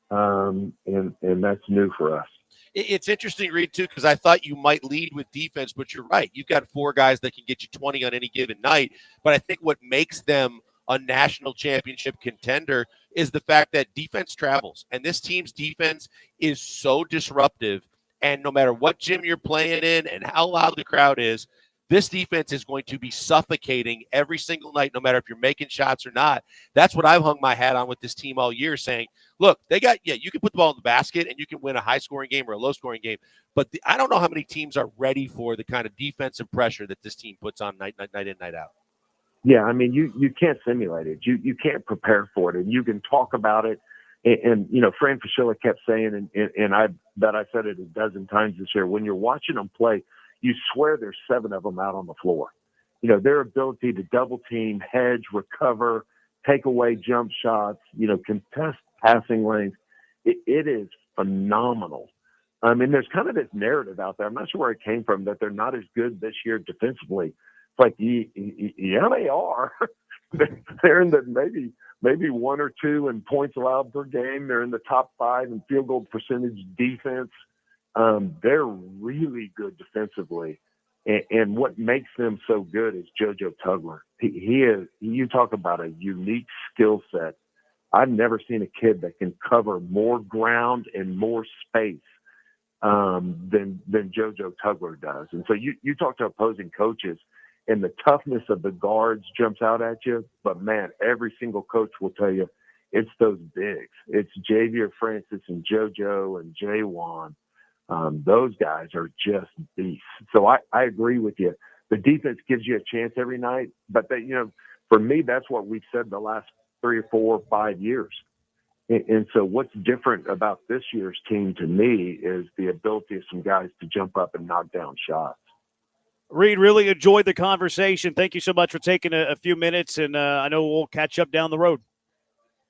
and that's new for us. It's interesting, Reed, too, because I thought you might lead with defense, but you're right. You've got 4 guys that can get you 20 on any given night. But I think what makes them a national championship contender is the fact that defense travels, and this team's defense is so disruptive. And no matter what gym you're playing in and how loud the crowd is, this defense is going to be suffocating every single night, no matter if you're making shots or not. That's what I've hung my hat on with this team all year, saying, look, you can put the ball in the basket and you can win a high-scoring game or a low-scoring game, but I don't know how many teams are ready for the kind of defensive pressure that this team puts on night in, night out. Yeah, I mean, you can't simulate it. You can't prepare for it, and you can talk about it. And Fran Fraschilla kept saying, and I bet I said it a dozen times this year, when you're watching them play, you swear there's 7 of them out on the floor. Their ability to double team, hedge, recover, take away jump shots, contest passing lanes, it is phenomenal. I mean, there's kind of this narrative out there. I'm not sure where it came from, that they're not as good this year defensively. It's like, yeah, they are. They're in the maybe 1 or 2 in points allowed per game. They're in the top 5 in field goal percentage defense. They're really good defensively. And what makes them so good is JoJo Tugler. He is, you talk about a unique skill set. I've never seen a kid that can cover more ground and more space than JoJo Tugler does. And so you talk to opposing coaches, and the toughness of the guards jumps out at you. But man, every single coach will tell you it's those bigs. It's Javier Francis and JoJo and Jaywan. Those guys are just beasts. So I agree with you. The defense gives you a chance every night, but for me, that's what we've said the last 3 or 4 or 5 years. And so what's different about this year's team to me is the ability of some guys to jump up and knock down shots. Reed, really enjoyed the conversation. Thank you so much for taking a few minutes, and I know we'll catch up down the road.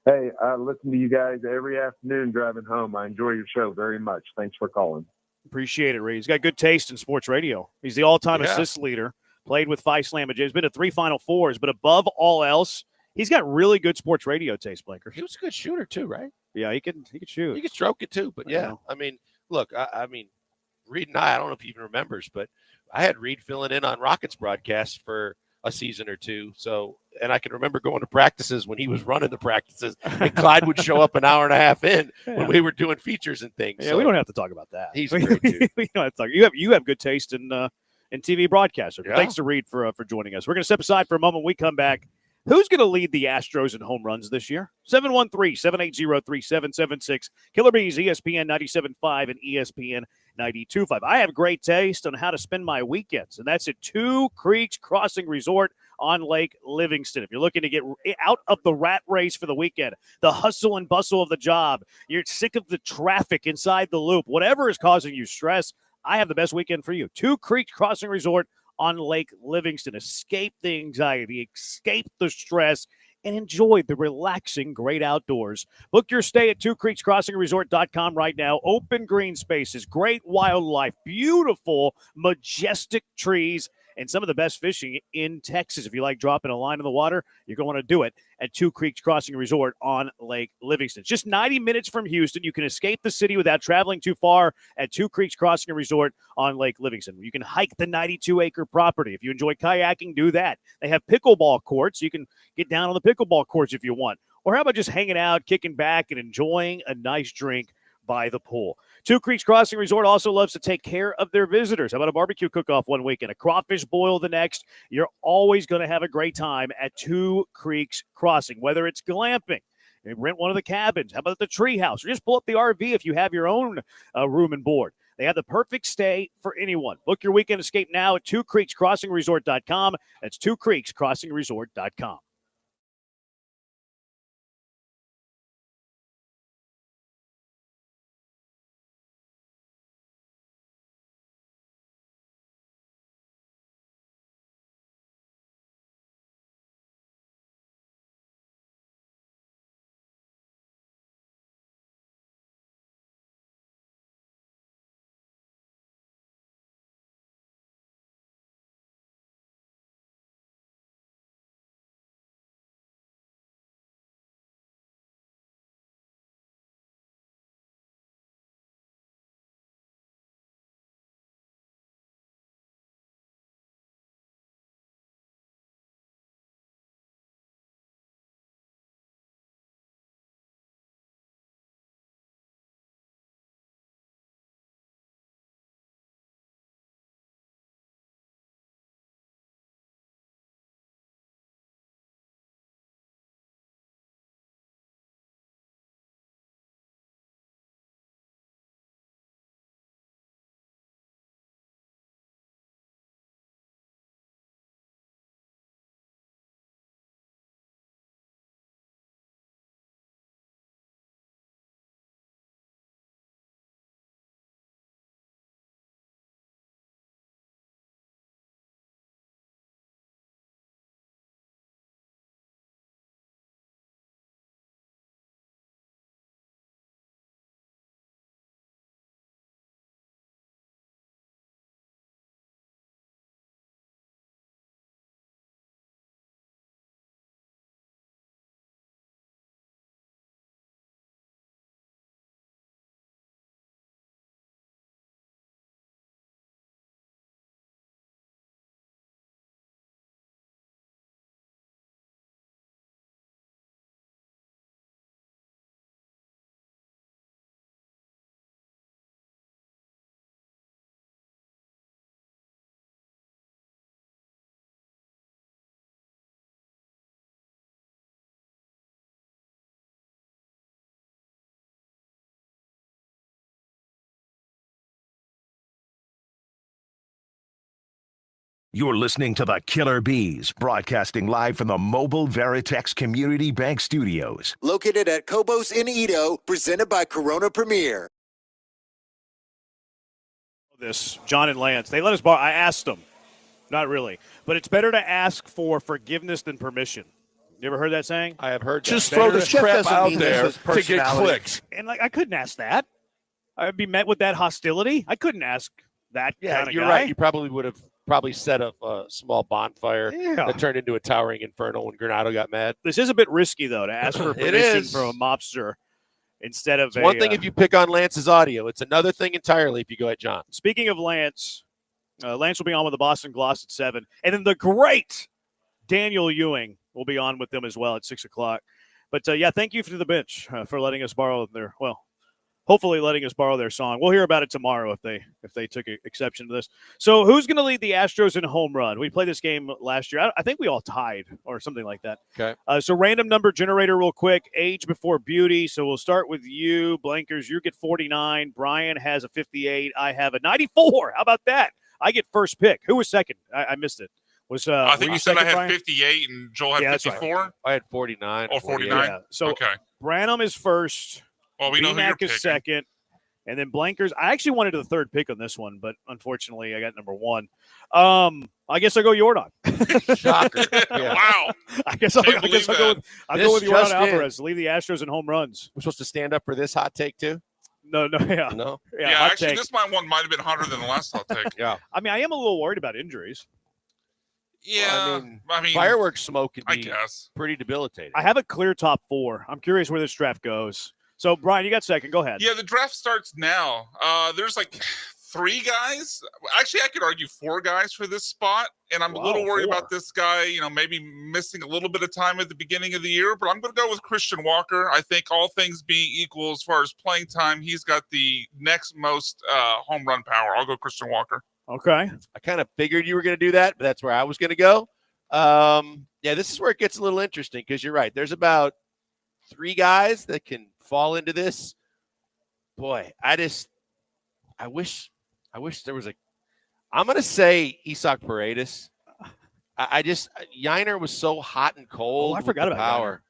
Hey, I listen to you guys every afternoon driving home. I enjoy your show very much. Thanks for calling. Appreciate it, Reed. He's got good taste in sports radio. He's the all-time assist leader, played with 5 Slam and J's, been to 3 Final Fours, but above all else, he's got really good sports radio taste, Blanker. He was a good shooter too, right? Yeah, he could shoot. He could stroke it too, but yeah. I mean, look, I mean, Reed and I don't know if he even remembers, but I had Reed filling in on Rockets broadcasts for a season or 2. So, and I can remember going to practices when he was running the practices, and Clyde would show up an hour and a half in when we were doing features and things. Yeah, so we don't have to talk about that. He's great too. We don't have to talk. You have good taste in TV broadcaster. Yeah. Thanks to Reed for joining us. We're going to step aside for a moment. When we come back, who's going to lead the Astros in home runs this year? 713-780-3776. Killer Bees, ESPN 97.5 and ESPN 92.5. I have great taste on how to spend my weekends, and that's at Two Creeks Crossing Resort on Lake Livingston. If you're looking to get out of the rat race for the weekend, the hustle and bustle of the job, you're sick of the traffic inside the loop, whatever is causing you stress, I have the best weekend for you. Two Creeks Crossing Resort on Lake Livingston. Escape the anxiety, escape the stress, and enjoy the relaxing great outdoors. Book your stay at twocreekscrossingresort.com right now. Open green spaces, great wildlife, beautiful, majestic trees, and some of the best fishing in Texas. If you like dropping a line in the water, you're going to do it at Two Creeks Crossing Resort on Lake Livingston. It's just 90 minutes from Houston. You can escape the city without traveling too far at Two Creeks Crossing Resort on Lake Livingston. You can hike the 92-acre property. If you enjoy kayaking, do that. They have pickleball courts. You can get down on the pickleball courts if you want. Or how about just hanging out, kicking back, and enjoying a nice drink by the pool. Two Creeks Crossing Resort also loves to take care of their visitors. How about a barbecue cook-off one weekend, a crawfish boil the next? You're always going to have a great time at Two Creeks Crossing, whether it's glamping, rent one of the cabins, how about the tree house, or just pull up the RV if you have your own room and board. They have the perfect stay for anyone. Book your weekend escape now at twocreekscrossingresort.com. That's twocreekscrossingresort.com. You're listening to the Killer Bees, broadcasting live from the Mobile Veritex Community Bank Studios. Located at Cobos in Edo, presented by Corona Premier. This, John and Lance, they let us borrow. I asked them. Not really. But it's better to ask for forgiveness than permission. You ever heard that saying? I have heard that. Just throw this crap out there to get clicks. And I couldn't ask that. I'd be met with that hostility. I couldn't ask that kind of you're guy. right. You probably would have set up a small bonfire that turned into a towering inferno when Granado got mad. This is a bit risky, though, to ask for permission is. from a mobster instead of It's one thing if you pick on Lance's audio. It's another thing entirely if you go at John. Speaking of Lance, Lance will be on with the Boston Gloss at 7. And then the great Daniel Ewing will be on with them as well at 6 o'clock. But, thank you to the bench for letting us borrow hopefully letting us borrow their song. We'll hear about it tomorrow if they took exception to this. So who's going to lead the Astros in home run? We played this game last year. I think we all tied or something like that. Okay. So random number generator real quick. Age before beauty. So we'll start with you, Blankers. You get 49. Brian has a 58. I have a 94. How about that? I get first pick. Who was second? I missed it. I think you said I had Brian? 58 and Joel had 54. Right. I had 49. Oh, 49. Yeah. So okay. Branham is first. Well, we know who you're B-Mac is picking. second. And then Blankers. I actually wanted the third pick on this one, but unfortunately I got number 1. I guess I'll go Jordan. Shocker. Yeah. Wow. I guess I'll go with Jordan Alvarez. Lead the Astros in home runs. We're supposed to stand up for this hot take too? No, yeah. No. Yeah, Yeah, hot actually, take. this one might have been hotter than the last hot take. Yeah. I mean, I am a little worried about injuries. Yeah, I mean, fireworks smoke can I be guess. pretty debilitating. I have a clear top 4. I'm curious where this draft goes. So, Brian, you got second. Go ahead. Yeah, the draft starts now. There's like 3 guys. Actually, I could argue 4 guys for this spot, and I'm a little worried 4. about this guy, maybe missing a little bit of time at the beginning of the year, but I'm going to go with Christian Walker. I think all things being equal as far as playing time, he's got the next most home run power. I'll go Christian Walker. Okay. I kind of figured you were going to do that, but that's where I was going to go. This is where it gets a little interesting because you're right. There's about 3 guys that can fall into this. Boy, I wish there was I'm going to say Isak Paredes. Yiner was so hot and cold. I forgot about power.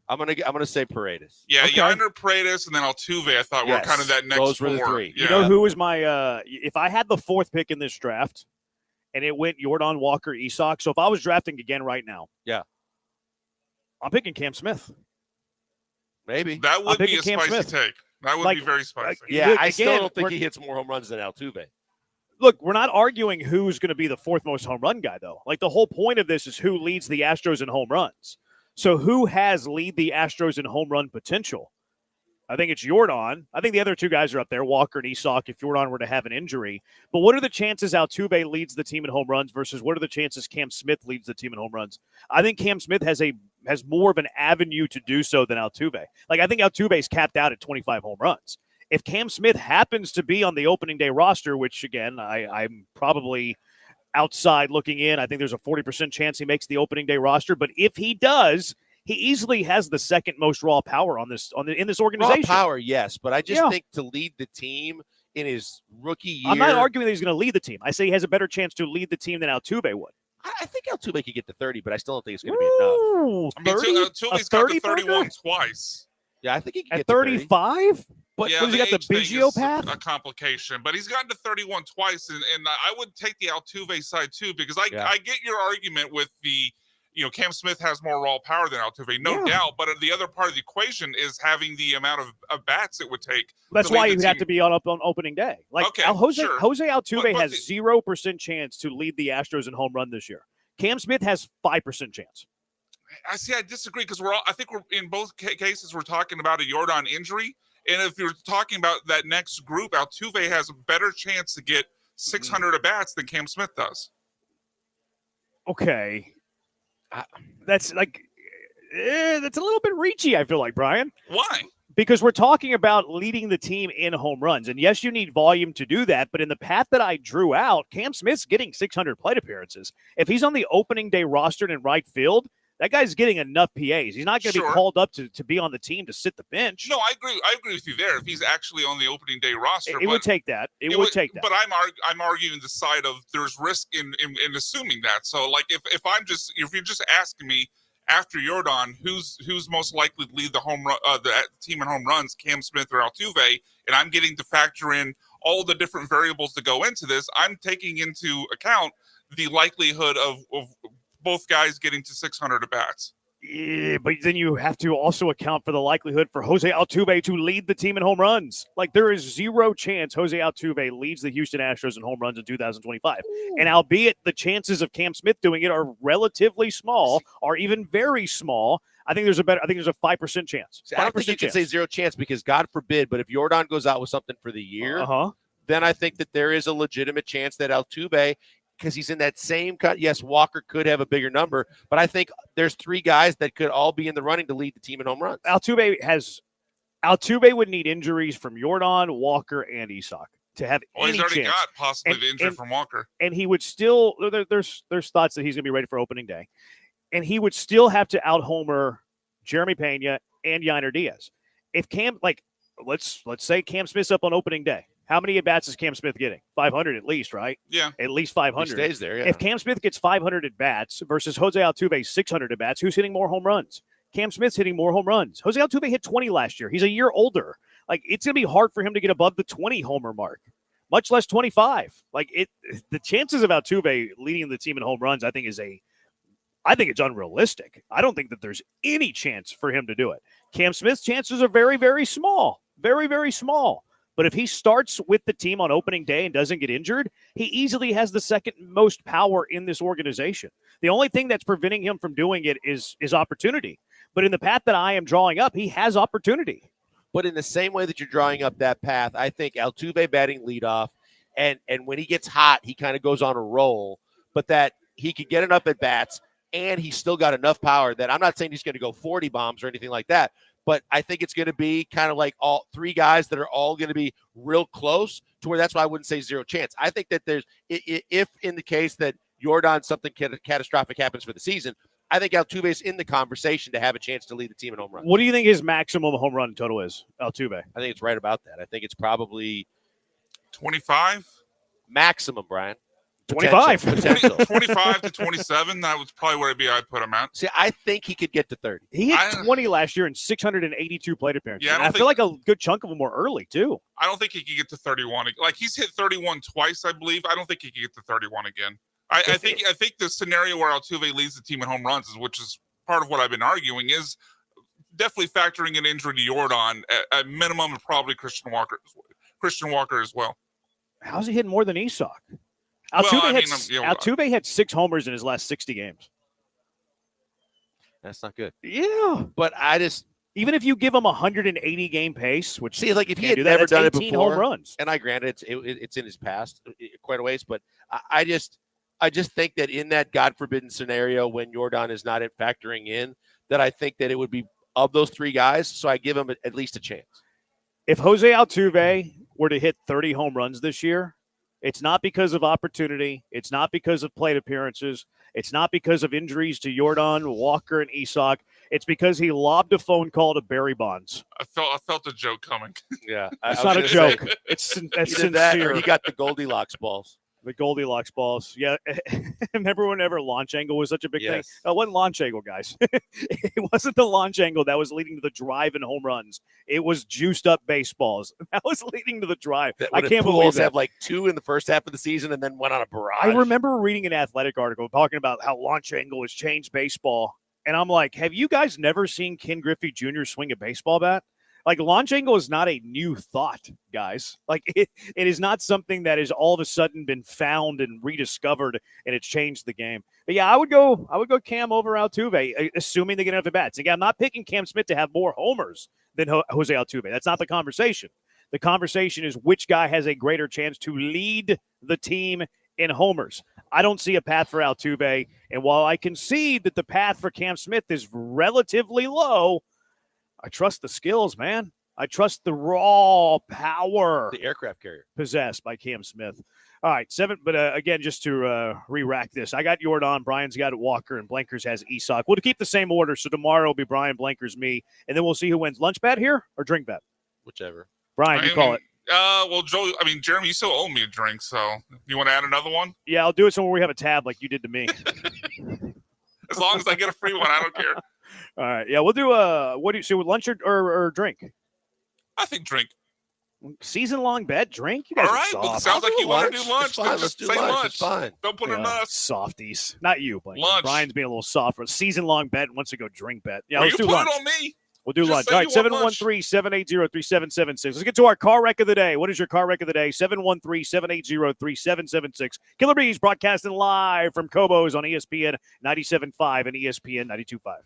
I'm gonna say Paredes. Yeah, Okay. Yonder, Paredes, and then Altuve. I thought were Yes, kind of that next those were the 4. 3. Yeah. You know who was my if I had the 4th pick in this draft and it went Jordan, Walker, Isak. So if I was drafting again right now, yeah, I'm picking Cam Smith. Maybe that would be a picking Cam spicy Smith. take. That would be very spicy. Yeah, Look, I still again, don't think we're- he hits more home runs than Altuve. Look, we're not arguing who's going to be the 4th most home run guy, though. Like, the whole point of this is who leads the Astros in home runs. So who has lead the Astros in home run potential? I think it's Jordan. I think the other 2 guys are up there, Walker and Isak, if Jordan were to have an injury. But what are the chances Altuve leads the team in home runs versus what are the chances Cam Smith leads the team in home runs? I think Cam Smith has more of an avenue to do so than Altuve. Like, I think Altuve's capped out at 25 home runs. If Cam Smith happens to be on the opening day roster, which, again, I'm probably outside looking in, I think there's a 40% chance he makes the opening day roster. But if he does, he easily has the 2nd most raw power in this organization. Raw power, yes, but I just think to lead the team in his rookie year. I'm not arguing that he's going to lead the team. I say he has a better chance to lead the team than Altuve would. I think Altuve could get to 30, but I still don't think it's going to be enough. I mean, Altuve's got the 31 twice. Yeah, I think he can At get to 30. 35? But Yeah, what, has he got the age thing Biggio is path? a complication, but he's gotten to 31 twice, and I would take the Altuve side too because I get your argument with the, Cam Smith has more raw power than Altuve, no doubt. But the other part of the equation is having the amount of bats it would take. That's to lead why the you'd have team. to be on opening day. Like, Okay, Jose sure. Altuve But has 0% chance to lead the Astros in home run this year. Cam Smith has 5% chance. I disagree because I think we're in both cases we're talking about a Jordan injury, and if you're talking about that next group, Altuve has a better chance to get 600 at bats than Cam Smith does. Okay, that's like that's a little bit reachy. I feel like, Brian. Why? Because we're talking about leading the team in home runs, and yes, you need volume to do that. But in the path that I drew out, Cam Smith's getting 600 plate appearances. If he's on the opening day roster in right field, That guy's getting enough PAs. He's not going to be called up to be on the team to sit the bench. No, I agree with you there. If he's actually on the opening day roster, It would take that. It would take that. But I'm arguing the side of there's risk in assuming that. So like if you're just asking me after Jordan, who's most likely to lead the the team in home runs, Cam Smith or Altuve, and I'm getting to factor in all the different variables that go into this, I'm taking into account the likelihood of both guys getting to 600 at bats. Yeah, but then you have to also account for the likelihood for Jose Altuve to lead the team in home runs. Like, there is zero chance Jose Altuve leads the Houston Astros in home runs in 2025. Ooh. And albeit the chances of Cam Smith doing it are relatively small, or even very small, I think there's a 5% chance. I don't think you can say zero chance because God forbid, but if Jordan goes out with something for the year, then I think that there is a legitimate chance that Altuve, because he's in that same cut. Yes, Walker could have a bigger number, but I think there's three guys that could all be in the running to lead the team in home runs. Altuve would need injuries from Jordan, Walker, and Isak to have any he's already chance. got possibly the injury from Walker. And he would still there's thoughts that he's going to be ready for opening day. And he would still have to out-homer Jeremy Pena and Yainer Diaz. If Cam, let's say Cam Smith's up on opening day. How many at-bats is Cam Smith getting? 500 at least, right? Yeah. At least 500. He stays there, yeah. If Cam Smith gets 500 at-bats versus Jose Altuve 600 at-bats, who's hitting more home runs? Cam Smith's hitting more home runs. Jose Altuve hit 20 last year. He's a year older. It's going to be hard for him to get above the 20 homer mark, much less 25. The chances of Altuve leading the team in home runs, I think it's unrealistic. I don't think that there's any chance for him to do it. Cam Smith's chances are very, very small. Very, very small. But if he starts with the team on opening day and doesn't get injured, he easily has the second most power in this organization. The only thing that's preventing him from doing it is opportunity. But in the path that I am drawing up, he has opportunity. But in the same way that you're drawing up that path, I think Altuve batting leadoff, and when he gets hot, he kind of goes on a roll, but that he could get enough at-bats, and he's still got enough power that I'm not saying he's going to go 40 bombs or anything like that, but I think it's going to be kind of like all three guys that are all going to be real close to where that's why I wouldn't say zero chance. I think that there's, if in the case that Jordan, something catastrophic happens for the season, I think Altuve's in the conversation to have a chance to lead the team in home runs. What do you think his maximum home run total is, Altuve? I think it's right about that. I think it's probably 25 maximum, Brian. 25. 25 to 27. That was probably where I'd put him at. See, I think he could get to 30. He hit 20 last year in 682 plate appearances. Yeah, I feel like a good chunk of them were early, too. I don't think he could get to 31. Like, he's hit 31 twice, I believe. I don't think he could get to 31 again. I think the scenario where Altuve leads the team in home runs, which is part of what I've been arguing, is definitely factoring an injury to Jordan at minimum, and probably Christian Walker as well. How's he hitting more than Isak? Altuve had 6 homers in his last 60 games. That's not good. Yeah. But even if you give him 180 game pace, which if he had never done it before, home runs. And I granted it's in his past quite a ways, but I just think that in that God forbidden scenario when Jordan is not factoring in, that I think that it would be of those three guys, so I give him at least a chance. If Jose Altuve were to hit 30 home runs this year, it's not because of opportunity. It's not because of plate appearances. It's not because of injuries to Jordan, Walker, and Isak. It's because he lobbed a phone call to Barry Bonds. I felt a joke coming. Yeah. It's not a joke. That's sincere. That, or he got the Goldilocks balls. The Goldilocks balls. Yeah. Remember whenever launch angle was such a big thing? No, it wasn't launch angle, guys. It wasn't the launch angle that was leading to the drive and home runs. It was juiced up baseballs. That was leading to the drive. I can't believe that. Have like 2 in the first half of the season and then went on a barrage. I remember reading an athletic article talking about how launch angle has changed baseball. And I'm like, have you guys never seen Ken Griffey Jr. swing a baseball bat? Like, launch angle is not a new thought, guys. Like, it is not something that has all of a sudden been found and rediscovered, and it's changed the game. But yeah, I would go Cam over Altuve, assuming they get enough at bats. Again, I'm not picking Cam Smith to have more homers than Jose Altuve. That's not the conversation. The conversation is which guy has a greater chance to lead the team in homers. I don't see a path for Altuve, and while I concede that the path for Cam Smith is relatively low, I trust the skills, man. I trust the raw power. The aircraft carrier. Possessed by Cam Smith. All right, 7. But again, just to re-rack this, I got Jordan, Brian's got Walker, and Blankers has Isak. We'll keep the same order, so tomorrow will be Brian, Blankers, me, and then we'll see who wins. Lunch bet here or drink bet? Whichever. Brian, you call it. Well, Joe, Jeremy, you still owe me a drink, so you want to add another one? Yeah, I'll do it somewhere we have a tab like you did to me. As long as I get a free one, I don't care. All right, yeah, we'll do what do you see with lunch or drink? I think drink. Season-long bet, drink? You guys All are right, well, it soft. sounds like you want to do lunch. It's fine. Then Let's just do say lunch. It's fine. Don't put it on us. Softies. Not you, Blake. Lunch. Brian's being a little soft for a season-long bet and wants to go drink bet. Yeah, Well, let's you do put lunch. it on me. We'll do Just lunch. say All right, you want lunch. 713-780-3776. Let's get to our car wreck of the day. What is your car wreck of the day? 713-780-3776. Killer Bees broadcasting live from Kobo's on ESPN 97.5 and ESPN 92.5.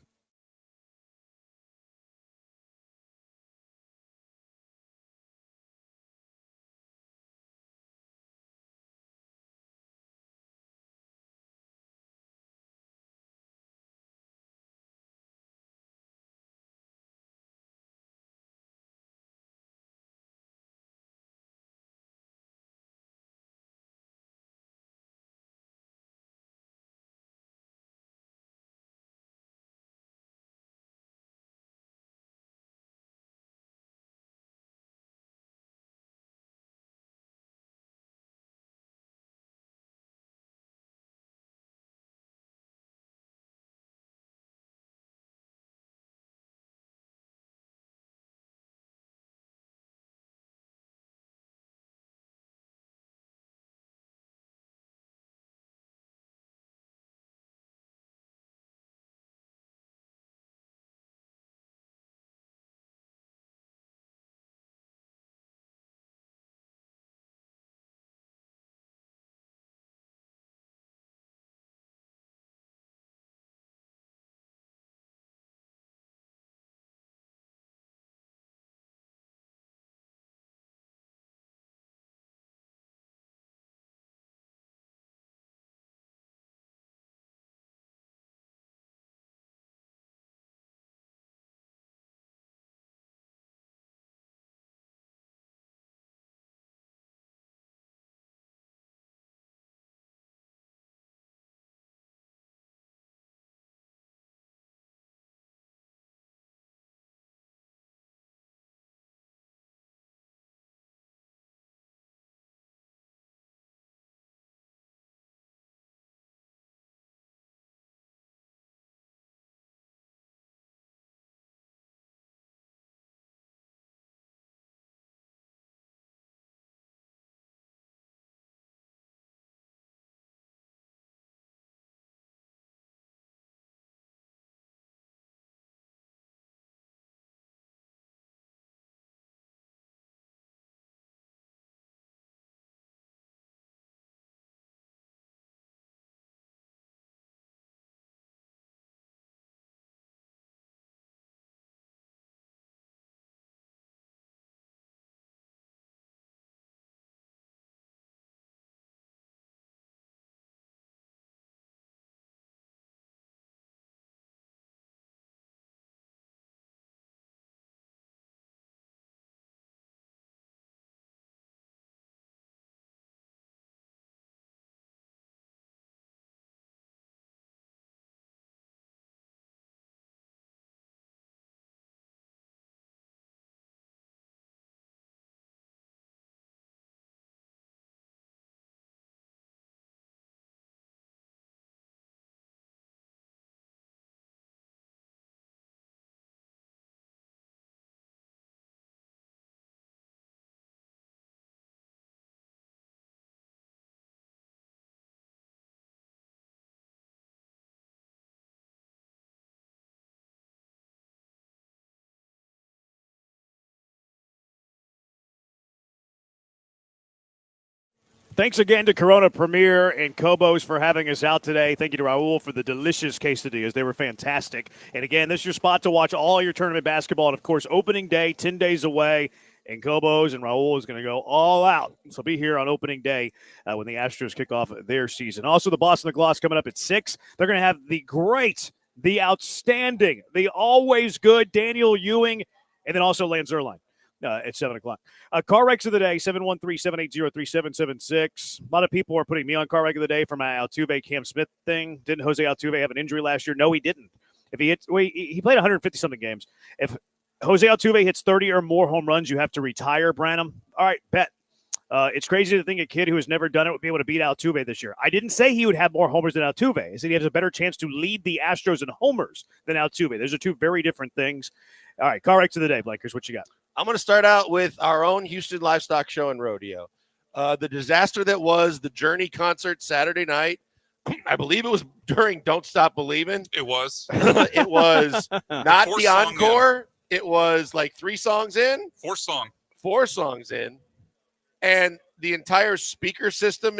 Thanks again to Corona Premier and Kobo's for having us out today. Thank you to Raul for the delicious quesadillas. They were fantastic. And again, this is your spot to watch all your tournament basketball. And, of course, opening day, 10 days away. And Kobo's and Raul is going to go all out. So be here on opening day when the Astros kick off their season. Also, the Boston Gloss coming up at 6. They're going to have the great, the outstanding, the always good Daniel Ewing, and then also Lance Zierlein. At 7 o'clock. Car wrecks of the day, 713-780-3776. A lot of people are putting me on car wreck of the day for my Altuve Cam Smith thing. Didn't Jose Altuve have an injury last year? No, he didn't. If he hits, he played 150-something games. If Jose Altuve hits 30 or more home runs, you have to retire, Branham. All right, bet. It's crazy to think a kid who has never done it would be able to beat Altuve this year. I didn't say he would have more homers than Altuve. I said he has a better chance to lead the Astros in homers than Altuve. Those are two very different things. All right, car wrecks of the day, Blankers. What you got? I'm going to start out with our own Houston Livestock Show and Rodeo. The disaster that was the Journey concert Saturday night. I believe it was during Don't Stop Believin'. It was. It was not the Four-song encore. It was like 3 songs in. 4 songs in. And the entire speaker system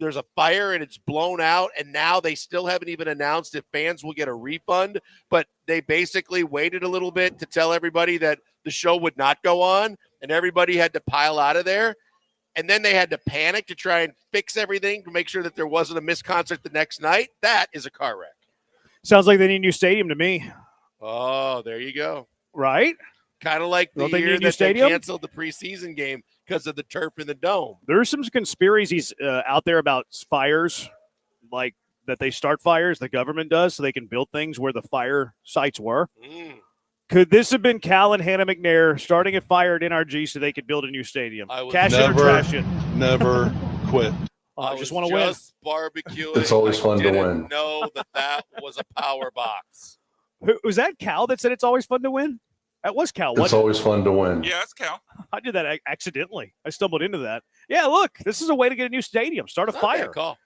there's a fire and it's blown out. And now they still haven't even announced if fans will get a refund. But they basically waited a little bit to tell everybody that the show would not go on. And everybody had to pile out of there. And then they had to panic to try and fix everything to make sure that there wasn't a missed concert the next night. That is a car wreck. Sounds like they need a new stadium to me. Oh, there you go. Right? Kind of like the Don't they year need a new that they stadium? canceled the preseason game because of the turf in the dome. There's some conspiracies out there about fires, like that they start fires, the government does, so they can build things where the fire sites were. Could this have been Cal and Hannah McNair starting a fire at NRG so they could build a new stadium? Cash in or trash in? Never quit. I just want to win. Just barbecuing. It's always fun to win. Didn't know that was a power box. Was that Cal that said it's always fun to win? That was Cal. It's always fun to win. Yeah, that's Cal. I did that accidentally. I stumbled into that. Yeah, look, this is a way to get a new stadium. Start a fire. Call.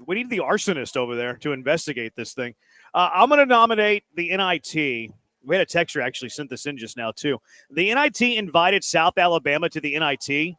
We need the arsonist over there to investigate this thing. I'm going to nominate the NIT. We had a texter actually sent this in just now, too. The NIT invited South Alabama to the NIT,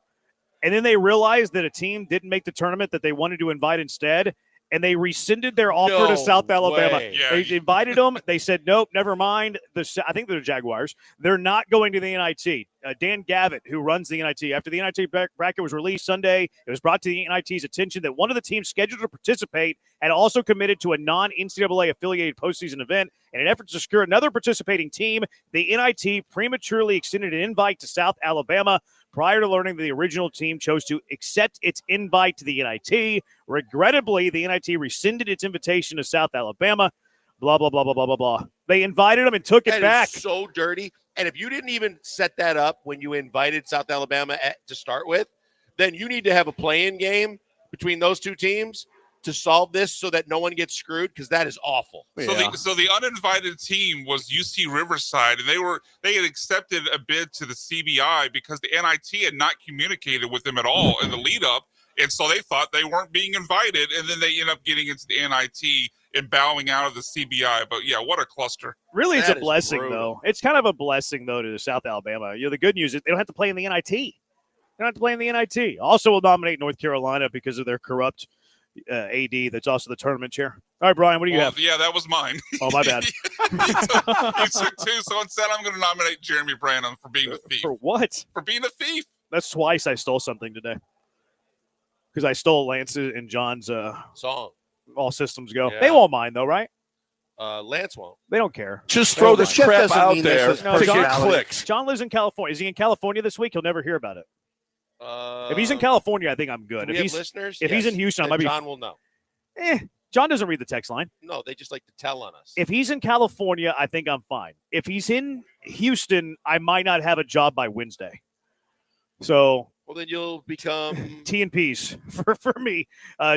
and then they realized that a team didn't make the tournament that they wanted to invite instead, and they rescinded their offer to South Alabama. Yeah. They invited them. They said, nope, never mind. I think they're the Jaguars. They're not going to the NIT. Dan Gavitt, who runs the NIT, after the NIT bracket was released Sunday, it was brought to the NIT's attention that one of the teams scheduled to participate had also committed to a non-NCAA affiliated postseason event. In an effort to secure another participating team, the NIT prematurely extended an invite to South Alabama prior to learning that the original team chose to accept its invite to the NIT. Regrettably, the NIT rescinded its invitation to South Alabama. Blah, blah, blah, blah, blah, blah, blah. They invited them and took it back. Is so dirty. And if you didn't even set that up when you invited South Alabama to start with, then you need to have a play-in game between those two teams to solve this so that no one gets screwed, because that is awful. So the uninvited team was UC Riverside, and they had accepted a bid to the CBI because the NIT had not communicated with them at all in the lead up, and so they thought they weren't being invited, and then they end up getting into the NIT and bowing out of the CBI. But yeah, what a cluster! Really, it's a blessing though. It's kind of a blessing though to South Alabama. The good news is they don't have to play in the NIT. They don't have to play in the NIT. Also, will nominate North Carolina because of their corrupt AD that's also the tournament chair. All right, Brian, what do you have? Yeah, that was mine. Oh, my bad. You took 2, so instead I'm going to nominate Jeremy Branham for being a thief. For what? For being a thief. That's twice I stole something today. Because I stole Lance and John's song. All Systems Go. Yeah. They won't mind, though, right? Lance won't. They don't care. Just throw this crap out there to get clicks. John lives in California. Is he in California this week? He'll never hear about it. If he's in California, I think I'm good. Do we have listeners? If he's in Houston, I might be. John will know. John doesn't read the text line. No, they just like to tell on us. If he's in California, I think I'm fine. If he's in Houston, I might not have a job by Wednesday. So. Well, then you'll become T&Ps for me.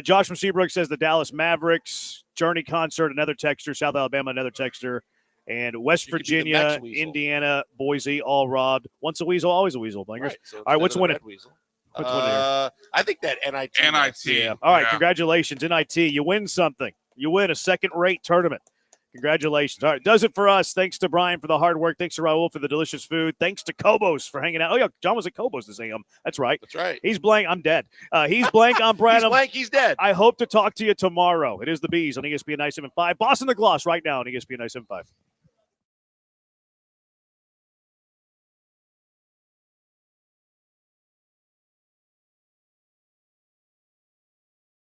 Josh from Seabrook says the Dallas Mavericks, Journey concert, another texter, South Alabama, another texter, and West Virginia, Indiana, Boise, all robbed. Once a weasel, always a weasel. Right, so all right, what's winning? I think that NIT. Yeah. All right, congratulations, NIT. You win something. You win a second-rate tournament. Congratulations. All right, does it for us. Thanks to Brian for the hard work. Thanks to Raul for the delicious food. Thanks to Kobos for hanging out. Oh, yeah, John was at Kobos this AM. That's right. That's right. He's blank. I'm dead. He's blank. I'm Brad. He's blank. He's dead. I hope to talk to you tomorrow. It is the Bees on ESPN 97.5. Boston the Gloss right now on ESPN 97.5.